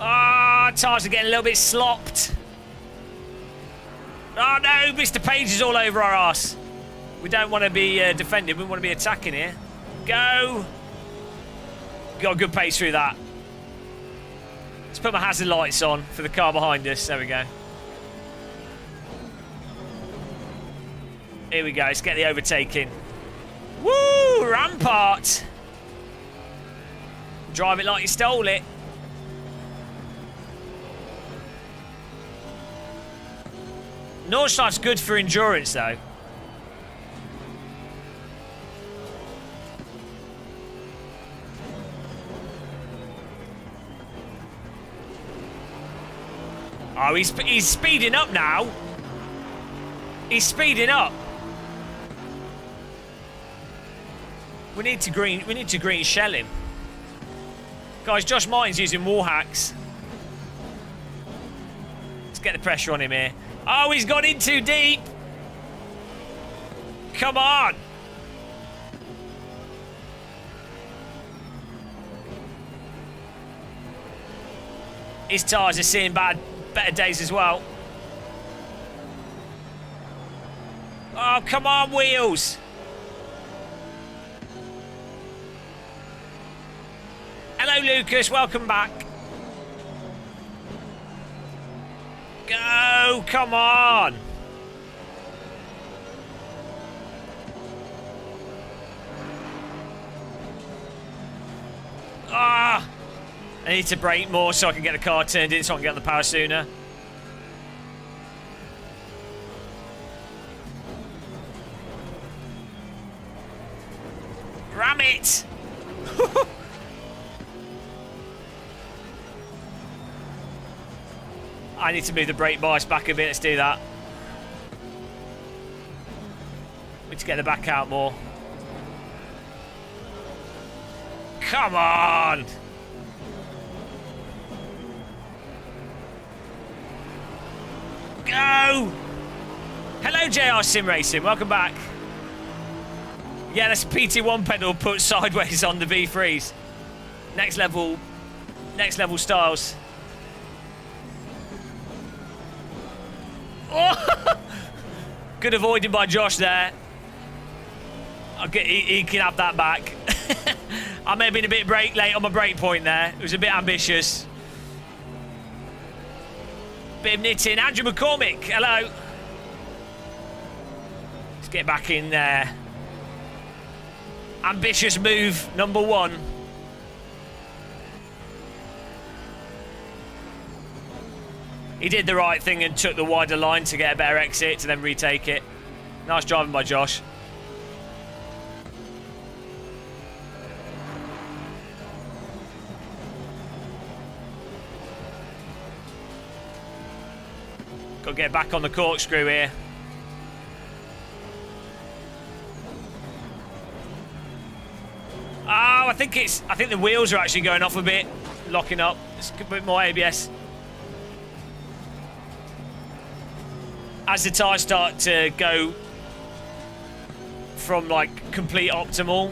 Ah, tires are getting a little bit slopped. Oh no, Mr. Page is all over our arse. We don't want to be defending, we want to be attacking here. Go. Got a good pace through that. Let's put my hazard lights on for the car behind us. There we go. Here we go, let's get the overtaking. Woo, Rampart. Drive it like you stole it. Nordschleif's good for endurance though. Oh, he's speeding up now. He's speeding up. We need to green shell him. Guys, Josh Martin's using wall hacks. Let's get the pressure on him here. Oh, he's gone in too deep. Come on. His tyres are seeing better days as well. Oh, come on, wheels. Hello, Lucas. Welcome back. Go. Come on. Ah. I need to brake more so I can get the car turned in so I can get the power sooner. Ram it! I need to move the brake bias back a bit. Let's do that. We need to get the back out more. Come on! Go! Hello, JR Sim Racing. Welcome back. Yeah, that's a PT1 pedal put sideways on the V3s. Next level styles. Oh! Good avoiding by Josh there. He can have that back. I may have been a bit late on my brake point there. It was a bit ambitious. Bit of knitting. Andrew McCormick, hello. Let's get back in there. Ambitious move number 1. He did the right thing and took the wider line to get a better exit to then retake it. Nice driving by Josh. Got to get back on the corkscrew here. Oh, I think the wheels are actually going off a bit, locking up. It's a bit more ABS. As the tyres start to go from like complete optimal,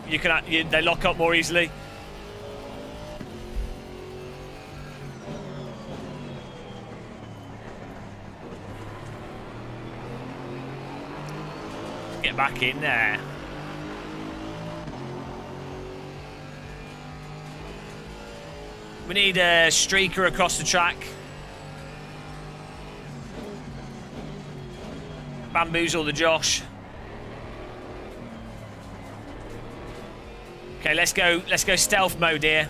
they lock up more easily. Get back in there. We need a streaker across the track. Bamboozle the Josh. Okay, let's go stealth mode here.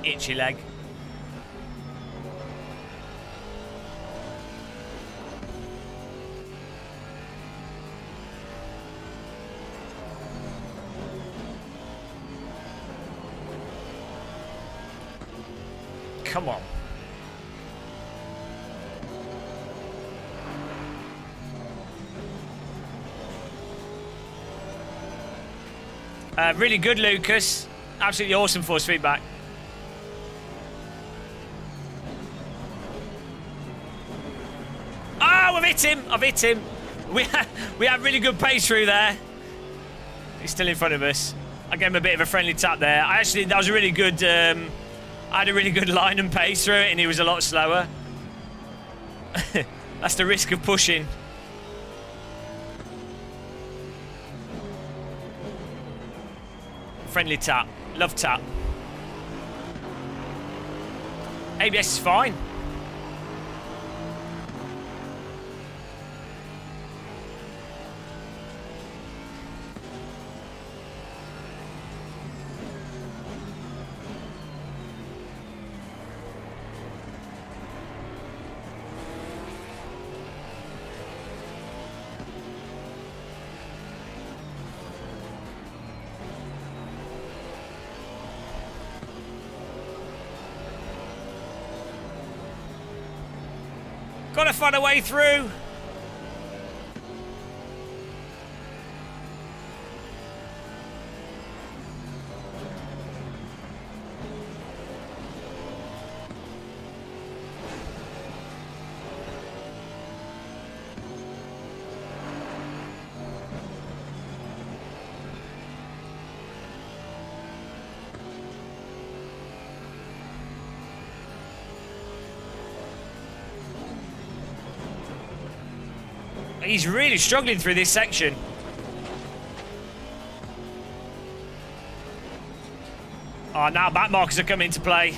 Itchy leg. Come on. Really good, Lucas. Absolutely awesome force feedback. Oh, I've hit him. I've hit him. We have really good pace through there. He's still in front of us. I gave him a bit of a friendly tap there. That was a really good... I had a really good line and pace through it, and he was a lot slower. That's the risk of pushing. Friendly tap. Love tap. ABS is fine. Gotta find a way through. He's really struggling through this section. Oh, now back markers are coming into play.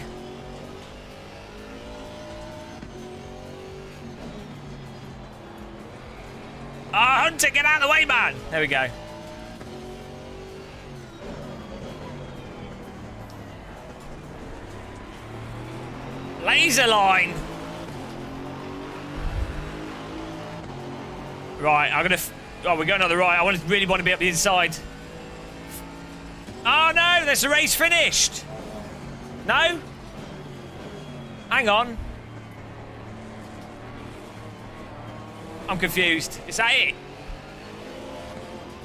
Oh, Hunter, get out of the way, man. There we go. Laser line. Right, oh, we're going on the right. I really want to be up the inside. Oh no, there's the race finished. No? Hang on. I'm confused. Is that it?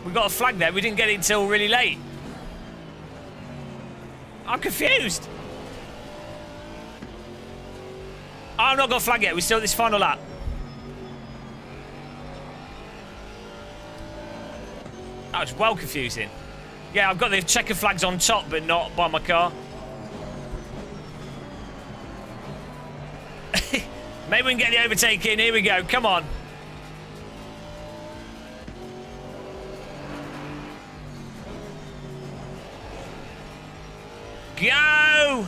We got a flag there. We didn't get it until really late. I'm confused. I'm not got a flag yet. We're still at this final lap. That was well confusing. Yeah, I've got the checker flags on top, but not by my car. Maybe we can get the overtake in. Here we go. Come on. Go!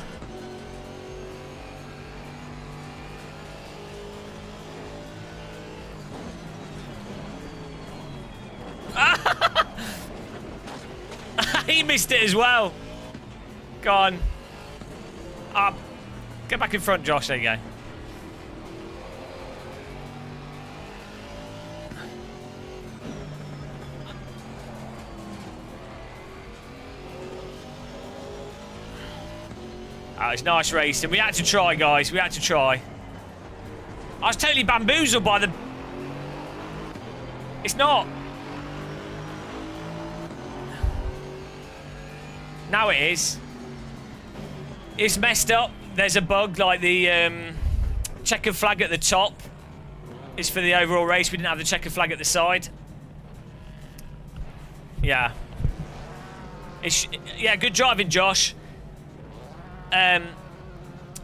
He missed it as well. Go on. Up. Get back in front, Josh. There you go. Oh, it's nice racing. We had to try, guys. We had to try. I was totally bamboozled by the... It's not. Now it is. It's messed up. There's a bug, like the checkered flag at the top is for the overall race. We didn't have the checkered flag at the side. Yeah. Yeah, good driving, Josh. No,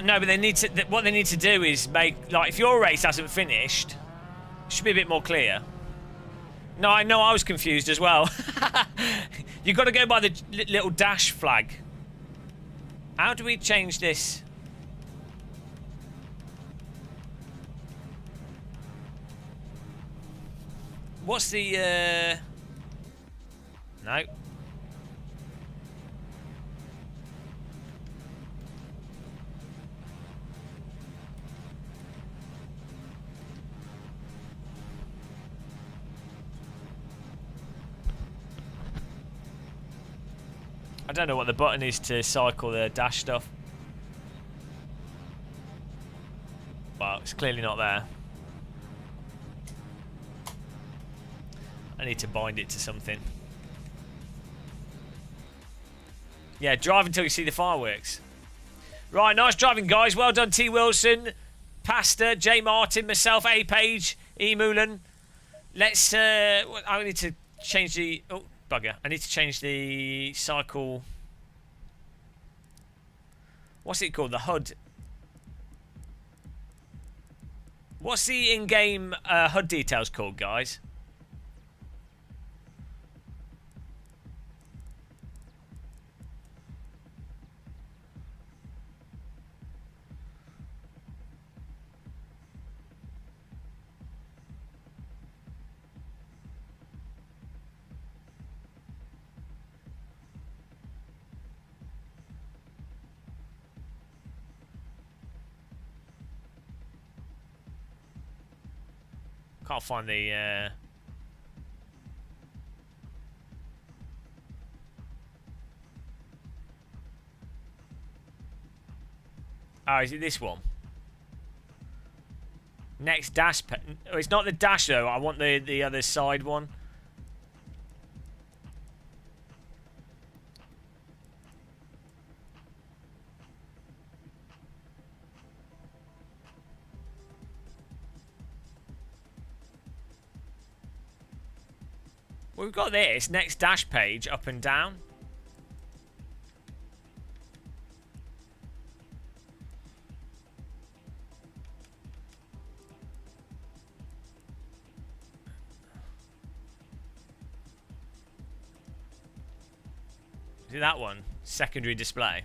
but they need to. What they need to do is make, like, if your race hasn't finished, it should be a bit more clear. No, I know I was confused as well. You've got to go by the little dash flag. How do we change this? What's the? No. I don't know what the button is to cycle the dash stuff. Well, it's clearly not there. I need to bind it to something. Yeah, drive until you see the fireworks. Right, nice driving, guys. Well done, T. Wilson, Pastor, J. Martin, myself, A. Page, E. Moolan. Let's... I need to change the... Oh, bugger. I need to change the cycle... What's it called? The HUD. What's the in-game HUD details called, guys? Can't find the... Oh, is it this one? Next dash... Oh, it's not the dash, though. I want the other side one. Well, we've got this. Next dash page, up and down. Is it that one? Secondary display.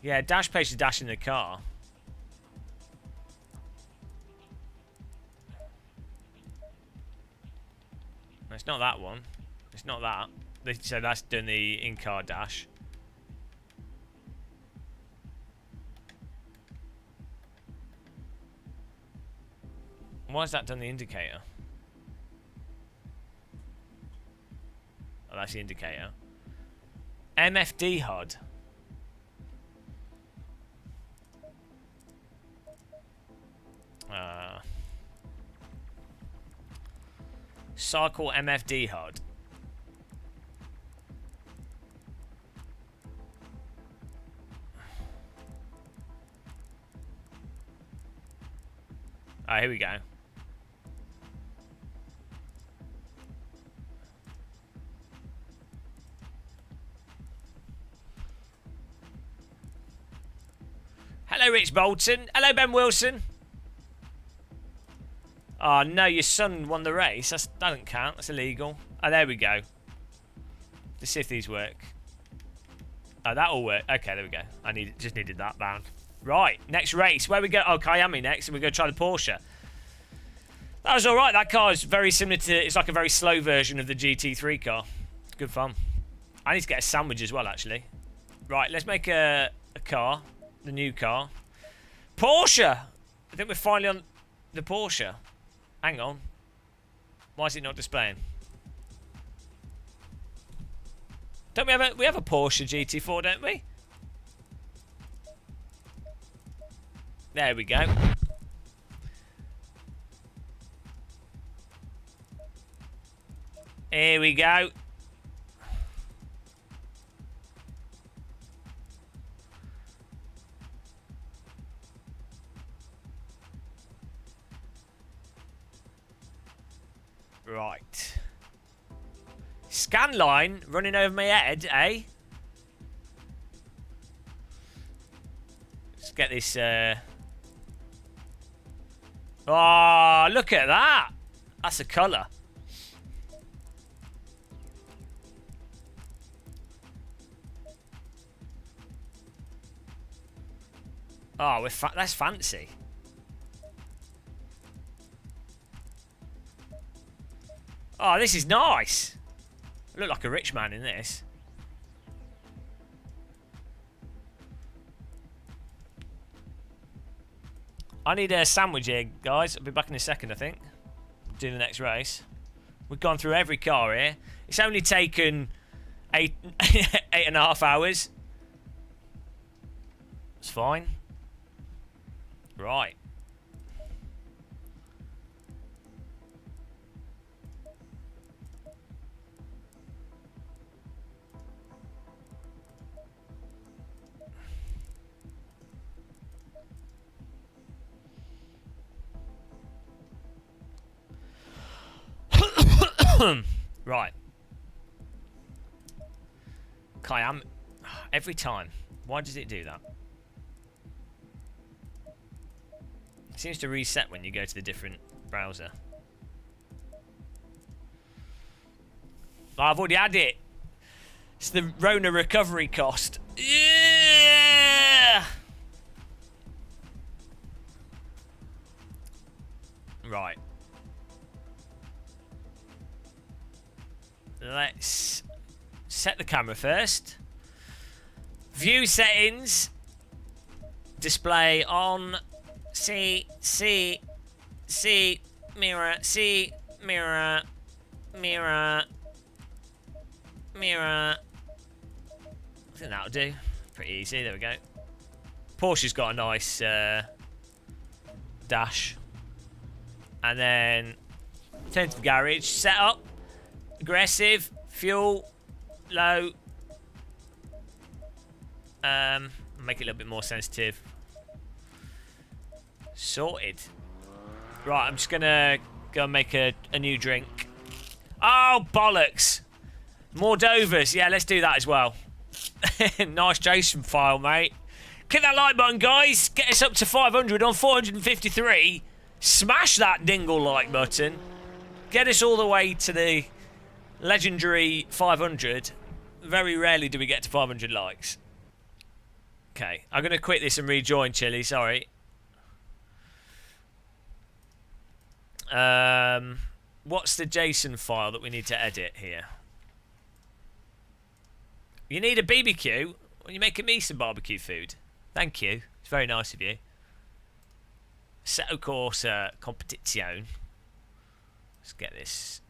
Yeah, dash page is dashing the car. It's not that one. It's not that. So that's doing the in-car dash. Why has that done the indicator? Oh, that's the indicator. MFD HUD. Cycle MFD HUD. Alright, here we go. Hello, Rich Bolton. Hello, Ben Wilson. Oh, no, your son won the race. That doesn't count. That's illegal. Oh, there we go. Let's see if these work. Oh, that'll work. Okay, there we go. Just needed that bound. Right, next race. Where we go? Oh, Miami next, and we're going to try the Porsche. That was all right. That car is very similar to... It's like a very slow version of the GT3 car. It's good fun. I need to get a sandwich as well, actually. Right, let's make a car. The new car. Porsche! I think we're finally on the Porsche. Hang on. Why is it not displaying? Don't we have a Porsche GT4, don't we? There we go. Here we go. Right. Scan line running over my head, eh? Let's get this. Oh, look at that. That's a colour. Oh, that's fancy. Oh, this is nice. I look like a rich man in this. I need a sandwich here, guys. I'll be back in a second, I think. Do the next race. We've gone through every car here. It's only taken 8.5 hours. It's fine. Right. Right. Kayam. Every time. Why does it do that? It seems to reset when you go to the different browser. Oh, I've already had it. It's the Rona recovery cost. Yeah! Right. Let's set the camera first. View settings. Display on. C, mirror, mirror, mirror, mirror. I think that'll do. Pretty easy, there we go. Porsche's got a nice dash. And then turn to the garage, set up, aggressive, fuel, low. Make it a little bit more sensitive. Sorted. Right, I'm just gonna go and make a new drink. Oh, bollocks. Moldovas. Yeah, let's do that as well. Nice JSON file, mate. Click that like button, guys. Get us up to 500 on 453. Smash that dingle like button. Get us all the way to the legendary 500. Very rarely do we get to 500 likes. Okay, I'm going to quit this and rejoin Chili, sorry. What's the JSON file that we need to edit here? You need a BBQ? Well, you're making me some barbecue food. Thank you. It's very nice of you. Assetto Corsa Competizione. Let's get this.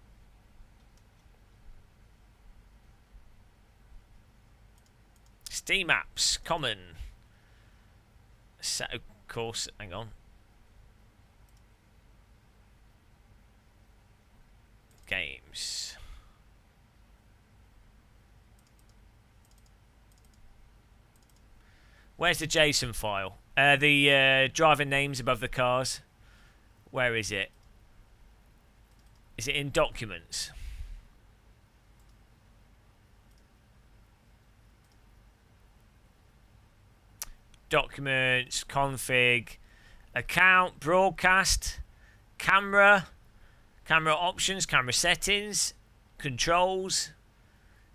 Steam apps, common. Assetto Corsa, hang on. Games. Where's the JSON file? The driver names above the cars. Where is it? Is it in documents? Documents, config, account, broadcast, camera, camera options, camera settings, controls,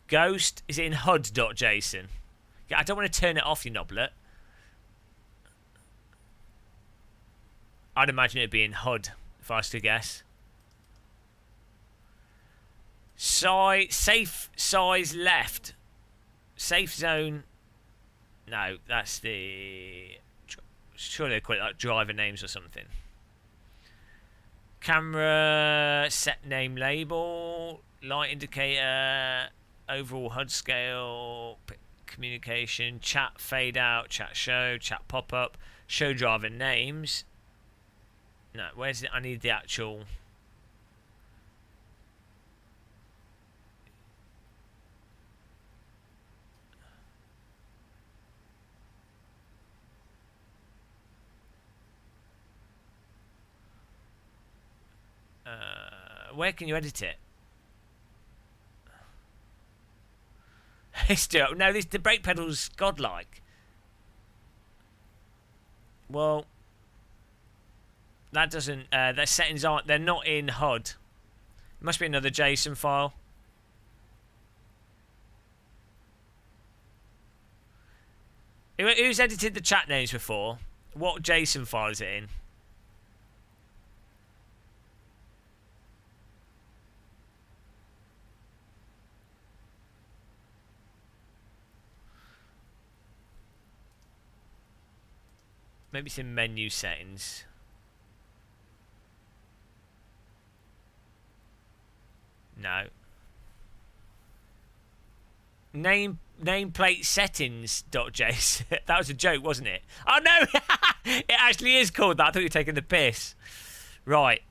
ghost. Is it in HUD.json? Yeah, I don't want to turn it off, you knoblet. I'd imagine it'd be in HUD, if I was to guess. Safe size left. Safe zone. No, that's the... Surely they're quite like driver names or something. Camera, set name label, light indicator, overall HUD scale, communication, chat fade out, chat show, chat pop up, show driver names. No, where's it? I need the actual... where can you edit it? No, the brake pedal's godlike. Well, that doesn't. Their settings aren't. They're not in HUD. It must be another JSON file. Who's edited the chat names before? What JSON file is it in? Maybe it's in menu settings. No. Nameplate settings.json. That was a joke, wasn't it? Oh no! It actually is called that. I thought you were taking the piss. Right.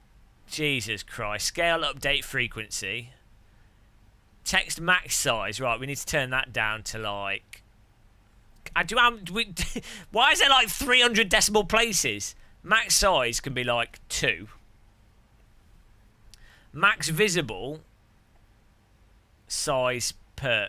Jesus Christ. Scale update frequency. Text max size. Right, we need to turn that down to like... why is there like 300 decimal places? Max size can be like 2. Max visible size per...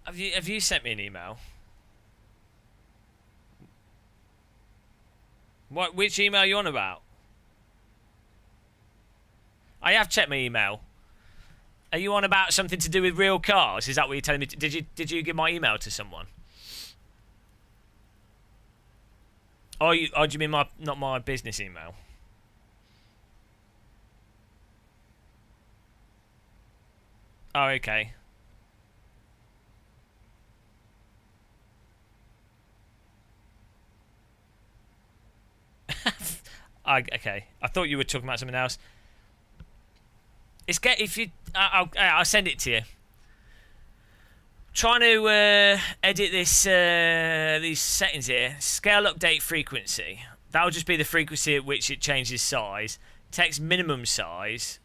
Have you sent me an email? Which email are you on about? I have checked my email. Are you on about something to do with real cars? Is that what you're telling me? Did you give my email to someone? Oh, do you mean not my business email? Oh, okay. Okay. I thought you were talking about something else. I'll send it to you. Trying to edit this these settings here. Scale update frequency. That'll just be the frequency at which it changes size. Text minimum size.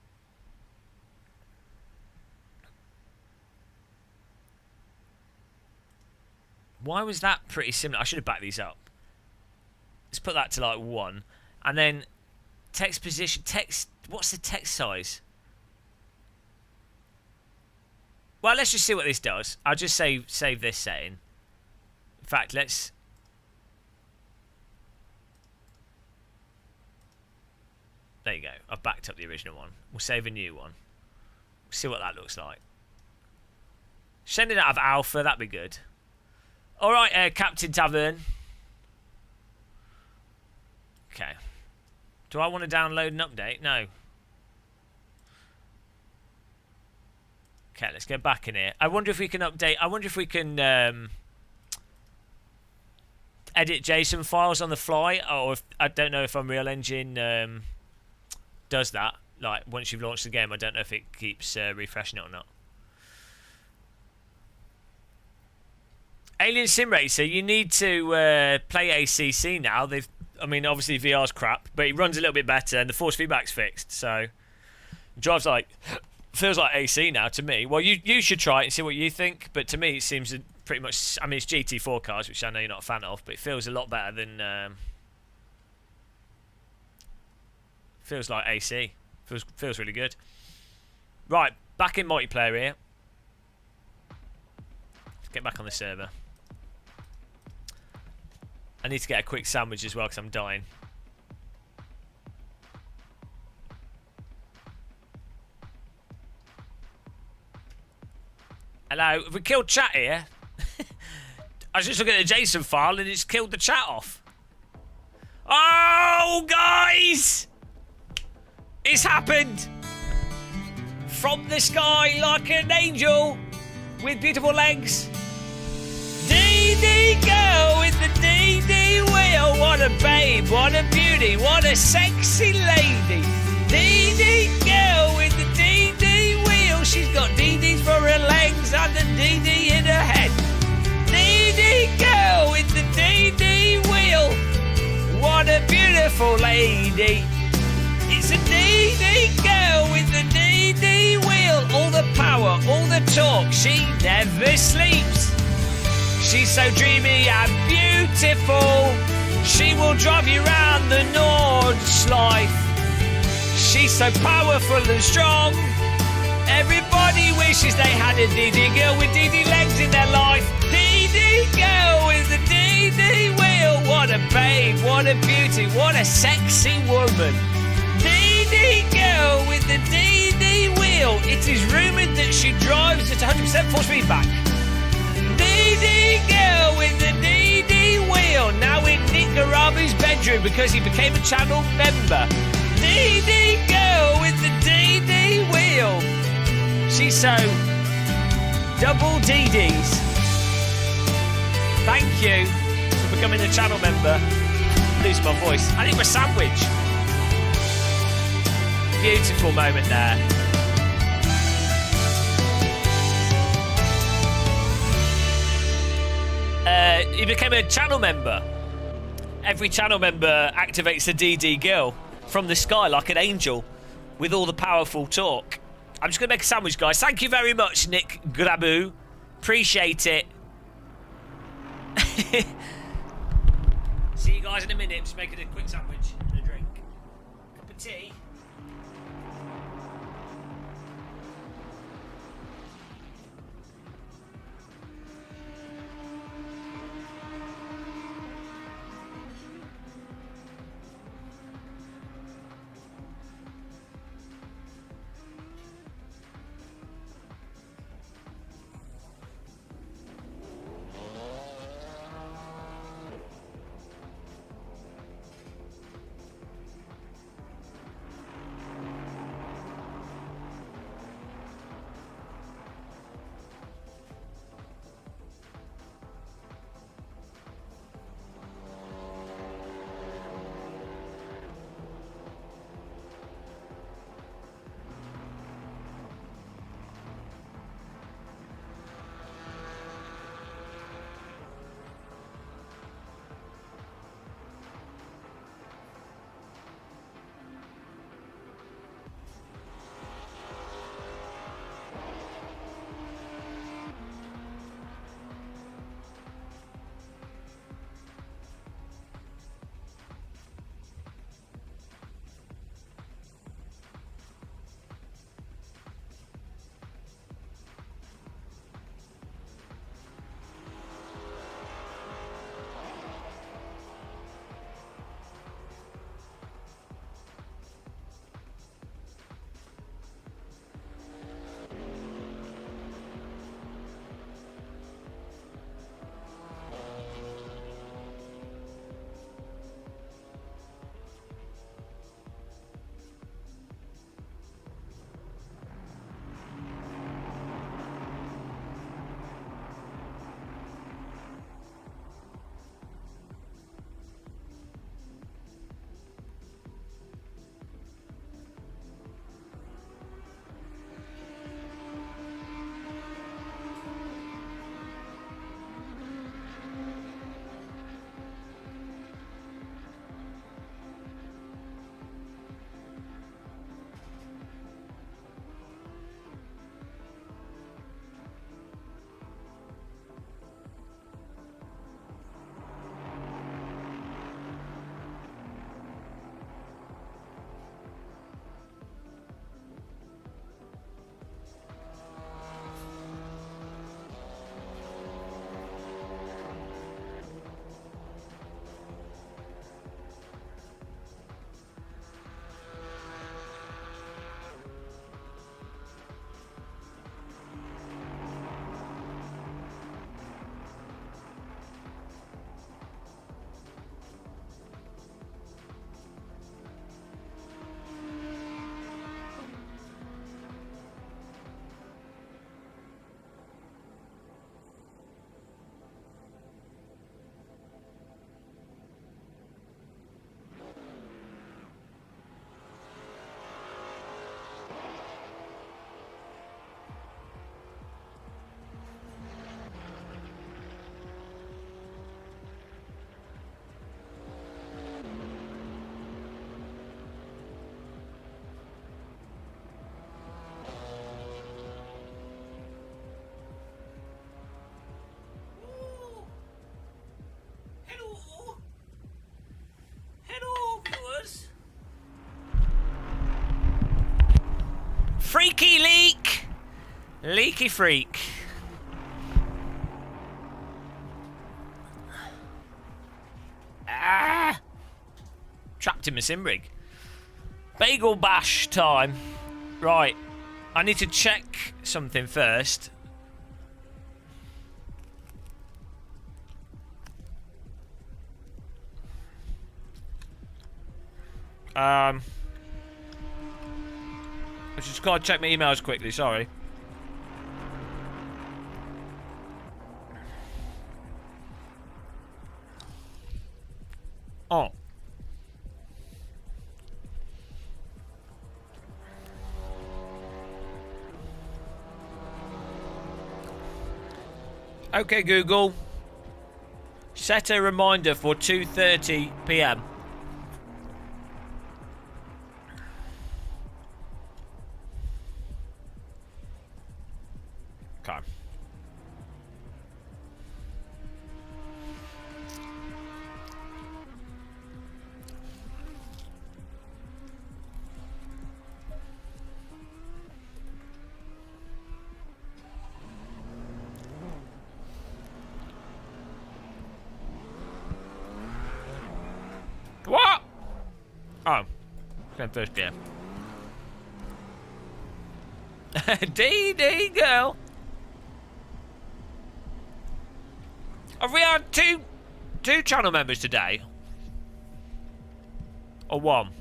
Why was that pretty similar? I should have backed these up. Let's put that to like 1. And then text position. What's the text size? Well, let's just see what this does. I'll just save this setting. In fact, let's... There you go. I've backed up the original one. We'll save a new one. We'll see what that looks like. Send it out of alpha. That'd be good. All right, Captain Tavern. Okay. Do I want to download an update? No. Okay, let's go back in here. I wonder if we can update... I wonder if we can edit JSON files on the fly. Or if, I don't know if Unreal Engine does that. Like, once you've launched the game, I don't know if it keeps refreshing it or not. Alien Sim Racer, you need to play ACC now. I mean, obviously VR's crap, but it runs a little bit better, and the force feedback's fixed. So, drives feels like AC now to me. Well, you should try it and see what you think. But to me, it seems pretty much. I mean, it's GT4 cars, which I know you're not a fan of, but it feels a lot better than. Feels like AC. Feels really good. Right, back in multiplayer here. Let's get back on the server. I need to get a quick sandwich as well because I'm dying. Hello, have we killed chat here? I was just looking at the JSON file and it's killed the chat off. Oh, guys! It's happened! From the sky like an angel with beautiful legs. DD girl with the DD wheel. What a babe, what a beauty, what a sexy lady. DD girl with the DD wheel. She's got DDs for her legs and a DD in her head. DD girl with the DD wheel. What a beautiful lady. It's a DD girl with the DD wheel. All the power, all the talk, she never sleeps. She's so dreamy and beautiful. She will drive you round the Nordschleife. She's so powerful and strong. Everybody wishes they had a DD girl with DD legs in their life. DD girl with the DD wheel. What a babe, what a beauty, what a sexy woman. DD girl with the DD wheel. It is rumoured that she drives at 100% force feedback. DD girl with the DD wheel. Now in Nick Garabu's bedroom because he became a channel member. DD girl with the DD wheel. She's so double DDs. Thank you for becoming a channel member. Lose my voice. I need my sandwich. Beautiful moment there. He became a channel member. Every channel member activates a DD girl from the sky like an angel with all the powerful talk. I'm just going to make a sandwich, guys. Thank you very much, Nick Grabu. Appreciate it. See you guys in a minute. I'm just making a quick sandwich and a drink. Cup of tea. freaky leak! Leaky freak. Ah! Trapped in my sim rig. Bagel bash time. Right. I need to check something first. I just gotta check my emails quickly, sorry. Oh. Okay, Google. Set a reminder for 2:30 p.m. Okay. What? Oh. 10:30 p.m. DD girl. Have we had two channel members today? Or one?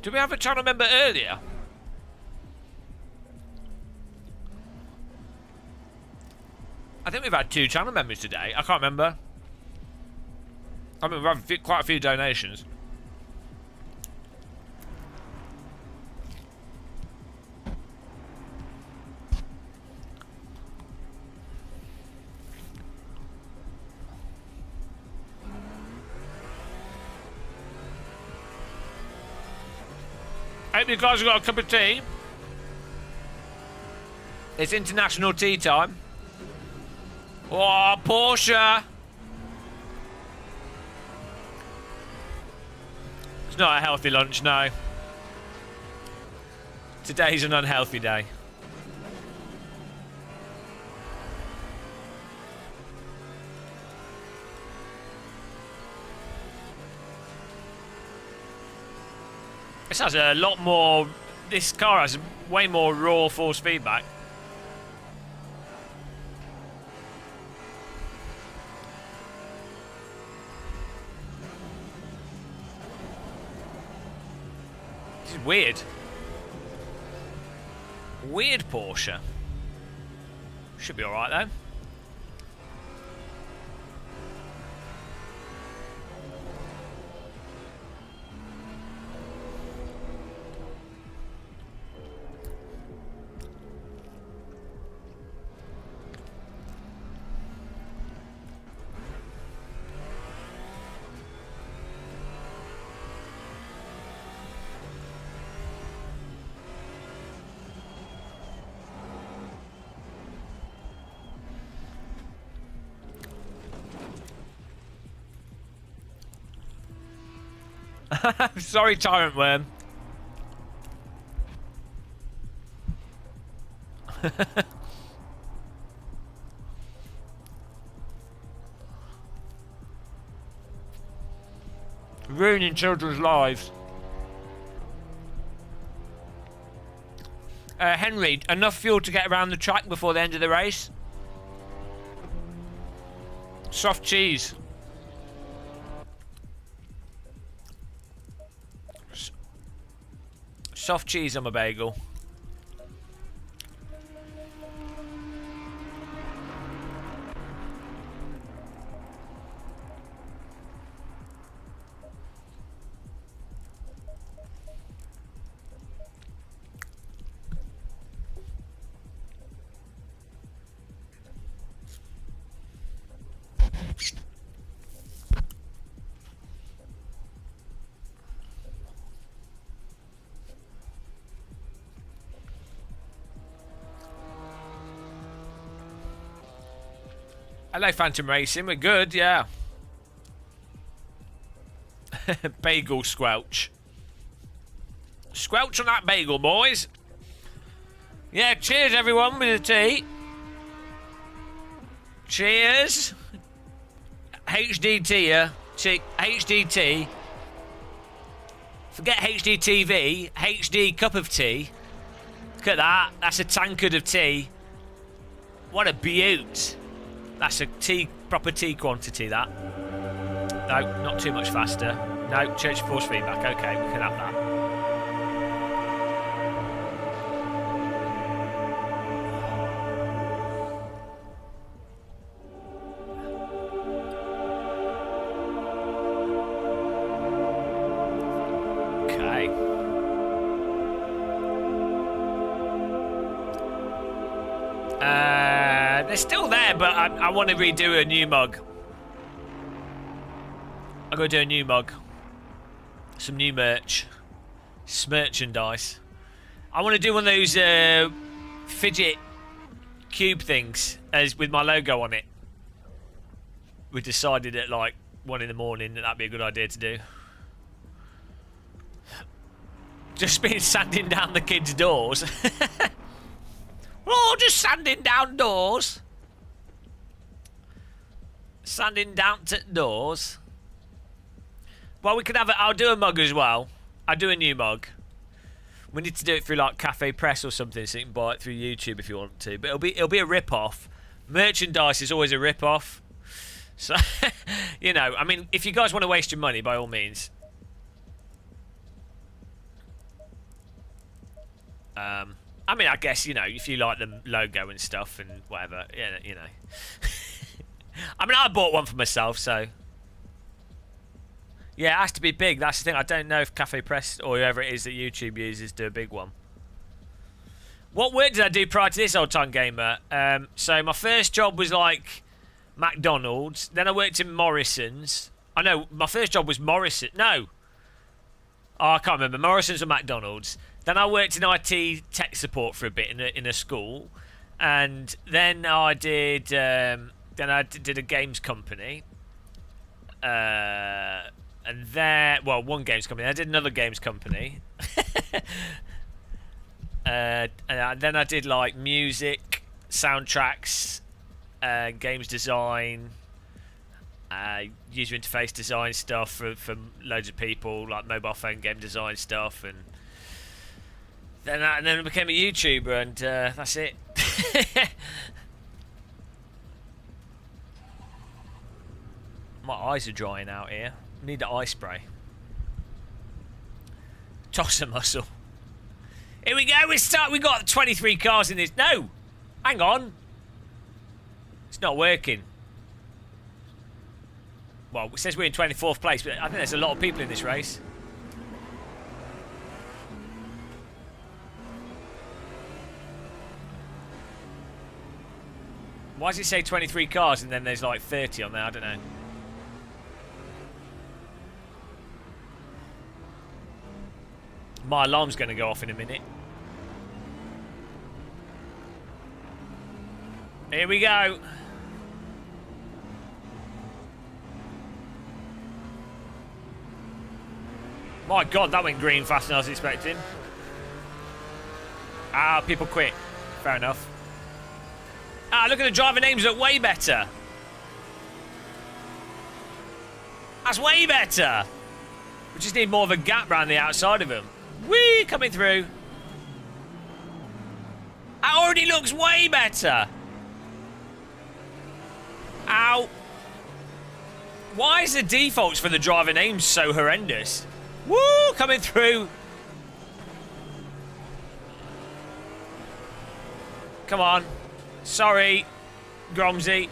Did we have a channel member earlier? I think we've had 2 channel members today. I can't remember. I mean, we've had quite a few donations. Hope you guys have got a cup of tea. It's international tea time. Oh, Porsche! It's not a healthy lunch, no. Today's an unhealthy day. This has a lot more... This car has way more raw force feedback. This is weird. Weird Porsche. Should be alright though. Sorry, Tyrant Worm. Ruining children's lives. Henry, enough fuel to get around the track before the end of the race? Soft cheese. Soft cheese on my bagel. Hello, Phantom Racing. We're good, yeah. Bagel squelch. Squelch on that bagel, boys. Yeah, cheers, everyone, with a tea. Cheers. HDT, yeah. HDT. Forget HDTV. HD cup of tea. Look at that. That's a tankard of tea. What a beaut. That's a tea, proper tea quantity, that. No, not too much faster. No, church force feedback. Okay, we can have that. Okay. They're still there, but I want to redo a new mug. I'm going to do a new mug. Some new merch. Smerchandise. I want to do one of those fidget cube things as with my logo on it. We decided at like 1 in the morning that that'd be a good idea to do. Just been sanding down the kids' doors. We're all just sanding down doors. Sanding down doors. Well, we could have it. I'll do a mug as well. I'll do a new mug. We need to do it through like Cafe Press or something, so you can buy it through YouTube if you want to. But it'll be a rip-off. Merchandise is always a rip-off. So, you know, I mean, if you guys want to waste your money, by all means. I mean, I guess, you know, if you like the logo and stuff and whatever, yeah, you know. I mean, I bought one for myself, so. Yeah, it has to be big. That's the thing. I don't know if Cafe Press or whoever it is that YouTube uses do a big one. What work did I do prior to this, old time gamer? So my first job was like McDonald's. Then I worked in Morrison's. I know, my first job was Morrison. No. Oh, I can't remember. Morrison's or McDonald's. Then I worked in IT tech support for a bit in a school, and then I did a games company, and then one games company. I did another games company, and then I did like music, soundtracks, games design, user interface design stuff for loads of people, like mobile phone game design stuff, and then I became a YouTuber, and that's it. My eyes are drying out here. Need the eye spray. Toss a muscle. Here we go. We got 23 cars in this. No, hang on. It's not working. Well, it says we're in 24th place, but I think there's a lot of people in this race. Why does it say 23 cars and then there's like 30 on there? I don't know. My alarm's going to go off in a minute. Here we go. My God, that went green faster than I was expecting. Ah, people quit. Fair enough. Ah, look at the driver names, look way better. That's way better. We just need more of a gap around the outside of them. Whee, coming through. That already looks way better. Ow. Why is the defaults for the driver names so horrendous? Woo, coming through. Come on. Sorry, Gromsy.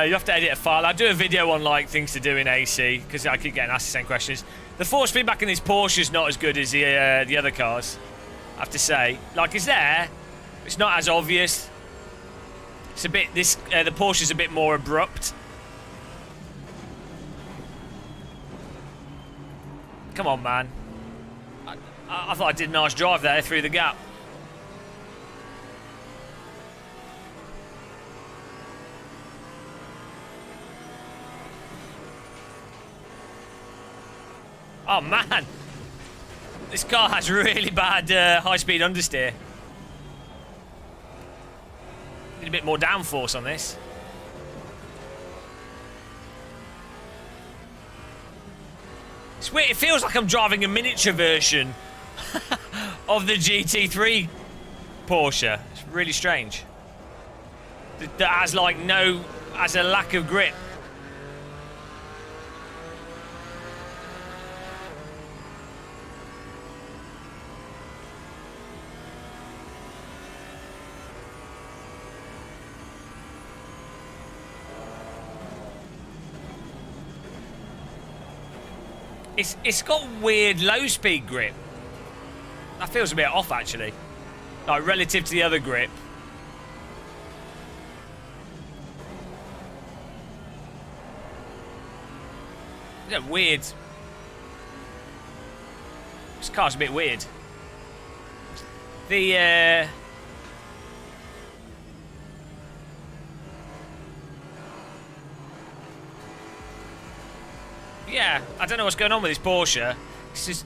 You have to edit a file. I'll do a video on like things to do in AC because I keep getting asked the same questions. The force feedback in this Porsche is not as good as the other cars, I have to say. Like, it's there. It's not as obvious. It's a bit. The Porsche is a bit more abrupt. Come on, man. I thought I did a nice drive there through the gap. Oh, man. This car has really bad high-speed understeer. Need a bit more downforce on this. It's weird. It feels like I'm driving a miniature version of the GT3 Porsche. It's really strange. That has like has a lack of grip. It's got weird low-speed grip. That feels a bit off, actually. Like, relative to the other grip. Yeah, weird. This car's a bit weird. The, yeah, I don't know what's going on with this Porsche. It's just...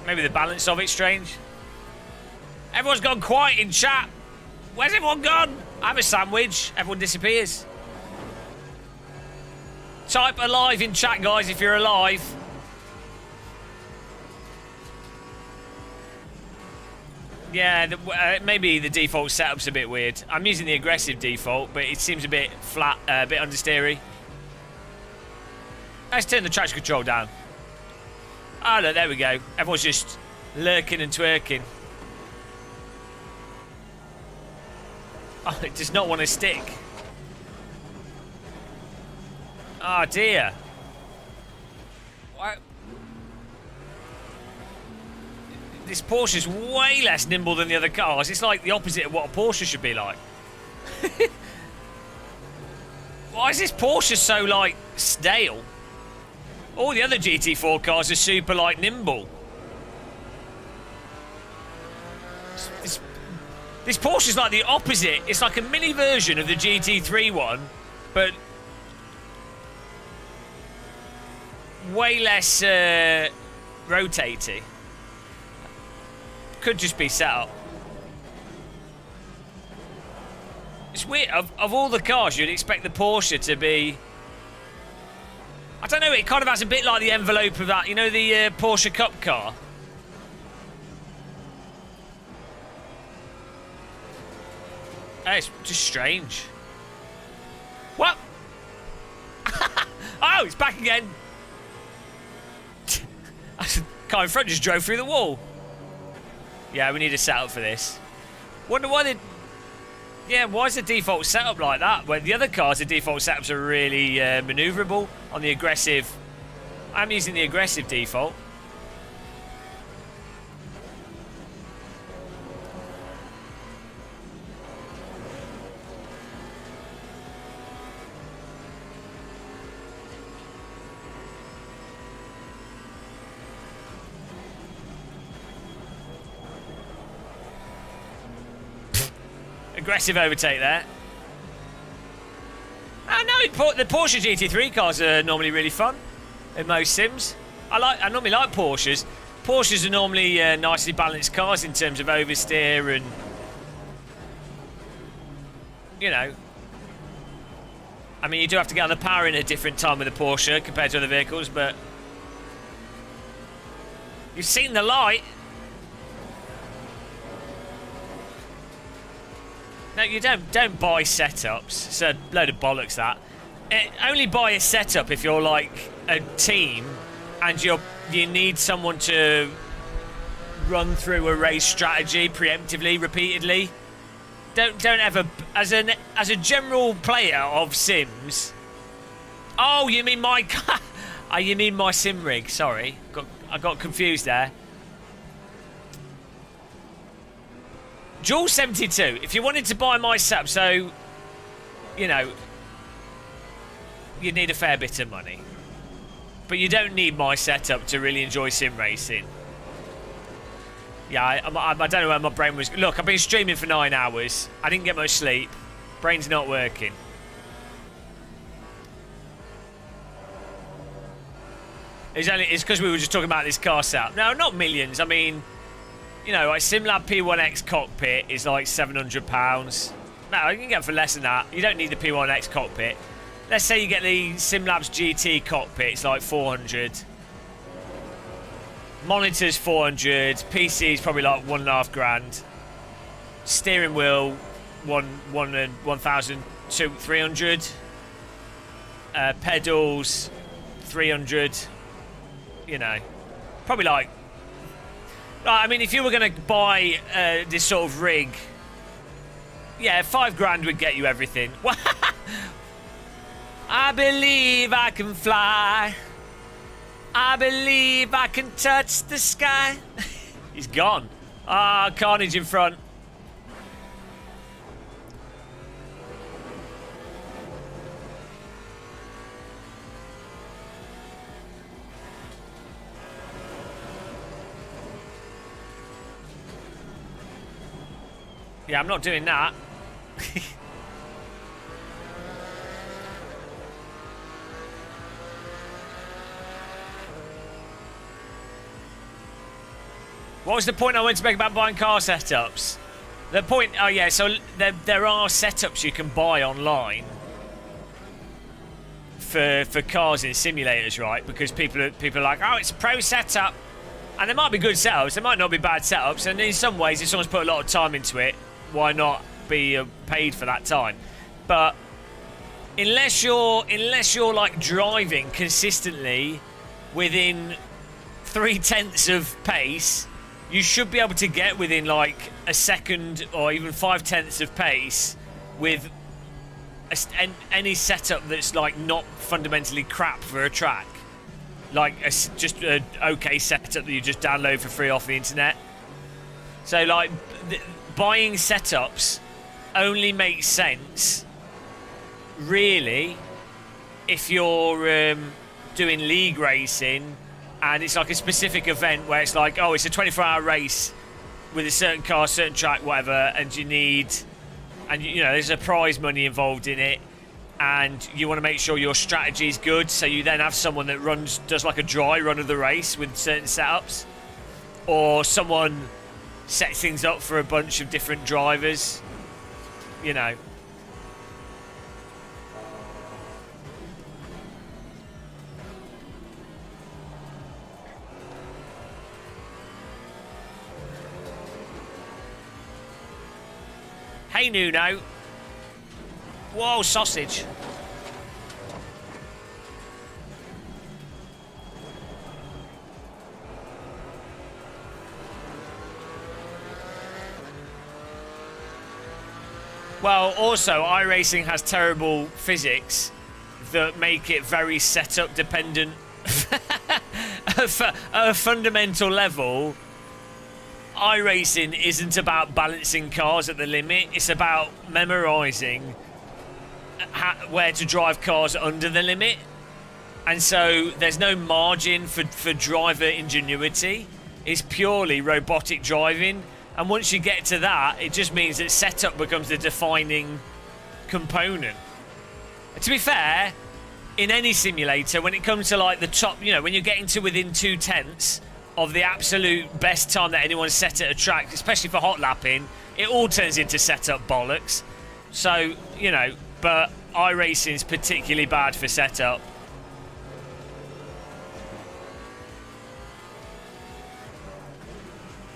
Maybe the balance of it's strange. Everyone's gone quiet in chat. Where's everyone gone? I have a sandwich. Everyone disappears. Type alive in chat, guys, if you're alive. Yeah, maybe the default setup's a bit weird. I'm using the aggressive default, but it seems a bit flat, a bit understeery. Let's turn the traction control down. Ah, look, there we go. Everyone's just lurking and twerking. Oh, it does not want to stick. Oh, dear. What? This Porsche's way less nimble than the other cars. It's like the opposite of what a Porsche should be like. Why is this Porsche so, like, stale? All the other GT4 cars are super, like, nimble. This Porsche's like the opposite. It's like a mini version of the GT3 one, but way less rotating. Could just be set up. It's weird. Of all the cars, you'd expect the Porsche to be... I don't know, it kind of has a bit like the envelope of that, you know, the Porsche Cup car? It's just strange. What? Oh, it's back again. Car in front just drove through the wall. Yeah, we need a setup for this. Wonder why they... Yeah, why is the default setup like that? Where the other cars, the default setups are really manoeuvrable on the aggressive. I'm using the aggressive default. Aggressive overtake there. I know the Porsche GT3 cars are normally really fun in most sims. I normally like Porsches. Porsches are normally nicely balanced cars in terms of oversteer and, you know. I mean, you do have to get on the power in a different time with a Porsche compared to other vehicles, but you've seen the light. No, you don't buy setups. It's a load of bollocks, that. Only buy a setup if you're like a team and you need someone to run through a race strategy preemptively, repeatedly. Don't ever, as a general player of Sims. Oh, you mean my you mean my sim rig? Sorry, I got confused there. Jules 72. If you wanted to buy my setup, so you know, you need a fair bit of money. But you don't need my setup to really enjoy sim racing. Yeah, I don't know where my brain was. Look, I've been streaming for 9 hours. I didn't get much sleep. Brain's not working. It's because we were just talking about this car setup. No, not millions. I mean, you know, like SimLab P1X cockpit is like £700. No, you can get it for less than that. You don't need the P1X cockpit. Let's say you get the SimLabs GT cockpit. It's like 400. Monitors 400. PC is probably like £1,500. Steering wheel 1,300. Pedals 300. You know, probably like. I mean, if you were going to buy this sort of rig, yeah, £5,000 would get you everything. I believe I can fly. I believe I can touch the sky. He's gone. Ah, carnage in front. Yeah, I'm not doing that. What was the point I wanted to make about buying car setups? The point, oh yeah, so there are setups you can buy online for cars in simulators, right? Because people are like, oh, it's a pro setup, and there might be good setups, there might not be bad setups, and in some ways, if someone's put a lot of time into it, why not be paid for that time? But unless you're like driving consistently within 0.3 of pace, you should be able to get within like a second or even 0.5 of pace with any setup that's like not fundamentally crap for a track, like just an okay setup that you just download for free off the internet. So like buying setups only makes sense really if you're doing league racing and it's like a specific event where it's like, oh, it's a 24-hour race with a certain car, certain track, whatever, and you know, there's a prize money involved in it, and you want to make sure your strategy is good, so you then have someone that does like a dry run of the race with certain setups, or someone sets things up for a bunch of different drivers, you know. Hey, Nuno. Whoa, sausage. Well, also, iRacing has terrible physics that make it very setup dependent. At a fundamental level, iRacing isn't about balancing cars at the limit. It's about memorising where to drive cars under the limit. And so there's no margin for driver ingenuity. It's purely robotic driving. And once you get to that, it just means that setup becomes the defining component. To be fair, in any simulator, when it comes to like the top, you know, when you're getting to within 0.2 of the absolute best time that anyone's set at a track, especially for hot lapping, it all turns into setup bollocks. So, you know, but iRacing's particularly bad for setup.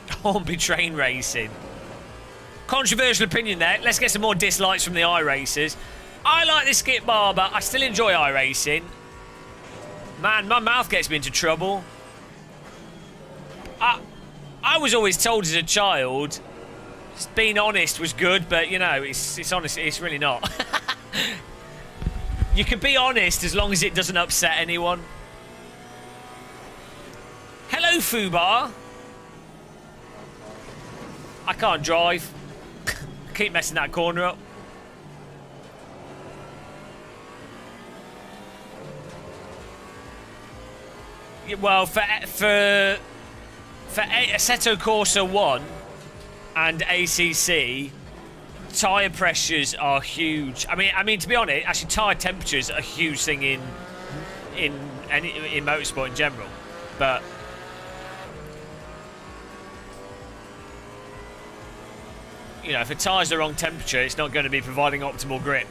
Hornby train racing. Controversial opinion there. Let's get some more dislikes from the iRacers. I like the skip bar, but I still enjoy iRacing. Man, my mouth gets me into trouble. I was always told as a child, being honest was good, but you know, it's honest. It's really not. You can be honest as long as it doesn't upset anyone. Hello, Fubar. I can't drive. I keep messing that corner up. Well, for Assetto Corsa 1 and ACC, tyre pressures are huge. I mean, to be honest, actually, tyre temperatures are a huge thing in motorsport in general. But you know, if a tyre's the wrong temperature, it's not going to be providing optimal grip.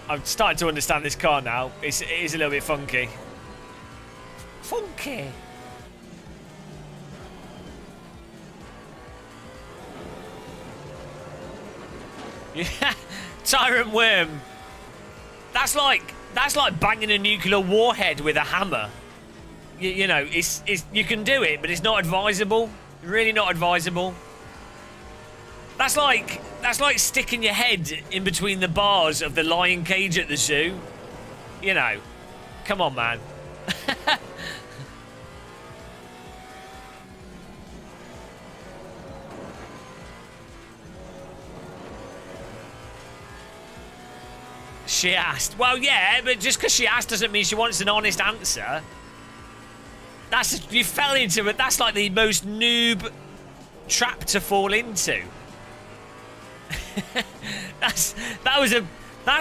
I'm starting to understand this car now. It is a little bit funky. Funky. Yeah, Tyrant Worm. That's like banging a nuclear warhead with a hammer. You know, it's you can do it, but it's not advisable. Really not advisable. That's like sticking your head in between the bars of the lion cage at the zoo. You know, come on, man. She asked. Well, yeah, but just because she asked doesn't mean she wants an honest answer. You fell into it. That's like the most noob trap to fall into. That's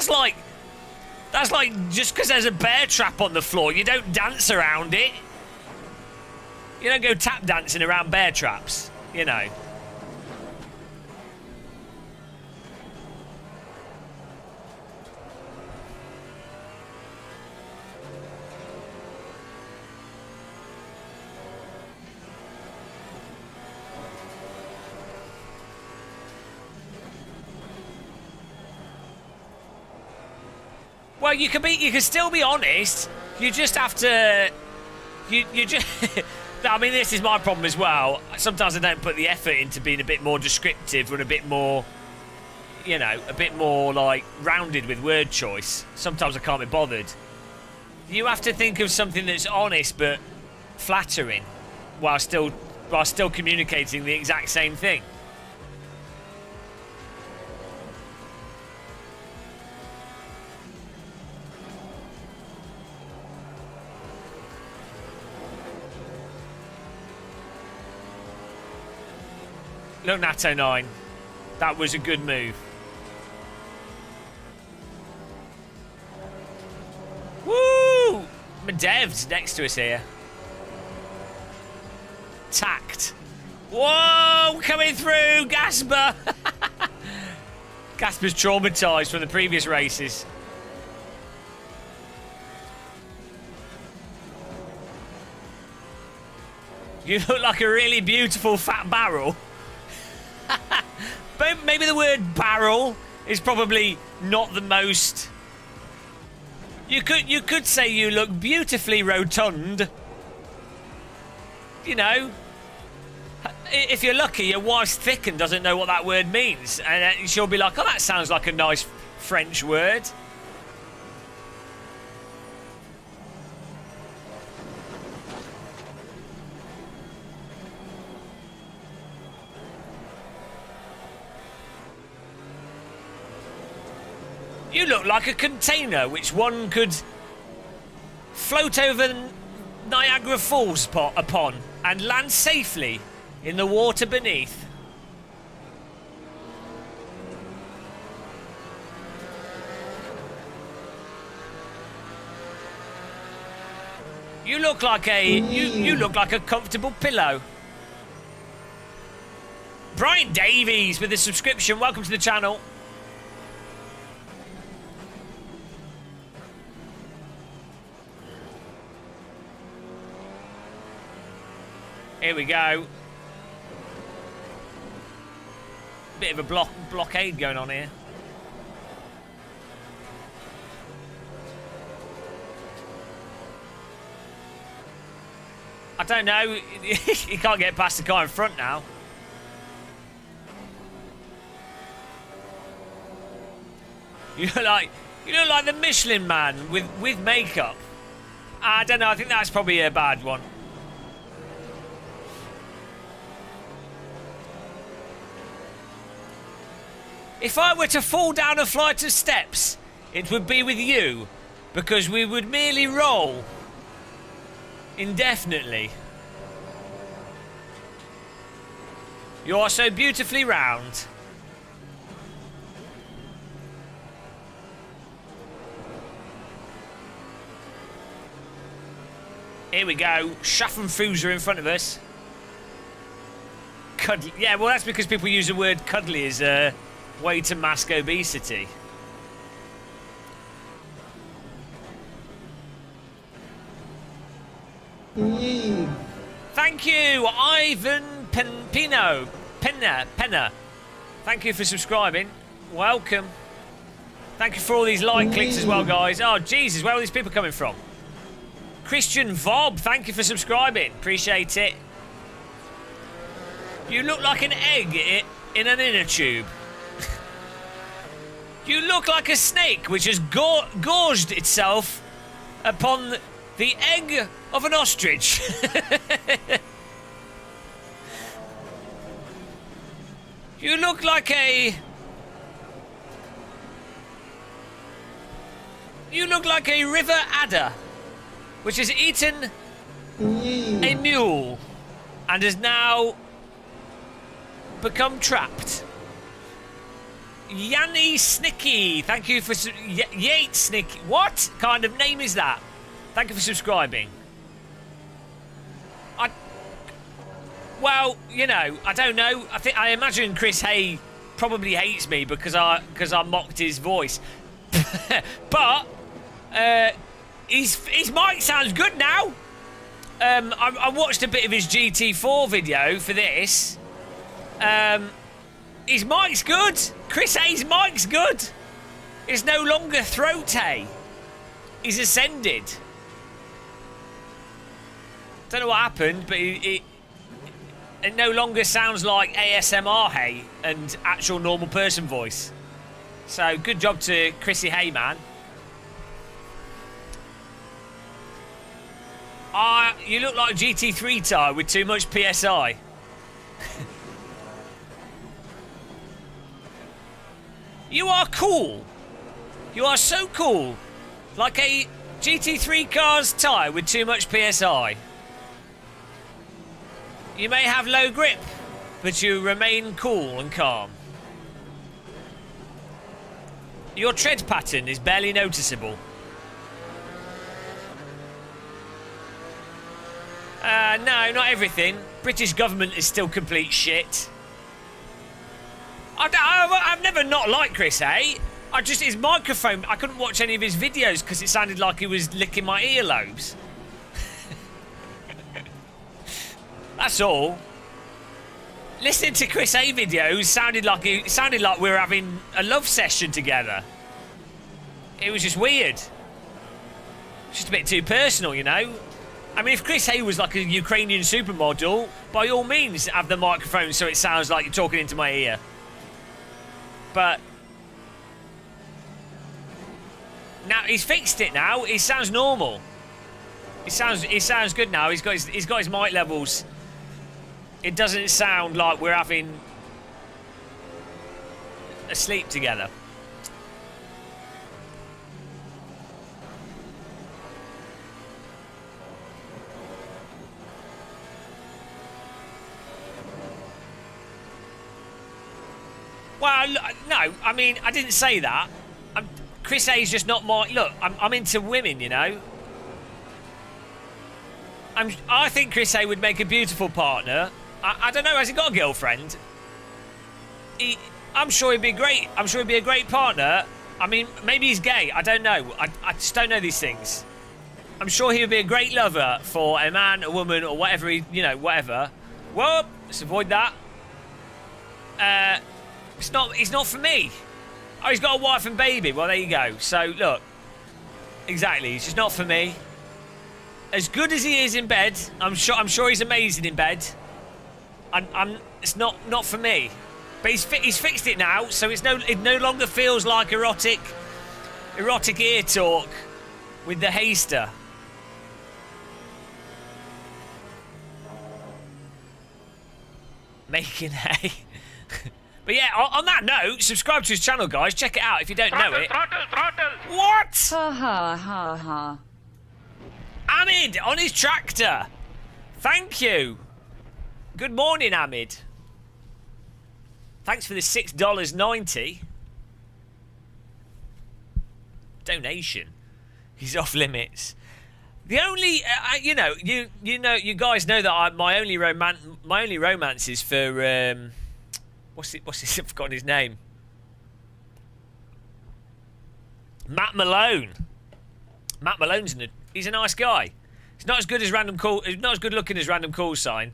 like just because there's a bear trap on the floor, you don't dance around it. You don't go tap dancing around bear traps, you know. Well, you can still be honest. You just have to. You just. I mean, this is my problem as well. Sometimes I don't put the effort into being a bit more descriptive and a bit more, you know, a bit more like rounded with word choice. Sometimes I can't be bothered. You have to think of something that's honest but flattering, while still communicating the exact same thing. Look, Natto 9. That was a good move. Woo! Medev's next to us here. Tact. Whoa! Coming through! Gasper! Gasper's traumatised from the previous races. You look like a really beautiful fat barrel. But maybe the word barrel is probably not the most. You could say you look beautifully rotund. You know, if you're lucky, your wife's thick and doesn't know what that word means, and she'll be like, "Oh, that sounds like a nice French word." You look like a container which one could float over Niagara Falls upon and land safely in the water beneath. You look like you look like a comfortable pillow. Brian Davies with a subscription. Welcome to the channel. Here we go. Bit of a blockade going on here. I don't know. He can't get past the car in front now. You look like the Michelin Man with makeup. I don't know. I think that's probably a bad one. If I were to fall down a flight of steps, it would be with you, because we would merely roll indefinitely. You are so beautifully round. Here we go. Schaffenfuser in front of us. Cuddly. Yeah, well, that's because people use the word cuddly as a way to mask obesity. Thank you, Ivan Penna. Thank you for subscribing. Welcome. Thank you for all these like clicks as well, guys. Oh, Jesus, where are these people coming from? Christian Vob, thank you for subscribing. Appreciate it. You look like an egg in an inner tube. You look like a snake which has gorged itself upon the egg of an ostrich. You look like a... You look like a river adder which has eaten a mule and has now become trapped. Yanni Snicky, thank you for... Yate Snicky. What kind of name is that? Thank you for subscribing. Well, you know, I don't know. I imagine Chris Hay probably hates me because I mocked his voice. But his mic sounds good now. I watched a bit of his GT4 video for this. His mic's good. Chris Hay's mic's good. It's no longer throat hay. He's ascended. Don't know what happened, but it no longer sounds like ASMR Hay and actual normal person voice. So good job to Chrissy Hay, man. You look like a GT3 tyre with too much PSI. You are cool. You are so cool. Like a GT3 car's tyre with too much PSI. You may have low grip, but you remain cool and calm. Your tread pattern is barely noticeable. No, not everything. British government is still complete shit. I've never not liked Chris Hay. His microphone, I couldn't watch any of his videos because it sounded like he was licking my earlobes. That's all. Listening to Chris Hay videos sounded like we were having a love session together. It was just weird. Just a bit too personal, you know. I mean, if Chris Hay was like a Ukrainian supermodel, by all means have the microphone so it sounds like you're talking into my ear. But now he's fixed it. Now it sounds normal. It sounds good now. He's got his mic levels. It doesn't sound like we're having a sleep together. Well, no, I mean, I didn't say that. Chris Hay's just not my... Look, I'm into women, you know. I think Chris Hay would make a beautiful partner. I don't know, has he got a girlfriend? I'm sure he'd be great. I'm sure he'd be a great partner. I mean, maybe he's gay. I don't know. I just don't know these things. I'm sure he would be a great lover for a man, a woman, or whatever, whatever. Well, let's avoid that. It's not for me. Oh, he's got a wife and baby. Well, there you go. So, look. Exactly. It's just not for me. As good as he is in bed, I'm sure he's amazing in bed. It's not for me. But he's fixed it now, so it no longer feels like erotic ear talk with the Hayster. Making hay. But yeah, on that note, subscribe to his channel, guys. Check it out if you don't know it. Throttle! What? Ha ha ha ha. Amid on his tractor. Thank you. Good morning, Amid. Thanks for the $6.90 donation. He's off limits. The only, you guys know that my only romance is for what's his? I've forgotten his name. Matt Malone. Matt Malone's he's a nice guy. He's not as good as He's not as good looking as Random Call Sign.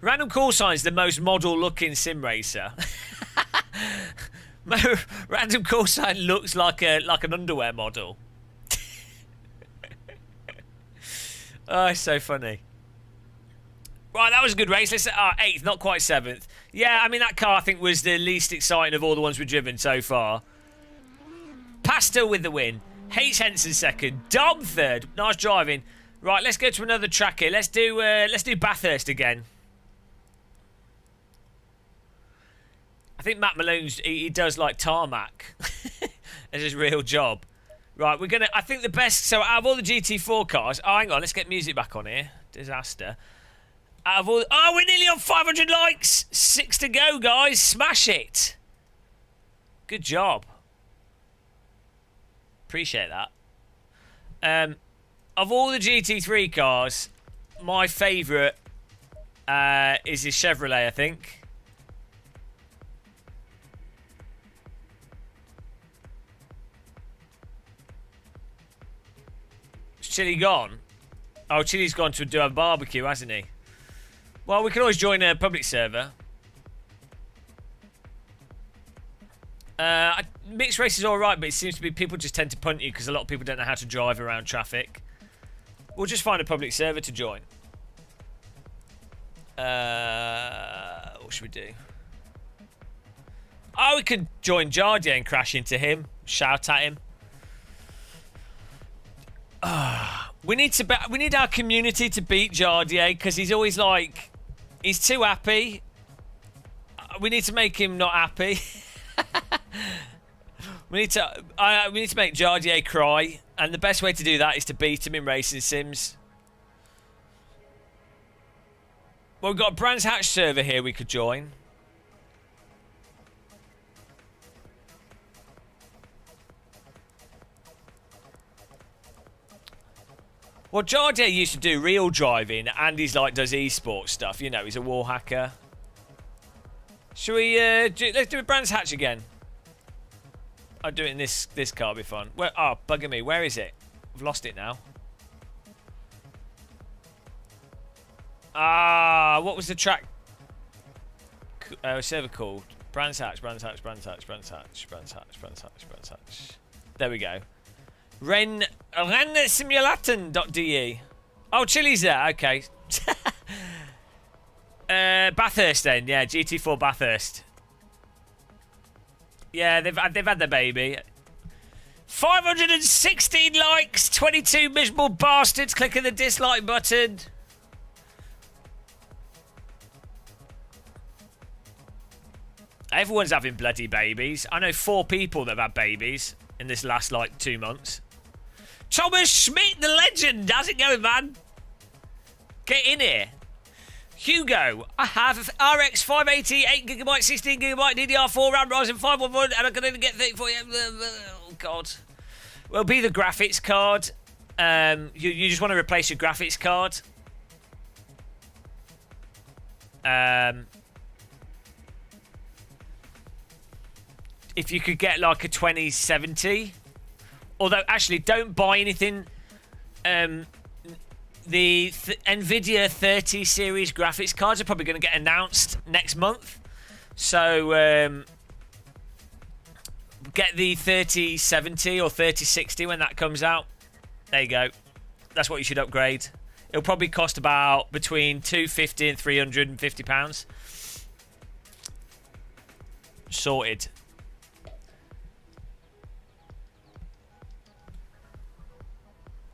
Random Call Sign's the most model looking sim racer. Random Call Sign looks like an underwear model. Oh, it's so funny. Right, that was a good race. Let's say 8th, not quite 7th. Yeah, I mean, that car I think was the least exciting of all the ones we've driven so far. Pasta with the win. Hayes Henson second. Dom third. Nice driving. Right, let's go to another track here. Let's do Bathurst again. I think Matt Malone's he does like tarmac as his real job. Right, I think the best, so out of all the GT4 cars, hang on, let's get music back on here. Disaster. Out of all, we're nearly on 500 likes. 6 to go, guys. Smash it. Good job. Appreciate that. Of all the GT3 cars, my favourite is his Chevrolet, I think. Chili gone? Oh, Chili's gone to do a barbecue, hasn't he? Well, we can always join a public server. Mixed race is alright, but it seems to be people just tend to punt you because a lot of people don't know how to drive around traffic. We'll just find a public server to join. What should we do? Oh, we could join Jardier and crash into him. Shout at him. We need our community to beat Jardier because he's always like, he's too happy. We need to make him not happy. we need to make Jardier cry, and the best way to do that is to beat him in racing sims. Well, we've got a Brands Hatch server here we could join. Well, Jardier used to do real driving, and he's like does esports stuff. You know, he's a wall hacker. Should we? Let's do a Brands Hatch again. I'll do it in this car. It'll be fun. Where? Oh, bugging me. Where is it? I've lost it now. What was the track? Server called Brands Hatch. Brands Hatch. Brands Hatch. Brands Hatch. Brands Hatch. Brands Hatch. Brands Hatch. There we go. Rensimulaten.de. Oh, Chili's there. Okay. Bathurst then. Yeah, GT4 Bathurst. Yeah, they've had their baby. 516 likes. 22 miserable bastards clicking the dislike button. Everyone's having bloody babies. I know 4 people that have had babies in this last, 2 months. Thomas Schmidt, the legend. How's it going, man? Get in here. Hugo, I have RX 580, 8GB, 16GB, DDR4, RAM Ryzen 511, and I can only get 34. Oh, God. Well, be the graphics card. You just want to replace your graphics card. If you could get like a 2070. Although, actually, don't buy anything. The NVIDIA 30 series graphics cards are probably going to get announced next month. So, get the 3070 or 3060 when that comes out. There you go. That's what you should upgrade. It'll probably cost about between £250 and £350. Sorted.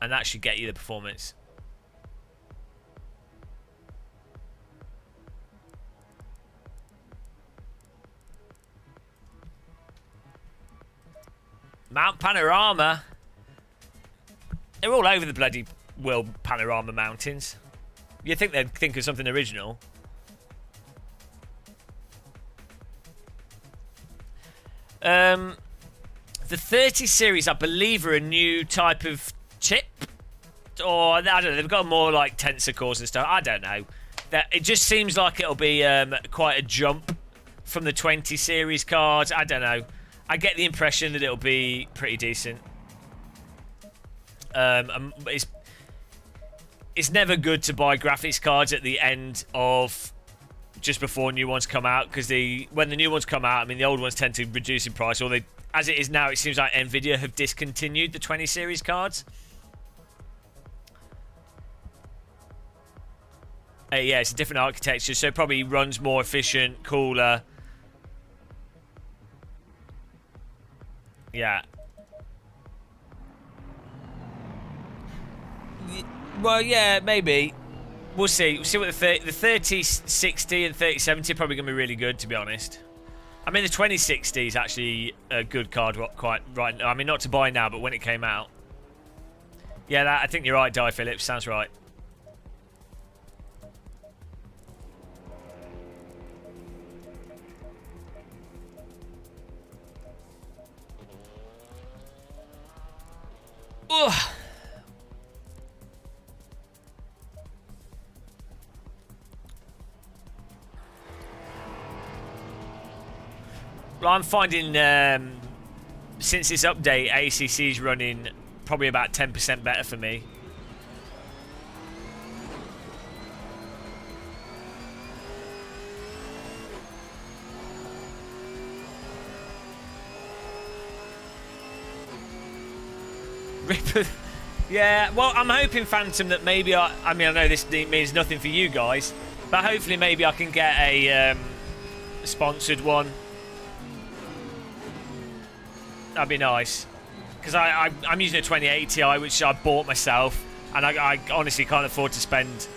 And that should get you the performance. Mount Panorama. They're all over the bloody world panorama mountains. You'd think they'd think of something original. The 30 series, I believe, are a new type of chip. Or, I don't know, they've got more like tensor cores and stuff. I don't know. It just seems like it'll be quite a jump from the 20 series cards. I don't know. I get the impression that it'll be pretty decent. It's never good to buy graphics cards at the end of just before new ones come out, because when the new ones come out, I mean, the old ones tend to reduce in price. Or as it is now, it seems like Nvidia have discontinued the 20 series cards. Yeah, it's a different architecture, so it probably runs more efficient, cooler. Yeah. Well, yeah, maybe. We'll see. We'll see what the 3060 and 3070 are probably going to be really good, to be honest. I mean, the 2060 is actually a good card, quite right. I mean, not to buy now, but when it came out. Yeah, I think you're right, Di Phillips. Sounds right. Ugh. Well, I'm finding since this update, ACC's running probably about 10% better for me. Yeah, well, I'm hoping, Phantom, that maybe I mean, I know this means nothing for you guys, but hopefully maybe I can get a sponsored one. That'd be nice, because I'm using a 2080 Ti, which I bought myself, and I honestly can't afford to spend.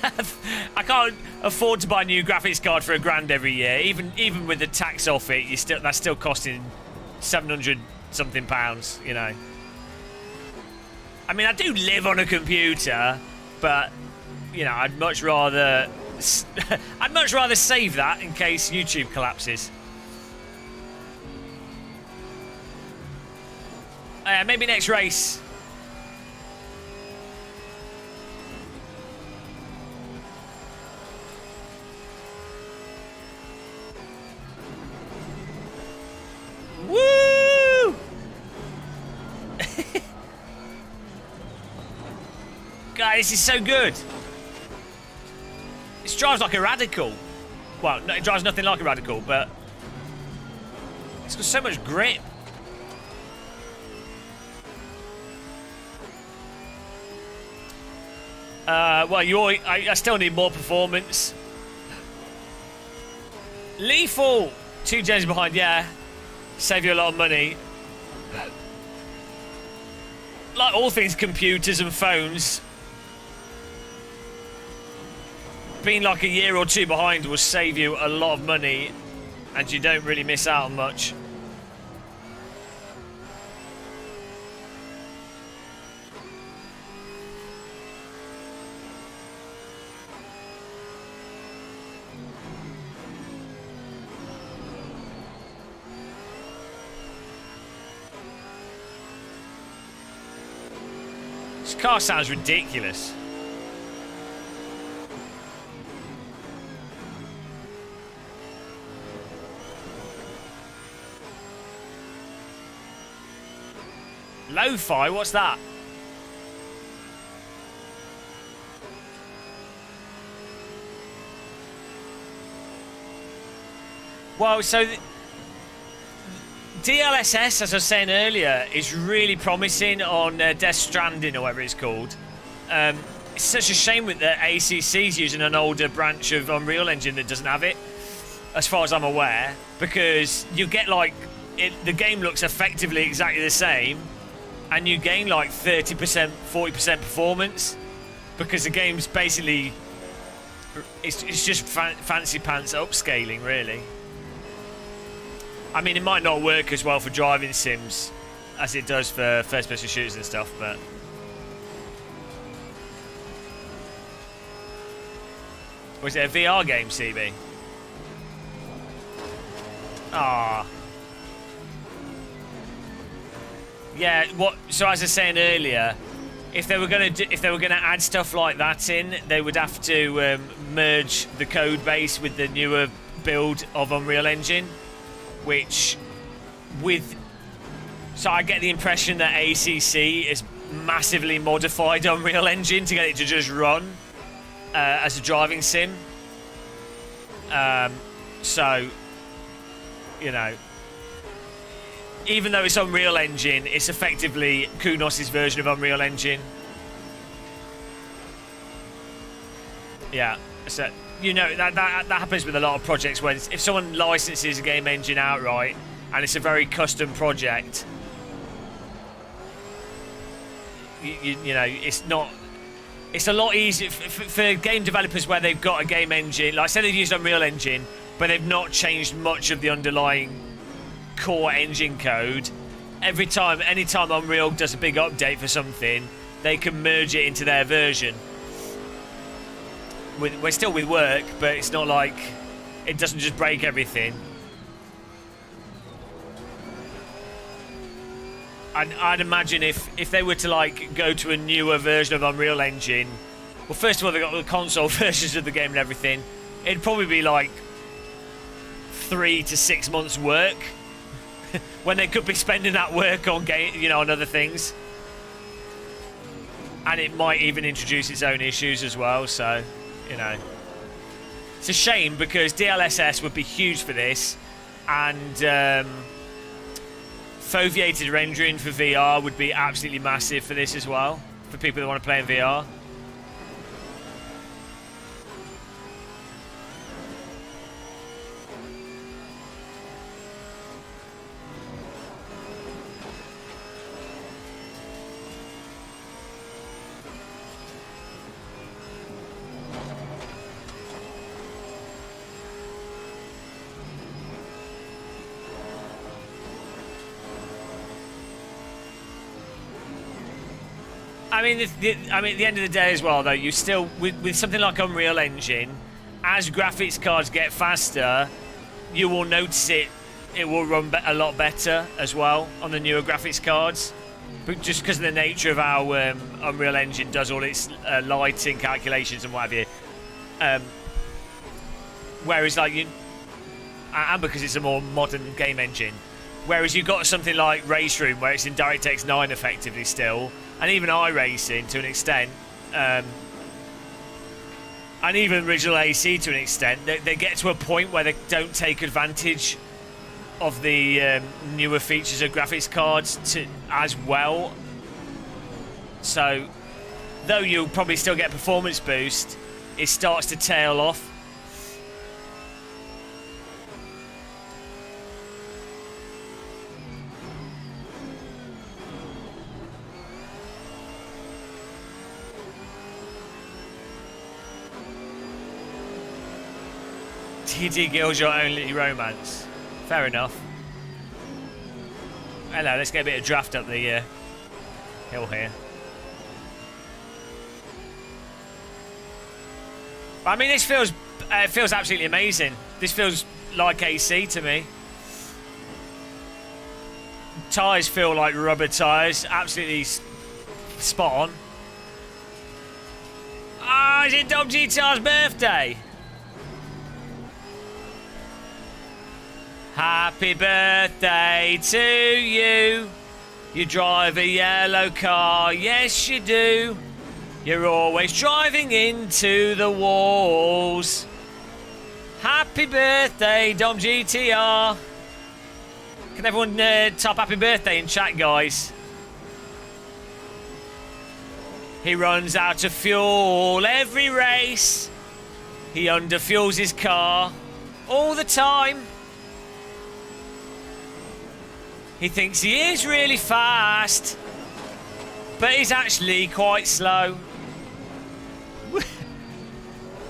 I can't afford to buy a new graphics card for £1,000 every year. Even with the tax off it, that's still costing £700 something, you know. I mean, I do live on a computer, but you know, I'd much rather save that in case YouTube collapses. Maybe next race. Woo! God, this is so good. This drives like a radical. Well, no, it drives nothing like a radical, but it's got so much grip. Well, I still need more performance. Lethal! 2 gens behind, yeah. Save you a lot of money. Like all things computers and phones, being like a year or 2 behind will save you a lot of money, and you don't really miss out on much. This car sounds ridiculous. Lo-fi, what's that? Well, so DLSS, as I was saying earlier, is really promising on Death Stranding or whatever it's called. It's such a shame that the ACC's using an older branch of Unreal Engine that doesn't have it, as far as I'm aware, because you get like the game looks effectively exactly the same, and you gain like 30%, 40% performance, because the game's basically it's just fancy pants upscaling, really. I mean, it might not work as well for driving sims as it does for first-person shooters and stuff, but... Was it a VR game, CB? Ah. Yeah. What? So as I was saying earlier, if they were gonna add stuff like that in, they would have to merge the code base with the newer build of Unreal Engine, which so I get the impression that ACC has massively modified Unreal Engine to get it to just run as a driving sim. So, you know, even though it's Unreal Engine, it's effectively Kunos' version of Unreal Engine. Yeah, so you know that happens with a lot of projects when if someone licenses a game engine outright and it's a very custom project, you know, it's not. It's a lot easier for game developers where they've got a game engine. Like, say they've used Unreal Engine, but they've not changed much of the underlying core engine code. Anytime Unreal does a big update for something, they can merge it into their version. We're still with work, but it's not like it doesn't just break everything. I'd imagine if they were to like go to a newer version of Unreal Engine, well, first of all, they got the console versions of the game and everything. It'd probably be like 3 to 6 months work when they could be spending that work on game, you know, on other things. And it might even introduce its own issues as well. So, you know, it's a shame because DLSS would be huge for this, and foveated rendering for VR would be absolutely massive for this as well, for people that want to play in VR. I mean, at the end of the day as well, though, you still with something like Unreal Engine, as graphics cards get faster, you will notice it will run a lot better as well on the newer graphics cards, but just because of the nature of how Unreal Engine does all its lighting calculations and what have you. Whereas, like and because it's a more modern game engine. Whereas you've got something like Race Room, where it's in DirectX 9 effectively still, and even iRacing to an extent, and even original AC to an extent, they get to a point where they don't take advantage of the newer features of graphics cards as well. So, though you'll probably still get performance boost, it starts to tail off. TD Gill's your only romance. Fair enough. Hello, let's get a bit of draft up the hill here. I mean, this feels absolutely amazing. This feels like AC to me. Tyres feel like rubber tyres. Absolutely spot on. Ah, is it Dom GTR's birthday? Happy birthday to you. You drive a yellow car, yes you do. You're always driving into the walls. Happy birthday, Dom GTR. Can everyone type happy birthday in chat, guys? He runs out of fuel every race. He underfuels his car all the time. He thinks he is really fast, but he's actually quite slow.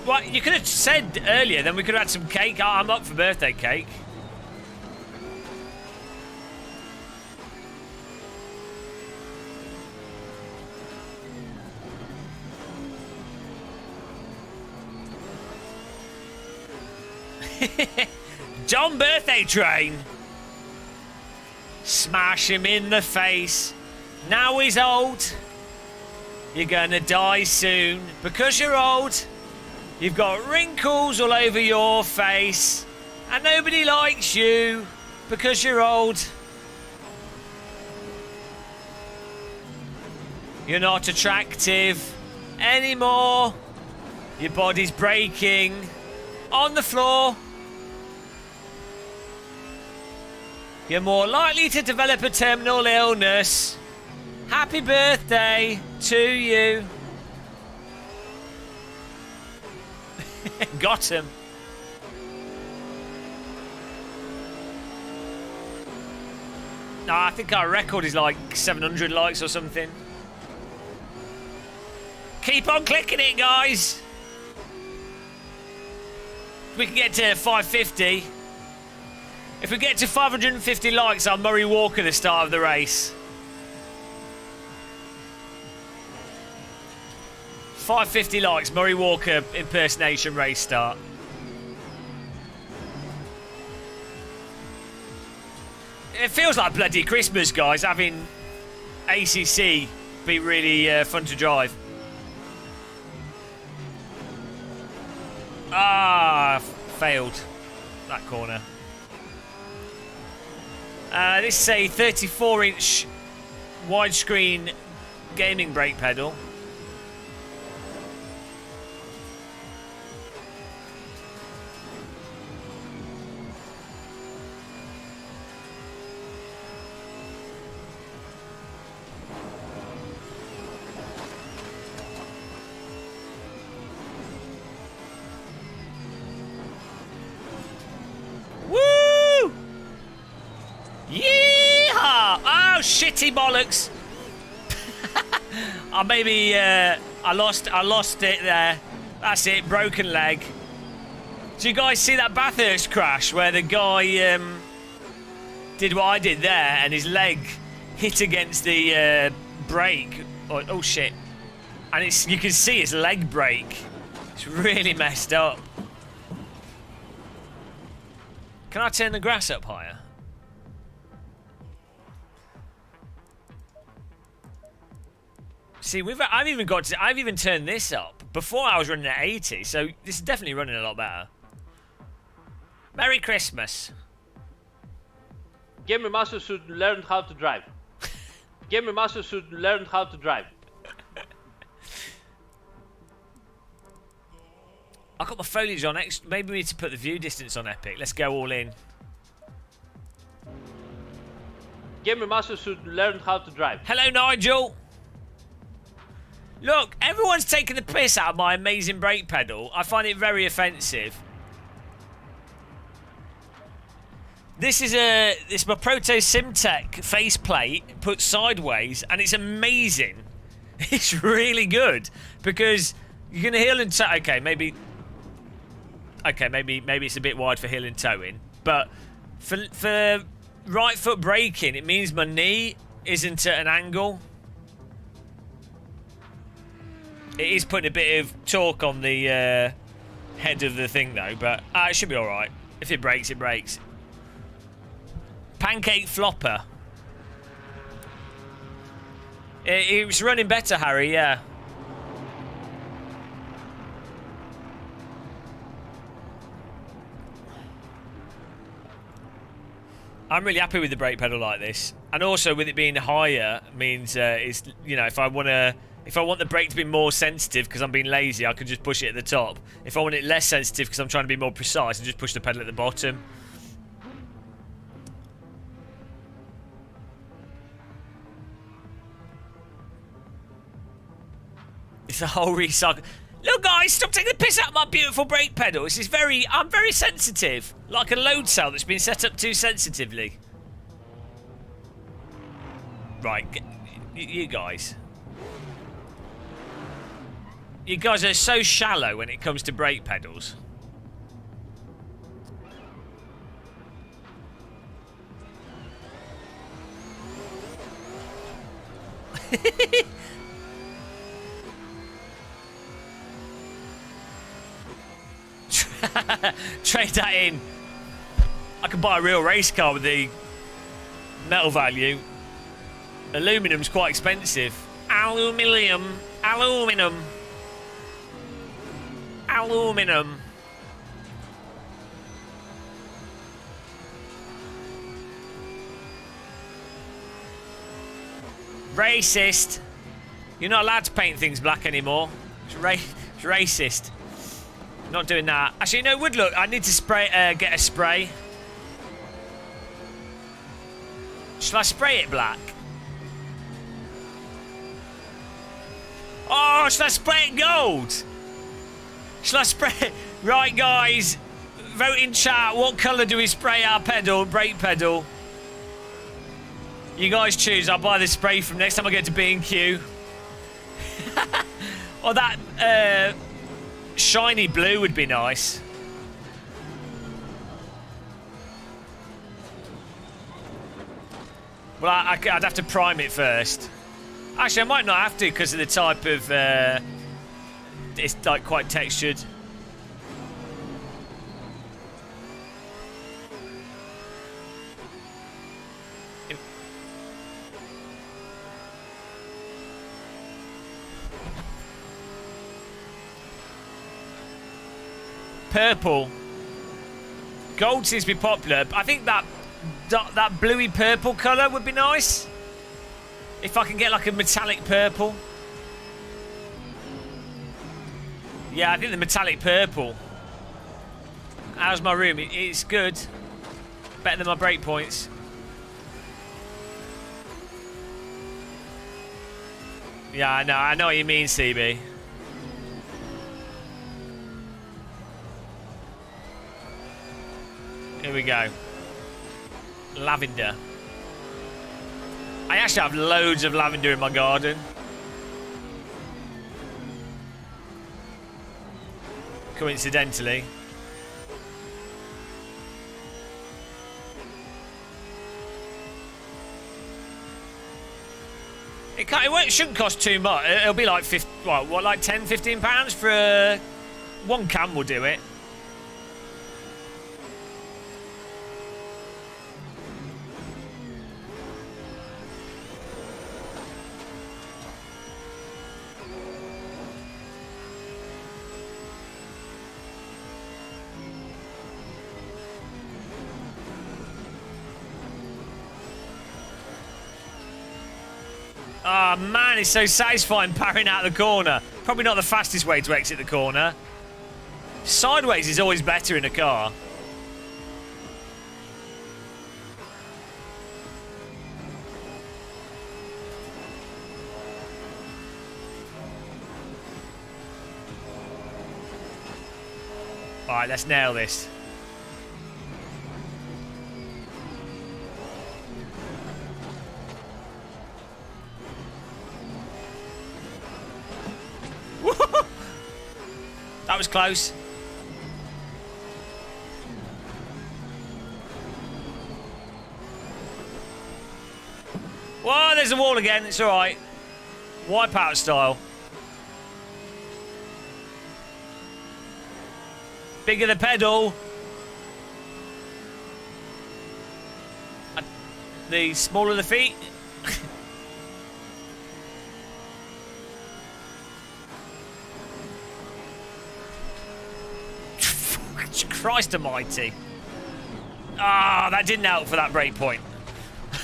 Well, you could have said earlier, then we could have had some cake. I'm up for birthday cake. John birthday train. Smash him in the face. Now he's old. You're gonna die soon. Because you're old, you've got wrinkles all over your face. And nobody likes you. Because you're old. You're not attractive anymore. Your body's breaking. On the floor. You're more likely to develop a terminal illness. Happy birthday to you. Got him. No, I think our record is like 700 likes or something. Keep on clicking it, guys. We can get to 550. If we get to 550 likes, I'll Murray Walker the start of the race. 550 likes, Murray Walker impersonation race start. It feels like bloody Christmas, guys, having ACC be really fun to drive. Ah, failed that corner. This is a 34-inch widescreen gaming brake pedal. Shitty bollocks! I lost it there. That's it, broken leg. Did you guys see that Bathurst crash where the guy did what I did there and his leg hit against the brake? Oh shit! And you can see his leg break. It's really messed up. Can I turn the grass up higher? See, I've even turned this up. Before I was running at 80, so this is definitely running a lot better. Merry Christmas. Gamer Master should learn how to drive. Gamer Master should learn how to drive. I got my foliage on. Maybe we need to put the view distance on Epic. Let's go all in. Gamer Master should learn how to drive. Hello, Nigel. Look, everyone's taking the piss out of my amazing brake pedal. I find it very offensive. This is my Proto Simtech faceplate put sideways, and it's amazing. It's really good because you can heel and toe. Okay, maybe it's a bit wide for heel and towing, but for right foot braking, it means my knee isn't at an angle. It is putting a bit of torque on the head of the thing though, but it should be alright. If it breaks, it breaks. Pancake flopper. It was running better, Harry, yeah. I'm really happy with the brake pedal like this. And also with it being higher means it's, you know, if I want the brake to be more sensitive because I'm being lazy, I can just push it at the top. If I want it less sensitive because I'm trying to be more precise, I just push the pedal at the bottom. It's a whole recycle. Look, guys, stop taking the piss out of my beautiful brake pedal. This is I'm very sensitive. Like a load cell that's been set up too sensitively. Right, you guys. You guys are so shallow when it comes to brake pedals. Trade that in. I could buy a real race car with the metal value. Aluminum's quite expensive. Aluminium. Aluminum. Aluminum. Racist. You're not allowed to paint things black anymore. It's racist. Not doing that. Actually, no, would look. I need to spray. Get a spray. Shall I spray it black? Oh, shall I spray it gold? Shall I spray it? Right, guys. Vote in chat. What colour do we spray our pedal, brake pedal? You guys choose. I'll buy the spray from next time I get to B&Q. Or that shiny blue would be nice. Well, I'd have to prime it first. Actually, I might not have to because of the type of... it's like quite textured. Purple. Gold seems to be popular. I think that bluey purple colour would be nice. If I can get like a metallic purple. Yeah, I think the metallic purple. How's my room? It's good. Better than my break points. Yeah, I know what you mean, CB. Here we go. Lavender. I actually have loads of lavender in my garden. Coincidentally. It shouldn't cost too much. It'll be like like 10, 15 pounds for one can will do it. Oh man, it's so satisfying powering out the corner. Probably not the fastest way to exit the corner. Sideways is always better in a car. Alright, let's nail this. That was close. Whoa, there's a wall again. It's all right. Wipeout style. Bigger the pedal. The smaller the feet. Christ almighty. Ah, that didn't help for that break point.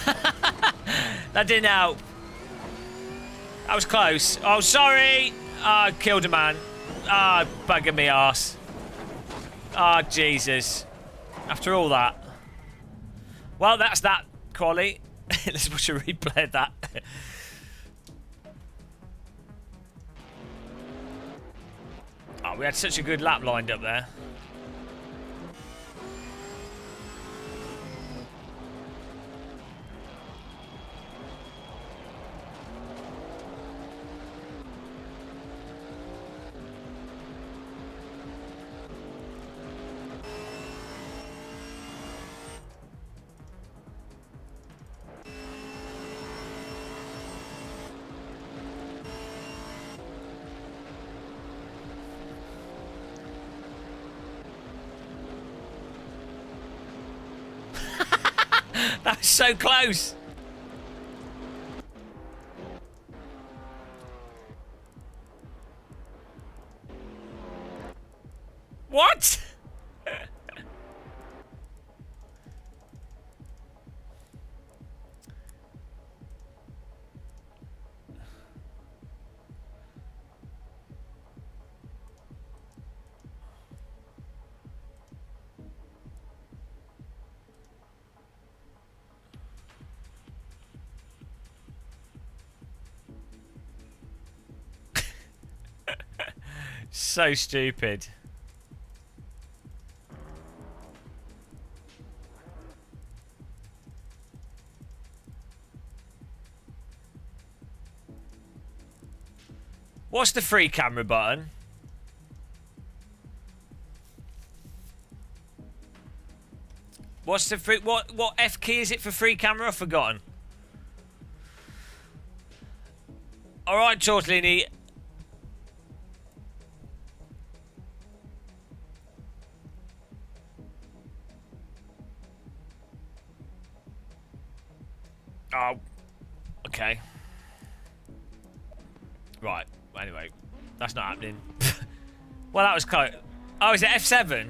That didn't help. That was close. Oh, sorry. Ah, killed a man. Ah, bugger me arse. Ah, Jesus. After all that. Well, that's that, quality. Let's watch a replay of that. Oh, we had such a good lap lined up there. That was so close. What? So stupid. What's the free camera button? What's the free what F key is it for free camera? I've forgotten. Alright, Tortellini. Oh, okay. Right. Anyway, that's not happening. Well, that was close. Oh, is it F7?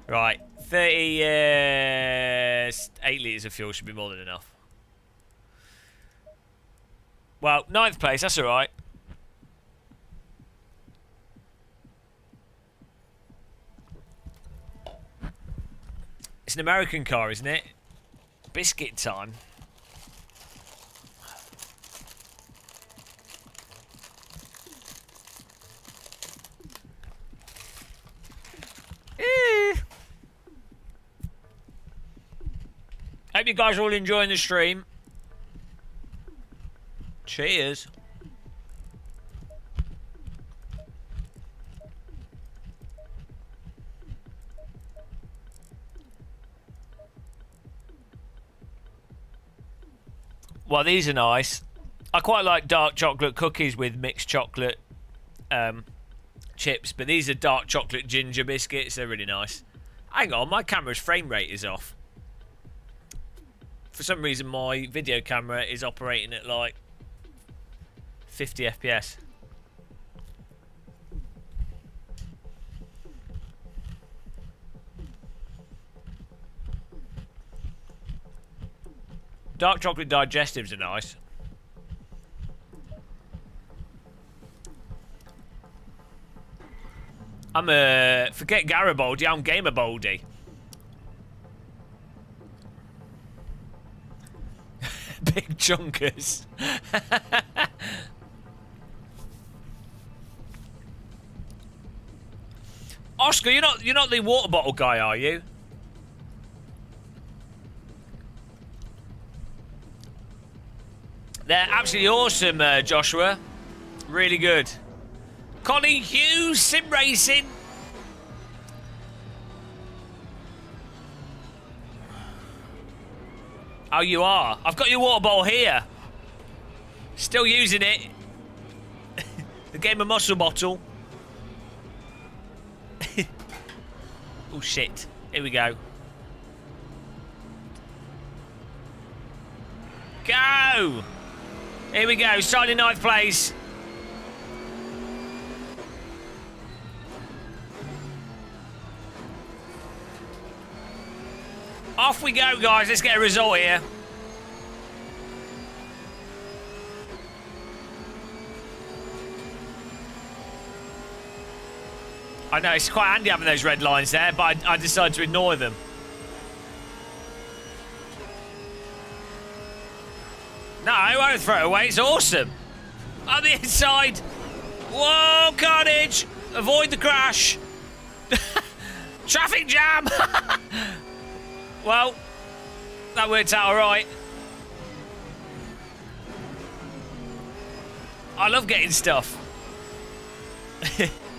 Right. 38 litres of fuel should be more than enough. Well, 9th place. That's all right. It's an American car, isn't it? Biscuit time. Hope you guys are all enjoying the stream. Cheers. Well, these are nice. I quite like dark chocolate cookies with mixed chocolate chips, but these are dark chocolate ginger biscuits. They're really nice. Hang on, my camera's frame rate is off. For some reason, my video camera is operating at like 50 FPS. Dark chocolate digestives are nice. I'm forget Garibaldi, I'm Gamerbaldi. Big chunkers. Oscar, you're not the water bottle guy, are you? They're absolutely awesome, Joshua. Really good. Colin Hughes, sim racing. Oh, you are? I've got your water bottle here. Still using it. The game of muscle bottle. Oh, shit. Here we go. Go! Here we go. Starting 9th place. Off we go, guys. Let's get a result here. I know, it's quite handy having those red lines there, but I decided to ignore them. No, I won't throw it away. It's awesome. On the inside. Whoa, carnage. Avoid the crash. Traffic jam. Well, that worked out all right. I love getting stuff.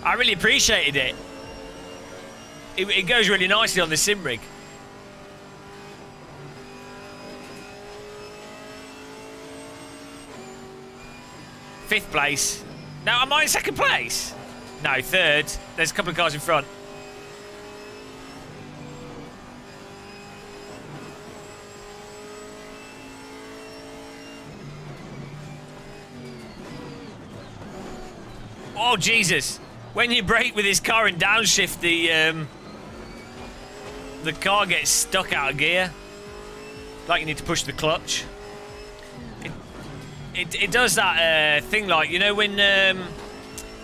I really appreciated it. It goes really nicely on the sim rig. Fifth place. Now, am I in 2nd place? No, 3rd. There's a couple of cars in front. Oh, Jesus. When you brake with this car in downshift, the car gets stuck out of gear. Like you need to push the clutch. It does that thing like, you know, when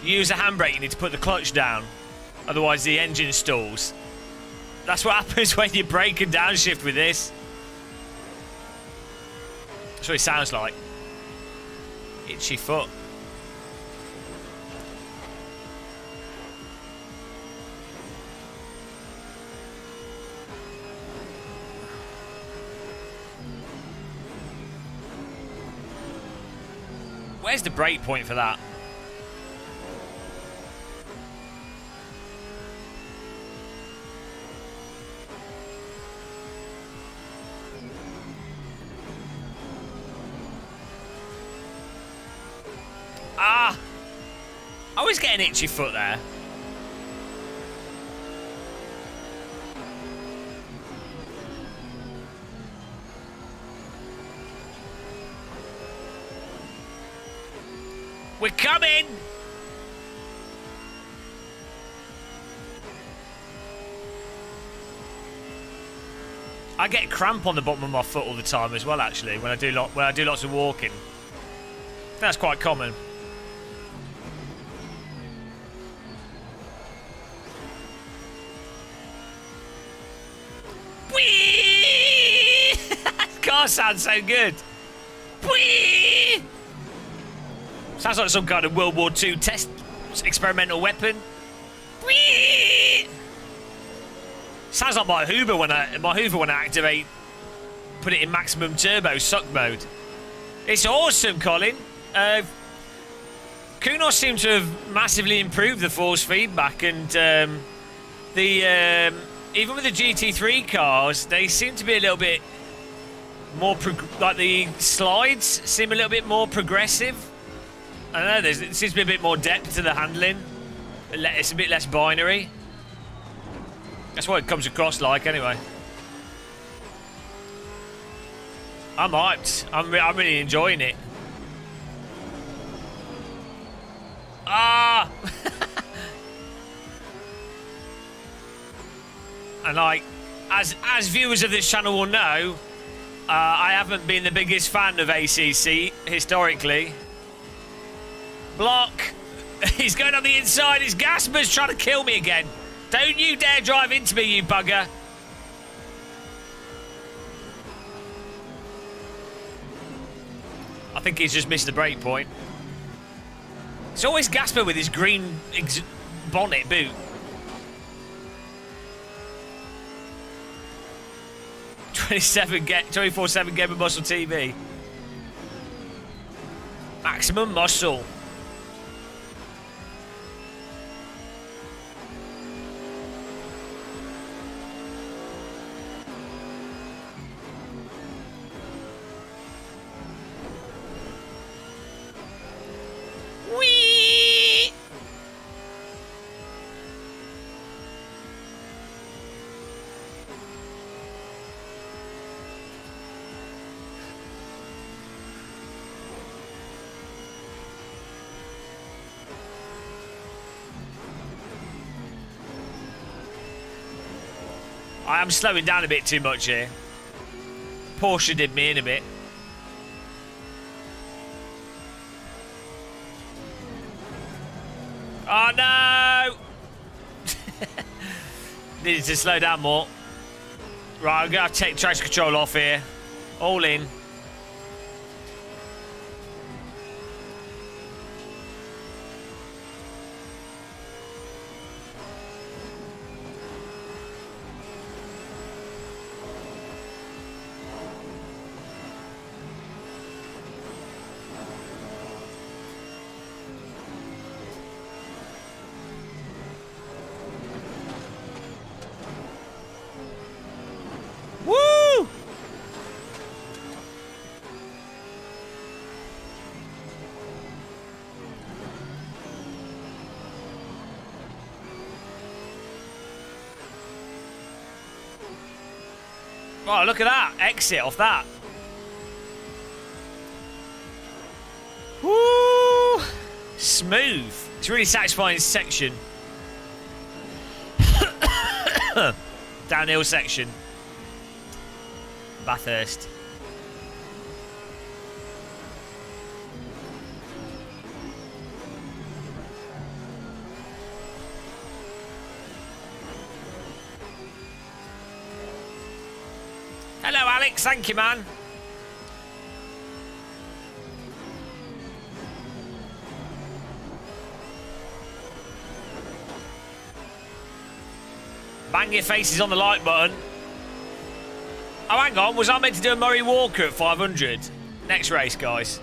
you use a handbrake, you need to put the clutch down. Otherwise, the engine stalls. That's what happens when you brake and downshift with this. That's what it sounds like. Itchy foot. Where's the brake point for that? Ah! I always get an itchy foot there. We're coming! I get cramp on the bottom of my foot all the time as well, actually, when I do lots of walking. That's quite common. Whee! That car sounds so good. Whee! Sounds like some kind of World War II test experimental weapon. Whee! Sounds like my Hoover when I activate, put it in maximum turbo suck mode. It's awesome, Colin. Kunos seems to have massively improved the force feedback, and even with the GT3 cars, they seem to be a little bit more like the slides seem a little bit more progressive. I don't know. There seems to be a bit more depth to the handling. It's a bit less binary. That's what it comes across like, anyway. I'm hyped. I'm really enjoying it. Ah! And like, as viewers of this channel will know, I haven't been the biggest fan of ACC historically. Block. He's going on the inside. His Gasper's trying to kill me again. Don't you dare drive into me, you bugger. I think he's just missed the break point. It's always Gasper with his green bonnet boot. Get 24/7 Game of Muscle TV. Maximum muscle. Whee! I am slowing down a bit too much here. Porsche did me in a bit. Oh no! Needed to slow down more. Right, I'm gonna have to take traction control off here. All in. Woo! Oh, look at that. Exit off that. Woo! Smooth. It's a really satisfying section. Downhill section. Bathurst. Hello, Alex. Thank you, man. Bang your faces on the like button. Oh, hang on. Was I meant to do a Murray Walker at 500? Next race, guys.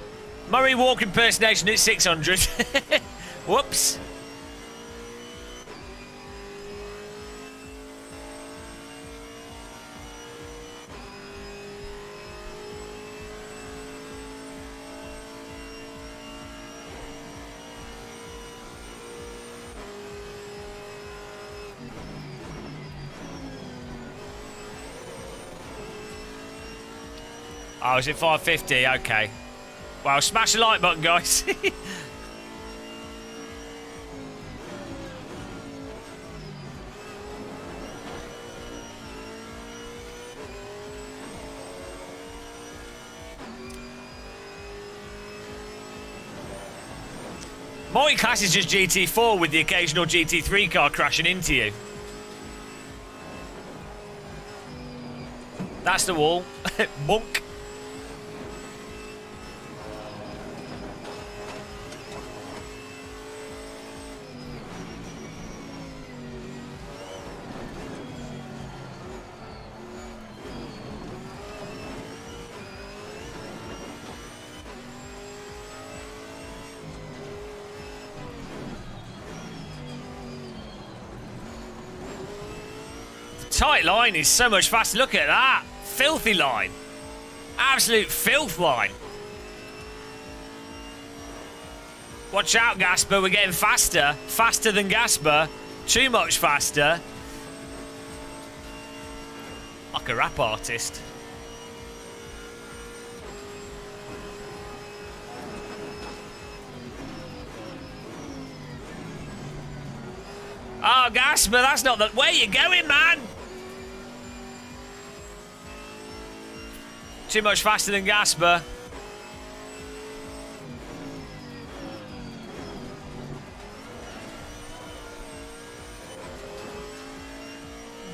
Murray Walker impersonation at 600. Whoops. Oh, is it 550? Okay. Well, smash the like button, guys. My class is just GT4 with the occasional GT3 car crashing into you. That's the wall. Monk. Tight line is so much faster. Look at that. Filthy line. Absolute filth line. Watch out, Gasper. We're getting faster. Faster than Gasper. Too much faster. Like a rap artist. Oh, Gasper, that's not the... Where you going, man? Too much faster than Gasper.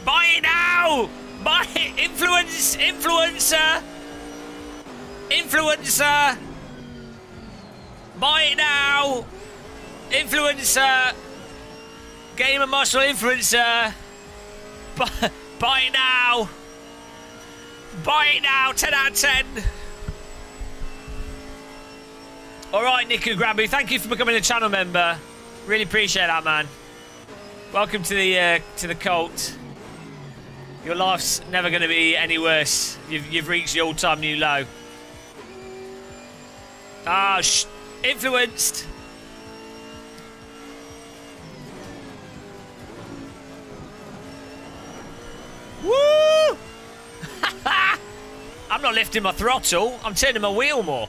Buy it now! Buy it! Influencer! Influencer! Buy it now! Influencer! Game of Muscle Influencer! Buy it now! Buy it now, 10 out of 10. Alright, Niku Grabby, thank you for becoming a channel member. Really appreciate that, man. Welcome to the cult. Your life's never going to be any worse. You've reached the all-time new low. Ah, influenced. Woo! I'm not lifting my throttle, I'm turning my wheel more.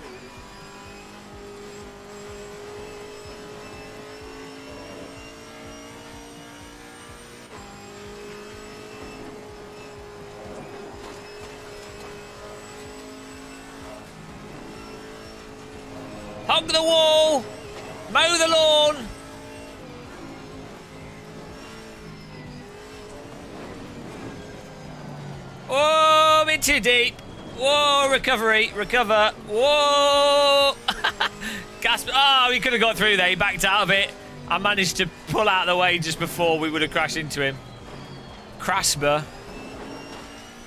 Hug the wall! Mow the lawn! Whoa, a bit too deep. Whoa, recovery, recover. Whoa! Gasp. Oh, he could have got through there. He backed out of it. I managed to pull out of the way just before we would have crashed into him. Crasper.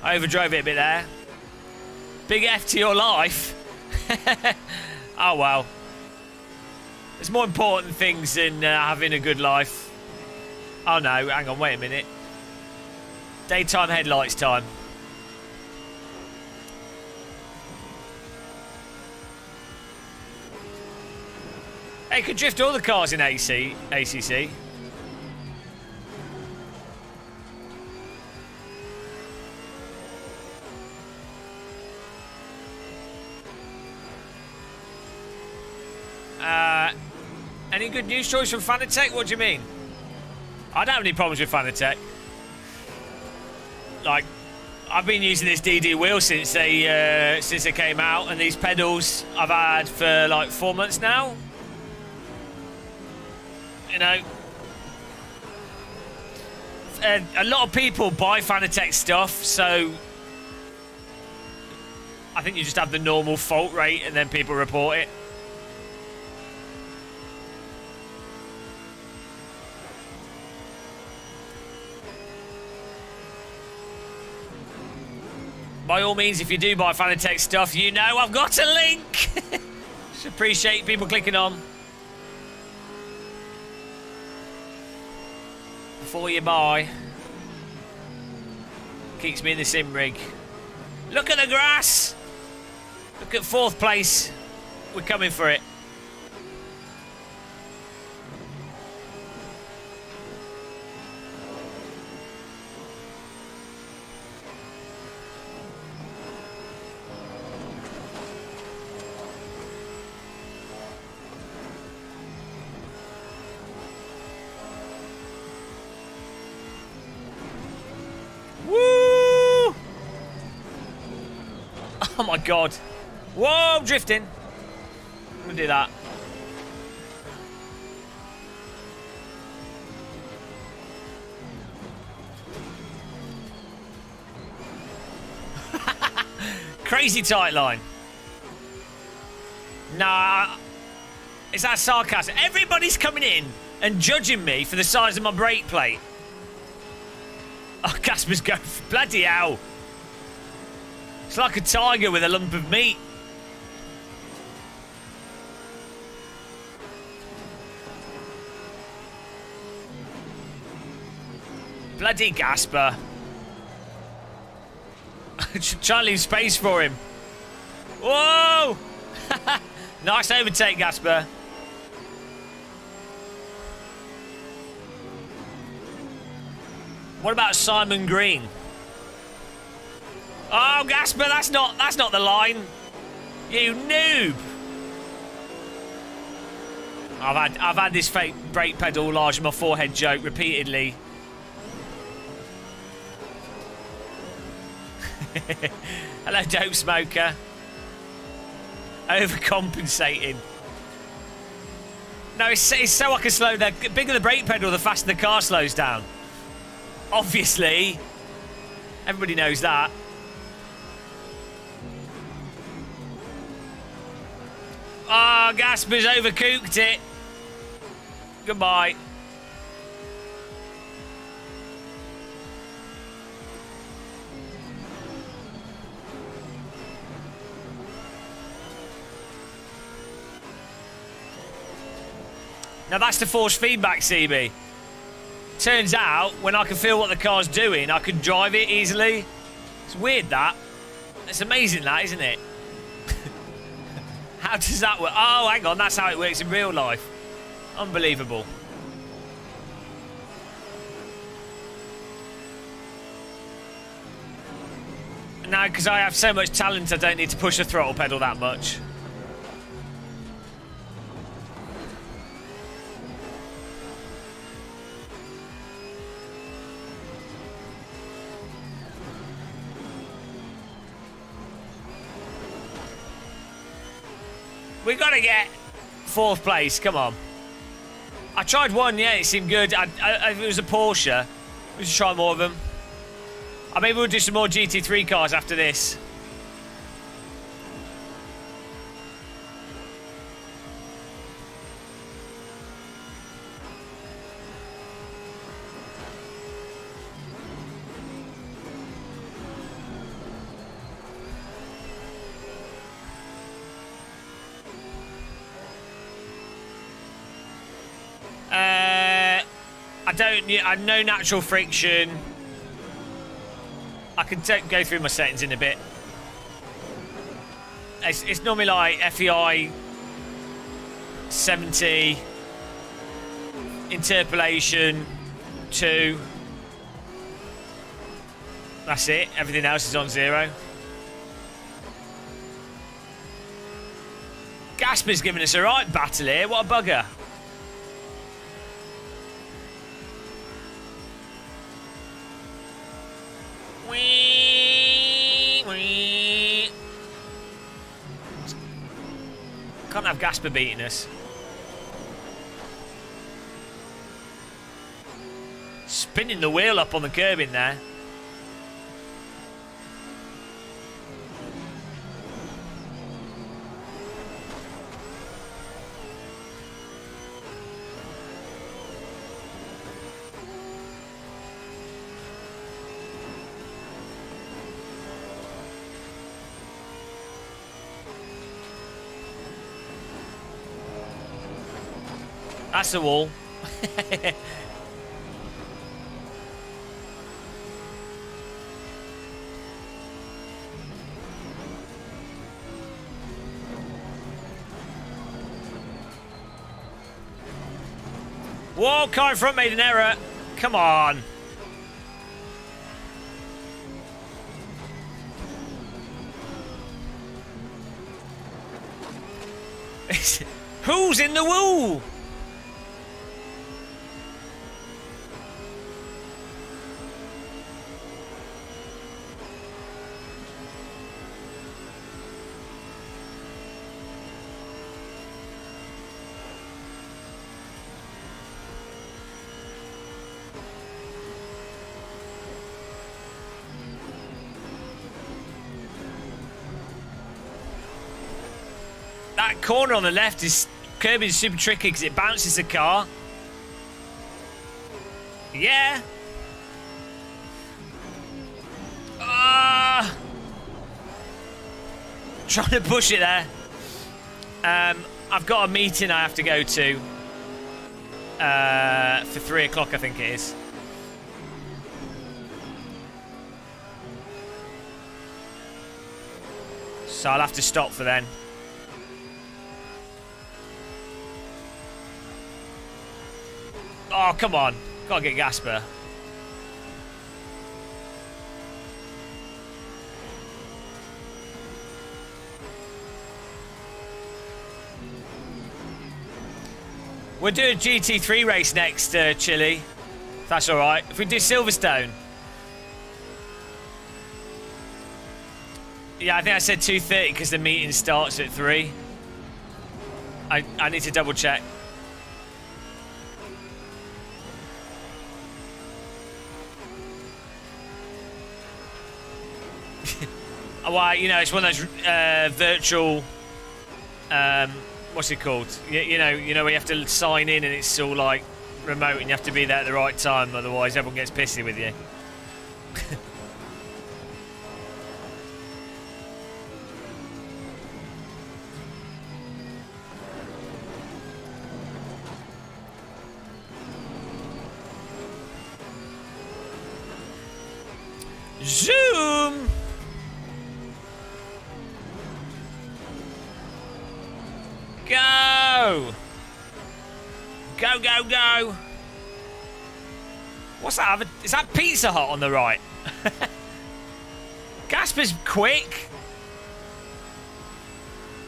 I overdrove it a bit there. Big F to your life. Oh, well. There's more important things than having a good life. Oh, no. Hang on. Wait a minute. Daytime headlights time. Hey, could drift all the cars in ACC. Any good news stories from Fanatec? What do you mean? I don't have any problems with Fanatec. Like, I've been using this DD wheel since they came out, and these pedals I've had for like 4 months now. You know, a lot of people buy Fanatec stuff, so I think you just have the normal fault rate, and then people report it. By all means, if you do buy Fanatec stuff, you know I've got a link. Just appreciate people clicking on. Before you buy. Keeps me in the sim rig. Look at the grass. Look at 4th place. We're coming for it. Oh my god. Whoa, I'm drifting. I'm gonna do that. Crazy tight line. Nah. Is that sarcasm? Everybody's coming in and judging me for the size of my brake plate. Oh, Casper's going. Bloody hell. It's like a tiger with a lump of meat. Bloody Gasper. Try and leave space for him. Whoa! Nice overtake, Gasper. What about Simon Green? Oh, Gasper, that's not the line. You noob. I've had this fake brake pedal large in my forehead joke repeatedly. Hello, dope smoker. Overcompensating. No, it's so I can slow. The bigger the brake pedal, the faster the car slows down. Obviously, everybody knows that. Oh, Gasper's overcooked it. Goodbye. Now that's the force feedback, CB. Turns out, when I can feel what the car's doing, I can drive it easily. It's weird, that. It's amazing, that, isn't it? How does that work? Oh, hang on, that's how it works in real life. Unbelievable. Now, because I have so much talent, I don't need to push the throttle pedal that much. We gotta get 4th place. Come on. I tried one. Yeah, it seemed good. If it was a Porsche, we should try more of them. Maybe we'll do some more GT3 cars after this. No natural friction. I can go through my settings in a bit. It's normally like FEI 70, interpolation 2. That's it. Everything else is on 0. Gasper's giving us a right battle here. What a bugger. Can't have Gasper beating us. Spinning the wheel up on the curb in there. That's the wall. Whoa, car in front made an error. Come on. Who's in the woo? That corner on the left is curbing super tricky because it bounces the car. Yeah. Trying to push it there. I've got a meeting I have to go to for 3 o'clock, I think it is. So I'll have to stop for then. Oh, come on. Gotta get Gasper. We'll do a GT3 race next, Chile. If that's alright. If we do Silverstone. Yeah, I think I said 2:30 because the meeting starts at 3. I need to double check. Well, you know, it's one of those virtual, what's it called? You know, where you have to sign in and it's all like remote and you have to be there at the right time, otherwise everyone gets pissy with you. Zoom! Go! Go, go, go! What's that? Is that Pizza Hut on the right? Gasper's quick.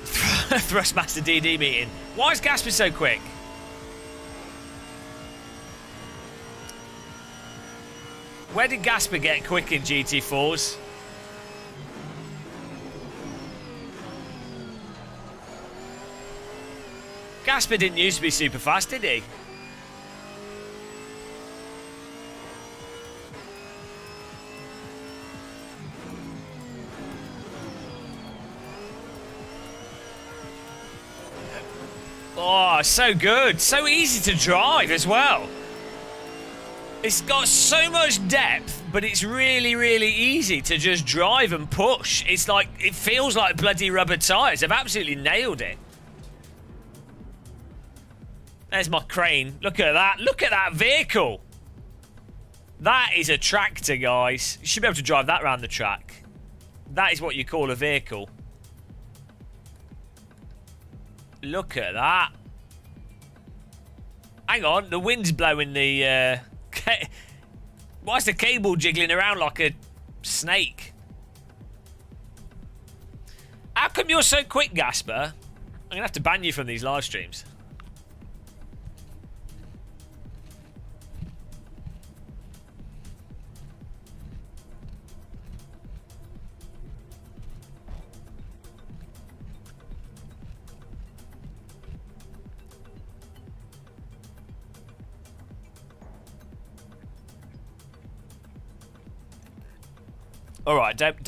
Thrustmaster DD meeting. Why is Gasper so quick? Where did Gasper get quick in GT4s? Gasper didn't used to be super fast, did he? Oh, so good. So easy to drive as well. It's got so much depth, but it's really, really easy to just drive and push. It's like, it feels like bloody rubber tyres. They've absolutely nailed it. There's my crane. Look at that. Look at that vehicle. That is a tractor, guys. You should be able to drive that around the track. That is what you call a vehicle. Look at that. Hang on. The wind's blowing the... Why is the cable jiggling around like a snake? How come you're so quick, Gasper? I'm going to have to ban you from these live streams. All right, don't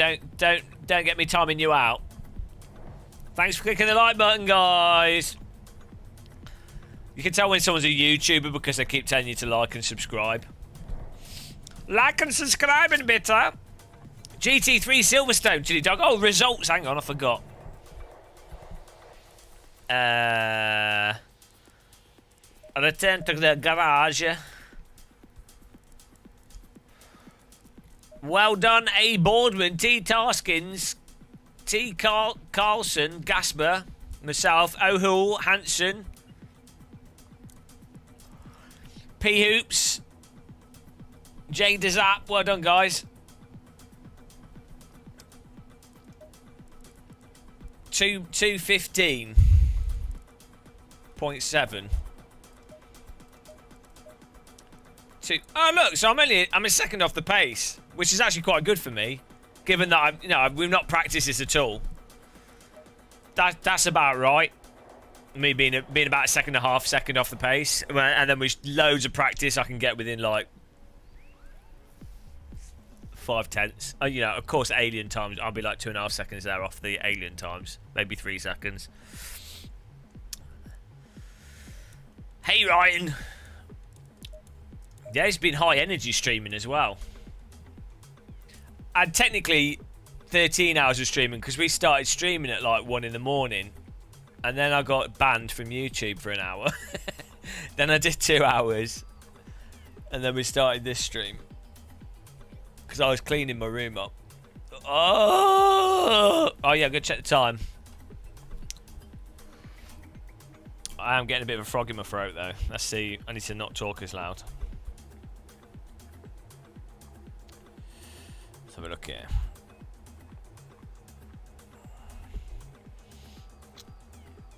get me timing you out. Thanks for clicking the like button, guys. You can tell when someone's a YouTuber because they keep telling you to like and subscribe. Like and subscribe and bitter. GT3 Silverstone, Chili Dog. Oh, results. Hang on, I forgot. I returned to the garage. Well done, A. Boardman, T. Tarskins, T. Carlson, Gasper, myself, O'Hool, Hanson, P. Hoops, J. Dezap. Well done, guys. 2:15.7. Oh look, so I'm a second off the pace, which is actually quite good for me, given that we've not practiced this at all. That's about right. Me being about a second and a half second off the pace, and then with loads of practice, I can get within like 0.5. Of course, alien times, I'll be like 2.5 seconds there off the alien times, maybe 3 seconds. Hey Ryan. Yeah, it's been high energy streaming as well. And technically 13 hours of streaming because we started streaming at like 1 in the morning, and then I got banned from YouTube for an hour. Then I did 2 hours, and then we started this stream because I was cleaning my room up. Oh yeah, go check the time. I am getting a bit of a frog in my throat though. Let's see. I need to not talk as loud. Let's have a look here.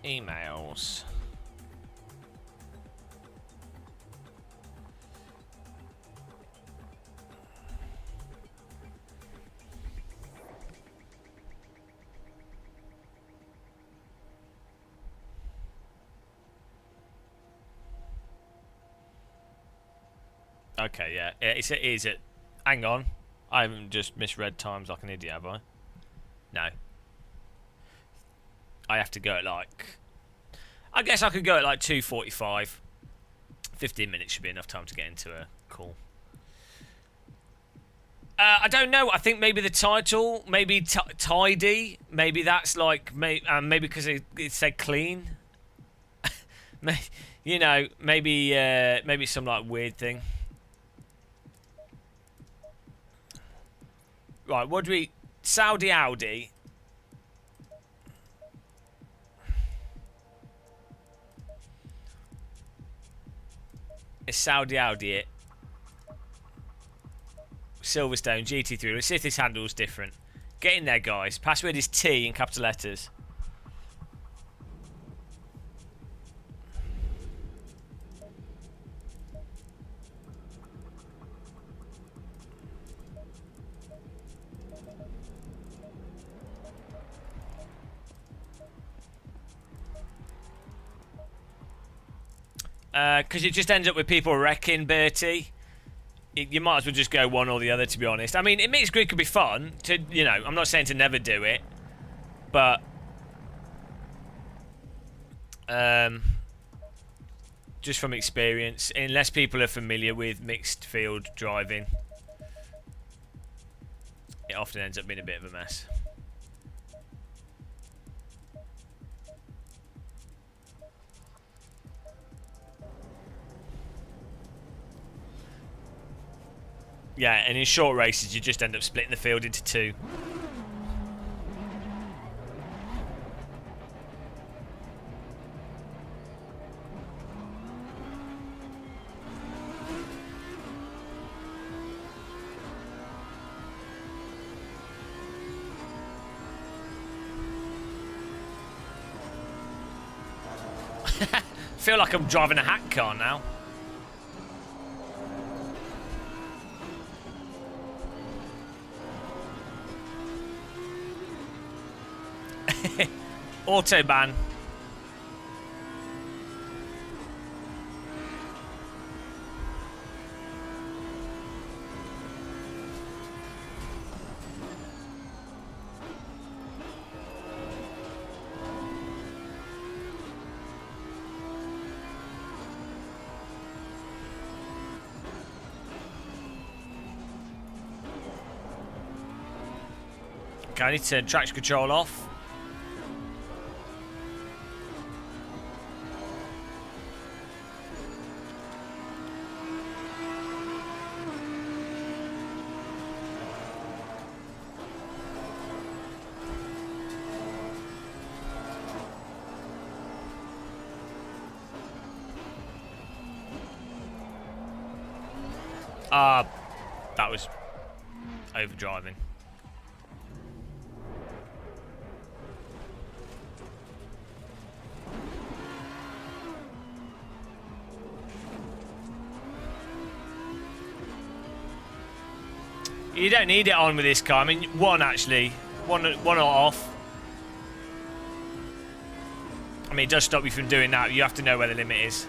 Emails. Okay, yeah. It is it. Hang on. I haven't just misread times like an idiot, have I? No. I have to go at like... I guess I could go at like 2:45. 15 minutes should be enough time to get into a call. I don't know. I think maybe the title, maybe tidy. Maybe that's like... maybe because it said clean. Maybe some like weird thing. Right, what do we... Saudi Audi. Is Saudi Audi it? Silverstone, GT3. Let's see if this handle's different. Get in there, guys. Password is T in capital letters. Because it just ends up with people wrecking, Bertie. You might as well just go one or the other, to be honest. I mean, mixed grid could be fun. I'm not saying to never do it, but just from experience, unless people are familiar with mixed field driving, it often ends up being a bit of a mess. Yeah, and in short races, you just end up splitting the field into two. I feel like I'm driving a hack car now. Autobahn. Okay, I need to turn traction control off. That was overdriving. You don't need it on with this car. I mean, one actually, one off. I mean, it does stop you from doing that. You have to know where the limit is.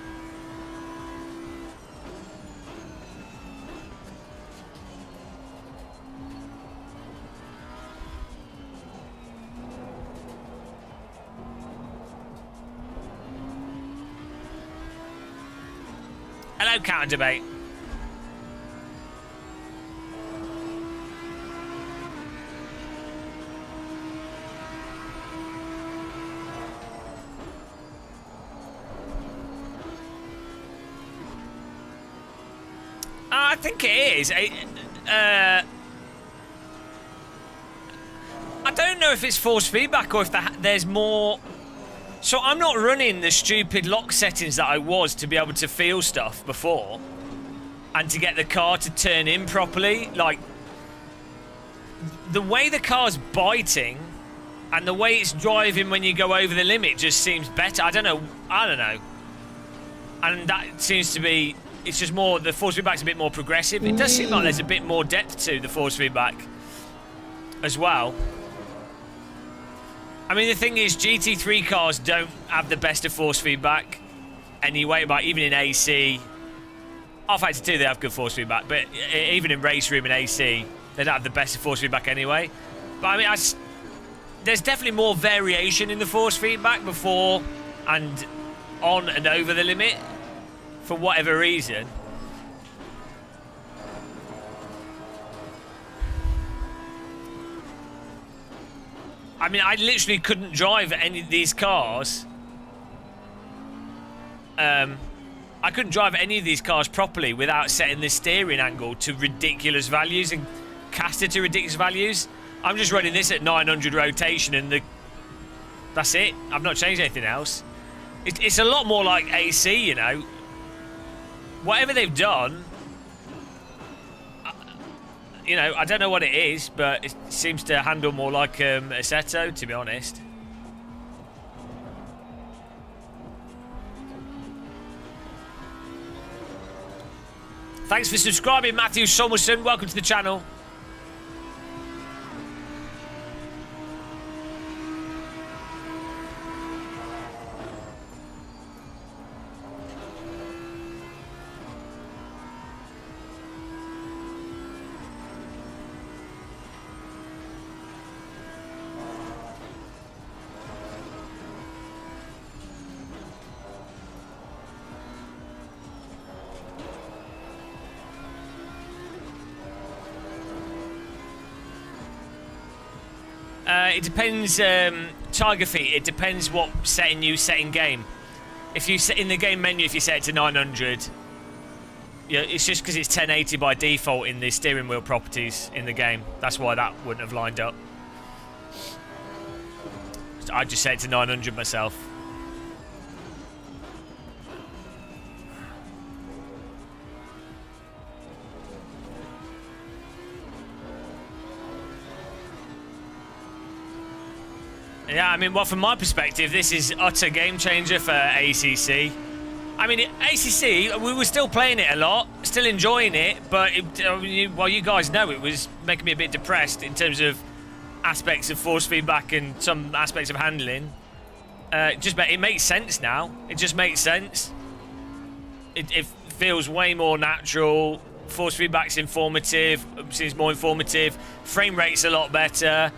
Hello, counter debate. I think it is. I don't know if it's force feedback or if there's more. So I'm not running the stupid lock settings that I was to be able to feel stuff before and to get the car to turn in properly. Like, the way the car's biting and the way it's driving when you go over the limit just seems better. I don't know. And that seems to be, it's just more, the force feedback's a bit more progressive. It does seem like there's a bit more depth to the force feedback as well. I mean, the thing is, GT3 cars don't have the best of force feedback anyway, but even in AC, R-Factor 2, they have good force feedback, but even in race room and AC, they don't have the best of force feedback anyway. But I mean, there's definitely more variation in the force feedback before and on and over the limit, for whatever reason. I mean, I literally couldn't drive any of these cars. I couldn't drive any of these cars properly without setting the steering angle to ridiculous values and caster to ridiculous values. I'm just running this at 900 rotation and that's it. I've not changed anything else. It's a lot more like AC, you know. Whatever they've done, you know, I don't know what it is, but it seems to handle more like Assetto, to be honest. Thanks for subscribing, Matthew Somerson. Welcome to the channel. It depends, Tiger Feet, it depends what setting you set in game. If you set in the game menu, if you set it to 900, yeah, it's just because it's 1080 by default in the steering wheel properties in the game. That's why that wouldn't have lined up. So I just set it to 900 myself. Yeah, I mean, well, from my perspective, this is utter game changer for ACC. I mean, ACC, we were still playing it a lot, still enjoying it, but well, you guys know it was making me a bit depressed in terms of aspects of force feedback and some aspects of handling. It makes sense now. It just makes sense. It feels way more natural. Force feedback's informative. Seems more informative. Frame rate's a lot better.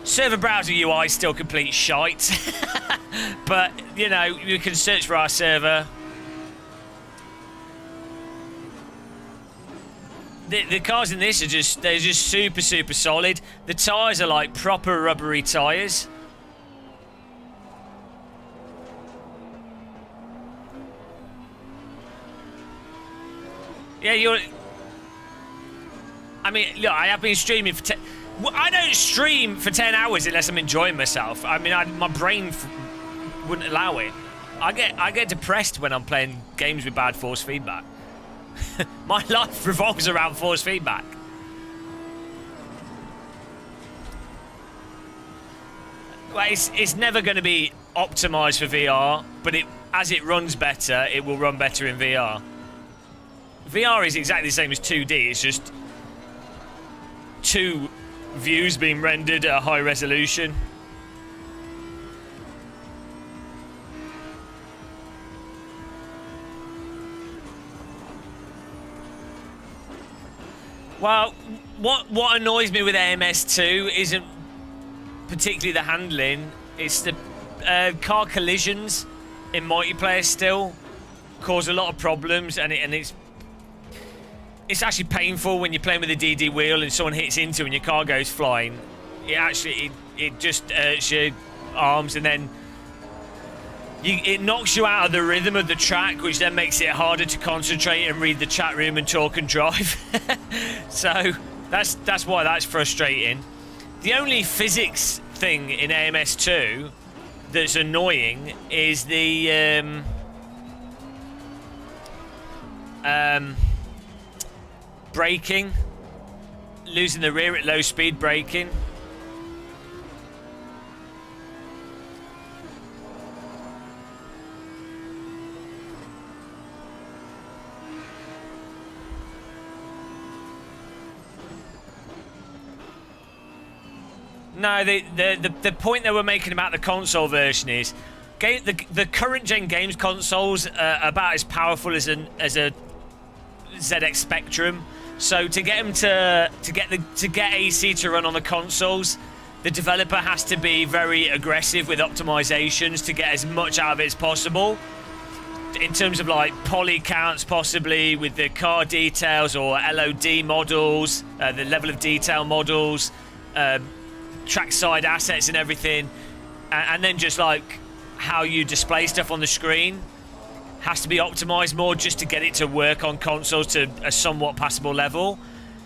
Server browser UI is still complete shite. But, you know, you can search for our server. the cars in this are they're just super, super solid. The tyres are like proper rubbery tyres. Yeah, I mean, look, I have been streaming for I don't stream for 10 hours unless I'm enjoying myself. I mean, my brain wouldn't allow it. I get depressed when I'm playing games with bad force feedback. My life revolves around force feedback. Well, it's never going to be optimized for VR, but as it runs better, it will run better in VR. VR is exactly the same as 2D. It's just two views being rendered at a high resolution. Well, what annoys me with AMS2 isn't particularly the handling. It's the car collisions in multiplayer still cause a lot of problems, and it's actually painful when you're playing with a DD wheel and someone hits into you and your car goes flying. It just hurts your arms, and then it knocks you out of the rhythm of the track, which then makes it harder to concentrate and read the chat room and talk and drive. So that's why that's frustrating. The only physics thing in AMS2 that's annoying is the braking, losing the rear at low speed braking. No, the point they were making about the console version is the current gen games consoles are about as powerful as a ZX Spectrum. So to get them to get AC to run on the consoles, the developer has to be very aggressive with optimizations to get as much out of it as possible. In terms of like poly counts, possibly with the car details or LOD models, the level of detail models, trackside assets and everything, and then just like how you display stuff on the screen has to be optimized more just to get it to work on consoles to a somewhat passable level.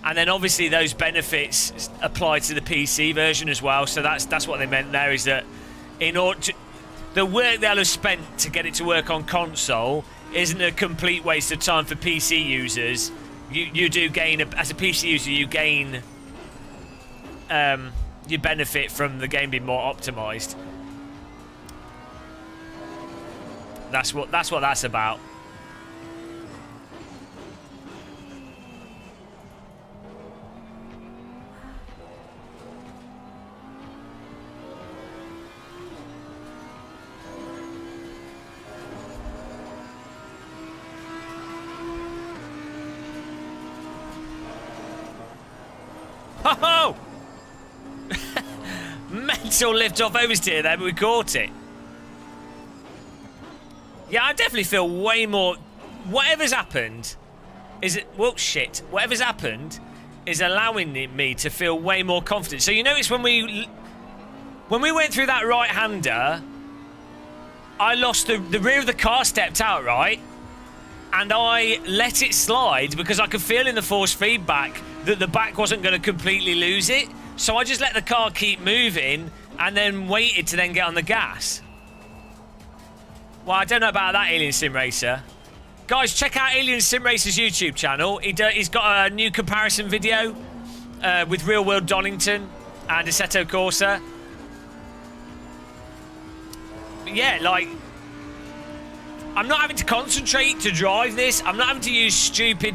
And then obviously those benefits apply to the PC version as well. So that's what they meant there, is that in order to, the work they'll have spent to get it to work on console isn't a complete waste of time for PC users. You do gain, as a PC user, you gain you benefit from the game being more optimized. That's what that's about. Ho-ho! Mental lift off oversteer there, but we caught it. Yeah, I definitely feel way more. Whatever's happened is it? Well, shit. Whatever's happened is allowing me to feel way more confident. So you notice when we went through that right-hander, I lost the rear of the car stepped out, right? And I let it slide because I could feel in the force feedback that the back wasn't going to completely lose it. So I just let the car keep moving and then waited to then get on the gas. Well, I don't know about that, Alien Sim Racer. Guys, check out Alien Sim Racer's YouTube channel. He's got a new comparison video with Real World Donington and Assetto Corsa. But yeah, like, I'm not having to concentrate to drive this. I'm not having to use stupid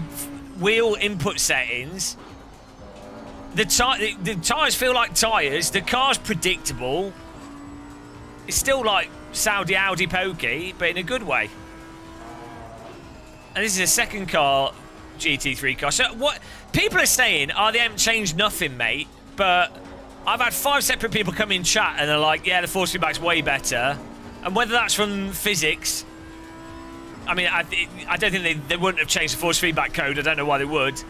wheel input settings. The tyres feel like tyres. The car's predictable. It's still like Saudi Audi pokey, but in a good way. And this is a second car, GT3 car. So what people are saying, they haven't changed nothing, mate. But I've had 5 separate people come in chat and they're like, yeah, the force feedback's way better. And whether that's from physics, I mean, I don't think they wouldn't have changed the force feedback code. I don't know why they would.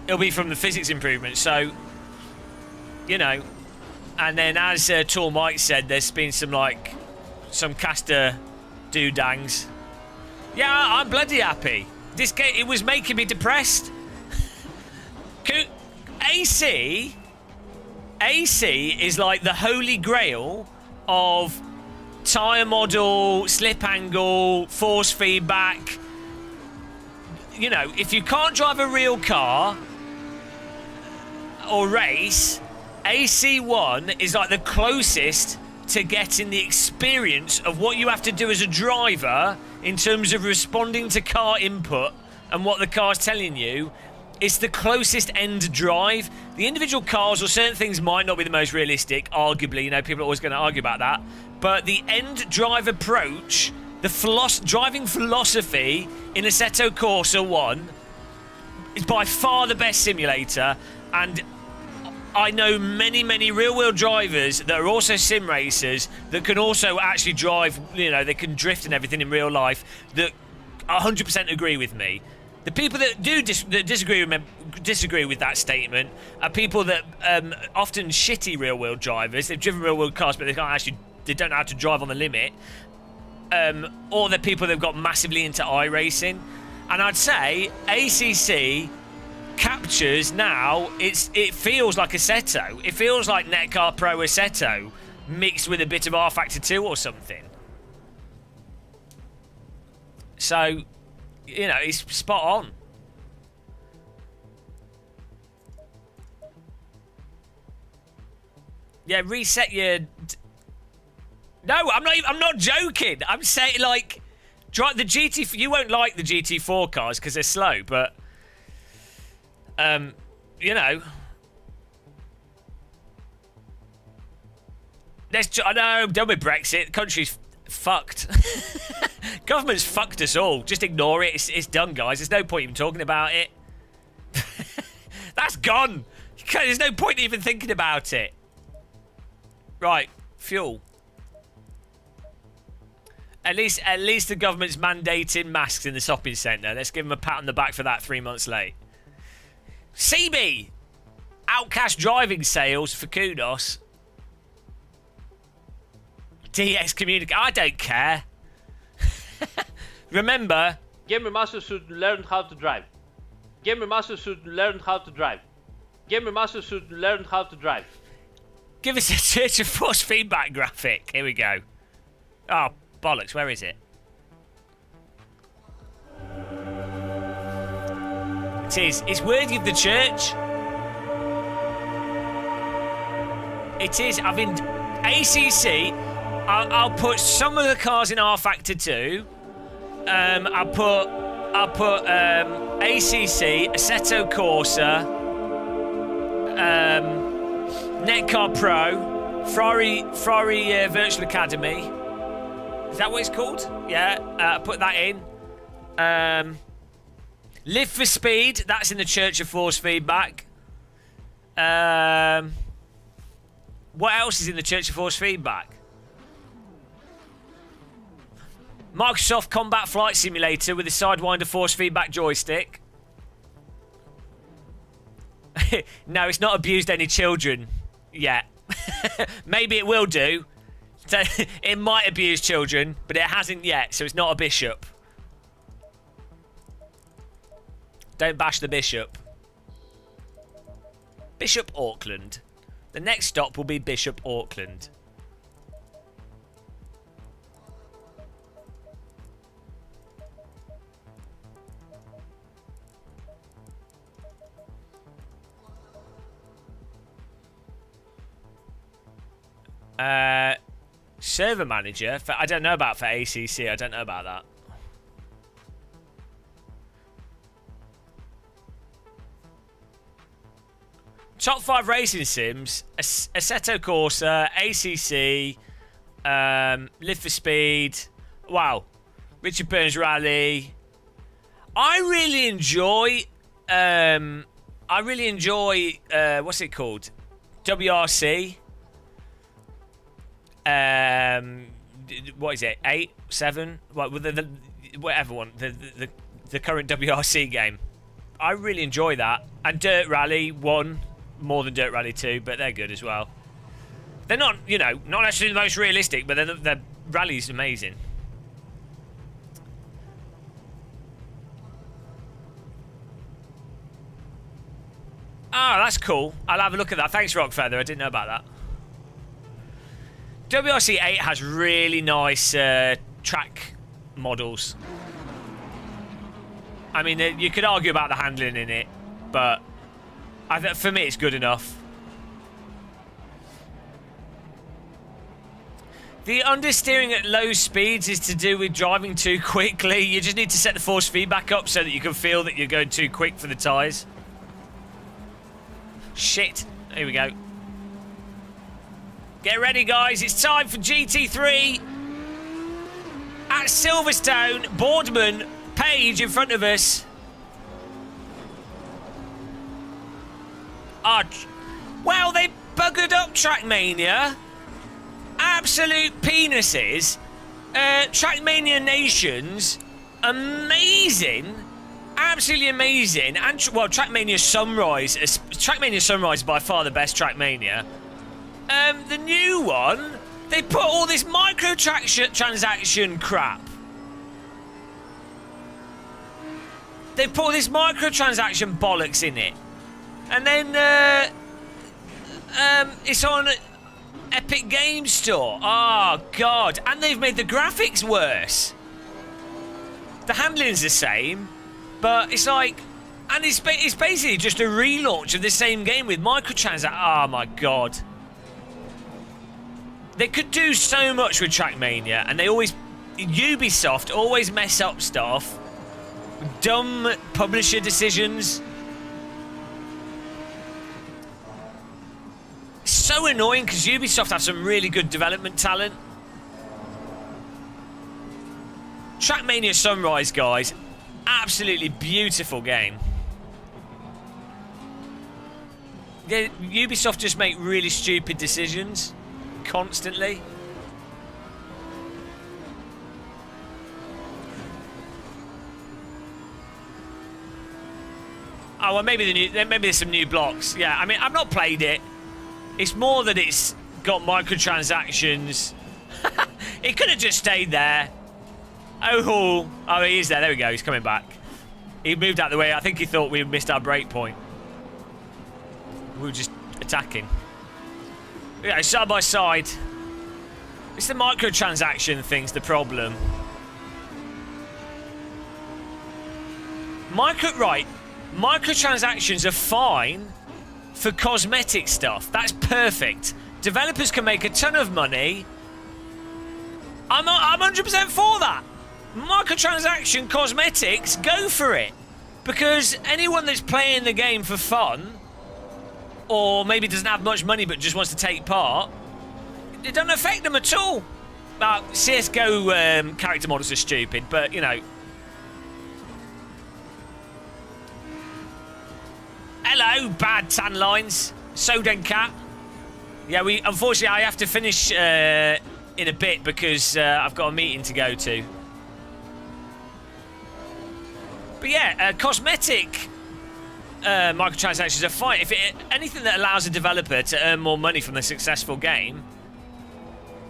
it'll be from the physics improvement. So, you know, and then as Tall Mike said, there's been some caster doodangs. Yeah, I'm bloody happy. This game, it was making me depressed. AC is like the holy grail of tyre model, slip angle, force feedback. You know, if you can't drive a real car or race, AC1 is like the closest to getting the experience of what you have to do as a driver in terms of responding to car input and what the car's telling you. It's the closest end drive. The individual cars or certain things might not be the most realistic, arguably. You know, people are always going to argue about that. But the end drive approach, the driving philosophy in Assetto Corsa 1 is by far the best simulator. And I know many, many real-world drivers that are also sim racers that can also actually drive, you know, they can drift and everything in real life that 100% agree with me. The people that do disagree with that statement are people that often shitty real-world drivers. They've driven real-world cars, but they don't know how to drive on the limit. Or they're people that have got massively into iRacing. And I'd say ACC captures now. It feels like Assetto. It feels like Netcar Pro Assetto mixed with a bit of R Factor 2 or something. So, you know, it's spot on. Yeah, reset your... No, I'm not joking. I'm saying, like, drive the GT... You won't like the GT4 cars because they're slow, but... you know... I know, done with Brexit. The country's fucked. Government's fucked us all. Just ignore it. It's done, guys. There's no point even talking about it. That's gone. There's no point even thinking about it. Right, fuel. At least the government's mandating masks in the shopping centre. Let's give them a pat on the back for that 3 months late. CB! Outcast driving sales for kudos. DX Communicate. I don't care. Remember... Gamer Master should learn how to drive. Gamer Master should learn how to drive. Gamer Master should learn how to drive. Give us a search of force feedback graphic. Here we go. Oh, bollocks. Where is it? It is. It's worthy of the church. It is. I've been... ACC... I'll put some of the cars in R Factor 2. I'll put ACC, Assetto Corsa, Netcar Pro, Ferrari Virtual Academy. Is that what it's called? Yeah, I'll put that in. Live for Speed, that's in the Church of Force Feedback. What else is in the Church of Force Feedback? Microsoft Combat Flight Simulator with a Sidewinder force feedback joystick. No, it's not abused any children yet. Maybe it will do. It might abuse children, but it hasn't yet, so it's not a bishop. Don't bash the bishop. Bishop Auckland. The next stop will be Bishop Auckland. Server manager for, I don't know about for ACC. I don't know about that. Top 5 racing sims: Assetto Corsa, ACC, Live for Speed. Wow, Richard Burns Rally. I really enjoy. What's it called? WRC. What is it? 8, 7? What the whatever one? The current WRC game. I really enjoy that. And Dirt Rally 1, more than Dirt Rally 2, but they're good as well. They're not, you know, not actually the most realistic, but their rally's amazing. Oh, that's cool. I'll have a look at that. Thanks, Rockfeather. I didn't know about that. WRC 8 has really nice track models. I mean, you could argue about the handling in it, but for me, it's good enough. The understeering at low speeds is to do with driving too quickly. You just need to set the force feedback up so that you can feel that you're going too quick for the tyres. Shit. Here we go. Get ready, guys. It's time for GT3. At Silverstone, Boardman, Page in front of us. Well, they buggered up Trackmania. Absolute penises. Trackmania Nations, amazing. Absolutely amazing. And, well, Trackmania Sunrise. Trackmania Sunrise is by far the best Trackmania. The new one, they put all this microtransaction crap. They put all this microtransaction bollocks in it. And then, it's on Epic Games Store. Oh, God. And they've made the graphics worse. The handling's the same, but it's like... And it's basically just a relaunch of the same game with microtransactions. Oh, my God. They could do so much with Trackmania, and they always... Ubisoft always mess up stuff. Dumb publisher decisions. So annoying because Ubisoft have some really good development talent. Trackmania Sunrise, guys, absolutely beautiful game. Yeah, Ubisoft just make really stupid decisions constantly. Oh well, maybe there's some new blocks. Yeah, I mean, I've not played it. It's more that it's got microtransactions. It could have just stayed there. Oh, he is there. There we go. He's coming back. He moved out of the way. I think he thought we missed our break point. We were just attacking. Yeah, side by side. It's the microtransaction thing's the problem. Microtransactions are fine for cosmetic stuff. That's perfect. Developers can make a ton of money. I'm 100% for that. Microtransaction cosmetics, go for it. Because anyone that's playing the game for fun, or maybe doesn't have much money but just wants to take part, it doesn't affect them at all. CSGO character models are stupid, but, you know. Hello, bad tan lines. Soden Cat. Yeah, unfortunately, I have to finish in a bit because I've got a meeting to go to. But yeah, cosmetic microtransactions are fine. If anything that allows a developer to earn more money from a successful game.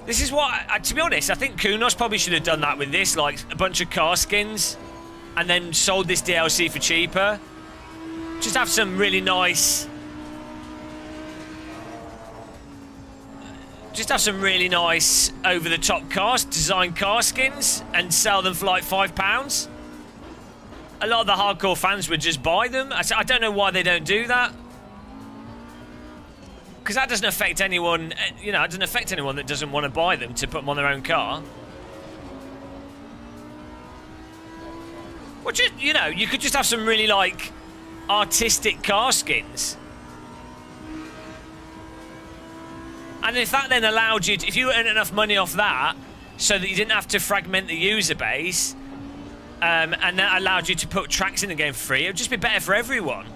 This is what, to be honest, I think Kunos probably should have done that with this, like a bunch of car skins, and then sold this DLC for cheaper. Just have some really nice... Just have some really nice over-the-top design car skins and sell them for like £5. A lot of the hardcore fans would just buy them. I don't know why they don't do that. Because that doesn't affect anyone, you know, it doesn't affect anyone that doesn't want to buy them to put them on their own car. Well, just, you know, you could just have some really, like, artistic car skins. And if that then allowed you, if you earned enough money off that, so that you didn't have to fragment the user base, and that allowed you to put tracks in the game for free, it would just be better for everyone.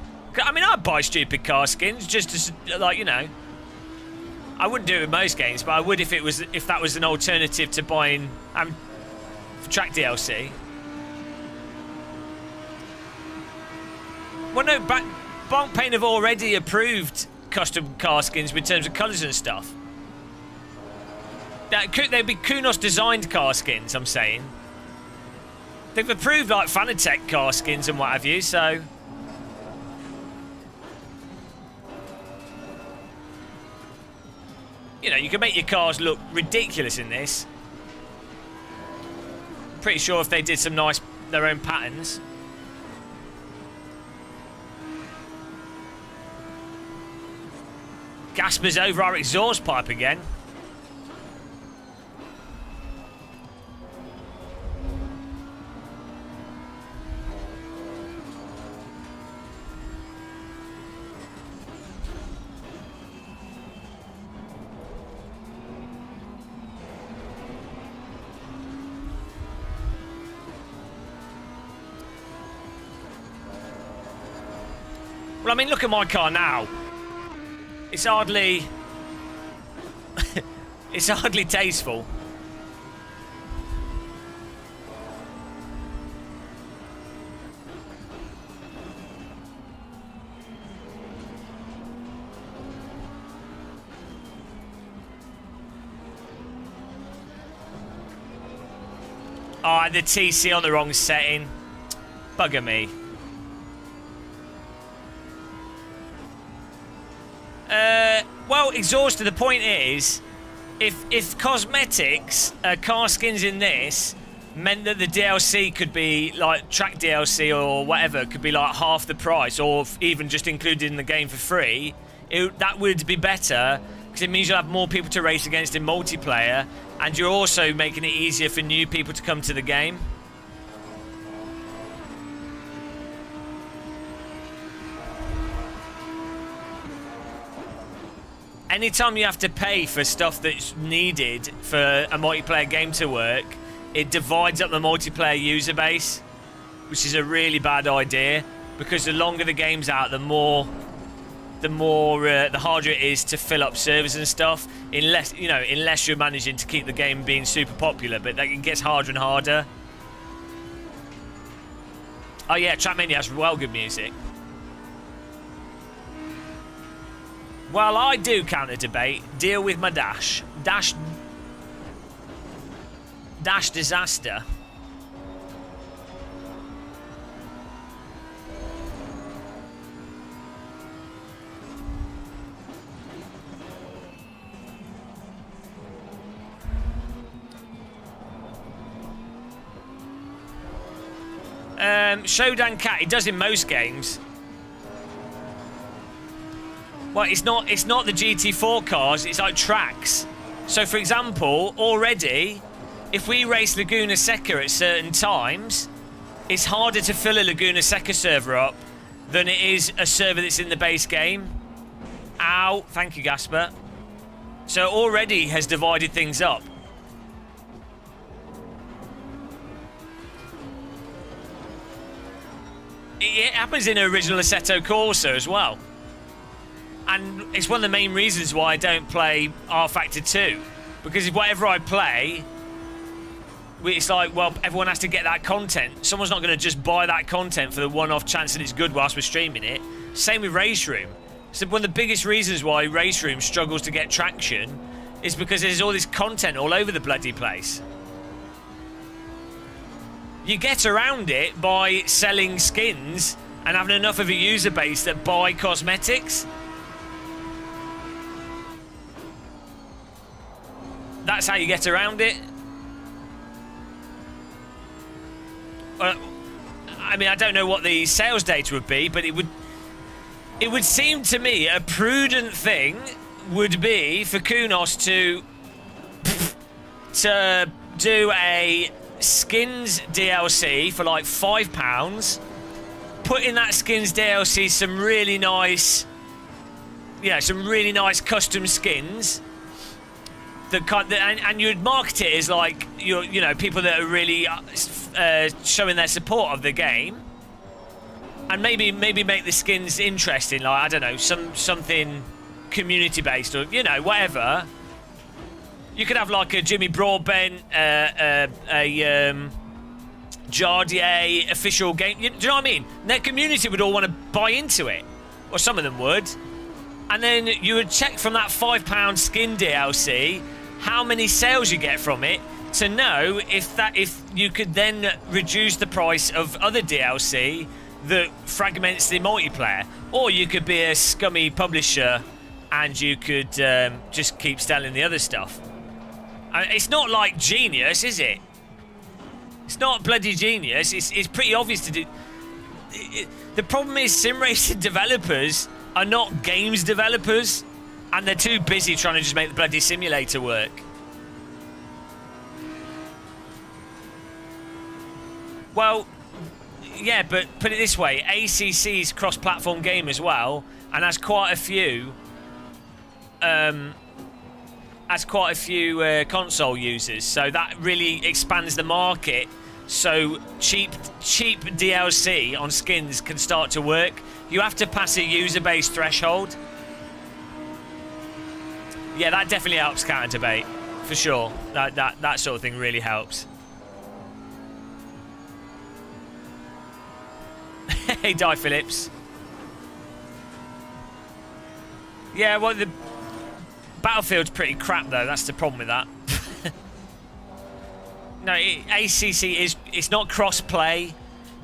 I mean, I'd buy stupid car skins just to, like, you know. I wouldn't do it with most games, but I would if that was an alternative to buying track DLC. Well, no, Bonk Paint have already approved custom car skins in terms of colours and stuff. They'd be Kunos designed car skins, I'm saying. They've approved like Fanatec car skins and what have you, so... You know, you can make your cars look ridiculous in this. Pretty sure if they did some nice, their own patterns. Gasper's over our exhaust pipe again. Well, I mean, look at my car now. It's hardly... it's hardly tasteful. Oh, the TC on the wrong setting. Bugger me. Well, exhausted. The point is, if cosmetics, car skins in this meant that the DLC could be like track DLC or whatever, could be like half the price, or even just included in the game for free, that would be better because it means you'll have more people to race against in multiplayer, and you're also making it easier for new people to come to the game. Anytime you have to pay for stuff that's needed for a multiplayer game to work, it divides up the multiplayer user base, which is a really bad idea, because the longer the game's out, the harder it is to fill up servers and stuff, unless you're managing to keep the game being super popular, but it gets harder and harder. Oh yeah, Trackmania has well good music. Well, I do counter debate. Deal with my dash. Dash disaster. Showdown Cat, he does in most games. Well, it's not the GT4 cars, it's like tracks. So, for example, already, if we race Laguna Seca at certain times, it's harder to fill a Laguna Seca server up than it is a server that's in the base game. Ow, thank you, Gasper. So, already has divided things up. It happens in original Assetto Corsa as well. And it's one of the main reasons why I don't play R Factor 2. Because whatever I play, it's like, well, everyone has to get that content. Someone's not going to just buy that content for the one-off chance that it's good whilst we're streaming it. Same with Race Room. So one of the biggest reasons why Race Room struggles to get traction is because there's all this content all over the bloody place. You get around it by selling skins and having enough of a user base that buy cosmetics. That's how you get around it. I mean, I don't know what the sales data would be, but it would seem to me a prudent thing would be for Kunos to do a skins DLC for like £5. Put in that skins DLC some really nice, some really nice custom skins. And you'd market it as like people that are really showing their support of the game, and maybe make the skins interesting, like I don't know, something community based or whatever. You could have like a Jimmy Broadbent, Jardier official game. Do you know what I mean? Their community would all want to buy into it, or some of them would. And then you would check from that £5 skin DLC how many sales you get from it to know if you could then reduce the price of other DLC that fragments the multiplayer, or you could be a scummy publisher and you could just keep selling the other stuff. It's not like genius, is it? It's not bloody genius. It's pretty obvious to do. The problem is sim racing developers are not games developers, and they're too busy trying to just make the bloody simulator work. Well, yeah, but put it this way, ACC's cross-platform game as well, and has quite a few console users, so that really expands the market. So cheap DLC on skins can start to work. You have to pass a user base threshold. Yeah, that definitely helps counter debate, for sure. That sort of thing really helps. Hey, Die Phillips. Yeah, well, the Battlefield's pretty crap though. That's the problem with that. No, ACC it's not cross-play.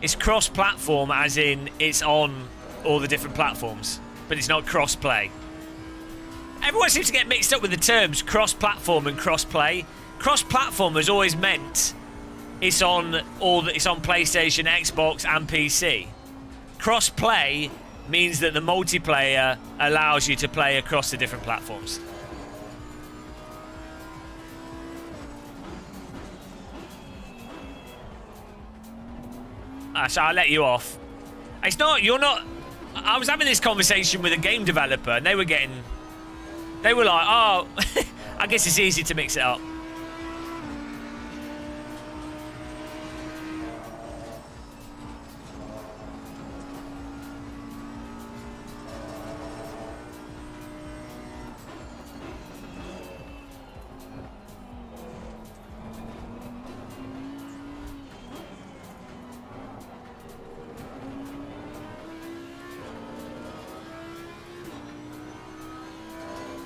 It's cross-platform, as in it's on all the different platforms, but it's not cross-play. Everyone seems to get mixed up with the terms cross-platform and cross-play. Cross-platform has always meant it's on PlayStation, Xbox, and PC. Cross-play means that the multiplayer allows you to play across the different platforms. So I'll let you off. It's not, you're not. I was having this conversation with a game developer, and they were like, oh, I guess it's easy to mix it up.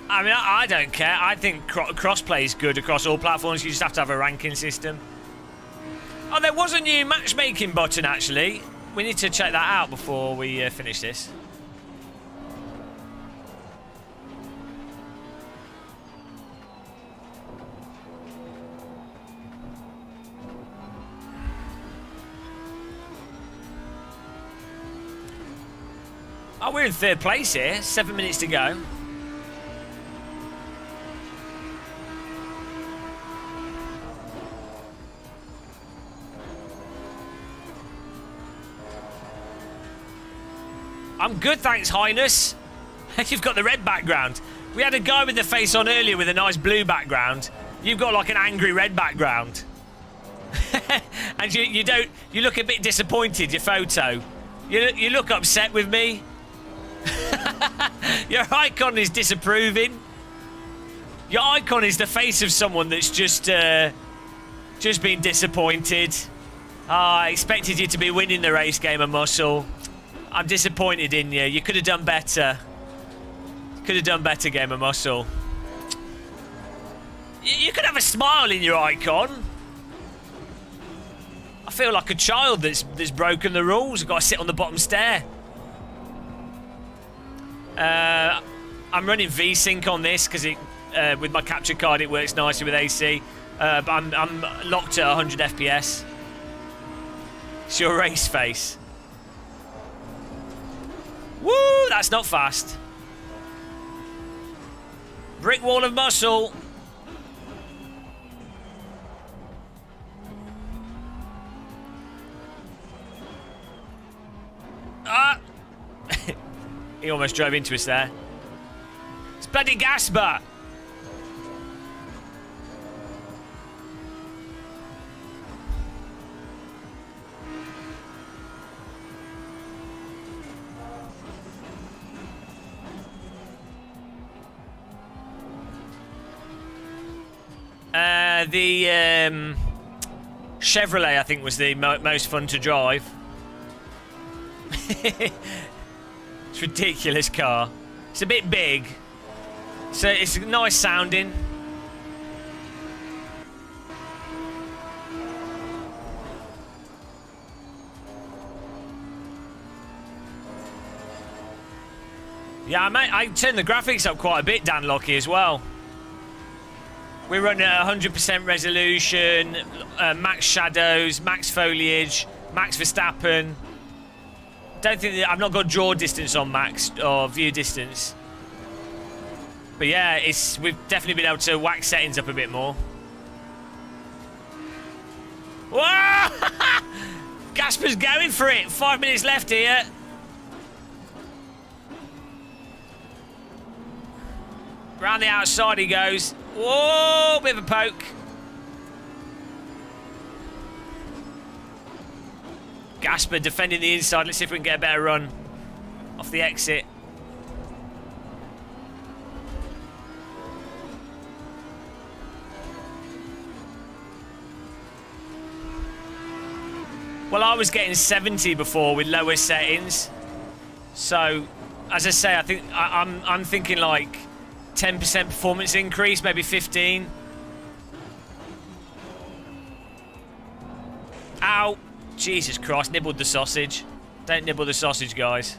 I mean, I don't care. I think crossplay is good across all platforms. You just have to have a ranking system. Oh, there was a new matchmaking button, actually. We need to check that out before we finish this. Oh, we're in third place here. 7 minutes to go. I'm good, thanks, Highness. You've got the red background. We had a guy with the face on earlier with a nice blue background. You've got like an angry red background. And you look a bit disappointed, your photo. You look upset with me. Your icon is disapproving. Your icon is the face of someone that's just been disappointed. I expected you to be winning the race, Game of Muscle. I'm disappointed in you. You could have done better. Could have done better, Game of Muscle. You could have a smile in your icon. I feel like a child that's broken the rules. I've got to sit on the bottom stair. I'm running VSync on this because with my capture card it works nicely with AC. But I'm locked at 100 FPS. It's your race face. Woo! That's not fast. Brick wall of muscle. Ah! He almost drove into us there. It's bloody Gasper. Chevrolet, I think, was the most fun to drive. It's a ridiculous car. It's a bit big, so it's nice sounding. Yeah, I turned the graphics up quite a bit, Dan Lockie, as well. We're running at 100% resolution, max shadows, max foliage, max Verstappen. Don't think that I've not got draw distance on max or view distance. But yeah, we've definitely been able to whack settings up a bit more. Whoa! Gasper's going for it. 5 minutes left here. Round the outside he goes. Whoa, bit of a poke. Gasper defending the inside. Let's see if we can get a better run off the exit. Well, I was getting 70 before with lower settings. So, as I say, I think I'm thinking like 10% performance increase, maybe 15. Ow! Jesus Christ, nibbled the sausage. Don't nibble the sausage, guys.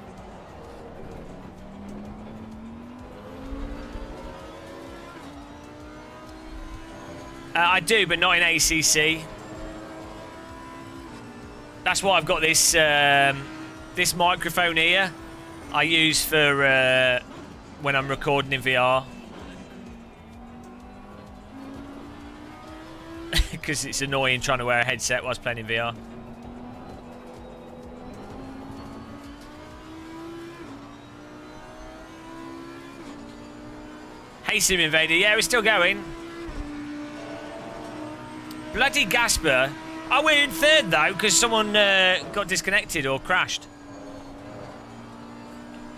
I do, but not in ACC. That's why I've got this this microphone here. I use for when I'm recording in VR. Because it's annoying trying to wear a headset whilst playing in VR. Hey, Sim Invader. Yeah, we're still going. Bloody Gasper. Oh, we're in third, though, because someone got disconnected or crashed.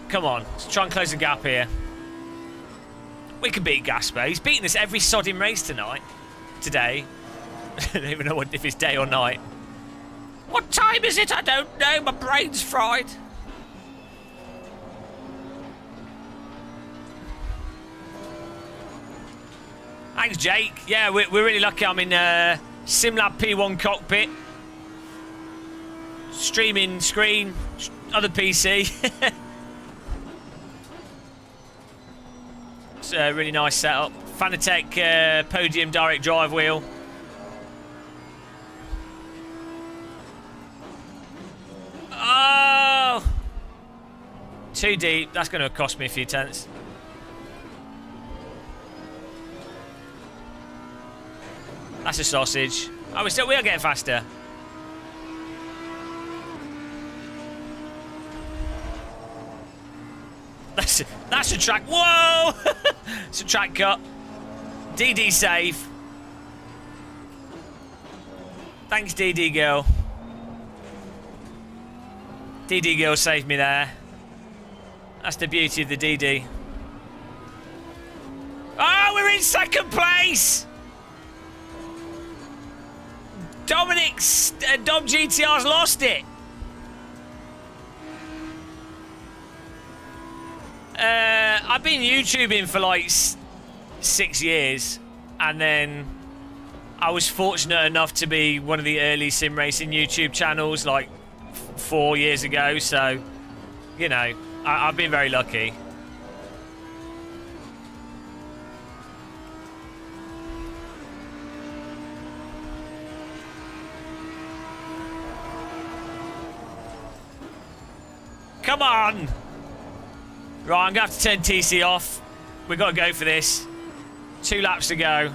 Come on. Let's try and close the gap here. We can beat Gasper. He's beaten us every sodding race today. I don't even know if it's day or night. What time is it? I don't know. My brain's fried. Thanks, Jake. Yeah, we're really lucky. I'm in SimLab P1 cockpit. Streaming screen. Other PC. It's a really nice setup. Fanatec Podium direct drive wheel. Oh! Too deep. That's going to cost me a few tenths. That's a sausage. Oh, we are getting faster. That's a track. Whoa! It's a track cut. DD save. Thanks, DD girl. DD girl saved me there. That's the beauty of the DD. Oh, we're in second place! Dom GTR's lost it. I've been YouTubing for like 6 years, and then I was fortunate enough to be one of the early sim racing YouTube channels like 4 years ago, so you know, I've been very lucky. Come on! Right, I'm going to have to turn TC off. We've got to go for this. 2 laps to go.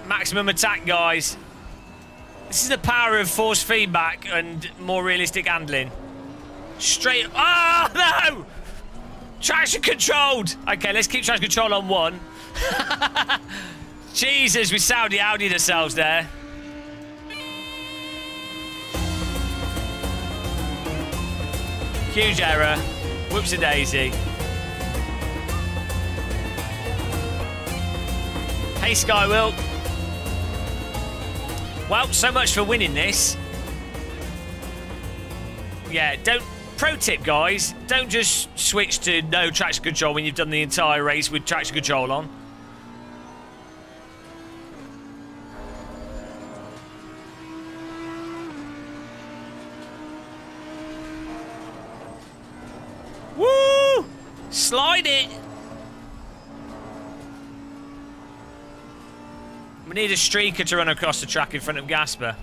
Maximum attack, guys. This is the power of force feedback and more realistic handling. Straight... Oh, no! Traction controlled! Okay, let's keep traction control on 1. Jesus, we Saudi-Audi'd ourselves there. Huge error. Whoops-a-daisy. Hey, Skywill. Well, so much for winning this. Yeah, don't... Pro tip, guys. Don't just switch to no traction control when you've done the entire race with traction control on. Woo! Slide it! We need a streaker to run across the track in front of Gasper.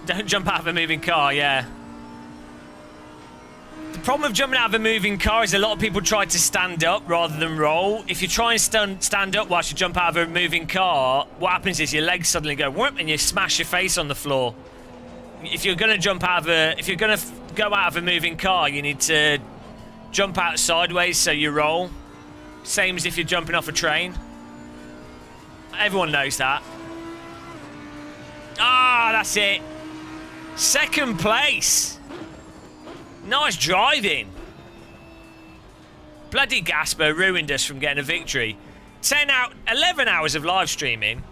Don't jump out of a moving car, yeah. The problem with jumping out of a moving car is a lot of people try to stand up rather than roll. If you try and stand up whilst you jump out of a moving car, what happens is your legs suddenly go whoop and you smash your face on the floor. If you're going to jump out of a... If you're going to go out of a moving car, you need to jump out sideways so you roll. Same as if you're jumping off a train. Everyone knows that. Ah, that's it. Second place. Nice driving. Bloody Gasper ruined us from getting a victory. 11 hours of live streaming.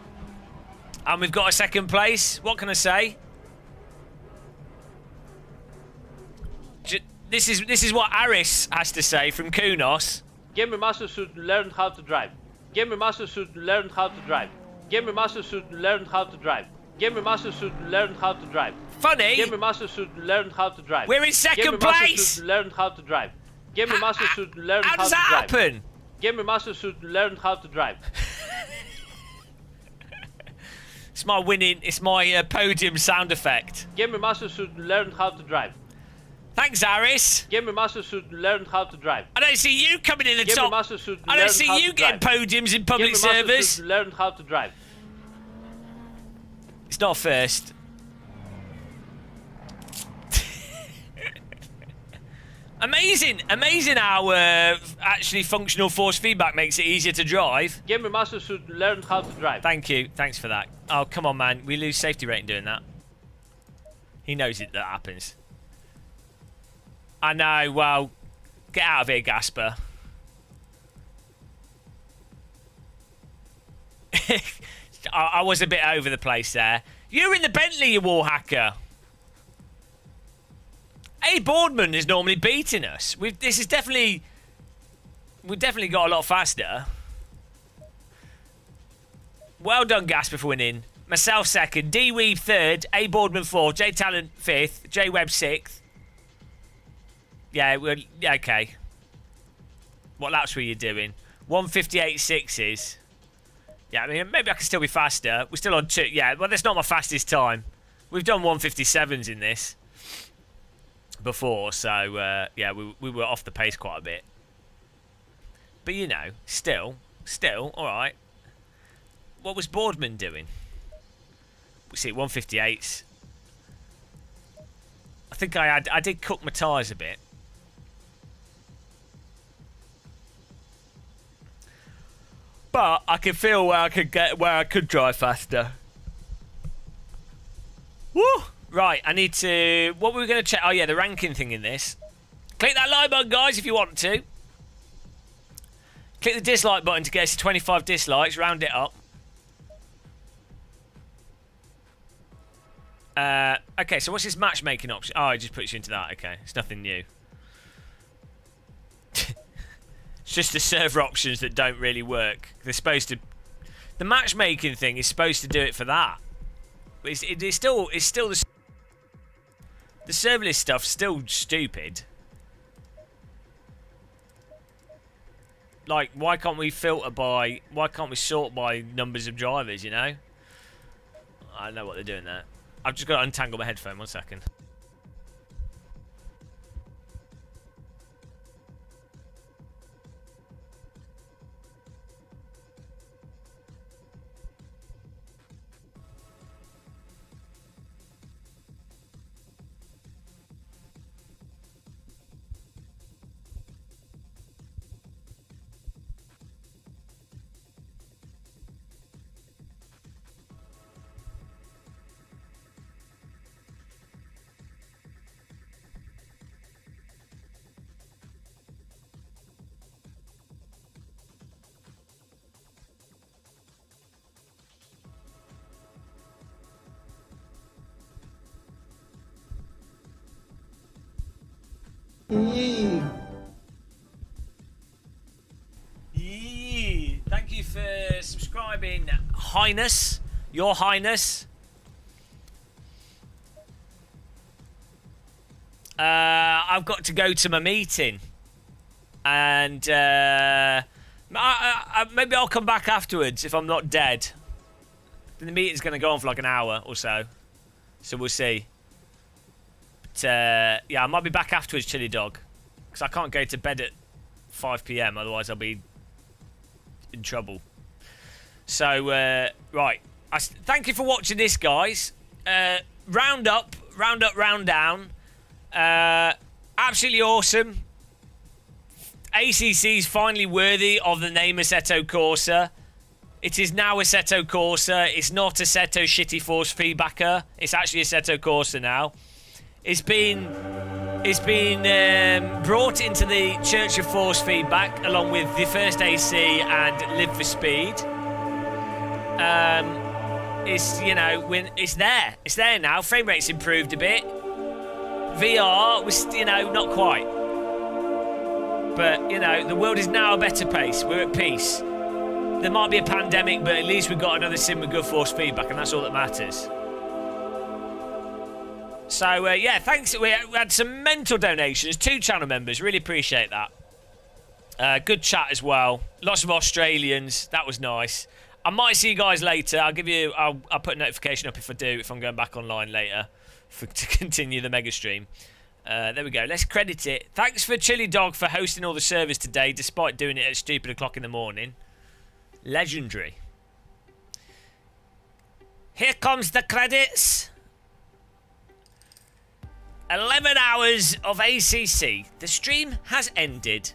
And we've got a second place. What can I say? This is what Aris has to say from Kunos. Gamer Master should learn how to drive. Gamer Master should learn how to drive. Gamer Master should learn how to drive. Gamer Master should learn how to drive. Funny. Gamer Master should learn how to drive. We're in second Gamer place. Master should learn how to drive. Gamer Master should learn How how does to that drive. happen? Gamer Master should learn how to drive. It's my winning. It's my podium sound effect. Gamer Master should learn how to drive. Thanks, Aris. Gamer Master should learn how to drive. I don't see you coming in the Gamer top. Master should I learn don't see how you to getting drive. podiums in public Gamer Master servers. should learn how to drive. It's not first. Amazing how actually functional force feedback makes it easier to drive. Gamer Master should learn how to drive. Thank you. Thanks for that. Oh, come on, man. We lose safety rating doing that. He knows it that happens. I know. Well, get out of here, Gasper. I was a bit over the place there. You're in the Bentley, you wall hacker. A. Boardman is normally beating us. We've definitely got a lot faster. Well done, Gasper, for winning. Myself second, D Weeb third, A. Boardman fourth, J Talent fifth, J Webb sixth. Yeah, okay. What laps were you doing? 1:58.6s. Yeah, I mean, maybe I can still be faster. We're still on 2. Yeah, well, that's not my fastest time. We've done 1:57s in this before, so, yeah, we were off the pace quite a bit. But, you know, still, all right. What was Boardman doing? We see 1:58s. I think I did cook my tyres a bit. But I can feel where I could drive faster. Woo! Right, I need to... What were we going to check? Oh, yeah, the ranking thing in this. Click that like button, guys, if you want to. Click the dislike button to get us to 25 dislikes. Round it up. Okay, so what's this matchmaking option? Oh, it just puts you into that. Okay, it's nothing new. It's just the server options that don't really work. They're supposed to... The matchmaking thing is supposed to do it for that. It's still the serverless stuff's still stupid. Like, why can't we filter by... Why can't we sort by numbers of drivers, you know? I don't know what they're doing there. I've just got to untangle my headphone. 1 second. Thank you for subscribing, Highness. Your Highness. I've got to go to my meeting. And maybe I'll come back afterwards if I'm not dead. The meeting's going to go on for like an hour or so. So we'll see. But yeah, I might be back afterwards, Chili Dog. Because I can't go to bed at 5 PM, otherwise I'll be in trouble. So, right. Thank you for watching this, guys. Round up, round down. Absolutely awesome. ACC's finally worthy of the name Assetto Corsa. It is now Assetto Corsa. It's not Assetto Shitty Force Feedbacker. It's actually Assetto Corsa now. It's been brought into the Church of Force Feedback along with the First AC and Live for Speed. It's, you know, when it's there. It's there now. Frame rate's improved a bit. VR was, you know, not quite. But, you know, the world is now a better place. We're at peace. There might be a pandemic, but at least we've got another sim with good force feedback, and that's all that matters. So, yeah, thanks. We had some mental donations. 2 channel members. Really appreciate that. Good chat as well. Lots of Australians. That was nice. I might see you guys later. I'll put a notification up if I do, if I'm going back online later to continue the mega stream. There we go. Let's credit it. Thanks for Chili Dog for hosting all the servers today, despite doing it at stupid o'clock in the morning. Legendary. Here comes the credits. 11 hours of ACC. The stream has ended.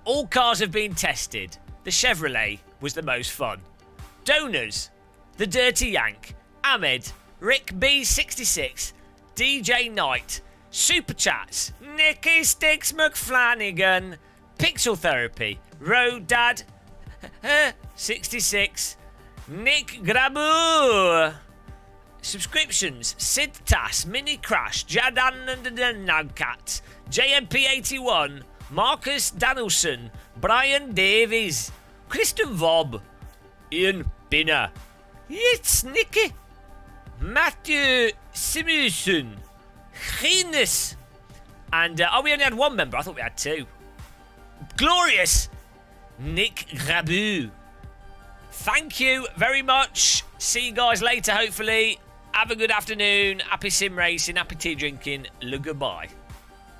All cars have been tested. The Chevrolet was the most fun. Donors: The Dirty Yank, Ahmed, Rick B66, DJ Knight, Super Chats, Nicky Sticks McFlanagan, Pixel Therapy, Road Dad 66, Nick Grabu. Subscriptions: Sid Tass, Mini Crash, Jadan and Nagcat, JMP81, Marcus Danielson, Brian Davies, Kristen Vob, Ian Binner, It's Nicky, Matthew Simuson, Heinous, and we only had 1 member. I thought we had 2. Glorious, Nick Grabu. Thank you very much. See you guys later, hopefully. Have a good afternoon. Happy sim racing, happy tea drinking. Goodbye.